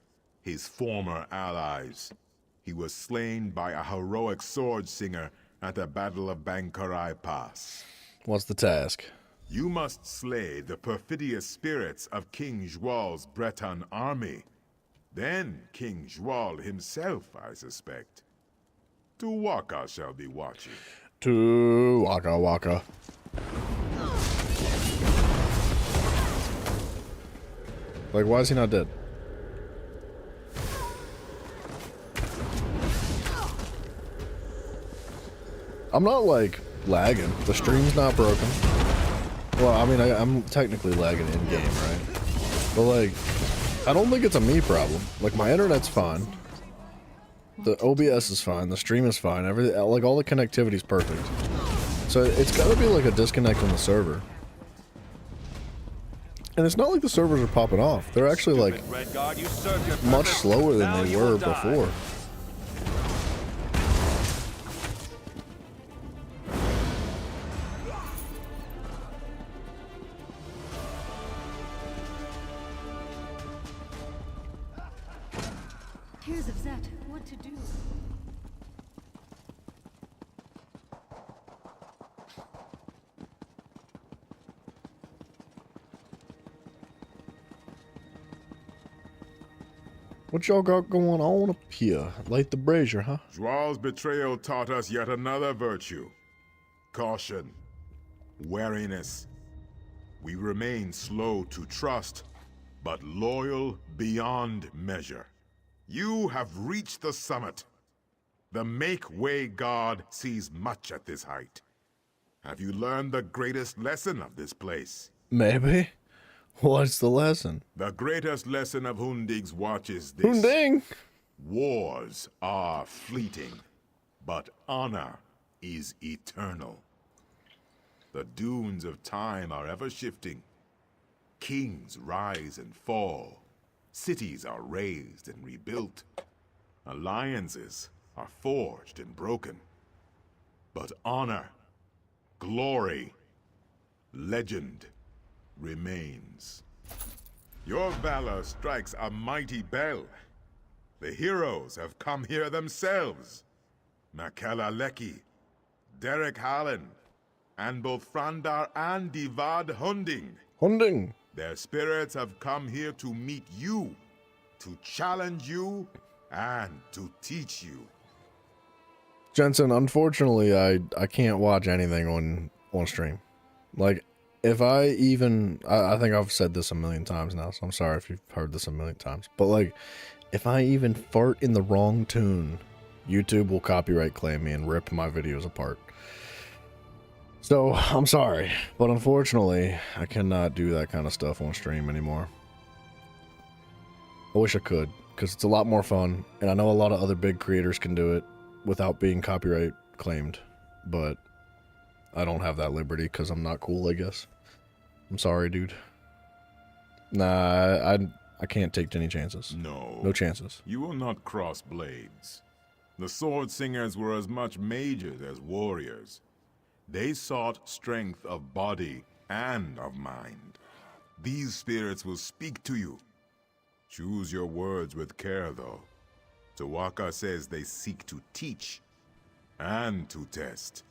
his former allies. He was slain by a heroic sword singer at the Battle of Bankarai Pass. What's the task? You must slay the perfidious spirits of King Joal's Breton army. Then King Joal himself, I suspect. Tuwaka shall be watching. Waka waka. Like, why is he not dead? I'm not, like, lagging. The stream's not broken. Well, I mean, I'm technically lagging in-game, right? But, like, I don't think it's a me problem. Like, my internet's fine. The OBS is fine. The stream is fine. Everything, like, all the connectivity's perfect. So it's gotta be, like, a disconnect on the server. And it's not like the servers are popping off. They're actually, like, much slower than they were before. Tears of Zet, what to do? What y'all got going on up here? Light the brazier, huh? Joal's betrayal taught us yet another virtue. Caution. Wariness. We remain slow to trust, but loyal beyond measure. You have reached the summit. The Make-Way God sees much at this height. Have you learned the greatest lesson of this place? Maybe. What's the lesson? The greatest lesson of Hundig's watch is this. Hunding! Wars are fleeting, but honor is eternal. The dunes of time are ever shifting. Kings rise and fall. Cities are raised and rebuilt. Alliances are forged and broken. But honor, glory, legend, remains. Your valor strikes a mighty bell. The heroes have come here themselves. Makela Leki, Derek Harlan, and both Frandar and Divad Hunding. Hunding. Their spirits have come here to meet you, to challenge you, and to teach you. Jensen, unfortunately, I can't watch anything on stream. Like, if I even, I think I've said this a million times now, so I'm sorry if you've heard this a million times. But like, if I even fart in the wrong tune, YouTube will copyright claim me and rip my videos apart. So, I'm sorry, but unfortunately, I cannot do that kind of stuff on stream anymore. I wish I could, because it's a lot more fun, and I know a lot of other big creators can do it without being copyright claimed, but I don't have that liberty because I'm not cool, I guess. I'm sorry, dude. Nah, I can't take any chances. No chances. You will not cross blades. The Sword Singers were as much mages as warriors. They sought strength of body and of mind. These spirits will speak to you. Choose your words with care, though. Tuwaka says they seek to teach and to test.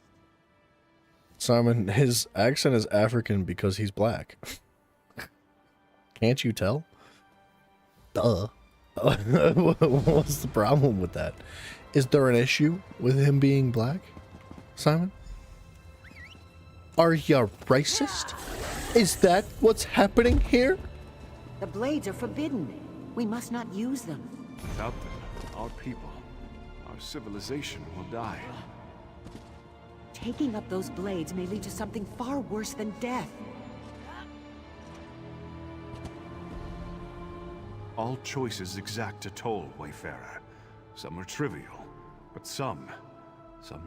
Simon, his accent is African because he's black. Can't you tell? Duh. What's the problem with that? Is there an issue with him being black, Simon? Are you racist? Is that what's happening here? The blades are forbidden. We must not use them. Without them, our people, our civilization will die. Taking up those blades may lead to something far worse than death. All choices exact a toll, Wayfarer. Some are trivial, but some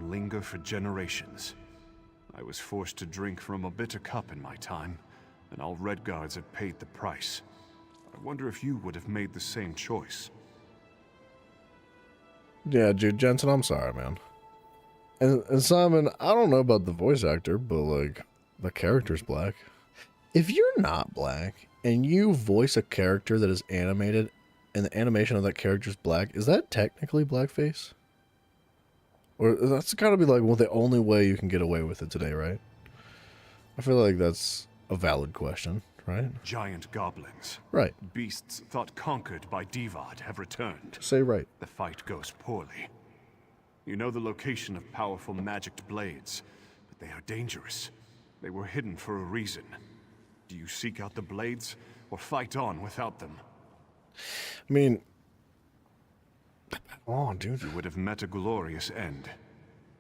linger for generations. I was forced to drink from a bitter cup in my time, and all Redguards had paid the price. I wonder if you would have made the same choice. Yeah, dude, Jensen, I'm sorry, man. And Simon, I don't know about the voice actor, but like, the character's black. If you're not black, and you voice a character that is animated, and the animation of that character is black, is that technically blackface? Or that's gotta be like, well, the only way you can get away with it today, right? I feel like that's a valid question, right? Giant goblins. Right. Beasts thought conquered by Divad have returned. Say right. The fight goes poorly. You know the location of powerful magicked blades, but they are dangerous. They were hidden for a reason. Do you seek out the blades, or fight on without them? I mean, oh, dude. You would have met a glorious end.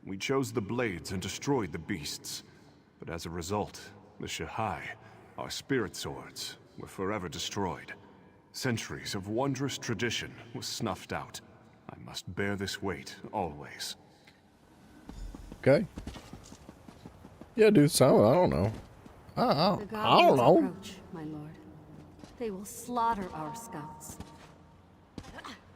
We chose the blades and destroyed the beasts. But as a result, the Shahai, our spirit swords, were forever destroyed. Centuries of wondrous tradition was snuffed out. I must bear this weight, always. Okay. Yeah, dude, Simon, I don't know. I don't know. Approach, my lord. They will slaughter our scouts.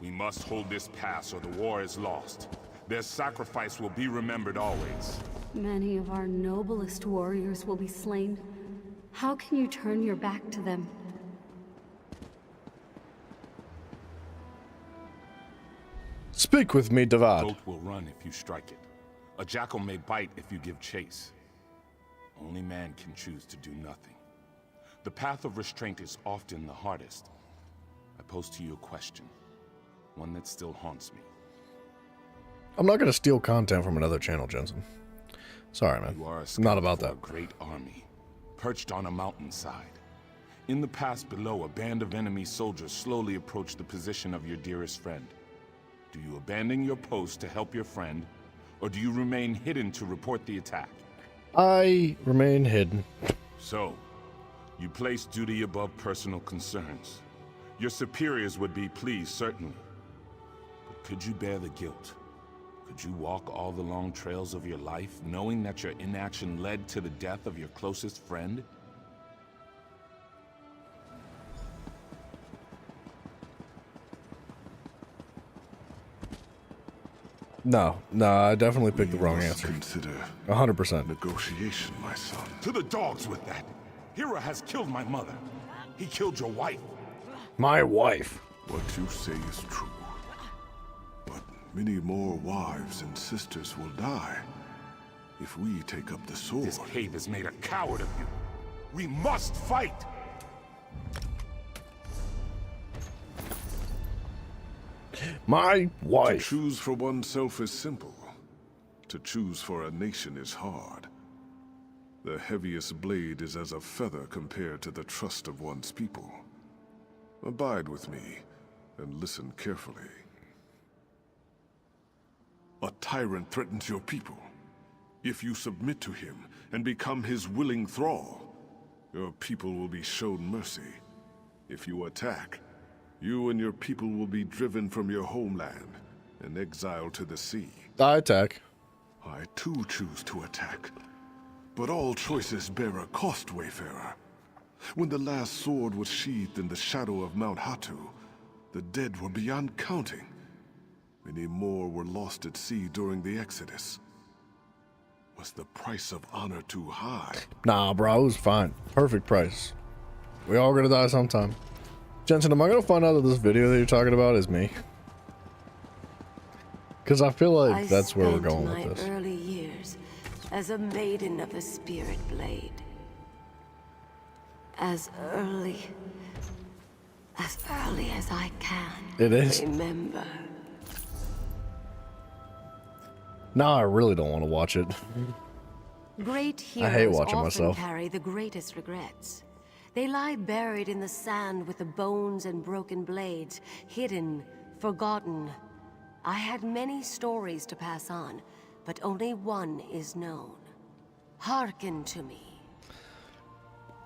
We must hold this pass or the war is lost. Their sacrifice will be remembered always. Many of our noblest warriors will be slain. How can you turn your back to them? Speak with me, Divad. A goat will run if you strike it. A jackal may bite if you give chase. Only man can choose to do nothing. The path of restraint is often the hardest. I pose to you a question, one that still haunts me. I'm not going to steal content from another channel, Jensen. Sorry, man. You are I'm not about that. a great army, perched on a mountainside. In the pass below, a band of enemy soldiers slowly approach the position of your dearest friend. Do you abandon your post to help your friend, or do you remain hidden to report the attack? I remain hidden. So, you place duty above personal concerns. Your superiors would be pleased, certainly. But could you bear the guilt? Could you walk all the long trails of your life, knowing that your inaction led to the death of your closest friend? No, I definitely picked the wrong answer. Consider 100%. negotiation, my son. To the dogs with that! Hira has killed my mother. He killed your wife. My wife. What you say is true. But many more wives and sisters will die if we take up the sword. This cave has made a coward of you. We must fight! My wife. To choose for oneself is simple. To choose for a nation is hard. The heaviest blade is as a feather compared to the trust of one's people. Abide with me and listen carefully. A tyrant threatens your people. If you submit to him and become his willing thrall, your people will be shown mercy. If you attack, you and your people will be driven from your homeland and exiled to the sea. I attack. I too choose to attack. But all choices bear a cost, Wayfarer. When the last sword was sheathed in the shadow of Mount Hatu, the dead were beyond counting. Many more were lost at sea during the Exodus. Was the price of honor too high? Nah, bro, it was fine. Perfect price. We all gonna die sometime. Jensen, am I gonna find out that this video that you're talking about is me? Because I feel like that's where we're going with this. My early years as a maiden of the Spirit Blade. As early as I can. It is. Remember. Now I really don't want to watch it. Great I hate heroes watching often myself. carry the greatest regrets. They lie buried in the sand with the bones and broken blades, hidden, forgotten. I had many stories to pass on, but only one is known. Hearken to me.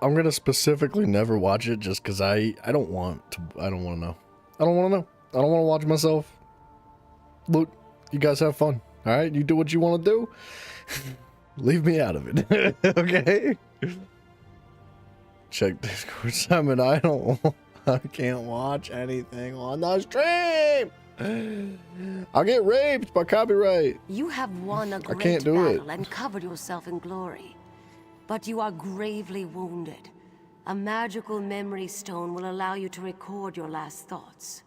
I'm gonna specifically never watch it just because I don't want to. I don't want to know. I don't want to know. I don't want to watch myself. Look, you guys have fun. All right, you do what you want to do. Leave me out of it. Okay. Check Discord, Simon. I can't watch anything on the stream. I'll get raped by copyright. You have won a great can't do battle it. and covered yourself in glory. But you are gravely wounded. A magical memory stone will allow you to record your last thoughts.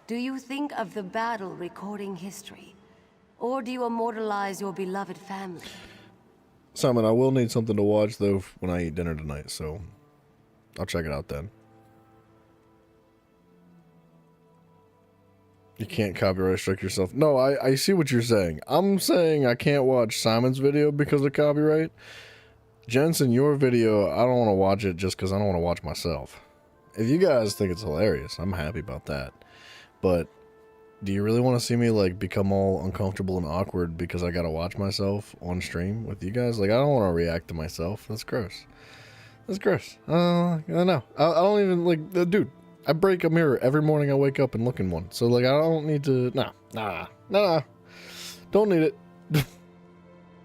Do you think of the battle recording history? Or do you immortalize your beloved family? Simon, I will need something to watch though when I eat dinner tonight, so I'll check it out then. You can't copyright strike yourself. No, I see what you're saying. I'm saying I can't watch Simon's video because of copyright. Jensen, your video, I don't want to watch it just because I don't want to watch myself. If you guys think it's hilarious, I'm happy about that. But do you really want to see me like become all uncomfortable and awkward because I gotta watch myself on stream with you guys? Like, I don't want to react to myself. That's gross. That's gross. I know. I don't even like, dude. I break a mirror every morning. I wake up and look in one. So like, I don't need to. Nah. Don't need it.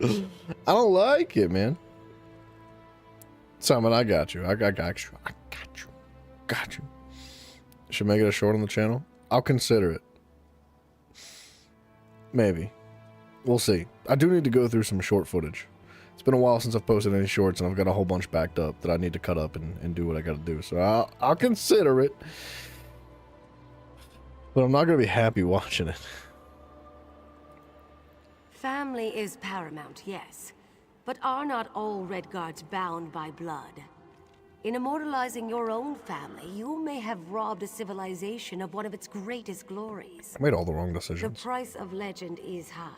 I don't like it, man. Simon, I got you. I got you. Got you. Should make it a short on the channel. I'll consider it. Maybe. We'll see. I do need to go through some short footage. It's been a while since I've posted any shorts, and I've got a whole bunch backed up that I need to cut up and do what I gotta do. So I'll consider it. But I'm not gonna be happy watching it. Family is paramount, yes. But are not all Redguards bound by blood? In immortalizing your own family, you may have robbed a civilization of one of its greatest glories. I made all the wrong The decisions. price of legend is high.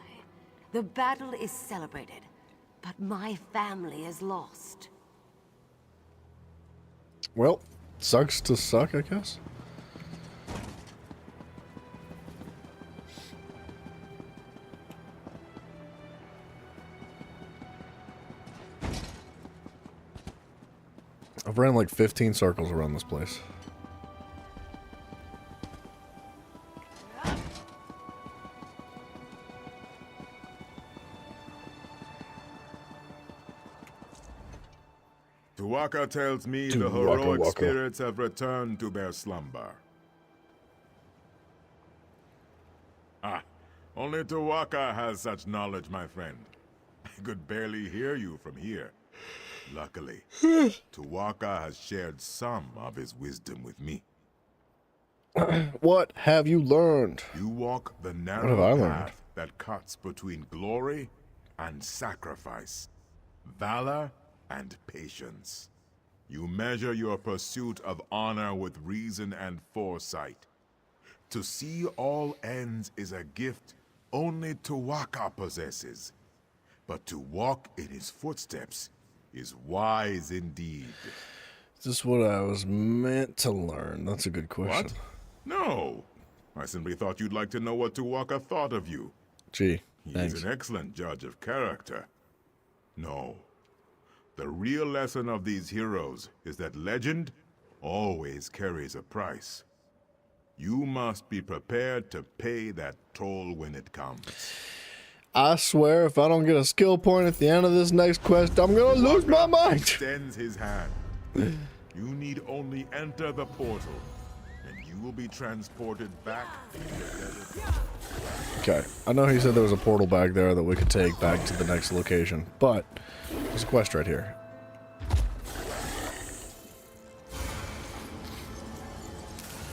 The battle is celebrated, but my family is lost. Well, sucks to suck, I guess. I've ran like 15 circles around this place. Tuwaka tells me the Waka heroic waka. spirits have returned to their slumber. Ah, only Tuwaka has such knowledge, my friend. I could barely hear you from here. Luckily, Tuwaka has shared some of his wisdom with me. What have you learned? You walk the have I narrow learned? path that cuts between glory and sacrifice, valor and patience. You measure your pursuit of honor with reason and foresight. To see all ends is a gift only Tuwaka possesses. But to walk in his footsteps is wise indeed. Is this what I was meant to learn? That's a good question. What? No. I simply thought you'd like to know what Tuwaka thought of you. Gee, He thanks. is an excellent judge of character. No. The real lesson of these heroes is that legend always carries a price. You must be prepared to pay that toll when it comes. I swear, if I don't get a skill point at the end of this next quest, I'm gonna lose my mind. Extends his hand. You need only enter the portal, and you will be transported back to the desert. Okay, I know he said there was a portal back there that we could take back to the next location, but there's a quest right here.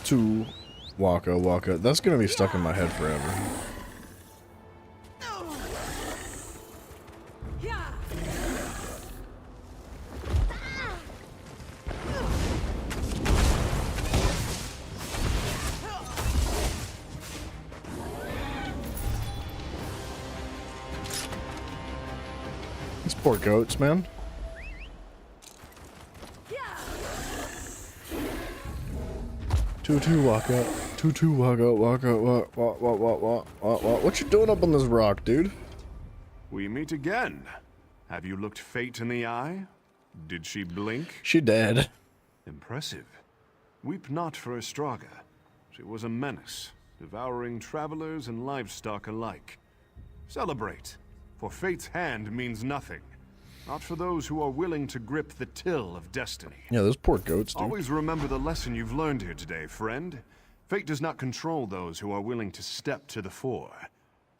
To Waka. That's gonna be stuck in my head forever. These poor goats, man. Tutu Waka. What you doing up on this rock, dude? We meet again. Have you looked fate in the eye? Did she blink? She dead. Impressive. Weep not for Estraga. She was a menace, devouring travelers and livestock alike. Celebrate, for fate's hand means nothing. Not for those who are willing to grip the till of destiny. Yeah, those poor goats, dude. Always remember the lesson you've learned here today, friend. Fate does not control those who are willing to step to the fore.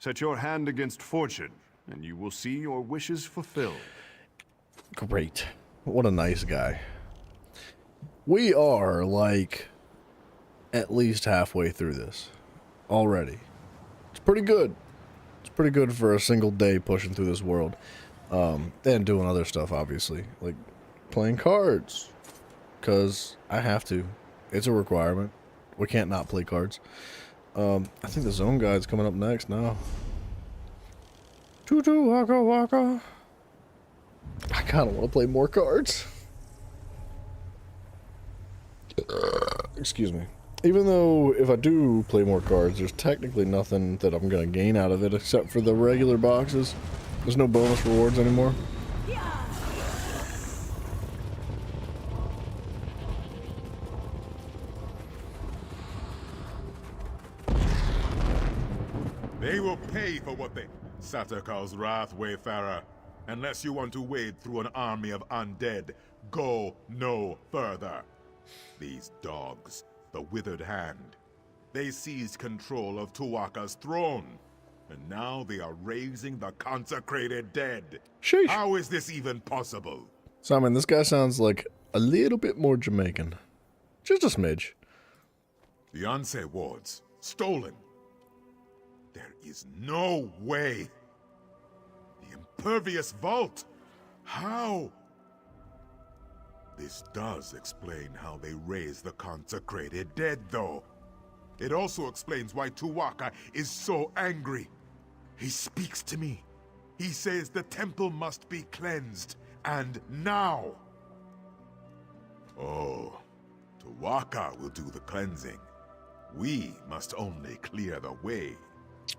Set your hand against fortune, and you will see your wishes fulfilled. Great. What a nice guy. We are, like, at least halfway through this already. It's pretty good. It's pretty good for a single day pushing through this world. And doing other stuff, obviously. Like, playing cards. Because I have to. It's a requirement. We can't not play cards. I think the zone guide's coming up next now. Tutu Waka. I kind of want to play more cards. Excuse me. Even though if I do play more cards, there's technically nothing that I'm going to gain out of it except for the regular boxes. There's no bonus rewards anymore. They will pay for what they... Satakal's wrath, Wayfarer. Unless you want to wade through an army of undead, go no further. These dogs, the Withered Hand, they seized control of Tuwaka's throne. And now they are raising the consecrated dead. Sheesh. How is this even possible? Simon, this guy sounds like a little bit more Jamaican. Just a smidge. The Anse wards, stolen. There is no way. The Impervious Vault. How? This does explain how they raise the consecrated dead, though. It also explains why Tuwaka is so angry. He speaks to me. He says the temple must be cleansed, and now. Oh, Tuwaka will do the cleansing. We must only clear the way.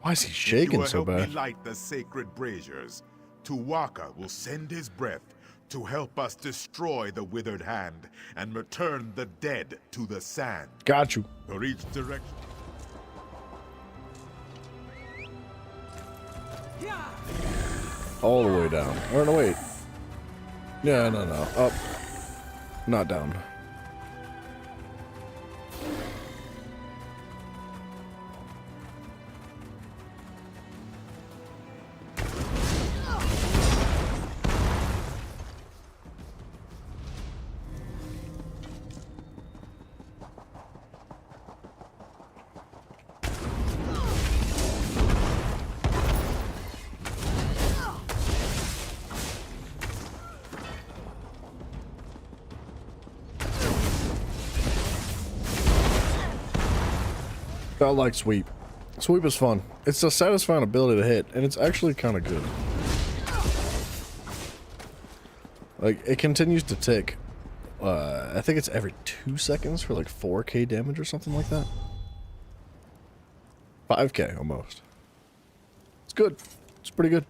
Why is he shaking so If you will help bad? me light the sacred braziers, Tuwaka will send his breath to help us destroy the Withered Hand and return the dead to the sand. Got you. For each direction. All the way down. Or no, wait. Yeah, no. Up. Not down. I like sweep. Sweep is fun. It's a satisfying ability to hit, and it's actually kind of good. Like, it continues to tick. I think it's every 2 seconds for like 4k damage or something like that. 5k almost. It's good. It's pretty good.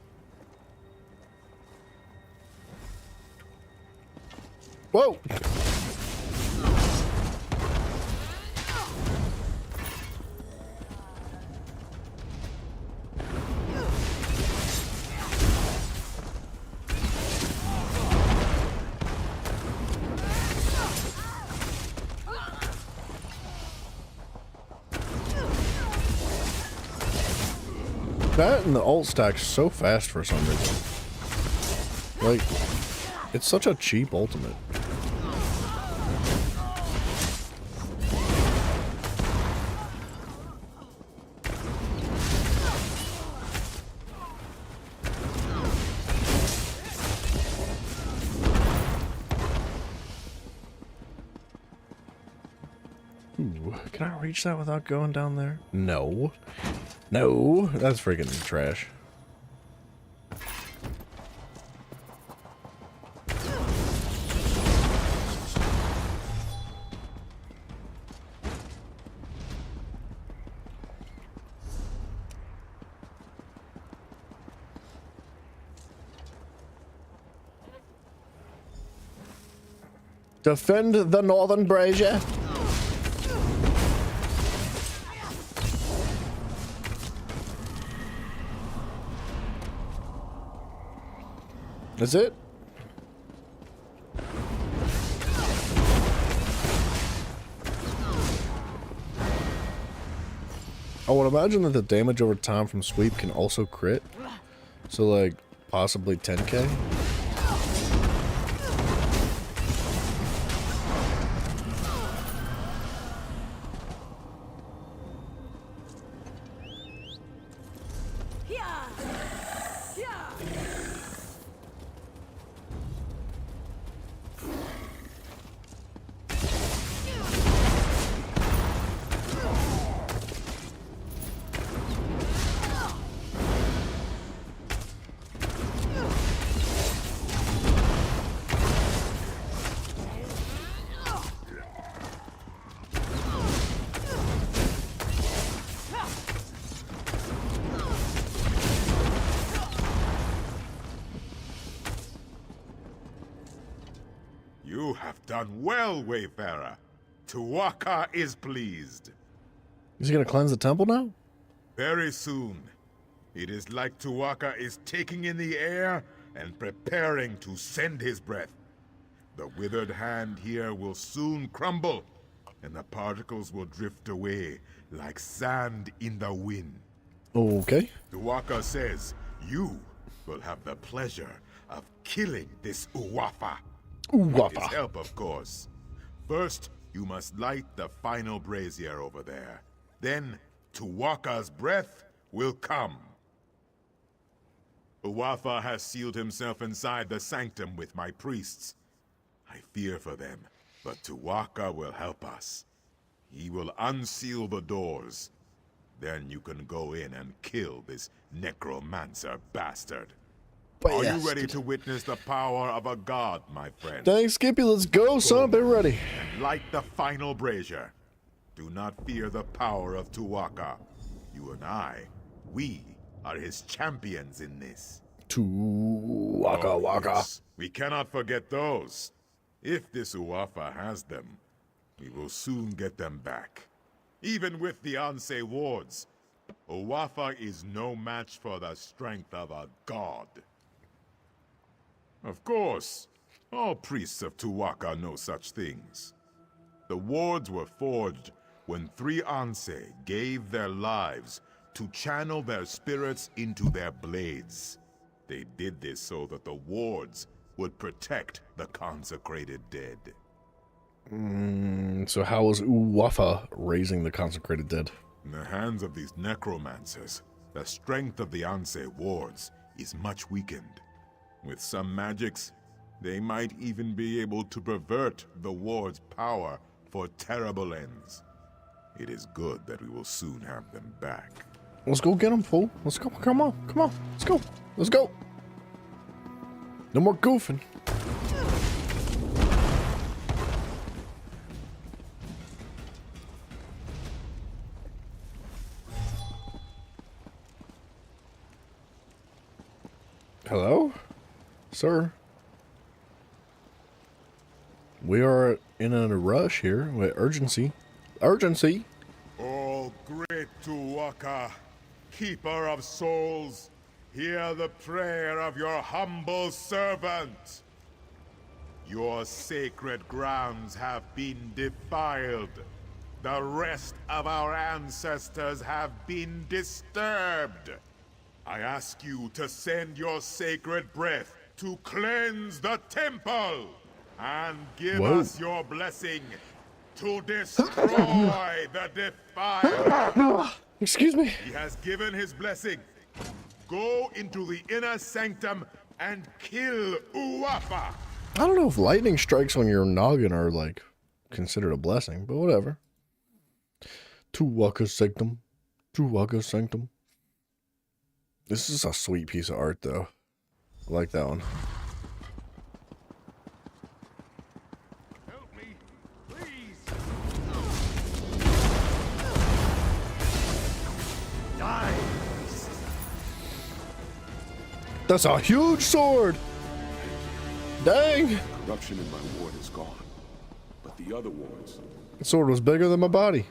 Whoa! That and the ult stack's so fast for some reason. Like, it's such a cheap ultimate. Ooh, can I reach that without going down there? No. No, that's freaking trash. Defend the northern brazier. That's it? I would imagine that the damage over time from sweep can also crit. So like possibly 10k. You have done well, Wayfarer. Tuwaka is pleased. Is he gonna cleanse the temple now? Very soon. It is like Tuwaka is taking in the air and preparing to send his breath. The withered hand here will soon crumble, and the particles will drift away like sand in the wind. Okay. Tuwaka says you will have the pleasure of killing this Uwafa. With his help, of course. First, you must light the final brazier over there. Then, Tuwaka's breath will come. Uwafa has sealed himself inside the sanctum with my priests. I fear for them, but Tuwaka will help us. He will unseal the doors. Then you can go in and kill this necromancer bastard. Are you ready to witness the power of a god, my friend? Thanks, Skippy. Let's go, son. Be ready. And light the final brazier. Do not fear the power of Tuwaka. You and I, we are his champions in this. Tuwaka waka. Yes. We cannot forget those. If this Uwafa has them, we will soon get them back. Even with the Anse wards, Uwafa is no match for the strength of a god. Of course, all priests of Tuwaka know such things. The wards were forged when 3 Anse gave their lives to channel their spirits into their blades. They did this so that the wards would protect the consecrated dead. So how is Uwafa raising the consecrated dead? In the hands of these necromancers, the strength of the Anse wards is much weakened. With some magics, they might even be able to pervert the ward's power for terrible ends. It is good that we will soon have them back. Let's go get them, fool. Let's go. Come on. Come on. Let's go. Let's go. No more goofing. Hello? Sir? We are in a rush here with urgency. Urgency! Oh, great Tuwaka, keeper of souls, hear the prayer of your humble servant. Your sacred grounds have been defiled. The rest of our ancestors have been disturbed. I ask you to send your sacred breath to cleanse the temple and give us your blessing to destroy the defiled. Excuse me. He has given his blessing. Go into the inner sanctum and kill Uwapa. I don't know if lightning strikes on your noggin are like considered a blessing, but whatever. Tuwaka Sanctum. Tuwaka Sanctum. This is a sweet piece of art though. I like that one. Help me, please. Die. That's a huge sword! Dang! Corruption in my ward is gone. But the other wards... The sword was bigger than my body.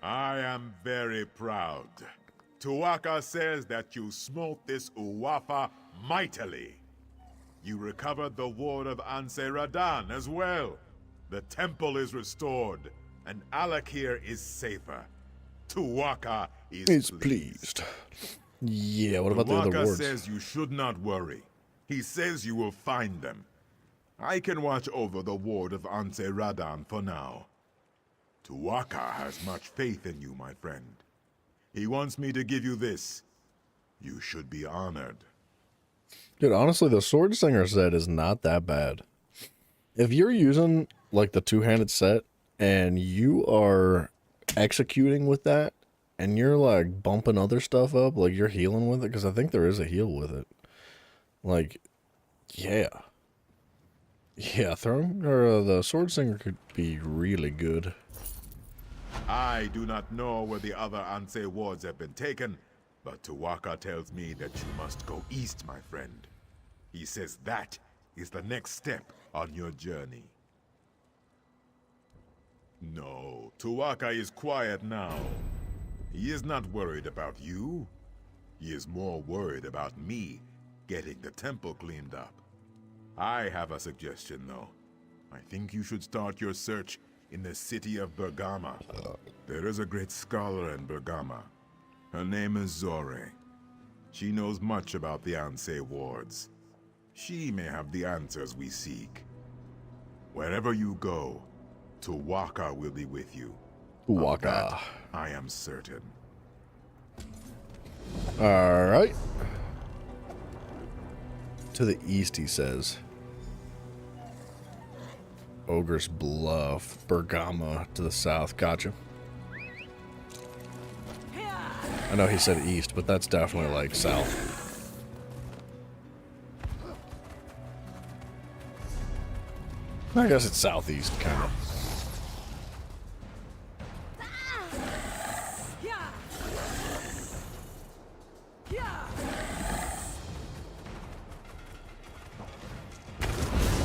I am very proud. Tuwaka says that you smote this Uwapa mightily. You recovered the ward of Anse Radan as well. The temple is restored, and Alakir is safer. Tuwaka is pleased. Yeah, what about the other Tuwaka wards? says you should not worry. He says you will find them. I can watch over the ward of Anse Radan for now. Tuwaka has much faith in you, my friend. He wants me to give you this. You should be honored. Dude, honestly, the Sword Singer set is not that bad. If you're using, like, the two-handed set, and you are executing with that, and you're, like, bumping other stuff up, like, you're healing with it, because I think there is a heal with it. Like, yeah. Yeah, the Sword Singer could be really good. I do not know where the other Anse wards have been taken, but Tuwaka tells me that you must go east, my friend. He says that is the next step on your journey. No, Tuwaka is quiet now. He is not worried about you. He is more worried about me getting the temple cleaned up. I have a suggestion, though. I think you should start your search in the city of Bergama. There is a great scholar in Bergama. Her name is Zore. She knows much about the Anse wards. She may have the answers we seek. Wherever you go, Tuwaka will be with you. Tuwaka. Of that, I am certain. Alright. To the east, he says. Ogre's Bluff, Bergama to the south. Gotcha. I know he said east, but that's definitely like south. I guess it's southeast, kind of.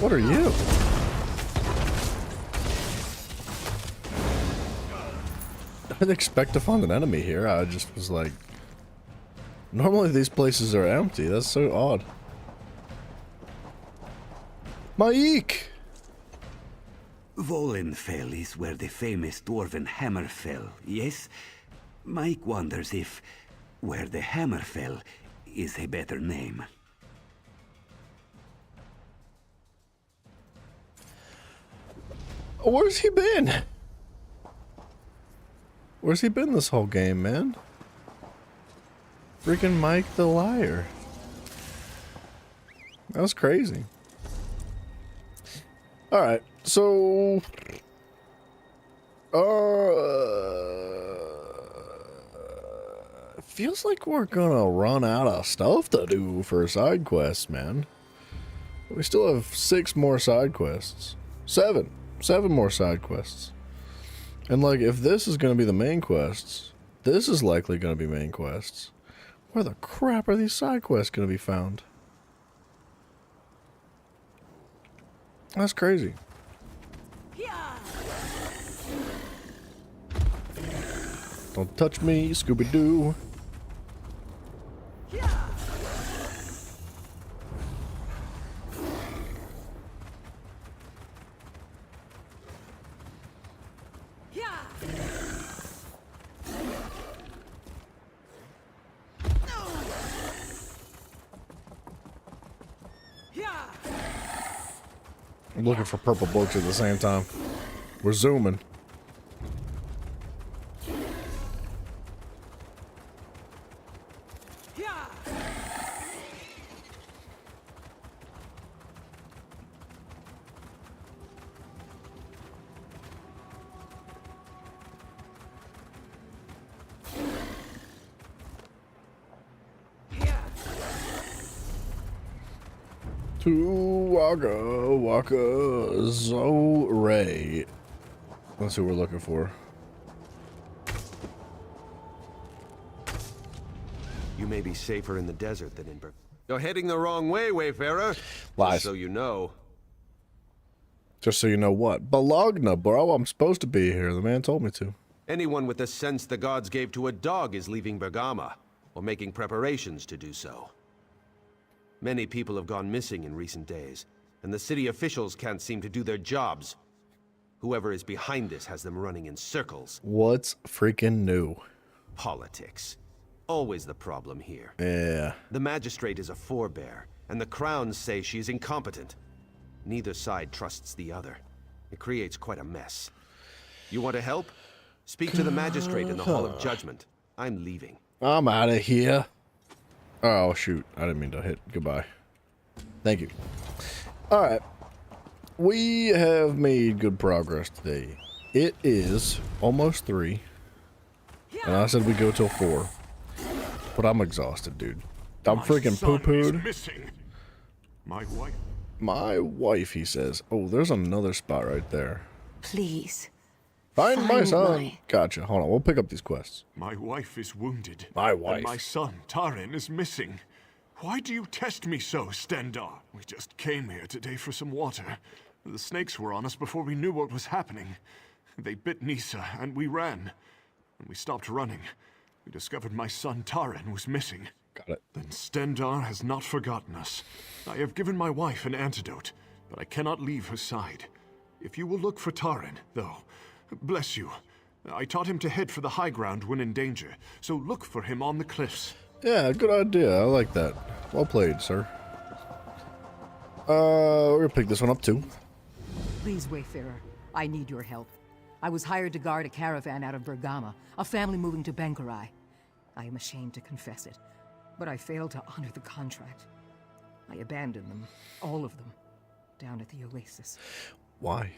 What are you? I didn't expect to find an enemy here. I just was like... Normally these places are empty. That's so odd. Maik! Volenfell is where the famous dwarven hammer fell, yes? Mike wonders if where the hammer fell is a better name. Where's he been? Where's he been this whole game, man? Freaking Mike the Liar. That was crazy. Alright, so... It feels like we're gonna run out of stuff to do for side quests, man. We still have 6 more side quests. 7 more side quests. And like, if this is gonna be the main quests, this is likely gonna be main quests. Where the crap are these side quests gonna be found? That's crazy. Don't touch me, Scooby-Doo. I'm looking for purple books at the same time. We're zooming. Waka Zoray. That's who we're looking for. You may be safer in the desert than in Berg. You're heading the wrong way, Wayfarer. Lies. Just so you know. Just so you know what? Bologna, bro. I'm supposed to be here. The man told me to. Anyone with the sense the gods gave to a dog is leaving Bergama, or making preparations to do so. Many people have gone missing in recent days, and the city officials can't seem to do their jobs. Whoever is behind this has them running in circles. What's freaking new? Politics. Always the problem here. Yeah. The magistrate is a forebear, and the crowns say she is incompetent. Neither side trusts the other. It creates quite a mess. You want to help? Speak to the magistrate in the Hall of Judgment. I'm leaving. I'm out of here. Oh, shoot. I didn't mean to hit goodbye. Thank you. Alright. We have made good progress today. It is almost 3. And I said we go till 4. But I'm exhausted, dude. I'm freaking poo-pooed. My wife. My wife, he says. Oh, there's another spot right there. Please. Find my son. Gotcha. Hold on. We'll pick up these quests. My wife is wounded. My wife. And my son, Tarin, is missing. Why do you test me so, Stendar? We just came here today for some water. The snakes were on us before we knew what was happening. They bit Nisa, and we ran. When we stopped running, we discovered my son, Tarin, was missing. Got it. Then Stendar has not forgotten us. I have given my wife an antidote, but I cannot leave her side. If you will look for Tarin, though, bless you. I taught him to head for the high ground when in danger, so look for him on the cliffs. Yeah, good idea. I like that. Well played, sir. We're gonna pick this one up too. Please, Wayfarer, I need your help. I was hired to guard a caravan out of Bergama, a family moving to Benkarai. I am ashamed to confess it, but I failed to honor the contract. I abandoned them, all of them, down at the oasis. Why?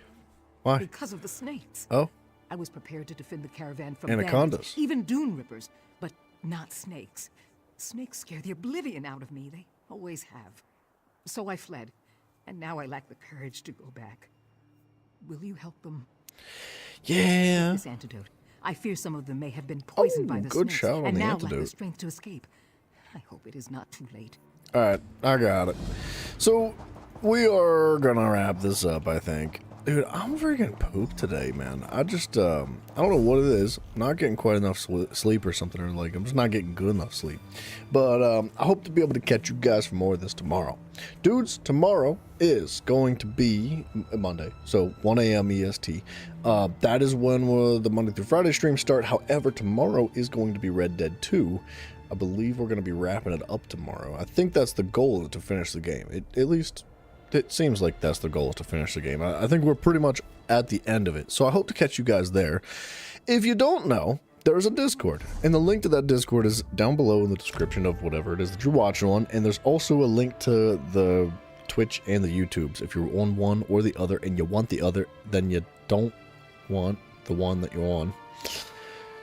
Why? Because of the snakes. Oh? I was prepared to defend the caravan from Anacondas. bandits, even dune rippers, but not snakes. Snakes scare the oblivion out of me. They always have. So I fled, and now I lack the courage to go back. Will you help them? Yeah. This antidote. I fear some of them may have been poisoned by the good snakes, shout on and the now antidote. lack the strength to escape. I hope it is not too late. Alright, I got it. So, we are gonna wrap this up, I think. Dude, I'm freaking pooped today, man. I just, I don't know what it is. I'm not getting quite enough sleep or something, or like, I'm just not getting good enough sleep. But, I hope to be able to catch you guys for more of this tomorrow. Dudes, tomorrow is going to be Monday, so 1 a.m. EST. That is when the Monday through Friday streams start. However, tomorrow is going to be Red Dead 2. I believe we're going to be wrapping it up tomorrow. I think that's the goal, to finish the game. At least, it seems like that's the goal, to finish the game. I think we're pretty much at the end of it. So I hope to catch you guys there. If you don't know, there's a Discord, and the link to that Discord is down below in the description of whatever it is that you're watching on, and there's also a link to the Twitch and the YouTubes. If you're on one or the other and you want the other, then you don't want the one that you're on,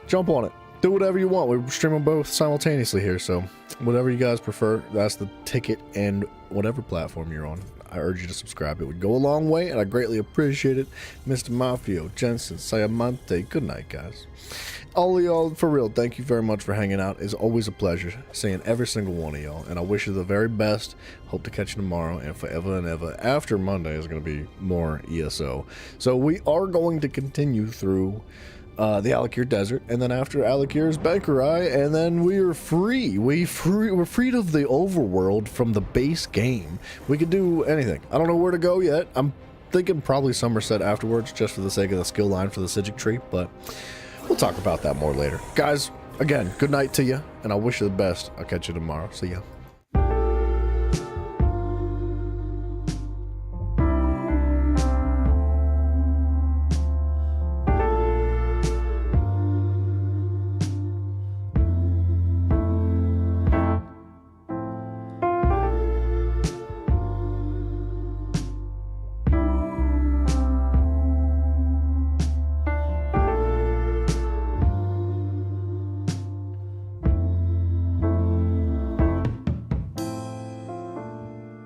jump on it. Do whatever you want. We're streaming both simultaneously here, so whatever you guys prefer, that's the ticket, and whatever platform you're on, I urge you to subscribe. It would go a long way, and I greatly appreciate it. Mr. Mafio, Jensen, Sayamante, good night, guys. All of y'all, for real, thank you very much for hanging out. It's always a pleasure seeing every single one of y'all, and I wish you the very best. Hope to catch you tomorrow and forever and ever. After Monday is going to be more ESO. So we are going to continue through the Alik'r Desert, and then after Alik'r is Bankurai, and then we are free. We're freed of the overworld from the base game. We could do anything. I don't know where to go yet. I'm thinking probably Somerset afterwards, just for the sake of the skill line for the Psijic tree, but we'll talk about that more later. Guys, again, good night to you, and I wish you the best. I'll catch you tomorrow. See ya.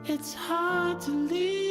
It's hard to leave.